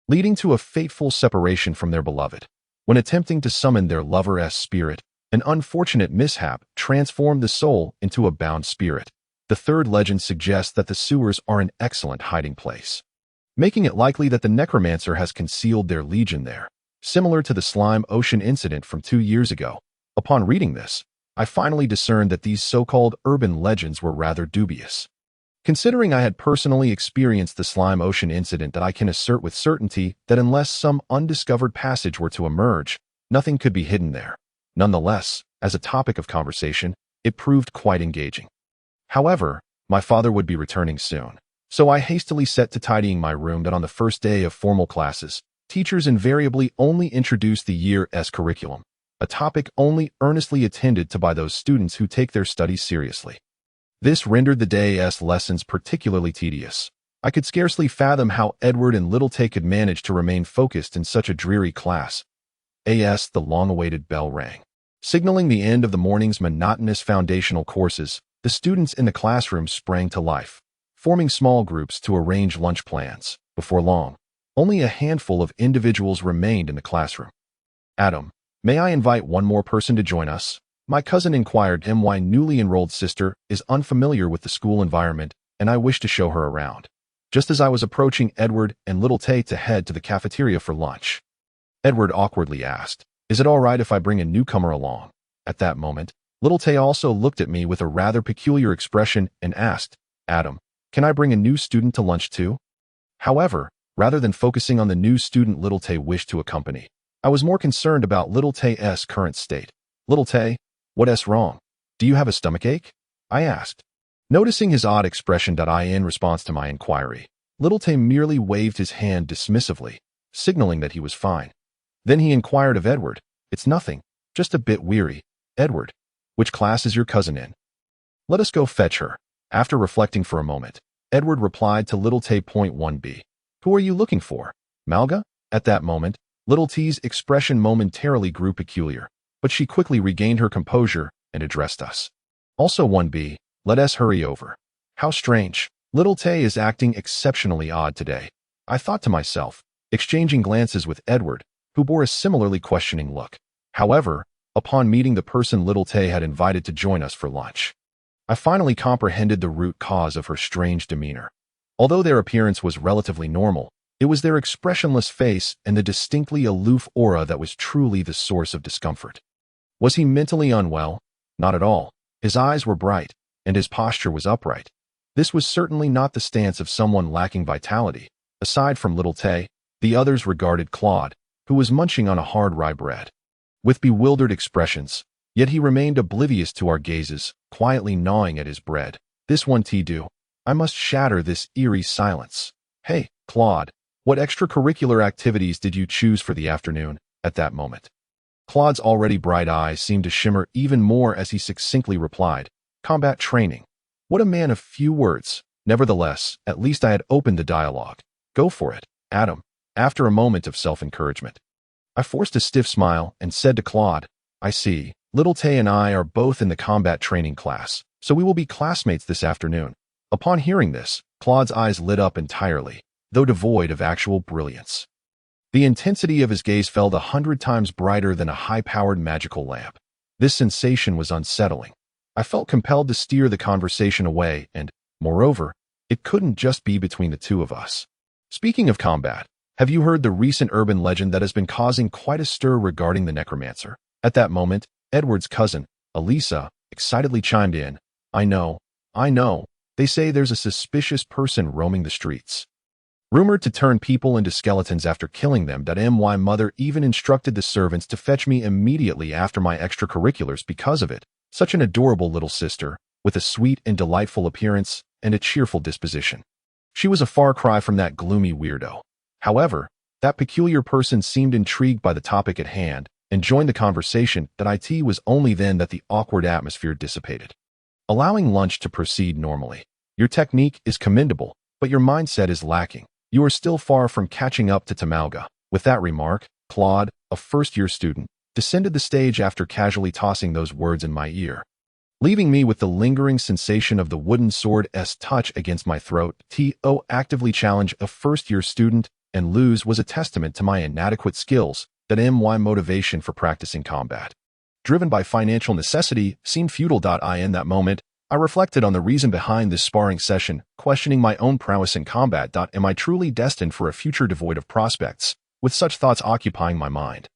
leading to a fateful separation from their beloved. When attempting to summon their lover's spirit, an unfortunate mishap transformed the soul into a bound spirit. The third legend suggests that the sewers are an excellent hiding place, making it likely that the necromancer has concealed their legion there, similar to the slime ocean incident from 2 years ago. Upon reading this, I finally discerned that these so-called urban legends were rather dubious. Considering I had personally experienced the slime ocean incident, I can assert with certainty that unless some undiscovered passage were to emerge, nothing could be hidden there. Nonetheless, as a topic of conversation, it proved quite engaging. However, my father would be returning soon, so I hastily set to tidying my room. On the first day of formal classes, teachers invariably only introduce the year's curriculum, a topic only earnestly attended to by those students who take their studies seriously. This rendered the day's lessons particularly tedious. I could scarcely fathom how Edward and Littletay could manage to remain focused in such a dreary class. As the long-awaited bell rang. Signaling the end of the morning's monotonous foundational courses, the students in the classroom sprang to life, forming small groups to arrange lunch plans. Before long, only a handful of individuals remained in the classroom. Adam, may I invite one more person to join us? My cousin inquired. My newly enrolled sister is unfamiliar with the school environment, and I wish to show her around. Just as I was approaching Edward and little Tay to head to the cafeteria for lunch, Edward awkwardly asked, "Is it all right if I bring a newcomer along?" At that moment, little Tay also looked at me with a rather peculiar expression and asked, "Adam, can I bring a new student to lunch too?" However, rather than focusing on the new student little Tay wished to accompany, I was more concerned about little Tay's current state. "Little Tay, what's wrong? Do you have a stomachache?" I asked. Noticing his odd expression, in response to my inquiry, little Tay merely waved his hand dismissively, signaling that he was fine. Then he inquired of Edward, "It's nothing, just a bit weary. Edward, which class is your cousin in? Let us go fetch her." After reflecting for a moment, Edward replied to little Tay. "1B. Who are you looking for? Malga?" At that moment, little T's expression momentarily grew peculiar, but she quickly regained her composure and addressed us. "Also 1B, let us hurry over." How strange. Little Tay is acting exceptionally odd today, I thought to myself, exchanging glances with Edward, who bore a similarly questioning look. However, upon meeting the person little Tay had invited to join us for lunch, I finally comprehended the root cause of her strange demeanor. Although their appearance was relatively normal, it was their expressionless face and the distinctly aloof aura that was truly the source of discomfort. Was he mentally unwell? Not at all. His eyes were bright, and his posture was upright. This was certainly not the stance of someone lacking vitality. Aside from little Tay, the others regarded Claude, who was munching on a hard rye bread, with bewildered expressions, yet he remained oblivious to our gazes, quietly gnawing at his bread. "This one do. I must shatter this eerie silence. Hey, Claude, what extracurricular activities did you choose for the afternoon?" At that moment, Claude's already bright eyes seemed to shimmer even more as he succinctly replied, "Combat training." What a man of few words. Nevertheless, at least I had opened the dialogue. "Go for it, Adam." After a moment of self-encouragement, I forced a stiff smile and said to Claude, "I see, little Tay and I are both in the combat training class, so we will be classmates this afternoon." Upon hearing this, Claude's eyes lit up entirely, though devoid of actual brilliance. The intensity of his gaze felt 100 times brighter than a high-powered magical lamp. This sensation was unsettling. I felt compelled to steer the conversation away and, moreover, it couldn't just be between the two of us. "Speaking of combat, have you heard the recent urban legend that has been causing quite a stir regarding the necromancer?" At that moment, Edward's cousin, Elisa, excitedly chimed in, I know. They say there's a suspicious person roaming the streets, rumored to turn people into skeletons after killing them. My mother even instructed the servants to fetch me immediately after my extracurriculars because of it. Such an adorable little sister, with a sweet and delightful appearance and a cheerful disposition. She was a far cry from that gloomy weirdo. However, that peculiar person seemed intrigued by the topic at hand and joined the conversation. It was only then that the awkward atmosphere dissipated, allowing lunch to proceed normally. "Your technique is commendable, but your mindset is lacking. You are still far from catching up to Tamalga." With that remark, Claude, a first-year student, descended the stage after casually tossing those words in my ear, leaving me with the lingering sensation of the wooden sword's touch against my throat. To actively challenge a first-year student and lose was a testament to my inadequate skills. My motivation for practicing combat, driven by financial necessity, seemed futile. In that moment, I reflected on the reason behind this sparring session, questioning my own prowess in combat. Am I truly destined for a future devoid of prospects? With such thoughts occupying my mind,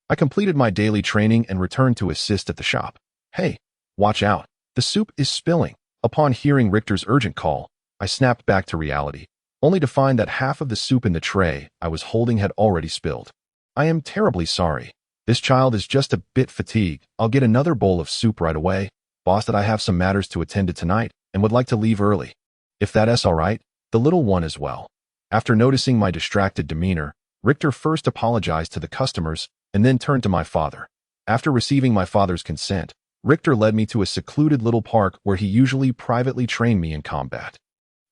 I completed my daily training and returned to assist at the shop. "Hey, watch out, the soup is spilling." Upon hearing Richter's urgent call, I snapped back to reality, only to find that half of the soup in the tray I was holding had already spilled. "I am terribly sorry. This child is just a bit fatigued. I'll get another bowl of soup right away. Boss, I have some matters to attend to tonight and would like to leave early. If that's all right, the little one as well." After noticing my distracted demeanor, Richter first apologized to the customers and then turned to my father. After receiving my father's consent, Richter led me to a secluded little park where he usually privately trained me in combat.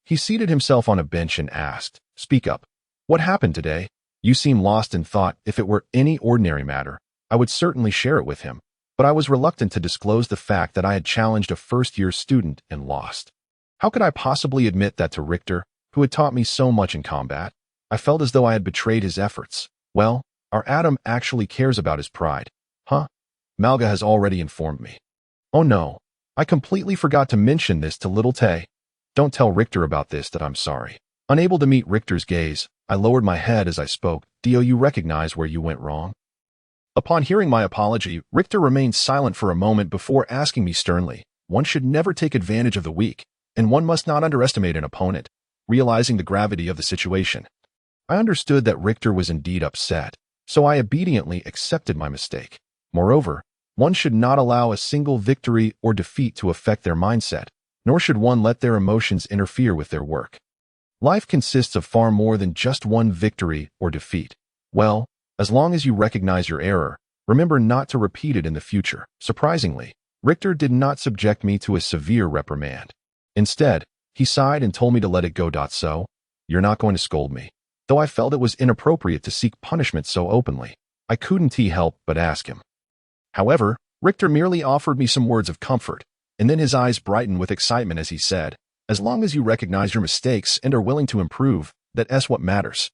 He seated himself on a bench and asked, "Speak up. What happened today?" You seem lost in thought. If it were any ordinary matter, I would certainly share it with him, but I was reluctant to disclose the fact that I had challenged a first-year student and lost. How could I possibly admit that to Richter, who had taught me so much in combat? I felt as though I had betrayed his efforts. Well, our Adam actually cares about his pride. Huh? Malga has already informed me. Oh no, I completely forgot to mention this to little Tay. Don't tell Richter about this that I'm sorry. Unable to meet Richter's gaze, I lowered my head as I spoke. Do you recognize where you went wrong? Upon hearing my apology, Richter remained silent for a moment before asking me sternly, one should never take advantage of the weak, and one must not underestimate an opponent. Realizing the gravity of the situation, I understood that Richter was indeed upset, so I obediently accepted my mistake. Moreover, one should not allow a single victory or defeat to affect their mindset, nor should one let their emotions interfere with their work. Life consists of far more than just one victory or defeat. Well, as long as you recognize your error, remember not to repeat it in the future. Surprisingly, Richter did not subject me to a severe reprimand. Instead, he sighed and told me to let it go. So, you're not going to scold me. Though I felt it was inappropriate to seek punishment so openly, I couldn't help but ask him. However, Richter merely offered me some words of comfort, and then his eyes brightened with excitement as he said, as long as you recognize your mistakes and are willing to improve, that's what matters.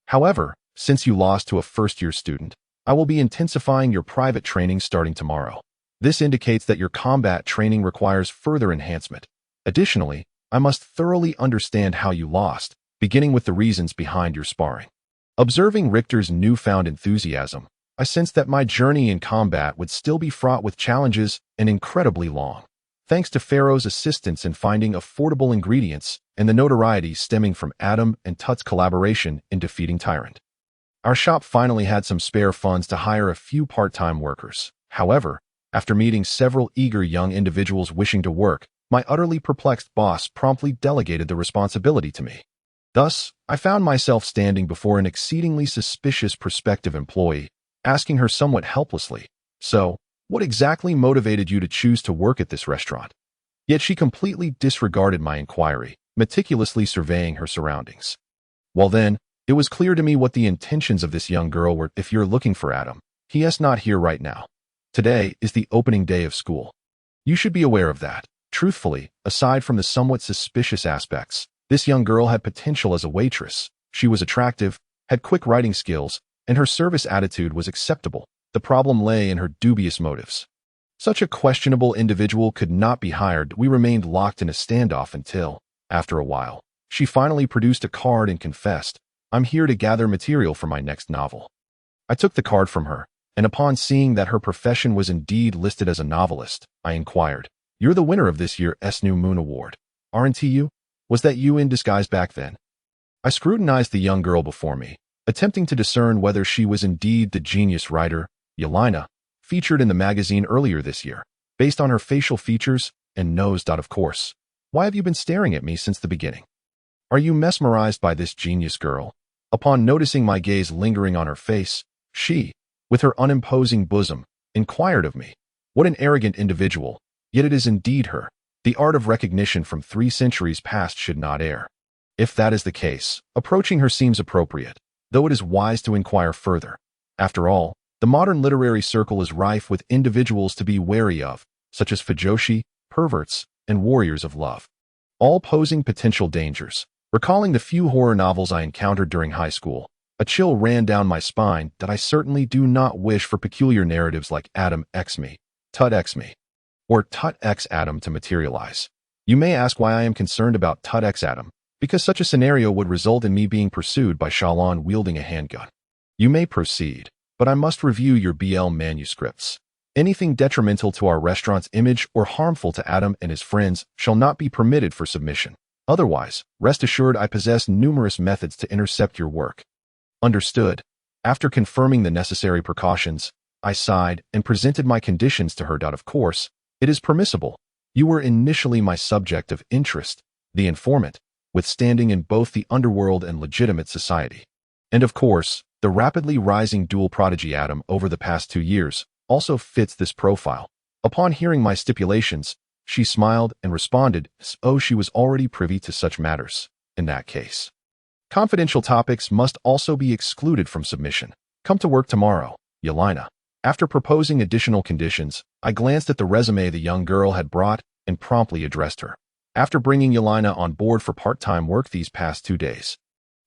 However, since you lost to a first-year student, I will be intensifying your private training starting tomorrow. This indicates that your combat training requires further enhancement. Additionally, I must thoroughly understand how you lost, beginning with the reasons behind your sparring. Observing Richter's newfound enthusiasm, I sensed that my journey in combat would still be fraught with challenges and incredibly long. Thanks to Pharaoh's assistance in finding affordable ingredients and the notoriety stemming from Adam and Tut's collaboration in defeating Tyrant, our shop finally had some spare funds to hire a few part-time workers. However, after meeting several eager young individuals wishing to work, my utterly perplexed boss promptly delegated the responsibility to me. Thus, I found myself standing before an exceedingly suspicious prospective employee, asking her somewhat helplessly, "So, what exactly motivated you to choose to work at this restaurant?" Yet she completely disregarded my inquiry, meticulously surveying her surroundings. Well then, it was clear to me what the intentions of this young girl were. If you're looking for Adam, he is not here right now. Today is the opening day of school. You should be aware of that. Truthfully, aside from the somewhat suspicious aspects, this young girl had potential as a waitress. She was attractive, had quick writing skills, and her service attitude was acceptable. The problem lay in her dubious motives. Such a questionable individual could not be hired. We remained locked in a standoff until, after a while, she finally produced a card and confessed, "I'm here to gather material for my next novel." I took the card from her, and upon seeing that her profession was indeed listed as a novelist, I inquired, "You're the winner of this year's New Moon Award, aren't you? Was that you in disguise back then?" I scrutinized the young girl before me, attempting to discern whether she was indeed the genius writer, Yelena, featured in the magazine earlier this year, based on her facial features and nose. Of course. Why have you been staring at me since the beginning? Are you mesmerized by this genius girl? Upon noticing my gaze lingering on her face, she, with her unimposing bosom, inquired of me. What an arrogant individual, yet it is indeed her. The art of recognition from 3 centuries past should not err. If that is the case, approaching her seems appropriate, though it is wise to inquire further. After all, the modern literary circle is rife with individuals to be wary of, such as fujoshi, perverts, and warriors of love, all posing potential dangers. Recalling the few horror novels I encountered during high school, a chill ran down my spine. That I certainly do not wish for peculiar narratives like Adam x me, Tut x me, or Tut x Adam to materialize. You may ask why I am concerned about Tut x Adam, because such a scenario would result in me being pursued by Shalon wielding a handgun. You may proceed, but I must review your BL manuscripts. Anything detrimental to our restaurant's image or harmful to Adam and his friends shall not be permitted for submission. Otherwise, rest assured I possess numerous methods to intercept your work. Understood. After confirming the necessary precautions, I sighed and presented my conditions to her. Of course, it is permissible. You were initially my subject of interest, the informant, with standing in both the underworld and legitimate society. And of course, the rapidly rising dual prodigy Adam over the past 2 years also fits this profile. Upon hearing my stipulations, she smiled and responded as though she was already privy to such matters. In that case, Confidential topics must also be excluded from submission. Come to work tomorrow, Yelena. After proposing additional conditions, I glanced at the resume the young girl had brought and promptly addressed her. After bringing Yelena on board for part-time work these past 2 days,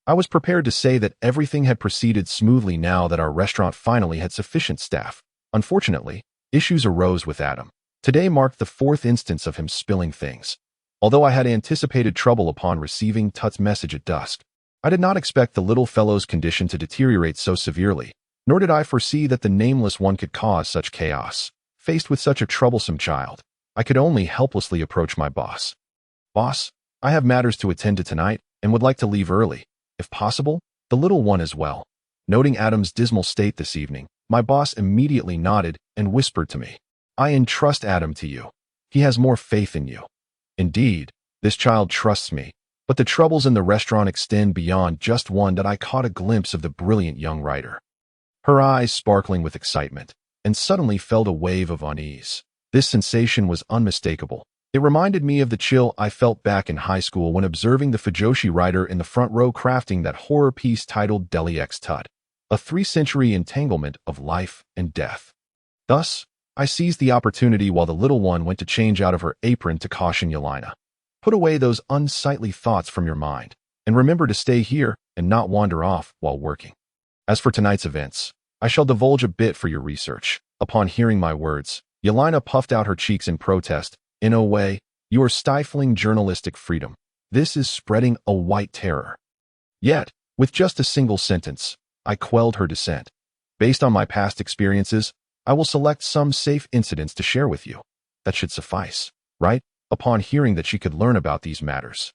I was prepared to say that everything had proceeded smoothly now that our restaurant finally had sufficient staff. Unfortunately, issues arose with Adam. Today marked the 4th instance of him spilling things. Although I had anticipated trouble upon receiving Tut's message at dusk, I did not expect the little fellow's condition to deteriorate so severely, nor did I foresee that the nameless one could cause such chaos. Faced with such a troublesome child, I could only helplessly approach my boss. Boss, I have matters to attend to tonight and would like to leave early. If possible, the little one as well. Noting Adam's dismal state this evening, my boss immediately nodded and whispered to me, I entrust Adam to you. He has more faith in you. Indeed, this child trusts me, but the troubles in the restaurant extend beyond just one that I caught a glimpse of the brilliant young writer. Her eyes sparkling with excitement, and suddenly felt a wave of unease. This sensation was unmistakable. It reminded me of the chill I felt back in high school when observing the Fujoshi writer in the front row crafting that horror piece titled Deli X Tut, a 3-century entanglement of life and death. Thus, I seized the opportunity while the little one went to change out of her apron to caution Yelena. Put away those unsightly thoughts from your mind, and remember to stay here and not wander off while working. As for tonight's events, I shall divulge a bit for your research. Upon hearing my words, Yelena puffed out her cheeks in protest. In a way, you are stifling journalistic freedom. This is spreading a white terror. Yet, with just a single sentence, I quelled her dissent. Based on my past experiences, I will select some safe incidents to share with you. That should suffice, right? Upon hearing that she could learn about these matters,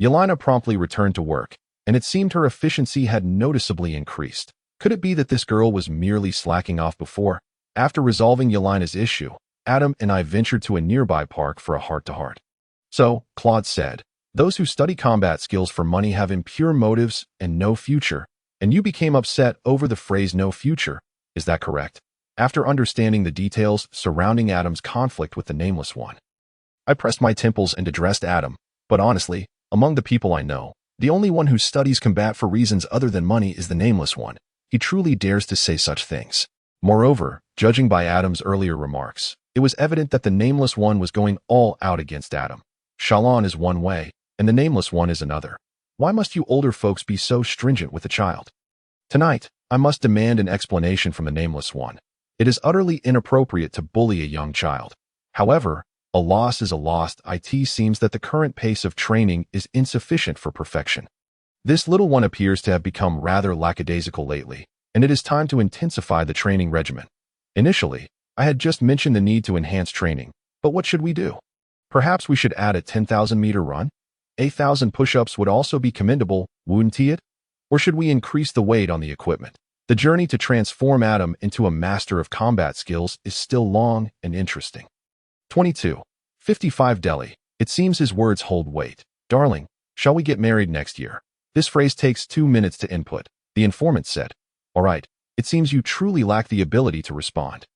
Yelena promptly returned to work, and it seemed her efficiency had noticeably increased. Could it be that this girl was merely slacking off before? After resolving Yelena's issue, Adam and I ventured to a nearby park for a heart-to-heart. So, Claude said, those who study combat skills for money have impure motives and no future, and you became upset over the phrase no future. Is that correct? After understanding the details surrounding Adam's conflict with the Nameless One, I pressed my temples and addressed Adam, but honestly, among the people I know, the only one who studies combat for reasons other than money is the Nameless One. He truly dares to say such things. Moreover, judging by Adam's earlier remarks, it was evident that the Nameless One was going all out against Adam. Shalon is one way, and the Nameless One is another. Why must you older folks be so stringent with the child? Tonight, I must demand an explanation from the Nameless One. It is utterly inappropriate to bully a young child. However, a loss is a loss. It seems that the current pace of training is insufficient for perfection. This little one appears to have become rather lackadaisical lately, and it is time to intensify the training regimen. Initially, I had just mentioned the need to enhance training, but what should we do? Perhaps we should add a 10,000-meter run? 8,000 push-ups would also be commendable, wouldn't it? Or should we increase the weight on the equipment? The journey to transform Adam into a master of combat skills is still long and interesting. 22:55 Delhi. It seems his words hold weight. Darling, shall we get married next year? This phrase takes 2 minutes to input. The informant said. All right, it seems you truly lack the ability to respond.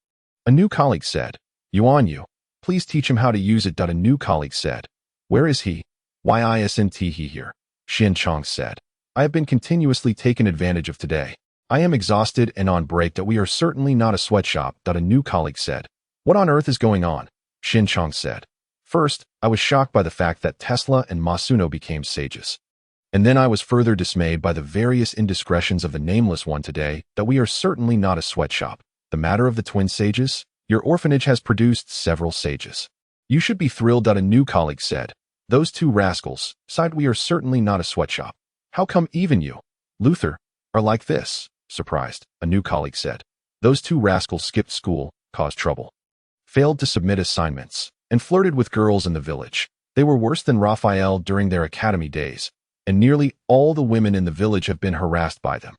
A new colleague said. You. Please teach him how to use it. A new colleague said. Where is he? Why isn't he here? Shin Chong said. I have been continuously taken advantage of today. I am exhausted and on break. That we are certainly not a sweatshop. A new colleague said. What on earth is going on? Shin Chong said. First, I was shocked by the fact that Tesla and Masuno became sages. And then I was further dismayed by the various indiscretions of the Nameless One today. That we are certainly not a sweatshop. The matter of the twin sages? Your orphanage has produced several sages. You should be thrilled. A new colleague said. Those two rascals, sighed. We are certainly not a sweatshop. How come even you, Luther, are like this? Surprised, a new colleague said. Those two rascals skipped school, caused trouble, failed to submit assignments, and flirted with girls in the village. They were worse than Raphael during their academy days, and nearly all the women in the village have been harassed by them.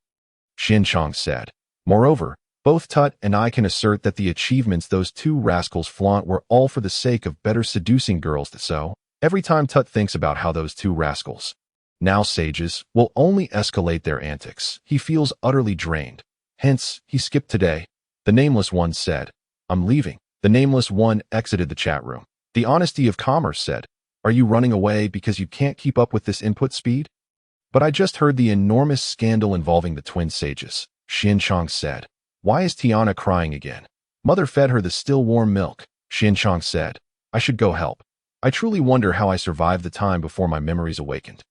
Shin Chong said. Moreover, both Tut and I can assert that the achievements those two rascals flaunt were all for the sake of better seducing girls. So, every time Tut thinks about how those two rascals, now sages, will only escalate their antics, he feels utterly drained. Hence, he skipped today. The Nameless One said. I'm leaving. The Nameless One exited the chat room. The Honesty of Commerce said. Are you running away because you can't keep up with this input speed? But I just heard the enormous scandal involving the twin sages, Xin Chong said. Why is Tiana crying again? Mother fed her the still warm milk, Xin Chong said. I should go help. I truly wonder how I survived the time before my memories awakened.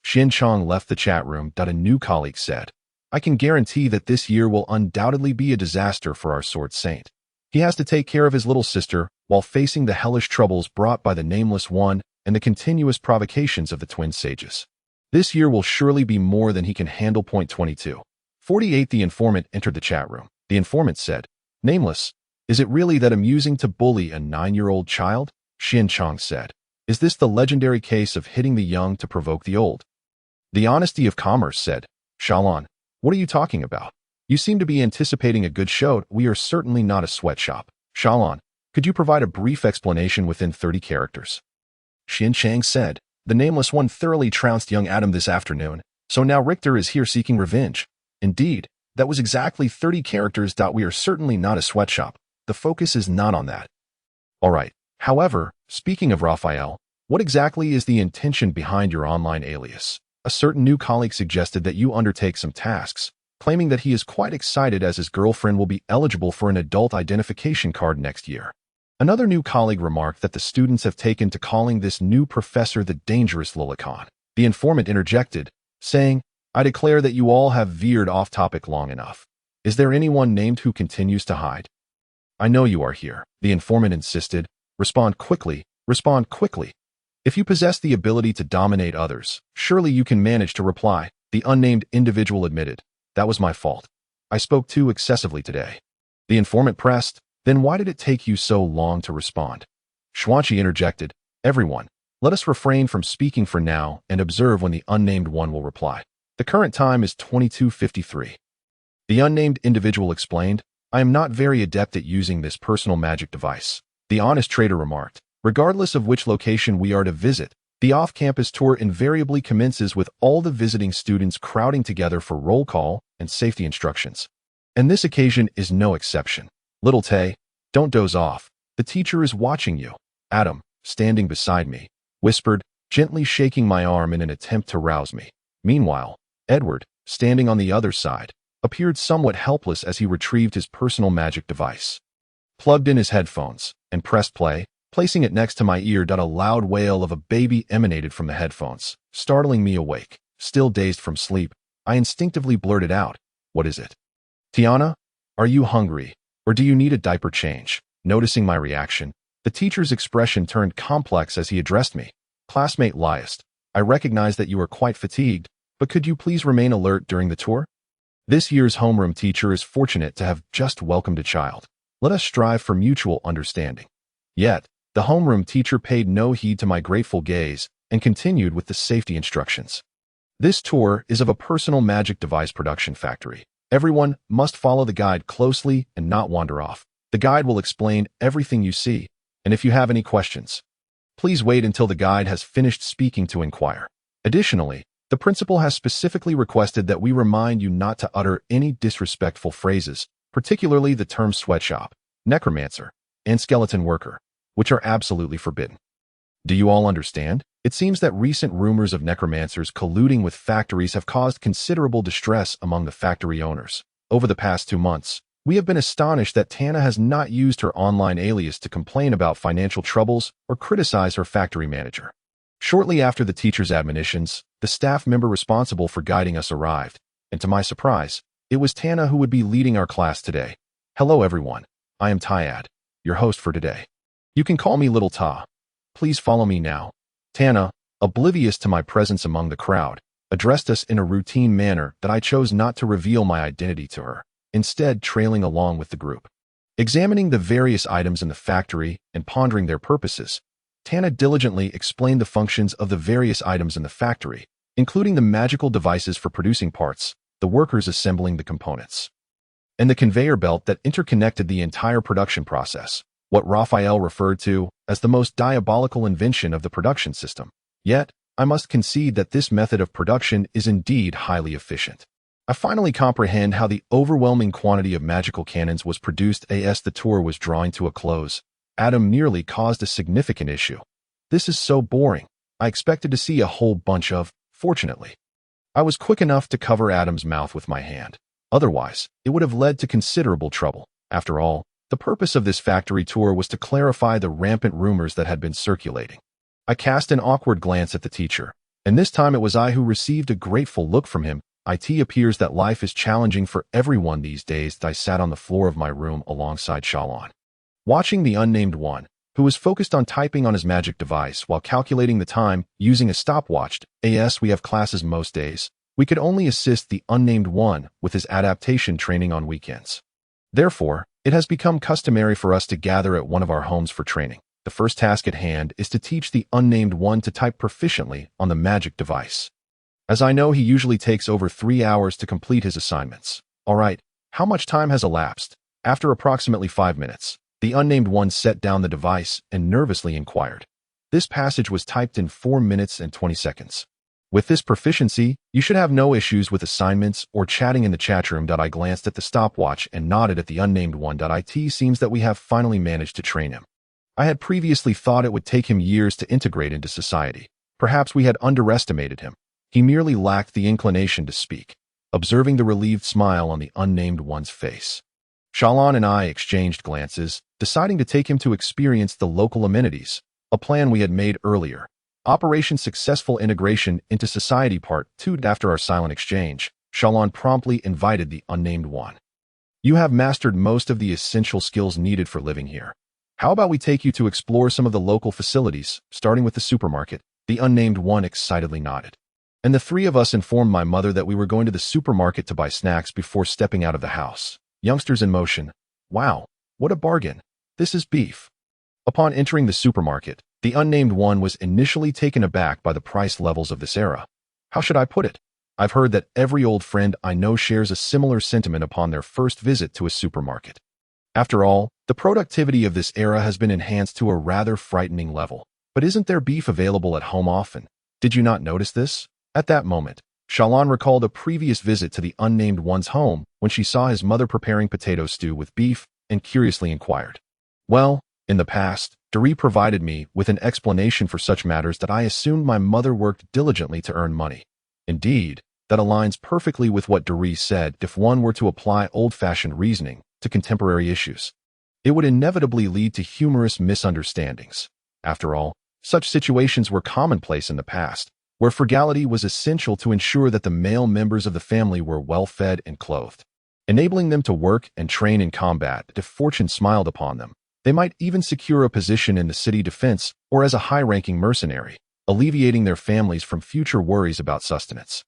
Xin Chong left the chat room. A new colleague said, I can guarantee that this year will undoubtedly be a disaster for our sword saint. He has to take care of his little sister while facing the hellish troubles brought by the Nameless One and the continuous provocations of the twin sages. This year will surely be more than he can handle. 22. 48. The informant entered the chat room. The informant said, Nameless, is it really that amusing to bully a 9-year-old child? Xin Chong said, Is this the legendary case of hitting the young to provoke the old? The Honesty of Commerce said, Shalon, what are you talking about? You seem to be anticipating a good show. We are certainly not a sweatshop. Shalon, could you provide a brief explanation within 30 characters? Xin Chang said, The Nameless One thoroughly trounced young Adam this afternoon, so now Richter is here seeking revenge. Indeed, that was exactly 30 characters. We are certainly not a sweatshop. The focus is not on that. All right. However, speaking of Raphael, what exactly is the intention behind your online alias? A certain new colleague suggested that you undertake some tasks, claiming that he is quite excited as his girlfriend will be eligible for an adult identification card next year. Another new colleague remarked that the students have taken to calling this new professor the dangerous Lilicon. The informant interjected, saying, I declare that you all have veered off topic long enough. Is there anyone named who continues to hide? I know you are here, the informant insisted. Respond quickly, respond quickly. If you possess the ability to dominate others, surely you can manage to reply, the unnamed individual admitted. That was my fault. I spoke too excessively today. The informant pressed, Then why did it take you so long to respond? Xuanqi interjected, Everyone, let us refrain from speaking for now and observe when the unnamed one will reply. The current time is 22:53. The unnamed individual explained, I am not very adept at using this personal magic device. The honest trader remarked, Regardless of which location we are to visit, the off-campus tour invariably commences with all the visiting students crowding together for roll call and safety instructions. And this occasion is no exception. Little Tay, don't doze off. The teacher is watching you. Adam, standing beside me, whispered, gently shaking my arm in an attempt to rouse me. Meanwhile, Edward, standing on the other side, appeared somewhat helpless as he retrieved his personal magic device. Plugged in his headphones and pressed play, placing it next to my ear. A loud wail of a baby emanated from the headphones, startling me awake. Still dazed from sleep, I instinctively blurted out, What is it? Tiana, are you hungry, or do you need a diaper change? Noticing my reaction, the teacher's expression turned complex as he addressed me. Classmate Liast, I recognize that you are quite fatigued, but could you please remain alert during the tour? This year's homeroom teacher is fortunate to have just welcomed a child. Let us strive for mutual understanding. Yet, the homeroom teacher paid no heed to my grateful gaze and continued with the safety instructions. This tour is of a personal magic device production factory. Everyone must follow the guide closely and not wander off. The guide will explain everything you see, and if you have any questions, please wait until the guide has finished speaking to inquire. Additionally, the principal has specifically requested that we remind you not to utter any disrespectful phrases, particularly the terms sweatshop, necromancer, and skeleton worker, which are absolutely forbidden. Do you all understand? It seems that recent rumors of necromancers colluding with factories have caused considerable distress among the factory owners. Over the past 2 months, we have been astonished that Tana has not used her online alias to complain about financial troubles or criticize her factory manager. Shortly after the teacher's admonitions, the staff member responsible for guiding us arrived, and to my surprise, it was Tana who would be leading our class today. Hello everyone, I am Tyad, your host for today. You can call me Little Ta. Please follow me now. Tana, oblivious to my presence among the crowd, addressed us in a routine manner that I chose not to reveal my identity to her, instead trailing along with the group. Examining the various items in the factory and pondering their purposes, Tana diligently explained the functions of the various items in the factory, including the magical devices for producing parts, the workers assembling the components, and the conveyor belt that interconnected the entire production process, what Raphael referred to as the most diabolical invention of the production system. Yet, I must concede that this method of production is indeed highly efficient. I finally comprehend how the overwhelming quantity of magical cannons was produced as the tour was drawing to a close. Adam nearly caused a significant issue. This is so boring. I expected to see a whole bunch of, fortunately. I was quick enough to cover Adam's mouth with my hand. Otherwise, it would have led to considerable trouble. After all, the purpose of this factory tour was to clarify the rampant rumors that had been circulating. I cast an awkward glance at the teacher, and this time it was I who received a grateful look from him. It appears that life is challenging for everyone these days. I sat on the floor of my room alongside Shalon, watching the unnamed one, who was focused on typing on his magic device while calculating the time using a stopwatch. We have classes most days. We could only assist the unnamed one with his adaptation training on weekends. Therefore, it has become customary for us to gather at one of our homes for training. The first task at hand is to teach the unnamed one to type proficiently on the magic device. As I know, he usually takes over 3 hours to complete his assignments. All right, how much time has elapsed? After approximately 5 minutes, the unnamed one set down the device and nervously inquired. This passage was typed in 4 minutes and 20 seconds. With this proficiency, you should have no issues with assignments or chatting in the chat room. I glanced at the stopwatch and nodded at the unnamed one. It seems that we have finally managed to train him. I had previously thought it would take him years to integrate into society. Perhaps we had underestimated him. He merely lacked the inclination to speak. Observing the relieved smile on the unnamed one's face, Shalon and I exchanged glances, deciding to take him to experience the local amenities, a plan we had made earlier. Operation Successful Integration into Society Part 2. After our silent exchange, Shalon promptly invited the unnamed one. You have mastered most of the essential skills needed for living here. How about we take you to explore some of the local facilities, starting with the supermarket? The unnamed one excitedly nodded. And the three of us informed my mother that we were going to the supermarket to buy snacks before stepping out of the house. Youngsters in motion. Wow, what a bargain. This is beef. Upon entering the supermarket, the unnamed one was initially taken aback by the price levels of this era. How should I put it? I've heard that every old friend I know shares a similar sentiment upon their first visit to a supermarket. After all, the productivity of this era has been enhanced to a rather frightening level. But isn't there beef available at home often? Did you not notice this? At that moment, Shalon recalled a previous visit to the unnamed one's home when she saw his mother preparing potato stew with beef and curiously inquired. Well, in the past, Doree provided me with an explanation for such matters that I assumed my mother worked diligently to earn money. Indeed, that aligns perfectly with what Doree said. If one were to apply old-fashioned reasoning to contemporary issues, it would inevitably lead to humorous misunderstandings. After all, such situations were commonplace in the past, where frugality was essential to ensure that the male members of the family were well-fed and clothed, enabling them to work and train in combat. If fortune smiled upon them, they might even secure a position in the city defense or as a high-ranking mercenary, alleviating their families from future worries about sustenance.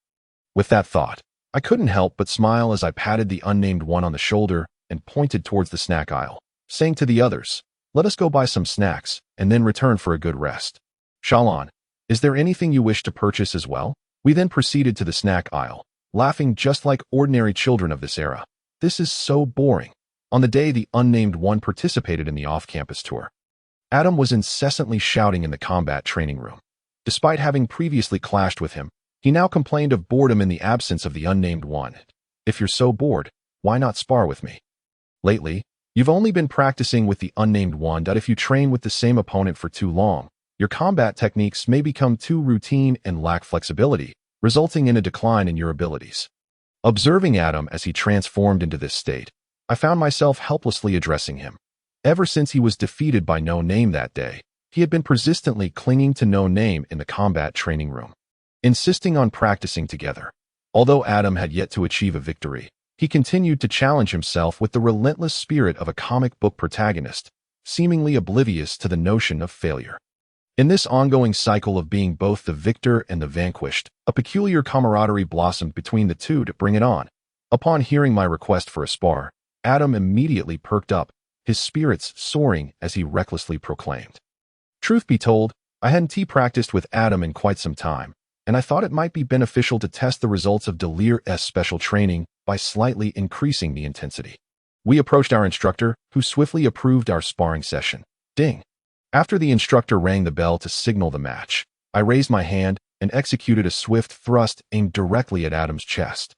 With that thought, I couldn't help but smile as I patted the unnamed one on the shoulder and pointed towards the snack aisle, saying to the others, "Let us go buy some snacks and then return for a good rest." Shalon, is there anything you wish to purchase as well? We then proceeded to the snack aisle, laughing just like ordinary children of this era. This is so boring. On the day the unnamed one participated in the off-campus tour, Adam was incessantly shouting in the combat training room. Despite having previously clashed with him, he now complained of boredom in the absence of the unnamed one. If you're so bored, why not spar with me? Lately, you've only been practicing with the unnamed one. If you train with the same opponent for too long, your combat techniques may become too routine and lack flexibility, resulting in a decline in your abilities. Observing Adam as he transformed into this state, I found myself helplessly addressing him. Ever since he was defeated by No Name that day, he had been persistently clinging to No Name in the combat training room, insisting on practicing together. Although Adam had yet to achieve a victory, he continued to challenge himself with the relentless spirit of a comic book protagonist, seemingly oblivious to the notion of failure. In this ongoing cycle of being both the victor and the vanquished, a peculiar camaraderie blossomed between the two. To bring it on. Upon hearing my request for a spar, Adam immediately perked up, his spirits soaring as he recklessly proclaimed. Truth be told, I hadn't practiced with Adam in quite some time, and I thought it might be beneficial to test the results of Delir's special training by slightly increasing the intensity. We approached our instructor, who swiftly approved our sparring session. Ding! After the instructor rang the bell to signal the match, I raised my hand and executed a swift thrust aimed directly at Adam's chest.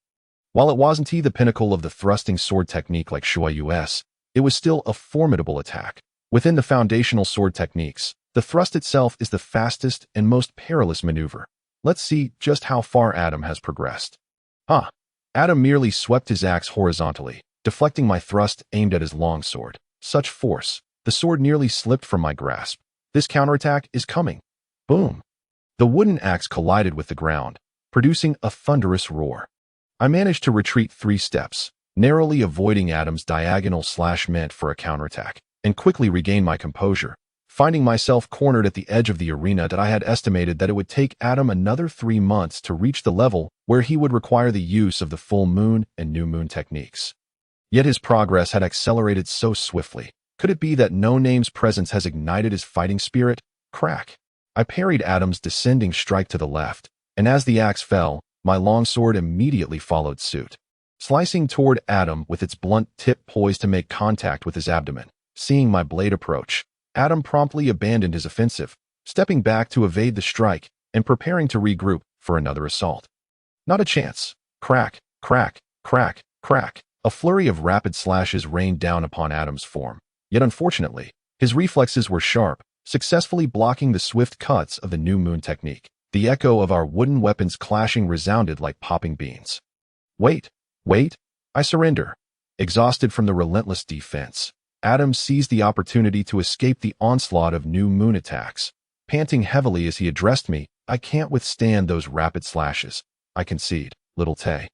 While it wasn't the pinnacle of the thrusting sword technique like Shuai, it was still a formidable attack. Within the foundational sword techniques, the thrust itself is the fastest and most perilous maneuver. Let's see just how far Adam has progressed. Huh. Adam merely swept his axe horizontally, deflecting my thrust aimed at his longsword. Such force. The sword nearly slipped from my grasp. This counterattack is coming. Boom. The wooden axe collided with the ground, producing a thunderous roar. I managed to retreat 3 steps, narrowly avoiding Adam's diagonal slash meant for a counterattack, and quickly regained my composure, finding myself cornered at the edge of the arena that I had estimated that it would take Adam another 3 months to reach the level where he would require the use of the full moon and new moon techniques. Yet his progress had accelerated so swiftly. Could it be that No Name's presence has ignited his fighting spirit? Crack. I parried Adam's descending strike to the left, and as the axe fell, my longsword immediately followed suit, slicing toward Adam with its blunt tip poised to make contact with his abdomen. Seeing my blade approach, Adam promptly abandoned his offensive, stepping back to evade the strike and preparing to regroup for another assault. Not a chance. Crack, crack, crack, crack. A flurry of rapid slashes rained down upon Adam's form. Yet unfortunately, his reflexes were sharp, successfully blocking the swift cuts of the new moon technique. The echo of our wooden weapons clashing resounded like popping beans. Wait, I surrender. Exhausted from the relentless defense, Adam seized the opportunity to escape the onslaught of new moon attacks. Panting heavily as he addressed me, I can't withstand those rapid slashes. I concede, little Tay.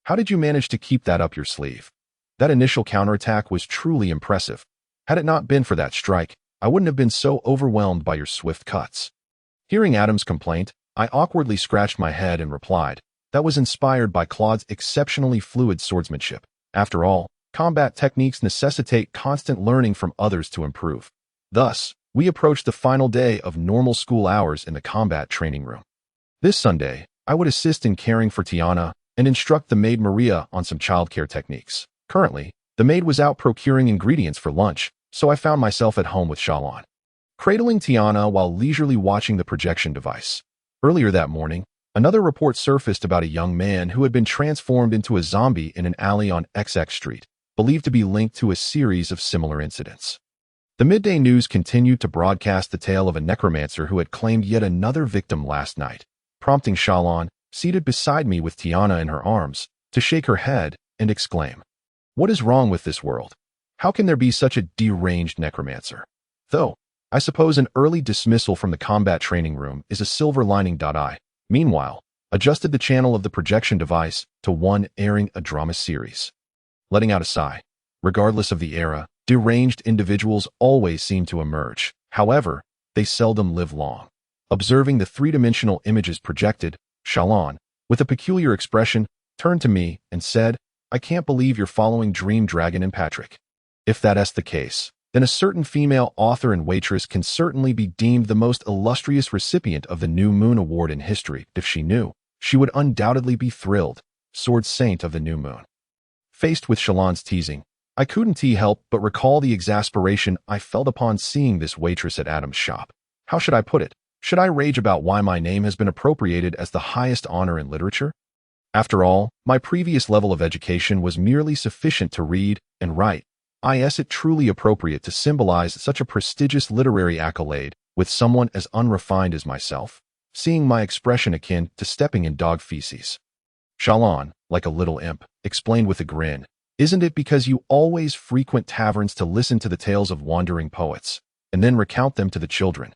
How did you manage to keep that up your sleeve? That initial counterattack was truly impressive. Had it not been for that strike, I wouldn't have been so overwhelmed by your swift cuts. Hearing Adam's complaint, I awkwardly scratched my head and replied, that was inspired by Claude's exceptionally fluid swordsmanship. After all, combat techniques necessitate constant learning from others to improve. Thus, we approached the final day of normal school hours in the combat training room. This Sunday, I would assist in caring for Tiana and instruct the maid Maria on some childcare techniques. Currently, the maid was out procuring ingredients for lunch, so I found myself at home with Shalon, cradling Tiana while leisurely watching the projection device. Earlier that morning, another report surfaced about a young man who had been transformed into a zombie in an alley on XX Street, believed to be linked to a series of similar incidents. The midday news continued to broadcast the tale of a necromancer who had claimed yet another victim last night, prompting Shalon, seated beside me with Tiana in her arms, to shake her head and exclaim, "What is wrong with this world? How can there be such a deranged necromancer?" Though, I suppose an early dismissal from the combat training room is a silver lining. I, meanwhile, adjusted the channel of the projection device to one airing a drama series. Letting out a sigh. Regardless of the era, deranged individuals always seem to emerge. However, they seldom live long. Observing the 3-dimensional images projected, Shalon, with a peculiar expression, turned to me and said, "I can't believe you're following Dream Dragon and Patrick. If that's the case, then a certain female author and waitress can certainly be deemed the most illustrious recipient of the New Moon Award in history. If she knew, she would undoubtedly be thrilled. Sword Saint of the New Moon." Faced with Shalon's teasing, I couldn't help but recall the exasperation I felt upon seeing this waitress at Adam's shop. How should I put it? Should I rage about why my name has been appropriated as the highest honor in literature? After all, my previous level of education was merely sufficient to read and write. Is it truly appropriate to symbolize such a prestigious literary accolade with someone as unrefined as myself? Seeing my expression akin to stepping in dog feces. Shalon, like a little imp, explained with a grin, "Isn't it because you always frequent taverns to listen to the tales of wandering poets, and then recount them to the children?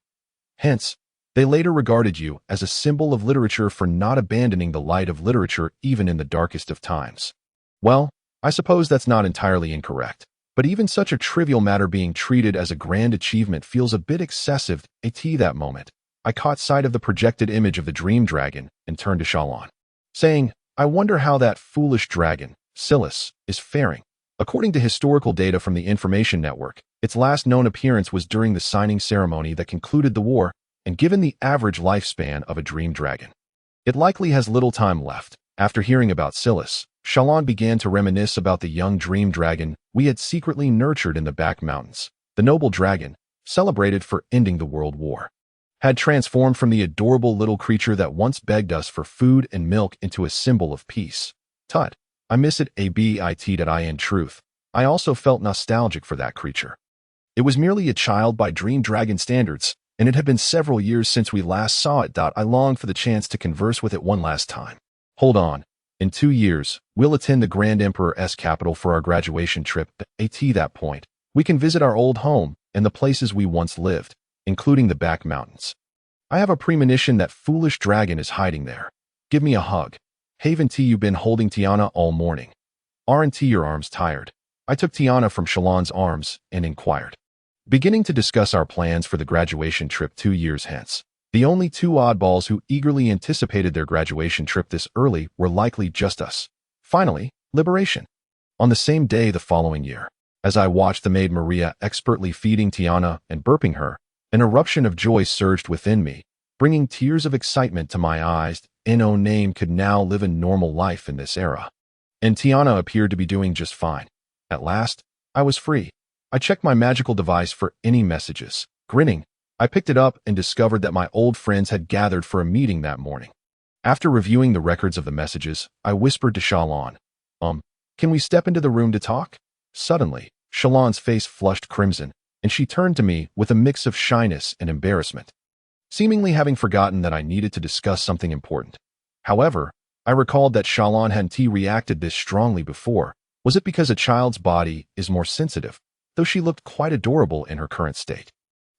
Hence, they later regarded you as a symbol of literature for not abandoning the light of literature even in the darkest of times." Well, I suppose that's not entirely incorrect, but even such a trivial matter being treated as a grand achievement feels a bit excessive. At that moment, I caught sight of the projected image of the Dream Dragon and turned to Shalon, saying, "I wonder how that foolish dragon, Silas, is faring." According to historical data from the Information Network, its last known appearance was during the signing ceremony that concluded the war, and given the average lifespan of a dream dragon, it likely has little time left. After hearing about Silas, Shalon began to reminisce about the young dream dragon we had secretly nurtured in the back mountains. The noble dragon, celebrated for ending the World War, had transformed from the adorable little creature that once begged us for food and milk into a symbol of peace. Tut, I miss it a bit. In truth, I also felt nostalgic for that creature. It was merely a child by dream dragon standards, and it had been several years since we last saw it. I longed for the chance to converse with it one last time. Hold on. In 2 years, we'll attend the Grand Emperor's capital for our graduation trip. At that point, we can visit our old home and the places we once lived, including the back mountains. I have a premonition that foolish dragon is hiding there. Give me a hug. Haven't you been holding Tiana all morning? Aren't your arms tired? I took Tiana from Shalon's arms and inquired, beginning to discuss our plans for the graduation trip 2 years hence. The only two oddballs who eagerly anticipated their graduation trip this early were likely just us. Finally, liberation. On the same day the following year, as I watched the maid Maria expertly feeding Tiana and burping her, an eruption of joy surged within me, bringing tears of excitement to my eyes. No name could now live a normal life in this era. And Tiana appeared to be doing just fine. At last, I was free. I checked my magical device for any messages. Grinning, I picked it up and discovered that my old friends had gathered for a meeting that morning. After reviewing the records of the messages, I whispered to Shalon, can we step into the room to talk? Suddenly, Shalon's face flushed crimson, and she turned to me with a mix of shyness and embarrassment, seemingly having forgotten that I needed to discuss something important. However, I recalled that Shalon hadn't reacted this strongly before. Was it because a child's body is more sensitive, though she looked quite adorable in her current state?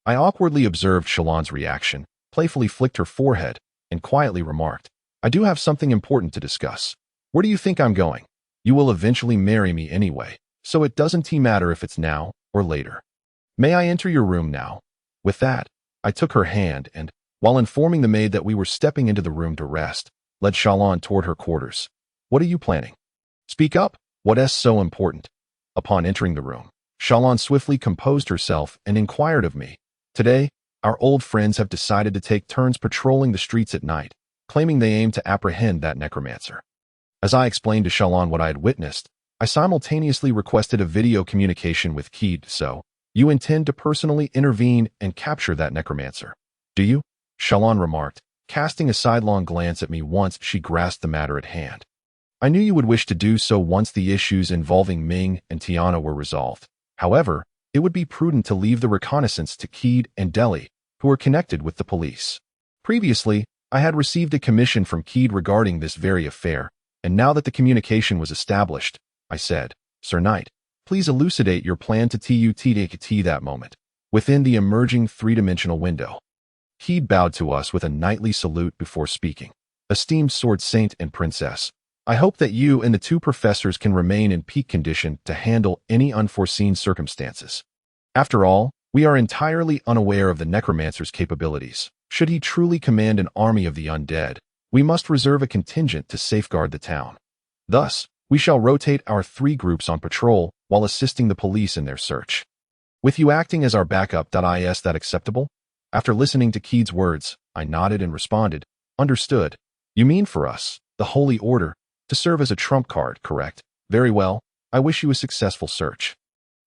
I awkwardly observed Shalon's reaction, playfully flicked her forehead, and quietly remarked, I do have something important to discuss. Where do you think I'm going? You will eventually marry me anyway, so it doesn't matter if it's now or later. May I enter your room now? With that, I took her hand and, while informing the maid that we were stepping into the room to rest, led Shalon toward her quarters. What are you planning? Speak up. What's so important? Upon entering the room, Shalon swiftly composed herself and inquired of me. Today, our old friends have decided to take turns patrolling the streets at night, claiming they aim to apprehend that necromancer. As I explained to Shalon what I had witnessed, I simultaneously requested a video communication with Keed. So, you intend to personally intervene and capture that necromancer, do you? Shalon remarked, casting a sidelong glance at me once she grasped the matter at hand. I knew you would wish to do so once the issues involving Ming and Tiana were resolved. However, it would be prudent to leave the reconnaissance to Keed and Deli, who are connected with the police. Previously, I had received a commission from Keed regarding this very affair, and now that the communication was established, I said, Sir Knight, please elucidate your plan to TUT that moment, within the emerging three-dimensional window. Keed bowed to us with a knightly salute before speaking. Esteemed Sword Saint and Princess, I hope that you and the two professors can remain in peak condition to handle any unforeseen circumstances. After all, we are entirely unaware of the necromancer's capabilities. Should he truly command an army of the undead, we must reserve a contingent to safeguard the town. Thus, we shall rotate our 3 groups on patrol while assisting the police in their search. With you acting as our backup, is that acceptable? After listening to Keed's words, I nodded and responded, Understood. You mean for us, the Holy Order, to serve as a trump card, correct? Very well, I wish you a successful search.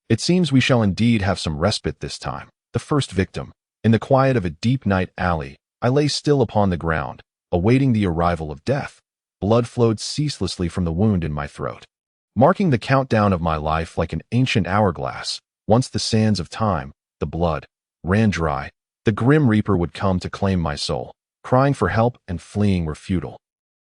It seems we shall indeed have some respite this time. The first victim. In the quiet of a deep night alley, I lay still upon the ground, awaiting the arrival of death. Blood flowed ceaselessly from the wound in my throat, marking the countdown of my life like an ancient hourglass. Once the sands of time, the blood, ran dry, the grim reaper would come to claim my soul. Crying for help and fleeing were futile.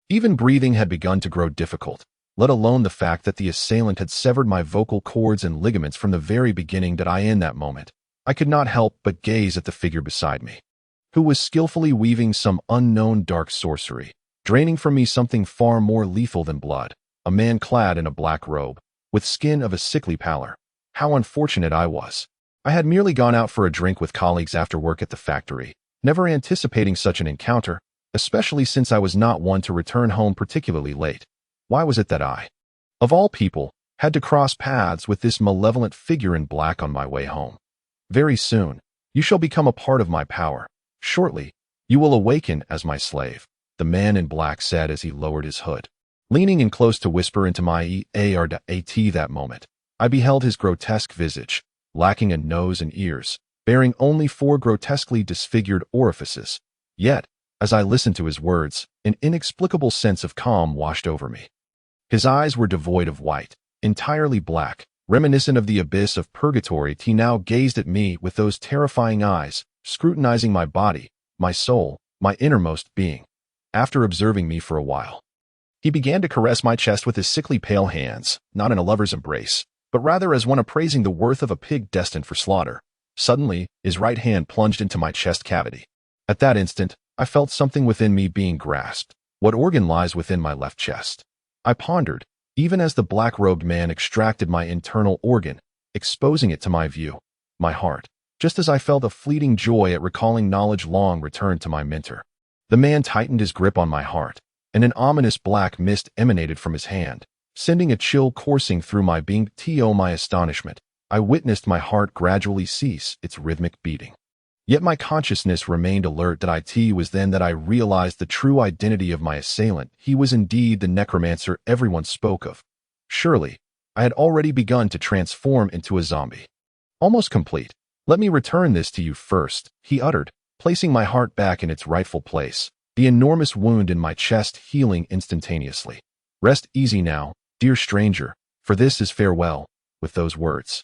Even breathing had begun to grow difficult, let alone the fact that the assailant had severed my vocal cords and ligaments from the very beginning. In that moment, I could not help but gaze at the figure beside me, who was skillfully weaving some unknown dark sorcery, draining from me something far more lethal than blood. A man clad in a black robe, with skin of a sickly pallor. How unfortunate I was. I had merely gone out for a drink with colleagues after work at the factory, never anticipating such an encounter, especially since I was not one to return home particularly late. Why was it that I, of all people, had to cross paths with this malevolent figure in black on my way home? Very soon, you shall become a part of my power. Shortly, you will awaken as my slave, the man in black said as he lowered his hood. Leaning in close to whisper into my ear that moment, I beheld his grotesque visage, lacking a nose and ears, bearing only 4 grotesquely disfigured orifices. Yet, as I listened to his words, an inexplicable sense of calm washed over me. His eyes were devoid of white, entirely black, reminiscent of the abyss of purgatory. He now gazed at me with those terrifying eyes, scrutinizing my body, my soul, my innermost being. After observing me for a while, he began to caress my chest with his sickly pale hands, not in a lover's embrace, but rather as one appraising the worth of a pig destined for slaughter. Suddenly, his right hand plunged into my chest cavity. At that instant, I felt something within me being grasped. What organ lies within my left chest? I pondered, even as the black-robed man extracted my internal organ, exposing it to my view. My heart, just as I felt a fleeting joy at recalling knowledge long returned to my mentor. The man tightened his grip on my heart, and an ominous black mist emanated from his hand, sending a chill coursing through my being. To my astonishment, I witnessed my heart gradually cease its rhythmic beating. Yet my consciousness remained alert. It was then that I realized the true identity of my assailant. He was indeed the necromancer everyone spoke of. Surely, I had already begun to transform into a zombie. Almost complete. Let me return this to you first, he uttered, placing my heart back in its rightful place, the enormous wound in my chest healing instantaneously. Rest easy now, dear stranger, for this is farewell. With those words,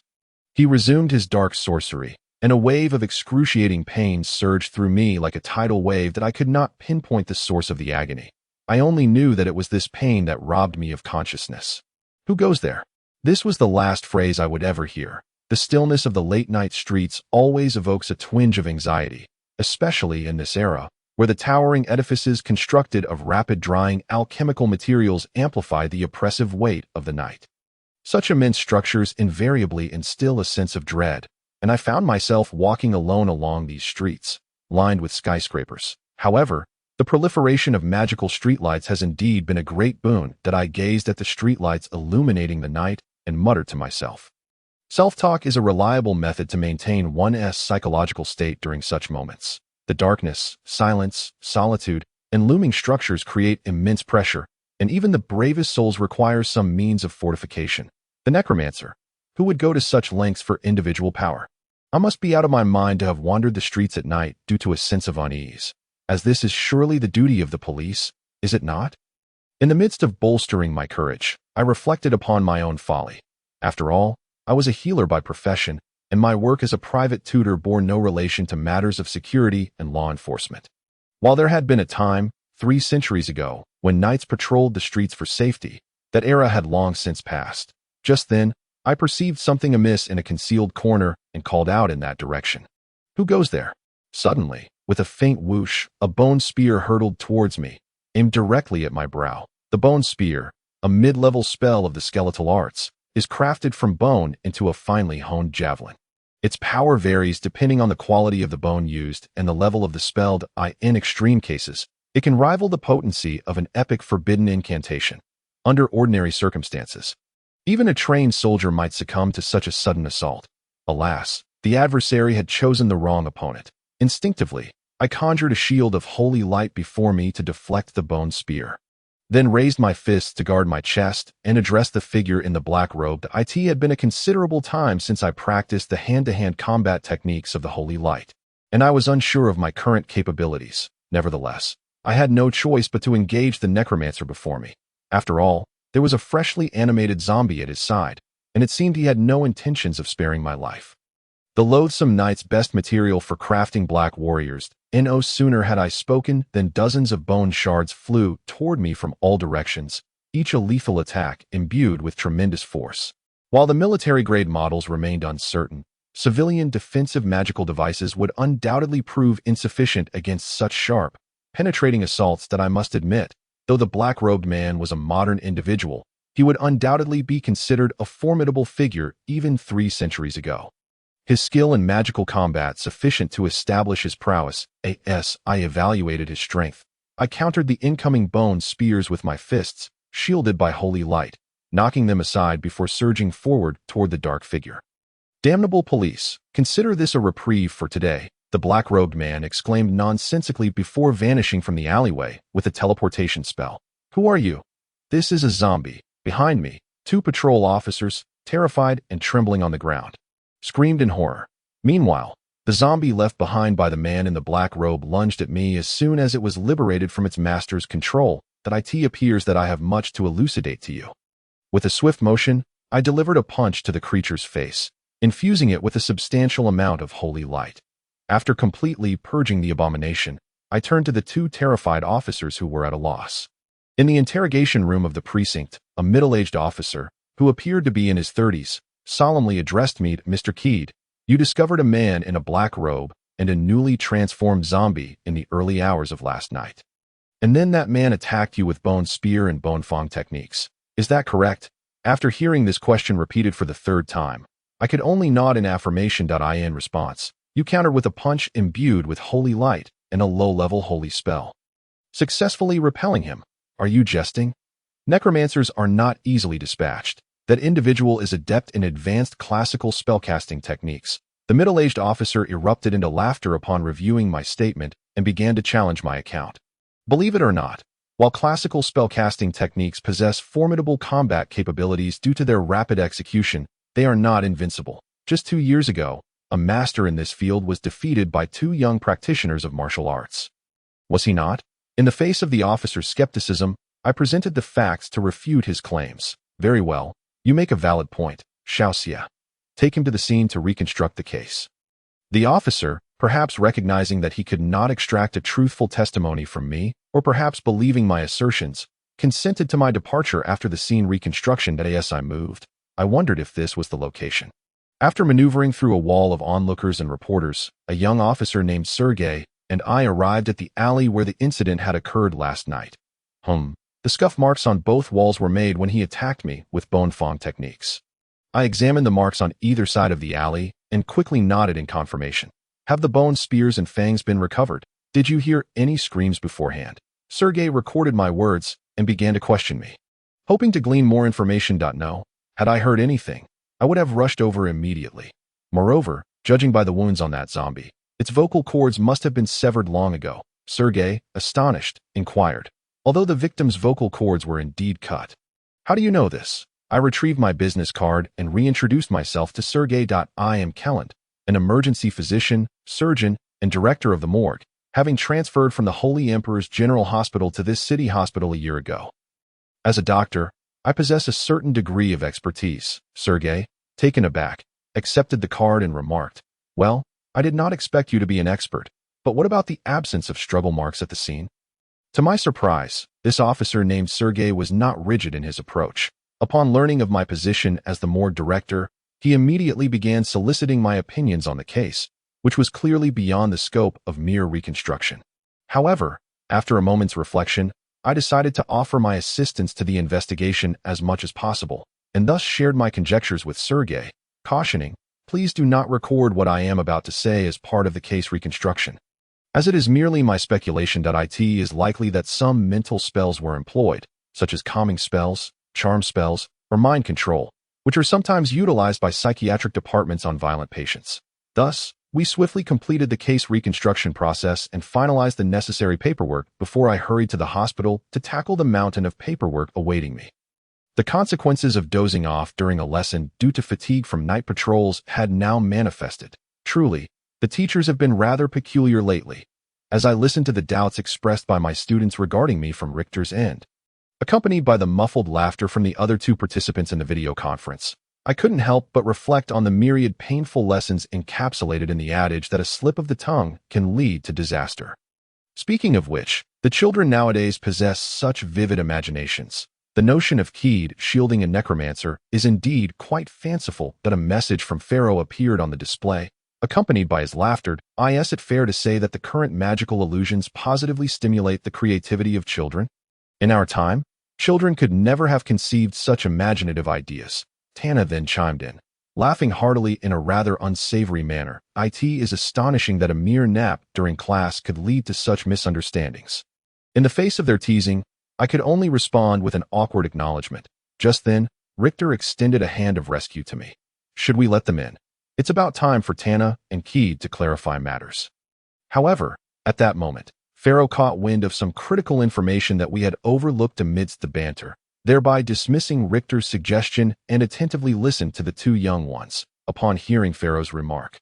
he resumed his dark sorcery, and a wave of excruciating pain surged through me like a tidal wave that I could not pinpoint the source of the agony. I only knew that it was this pain that robbed me of consciousness. Who goes there? This was the last phrase I would ever hear. The stillness of the late-night streets always evokes a twinge of anxiety, especially in this era, where the towering edifices constructed of rapid-drying alchemical materials amplify the oppressive weight of the night. Such immense structures invariably instill a sense of dread, and I found myself walking alone along these streets, lined with skyscrapers. However, the proliferation of magical streetlights has indeed been a great boon. That I gazed at the streetlights illuminating the night and muttered to myself. Self-talk is a reliable method to maintain one's psychological state during such moments. The darkness, silence, solitude, and looming structures create immense pressure, and even the bravest souls require some means of fortification. The necromancer, who would go to such lengths for individual power? I must be out of my mind to have wandered the streets at night due to a sense of unease, as this is surely the duty of the police, is it not? In the midst of bolstering my courage, I reflected upon my own folly. After all, I was a healer by profession, and my work as a private tutor bore no relation to matters of security and law enforcement. While there had been a time, 3 centuries ago, when knights patrolled the streets for safety, that era had long since passed. Just then, I perceived something amiss in a concealed corner and called out in that direction. Who goes there? Suddenly, with a faint whoosh, a bone spear hurtled towards me, aimed directly at my brow. The bone spear, a mid-level spell of the skeletal arts, is crafted from bone into a finely honed javelin. Its power varies depending on the quality of the bone used and the level of the spell. In extreme cases, it can rival the potency of an epic forbidden incantation. Under ordinary circumstances, even a trained soldier might succumb to such a sudden assault. Alas, the adversary had chosen the wrong opponent. Instinctively, I conjured a shield of holy light before me to deflect the bone spear, then raised my fists to guard my chest and addressed the figure in the black robe. It had been a considerable time since I practiced the hand-to-hand combat techniques of the holy light, and I was unsure of my current capabilities. Nevertheless, I had no choice but to engage the necromancer before me. After all, there was a freshly animated zombie at his side, and it seemed he had no intentions of sparing my life. The loathsome knight's best material for crafting black warriors. No sooner had I spoken than dozens of bone shards flew toward me from all directions, each a lethal attack imbued with tremendous force. While the military-grade models remained uncertain, civilian defensive magical devices would undoubtedly prove insufficient against such sharp, penetrating assaults. That I must admit, though the black-robed man was a modern individual, he would undoubtedly be considered a formidable figure even 3 centuries ago. His skill in magical combat sufficient to establish his prowess. As I evaluated his strength, I countered the incoming bone spears with my fists, shielded by holy light, knocking them aside before surging forward toward the dark figure. Damnable police, consider this a reprieve for today, the black-robed man exclaimed nonsensically before vanishing from the alleyway with a teleportation spell. Who are you? This is a zombie. Behind me, 2 patrol officers, terrified and trembling on the ground, screamed in horror. Meanwhile, the zombie left behind by the man in the black robe lunged at me as soon as it was liberated from its master's control. That it appears that I have much to elucidate to you. With a swift motion, I delivered a punch to the creature's face, infusing it with a substantial amount of holy light. After completely purging the abomination, I turned to the two terrified officers who were at a loss. In the interrogation room of the precinct, a middle-aged officer, who appeared to be in his 30s, solemnly addressed me, "Mr. Keed, you discovered a man in a black robe and a newly transformed zombie in the early hours of last night. And then that man attacked you with bone spear and bone fong techniques. Is that correct?" After hearing this question repeated for the third time, I could only nod in affirmation. In response, you countered with a punch imbued with holy light and a low-level holy spell, successfully repelling him. Are you jesting? Necromancers are not easily dispatched. That individual is adept in advanced classical spellcasting techniques. The middle-aged officer erupted into laughter upon reviewing my statement and began to challenge my account. Believe it or not, while classical spellcasting techniques possess formidable combat capabilities due to their rapid execution, they are not invincible. Just 2 years ago, a master in this field was defeated by 2 young practitioners of martial arts. Was he not? In the face of the officer's skepticism, I presented the facts to refute his claims. Very well, you make a valid point, Xiaoxia. Take him to the scene to reconstruct the case. The officer, perhaps recognizing that he could not extract a truthful testimony from me, or perhaps believing my assertions, consented to my departure after the scene reconstruction. As I moved, I wondered if this was the location. After maneuvering through a wall of onlookers and reporters, a young officer named Sergei and I arrived at the alley where the incident had occurred last night. The scuff marks on both walls were made when he attacked me with bone fong techniques. I examined the marks on either side of the alley and quickly nodded in confirmation. Have the bone spears and fangs been recovered? Did you hear any screams beforehand? Sergei recorded my words and began to question me. Hoping to glean more information. No, had I heard anything, I would have rushed over immediately. Moreover, judging by the wounds on that zombie, its vocal cords must have been severed long ago. Sergei, astonished, inquired, although the victim's vocal cords were indeed cut. How do you know this? I retrieved my business card and reintroduced myself to Sergei. I am Kelland, an emergency physician, surgeon, and director of the morgue, having transferred from the Holy Emperor's General Hospital to this city hospital a year ago. As a doctor, I possess a certain degree of expertise. Sergei, taken aback, accepted the card and remarked, "Well, I did not expect you to be an expert, but what about the absence of struggle marks at the scene?" To my surprise, this officer named Sergei was not rigid in his approach. Upon learning of my position as the morgue director, he immediately began soliciting my opinions on the case, which was clearly beyond the scope of mere reconstruction. However, after a moment's reflection, I decided to offer my assistance to the investigation as much as possible, and thus shared my conjectures with Sergei, cautioning, "Please do not record what I am about to say as part of the case reconstruction, as it is merely my speculation. It is likely that some mental spells were employed, such as calming spells, charm spells, or mind control, which are sometimes utilized by psychiatric departments on violent patients. Thus, we swiftly completed the case reconstruction process and finalized the necessary paperwork before I hurried to the hospital to tackle the mountain of paperwork awaiting me. The consequences of dozing off during a lesson due to fatigue from night patrols had now manifested. Truly, the teachers have been rather peculiar lately, as I listened to the doubts expressed by my students regarding me from Richter's end. Accompanied by the muffled laughter from the other 2 participants in the video conference, I couldn't help but reflect on the myriad painful lessons encapsulated in the adage that a slip of the tongue can lead to disaster. Speaking of which, the children nowadays possess such vivid imaginations. The notion of Keed shielding a necromancer is indeed quite fanciful. That a message from Pharaoh appeared on the display, accompanied by his laughter. Is it fair to say that the current magical illusions positively stimulate the creativity of children? In our time, children could never have conceived such imaginative ideas. Tana then chimed in, laughing heartily in a rather unsavory manner. It is astonishing that a mere nap during class could lead to such misunderstandings. In the face of their teasing, I could only respond with an awkward acknowledgement. Just then, Richter extended a hand of rescue to me. Should we let them in? It's about time for Tana and Keed to clarify matters. However, at that moment, Pharaoh caught wind of some critical information that we had overlooked amidst the banter, thereby dismissing Richter's suggestion and attentively listened to the 2 young ones. Upon hearing Pharaoh's remark,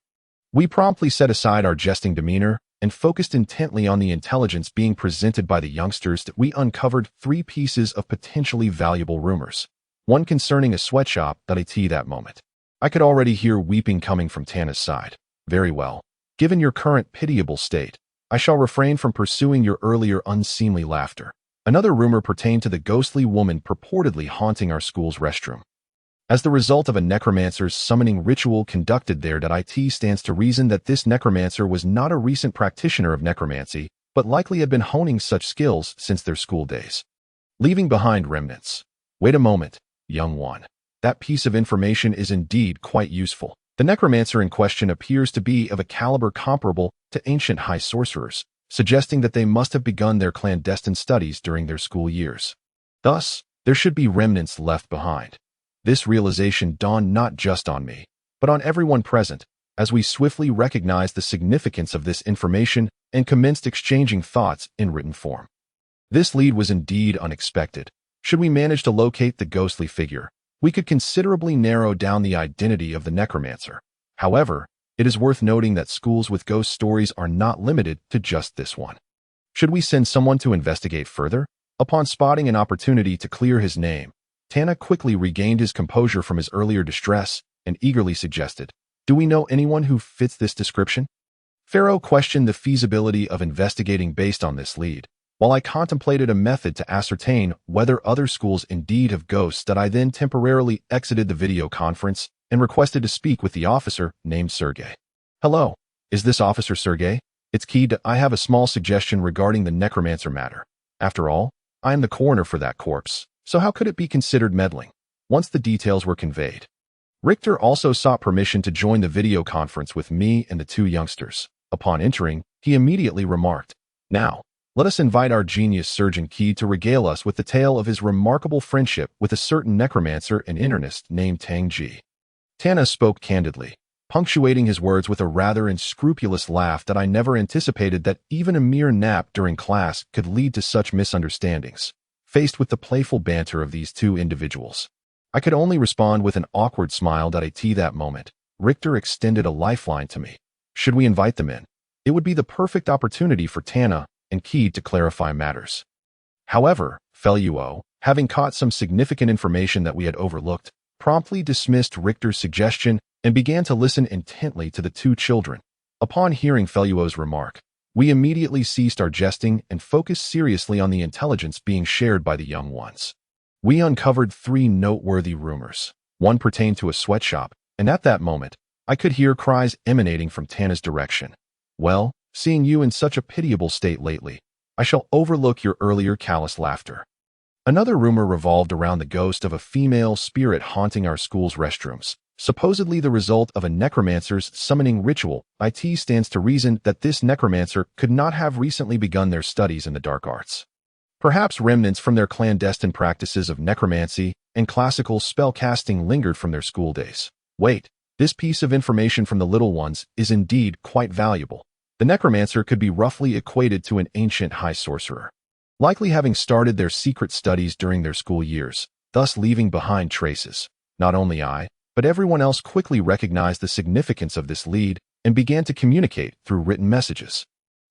we promptly set aside our jesting demeanor and focused intently on the intelligence being presented by the youngsters. That we uncovered 3 pieces of potentially valuable rumors. One concerning a sweatshop. That moment, I could already hear weeping coming from Tana's side. Very well. Given your current pitiable state, I shall refrain from pursuing your earlier unseemly laughter. Another rumor pertained to the ghostly woman purportedly haunting our school's restroom. As the result of a necromancer's summoning ritual conducted there, it stands to reason that this necromancer was not a recent practitioner of necromancy, but likely had been honing such skills since their school days. Leaving behind remnants. Wait a moment, young one. That piece of information is indeed quite useful. The necromancer in question appears to be of a caliber comparable to ancient high sorcerers, suggesting that they must have begun their clandestine studies during their school years. Thus, there should be remnants left behind. This realization dawned not just on me, but on everyone present, as we swiftly recognized the significance of this information and commenced exchanging thoughts in written form. This lead was indeed unexpected. Should we manage to locate the ghostly figure, we could considerably narrow down the identity of the necromancer. However, it is worth noting that schools with ghost stories are not limited to just this one. Should we send someone to investigate further? Upon spotting an opportunity to clear his name, Tana quickly regained his composure from his earlier distress and eagerly suggested, "Do we know anyone who fits this description?" Pharaoh questioned the feasibility of investigating based on this lead, while I contemplated a method to ascertain whether other schools indeed have ghosts. I then temporarily exited the video conference and requested to speak with the officer named Sergey. "Hello, is this Officer Sergey? It's Key. I have a small suggestion regarding the necromancer matter. After all, I am the coroner for that corpse, so how could it be considered meddling?" Once the details were conveyed, Richter also sought permission to join the video conference with me and the two youngsters. Upon entering, he immediately remarked, "Now, let us invite our genius surgeon Key to regale us with the tale of his remarkable friendship with a certain necromancer and internist named Tang Ji." Tana spoke candidly, punctuating his words with a rather unscrupulous laugh that I never anticipated that even a mere nap during class could lead to such misunderstandings. Faced with the playful banter of these two individuals, I could only respond with an awkward smile. At that moment, Richter extended a lifeline to me. Should we invite them in? It would be the perfect opportunity for Tana and Key to clarify matters. However, Feluo, having caught some significant information that we had overlooked, promptly dismissed Richter's suggestion and began to listen intently to the two children. Upon hearing Feluo's remark, we immediately ceased our jesting and focused seriously on the intelligence being shared by the young ones. We uncovered three noteworthy rumors. One pertained to a sweatshop, and at that moment, I could hear cries emanating from Tana's direction. "Well, seeing you in such a pitiable state lately, I shall overlook your earlier callous laughter." Another rumor revolved around the ghost of a female spirit haunting our school's restrooms, supposedly the result of a necromancer's summoning ritual. It stands to reason that this necromancer could not have recently begun their studies in the dark arts. Perhaps remnants from their clandestine practices of necromancy and classical spellcasting lingered from their school days. Wait, this piece of information from the little ones is indeed quite valuable. The necromancer could be roughly equated to an ancient high sorcerer, likely having started their secret studies during their school years, thus leaving behind traces. Not only I, but everyone else quickly recognized the significance of this lead and began to communicate through written messages.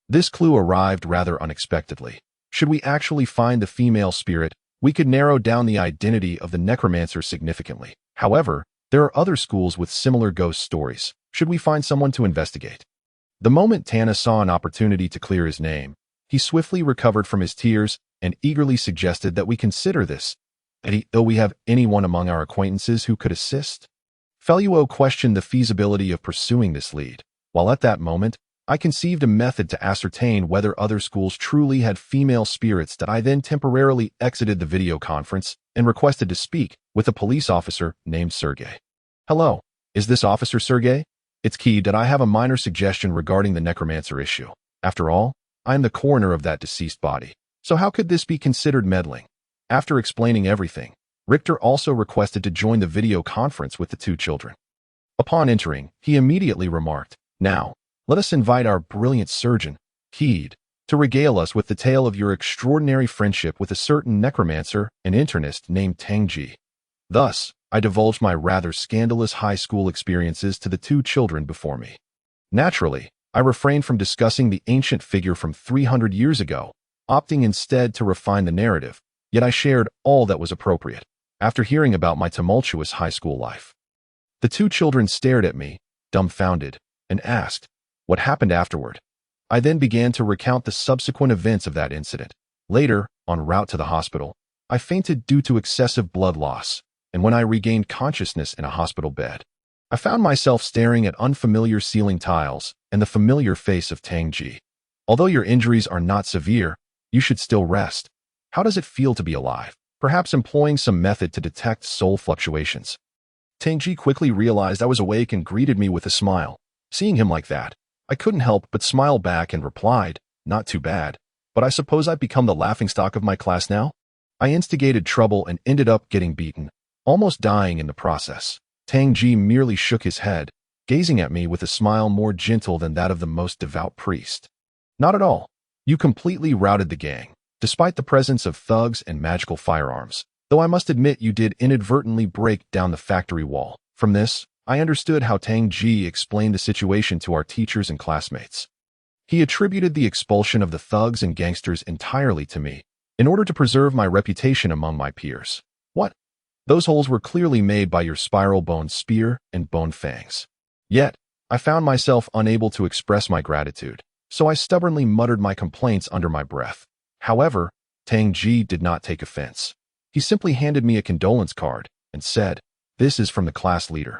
This clue arrived rather unexpectedly. Should we actually find the female spirit, we could narrow down the identity of the necromancer significantly. However, there are other schools with similar ghost stories. Should we find someone to investigate? The moment Tana saw an opportunity to clear his name, he swiftly recovered from his tears and eagerly suggested that we consider this. Though we have anyone among our acquaintances who could assist? Feluo questioned the feasibility of pursuing this lead, while at that moment, I conceived a method to ascertain whether other schools truly had female spirits. I then temporarily exited the video conference and requested to speak with a police officer named Sergey. "Hello, is this Officer Sergey? It's Key. I have a minor suggestion regarding the necromancer issue. After all, I am the coroner of that deceased body, so how could this be considered meddling?" After explaining everything, Richter also requested to join the video conference with the two children. Upon entering, he immediately remarked, "Now, let us invite our brilliant surgeon, Heed, to regale us with the tale of your extraordinary friendship with a certain necromancer and internist named Tang Ji." Thus, I divulged my rather scandalous high school experiences to the two children before me. Naturally, I refrained from discussing the ancient figure from 300 years ago, opting instead to refine the narrative, yet I shared all that was appropriate. After hearing about my tumultuous high school life, the two children stared at me, dumbfounded, and asked, what happened afterward. I then began to recount the subsequent events of that incident. Later, en route to the hospital, I fainted due to excessive blood loss, and when I regained consciousness in a hospital bed, I found myself staring at unfamiliar ceiling tiles and the familiar face of Tang Ji. Although your injuries are not severe, you should still rest. How does it feel to be alive? Perhaps employing some method to detect soul fluctuations. Tang Ji quickly realized I was awake and greeted me with a smile. Seeing him like that, I couldn't help but smile back and replied, "Not too bad, but I suppose I've become the laughingstock of my class now?" I instigated trouble and ended up getting beaten, almost dying in the process. Tang Ji merely shook his head, gazing at me with a smile more gentle than that of the most devout priest. "Not at all. You completely routed the gang, despite the presence of thugs and magical firearms, though I must admit you did inadvertently break down the factory wall." From this, I understood how Tang Ji explained the situation to our teachers and classmates. He attributed the expulsion of the thugs and gangsters entirely to me, in order to preserve my reputation among my peers. What? Those holes were clearly made by your spiral bone spear and bone fangs. Yet, I found myself unable to express my gratitude, so I stubbornly muttered my complaints under my breath. However, Tang Ji did not take offense. He simply handed me a condolence card and said, "This is from the class leader,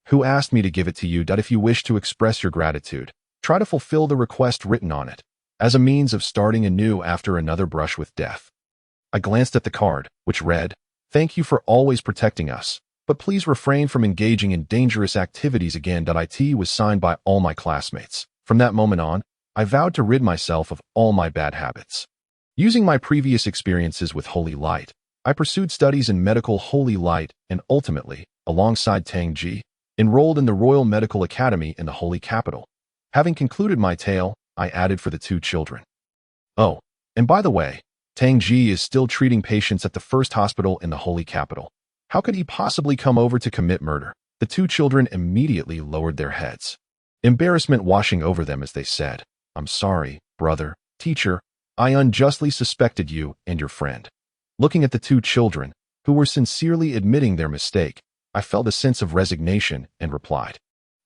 who asked me to give it to you that if you wish to express your gratitude, try to fulfill the request written on it, as a means of starting anew after another brush with death." I glanced at the card, which read, "Thank you for always protecting us, but please refrain from engaging in dangerous activities again." It was signed by all my classmates. From that moment on, I vowed to rid myself of all my bad habits. Using my previous experiences with Holy Light, I pursued studies in medical Holy Light and ultimately, alongside Tang Ji, enrolled in the Royal Medical Academy in the Holy Capital. Having concluded my tale, I added for the two children. "Oh, and by the way, Tang Ji is still treating patients at the first hospital in the Holy Capital. How could he possibly come over to commit murder?" The two children immediately lowered their heads, embarrassment washing over them as they said, "I'm sorry, brother, teacher, I unjustly suspected you and your friend." Looking at the two children, who were sincerely admitting their mistake, I felt a sense of resignation and replied,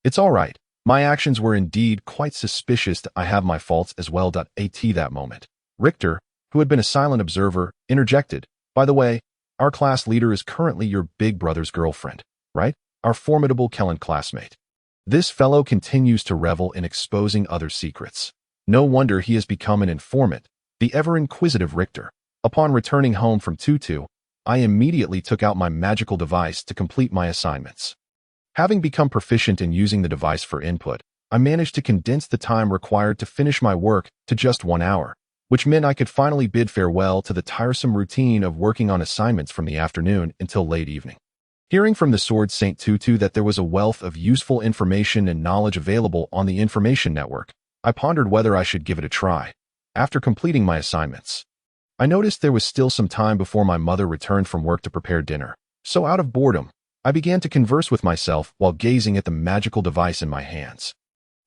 "It's all right. My actions were indeed quite suspicious. I have my faults as well." At that moment, Richter, who had been a silent observer, interjected, "By the way, our class leader is currently your big brother's girlfriend, right? Our formidable Kellen classmate. This fellow continues to revel in exposing other secrets. No wonder he has become an informant." The ever-inquisitive Richter. Upon returning home from Tutu, I immediately took out my magical device to complete my assignments. Having become proficient in using the device for input, I managed to condense the time required to finish my work to just 1 hour, which meant I could finally bid farewell to the tiresome routine of working on assignments from the afternoon until late evening. Hearing from the Sword Saint Tutu that there was a wealth of useful information and knowledge available on the information network, I pondered whether I should give it a try. After completing my assignments, I noticed there was still some time before my mother returned from work to prepare dinner, so out of boredom, I began to converse with myself while gazing at the magical device in my hands.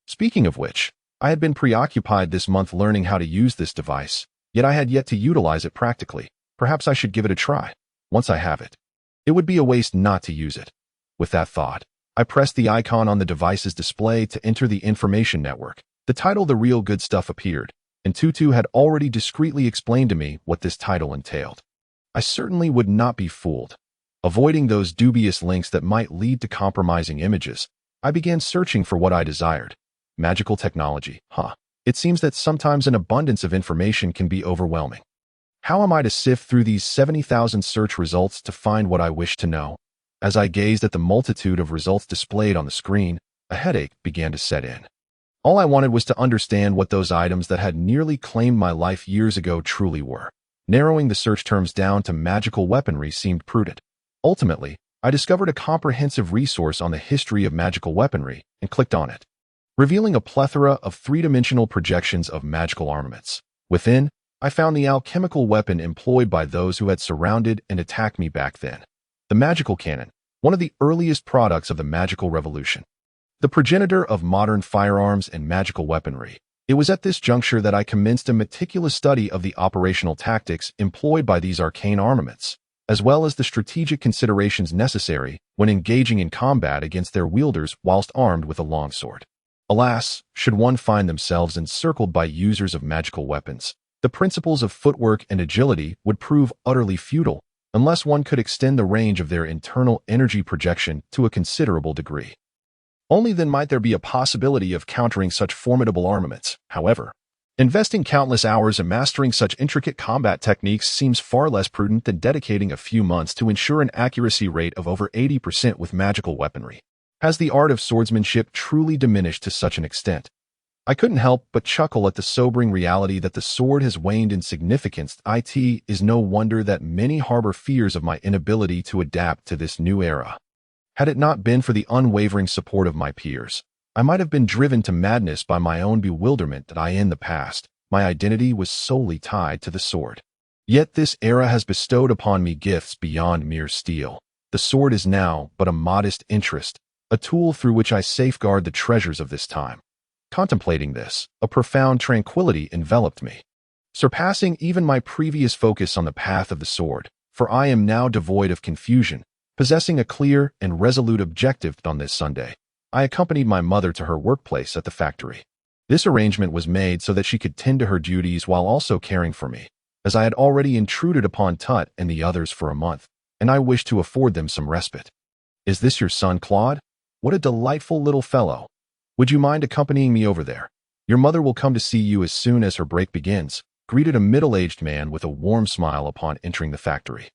Speaking of which, I had been preoccupied this month learning how to use this device, yet I had yet to utilize it practically. Perhaps I should give it a try. Once I have it, it would be a waste not to use it. With that thought, I pressed the icon on the device's display to enter the information network. The title "The Real Good Stuff" appeared, and Tutu had already discreetly explained to me what this title entailed. I certainly would not be fooled. Avoiding those dubious links that might lead to compromising images, I began searching for what I desired. Magical technology, It seems that sometimes an abundance of information can be overwhelming. How am I to sift through these 70,000 search results to find what I wish to know? As I gazed at the multitude of results displayed on the screen, a headache began to set in. All I wanted was to understand what those items that had nearly claimed my life years ago truly were. Narrowing the search terms down to magical weaponry seemed prudent. Ultimately, I discovered a comprehensive resource on the history of magical weaponry and clicked on it, revealing a plethora of three-dimensional projections of magical armaments. Within, I found the alchemical weapon employed by those who had surrounded and attacked me back then. The magical cannon, one of the earliest products of the magical revolution. The progenitor of modern firearms and magical weaponry. It was at this juncture that I commenced a meticulous study of the operational tactics employed by these arcane armaments, as well as the strategic considerations necessary when engaging in combat against their wielders whilst armed with a longsword. Alas, should one find themselves encircled by users of magical weapons, the principles of footwork and agility would prove utterly futile unless one could extend the range of their internal energy projection to a considerable degree. Only then might there be a possibility of countering such formidable armaments. However, investing countless hours in mastering such intricate combat techniques seems far less prudent than dedicating a few months to ensure an accuracy rate of over 80% with magical weaponry. Has the art of swordsmanship truly diminished to such an extent? I couldn't help but chuckle at the sobering reality that the sword has waned in significance. It is no wonder that many harbor fears of my inability to adapt to this new era. Had it not been for the unwavering support of my peers, I might have been driven to madness by my own bewilderment that in the past, my identity was solely tied to the sword. Yet this era has bestowed upon me gifts beyond mere steel. The sword is now but a modest interest, a tool through which I safeguard the treasures of this time. Contemplating this, a profound tranquility enveloped me, surpassing even my previous focus on the path of the sword, for I am now devoid of confusion, possessing a clear and resolute objective. On this Sunday, I accompanied my mother to her workplace at the factory. This arrangement was made so that she could tend to her duties while also caring for me, as I had already intruded upon Tut and the others for a month, and I wished to afford them some respite. "Is this your son, Claude? What a delightful little fellow. Would you mind accompanying me over there? Your mother will come to see you as soon as her break begins," greeted a middle-aged man with a warm smile upon entering the factory.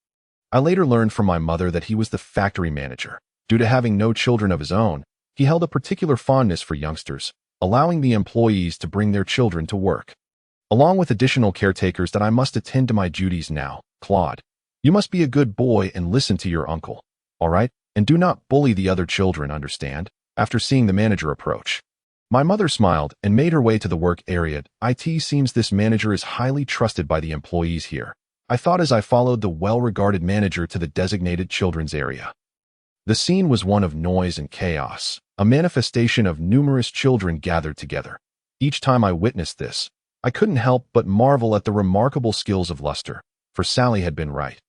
I later learned from my mother that he was the factory manager. Due to having no children of his own, he held a particular fondness for youngsters, allowing the employees to bring their children to work. Along with additional caretakers that I must attend to my duties now. "Claude, you must be a good boy and listen to your uncle, all right? And do not bully the other children, understand?" After seeing the manager approach, my mother smiled and made her way to the work area. "It seems this manager is highly trusted by the employees here," I thought as I followed the well-regarded manager to the designated children's area. The scene was one of noise and chaos, a manifestation of numerous children gathered together. Each time I witnessed this, I couldn't help but marvel at the remarkable skills of Luster, for Sally had been right.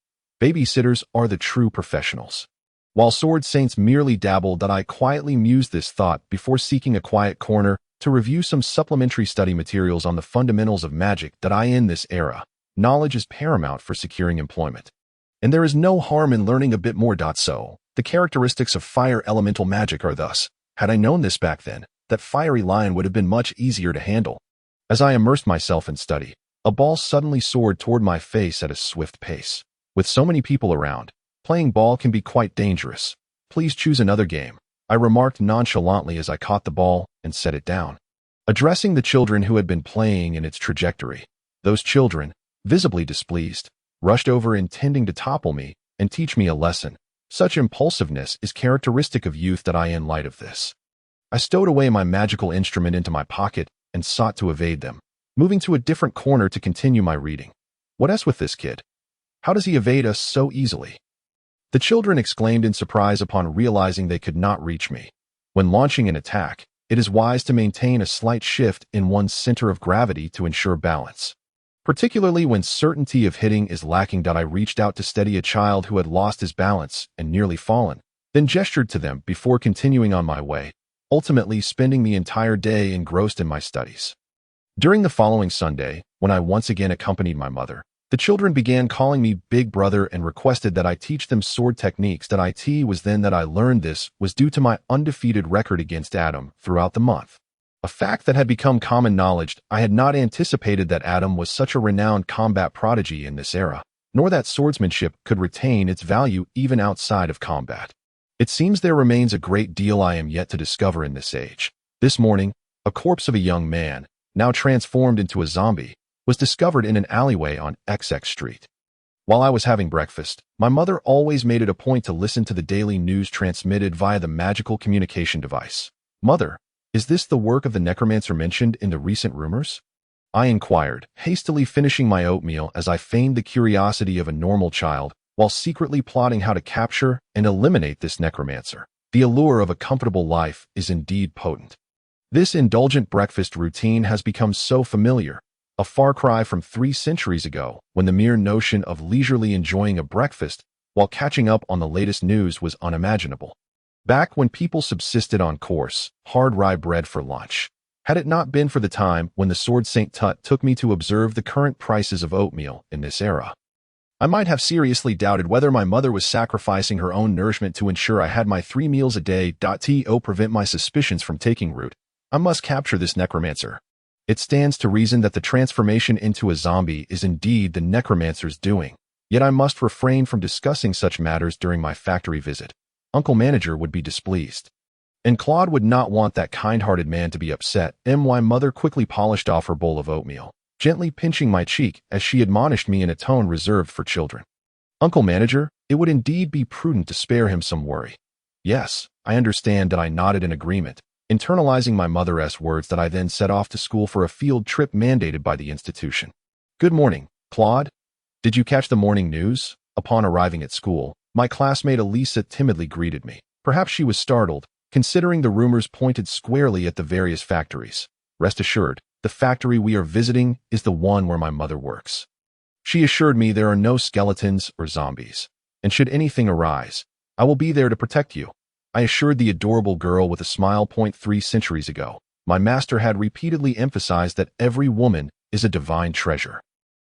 Babysitters are the true professionals. While sword saints merely dabbled, I quietly mused this thought before seeking a quiet corner to review some supplementary study materials on the fundamentals of magic. In this era, knowledge is paramount for securing employment. And there is no harm in learning a bit more. So, the characteristics of fire elemental magic are thus. Had I known this back then, that fiery line would have been much easier to handle. As I immersed myself in study, a ball suddenly soared toward my face at a swift pace. With so many people around, playing ball can be quite dangerous. "Please choose another game," I remarked nonchalantly as I caught the ball and set it down, addressing the children who had been playing in its trajectory. Those children, visibly displeased, rushed over intending to topple me and teach me a lesson. Such impulsiveness is characteristic of youth. In light of this, I stowed away my magical instrument into my pocket and sought to evade them, moving to a different corner to continue my reading. "What's with this kid? How does he evade us so easily?" the children exclaimed in surprise upon realizing they could not reach me. When launching an attack, it is wise to maintain a slight shift in one's center of gravity to ensure balance, particularly when certainty of hitting is lacking. I reached out to steady a child who had lost his balance and nearly fallen, then gestured to them before continuing on my way, ultimately spending the entire day engrossed in my studies. During the following Sunday, when I once again accompanied my mother, the children began calling me Big Brother and requested that I teach them sword techniques. It was then that I learned this was due to my undefeated record against Adam throughout the month. A fact that had become common knowledge. I had not anticipated that Adam was such a renowned combat prodigy in this era, nor that swordsmanship could retain its value even outside of combat. It seems there remains a great deal I am yet to discover in this age. This morning, a corpse of a young man, now transformed into a zombie, was discovered in an alleyway on XX Street. While I was having breakfast, my mother always made it a point to listen to the daily news transmitted via the magical communication device. "Mother, is this the work of the necromancer mentioned in the recent rumors?" I inquired, hastily finishing my oatmeal as I feigned the curiosity of a normal child while secretly plotting how to capture and eliminate this necromancer. The allure of a comfortable life is indeed potent. This indulgent breakfast routine has become so familiar, a far cry from 3 centuries ago, when the mere notion of leisurely enjoying a breakfast while catching up on the latest news was unimaginable. Back when people subsisted on coarse, hard rye bread for lunch. Had it not been for the time when the Sword St. Tut took me to observe the current prices of oatmeal in this era, I might have seriously doubted whether my mother was sacrificing her own nourishment to ensure I had my 3 meals a day. To prevent my suspicions from taking root, I must capture this necromancer. It stands to reason that the transformation into a zombie is indeed the necromancer's doing, yet I must refrain from discussing such matters during my factory visit. Uncle Manager would be displeased. And Claude would not want that kind-hearted man to be upset. My mother quickly polished off her bowl of oatmeal, gently pinching my cheek as she admonished me in a tone reserved for children. Uncle Manager, it would indeed be prudent to spare him some worry. Yes, I understand that I nodded in agreement, internalizing my mother's words that I then set off to school for a field trip mandated by the institution. Good morning, Claude. Did you catch the morning news? Upon arriving at school, my classmate Elisa timidly greeted me. Perhaps she was startled, considering the rumors pointed squarely at the various factories. Rest assured, the factory we are visiting is the one where my mother works. She assured me there are no skeletons or zombies, and should anything arise, I will be there to protect you. I assured the adorable girl with a smile. 3 centuries ago, my master had repeatedly emphasized that every woman is a divine treasure,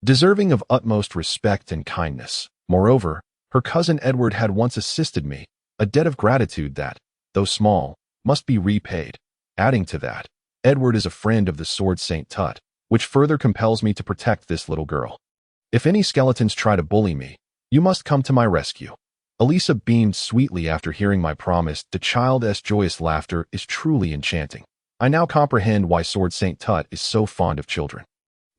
deserving of utmost respect and kindness. Moreover, her cousin Edward had once assisted me, a debt of gratitude that, though small, must be repaid. Adding to that, Edward is a friend of the Sword St. Tut, which further compels me to protect this little girl. If any skeletons try to bully me, you must come to my rescue. Elisa beamed sweetly after hearing my promise. The child's joyous laughter is truly enchanting. I now comprehend why Sword St. Tut is so fond of children.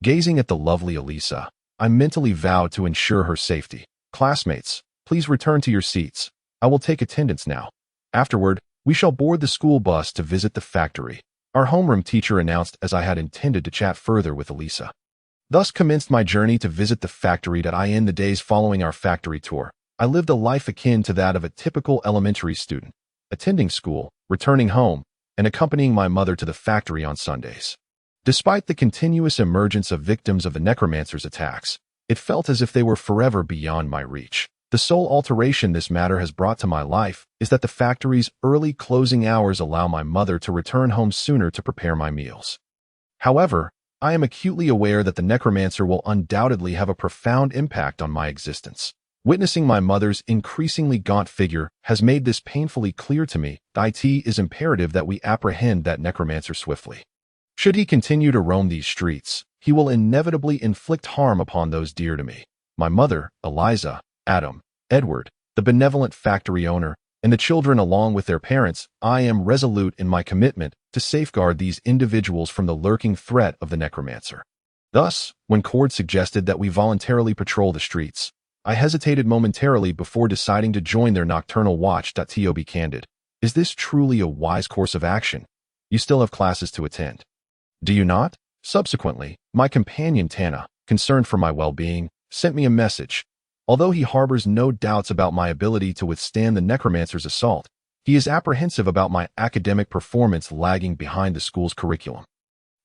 Gazing at the lovely Elisa, I mentally vowed to ensure her safety. Classmates, please return to your seats. I will take attendance now. Afterward, we shall board the school bus to visit the factory, our homeroom teacher announced as I had intended to chat further with Elisa. Thus commenced my journey to visit the factory. In the days following our factory tour, I lived a life akin to that of a typical elementary student, attending school, returning home, and accompanying my mother to the factory on Sundays. Despite the continuous emergence of victims of the necromancer's attacks, it felt as if they were forever beyond my reach. The sole alteration this matter has brought to my life is that the factory's early closing hours allow my mother to return home sooner to prepare my meals. However, I am acutely aware that the necromancer will undoubtedly have a profound impact on my existence. Witnessing my mother's increasingly gaunt figure has made this painfully clear to me. It is imperative that we apprehend that necromancer swiftly. Should he continue to roam these streets, he will inevitably inflict harm upon those dear to me. My mother, Eliza, Adam, Edward, the benevolent factory owner, and the children along with their parents. I am resolute in my commitment to safeguard these individuals from the lurking threat of the necromancer. Thus, when Cord suggested that we voluntarily patrol the streets, I hesitated momentarily before deciding to join their nocturnal watch. To be candid, is this truly a wise course of action? You still have classes to attend, do you not? Subsequently, my companion Tana, concerned for my well-being, sent me a message. Although he harbors no doubts about my ability to withstand the necromancer's assault, he is apprehensive about my academic performance lagging behind the school's curriculum.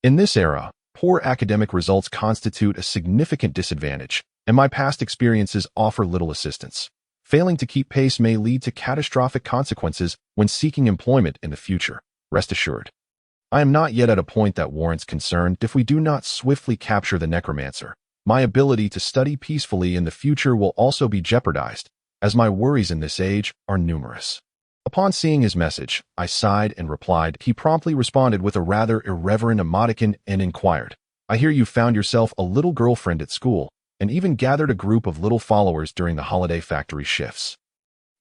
In this era, poor academic results constitute a significant disadvantage, and my past experiences offer little assistance. Failing to keep pace may lead to catastrophic consequences when seeking employment in the future. Rest assured, I am not yet at a point that warrants concern. If we do not swiftly capture the necromancer, my ability to study peacefully in the future will also be jeopardized, as my worries in this age are numerous. Upon seeing his message, I sighed and replied. He promptly responded with a rather irreverent emoticon and inquired, I hear you found yourself a little girlfriend at school, and even gathered a group of little followers during the holiday factory shifts.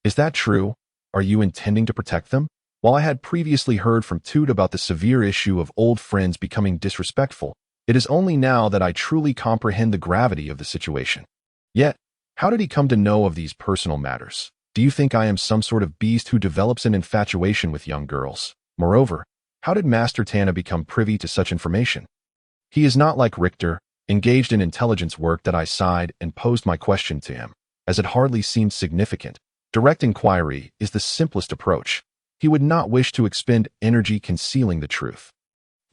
Is that true? Are you intending to protect them? While I had previously heard from Toot about the severe issue of old friends becoming disrespectful, it is only now that I truly comprehend the gravity of the situation. Yet, how did he come to know of these personal matters? Do you think I am some sort of beast who develops an infatuation with young girls? Moreover, how did Master Tana become privy to such information? He is not like Richter, engaged in intelligence work. That I sighed and posed my question to him, as it hardly seemed significant. Direct inquiry is the simplest approach. He would not wish to expend energy concealing the truth.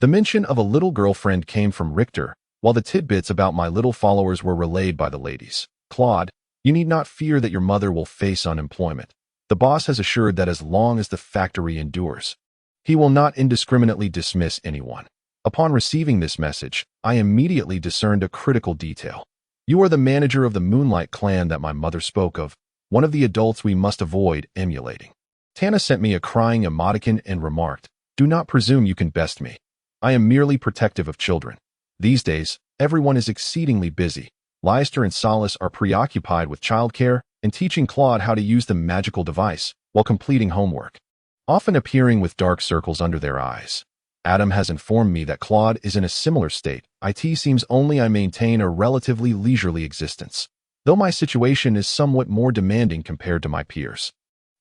The mention of a little girlfriend came from Richter, while the tidbits about my little followers were relayed by the ladies. Claude, you need not fear that your mother will face unemployment. The boss has assured that as long as the factory endures, he will not indiscriminately dismiss anyone. Upon receiving this message, I immediately discerned a critical detail. You are the manager of the Moonlight clan that my mother spoke of, one of the adults we must avoid emulating. Tana sent me a crying emoticon and remarked, "Do not presume you can best me. I am merely protective of children. These days, everyone is exceedingly busy. Leicester and Solace are preoccupied with childcare and teaching Claude how to use the magical device while completing homework, often appearing with dark circles under their eyes. Adam has informed me that Claude is in a similar state. It seems only I maintain a relatively leisurely existence, though my situation is somewhat more demanding compared to my peers.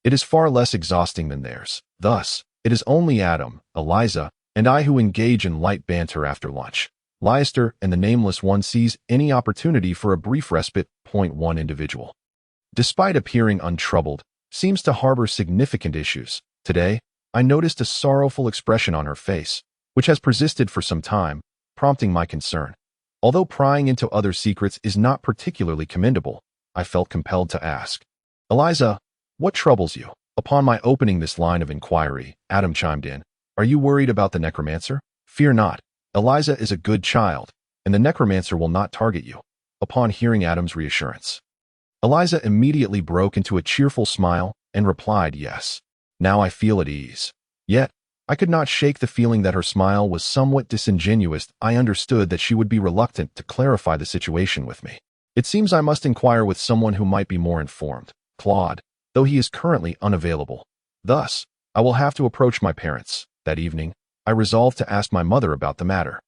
It is far less exhausting than theirs. Thus, it is only Adam, Eliza, and I who engage in light banter after lunch. Leicester and the nameless one seize any opportunity for a brief respite. Point one individual, despite appearing untroubled, seems to harbor significant issues. Today, I noticed a sorrowful expression on her face, which has persisted for some time, prompting my concern. Although prying into other secrets is not particularly commendable, I felt compelled to ask, "Eliza, what troubles you?" Upon my opening this line of inquiry, Adam chimed in, "Are you worried about the necromancer? Fear not. Eliza is a good child, and the necromancer will not target you." Upon hearing Adam's reassurance, Eliza immediately broke into a cheerful smile and replied, "Yes. Now I feel at ease." Yet, I could not shake the feeling that her smile was somewhat disingenuous. I understood that she would be reluctant to clarify the situation with me. It seems I must inquire with someone who might be more informed, Claude, though he is currently unavailable. Thus, I will have to approach my parents. That evening, I resolved to ask my mother about the matter.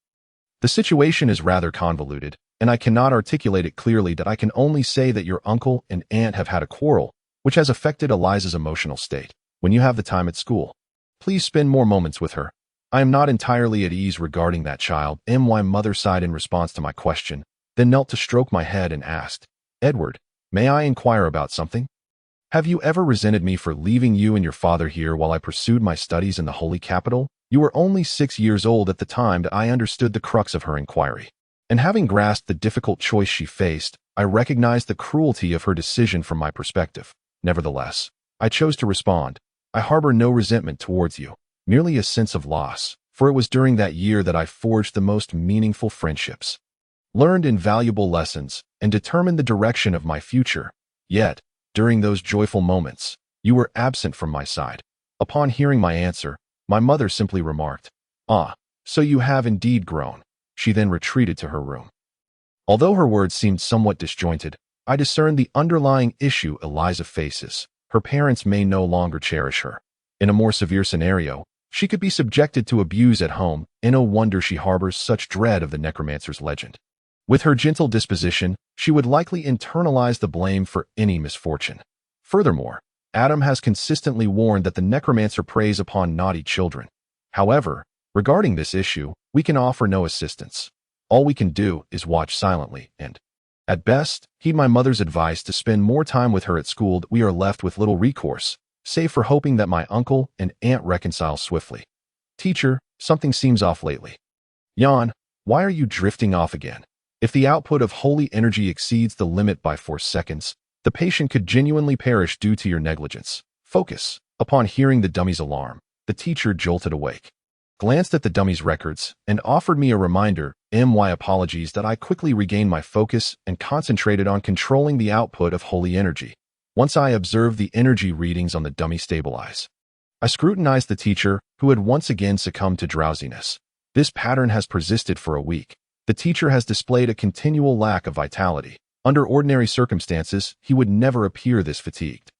The situation is rather convoluted, and I cannot articulate it clearly. That I can only say that your uncle and aunt have had a quarrel, which has affected Eliza's emotional state. When you have the time at school, please spend more moments with her. I am not entirely at ease regarding that child. My mother sighed in response to my question, then knelt to stroke my head and asked, "Edward, may I inquire about something? Have you ever resented me for leaving you and your father here while I pursued my studies in the holy capital?" You were only 6 years old at the time that I understood the crux of her inquiry, and having grasped the difficult choice she faced, I recognized the cruelty of her decision from my perspective. Nevertheless, I chose to respond, "I harbor no resentment towards you, merely a sense of loss, for it was during that year that I forged the most meaningful friendships, learned invaluable lessons, and determined the direction of my future. Yet, during those joyful moments, you were absent from my side." Upon hearing my answer, my mother simply remarked, "Ah, so you have indeed grown." She then retreated to her room. Although her words seemed somewhat disjointed, I discerned the underlying issue Eliza faces. Her parents may no longer cherish her. In a more severe scenario, she could be subjected to abuse at home, and no wonder she harbors such dread of the necromancer's legend. With her gentle disposition, she would likely internalize the blame for any misfortune. Furthermore, Adam has consistently warned that the necromancer preys upon naughty children. However, regarding this issue, we can offer no assistance. All we can do is watch silently and, at best, heed my mother's advice to spend more time with her at school. We are left with little recourse, save for hoping that my uncle and aunt reconcile swiftly. "Teacher, something seems off lately." "Jan, why are you drifting off again?" If the output of holy energy exceeds the limit by 4 seconds, the patient could genuinely perish due to your negligence. Focus. Upon hearing the dummy's alarm, the teacher jolted awake, glanced at the dummy's records, and offered me a reminder. My apologies that I quickly regained my focus and concentrated on controlling the output of holy energy. Once I observed the energy readings on the dummy stabilize, I scrutinized the teacher, who had once again succumbed to drowsiness. This pattern has persisted for a week. The teacher has displayed a continual lack of vitality. Under ordinary circumstances, he would never appear this fatigued.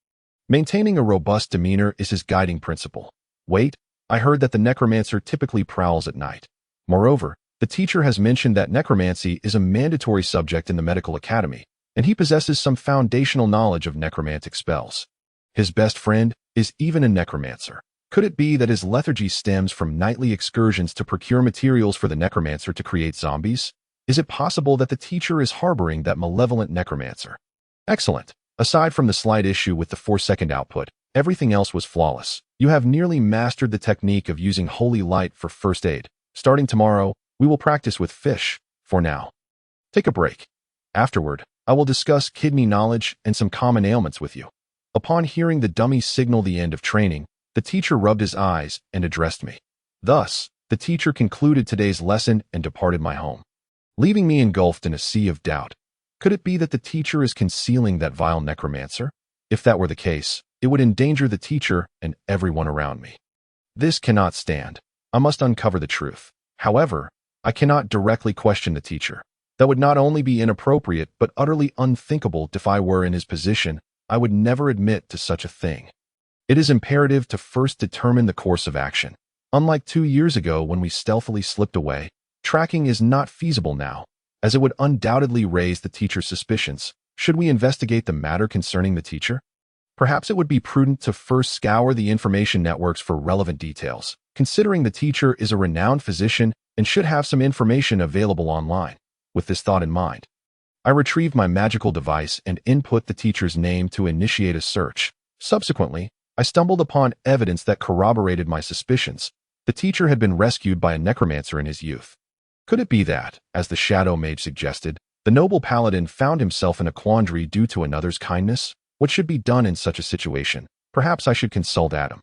Maintaining a robust demeanor is his guiding principle. Wait, I heard that the necromancer typically prowls at night. Moreover, the teacher has mentioned that necromancy is a mandatory subject in the medical academy, and he possesses some foundational knowledge of necromantic spells. His best friend is even a necromancer. Could it be that his lethargy stems from nightly excursions to procure materials for the necromancer to create zombies? Is it possible that the teacher is harboring that malevolent necromancer? Excellent. Aside from the slight issue with the 4-second output, everything else was flawless. You have nearly mastered the technique of using holy light for first aid. Starting tomorrow, we will practice with fish. For now, take a break. Afterward, I will discuss kidney knowledge and some common ailments with you. Upon hearing the dummy signal the end of training, the teacher rubbed his eyes and addressed me. Thus, the teacher concluded today's lesson and departed my home, leaving me engulfed in a sea of doubt. Could it be that the teacher is concealing that vile necromancer? If that were the case, it would endanger the teacher and everyone around me. This cannot stand. I must uncover the truth. However, I cannot directly question the teacher. That would not only be inappropriate but utterly unthinkable. If I were in his position, I would never admit to such a thing. It is imperative to first determine the course of action. Unlike 2 years ago when we stealthily slipped away, tracking is not feasible now, as it would undoubtedly raise the teacher's suspicions. Should we investigate the matter concerning the teacher? Perhaps it would be prudent to first scour the information networks for relevant details, considering the teacher is a renowned physician and should have some information available online. With this thought in mind, I retrieved my magical device and input the teacher's name to initiate a search. Subsequently, I stumbled upon evidence that corroborated my suspicions. The teacher had been rescued by a necromancer in his youth. Could it be that, as the shadow mage suggested, the noble paladin found himself in a quandary due to another's kindness? What should be done in such a situation? Perhaps I should consult Adam.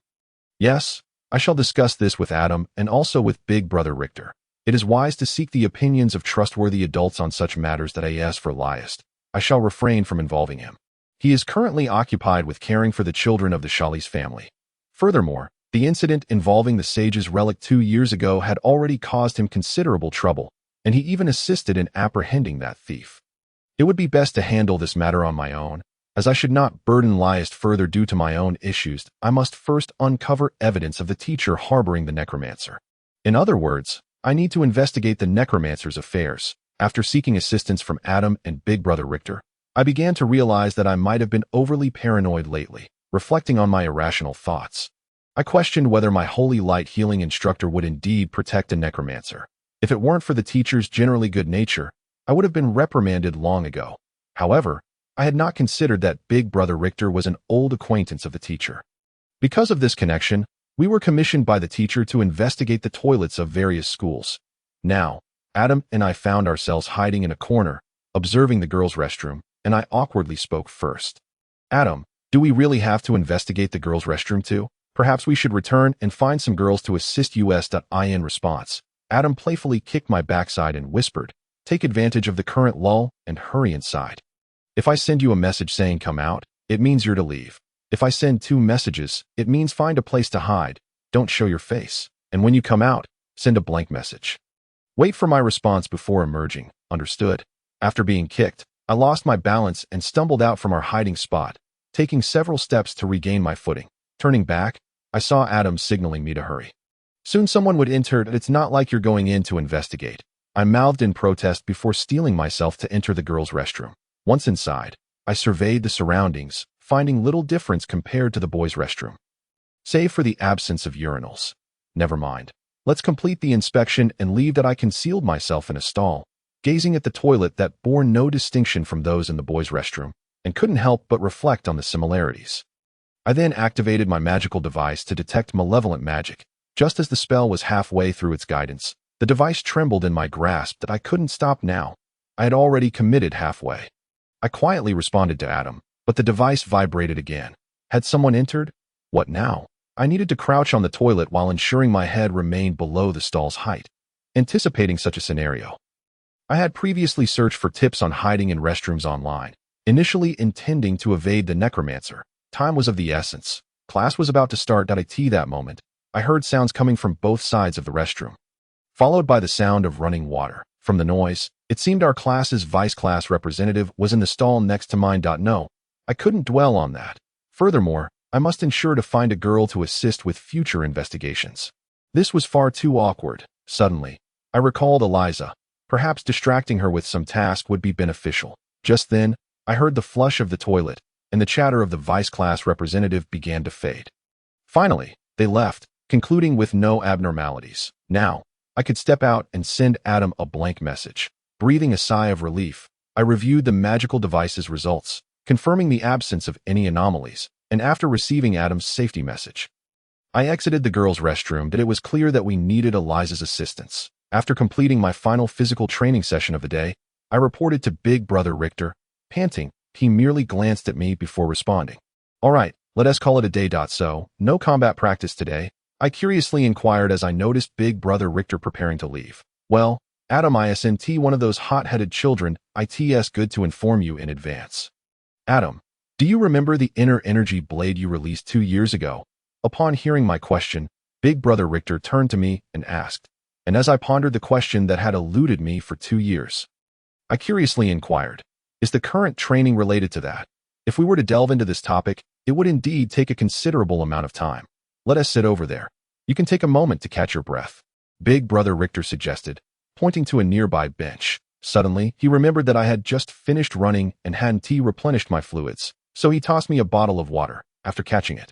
Yes, I shall discuss this with Adam and also with Big Brother Richter. It is wise to seek the opinions of trustworthy adults on such matters that as for Liast, I shall refrain from involving him. He is currently occupied with caring for the children of the Chalice family. Furthermore, the incident involving the sage's relic 2 years ago had already caused him considerable trouble, and he even assisted in apprehending that thief. It would be best to handle this matter on my own, as I should not burden Liast further due to my own issues. I must first uncover evidence of the teacher harboring the necromancer. In other words, I need to investigate the necromancer's affairs. After seeking assistance from Adam and Big Brother Richter, I began to realize that I might have been overly paranoid lately. Reflecting on my irrational thoughts, I questioned whether my holy light healing instructor would indeed protect a necromancer. If it weren't for the teacher's generally good nature, I would have been reprimanded long ago. However, I had not considered that Big Brother Richter was an old acquaintance of the teacher. Because of this connection, we were commissioned by the teacher to investigate the toilets of various schools. Now, Adam and I found ourselves hiding in a corner, observing the girls' restroom, and I awkwardly spoke first. Adam, do we really have to investigate the girls' restroom too? Perhaps we should return and find some girls to assist us. In response, Adam playfully kicked my backside and whispered, "Take advantage of the current lull and hurry inside. If I send you a message saying come out, it means you're to leave. If I send 2 messages, it means find a place to hide. Don't show your face. And when you come out, send a blank message. Wait for my response before emerging. Understood?" After being kicked, I lost my balance and stumbled out from our hiding spot, taking several steps to regain my footing. Turning back, I saw Adam signaling me to hurry. Soon someone would enter. "It's not like you're going in to investigate," I mouthed in protest before steeling myself to enter the girls' restroom. Once inside, I surveyed the surroundings, finding little difference compared to the boys' restroom, save for the absence of urinals. Never mind. Let's complete the inspection and leave. That I concealed myself in a stall, gazing at the toilet that bore no distinction from those in the boys' restroom, and couldn't help but reflect on the similarities. I then activated my magical device to detect malevolent magic. Just as the spell was halfway through its guidance, the device trembled in my grasp. That I couldn't stop now. I had already committed halfway. I quietly responded to Adam, but the device vibrated again. Had someone entered? What now? I needed to crouch on the toilet while ensuring my head remained below the stall's height. Anticipating such a scenario, I had previously searched for tips on hiding in restrooms online, initially intending to evade the necromancer. Time was of the essence. Class was about to start. At that moment, I heard sounds coming from both sides of the restroom, followed by the sound of running water. From the noise, it seemed our class's vice class representative was in the stall next to mine. No, I couldn't dwell on that. Furthermore, I must ensure to find a girl to assist with future investigations. This was far too awkward. Suddenly, I recalled Eliza. Perhaps distracting her with some task would be beneficial. Just then, I heard the flush of the toilet, and the chatter of the vice class representative began to fade. Finally, they left, concluding with no abnormalities. Now, I could step out and send Adam a blank message. Breathing a sigh of relief, I reviewed the magical device's results, confirming the absence of any anomalies, and after receiving Adam's safety message, I exited the girls' restroom. It was clear that we needed Eliza's assistance. After completing my final physical training session of the day, I reported to Big Brother Richter. Panting, he merely glanced at me before responding. All right, let us call it a day. So, no combat practice today? I curiously inquired as I noticed Big Brother Richter preparing to leave. Well, Adam isn't one of those hot-headed children. It's good to inform you in advance. Adam, do you remember the inner energy blade you released 2 years ago? Upon hearing my question, Big Brother Richter turned to me and asked, and as I pondered the question that had eluded me for 2 years, I curiously inquired, is the current training related to that? If we were to delve into this topic, it would indeed take a considerable amount of time. Let us sit over there. You can take a moment to catch your breath. Big Brother Richter suggested, pointing to a nearby bench. Suddenly, he remembered that I had just finished running and hadn't replenished my fluids, so he tossed me a bottle of water after catching it.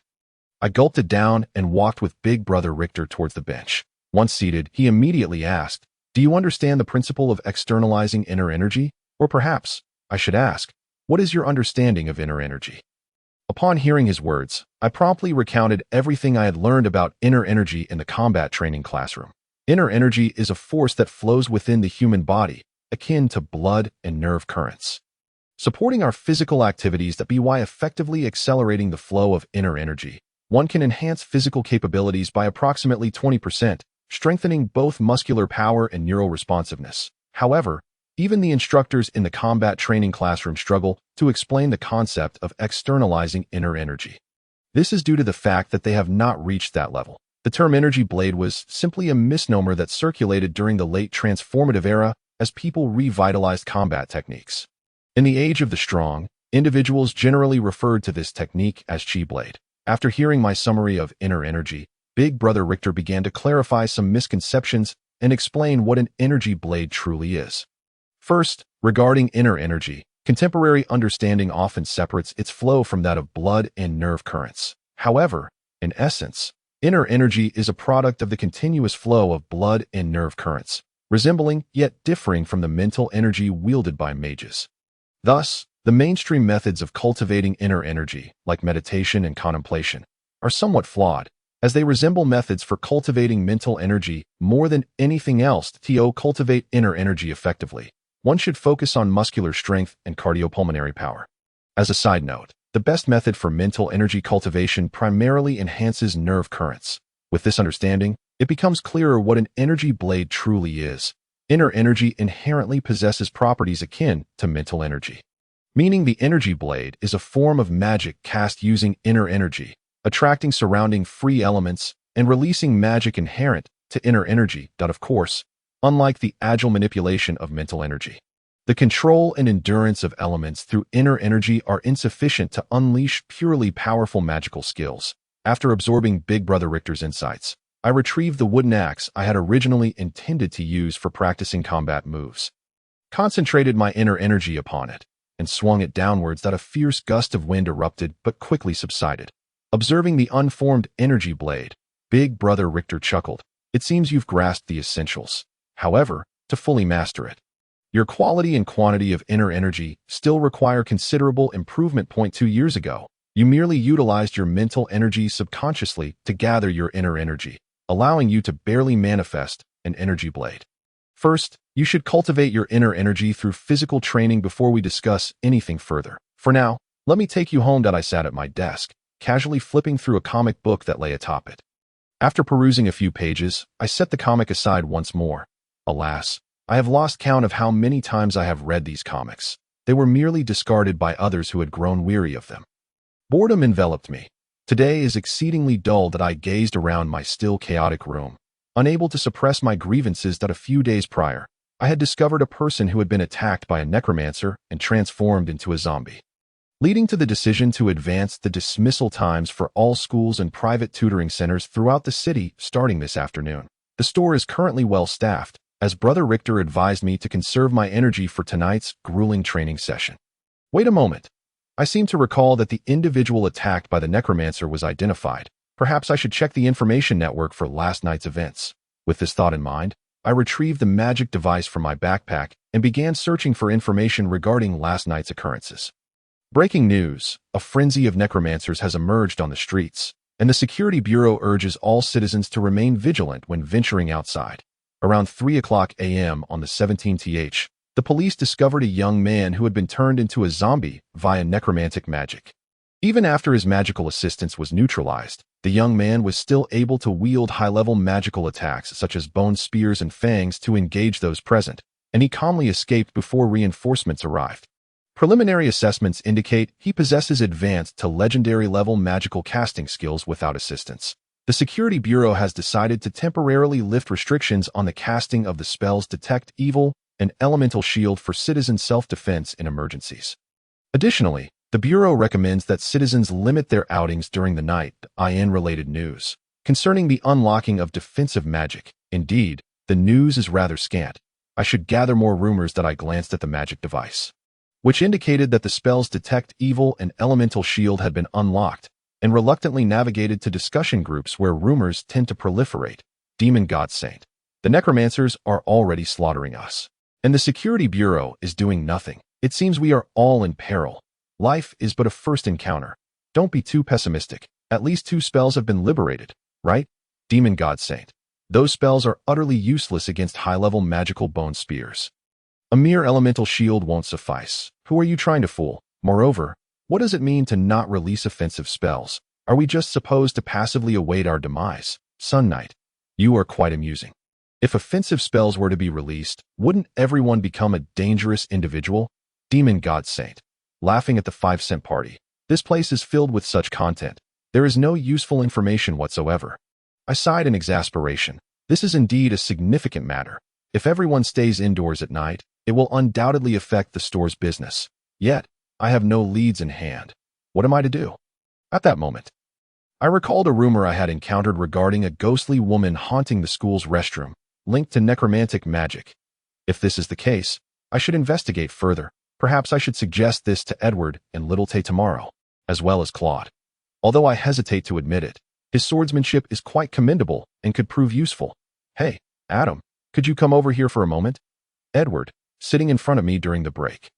I gulped it down and walked with Big Brother Richter towards the bench. Once seated, he immediately asked, do you understand the principle of externalizing inner energy? Or perhaps, I should ask, what is your understanding of inner energy? Upon hearing his words, I promptly recounted everything I had learned about inner energy in the combat training classroom. Inner energy is a force that flows within the human body, akin to blood and nerve currents, supporting our physical activities that by effectively accelerating the flow of inner energy. One can enhance physical capabilities by approximately 20%, strengthening both muscular power and neural responsiveness. However, even the instructors in the combat training classroom struggle to explain the concept of externalizing inner energy. This is due to the fact that they have not reached that level. The term energy blade was simply a misnomer that circulated during the late transformative era as people revitalized combat techniques. In the age of the strong, individuals generally referred to this technique as chi blade. After hearing my summary of inner energy, Big Brother Richter began to clarify some misconceptions and explain what an energy blade truly is. First, regarding inner energy, contemporary understanding often separates its flow from that of blood and nerve currents. However, in essence, inner energy is a product of the continuous flow of blood and nerve currents, resembling yet differing from the mental energy wielded by mages. Thus, the mainstream methods of cultivating inner energy, like meditation and contemplation, are somewhat flawed, as they resemble methods for cultivating mental energy more than anything else. To cultivate inner energy effectively, one should focus on muscular strength and cardiopulmonary power. As a side note, the best method for mental energy cultivation primarily enhances nerve currents. With this understanding, it becomes clearer what an energy blade truly is. Inner energy inherently possesses properties akin to mental energy, meaning the energy blade is a form of magic cast using inner energy, attracting surrounding free elements and releasing magic inherent to inner energy. Of course, unlike the agile manipulation of mental energy, the control and endurance of elements through inner energy are insufficient to unleash purely powerful magical skills. After absorbing Big Brother Richter's insights, I retrieved the wooden axe I had originally intended to use for practicing combat moves, concentrated my inner energy upon it, and swung it downwards. That a fierce gust of wind erupted but quickly subsided. Observing the unformed energy blade, Big Brother Richter chuckled. It seems you've grasped the essentials. However, to fully master it, your quality and quantity of inner energy still require considerable improvement. 2 years ago, you merely utilized your mental energy subconsciously to gather your inner energy, allowing you to barely manifest an energy blade. First, you should cultivate your inner energy through physical training before we discuss anything further. For now, let me take you home. I sat at my desk, casually flipping through a comic book that lay atop it. After perusing a few pages, I set the comic aside once more. Alas, I have lost count of how many times I have read these comics. They were merely discarded by others who had grown weary of them. Boredom enveloped me. Today is exceedingly dull. I gazed around my still chaotic room, unable to suppress my grievances. A few days prior, I had discovered a person who had been attacked by a necromancer and transformed into a zombie, leading to the decision to advance the dismissal times for all schools and private tutoring centers throughout the city starting this afternoon. The store is currently well-staffed, as Brother Richter advised me to conserve my energy for tonight's grueling training session. Wait a moment. I seem to recall that the individual attacked by the necromancer was identified. Perhaps I should check the information network for last night's events. With this thought in mind, I retrieved the magic device from my backpack and began searching for information regarding last night's occurrences. Breaking news: a frenzy of necromancers has emerged on the streets, and the Security Bureau urges all citizens to remain vigilant when venturing outside. Around 3:00 a.m. on the 17th, the police discovered a young man who had been turned into a zombie via necromantic magic. Even after his magical assistance was neutralized, the young man was still able to wield high-level magical attacks such as bone spears and fangs to engage those present, and he calmly escaped before reinforcements arrived. Preliminary assessments indicate he possesses advanced to legendary-level magical casting skills without assistance. The Security Bureau has decided to temporarily lift restrictions on the casting of the spells Detect Evil and Elemental Shield for citizen self-defense in emergencies. Additionally, the Bureau recommends that citizens limit their outings during the night. IN-related news concerning the unlocking of defensive magic. Indeed, the news is rather scant. I should gather more rumors that I glanced at the magic device, which indicated that the spells Detect Evil and Elemental Shield had been unlocked, and reluctantly navigated to discussion groups where rumors tend to proliferate. Demon God Saint. The necromancers are already slaughtering us, and the Security Bureau is doing nothing. It seems we are all in peril. Life is but a first encounter. Don't be too pessimistic. At least 2 spells have been liberated, right? Demon God Saint. Those spells are utterly useless against high-level magical bone spears. A mere elemental shield won't suffice. Who are you trying to fool? Moreover, what does it mean to not release offensive spells? Are we just supposed to passively await our demise? Sun Knight, you are quite amusing. If offensive spells were to be released, wouldn't everyone become a dangerous individual? Demon God Saint, laughing at the 5-cent party. This place is filled with such content. There is no useful information whatsoever. I sighed in exasperation. This is indeed a significant matter. If everyone stays indoors at night, it will undoubtedly affect the store's business. Yet, I have no leads in hand. What am I to do? At that moment, I recalled a rumor I had encountered regarding a ghostly woman haunting the school's restroom, linked to necromantic magic. If this is the case, I should investigate further. Perhaps I should suggest this to Edward and Little Tay tomorrow, as well as Claude. Although I hesitate to admit it, his swordsmanship is quite commendable and could prove useful. Hey, Adam, could you come over here for a moment? Edward, sitting in front of me during the break,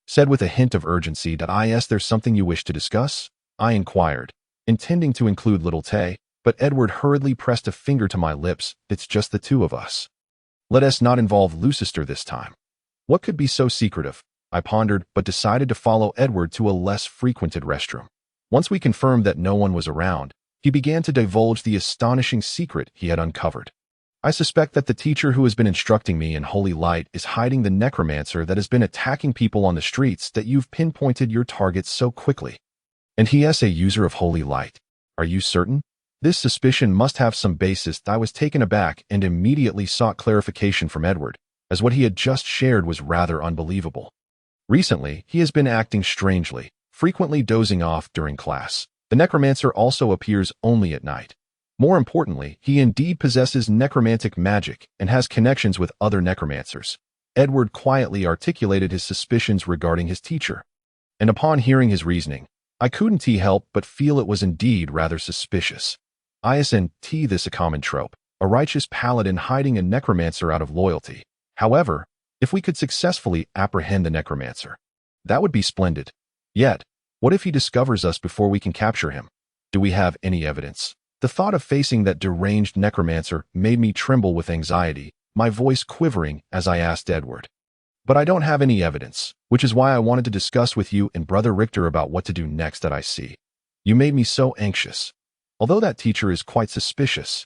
said with a hint of urgency that there's something you wish to discuss? I inquired, intending to include Little Tay, but Edward hurriedly pressed a finger to my lips. It's just the 2 of us. Let us not involve Lucister this time. What could be so secretive? I pondered, but decided to follow Edward to a less frequented restroom. Once we confirmed that no one was around, he began to divulge the astonishing secret he had uncovered. I suspect that the teacher who has been instructing me in Holy Light is hiding the necromancer that has been attacking people on the streets. That you've pinpointed your targets so quickly. And he is a user of Holy Light. Are you certain? This suspicion must have some basis. I was taken aback and immediately sought clarification from Edward, as what he had just shared was rather unbelievable. Recently, he has been acting strangely, frequently dozing off during class. The necromancer also appears only at night. More importantly, he indeed possesses necromantic magic and has connections with other necromancers. Edward quietly articulated his suspicions regarding his teacher, and upon hearing his reasoning, I couldn't help but feel it was indeed rather suspicious. Isn't this a common trope? A righteous paladin hiding a necromancer out of loyalty. However, if we could successfully apprehend the necromancer, that would be splendid. Yet, what if he discovers us before we can capture him? Do we have any evidence? The thought of facing that deranged necromancer made me tremble with anxiety, my voice quivering as I asked Edward. But I don't have any evidence, which is why I wanted to discuss with you and Brother Richter about what to do next. That I see. You made me so anxious. Although that teacher is quite suspicious,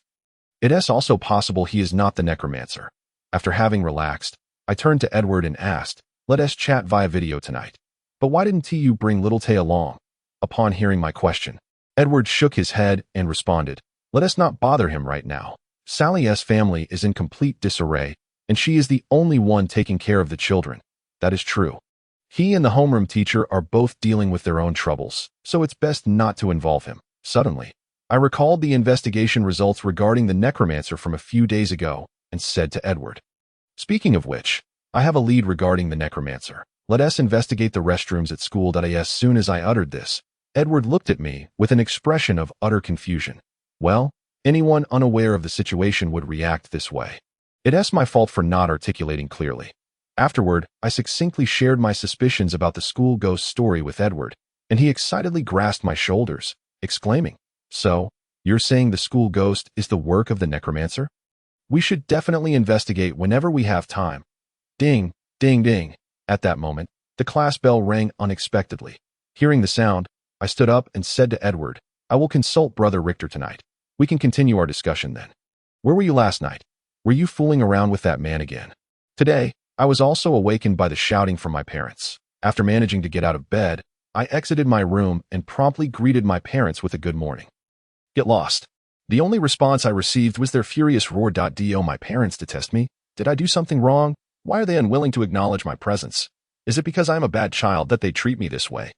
it is also possible he is not the necromancer. After having relaxed, I turned to Edward and asked, let us chat via video tonight. But why didn't you bring Little Tay along? Upon hearing my question, Edward shook his head and responded, let us not bother him right now. Sally's family is in complete disarray, and she is the only one taking care of the children. That is true. He and the homeroom teacher are both dealing with their own troubles, so it's best not to involve him. Suddenly, I recalled the investigation results regarding the necromancer from a few days ago and said to Edward, speaking of which, I have a lead regarding the necromancer. Let us investigate the restrooms at school. As soon as I uttered this, Edward looked at me with an expression of utter confusion. Well, anyone unaware of the situation would react this way. It is my fault for not articulating clearly. Afterward, I succinctly shared my suspicions about the school ghost story with Edward, and he excitedly grasped my shoulders, exclaiming, so, you're saying the school ghost is the work of the necromancer? We should definitely investigate whenever we have time. Ding, ding, ding. At that moment, the class bell rang unexpectedly. Hearing the sound, I stood up and said to Edward, "I will consult Brother Richter tonight. We can continue our discussion then. Where were you last night? Were you fooling around with that man again?" Today, I was also awakened by the shouting from my parents. After managing to get out of bed, I exited my room and promptly greeted my parents with a good morning. Get lost. The only response I received was their furious roar. Do my parents detest me? Did I do something wrong? Why are they unwilling to acknowledge my presence? Is it because I am a bad child that they treat me this way?